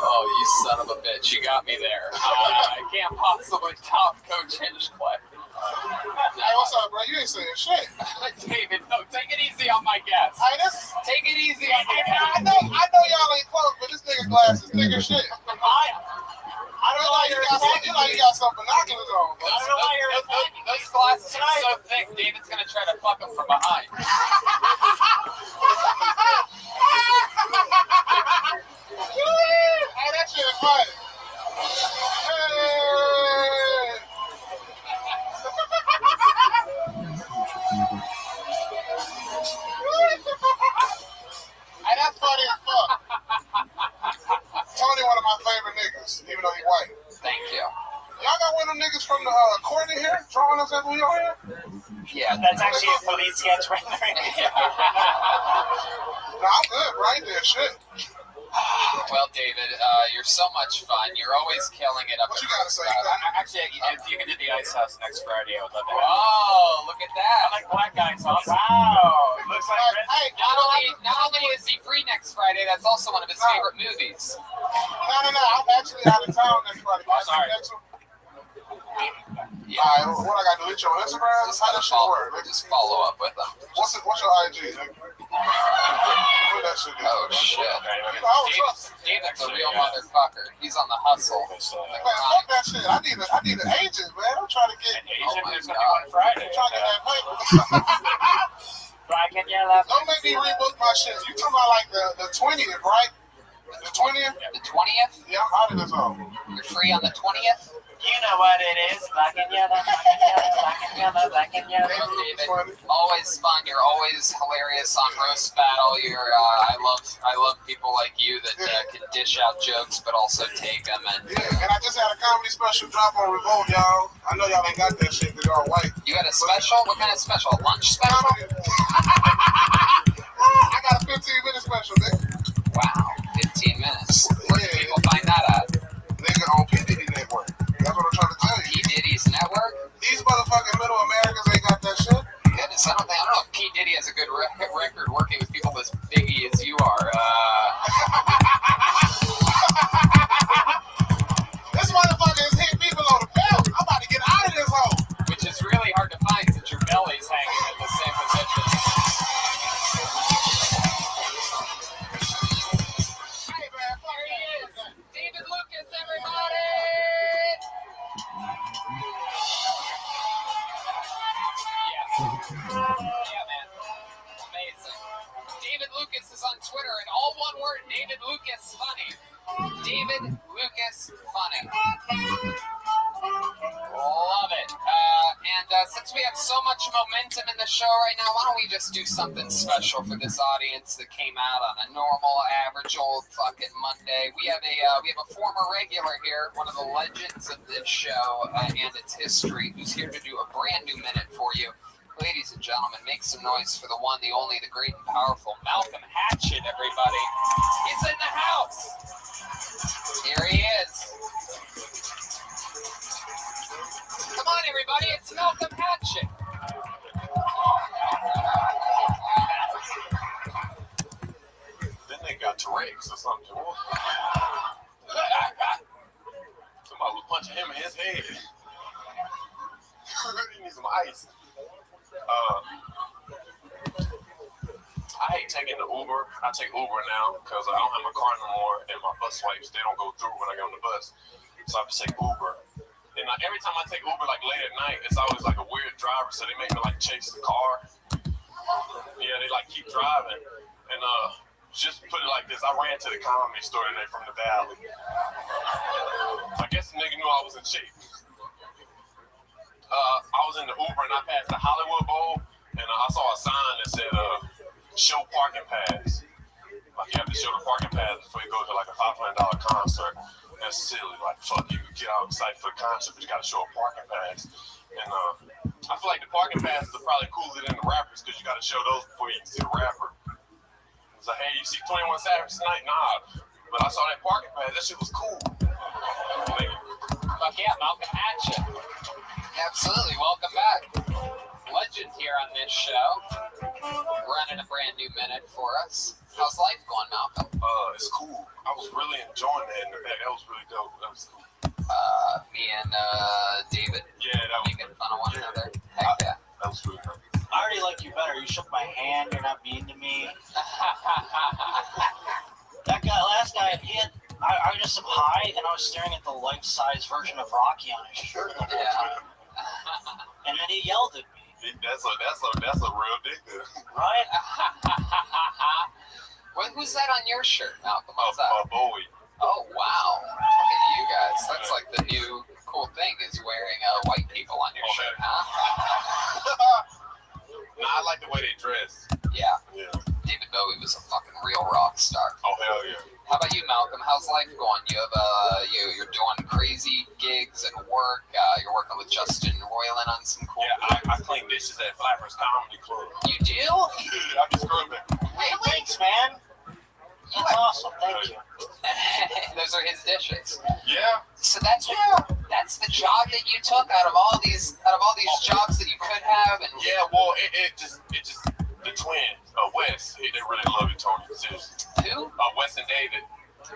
Oh, you son of a bitch. You got me there. I can't possibly top Coach Hinchcliffe. Hey, what's up, bro? You ain't saying shit. David, no, take it easy on my guest. Hey, Take it easy on my I guest. know y'all ain't close, but this nigga glasses nigga shit. I don't know why you're You got some binoculars on. I don't know why you're Those glasses are so thick, David's gonna try to fuck him from behind. Hey, that shit is funny. Hey. Hey, that's funny as fuck. Tony, one of my favorite niggas, even though he white. Thank you. Y'all got one of them niggas from the court in here drawing us as we are here? Yeah, That's actually a police sketch right there. No, I'm good right there, shit. Well, David, you're so much fun. You're always killing it up. What you gotta say? Actually, if you can do the Ice House next Friday, I would love to. Oh, look at that. I like black guys. Wow. Looks like Hey, not only is he free next Friday, that's also one of his favorite movies. no. I'm actually out of town next Friday. sorry. Next one. Alright, what I gotta do? Hit your Instagram? Just How that shit work? Just follow up with them. What's your IG, nigga? Put that shit in. Oh shit. David's a real motherfucker. He's on the hustle. Man, fuck that shit. I need an agent, man. I'm trying to get. Oh my There's gonna be one Friday. I'm trying to get that paper. Black and yellow. Don't make me rebook my shit. You talking about like the 20th, right? The 20th? The 20th? Yeah, I'm out of this all. You're free on the 20th? You know what it is. Black and yellow. Black and yellow. Black and David, always fun. You're always hilarious on roast battle. I love people like you that can dish out jokes but also take them. And I just had a comedy special drop on Revolt, y'all. I know y'all ain't got that shit because y'all white. You got a special? What kind of special? A lunch special? I got a 15-minute special, nigga. Wow, 15 minutes. Where can people find that at? Nigga, on P. Diddy Network. That's what I'm trying to tell you. P. Diddy's network? These motherfucking middle Americans ain't got that shit. Goodness, I don't know if P. Diddy has a good record working with people as biggie as you are. This motherfucker is hitting me below the belt. I'm about to get out of this hole. Which is really hard to find since your belly's hanging in the same position. Hey, man, here he is. David Lucas, everybody! Yeah, man. Amazing. David Lucas is on Twitter, and all one word, David Lucas funny. David Lucas funny. Love it. Since we have so much momentum in the show right now, why don't we just do something special for this audience that came out on a normal, average old fucking Monday. We have a former regular here, one of the legends of this show and its history, who's here to do a brand new minute for you. Ladies and gentlemen, make some noise for the one, the only, the great and powerful Malcolm Hatchet, everybody. He's in the house. Here he is. Come on, everybody, it's Malcolm Hatchet. Then they got Tourette's or something. Somebody was punching him in his head. He needs some ice. I hate taking the Uber. I take Uber now because I don't have my car no more, and my bus swipes, they don't go through when I get on the bus. So I have to take Uber. And every time I take Uber, like late at night, it's always like a weird driver, so they make me like chase the car. Yeah, they like keep driving. And just put it like this, I ran to the Comedy Store today from the Valley. I guess the nigga knew I was in shape. I was in the Uber and I passed the Hollywood Bowl, and I saw a sign that said, show parking pass. Like you have to show the parking pass before you go to like a $500 concert. That's silly. Like, fuck, you can get out excited for the concert, but you gotta show a parking pass. And I feel like the parking passes are probably cooler than the rappers because you gotta show those before you can see the rapper. It's like, hey, you see 21 Savage tonight? Nah. But I saw that parking pass. That shit was cool. Fuck yeah, Malcolm Hatchet. Absolutely, welcome back. Legend here on this show. Running a brand new minute for us. How's life going, Malcolm? It's cool. I was really enjoying that in the back. That was really dope. That was cool. Me and David. Yeah, that was making fun of one another. Heck yeah. That was really nice. I already like you better. You shook my hand. You're not mean to me. That guy, last guy, I was just high and I was staring at the life-size version of Rocky on his shirt the whole time. And then he yelled at me. That's a real nigga. Right? Who's that on your shirt, Malcolm? What's that? Bowie. Oh, wow. Look at you guys. That's like the new cool thing is wearing white people on your shirt, huh? No, I like the way they dress. Yeah. Yeah. David Bowie was a fucking real rock star. Oh, hell yeah. How about you, Malcolm? How's life going? You have you're doing crazy gigs and work. You're working with Justin Roiland on some cool. Yeah, I clean dishes at Flappers Comedy Club. You do? Yeah, I just scrub it. Hey, thanks, man. That's awesome. Thank you. Those are his dishes. Yeah. So that's the job that you took out of all these jobs that you could have. And yeah, well, it just the twins, Wes, they really love you, Tony. Seriously. Who? Wes and David.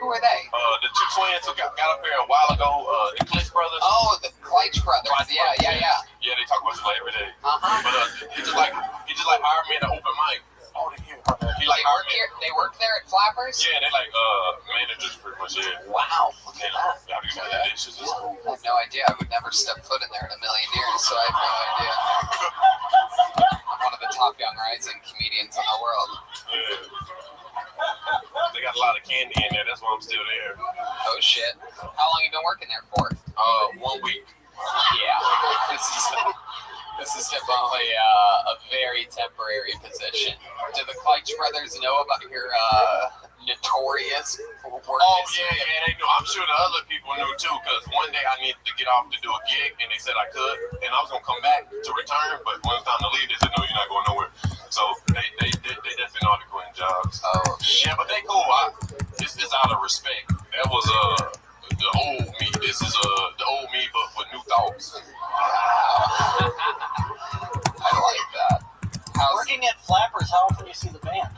Who are they? The two twins who got up here a while ago. The Klitsch brothers. Oh, the Klitsch brothers. Yeah. Yeah, they talk about you every day. Uh-huh. But he just like hired me at an open mic. Oh, they here. They work there at Flappers? Yeah, they like managers pretty much. Yeah. Wow. Look at that. Yeah, I do my dishes. It's cool. I have no idea. I would never step foot in there in a million years, so I have no idea. I'm one of the top young rising comedians in the world. Yeah. They got a lot of candy in there. That's why I'm still there. Oh shit. How long you been working there for? 1 week. Yeah. This is is definitely a very temporary position. Do the Kleitch brothers know about your notorious work? Oh, yeah, they knew. I'm sure the other people knew too, because one day I needed to get off to do a gig, and they said I could, and I was going to come back to return, but when it was time to leave, they said, no, you're not going nowhere. So they definitely know how to quit jobs. Oh, yeah, but they cool. It's out of respect. That was the old me. This is the old me, but with new thoughts. I like that. Working at Flappers, how often do you see the band?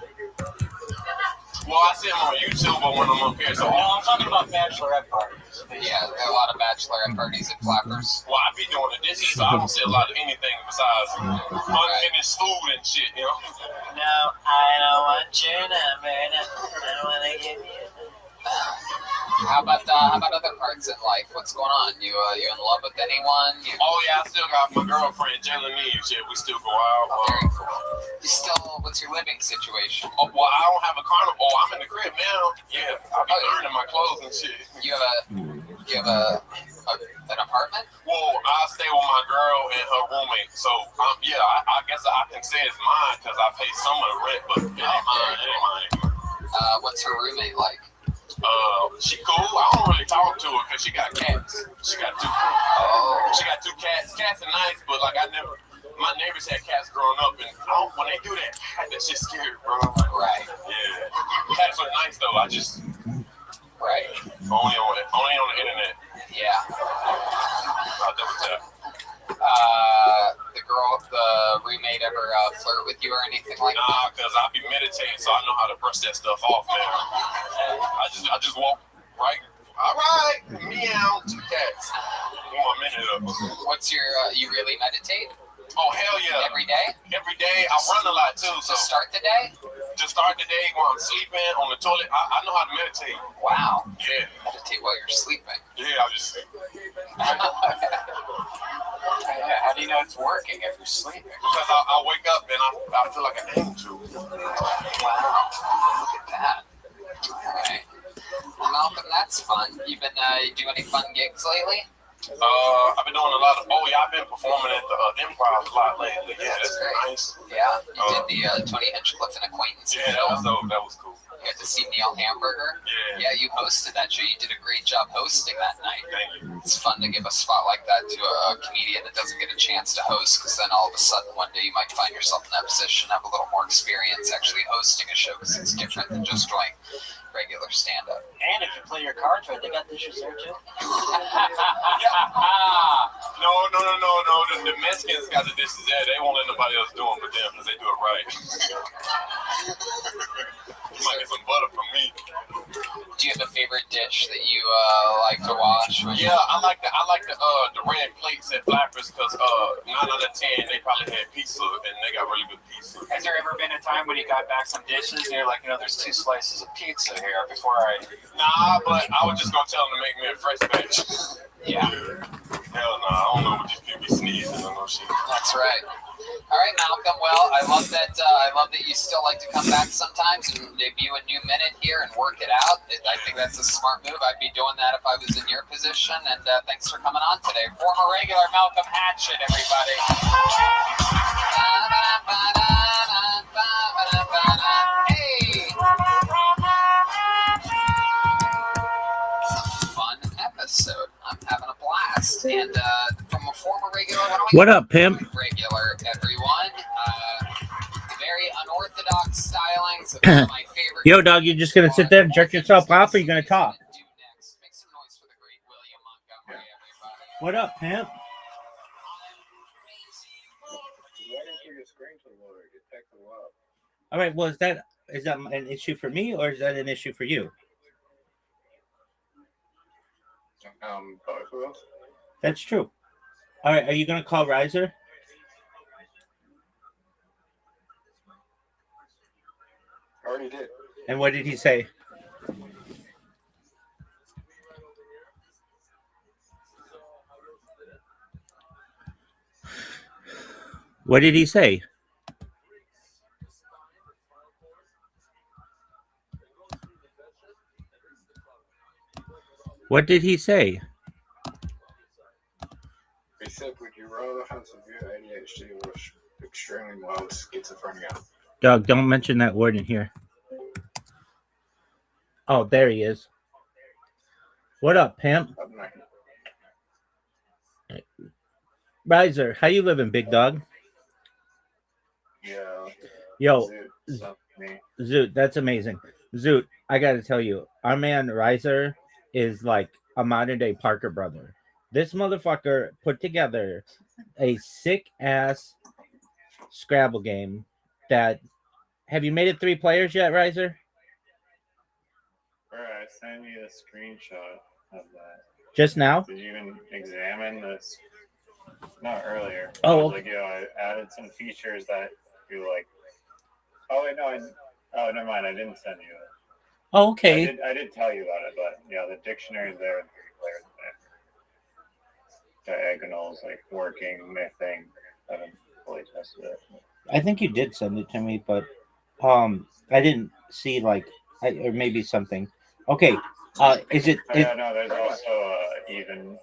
Well, I see them on YouTube, but when I'm up here, so. No, I'm talking about bachelorette parties. Yeah, there are a lot of bachelorette parties at Flappers. Well, I be doing the dishes, so I don't see a lot of anything besides unfinished food and shit, you know? No, I don't want you to burn it. I don't want to give you. How about other parts in life? What's going on? You in love with anyone? Oh yeah, I still got my girlfriend, Jalen Eve. Shit, we still go out. Very cool. You still? What's your living situation? Oh, well, I don't have a carnival. Oh, I'm in the crib now. Yeah, I be earning my clothes and shit. You have an apartment? Well, I stay with my girl and her roommate. So yeah, I guess I can say it's mine because I pay some of the rent, but it ain't mine. It ain't mine. What's her roommate like? She cool. I don't really talk to her because she got cats. She got two. She got two cats. Cats are nice, but like my neighbors had cats growing up, and when they do that shit's scary, bro. Right. Yeah. Cats are nice though. I just. Right. Only on the internet. Yeah. I'll double tap. The roommate ever flirt with you or anything like that? Nah, because I be meditating, so I know how to brush that stuff off, man. I just walk right. All right, meow, two cats. 1 minute up. What's your? You really meditate? Oh hell yeah! Every day? Every day. I run a lot too. So to start the day? To start the day while I'm sleeping on the toilet. I know how to meditate. Wow. Yeah. Meditate while you're sleeping. Yeah, I just. How do you know it's working if you're sleeping? Because I wake up and I feel like an angel. Wow. Look at that. All right. Well, Malcolm, that's fun. You been do any fun gigs lately? I've been doing a lot of. Oh yeah, I've been performing at the Improv a lot lately. Yeah, that's nice. Yeah, you did the Tony Hinchcliffe and Acquaintance. Yeah, that was cool. You got to see Neil Hamburger. Yeah, you hosted that show. You did a great job hosting that night. Thank you. It's fun to give a spot like that to a comedian that doesn't get a chance to host, because then all of a sudden one day you might find yourself in that position, have a little more experience actually hosting a show, because it's different than just doing regular stand-up. And if you play your cards right, they got dishes there too. No. The Mexicans got the dishes there. They won't let nobody else do them but them because they do it right. You might get some butter from me. Do you have a favorite dish that you like to wash? Yeah, I like the red plates at Flappers because 9 out of 10 they probably had pizza and they got really good pizza. Has there ever been a time when you got back some dishes and you're like, there's 2 slices of pizza here before I... Nah, but I was just gonna tell them to make me a fresh batch. Yeah. Hell no, I don't know what these people be sneezing or no shit. That's right. All right, Malcolm. Well, I love that you still like to come back sometimes and debut a new minute here and work it out. I think that's a smart move. I'd be doing that if I was in your position. And thanks for coming on today. Former regular Malcolm Hatchet, everybody. Hey. It's a fun episode. I'm having a blast. And from a former regular, what up, pimp? Regular, everyone. Very unorthodox stylings. Of my favorite. Yo, dog, you just gonna sit there and jerk yourself off, or you gonna talk? What up, pimp? All right. Well, is that an issue for me, or is that an issue for you? Both of us. That's true. All right. Are you gonna call Riser? I already did. And what did he say? What did he say? What did he say? He said, would you rather have some good ADHD was extremely low schizophrenia. Doug, don't mention that word in here. Oh, there he is. What up, pimp? Riser, how you living, big dog? Yeah. Yo, Me. Zoot, that's amazing. Zoot, I gotta tell you, our man Riser is like a modern day Parker brother. This motherfucker put together a sick ass Scrabble game that have you made it 3 players yet, Riser? Bro, I sent you a screenshot of that. Just now? Did you even examine this? Not earlier. Oh, I was okay. like, yo, I added some features that you like. Oh wait, no, oh never mind. I didn't send you it. Oh, okay. I did tell you about it, but yeah, the dictionary's there and 3 players there. Diagonals like working, mything. I haven't fully tested it. I think you did send it to me, but I didn't see like or maybe something. Okay. Is it? Oh, yeah, no, there's also even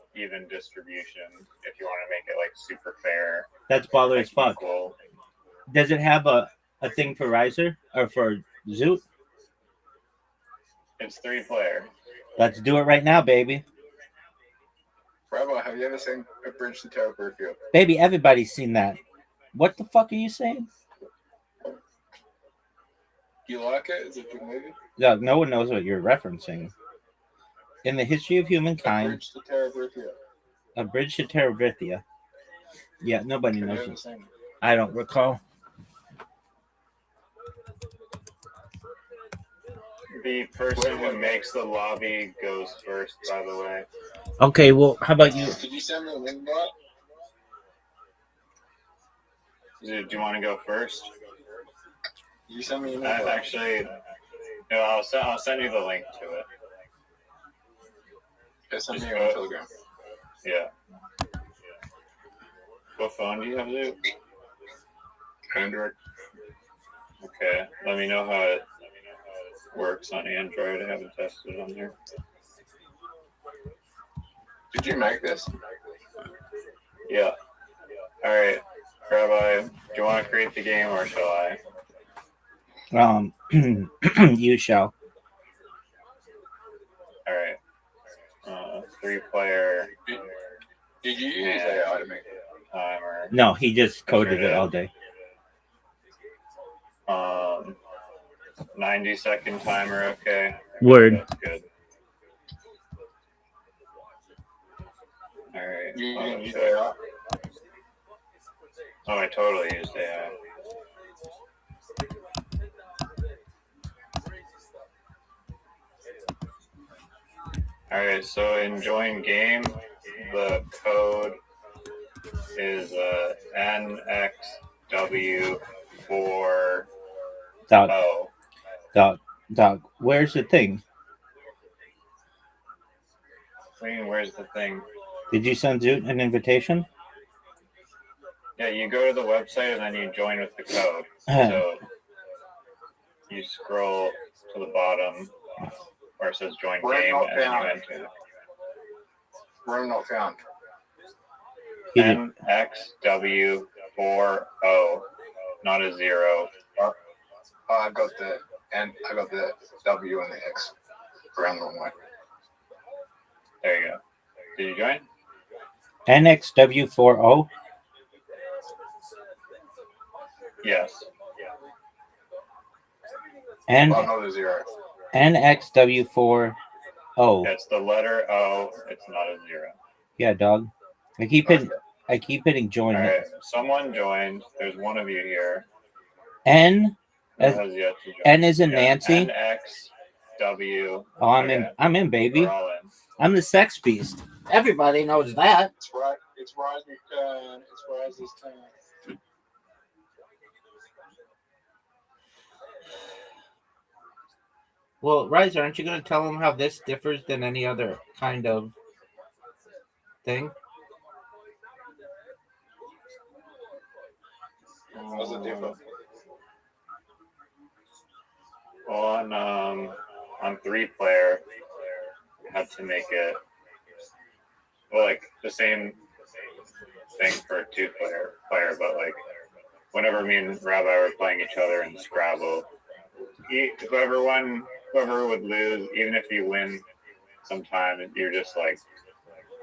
distribution if you want to make it like super fair. That's baller as fuck. Equal. Does it have a thing for Riser or for Zoot? It's 3 player. Let's do it right now, baby. Bravo, have you ever seen A Bridge to Terabithia? Baby, everybody's seen that. What the fuck are you saying? You like it? Is it a good movie? No, no one knows what you're referencing. In the history of humankind, A Bridge to Terabithia. A Bridge to Terabithia. Yeah, nobody Have you knows ever it. seen it? I don't recall. The person who makes the lobby goes first, by the way. Okay, well, how about you? Did you send me a link, bro? Do you want to go first? You send me a link. Actually, no, I'll send you the link to it. Just send me Just on go- Telegram. Yeah. What phone do you have, Luke? Android. Okay, let me know how it works on Android. I haven't tested it on there. Did you make this? Yeah. All right, Rabbi, do you want to create the game or shall I? You shall. All right. 3 player. Did you use AI to make it? Timer. No, he just coded it all day. 90-second timer. Okay. Word. That's good. All right. You didn't use AI? Oh, I totally used AI. All right, so in join game, the code is NXW4O. Doc, where's the thing? I mean, where's the thing? Did you send Zoot an invitation? Yeah, you go to the website and then you join with the code. So you scroll to the bottom where it says join Room game not and you found. enter. Room not found. NXW4O, not a 0. I got the W and the X around the wrong way. There you go. Did you join? NXW40? Yes. And Not a 0. NXW40. It's the letter O. It's not a 0. Yeah, dog. I keep hitting join. All right. Someone joined. There's one of you here. N Who has yet to join? N is in Nancy. NXW. Oh, I'm in, baby. We're all in. I'm the sex beast. Everybody knows that. It's right. It's Riser's turn. It's Riser's turn. Well, Riser, aren't you going to tell them how this differs than any other kind of thing? How's it different? On 3 player, I had to make it like the same thing for a two-player player, but like whenever me and Rabbi were playing each other in Scrabble, whoever would lose, even if you win sometime, you're just like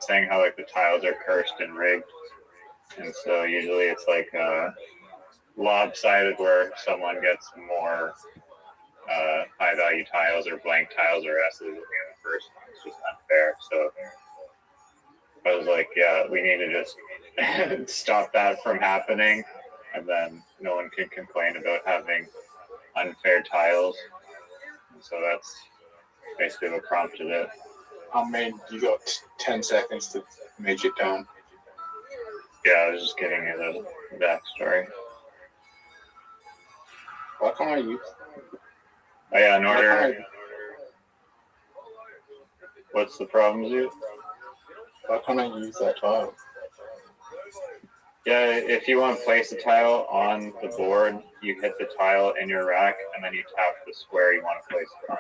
saying how like the tiles are cursed and rigged. And so usually it's like lopsided where someone gets more high value tiles or blank tiles or S's in the first one. It's just unfair. So I was like, yeah, we need to just stop that from happening, and then no one can complain about having unfair tiles. And so that's basically what prompted it. You got 10 seconds to make it down. Yeah, I was just getting you the backstory. Why can't I use? Oh yeah, in order. What's the problem, Zoo? Why can't I use that tile? Yeah, if you want to place a tile on the board, you hit the tile in your rack, and then you tap the square you want to place it on.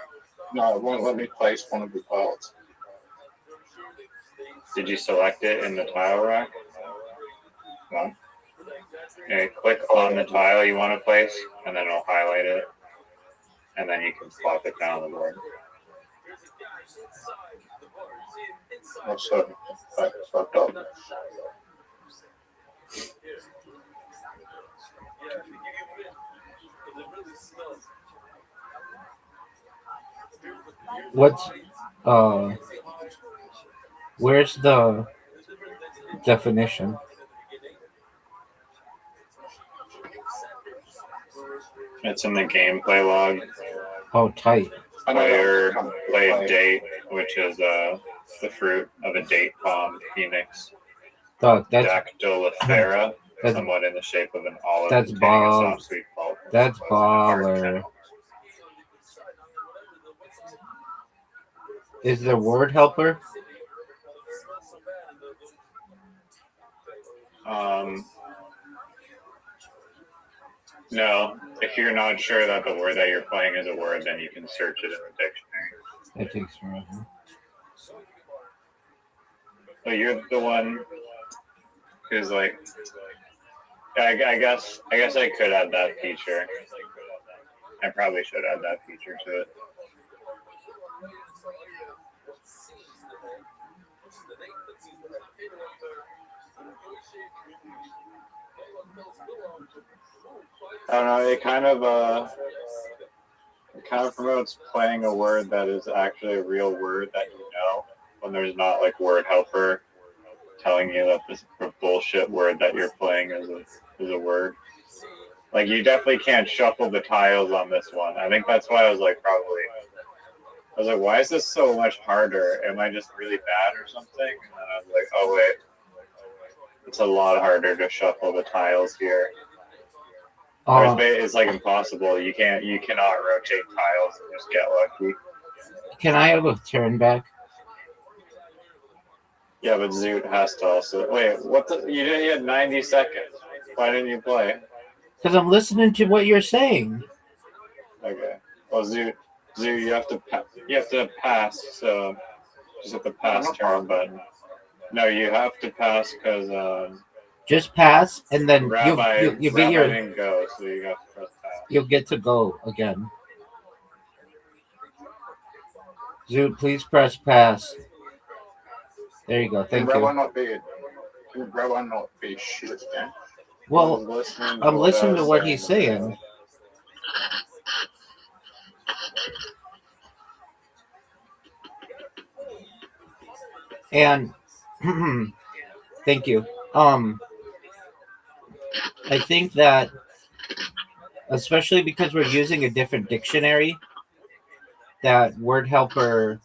No, it won't let me place one of the tiles. Did you select it in the tile rack? No. Okay, click on the tile you want to place, and then it'll highlight it, and then you can plop it down on the board. What's up? Fucked up. What's where's the definition? It's in the gameplay log. Oh, tight. Player play date, which is the fruit of a date palm phoenix. Dog, that's Dactylifera, somewhat in the shape of an olive. That's containing a ball. soft, sweet pulp. That's baller. Is there word helper? No. If you're not sure that the word that you're playing is a word, then you can search it in the dictionary. That takes forever. So you're the one who's like, I guess I could add that feature. I probably should add that feature to it. I don't know. It kind of promotes playing a word that is actually a real word that you know, when there's not like word helper telling you that this bullshit word that you're playing is a word. Like, you definitely can't shuffle the tiles on this one. I think that's why I was like, why is this so much harder? Am I just really bad or something? And then I was like, oh wait, it's a lot harder to shuffle the tiles here. It's like impossible. You cannot rotate tiles and just get lucky. Can I have a turn back? Yeah, but Zoot has to also wait. You had 90 seconds. Why didn't you play? Because I'm listening to what you're saying. Okay. Well, Zoot, you have to pass. So just hit the pass turn button. No, you have to pass because just pass, and then you get your. Didn't go, so you got to press pass. You'll get to go again. Zoot, please press pass. There you go. Thank you. Can Rabbi not be shit again? Well, I'm listening to what he's saying. And thank you. I think that, especially because we're using a different dictionary, that word helper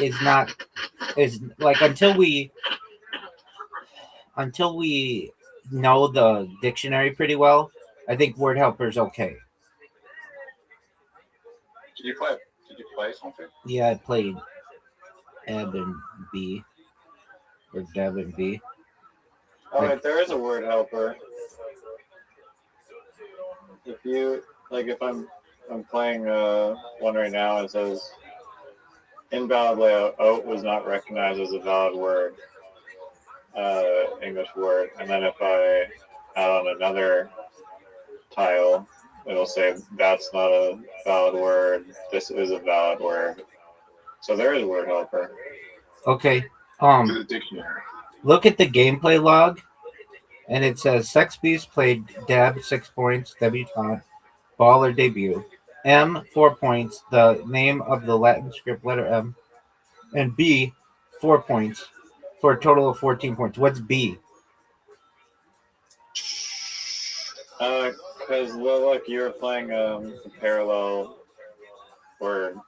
is like until we know the dictionary pretty well, I think word helper is okay. Did you play something? Yeah, I played Eb and B, or Deb and B. Oh, wait, there is a word helper. If I'm playing one right now, it says invalid layout. Oat was not recognized as a valid word. English word, and then if I add on another tile, it'll say that's not a valid word. This is a valid word. So there is a word helper. Okay. The dictionary. Look at the gameplay log, and it says Sex Beast played Dab 6 points, debutante, baller debut. M 4 points, the name of the Latin script letter M, and B 4 points for a total of 14 points. What's B? Because look, you're playing a parallel word.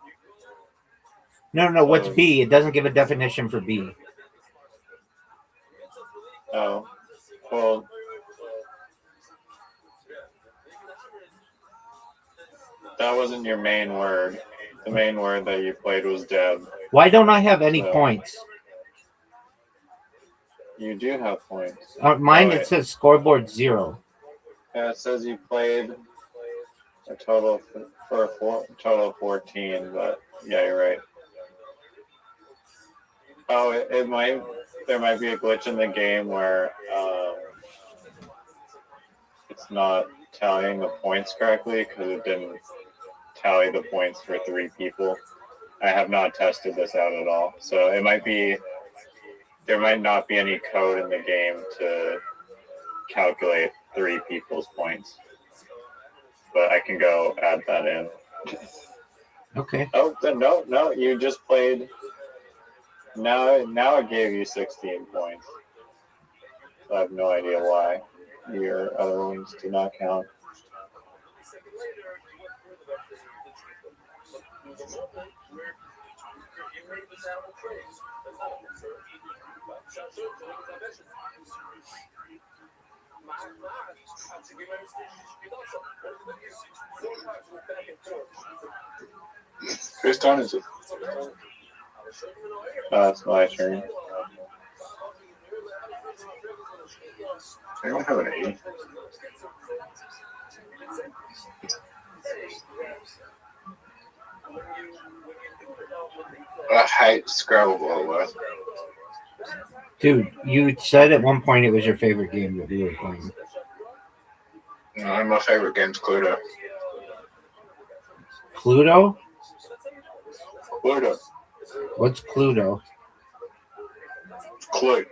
No. What's B? It doesn't give a definition for B. Oh, well, that wasn't your main word. The main word that you played was Deb. Why don't I have any points? You do have points. Mine, it says scoreboard 0. Yeah, it says you played a total for a total of 14, but yeah, you're right. Oh, there might be a glitch in the game where it's not tallying the points correctly because it didn't tally the points for 3 people. I have not tested this out at all, so it might be there might not be any code in the game to calculate 3 people's points, but I can go add that in. Okay. Oh, no, you just played. Now it gave you 16 points. So I have no idea why your other ones do not count. Whose turn is it? It's my turn. I don't have an 8. I hate Scrabble, by the way. Dude, you said at one point it was your favorite game that we were playing. No, my favorite game's Cluedo. Cluedo? Cluedo. What's Cluedo? Clue.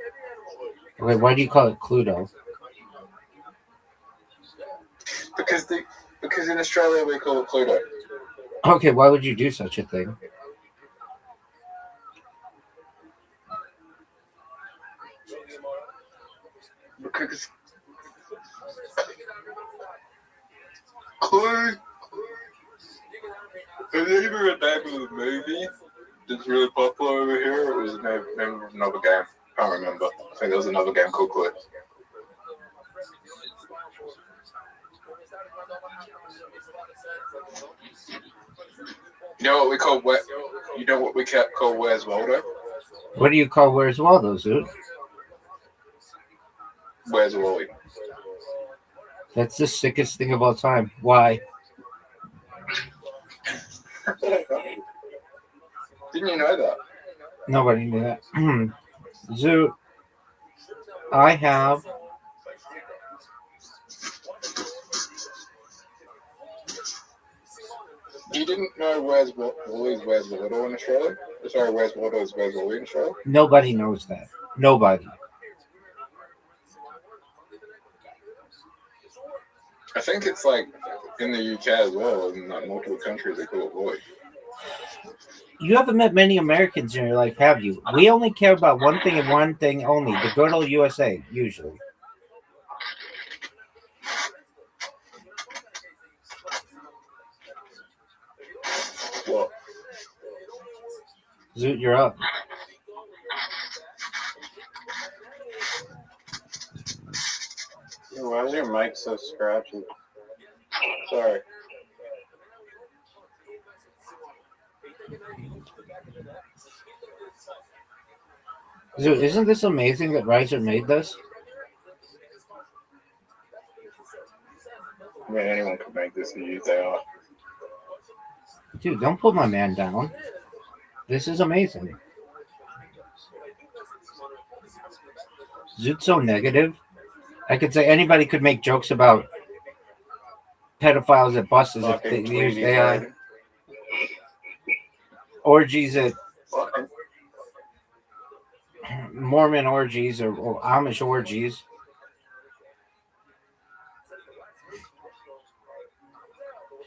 Okay, why do you call it Cluedo? Because in Australia we call it Cluedo. Okay, why would you do such a thing? Because Clue is either a name of a movie that's really popular over here, or it was the name of another game. I can't remember. I think there was another game called Clue. You know what we call call Where's Waldo? What do you call Where's Waldo, Zoot? Where's Wally? That's the sickest thing of all time. Why? Didn't you know that? Nobody knew that. Zoot, I have... You didn't know Where's Wally's Where's Waldo in Australia? Sorry, Where's Waldo's Where's Wally in Australia? Nobody knows that. Nobody. I think it's like in the UK as well, in like multiple countries they call it Wally. You haven't met many Americans in your life, have you? We only care about one thing and one thing only, the good old USA, usually. What? Zoot, you're up. Why is your mic so scratchy? Sorry. Zoot, isn't this amazing that Riser made this? I mean, anyone could make this and use AI. Dude, don't put my man down. This is amazing. Zoot's so negative. I could say anybody could make jokes about pedophiles at buses if they Fucking use Tweety AI. Bird. Orgies at Mormon orgies or Amish orgies.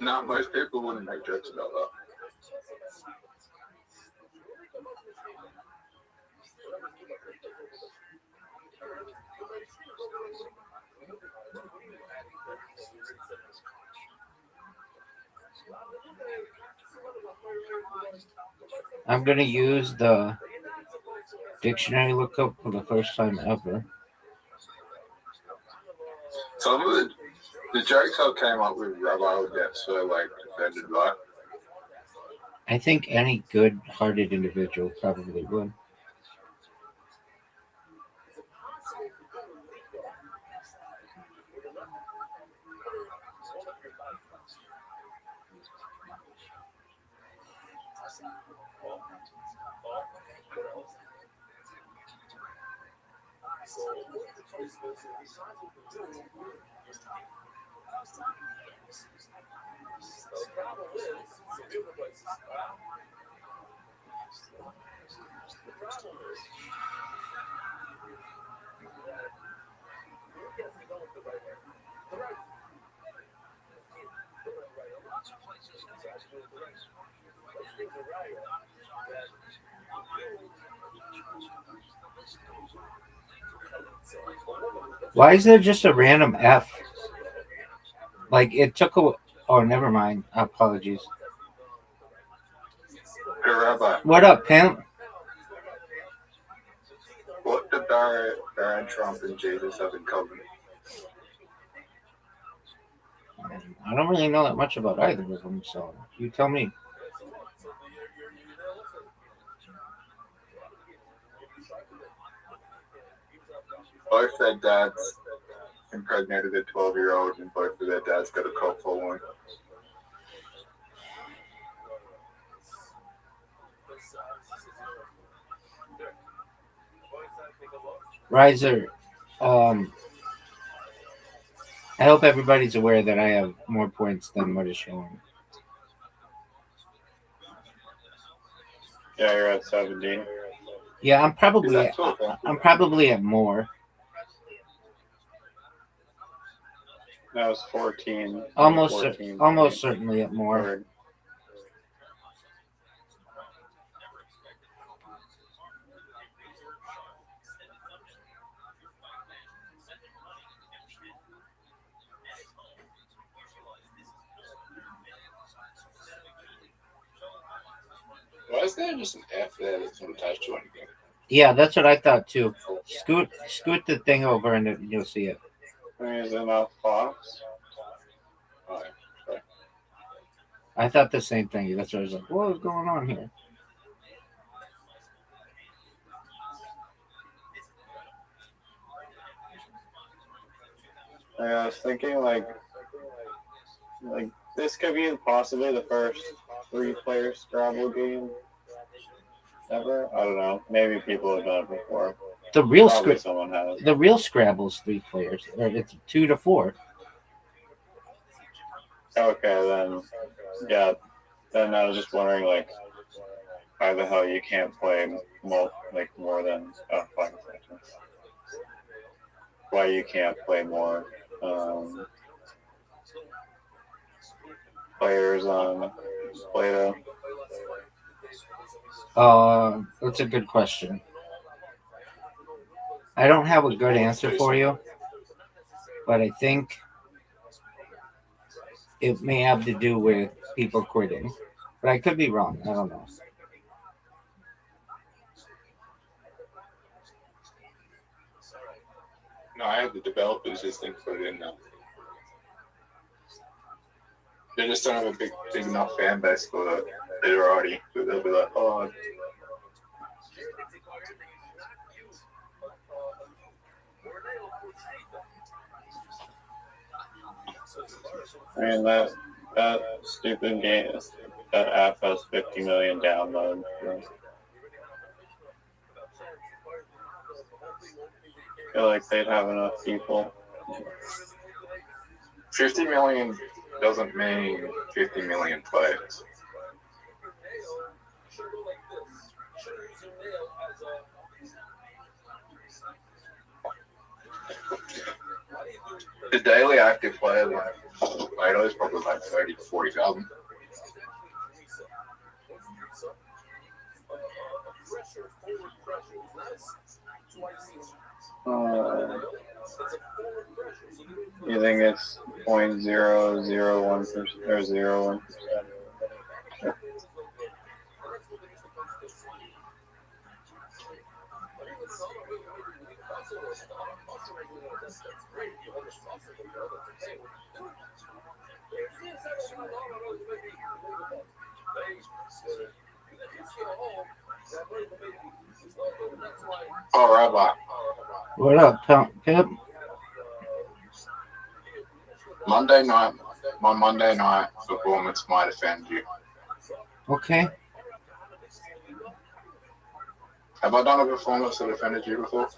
Not most people wouldn't make jokes about that. I'm gonna use the dictionary lookup for the first time ever. Some of the jokes I came up with, Rabbi would get so like offended by. I think any good-hearted individual probably would. Why is there just a random F? Like it took a. Oh, never mind. Apologies. Hey, Rabbi, What up, pimp? what did Donald Trump and Jesus have in common? I don't really know that much about either of them, so you tell me. Both their dads impregnated a 12-year-old, and both of their dads got a cult following. Riser, I hope everybody's aware that I have more points than what is showing. Yeah, you're at 17. Yeah, I'm probably at more. That was 14. Almost 14, almost certainly at more. Third. Why is there just an F there that's not attached to anything? Yeah, that's what I thought too. Scoot the thing over and you'll see it. Is it not Fox? Oh, sorry. I thought the same thing. That's what I was like, what is going on here? I was thinking like this could be possibly the first 3-player Scrabble game ever. I don't know. Maybe people have done it before. The real someone has. The real Scrabble's 3 players. Or it's 2 to 4. Okay, then yeah. Then I was just wondering like why the hell you can't play more than 5 seconds. Why you can't play more players on Play-Doh? That's a good question. I don't have a good answer for you, but I think it may have to do with people quitting. But I could be wrong. I don't know. No, I have the developers just think put it in now. They just don't have a big enough fan base for it. They're already, but they'll be like, oh. I mean that stupid game, that app has 50 million downloads. So. feel like they'd have enough people. 50 million doesn't mean 50 million players. The daily active player like Plato is probably like 30 to 40,000. You think it's 0.001% or 0.1%? Oh, Rabbi. What up, Pip? Monday night, my Monday night performance might offend you. Okay. Have I done a performance that offended you before?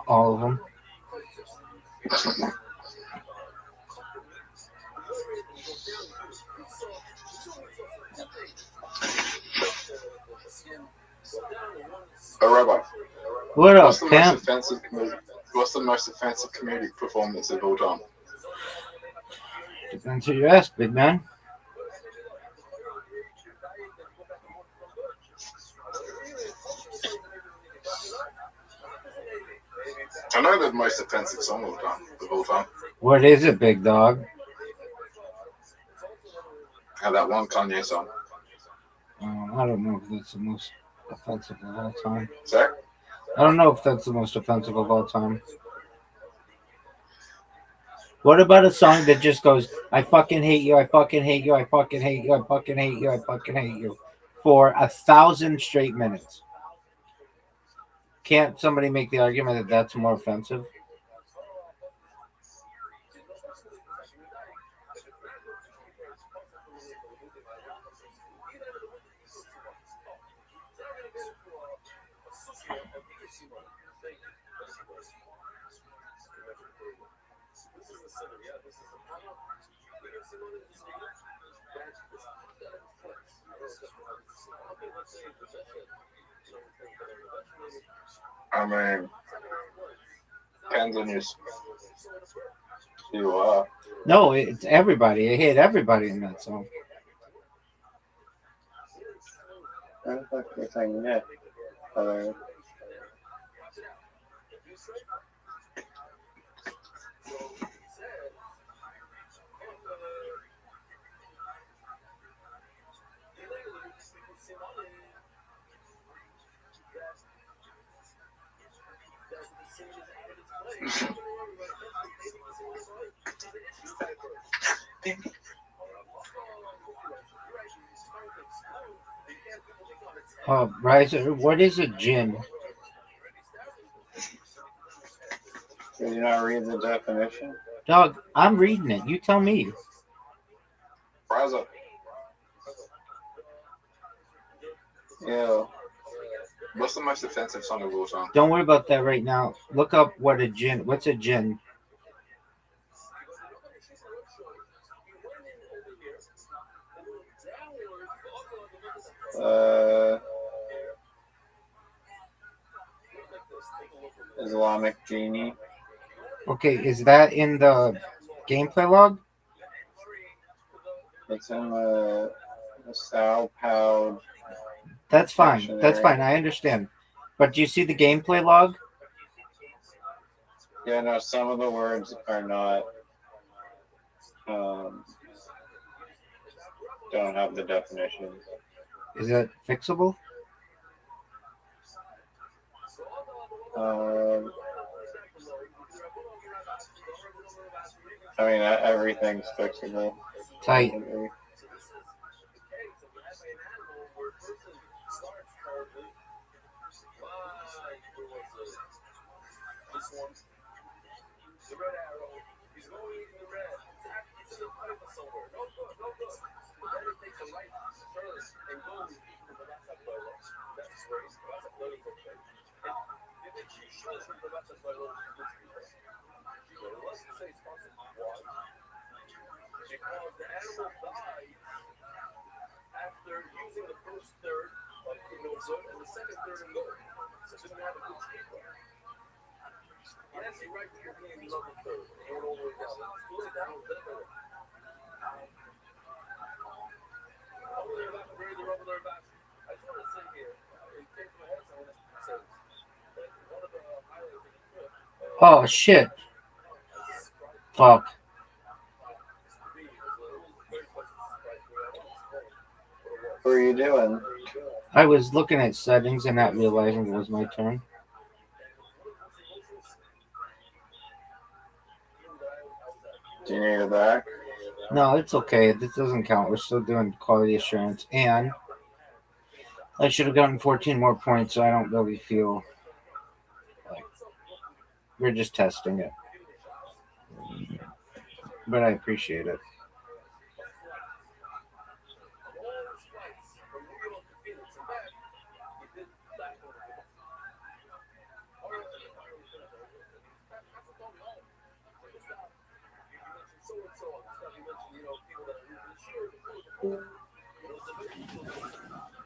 All of them. Oh, Rabbi. What up, What's the Pimp? most offensive? What's the most offensive comedic performance of all time? Depends who you ask, big man. I know the most offensive song of all time. What is it, big dog? That one Kanye song. I don't know if that's the most offensive of all time. Sorry? I don't know if that's the most offensive of all time. What about a song that just goes, I fucking hate you, I fucking hate you, I fucking hate you, I fucking hate you, I fucking hate you, for 1,000 straight minutes? Can't somebody make the argument that that's more offensive? I mean, depends on you are. No, it's everybody. I hate everybody in that song. What the fuck is saying that? Riser, what is a gin? Did you not read the definition? Dog, I'm reading it. You tell me. Riser. Yeah. What's the most offensive song of all time? Don't worry about that right now. Look up what a gin. What's a gin? Islamic Genie. Okay, is that in the gameplay log? It's in the Sao Paulo. That's fine. That's fine. I understand. But do you see the gameplay log? Yeah, no, some of the words are not, don't have the definitions. Is it fixable? I mean, everything's fixable. Tight. Oh shit. Fuck. What are you doing? I was looking at settings and not realizing it was my turn. Do you need it back? No, it's okay. This doesn't count. We're still doing quality assurance. And I should have gotten 14 more points, so I don't really feel like we're just testing it. But I appreciate it.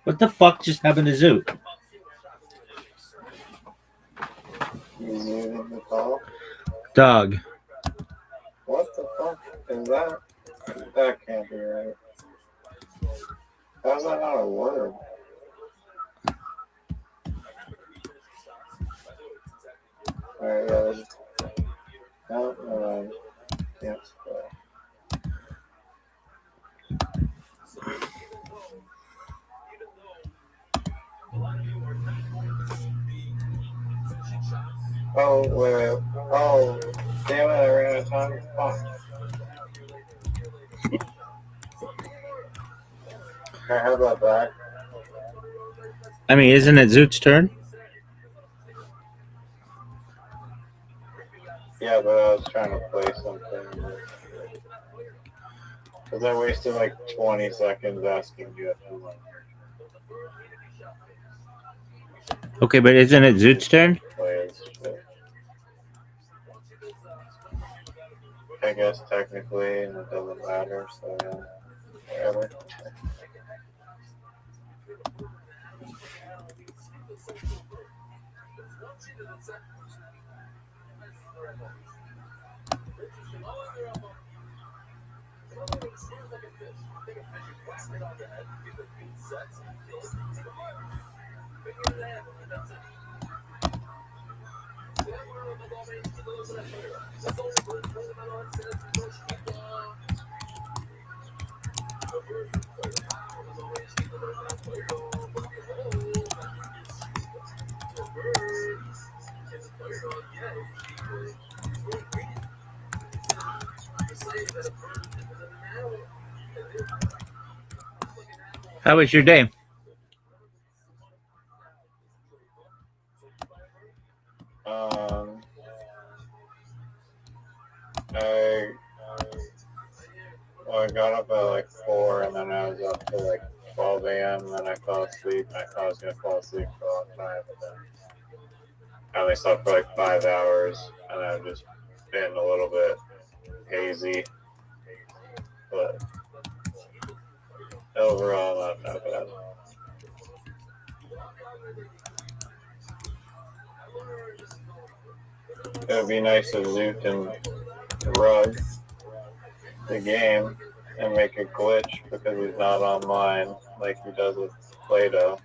What the fuck just happened to Zoot? Dog. What the fuck is that? That can't be right. How's that not a word? Alright, yeah. No, can't spell. Oh, wait. Oh, damn it, I ran out of time. Fuck. Can I have that back? I mean, isn't it Zoot's turn? Yeah, but I was trying to play something. Because I wasted like 20 seconds asking you if you want. Okay, but isn't it Zoot's turn? I guess technically, and it doesn't matter, so yeah, whatever. How was your day? I got up at like 4, and then I was up to like 12 a.m. and then I fell asleep. I thought I was gonna fall asleep for a long time, but then I only slept for like 5 hours, and I've just been a little bit hazy, but overall not that bad. It would be nice if Zoot can rug the game and make a glitch because he's not online like he does with Play-Doh.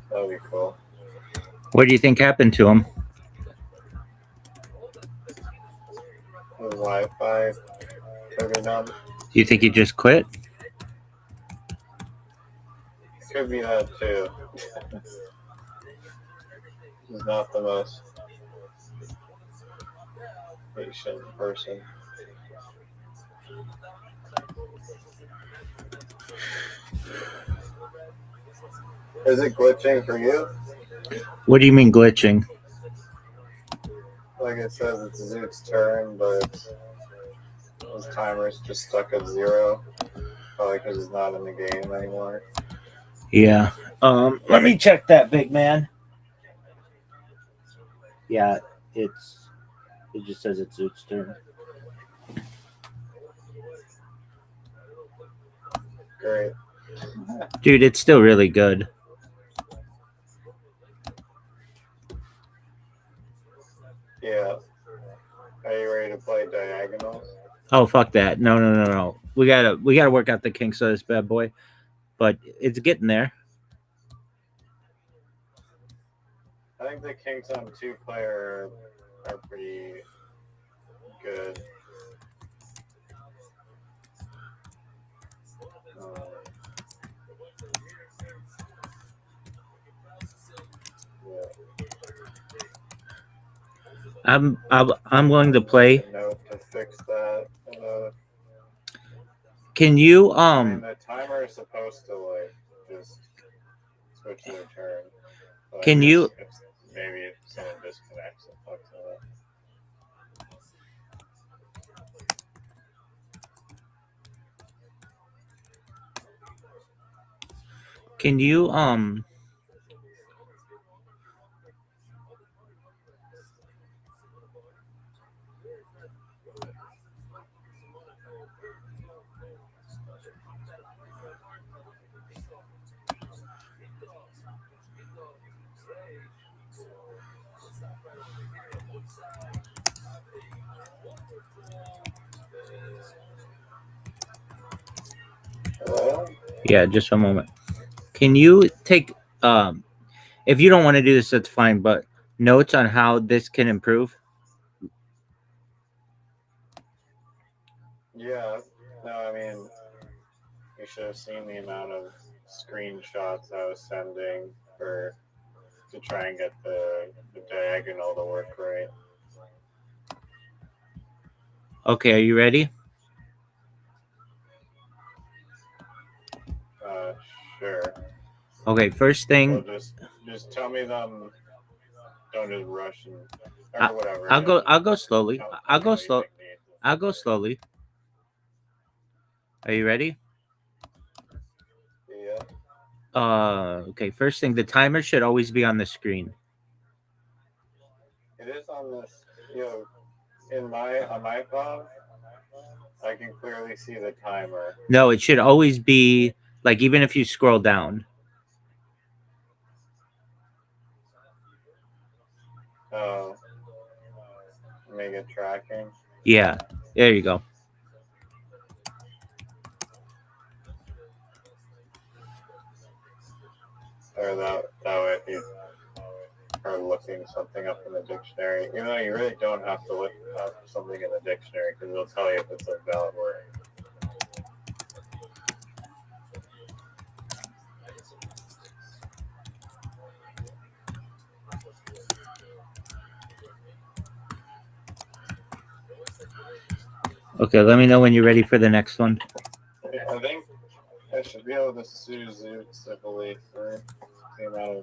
That would be cool. What do you think happened to him? His Wi-Fi took it down. You think he just quit? Could be that too. He's not the most patient person. Is it glitching for you? What do you mean glitching? Like it says it's Zoot's turn, but his timer's just stuck at 0. Probably because he's not in the game anymore. Yeah. Let me check that, big man. Yeah, it just says it's Zoot's turn. Great. Dude, it's still really good. Are you ready to play diagonals? Oh, fuck that. No. We gotta work out the kinks of this bad boy. But it's getting there. I think the kinks on 2-player are pretty good. I'm going to play. Note to fix that. Can you I mean, the timer is supposed to like just switch their turn. But Can I you- guess maybe if someone disconnects, it fucks it up. Can you Yeah, just a moment. Can you take if you don't want to do this, that's fine, but notes on how this can improve? Yeah, no, I mean, you should have seen the amount of screenshots I was sending to try and get the diagonal to work right. Okay, are you ready? Sure. Okay, first thing. So just tell me them. Don't just rush or whatever. I'll go slowly. I'll go slow. I'll go slowly. Are you ready? Yeah. Okay, first thing, the timer should always be on the screen. It is on this, on my phone, I can clearly see the timer. No, it should always be like, even if you scroll down. Oh, make it tracking. Yeah, there you go. Or that way if you are looking something up in the dictionary, even though you really don't have to look up something in the dictionary because it'll tell you if it's a valid word. Okay, let me know when you're ready for the next one. I think I should be able to sue Zoot civilly for the amount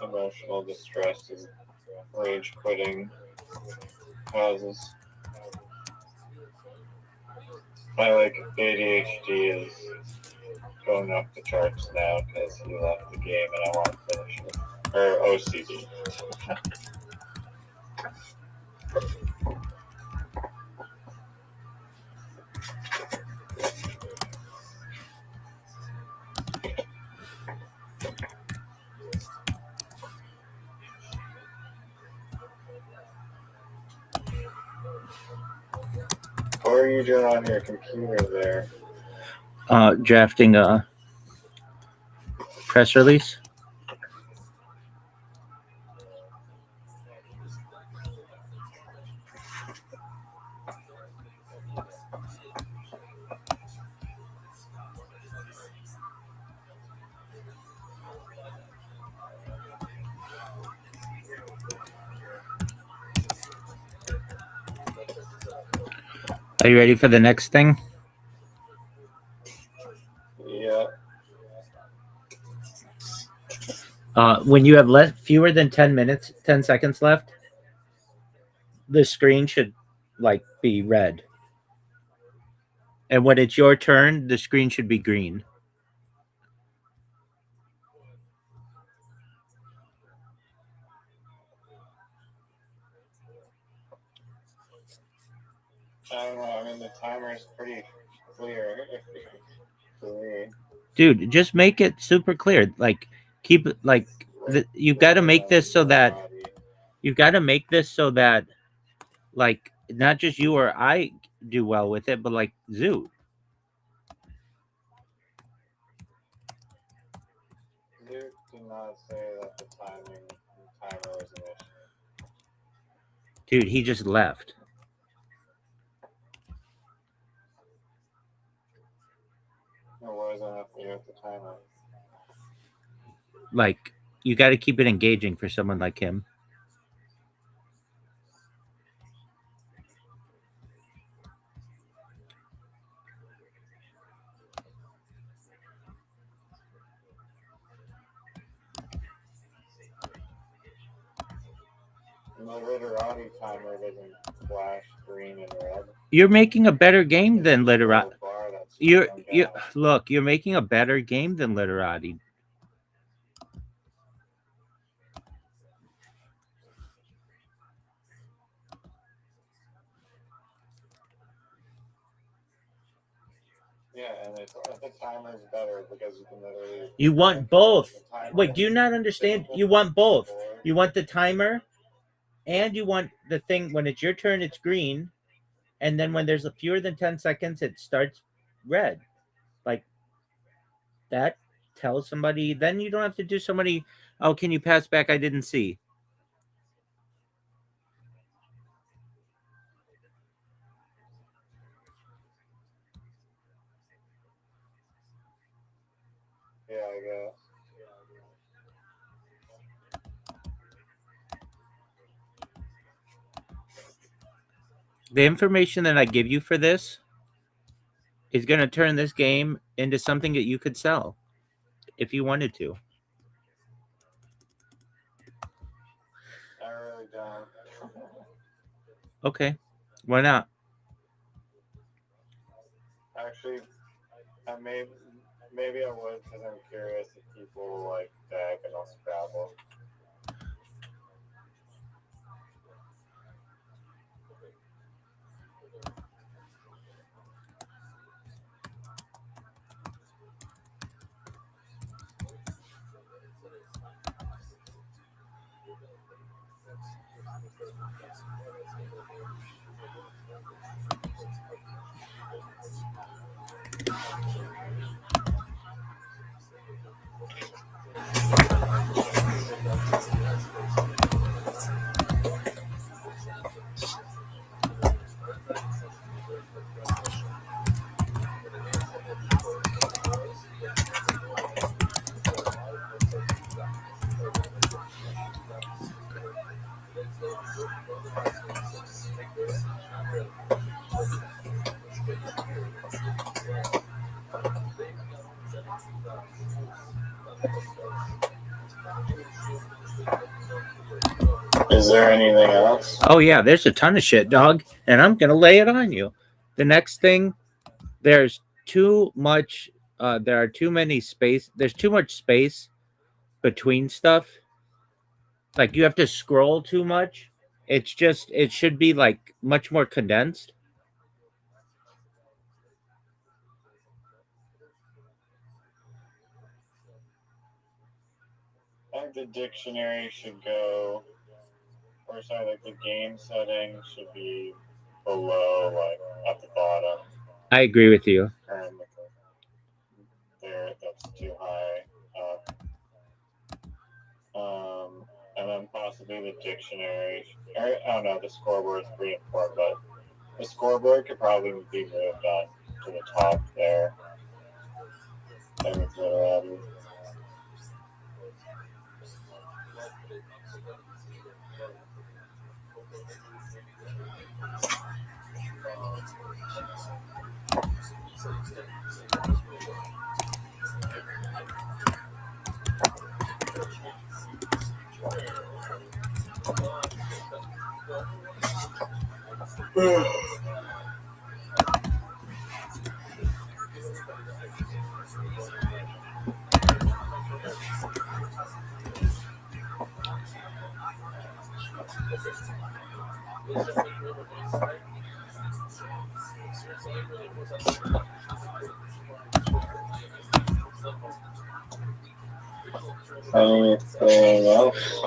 of emotional distress and rage quitting causes. My ADHD is going off the charts now because he left the game and I want to finish it. Or OCD. What are you doing on your computer there? Drafting a press release. Are you ready for the next thing? Yeah. When you have fewer than 10 seconds left, the screen should be red. And when it's your turn, the screen should be green. I don't know. I mean, the timer is pretty clear to me. Dude, just make it super clear. Keep it you've got to make this so that not just you or I do well with it, but like Zoot. Luke did not say that the timer was an issue. Dude, he just left. No, what does that have to do with the timer? Like, you got to keep it engaging for someone like him. And the literati timer doesn't flash green and red. You're making a better game than Literati. You're look, you're making a better game than Literati. Yeah, and the timer is better because you can literally. You want both. Wait, do you not understand? You want both. You want the timer, and you want the thing when it's your turn, it's green, and then when there's a fewer than 10 seconds, it starts red. Like that tells somebody. Then you don't have to do so many. Oh, can you pass back? I didn't see. Yeah, I guess. The information that I give you for this is going to turn this game into something that you could sell if you wanted to. I really don't. Okay. Why not? Actually, maybe I would because I'm curious if people like diagonal Scrabble. Is there anything else? Oh yeah, there's a ton of shit, dog, and I'm gonna lay it on you. The next thing, there's too much. There are too many space. There's too much space between stuff. Like you have to scroll too much. It's just it should be like much more condensed. I think the dictionary should go, or sorry, like the game settings should be below, like at the bottom. I agree with you. There, that's too high up. And then possibly the dictionary. Or, I don't know, the scoreboard's pretty important, but the scoreboard could probably be moved on to the top there. Same with literati.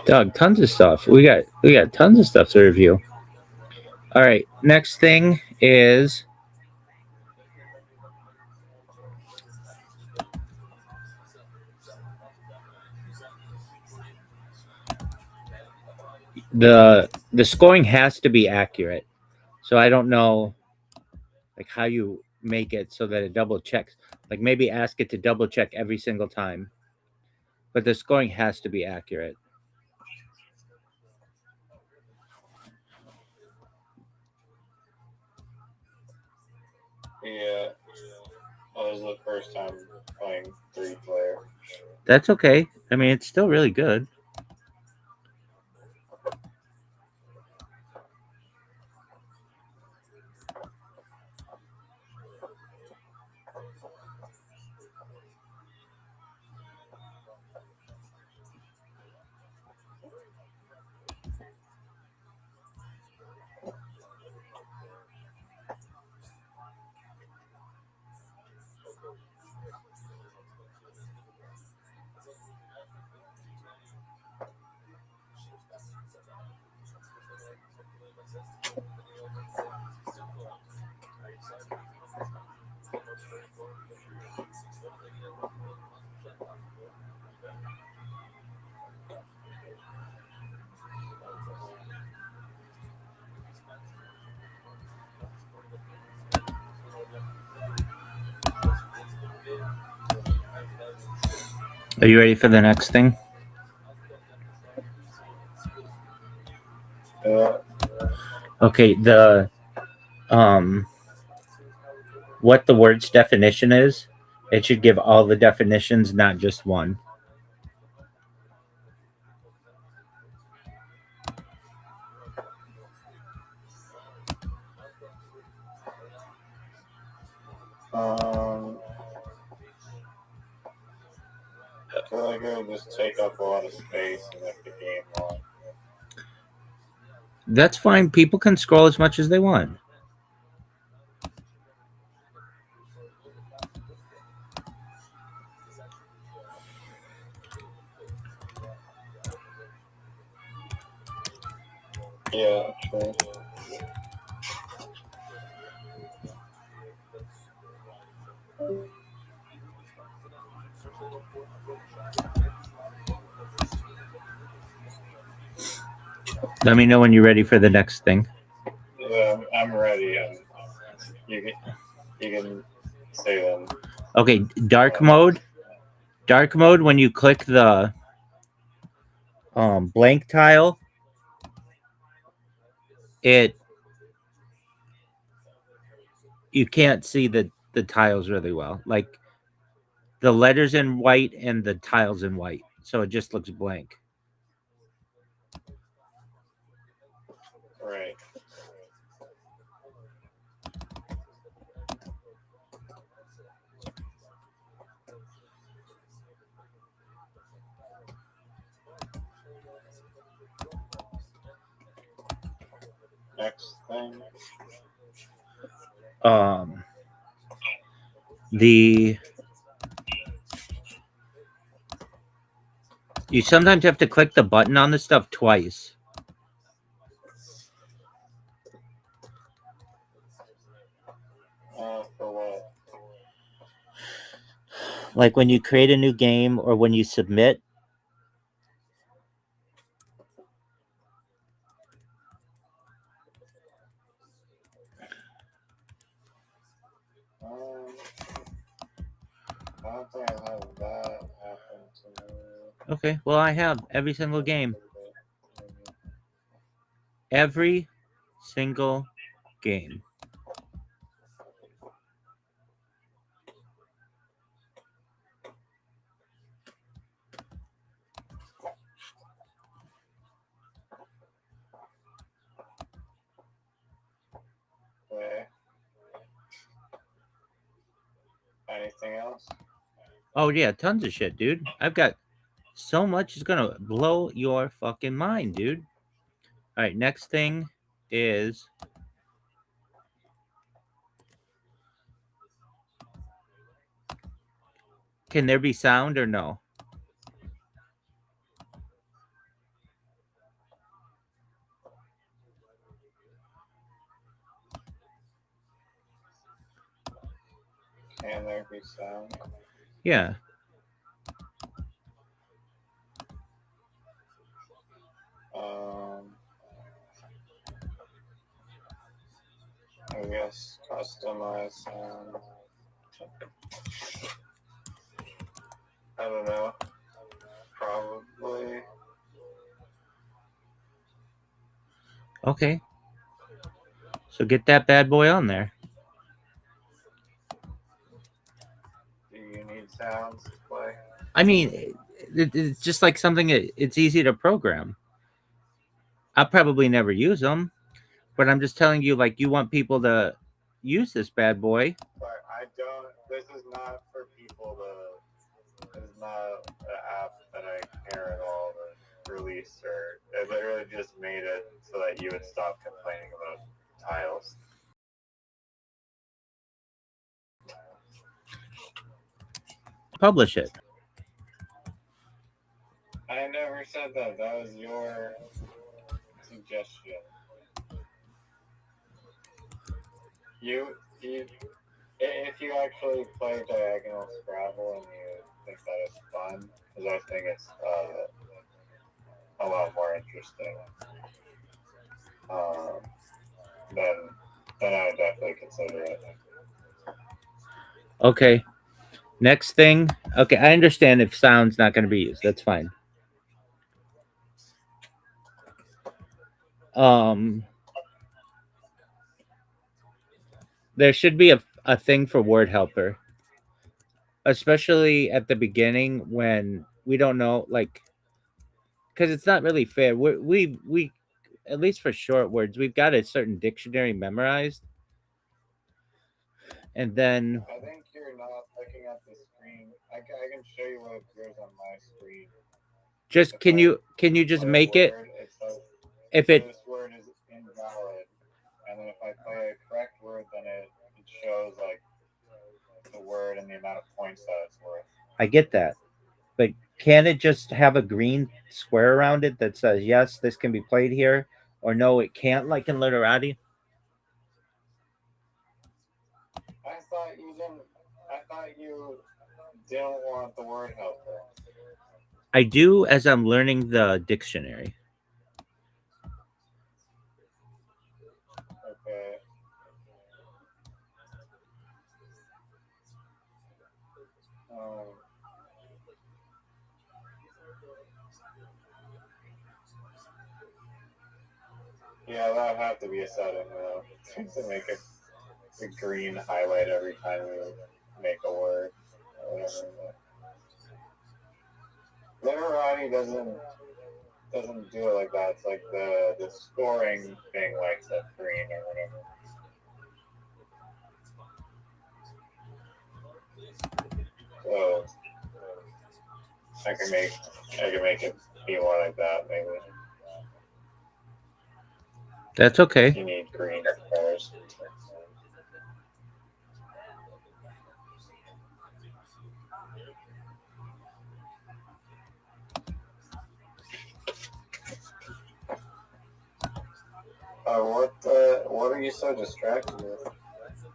Doug, tons of stuff. We got tons of stuff to review. All right. Next thing is the scoring has to be accurate. So I don't know like how you make it so that it double checks. Like maybe ask it to double check every single time. But the scoring has to be accurate. Yeah. That was the first time playing 3-player. That's okay. I mean, it's still really good. Are you ready for the next thing? Okay, what the word's definition is, it should give all the definitions, not just one. I feel like it would just take up a lot of space and make the game long. That's fine. People can scroll as much as they want. Yeah, true. Let me know when you're ready for the next thing. Yeah, I'm ready. You can say them. Okay, dark mode. Dark mode, when you click the blank tile, you can't see the tiles really well. Like the letters in white and the tiles in white. So it just looks blank. Right. Next thing. You sometimes have to click the button on the stuff twice. For what? Like when you create a new game or when you submit. I don't think I've had that happen to me. Okay, well, I have every single game. Every single game. Okay. Anything else? Oh, yeah, tons of shit, dude. I've got so much, it's gonna blow your fucking mind, dude. All right, next thing is can there be sound or no? And there be sound. Yeah. I guess customize sound. I don't know. Probably. Okay. So get that bad boy on there. Do you need sounds to play? I mean, it's just like something it's easy to program. I'll probably never use them, but I'm just telling you, like, you want people to use this bad boy. But I don't. This is not for people to. This is not an app that I care at all to release, or I literally just made it so that you would stop complaining about tiles. Publish it. I never said that. That was your suggestion. If you actually play Diagonal Scrabble and you think that it's fun, because I think it's a lot more interesting, then I would definitely consider it. Okay. Next thing. Okay, I understand if sound's not going to be used. That's fine. There should be a thing for word helper, especially at the beginning when we don't know, like, because it's not really fair. We at least for short words, we've got a certain dictionary memorized, and then I think you're not looking at the screen. I can show you what appears on my screen. just can you just make it if it This word is invalid, and then if I play a correct word, then it shows like the word and the amount of points that it's worth. I get that, but can it just have a green square around it that says yes, this can be played here, or no, it can't, like in Literati? I thought you didn't want the word helper. I do as I'm learning the dictionary. Okay. Yeah, that would have to be a setting though, to make a green highlight every time you make a word. Or whatever. Literati doesn't do it like that. It's like the scoring thing likes that green or whatever. So I can make it be more like that maybe. That's okay. You need green colors. What are you so distracted with?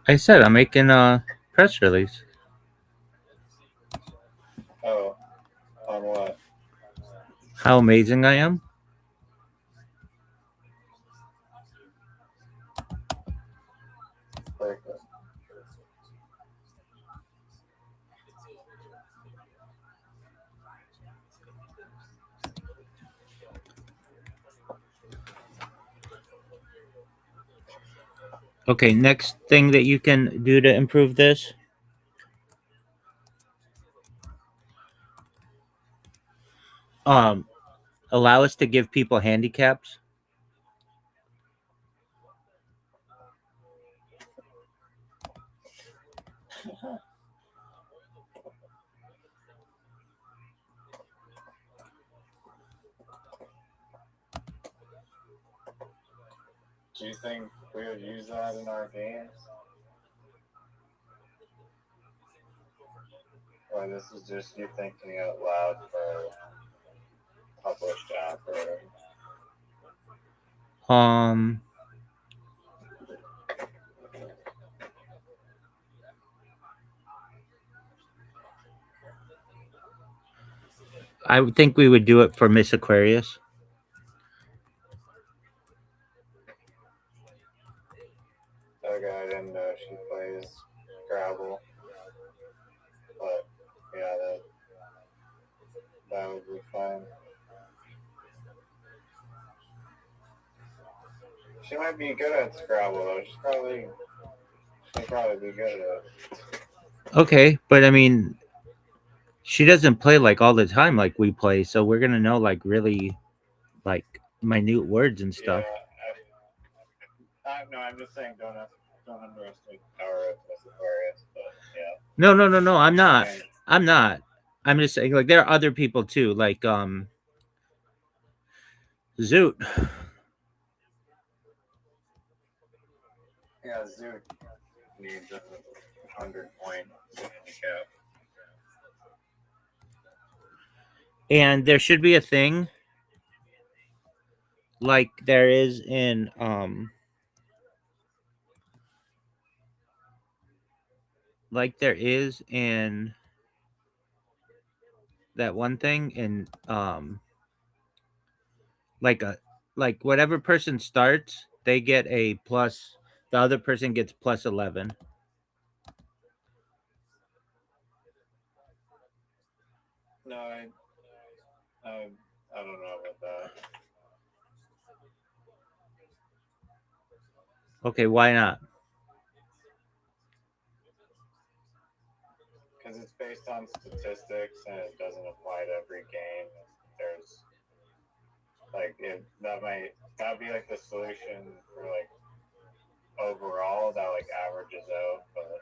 I said I'm making a press release. Oh, on what? How amazing I am. Perfect. Okay, next thing that you can do to improve this. Allow us to give people handicaps. Do you think we would use that in our games? Or this is just you thinking out loud for published app or I would think we would do it for Miss Aquarius. Okay, I didn't know she plays Scrabble. But yeah, that would be fine. She might be good at Scrabble though. She'll probably be good at it. Okay, but I mean, she doesn't play like all the time like we play, so we're gonna know like really like minute words and stuff. Yeah, no, I'm just saying don't underestimate the power of Miss Aquarius. But yeah. No, I'm not. I'm not. I'm just saying like there are other people too, like Zoot. Yeah, Zoot needs a 100-point handicap. And there should be a thing like there is in that one thing in like whatever person starts, they get a plus, the other person gets plus 11. No, I don't know about that. Okay, why not? Because it's based on statistics and it doesn't apply to every game. There's like that'd be like the solution for like overall that like averages out, but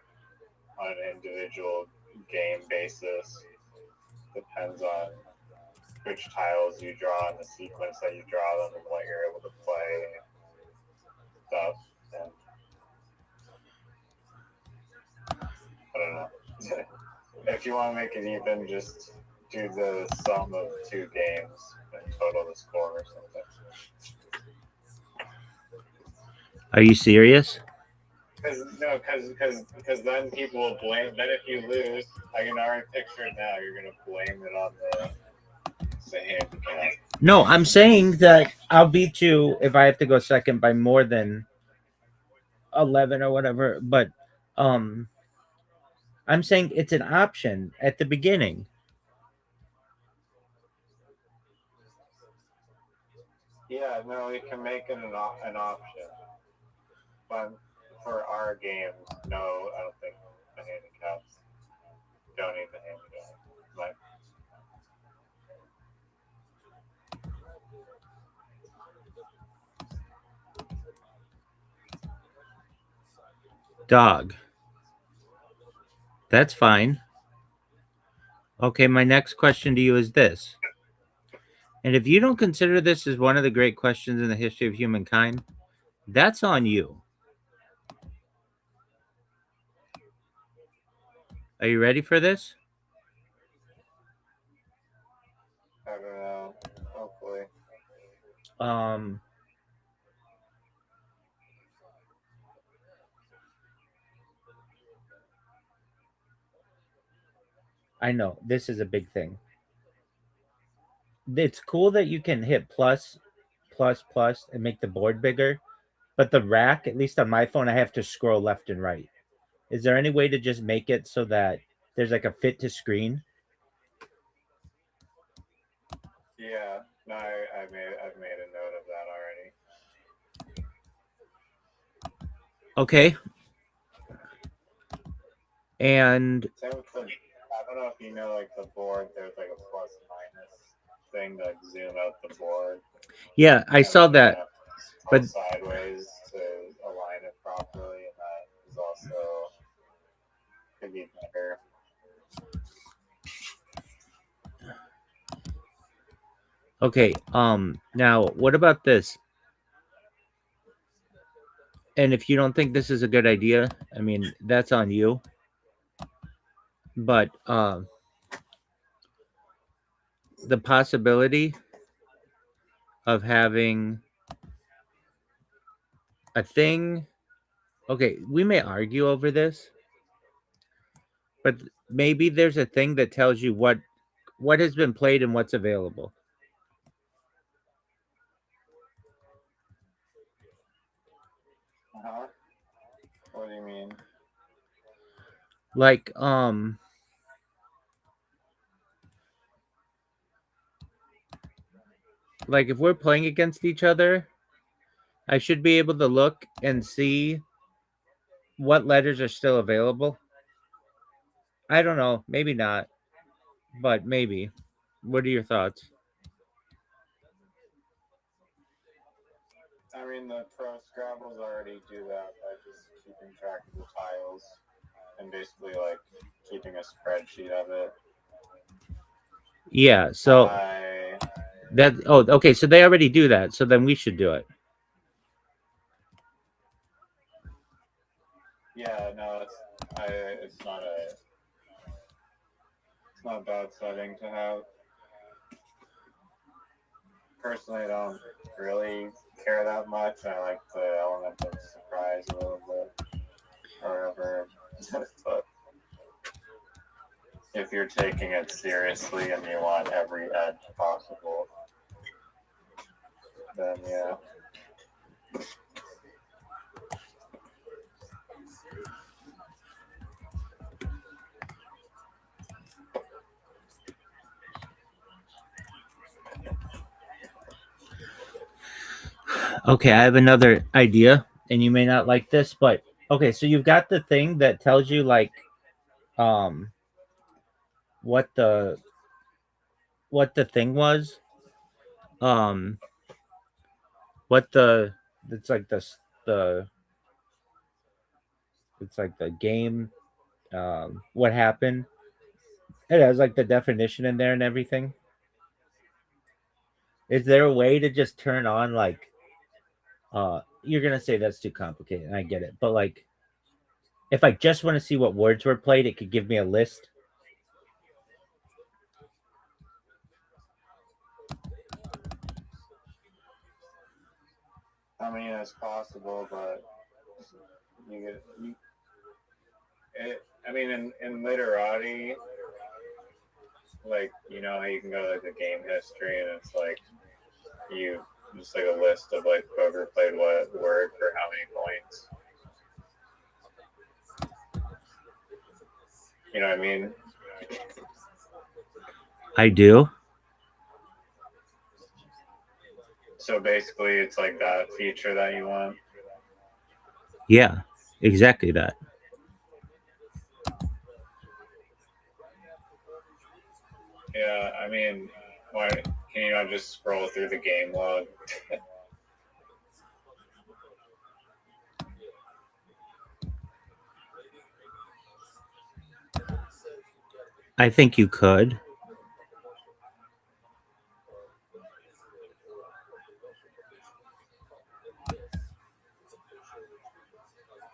on an individual game basis, depends on which tiles you draw and the sequence that you draw them and what you're able to play and stuff. And I don't know. If you want to make it even, just do the sum of 2 games and total the score or something. Are you serious? Because then people will blame. Then if you lose, I can already picture it now. You're gonna blame it on the handicap. No, I'm saying that I'll beat you if I have to go second by more than 11 or whatever. But I'm saying it's an option at the beginning. Yeah, no, we can make it an option. But for our games, no, I don't think the handicaps don't need the handicap. Like, Dog. That's fine. Okay, my next question to you is this. And if you don't consider this as one of the great questions in the history of humankind, that's on you. Are you ready for this? I don't know. Hopefully. I know this is a big thing. It's cool that you can hit plus, and make the board bigger, but the rack, at least on my phone, I have to scroll left and right. Is there any way to just make it so that there's like a fit to screen? Yeah, no, I've made a note of that already. Okay. And Same with I don't know if you know, like the board, there's like a plus minus thing to like, zoom out the board. yeah, I saw that. But Sideways to align it properly, and that is also could be better. okay, now what about this? And if you don't think this is a good idea, I mean, that's on you. But the possibility of having a thing, okay, we may argue over this, but maybe there's a thing that tells you what what has been played and what's available. Huh? What do you mean? Like if we're playing against each other, I should be able to look and see what letters are still available. I don't know, maybe not, but maybe. What are your thoughts? I mean, the Pro Scrabbles already do that by just keeping track of the tiles and basically like keeping a spreadsheet of it. Yeah, so okay, so they already do that, so then we should do it. Yeah, no, it's not a bad setting to have. Personally, I don't really care that much. I like the element of surprise a little bit, or whatever. But if you're taking it seriously and you want every edge possible, then yeah. Okay, I have another idea, and you may not like this, but okay, so you've got the thing that tells you like what the thing was. What the it's like the it's like the game what happened. It has like the definition in there and everything. Is there a way to just turn on like you're gonna say that's too complicated, and I get it, but like if I just want to see what words were played, it could give me a list. I mean, it's possible, but I mean, in literati, like, you know how you can go to like the game history and it's like you just like a list of like whoever played what word for how many points. You know what I mean? I do. So basically, it's like that feature that you want. Yeah, exactly that. Yeah, I mean, why can you not just scroll through the game log? I think you could.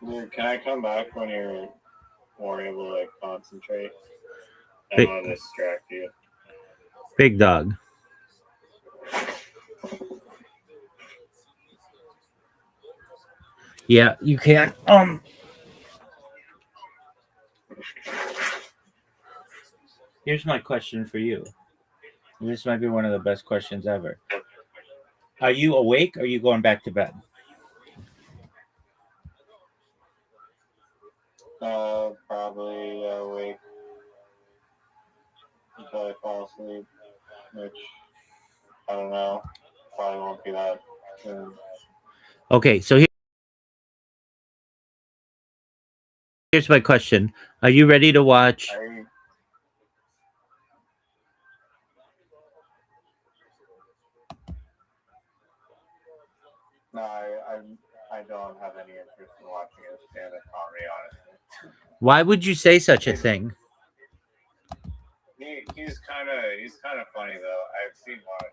Dude, can I come back when you're more able to like concentrate? I Big- don't want to distract you. Big dog. Yeah, you can't. Here's my question for you. This might be one of the best questions ever. Are you awake or are you going back to bed? Probably awake until I fall asleep, which I don't know. Probably won't be that soon. Okay, so here's my question. Are you ready to watch? No, I don't have any interest in watching a stand-up comedy, honestly. Why would you say such a thing? He's kind of funny though. I've seen one on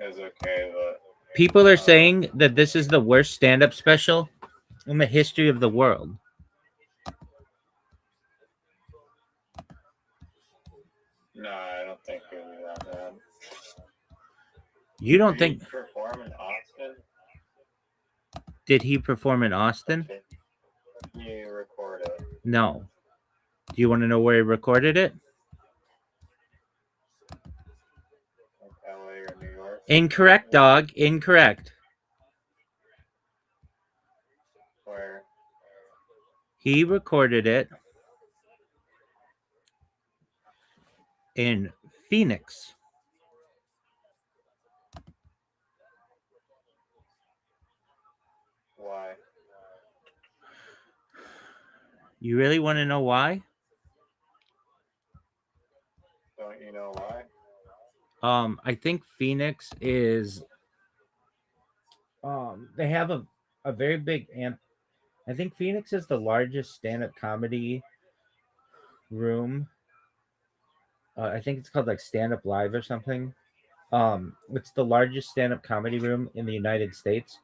YouTube. It's okay, but People are saying that this is the worst stand-up special in the history of the world. no, I don't think it was that bad. You don't Did he think? perform in Austin? Did he perform in Austin? He recorded. No. Do you want to know where he recorded it? Like LA or New York. Incorrect, dog. Incorrect. Where? He recorded it in Phoenix. Why? You really want to know why? Don't you know why? I think Phoenix is they have a very big I think Phoenix is the largest stand-up comedy room. I think it's called like Stand Up Live or something. It's the largest stand-up comedy room in the United States,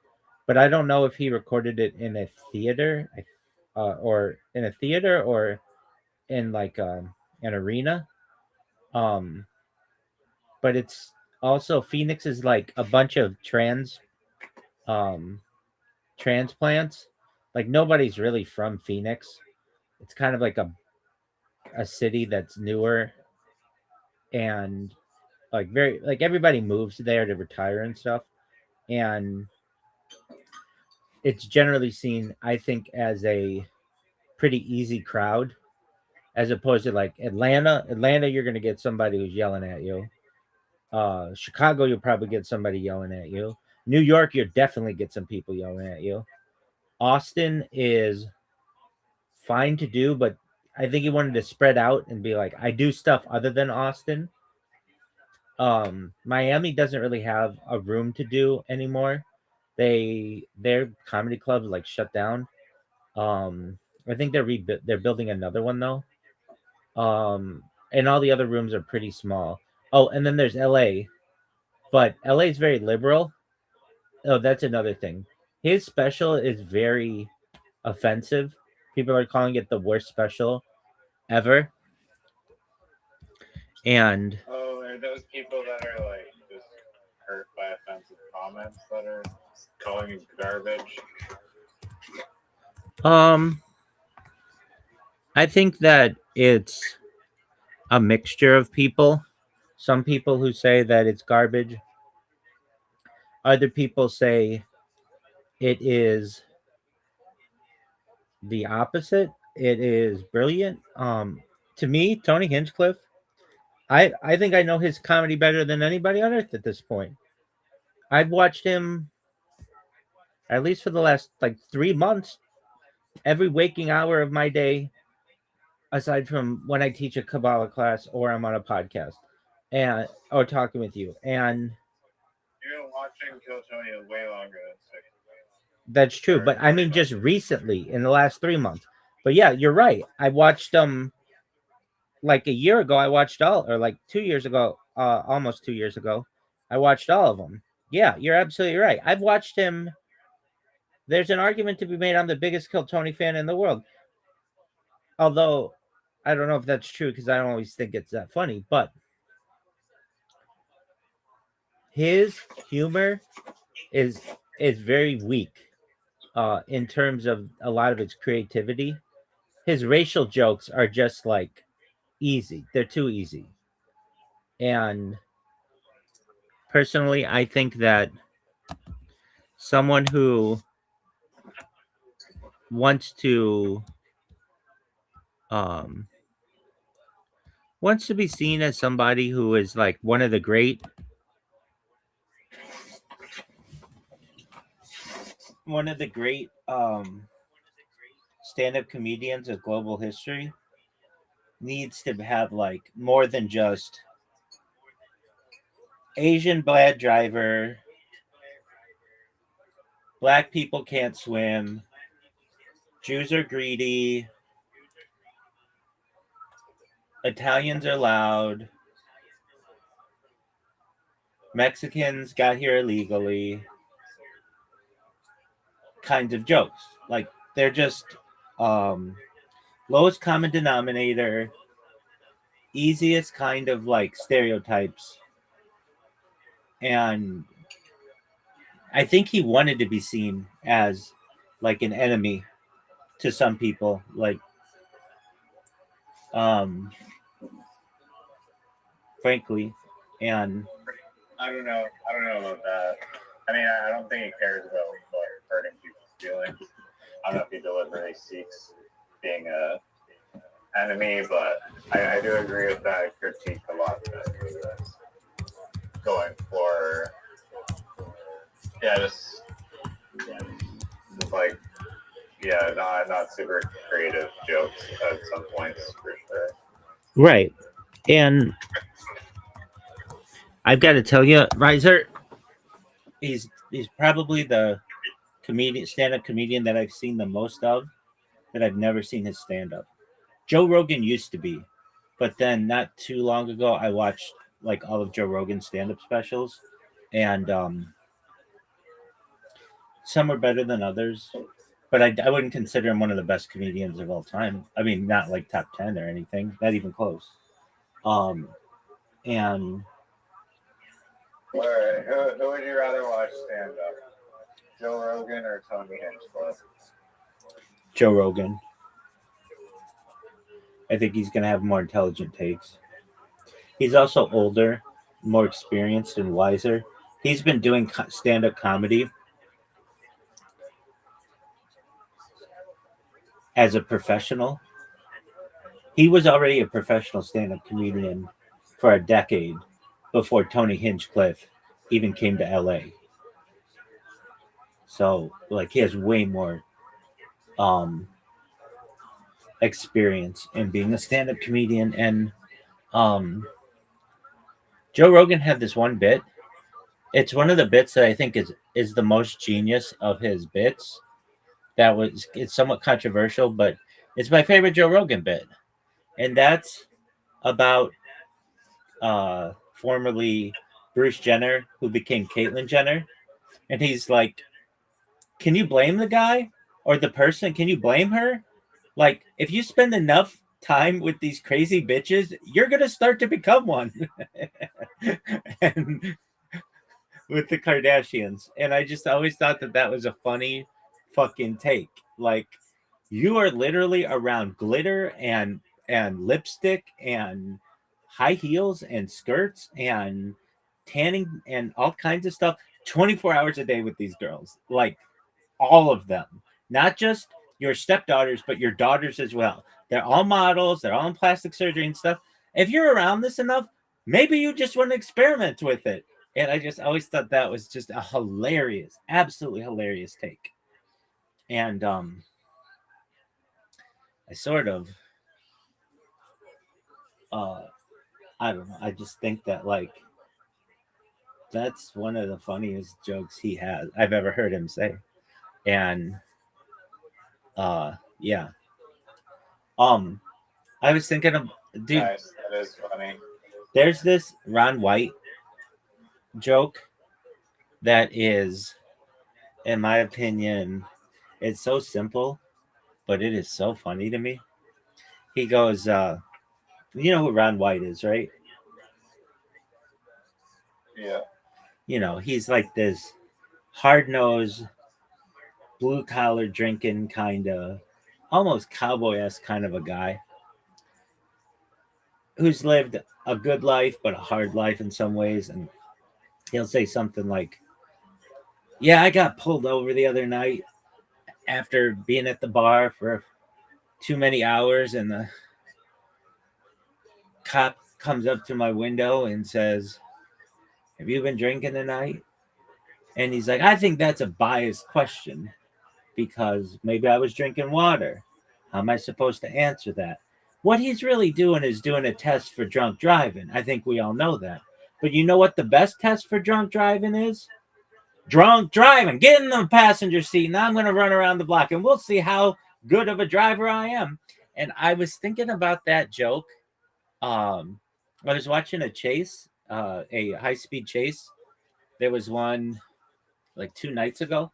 but I don't know if he recorded it in a theater, or in a theater or in like an arena. But it's also Phoenix is like a bunch of transplants. Like nobody's really from Phoenix. It's kind of like a city that's newer and like very like everybody moves there to retire and stuff. And it's generally seen, I think, as a pretty easy crowd as opposed to like Atlanta. Atlanta, you're gonna get somebody who's yelling at you. Chicago, you'll probably get somebody yelling at you. New York, you'll definitely get some people yelling at you. Austin is fine to do, but I think he wanted to spread out and be like, I do stuff other than Austin. Miami doesn't really have a room to do anymore. Their comedy clubs like shut down. I think they're building another one though. And all the other rooms are pretty small. Oh, and then there's LA, but LA is very liberal. Oh, that's another thing. His special is very offensive. People are calling it the worst special ever. And Oh, are those people that are like just hurt by offensive comments that are calling it garbage? I think that it's a mixture of people. Some people who say that it's garbage. Other people say it is the opposite. It is brilliant. To me, Tony Hinchcliffe, I think I know his comedy better than anybody on earth at this point. I've watched him at least for the last like 3 months, every waking hour of my day, aside from when I teach a Kabbalah class or I'm on a podcast or talking with you. And You've been watching Kill Tony way longer than 6 months. that's true, but I mean just recently in the last 3 months. But yeah, you're right. I watched like a year ago. I watched all, or like 2 years ago, almost 2 years ago. I watched all of them. Yeah, you're absolutely right. I've watched him. There's an argument to be made. I'm the biggest Kill Tony fan in the world. Although I don't know if that's true because I don't always think it's that funny, but his humor is very weak in terms of a lot of its creativity. His racial jokes are just like easy. They're too easy. And personally, I think that someone who wants to be seen as somebody who is like one of the great stand-up comedians of global history needs to have like more than just Asian bad driver, black people can't swim, Jews are greedy, Italians are loud, Mexicans got here illegally kinds of jokes. Like they're just lowest common denominator, easiest kind of like stereotypes. And I think he wanted to be seen as like an enemy to some people. Like Frankly, and I don't know about that. I mean, I don't think he cares about hurting people's feelings. I don't know if he deliberately seeks being a enemy, but I do agree with that critique a lot. That he was going for, just like, not super creative jokes at some points for sure. right, and I've got to tell you, Riser, he's probably the stand-up comedian that I've seen the most of, that I've never seen his stand-up. Joe Rogan used to be, but then not too long ago, I watched like all of Joe Rogan's stand-up specials, and some are better than others, but I wouldn't consider him one of the best comedians of all time. I mean, not like top 10 or anything, not even close. And All right, who would you rather watch stand up? Joe Rogan or Tony Hinchcliffe? Joe Rogan. I think he's going to have more intelligent takes. He's also older, more experienced, and wiser. He's been doing stand-up comedy as a professional. He was already a professional stand-up comedian for a decade before Tony Hinchcliffe even came to LA. So, like, he has way more experience in being a stand-up comedian. And Joe Rogan had this one bit. It's one of the bits that I think is the most genius of his bits. It's somewhat controversial, but it's my favorite Joe Rogan bit. And that's about formerly Bruce Jenner, who became Caitlyn Jenner. And he's like, can you blame the guy or the person? Can you blame her? Like, if you spend enough time with these crazy bitches, you're going to start to become one. And with the Kardashians. And I just always thought that was a funny fucking take. Like, you are literally around glitter and lipstick and high heels and skirts and tanning and all kinds of stuff 24 hours a day with these girls. Like, all of them. Not just your stepdaughters, but your daughters as well. They're all models. They're all in plastic surgery and stuff. If you're around this enough, maybe you just want to experiment with it. And I just always thought that was just a hilarious, absolutely hilarious take. And I sort of, I don't know. I just think that, like, that's one of the funniest jokes I've ever heard him say. And yeah. I was thinking of, dude, Nice. That is funny. There's this Ron White joke that is, in my opinion, it's so simple, but it is so funny to me. He goes, you know who Ron White is, right? Yeah. You know, he's like this hard-nosed, blue-collar drinking kind of, almost cowboy-esque kind of a guy who's lived a good life, but a hard life in some ways. And he'll say something like, yeah, I got pulled over the other night after being at the bar for too many hours, and the cop comes up to my window and says, have you been drinking tonight? And he's like, I think that's a biased question, because maybe I was drinking water. How am I supposed to answer that? What he's really doing is doing a test for drunk driving. I think we all know that. But you know what the best test for drunk driving is? Drunk driving. Get in the passenger seat, and I'm going to run around the block, and we'll see how good of a driver I am. And I was thinking about that joke. I was watching a chase, a high-speed chase. There was one like 2 nights ago.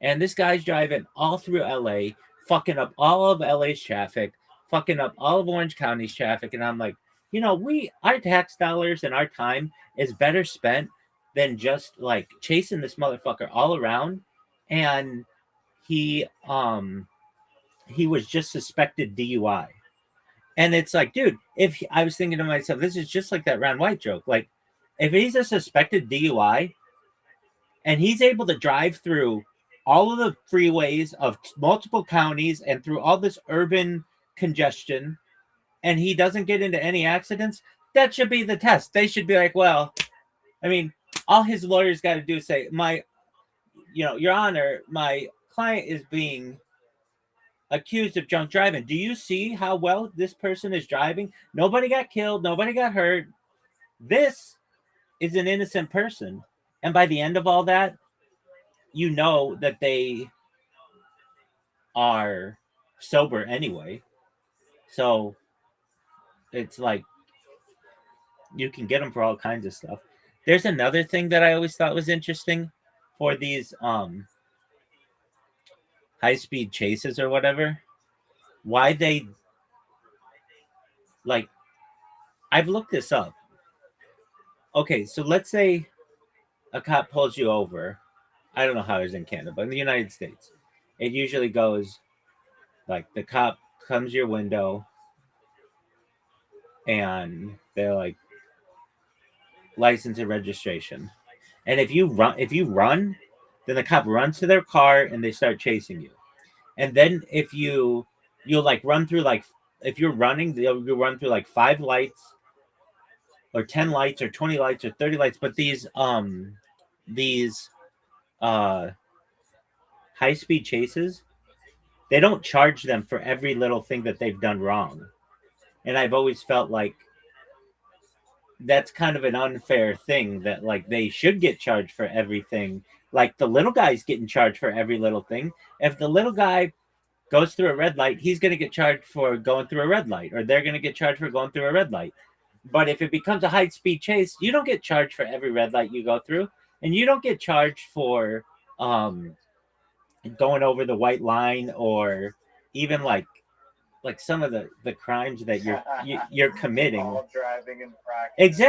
And this guy's driving all through LA, fucking up all of LA's traffic, fucking up all of Orange County's traffic. And I'm like, you know, our tax dollars and our time is better spent than just like chasing this motherfucker all around. And he was just suspected DUI. And it's like, dude, I was thinking to myself, this is just like that Ron White joke. Like, if he's a suspected DUI and he's able to drive through all of the freeways of multiple counties and through all this urban congestion, and he doesn't get into any accidents, that should be the test. They should be like, well, I mean, all his lawyers got to do is say, Your Honor, my client is being accused of drunk driving. Do you see how well this person is driving? Nobody got killed. Nobody got hurt. This is an innocent person. And by the end of all that, you know that they are sober anyway. So it's like you can get them for all kinds of stuff. There's another thing that I always thought was interesting for these high-speed chases or whatever. Why they, like, I've looked this up. Okay, so let's say a cop pulls you over. I don't know how it is in Canada, but in the United States, it usually goes like the cop comes to your window and they're like, license and registration. And if you run, then the cop runs to their car and they start chasing you. And then if you'll like run through, like, if you're running, you'll run through like 5 lights or 10 lights or 20 lights or 30 lights. But these high-speed chases, they don't charge them for every little thing that they've done wrong. And I've always felt like that's kind of an unfair thing, that like they should get charged for everything. Like the little guy's getting charged for every little thing. If the little guy goes through a red light, he's going to get charged for going through a red light, or they're going to get charged for going through a red light. But if it becomes a high-speed chase, you don't get charged for every red light you go through, and you don't get charged for going over the white line, or even like some of the crimes that you're committing. All driving in practice.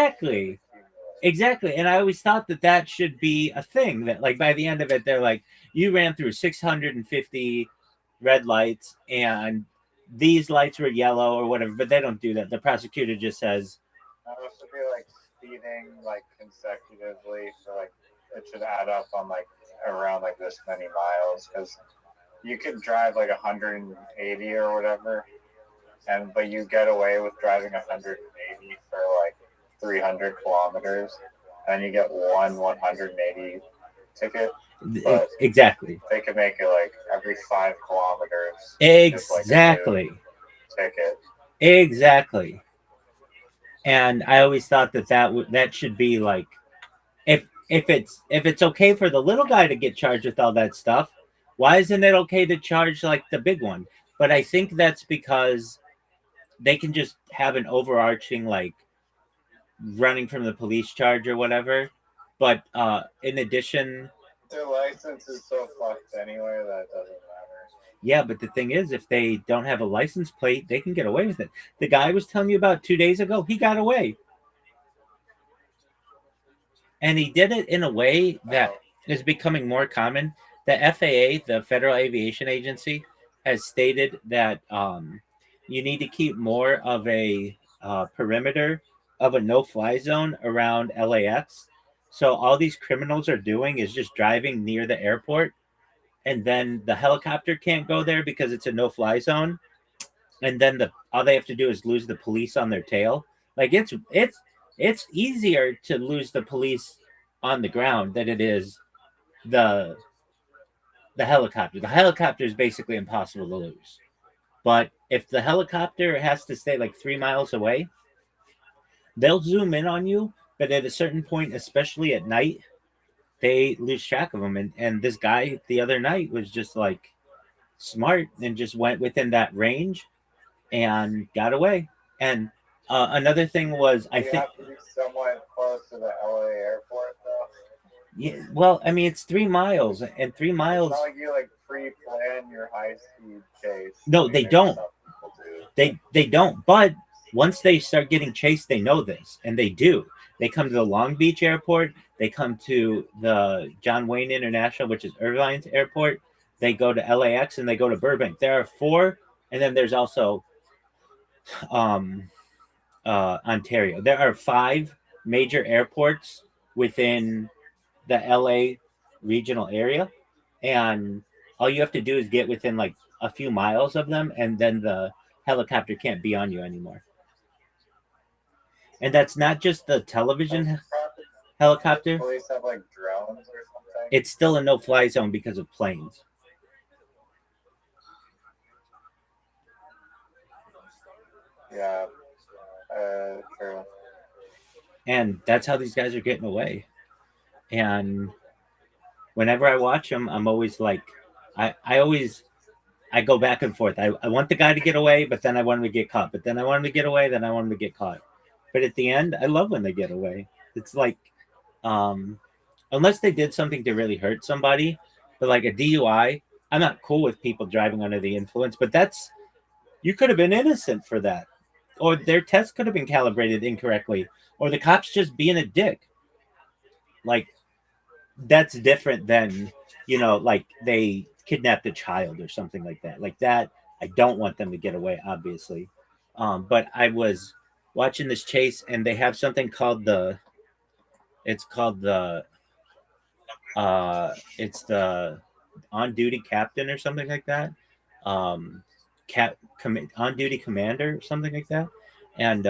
Exactly. And I always thought that should be a thing, that like by the end of it, they're like, you ran through 650 red lights and these lights were yellow or whatever, but they don't do that. The prosecutor just says, It should be like speeding like consecutively, so like it should add up on like around like this many miles, because you could drive like 180 or whatever, but you get away with driving 180 for like 300 kilometers, and you get one 180 ticket. But exactly. They could make it like every 5 kilometers. Exactly. Ticket. Exactly. And I always thought that should be like, if it's okay for the little guy to get charged with all that stuff, why isn't it okay to charge like the big one? But I think that's because they can just have an overarching like running from the police charge or whatever. But in addition, their license is so fucked anyway that it doesn't matter. Yeah, but the thing is, if they don't have a license plate, they can get away with it. The guy I was telling you about 2 days ago, he got away. And he did it in a way that is becoming more common. The FAA, the Federal Aviation Agency, has stated that you need to keep more of a perimeter of a no-fly zone around LAX. So all these criminals are doing is just driving near the airport, and then the helicopter can't go there because it's a no-fly zone. And then all they have to do is lose the police on their tail. Like it's easier to lose the police on the ground than it is the helicopter. The helicopter is basically impossible to lose. But if the helicopter has to stay like 3 miles away, they'll zoom in on you. But at a certain point, especially at night, they lose track of them. And this guy the other night was just like smart and just went within that range and got away. And another thing was, I think have to be somewhat close to the LA airport, though. Yeah, well, I mean, it's 3 miles, and 3 miles. It's not like you like pre-plan your high-speed chase. No, they don't. They don't. But once they start getting chased, they know this, and they do. They come to the Long Beach airport. They come to the John Wayne International, which is Irvine's airport. They go to LAX, and they go to Burbank. There are 4, and then there's also Ontario. There are 5 major airports within the LA regional area, and all you have to do is get within like a few miles of them, and then the helicopter can't be on you anymore. And that's not just the television helicopter. Police have like drones or something. It's still a no-fly zone because of planes. Yeah, true. And that's how these guys are getting away. And whenever I watch them, I'm always like, I go back and forth. I want the guy to get away, but then I want him to get caught. But then I want him to get away, then I want him to get caught. But at the end, I love when they get away. It's like, unless they did something to really hurt somebody, but like a DUI, I'm not cool with people driving under the influence, but you could have been innocent for that. Or their test could have been calibrated incorrectly, or the cops just being a dick. Like, that's different than, like they kidnapped a child or something like that. Like that, I don't want them to get away, obviously. But I was watching this chase, and they have something called the on-duty captain or something like that. On-duty commander or something like that. And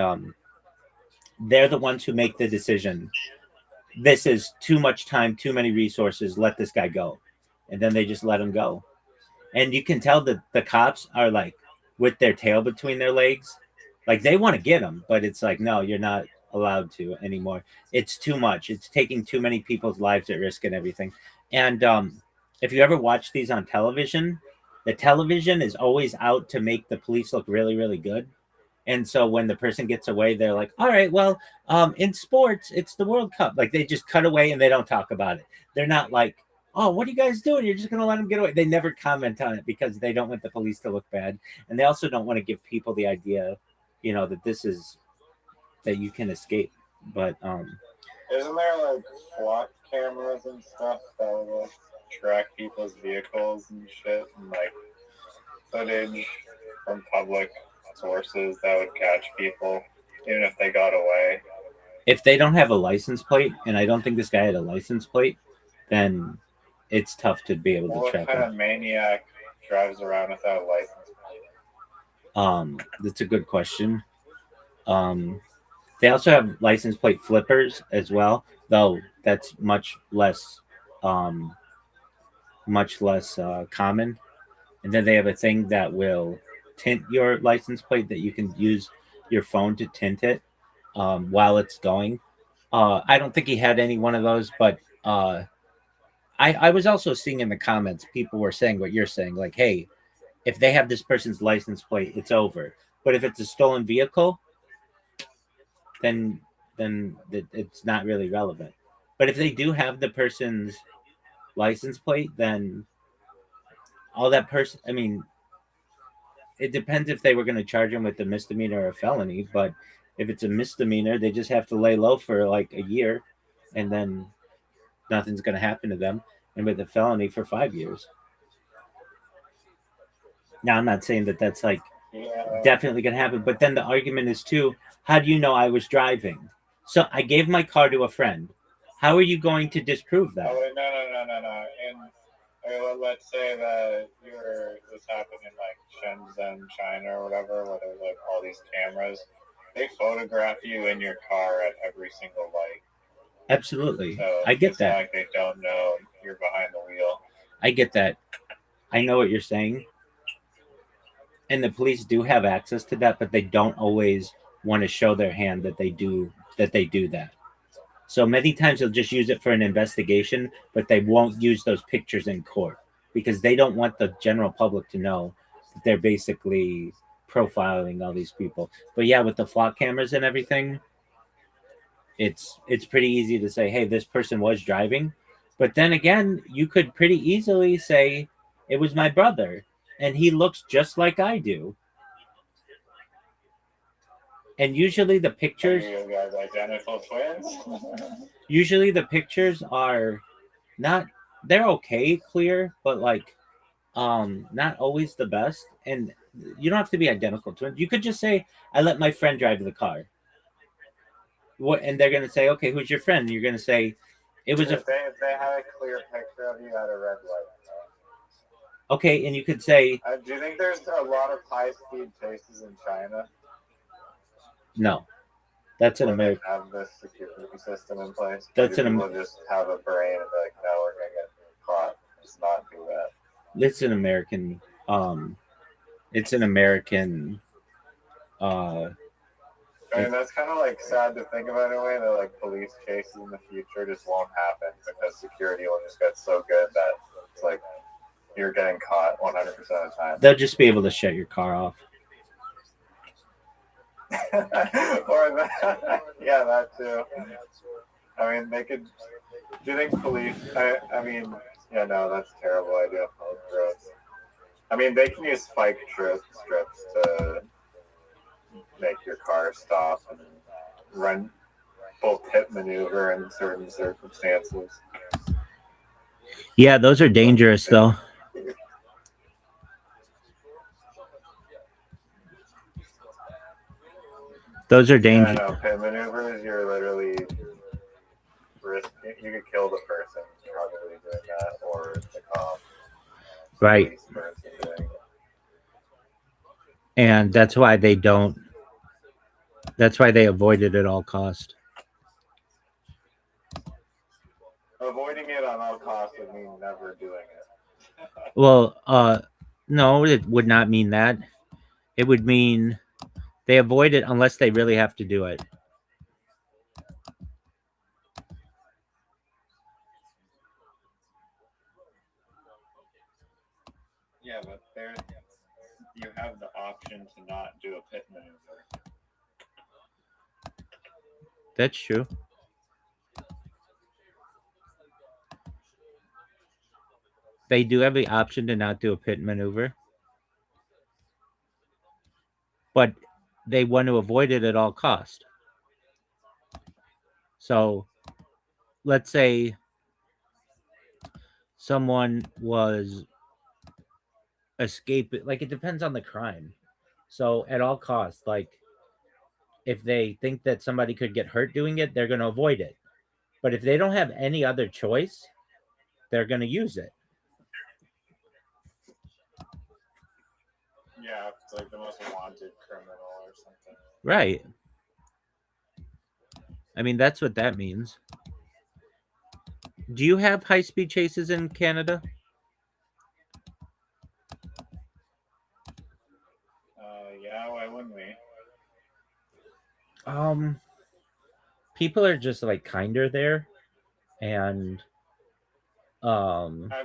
they're the ones who make the decision. This is too much time, too many resources. Let this guy go. And then they just let him go. And you can tell that the cops are like with their tail between their legs. Like they want to get him, but it's like, no, you're not allowed to anymore. It's too much. It's taking too many people's lives at risk and everything. And if you ever watch these on television, the television is always out to make the police look really, really good. And so when the person gets away, they're like, all right, well, in sports, it's the World Cup. Like they just cut away and they don't talk about it. They're not like, oh, what are you guys doing? You're just going to let them get away. They never comment on it because they don't want the police to look bad. And they also don't want to give people the idea, that that you can escape. But isn't there like SWAT cameras and stuff that would like track people's vehicles and shit, and like footage from public sources that would catch people even if they got away? If they don't have a license plate, and I don't think this guy had a license plate, then it's tough to be able to track What kind him. of maniac drives around without a license plate? That's a good question. They also have license plate flippers as well, though that's much less common. And then they have a thing that will tint your license plate, that you can use your phone to tint it while it's going. I don't think he had any one of those, but I was also seeing in the comments, people were saying what you're saying, like, hey, if they have this person's license plate, it's over. But if it's a stolen vehicle, then it's not really relevant. But if they do have the person's license plate, then all that person, I mean, it depends if they were going to charge him with a misdemeanor or a felony. But if it's a misdemeanor, they just have to lay low for like a year, and then nothing's going to happen to them. And with a felony, for 5 years. Now, I'm not saying that that's like definitely going to happen, but then the argument is too, how do you know I was driving? So I gave my car to a friend. How are you going to disprove that? Oh, wait, no. And let's say that this happened in like Shenzhen, China, or whatever, where there's like all these cameras. They photograph you in your car at every single light. Absolutely. So I get it's that. not like they don't know you're behind the wheel. I get that. I know what you're saying. And the police do have access to that, but they don't always want to show their hand that they do that. So many times they'll just use it for an investigation, but they won't use those pictures in court because they don't want the general public to know that they're basically profiling all these people. But yeah, with the flock cameras and everything, it's pretty easy to say, hey, this person was driving. But then again, you could pretty easily say it was my brother and he looks just like I do. And usually the pictures, Are you guys identical twins? usually the pictures are not, they're okay clear, but like not always the best, and you don't have to be identical to it. You could just say, I let my friend drive the car. What, and they're gonna say, okay, who's your friend? And you're gonna say, it was if they had a clear picture of you at a red light. okay, and you could say, Do you think there's a lot of high-speed chases in China? no, that's an American. Have this security system in place. That's an We'll just have a brain and be like, no, we're gonna get caught. Let's not do that. It's an American. It's an American. I mean, that's kind of like sad to think about in a way that like police chases in the future just won't happen because security will just get so good that it's like you're getting caught 100% of the time. They'll just be able to shut your car off. Or that, yeah, that too. I mean, they could. Do you think police? I mean, yeah, no, that's a terrible idea. I mean, they can use spike strips to make your car stop and run full pit maneuver in certain circumstances. Yeah, those are dangerous, though. Those are dangerous. Yeah, no, pit maneuvers, you're literally risking. You could kill the person probably doing that, or the cop. Right. And that's why they don't. That's why they avoid it at all cost. Avoiding it on all costs would mean never doing it. Well, no, it would not mean that. It would mean they avoid it unless they really have to do it. Yeah, but there you have the option to not do a pit maneuver. That's true. They do have the option to not do a pit maneuver. But they want to avoid it at all cost. So let's say someone was escaping, like it depends on the crime. So at all costs, like if they think that somebody could get hurt doing it, they're going to avoid it. But if they don't have any other choice, they're going to use it. Yeah, it's like the most wanted criminal or something. Right. I mean, that's what that means. Do you have high-speed chases in Canada? Yeah, why wouldn't we? People are just like kinder there, and I've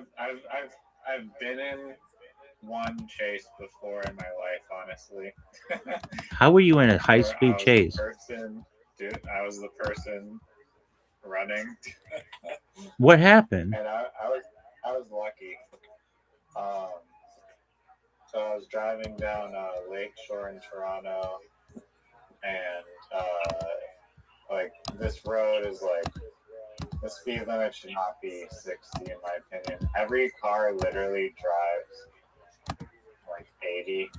been in one chase before in my life, honestly. how were you in a high-speed chase? I was the person running. What happened? And I was lucky. So I was driving down Lakeshore in Toronto, and like this road is like the speed limit should not be 60 in my opinion. Every car literally drives like 80,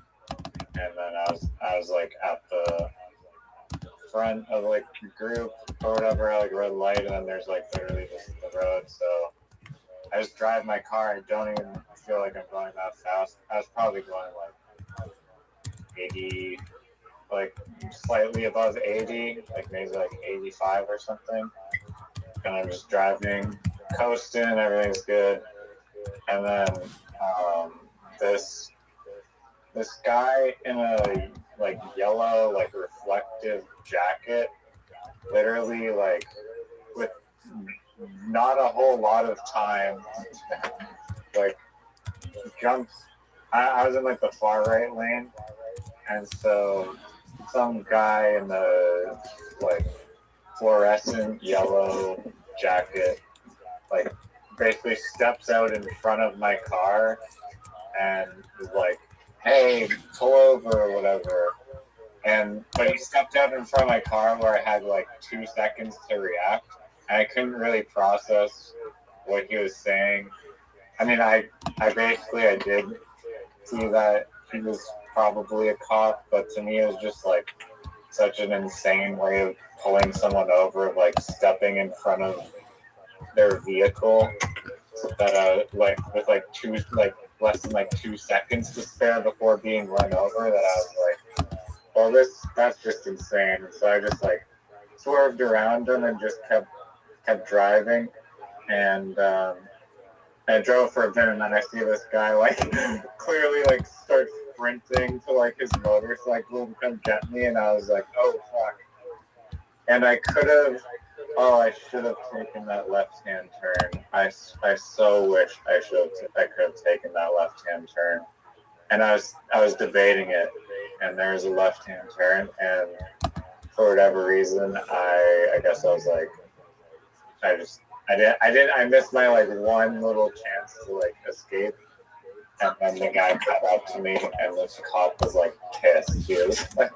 and then I was like at the front of like the group or whatever, like red light, and then there's like literally just the road. So I just drive my car. I don't even feel like I'm going that fast. I was probably going like 80, like slightly above 80, like maybe like 85 or something. And I'm just driving, coasting, everything's good. And then this guy in a like yellow, like reflective jacket, literally like with not a whole lot of time, like jumps. I was in like the far right lane, and so some guy in the like fluorescent yellow jacket like basically steps out in front of my car and is like, hey, pull over or whatever. But he stepped out in front of my car where I had like 2 seconds to react, and I couldn't really process what he was saying. I mean, I did see that he was probably a cop, but to me it was just like such an insane way of pulling someone over, like stepping in front of their vehicle that like with like less than like 2 seconds to spare before being run over, that I was like, well, that's just insane. So I just like swerved around him and just kept driving, and I drove for a bit, and then I see this guy like clearly like start sprinting to like his motorcycle to come get me, and I was like, oh fuck. And I should have taken that left-hand turn. I so wish I could have taken that left-hand turn. And I was debating it, and there was a left-hand turn, and for whatever reason, I guess I was like, I missed my like one little chance to like escape, and then the guy caught up to me, and this cop was like pissed. He was like,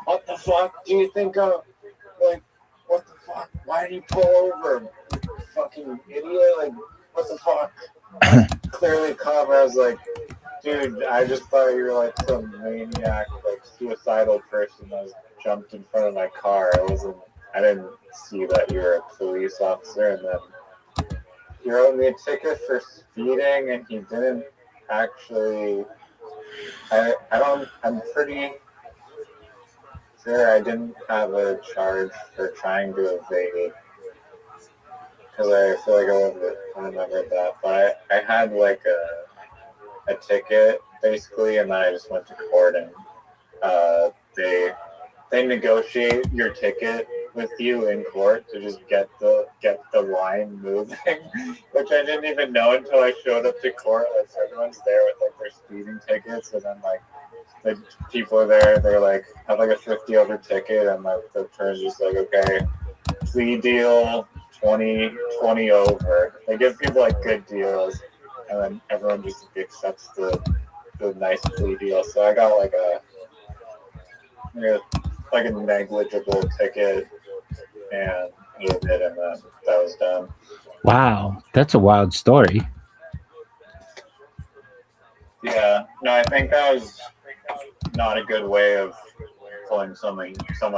"What the fuck do you think of? Like, what the fuck? Why did you pull over, you fucking idiot? Like, what the fuck?" Clearly, cop. I was like, "Dude, I just thought you were like some maniac, like suicidal person that was jumped in front of my car. I didn't see that you were a police officer." And then he wrote me a ticket for speeding, and he didn't actually. I'm pretty sure I didn't have a charge for trying to evade, because I feel like I would have remembered that. But I had like a ticket basically, and then I just went to court, and they negotiate your ticket with you in court to just get the line moving, which I didn't even know until I showed up to court. Like everyone's there with like their speeding tickets, and then like the people are there, they're like have like a 50 over ticket, and like the attorney's just like, okay, plea deal 20 over. They give people like good deals, and then everyone just accepts the nice plea deal. So I got like a negligible ticket, and he did, and then that was done. Wow, that's a wild story. Yeah, no, I think that was not a good way of pulling someone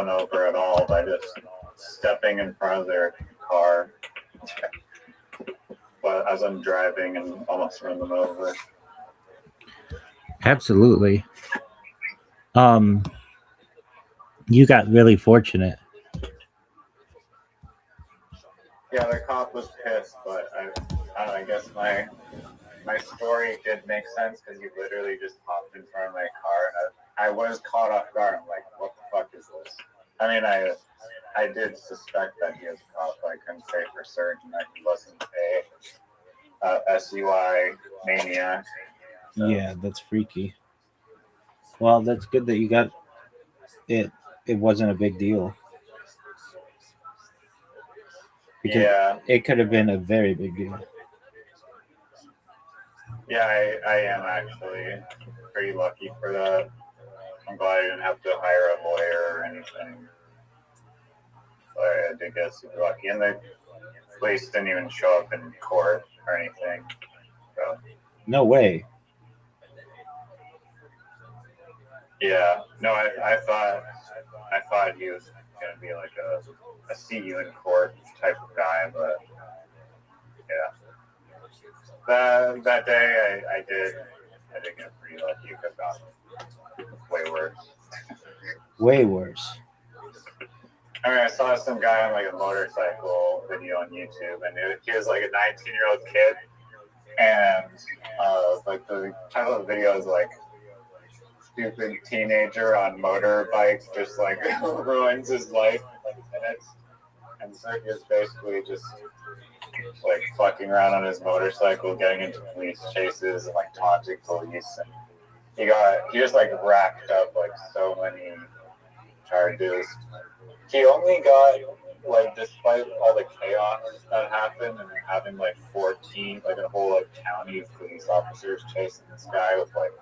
over at all, by just stepping in front of their car, but as I'm driving and almost run them over. Absolutely. You got really fortunate. Yeah, the cop was pissed, but I don't know, I guess my story did make sense, because he literally just hopped in front of my car, and I was caught off guard. I'm like, what the fuck is this? I mean, I did suspect that he was a cop, but I couldn't say for certain that he wasn't a SUI maniac. So. Yeah, that's freaky. Well, that's good that you got it. It wasn't a big deal. Because yeah, it could have been a very big deal. Yeah, I am actually pretty lucky for that. I'm glad I didn't have to hire a lawyer or anything. But I did get super lucky, and the police didn't even show up in court or anything. So. No way. Yeah, no, I thought he was gonna be like a see you in court type of guy, but yeah, that day I did get pretty lucky. It could have gotten way worse. Way worse. I mean, I saw some guy on like a motorcycle video on YouTube, and he was like a 19-year-old kid, and like the title of the video is like, "Stupid teenager on motorbikes just like ruins his life in like minutes." And so he was basically just like fucking around on his motorcycle, getting into police chases and like taunting police, and he just like racked up like so many charges. He only got, like, despite all the chaos that happened and having like 14, like a whole like county of police officers chasing this guy with like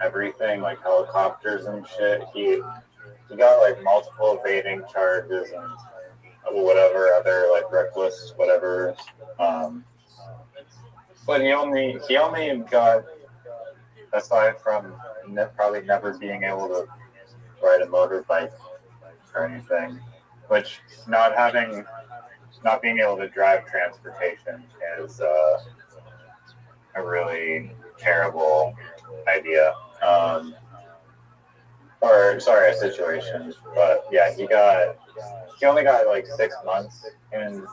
everything, like helicopters and shit, he got like multiple evading charges and whatever other like reckless whatever. But he only got, aside from probably never being able to ride a motorbike or anything, which not being able to drive transportation is a really terrible idea. Or sorry, a situation. But yeah, he only got like 6 months in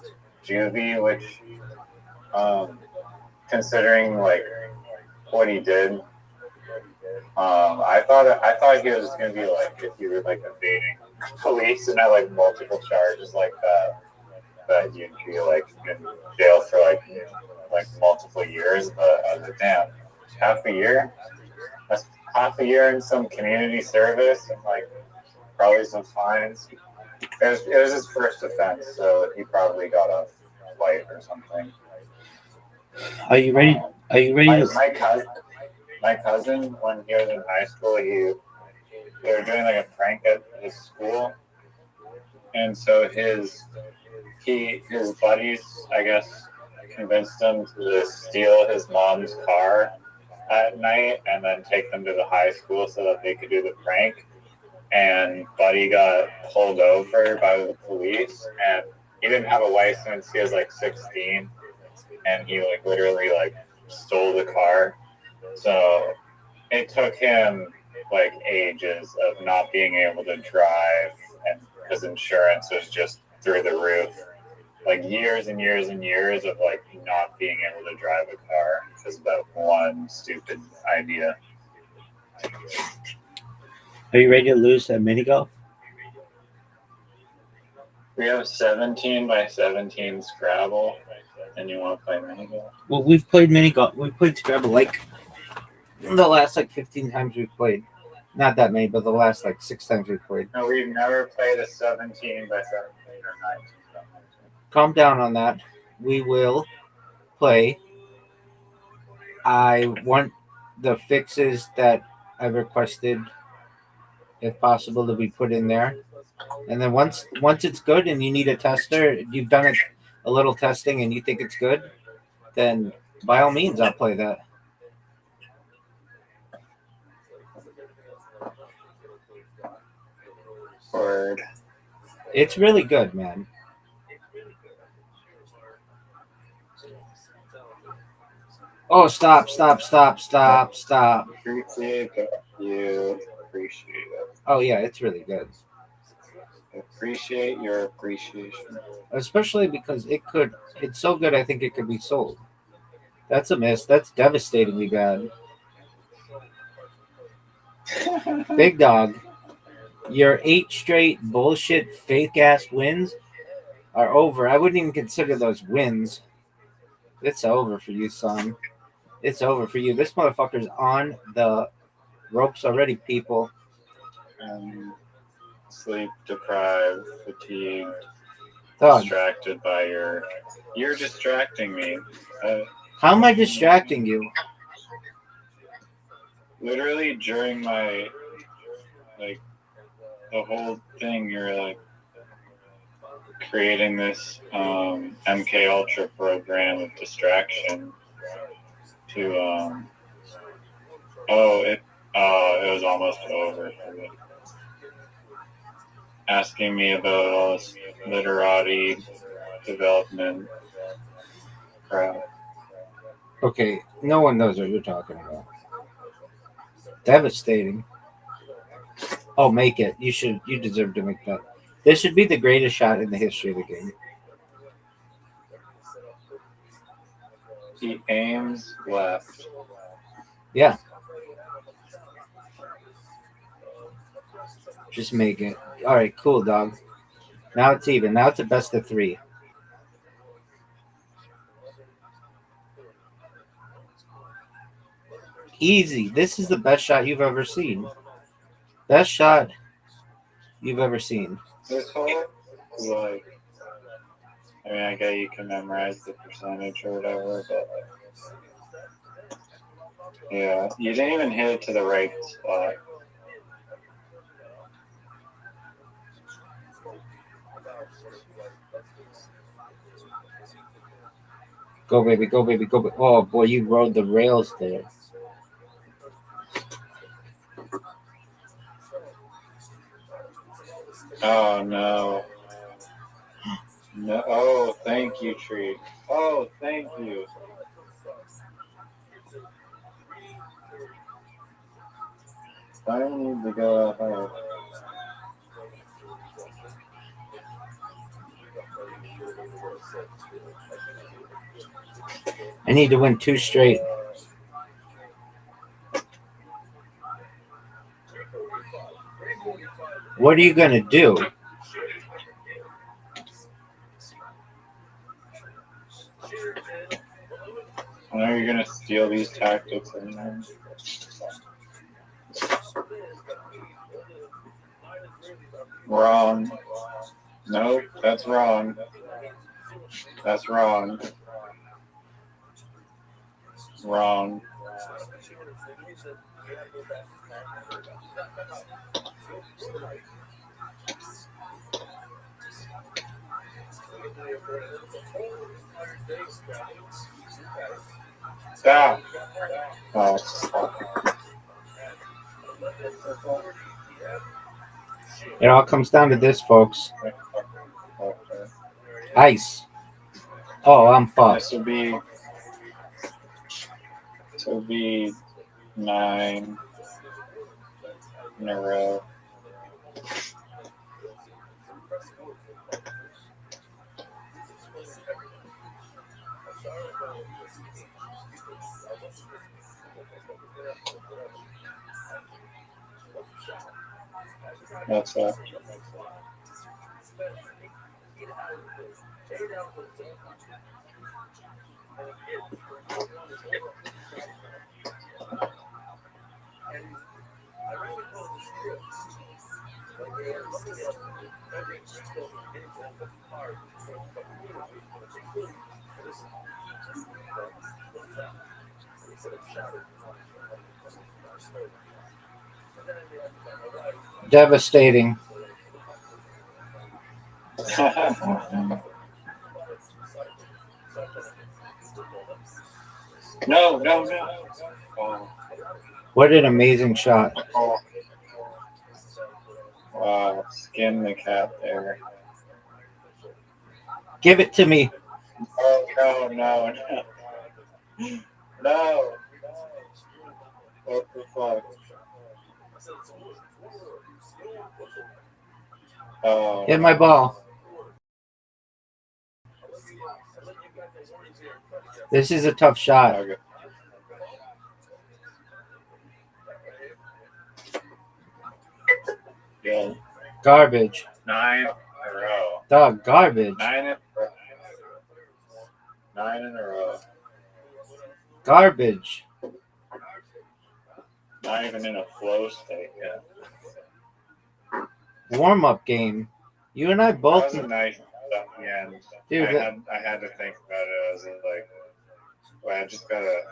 juvie, which considering like what he did, I thought he was gonna be like, if you were like evading police and had like multiple charges like that you'd be like in jail for like multiple years. But I was like, damn, half a year? That's half a year in some community service and like probably some fines. It was his first offense, so he probably got off light or something. Are you ready? Are you ready? My cousin, when he was in high school, they were doing like a prank at his school, and so his buddies, I guess, convinced him to steal his mom's car at night and then take them to the high school so that they could do the prank. And Buddy got pulled over by the police, and he didn't have a license. He was like 16, and he like literally like stole the car. So it took him like ages of not being able to drive, and his insurance was just through the roof. Like years and years and years of like not being able to drive a car because of that one stupid idea. Are you ready to lose at mini golf? We have 17 by 17 Scrabble, and you want to play mini golf? Well, we've played mini golf. We've played Scrabble like the last like 15 times we've played. Not that many, but the last like 6 times we've played. No, we've never played a 17 by 17 or 19. Calm down on that. We will play. I want the fixes that I've requested, if possible, to be put in there. And then once it's good and you need a tester, you've done a little testing and you think it's good, then by all means I'll play that. Word. It's really good, man. Oh, stop. Appreciate you. Appreciate it. Oh, yeah, it's really good. Appreciate your appreciation. Especially because it's so good, I think it could be sold. That's a miss. That's devastatingly bad. Big dog, your 8 straight bullshit fake-ass wins are over. I wouldn't even consider those wins. It's over for you, son. It's over for you. This motherfucker's on the ropes already, people. Sleep deprived, fatigued, Dog. distracted by you're distracting me. How am I distracting you? Literally during my like the whole thing, you're like creating this MK Ultra program of distraction to it was almost over for me. Asking me about all this literati development crap. Okay, no one knows what you're talking about. Devastating. Oh, make it. You deserve to make that. This should be the greatest shot in the history of the game. He aims left. Yeah. Just make it. All right, cool, dog. Now it's even. Now it's a best of 3. Easy. This is the best shot you've ever seen. Best shot you've ever seen. This whole like, I mean, I guess you can memorize the percentage or whatever, but yeah, you didn't even hit it to the right spot. Go, baby. Go, baby. Go. Oh, boy, you rode the rails there. Oh, no. No. Oh, thank you, Tree. Oh, thank you. I need to go ahead. I need to win 2 straight. What are you going to do? I know you're going to steal these tactics and then. Wrong. Nope, that's wrong. That's wrong. Wrong. Stop. Oh, fuck. It all comes down to this, folks. Ice. Oh, I'm fucked. This will be 9 in a row. That's it. Devastating. No. Oh. What an amazing shot. Oh. Wow, skin the cat there. Give it to me. Oh, no. No. What the fuck? Oh. Hit my ball. This is a tough shot. Okay. Yeah. Garbage. 9 in a row. Dog, garbage. 9 in a row. Garbage. Not even in a flow state yet. Warm-up game. You and I That both. was a nice stuff at the end. Dude, I had to think about it. I was like, well, I just gotta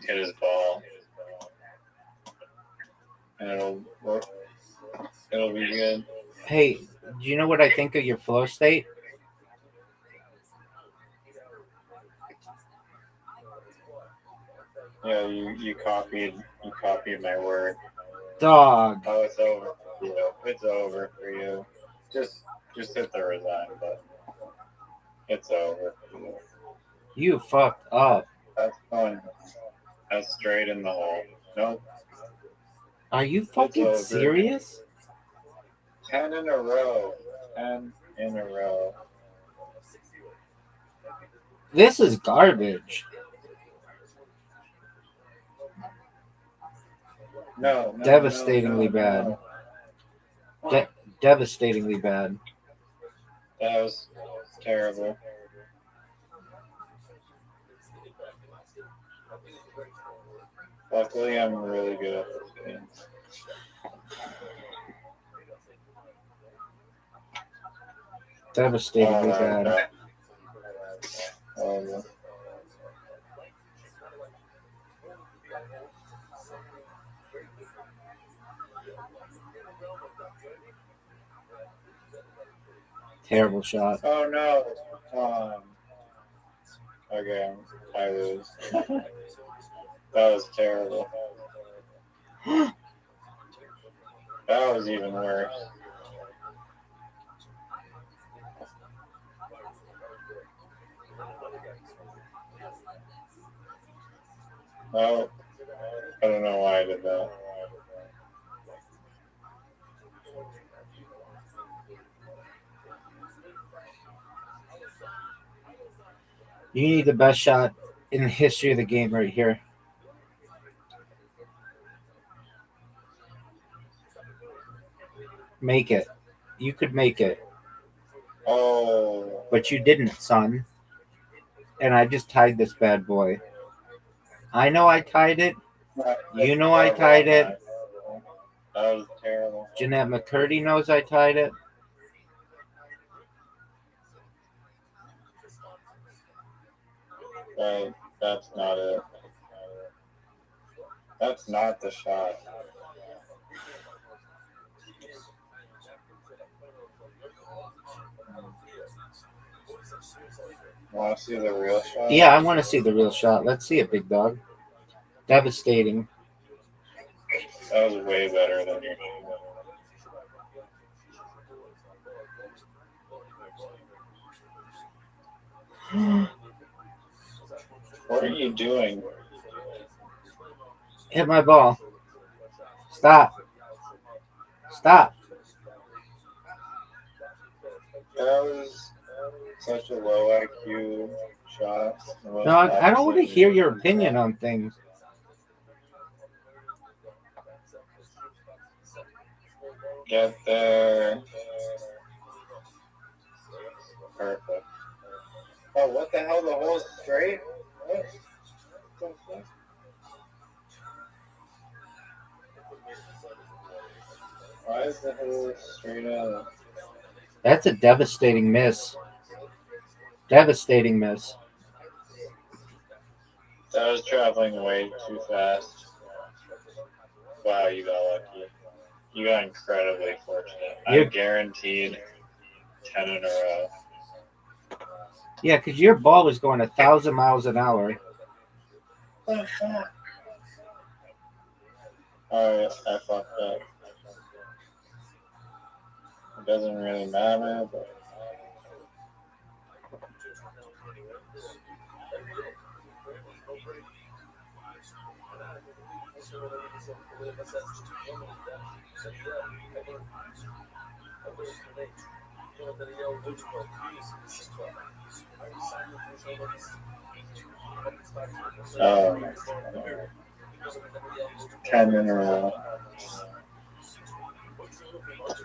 hit his ball. And it'll be good. Hey, do you know what I think of your flow state? Yeah, you copied my word. Dog. Oh, it's over for you. It's over for you. Just hit the resign button. It's over for you. You fucked up. That's fun. That's straight in the hole. Nope. Are you fucking over. serious? 10 in a row. 10 in a row. This is garbage. No. Devastatingly bad. Devastatingly bad. That was terrible. Luckily, I'm really good at this game. Devastatingly bad. Horrible. Terrible shot. Oh no. Okay, I lose. That was terrible. That was even worse. Oh, I don't know why I did that. You need the best shot in the history of the game right here. Make it. You could make it. Oh. But you didn't, son. And I just tied this bad boy. I know I tied it. You know I tied it. That was terrible. Jeanette McCurdy knows I tied it. Right, that's not it. That's not the shot. Want to see the real shot? Yeah, I want to see the real shot. Let's see it, big dog. Devastating. That was way better than your shot. What are you doing? Hit my ball. Stop. Stop. That was such a low IQ shot. No, I don't want to hear your opinion on things. Get there. Perfect. Oh, what the hell? The hole's straight? What? Why is the hole straight up? That's a devastating miss. Devastating miss. That was traveling way too fast. Wow, you got lucky. You got incredibly fortunate. I'm guaranteed 10 in a row. Yeah, because your ball was going 1,000 miles an hour. Oh, fuck. Alright, I fucked up. It doesn't really matter, but... Oh, 10 in a row.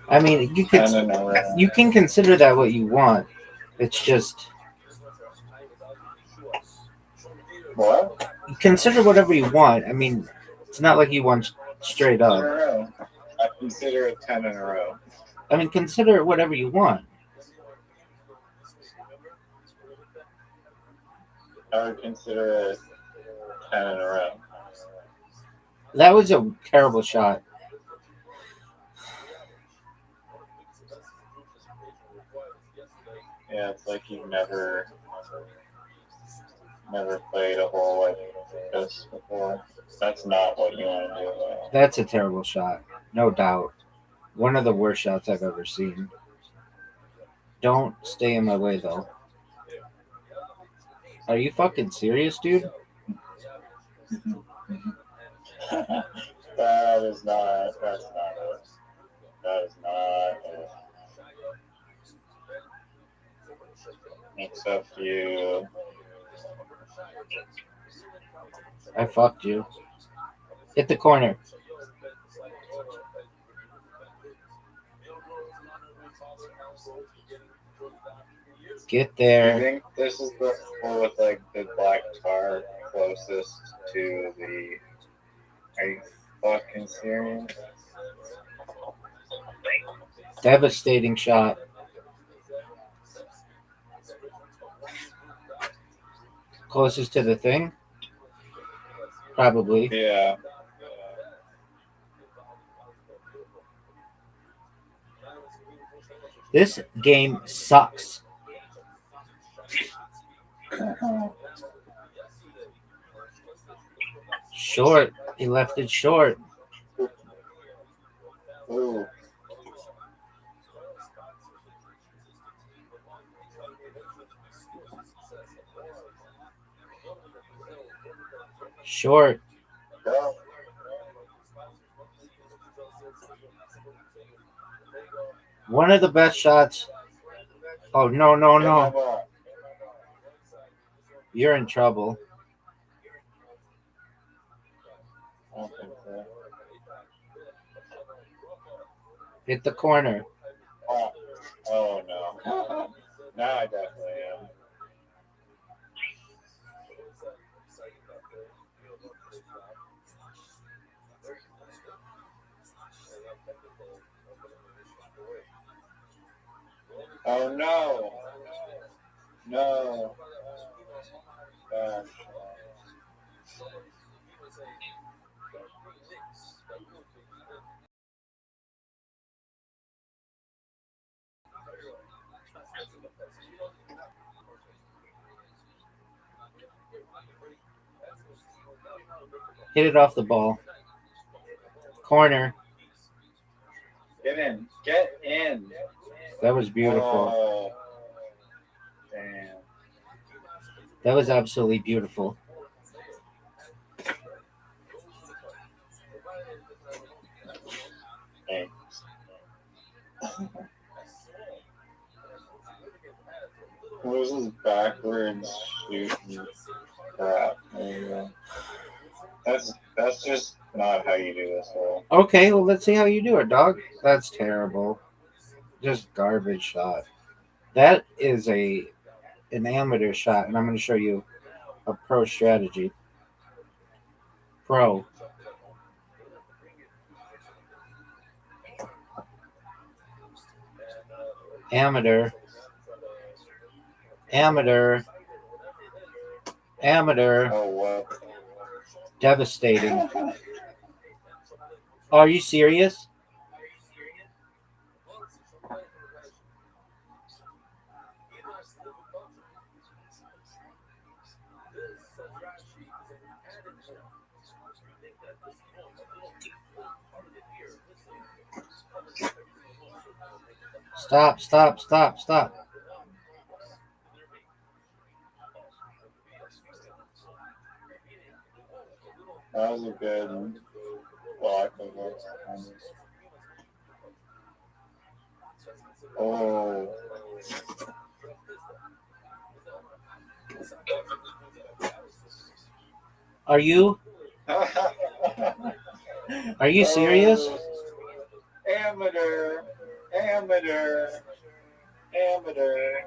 I mean, you can consider that what you want. It's just what? Consider whatever you want. I mean, it's not like you want straight up. I consider it 10 in a row. I mean, consider whatever you want. I would consider it 10 in a row. That was a terrible shot. Yeah, it's like you've never played a hole like this before. That's not what you want to do. That's a terrible shot. No doubt. One of the worst shots I've ever seen. Don't stay in my way, though. Are you fucking serious, dude? That is not. That's not it. That is not it. Except you. I fucked you. Hit the corner. Get there. I think this is the hole with like the black tar closest to the. Are you fucking serious? Devastating shot. Closest to the thing? Probably. Yeah. This game sucks. Short. He left it short. Ooh. Short. Go. One of the best shots. Oh, no, no, no. You're in trouble. I don't think so. Hit the corner. Oh no. Now I definitely am. Oh no. No. Gosh. Hit it off the ball. Corner. Get in. Get in. That was beautiful. Oh, damn. That was absolutely beautiful. Thanks. What was this backwards shooting crap? That's just not how you do this hole. Okay, well, let's see how you do it, dog. That's terrible. Just garbage shot. That is an amateur shot, and I'm going to show you a pro strategy. Pro. Amateur. Amateur. Amateur. Oh, wow. Devastating. Are you serious? Stop, stop, stop, stop. That was a good block of what's on this. Oh. Are you? Are you serious? Amateur. Amateur. Amateur.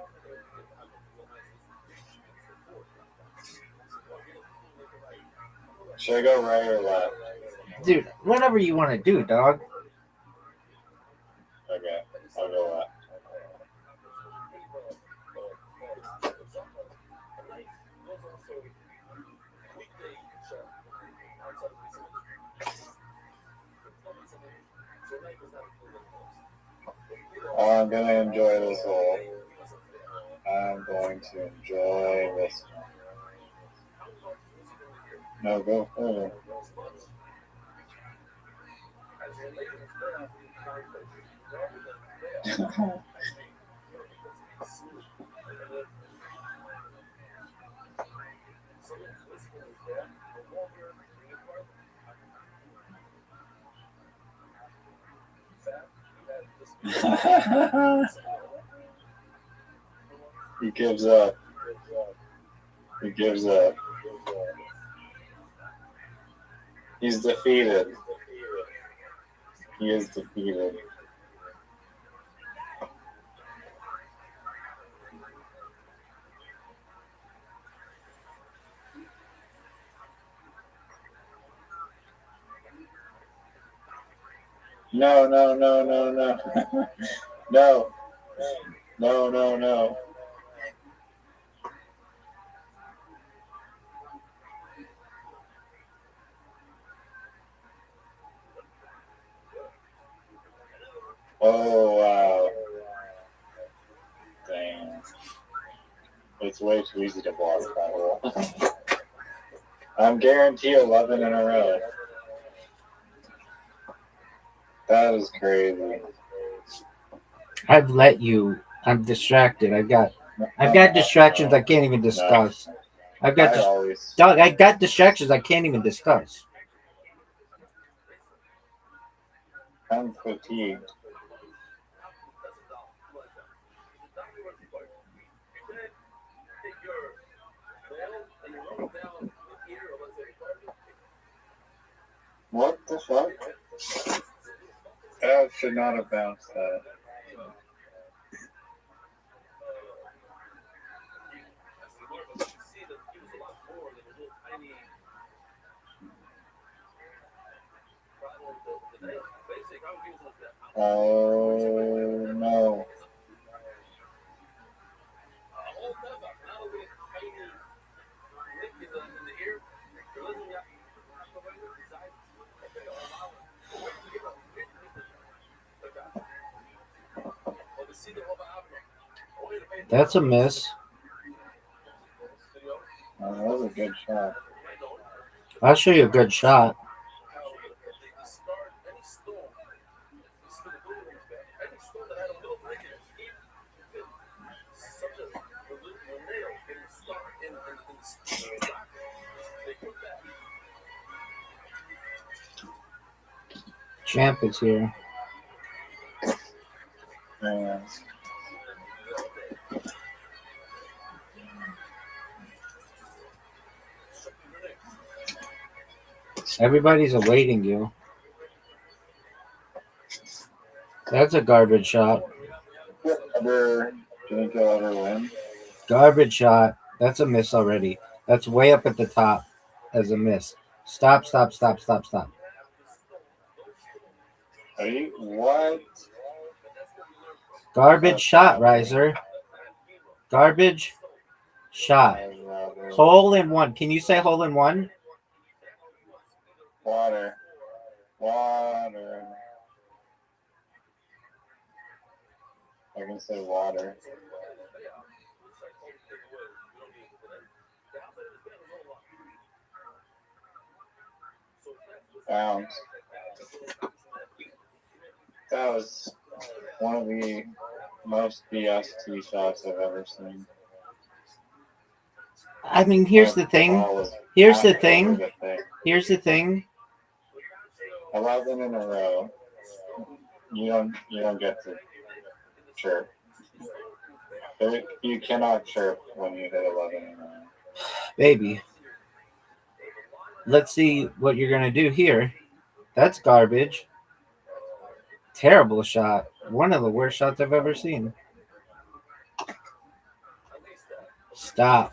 Should I go right or left? Dude, whatever you want to do, dog. Okay, I'll go left. Oh, I'm gonna enjoy this hole. I'm going to enjoy this one. No, go further. He gives up. He gives up. He's defeated. He is defeated. No, no, no, no, no. No. No, no, no. Oh, wow. Dang. It's way too easy to block that hole. I'm guaranteed 11 in a row. That is crazy. I've let you. I'm distracted. I've got distractions I can't even discuss. I've got dog. I got distractions I can't even discuss. I'm fatigued. What the fuck? That should not have bounced that. Oh no. That's a miss. Oh, that was a good shot. I'll show you a good shot. Champ is here. Yeah. Everybody's awaiting you. That's a garbage shot. Do you think he'll ever win? Garbage shot. That's a miss already. That's way up at the top as a miss. Stop, stop, stop, stop, stop. Are you what? Garbage shot, Riser. Garbage shot. Hole in one. Can you say hole in one? Water. Water. I can say water. Bounce. That was one of the most BS tee shots I've ever seen. I mean, here's the thing. Here's the thing. Here's the thing. 11 in a row. You don't get to chirp. You cannot chirp when you hit 11 in a row. Baby. Let's see what you're going to do here. That's garbage. Terrible shot. One of the worst shots I've ever seen. Stop.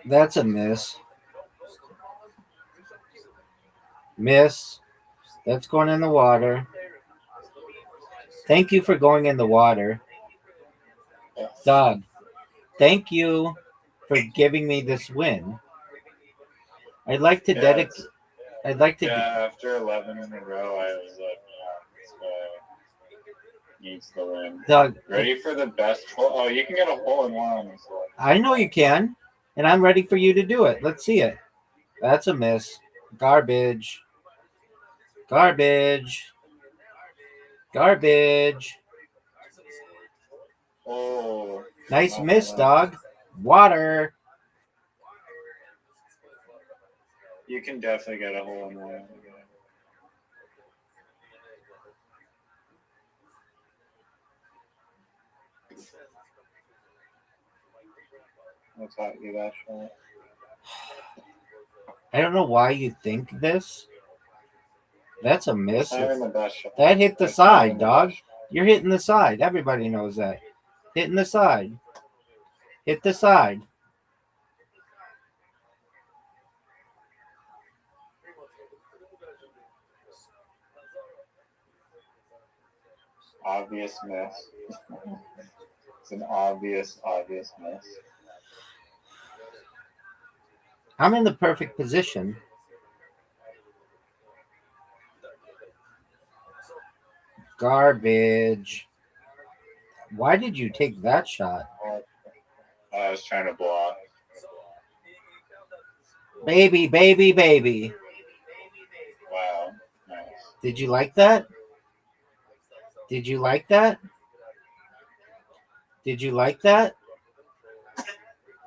That's a miss. Miss. That's going in the water. Thank you for going in the water. Dog. Thank you for giving me this win. I'd like to dedicate. I'd like to. Yeah, after 11 in a row, I was like, this guy needs the win. Doug, ready for the best hole? Oh, you can get a hole in one on this one. I know you can, and I'm ready for you to do it. Let's see it. That's a miss. Garbage. Garbage. Garbage. Oh. Nice miss, dog. Water. You can definitely get a hole in one. I taught you that shot. I don't know why you think this. That's a miss. Not even the best shot. That hit the side, dog. You're hitting the side. Everybody knows that. Hitting the side. Hit the side. Obvious miss. It's an obvious miss. I'm in the perfect position. Garbage. Why did you take that shot? I was trying to block. Baby, baby, baby. Wow. Nice. Did you like that? Did you like that? Did you like that?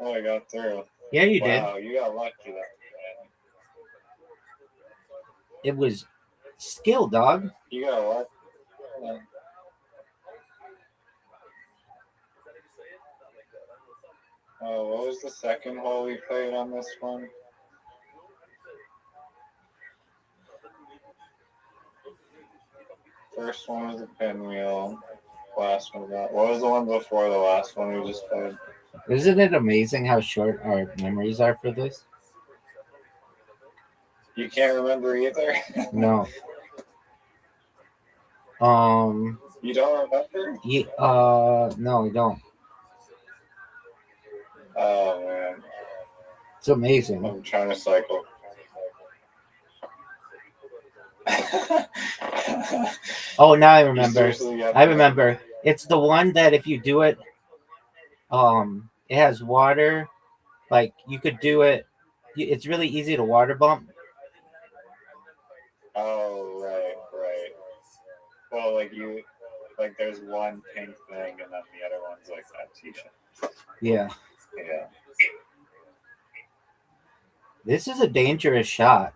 Oh, I got through. Yeah, you did. Wow, you got lucky there. It was skill, dog. You got lucky. Oh, what was the second hole we played on this one? First one was a pinwheel. Last one got. What was the one before the last one we just played? Isn't it amazing how short our memories are for this? You can't remember either? No. You don't remember? No, I don't. Oh, man. It's amazing. I'm trying to cycle. Oh, now I remember. seriously got I that? remember. It's the one that if you do it, it has water. Like you could do it. It's really easy to water bump. Oh, right. Well, like there's one pink thing and then the other one's like that t-shirt. Yeah. Yeah. This is a dangerous shot.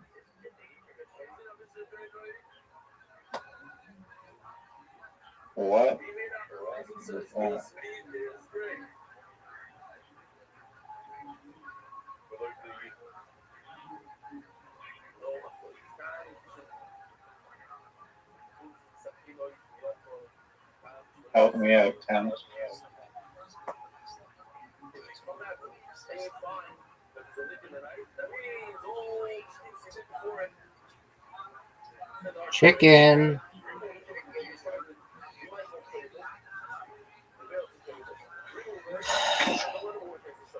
What? Help me out, Tim. Chicken.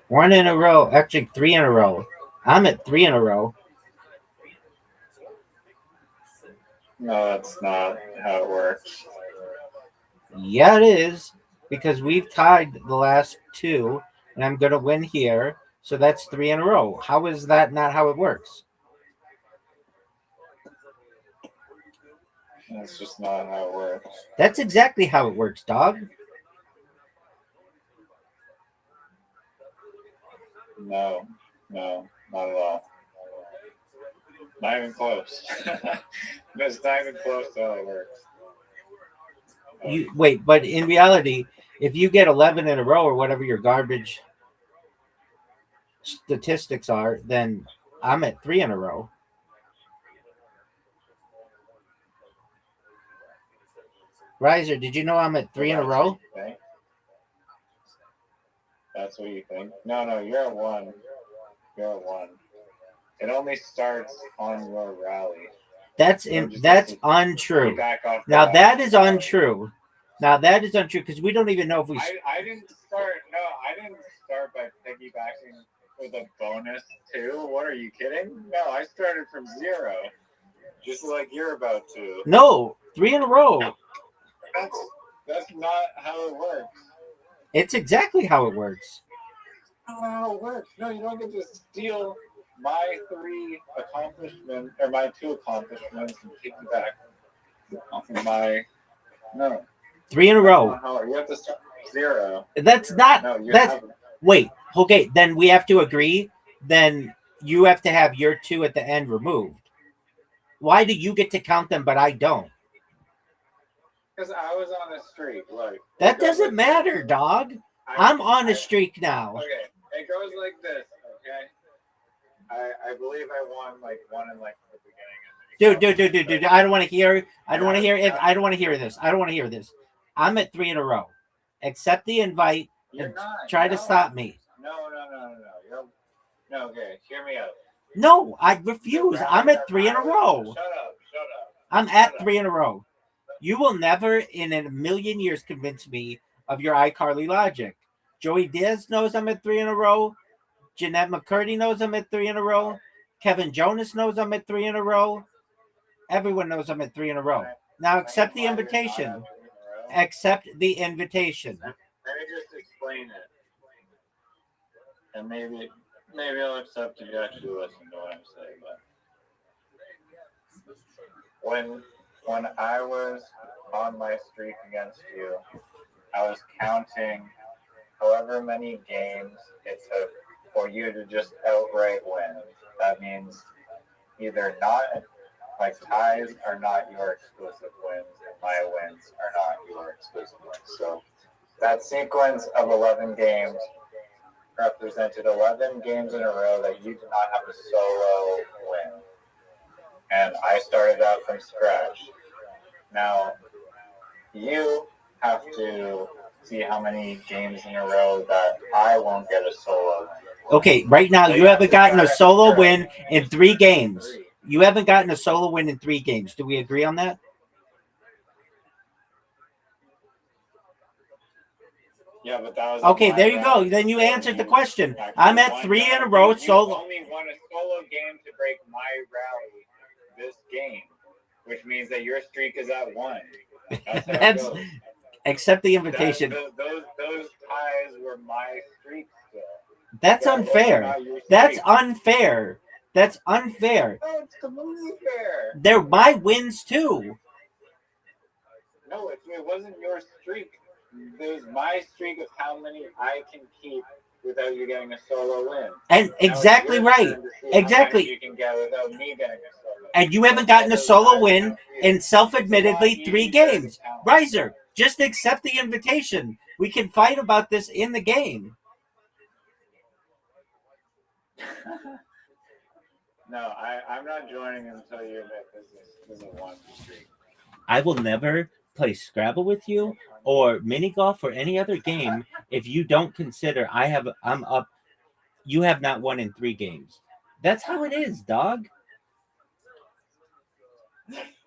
One in a row. Actually, 3 in a row. I'm at 3 in a row. No, that's not how it works. Yeah, it is. Because we've tied the last 2, and I'm going to win here. So that's 3 in a row. How is that not how it works? That's just not how it works. That's exactly how it works, dog. No, not at all. Not even close. It's not even close to how it works. You wait, but in reality, if you get 11 in a row or whatever your garbage statistics are, then I'm at 3 in a row. Riser, did you know I'm at 3 in a row? That's what you think? No, you're at 1. You're at 1. It only starts on your rally. That's untrue. Now that is untrue. Because we don't even know if we. I didn't start. No, I didn't start by piggybacking with a bonus too. What are you kidding? No, I started from 0, just like you're about to. No, 3 in a row. That's not how it works. It's exactly how it works. That's not how it works. No, you don't get to steal my 3 accomplishments or my 2 accomplishments and piggyback off of my. No. 3 in a row. You have to start from 0. That's not. No, you that's. haven't. Wait. Okay. Then we have to agree. Then you have to have your 2 at the end removed. Why do you get to count them, but I don't? Because I was on a streak. Like That doesn't matter, dog. I'm on a streak now. Okay, it goes like this. Okay, I believe I won like 1 in like the beginning. Dude. I don't want to hear. I don't want to hear this. I don't want to hear this. I'm at 3 in a row. Accept the invite and try to stop me. No. Okay, hear me out. No, I refuse. I'm at 3 in a row. Shut up. I'm at 3 in a row. You will never in a million years convince me of your iCarly logic. Joey Diaz knows I'm at 3 in a row. Jeanette McCurdy knows I'm at 3 in a row. Kevin Jonas knows I'm at 3 in a row. Everyone knows I'm at 3 in a row. Now accept the invitation. accept the invitation. Let me just explain it, and maybe I'll accept if you actually listen to what I'm saying. But when I was on my streak against you, I was counting however many games it took for you to just outright win. That means either not, like ties are not your exclusive wins, and my wins are not your exclusive wins. So that sequence of 11 games represented 11 games in a row that you did not have a solo win. And I started out from scratch. Now, you have to see how many games in a row that I won't get a solo win. Okay, right now you haven't gotten a solo win in 3 games. You haven't gotten a solo win in 3 games. Do we agree on that? Yeah, but that was okay. There you go. Then you answered the question. I'm at 3 in a row. Solo. You only won a solo game to break my rally this game, which means that your streak is at 1. That's how it goes. Accept the invitation. Those ties were my streak still. That's unfair. That's unfair. That's unfair. No, it's completely fair. They're my wins too. No, it wasn't your streak. It was my streak of how many I can keep without you getting a solo win. And exactly right. Exactly. You can get without me getting a solo. And you haven't gotten a solo win in self-admittedly 3 games. Riser, just accept the invitation. We can fight about this in the game. No, I'm not joining until you admit this is a 1 streak. I will never play Scrabble with you or mini golf or any other game if you don't consider I'm up. You have not won in 3 games. That's how it is, dog.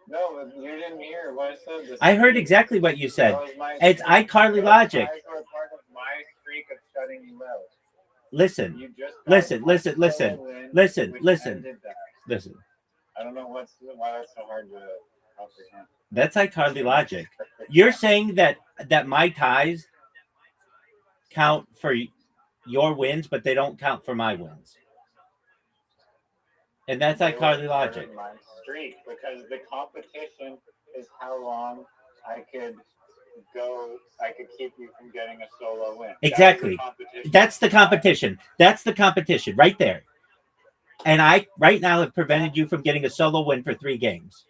No, you didn't hear what I said. I heard exactly what you said. It's iCarly logic. Ties were part of my streak of shutting you out. Listen. You just Listen. I don't know why that's so hard to comprehend. That's iCarly logic. You're saying that my ties count for your wins, but they don't count for my wins. And that's iCarly logic. My streak, because the competition is how long I could keep you from getting a solo win. Exactly. That's the competition. That's the competition right there. And I right now have prevented you from getting a solo win for 3 games.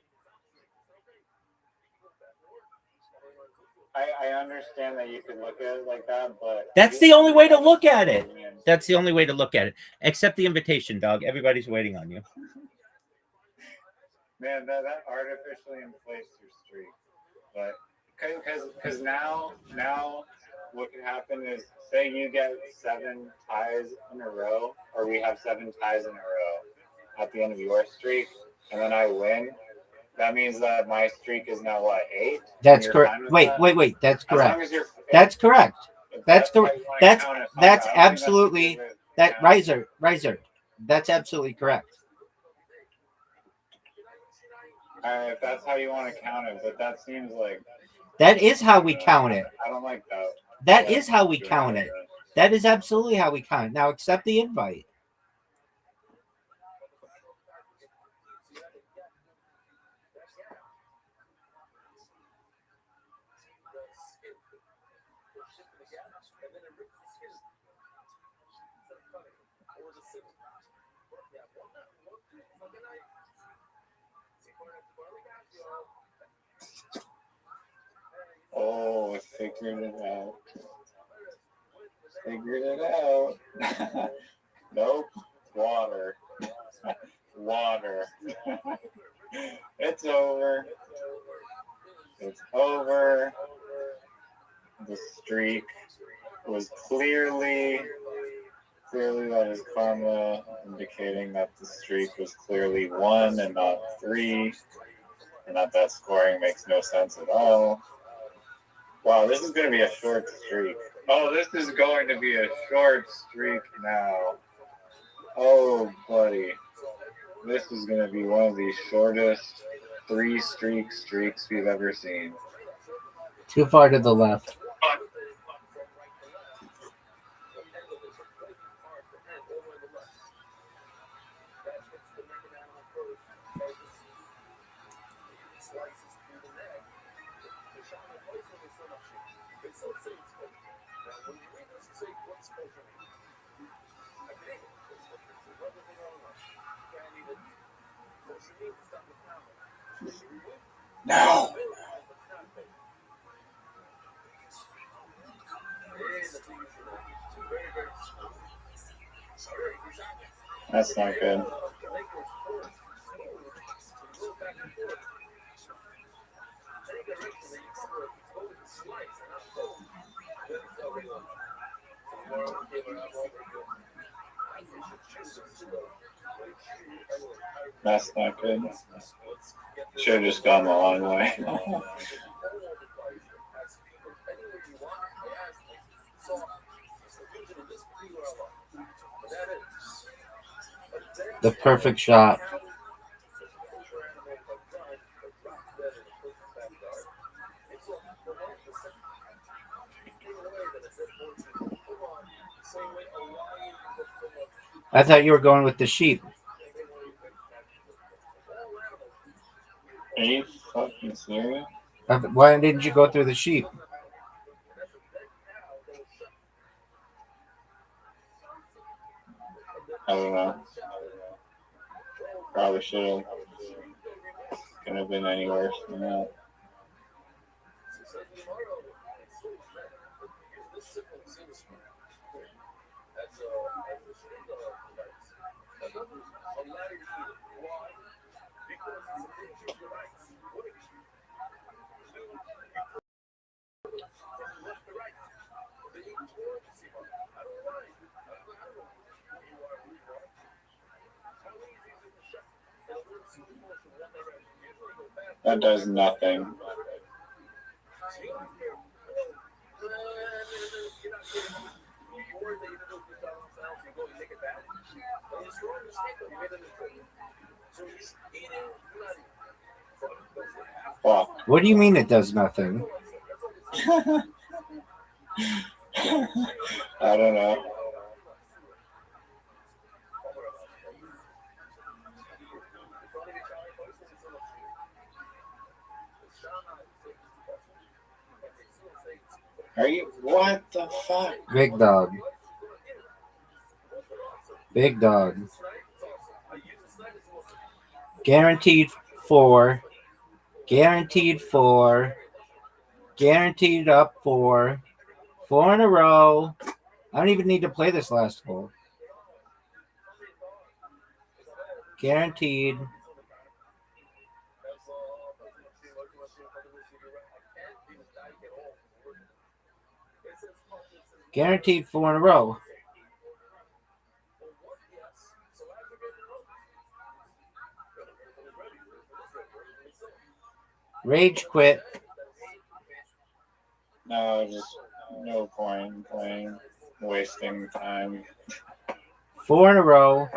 I understand that you could look at it like that, but that's the only way to look at it. That's the only way to look at it. Accept the invitation, dog. Everybody's waiting on you. Man, that artificially inflates your streak. But because now what could happen is, say you get 7 ties in a row, or we have 7 ties in a row at the end of your streak, and then I win. That means that my streak is now what, 8? That's correct. Wait. That's correct. That's correct. That's correct. That's absolutely that Riser. That's absolutely correct. If that's how you want to count it, but that seems like that is how we count it. I don't like that. That is how we count it. That is absolutely how we count it. Now accept the invite. Oh, I figured it out. Figured it out. Nope. Water. Water. It's over. It's over. The streak was clearly that is karma, indicating that the streak was clearly 1 and not 3, and that scoring makes no sense at all. Wow, this is going to be a short streak. Oh, this is going to be a short streak now. Oh, buddy. This is going to be one of the shortest 3 streaks we've ever seen. Too far to the left. No. That's not good. That's not good. Should have just gone the long way. The perfect shot. I thought you were going with the sheep. Are you fucking serious? Why didn't you go through the sheep? I don't know. Probably should have. Couldn't have been any worse than that. That does nothing. Fuck. What do you mean it does nothing? I don't know. Are you? What the fuck? Big dog. Big dog. Guaranteed 4. Guaranteed 4. Guaranteed up 4. 4 in a row. I don't even need to play this last hole. Guaranteed. Guaranteed 4 in a row. Rage quit. No, just no point in playing, wasting time. 4 in a row.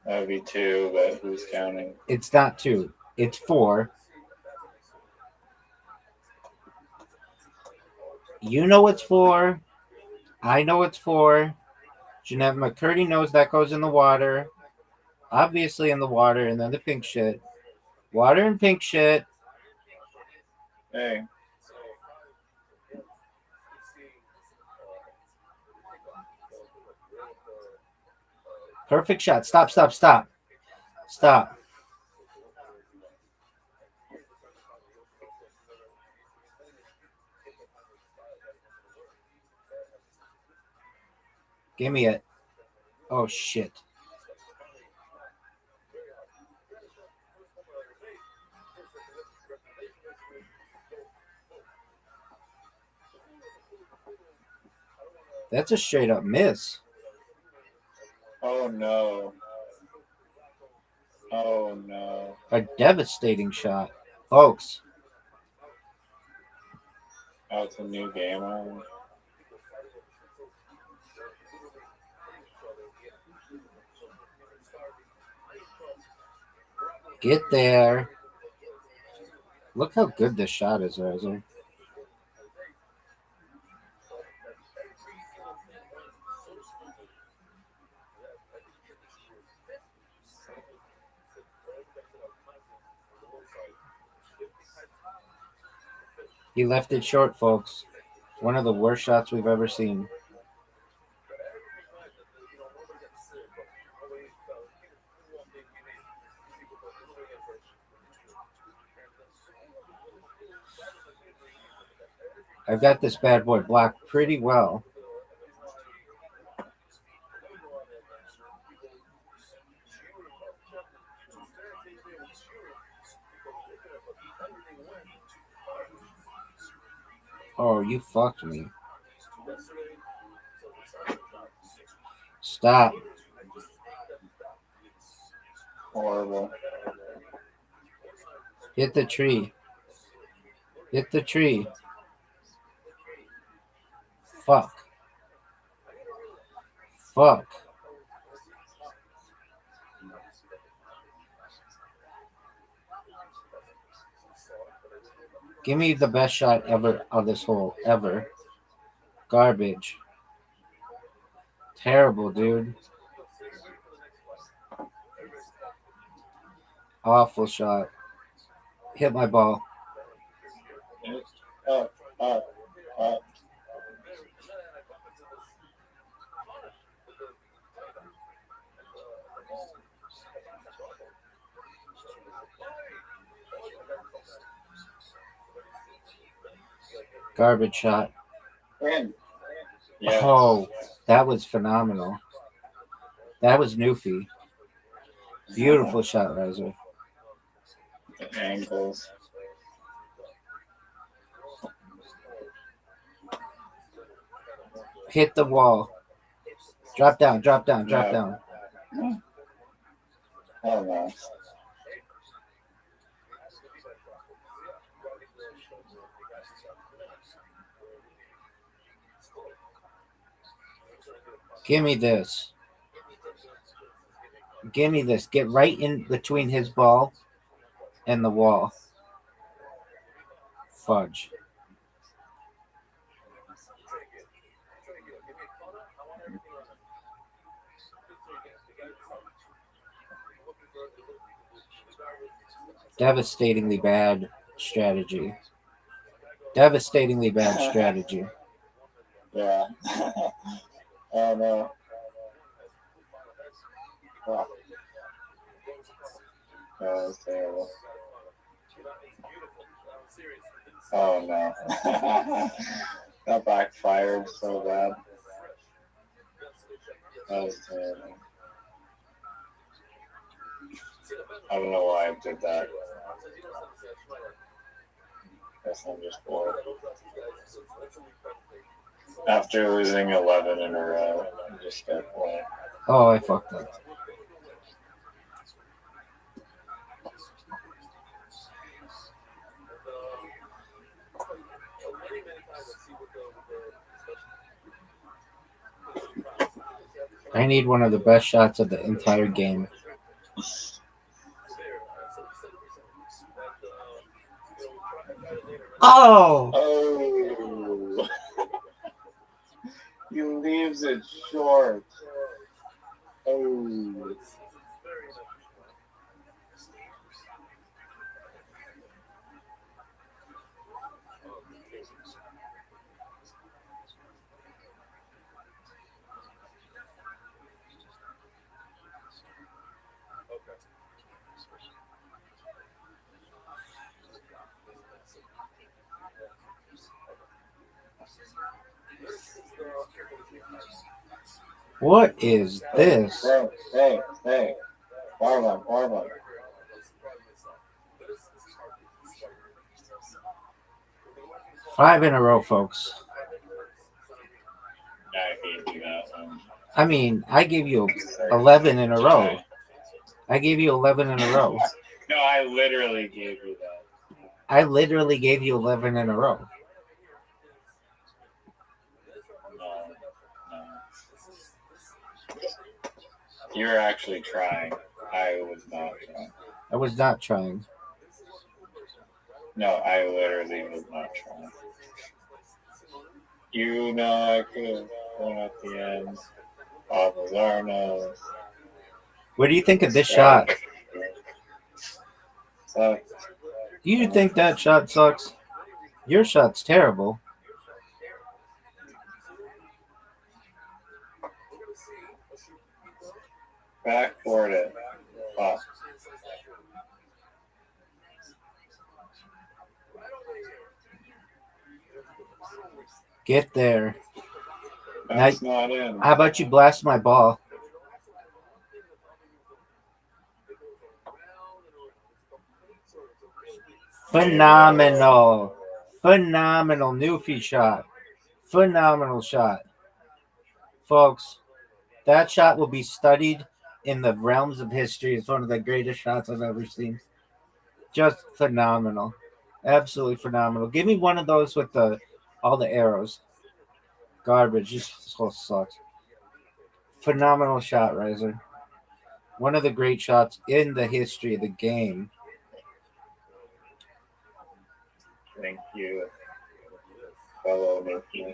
That would be 2, but who's counting? It's not 2. It's 4. You know it's 4. I know it's 4. Jeanette McCurdy knows that goes in the water. Obviously in the water, and then the pink shit. Water and pink shit. Hey. Perfect shot. Stop, stop, stop. Stop. Give me it. Oh, shit. That's a straight up miss. Oh no. Oh no. A devastating shot. Folks. Oh, it's a new game on. Get there. Look how good this shot is, Riser. He left it short, folks. One of the worst shots we've ever seen. I've got this bad boy blocked pretty well. Oh, you fucked me. Stop. Horrible. Hit the tree. Hit the tree. Fuck. Fuck. Give me the best shot ever of this hole. Ever. Garbage. Terrible, dude. Awful shot. Hit my ball. Up. Garbage shot. In. Yes. Oh, that was phenomenal. That was Newfie. Beautiful shot, Riser. The angles. Hit the wall. Drop down, drop down, drop down. Oh no. Give me this. Give me this. Get right in between his ball and the wall. Fudge. Devastatingly bad strategy. Devastatingly bad strategy. Yeah. Oh no. Oh. That was terrible. Oh no. That backfired so bad. That was terrible. I don't know why I did that. Guess I'm just bored. After losing 11 in a row, I just got bored. Oh, I fucked up. I need one of the best shots of the entire game. Oh! Oh! He leaves it short. Oh. What is this? Hey. Warm up. 5 in a row, folks. I gave you that one. I mean, I gave you 11 in a row. I gave you 11 in a row. No, I literally gave you that. I literally gave you 11 in a row. No. You were actually trying. I was not trying. I was not trying. No, I literally was not trying. You know I could have gone at the end. Off of our nose. What do you think of this shot? So, Do you think that shot sucks? Your shot's terrible. backboard it. Fuck. Get there. That's Now, not in. how about you blast my ball? Phenomenal. Phenomenal Newfie shot. Phenomenal shot. Folks, that shot will be studied in the realms of history. It's one of the greatest shots I've ever seen. Just phenomenal. Absolutely phenomenal. Give me one of those with all the arrows. Garbage. This whole sucks. Phenomenal shot, Riser. One of the great shots in the history of the game. Thank you, fellow Mickey.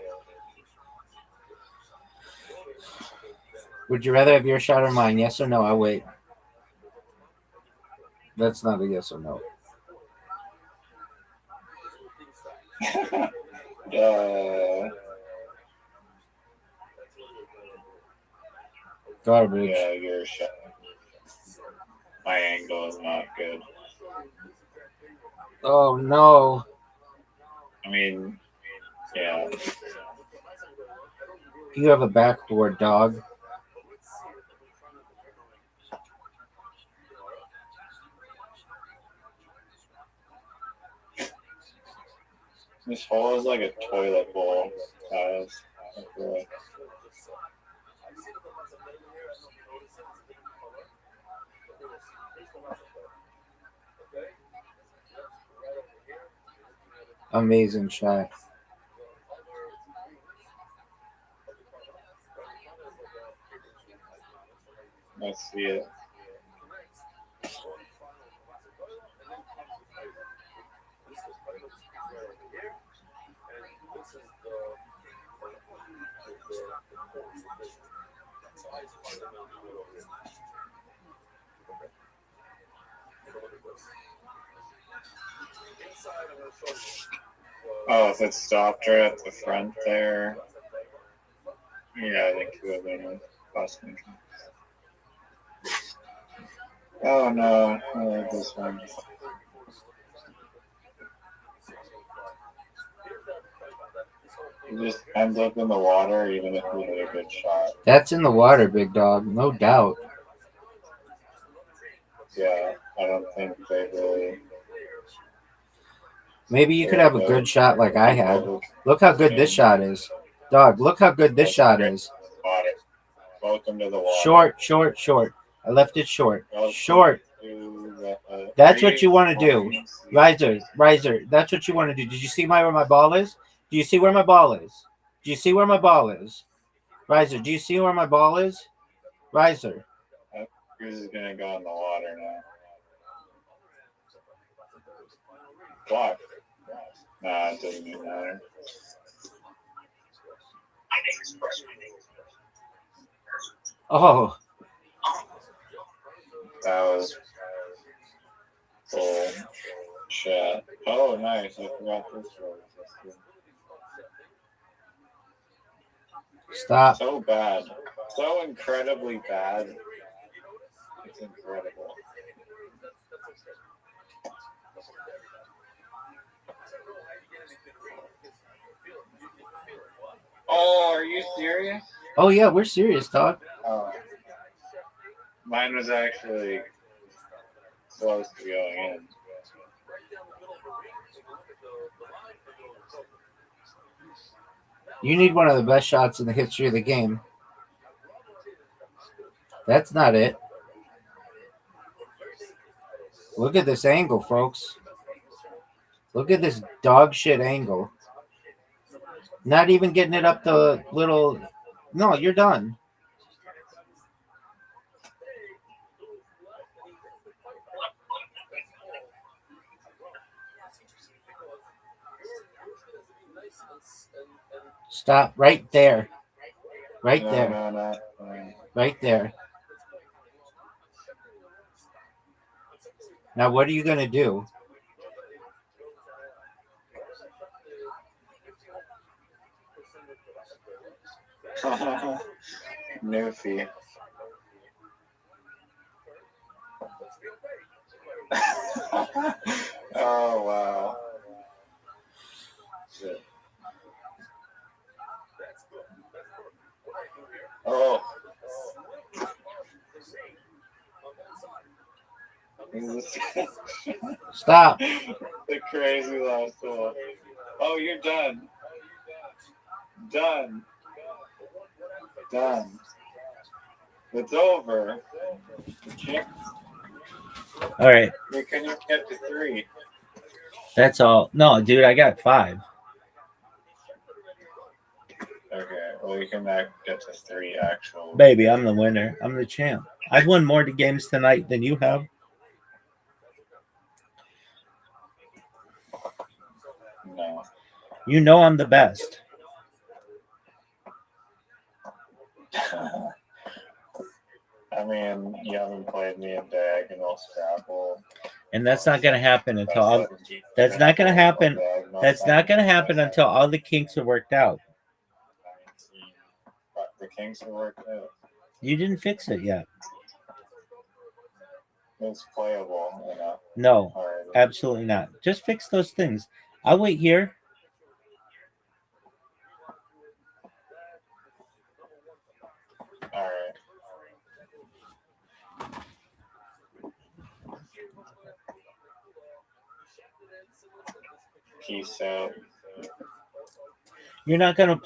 Would you rather have your shot or mine? Yes or no? I'll wait. That's not a yes or no. Garbage. Yeah, your shot. My angle is not good. Oh, no. I mean, yeah. You have a backboard, dog. This hole is like a toilet bowl size. I feel like. Amazing shot. Let's see it. Oh, if it stopped right at the front there. Yeah, I think it would have been a cross country. Oh no, I like this one. It just ends up in the water even if we hit a good shot. That's in the water, big dog. No doubt. Yeah, I don't think they really. Maybe you could have a good shot like I had. Look how good this shot is. Dog, look how good this shot is. Water. Welcome to the water. Short, short, short. I left it short. Short. That's what you want to do. Riser, that's what you want to do. Did you see where my ball is? Do you see where my ball is? Do you see where my ball is? Riser, do you see where my ball is? Riser. Yours is going to go in the water now. Block. Nah, it doesn't even matter. Oh. That was full shot. Oh, nice. I forgot this one. Stop. So bad. So incredibly bad. It's incredible. Oh, are you serious? Oh, yeah, we're serious, dog. Oh. Mine was actually close to going in. You need one of the best shots in the history of the game. That's not it. Look at this angle, folks. Look at this dog shit angle. Not even getting it up the little... No, you're done. Stop right there. Right No, there. no. Right there. Now, what are you going to do? Newfie. Oh, wow. Shit. Oh. Stop. The crazy last one. Oh, you're done. Done. Done. It's over. All right. Can you get to 3? That's all. No, dude, I got 5. Okay, well, you can not get to 3 actual. Baby, I'm the winner. I'm the champ. I've won more games tonight than you have. No. You know I'm the best. I mean, you haven't played me in Diagonal Scrabble. And that's not going to happen until all, that's not going to happen. That's not going to happen until all the kinks are worked out. The kinks are worked out. You didn't fix it yet. It's playable enough. No, Alright. absolutely not. Just fix those things. I'll wait here. All right. Peace out. You're not gonna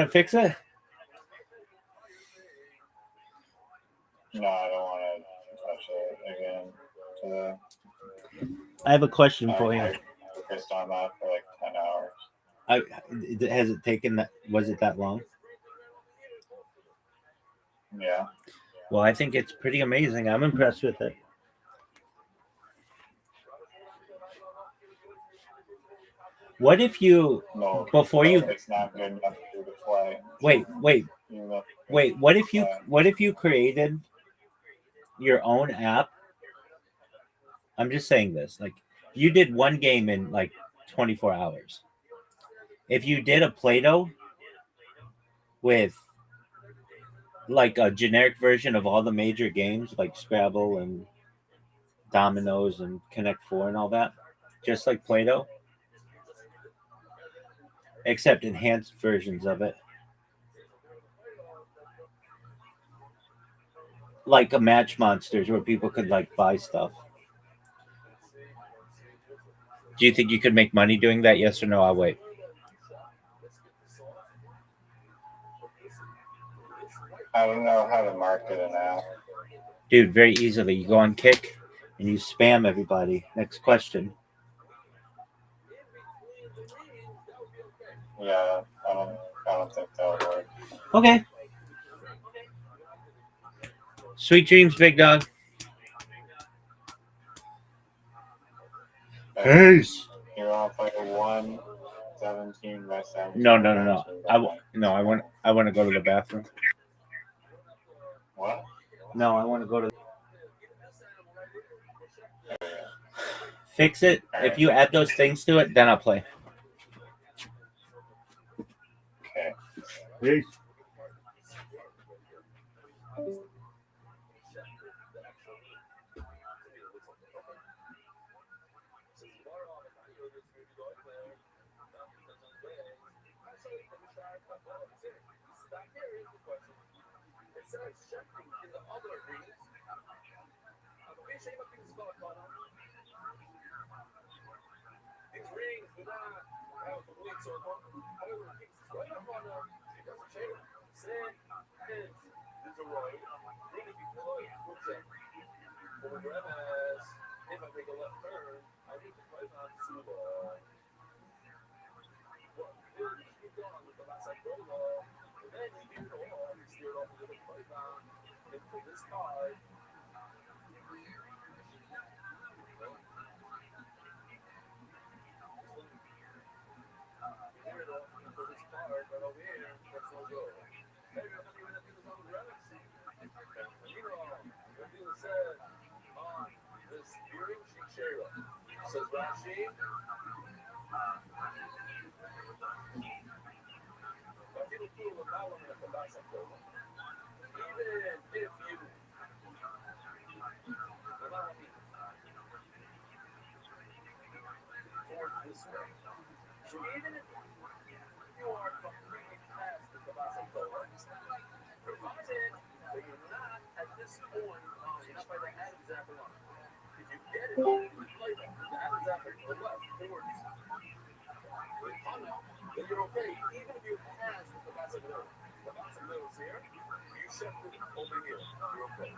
fix it. No, I don't want to touch it again. I have a question for you. I focused on that for like 10 hours. Has it taken that? Was it that long? Yeah. Well, I think it's pretty amazing. I'm impressed with it. What if you It's not good enough for you to play. Wait. What if you created your own app? I'm just saying this. Like, you did one game in like 24 hours. If you did a Play-Doh with like a generic version of all the major games like Scrabble and Dominoes and Connect 4 and all that, just like Play-Doh, except enhanced versions of it, like a Match Monsters where people could like buy stuff. Do you think you could make money doing that? Yes or no? I'll wait. I don't know how to market an app. Dude, very easily. You go on Kick and you spam everybody. Next question. Yeah, I don't think that'll work. Okay. Sweet dreams, big dog. Peace. You want to play a 1-17 by 17? No. I want to go to the bathroom. What? No, I want to go to. Fix it. If you add those things to it, then I'll play. Okay. Peace. Over here. says Rashi. So even if you are completely past the Tabasa Torah, provided that you're not at this point, you're not by the Adam's apple on. If you get it, you play them. The Adam's apple to the left, towards then you're okay. Even if you pass the Tabasa Torah, the Tabasa Torah is here, you shift it over here. You're okay.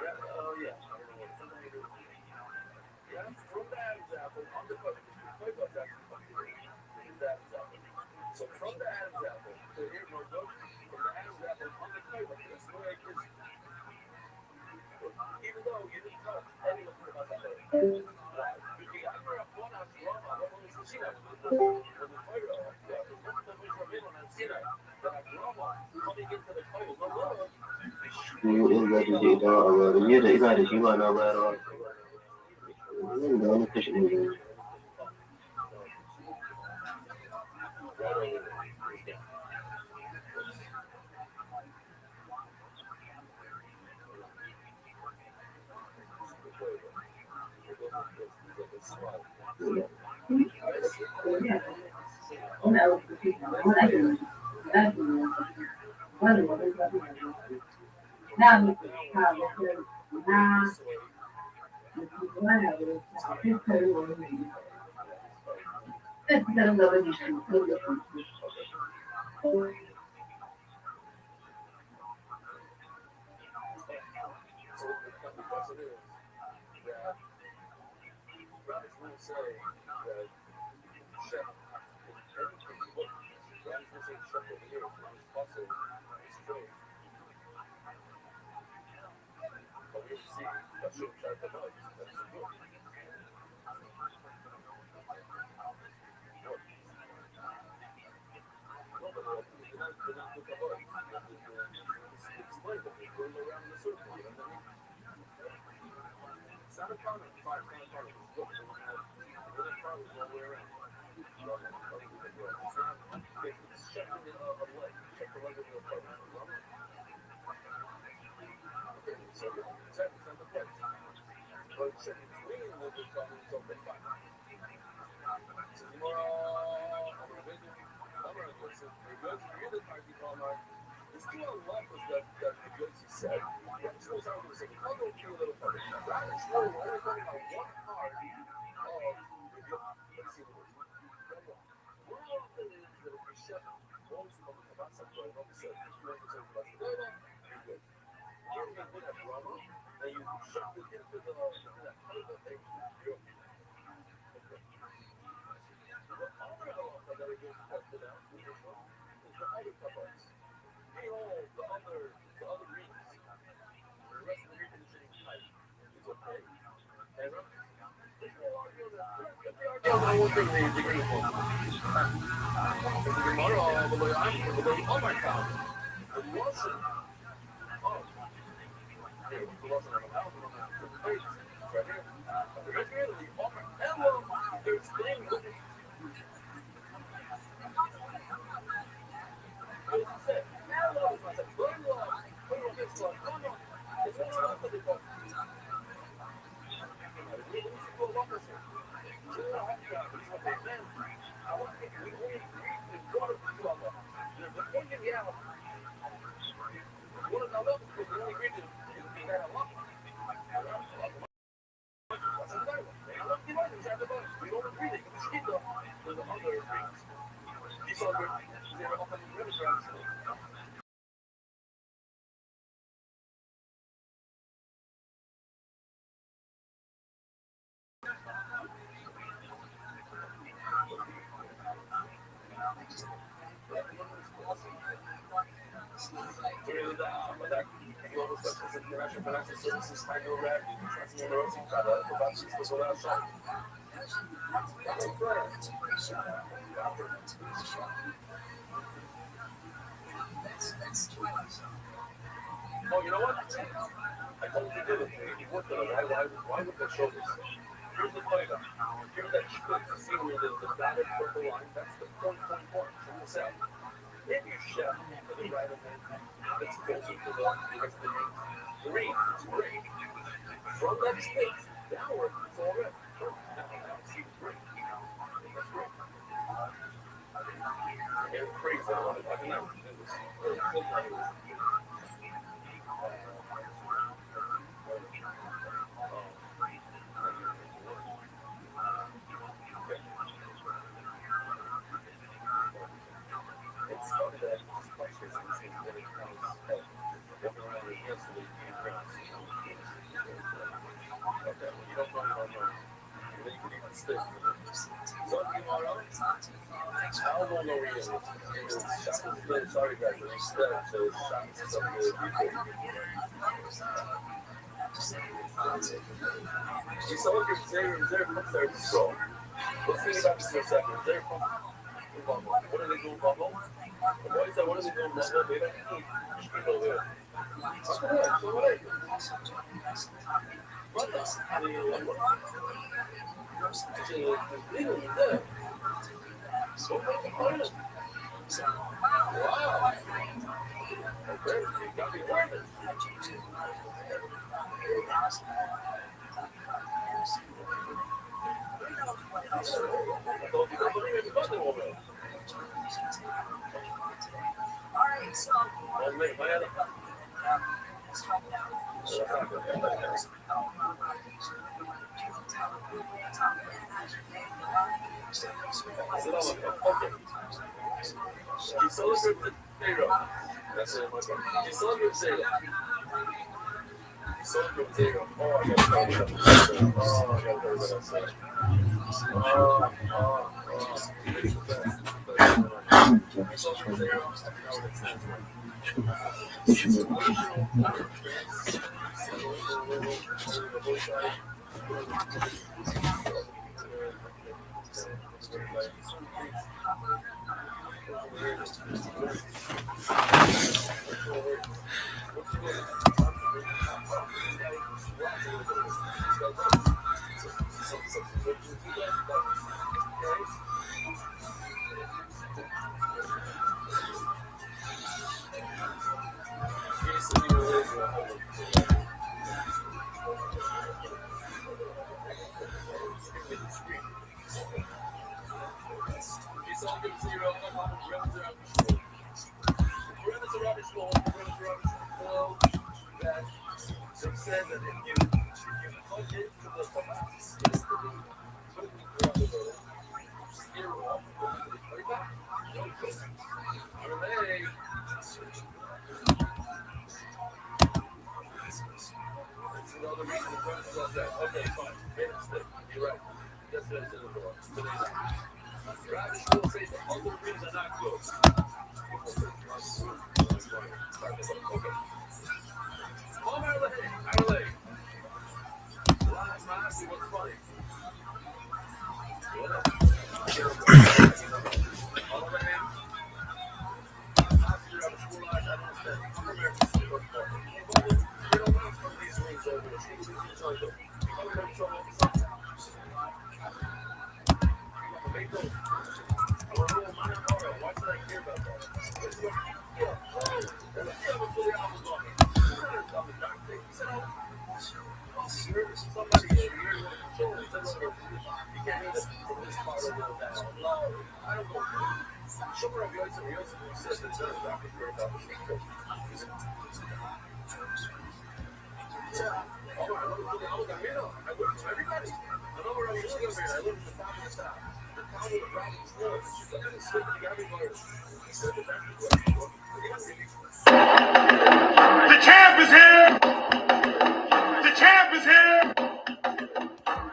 Oh, yeah. Yeah, from the Adam's apple on the cover, so from the Adam's apple to here, from the Adam's apple on the cover, that's where it is. Even though you didn't touch any of the Tabasa. Oh, you know what? The champ is here! The champ is here!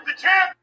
The champ!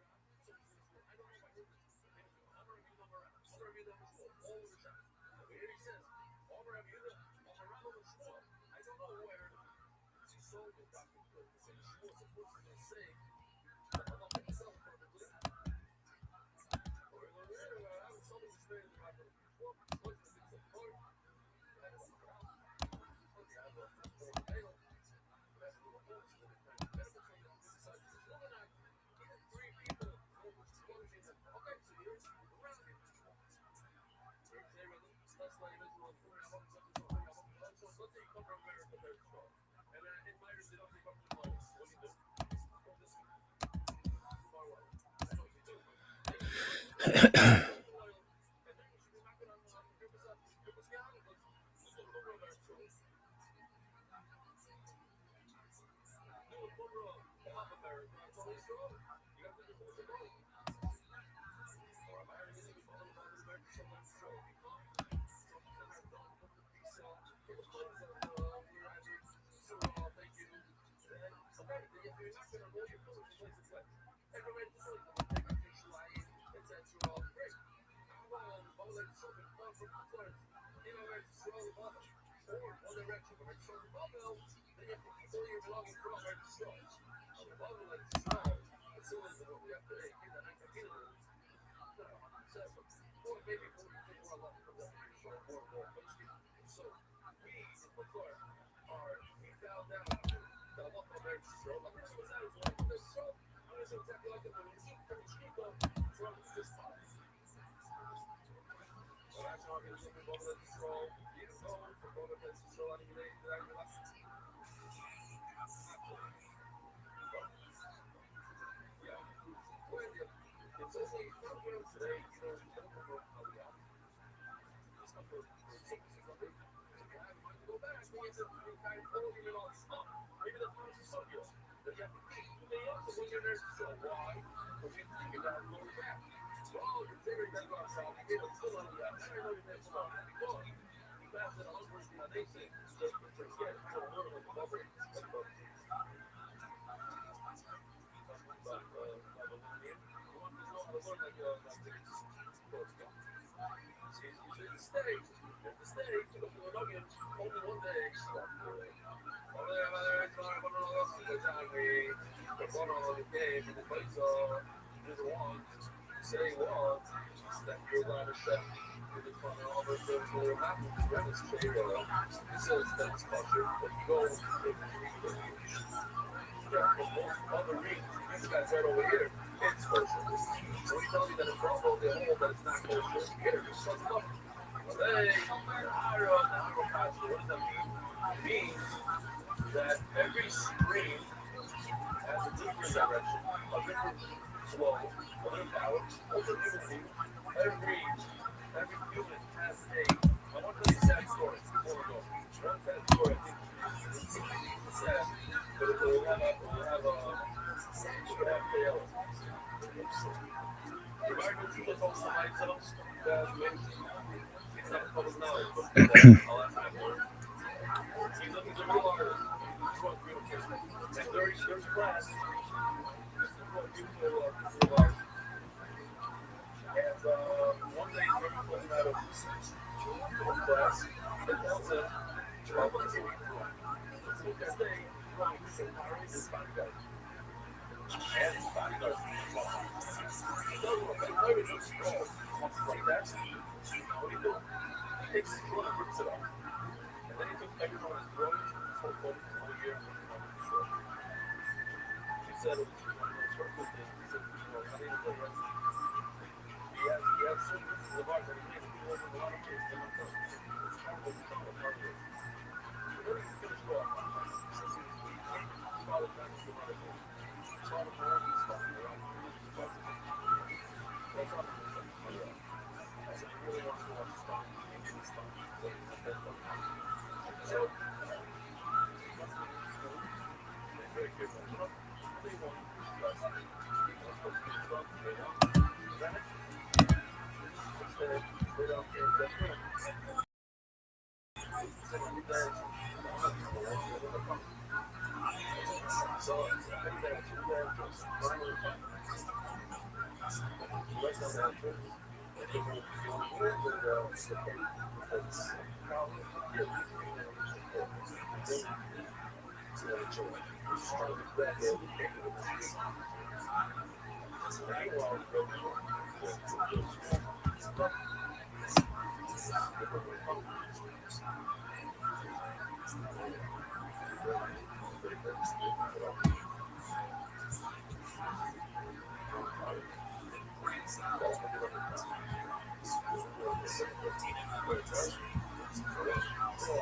Hey,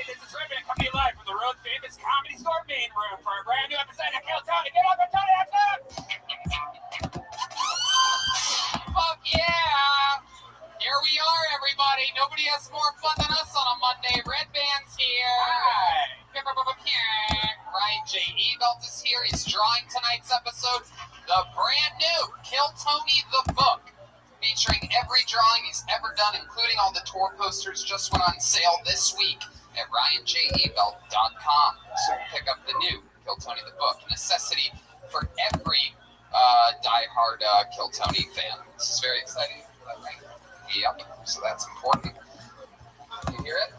this is Redman coming live from the world famous Comedy Store main room for a brand new episode of Kill Tony. Get up and Tony action! Fuck yeah! Here we are, everybody. Nobody has more fun than us on a Monday. Red Band's here. Hi. Ryan J. Ebelt is here. He's drawing tonight's episode, the brand new Kill Tony the Book, featuring every drawing he's ever done, including all the tour posters, just went on sale this week at RyanJEbelt.com. So pick up the new Kill Tony the Book, a necessity for every diehard Kill Tony fan. This is very exciting. Right? Yep. So that's important. You hear it?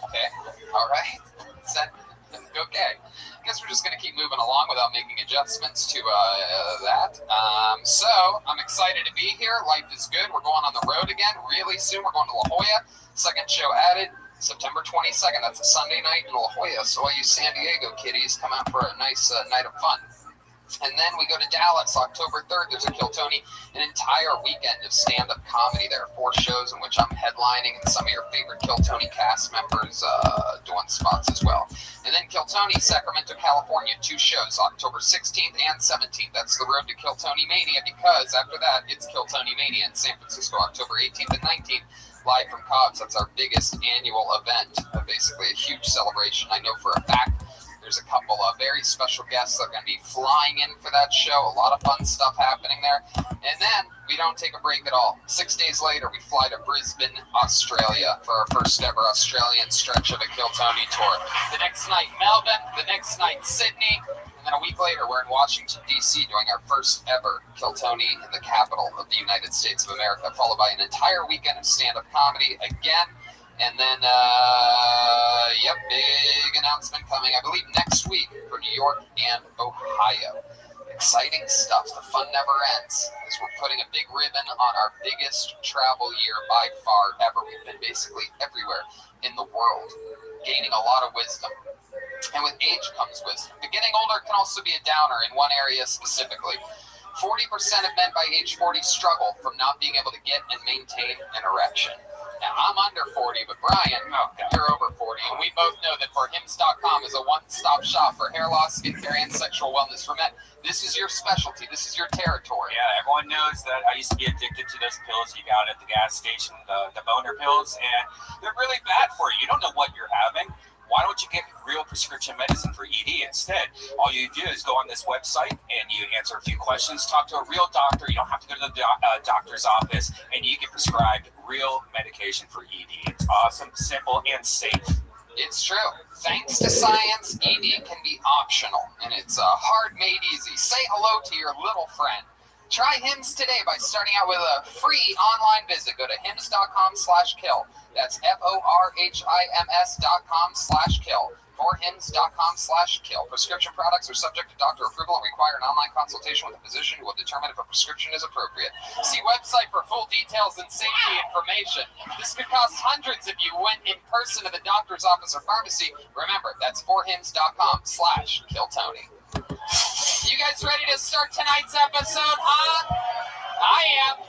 Okay. All right. Set. Okay. I guess we're just going to keep moving along without making adjustments to that. So I'm excited to be here. Life is good. We're going on the road again really soon. We're going to La Jolla. Second show added. September 22nd. That's a Sunday night in La Jolla. So all you San Diego kiddies, come out for a nice night of fun. And then we go to Dallas, October 3rd. There's a Kill Tony, an entire weekend of stand-up comedy. There are 4 shows in which I'm headlining, and some of your favorite Kill Tony cast members doing spots as well. And then Kill Tony, Sacramento, California, 2 shows, October 16th and 17th. That's the road to Kill Tony Mania, because after that, it's Kill Tony Mania in San Francisco, October 18th and 19th. Live from Cobb's. That's our biggest annual event, basically a huge celebration. I know for a fact there's a couple of very special guests that are going to be flying in for that show. A lot of fun stuff happening there. And then we don't take a break at all. 6 days later, we fly to Brisbane, Australia for our first ever Australian stretch of a Kill Tony tour. The next night, Melbourne. The next night, Sydney. And then a week later, we're in Washington, D.C. doing our first ever Kill Tony in the capital of the United States of America, followed by an entire weekend of stand-up comedy again. And then, big announcement coming, I believe, next week for New York and Ohio. Exciting stuff. The fun never ends, as we're putting a big ribbon on our biggest travel year by far ever. We've been basically everywhere in the world, gaining a lot of wisdom. And with age comes wisdom. But getting older can also be a downer in one area specifically. 40% of men by age 40 struggle from not being able to get and maintain an erection. Now, I'm under 40, but Brian, you're over 40, and we both know that forhims.com is a one-stop shop for hair loss, skincare, and sexual wellness for men. This is your specialty. This is your territory. Yeah, everyone knows that I used to be addicted to those pills you got at the gas station, the boner pills, and they're really bad for you. You don't know what you're having. Why don't you get real prescription medicine for ED instead? All you do is go on this website and you answer a few questions, talk to a real doctor. You don't have to go to the doctor's office, and you get prescribed real medication for ED. It's awesome, simple, and safe. It's true. Thanks to science, ED can be optional, and it's hard made easy. Say hello to your little friend. Try Hims today by starting out with a free online visit. Go to hims.com/kill. That's FORHIMS.com/kill. forhims.com/kill. Prescription products are subject to doctor approval and require an online consultation with a physician who will determine if a prescription is appropriate. See website for full details and safety information. This could cost hundreds if you went in person to the doctor's office or pharmacy. Remember, that's forhims.com/killtony. start tonight's episode, huh? I am.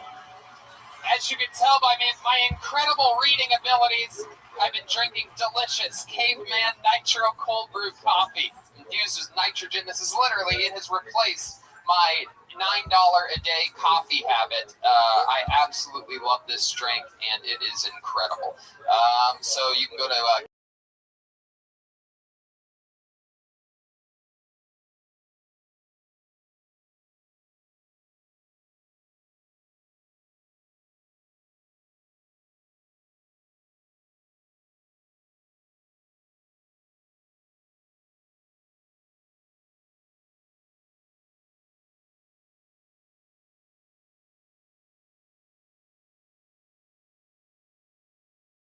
As you can tell by my incredible reading abilities, I've been drinking delicious Caveman Nitro Cold Brew coffee. It uses nitrogen. This is literally, it has replaced my $9 a day coffee habit. I absolutely love this drink, and it is incredible. So you can go to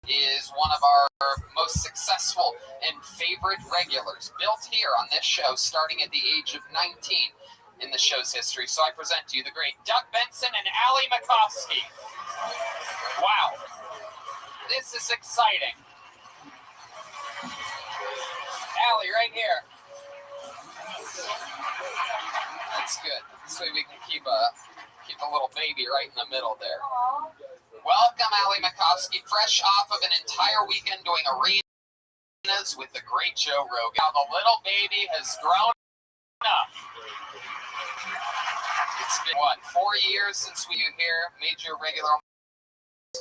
is one of our most successful and favorite regulars, built here on this show starting at the age of 19 in the show's history. So I present to you the great Doug Benson and Ali Makovsky. Wow. This is exciting. Ali, right here. That's good. This way we can keep a little baby right in the middle there. Welcome, Ali Makovsky, fresh off of an entire weekend doing arenas with the great Joe Rogan. Now the little baby has grown up. It's been, 4 years since we were here, made you a regular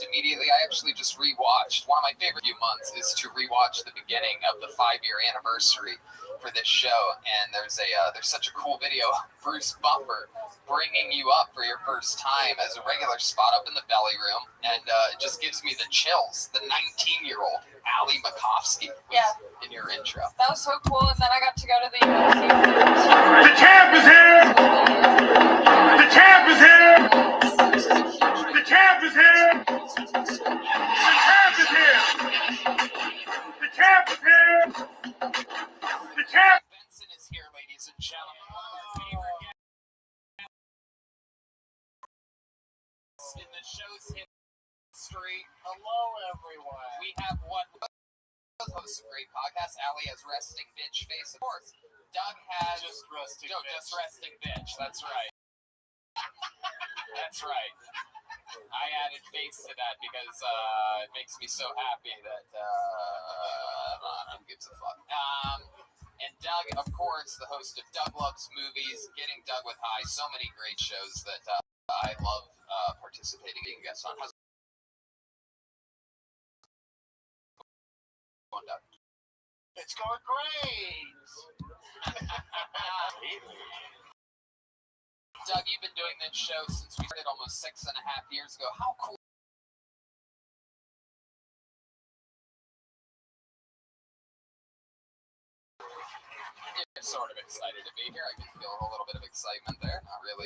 immediately. I actually just rewatched. One of my favorite few months is to rewatch the beginning of the 5-year anniversary for this show, and there's such a cool video of Bruce Buffer bringing you up for your first time as a regular spot up in the belly room, and it just gives me the chills. The 19-year-old Ali Makovsky in your intro. That was so cool, and then I got to go to the The champ is here! The champ is here! The champ is here! The champ is here! The champ is here! The champ! Benson is here, ladies and gentlemen. In the show's history. Hello, everyone. We have one hosts a great podcast. Ali has resting bitch face, of course. Doug has just resting bitch. That's right. That's right. I added face to that because it makes me so happy that who gives a fuck. And Doug, of course, the host of Doug Loves Movies, Getting Doug with High, so many great shows that I love participating being guests on. How's it going, Doug? It's going great. Doug, you've been doing this show since we started almost 6.5 years ago. How cool? I'm sort of excited to be here. I can feel a little bit of excitement there. Not really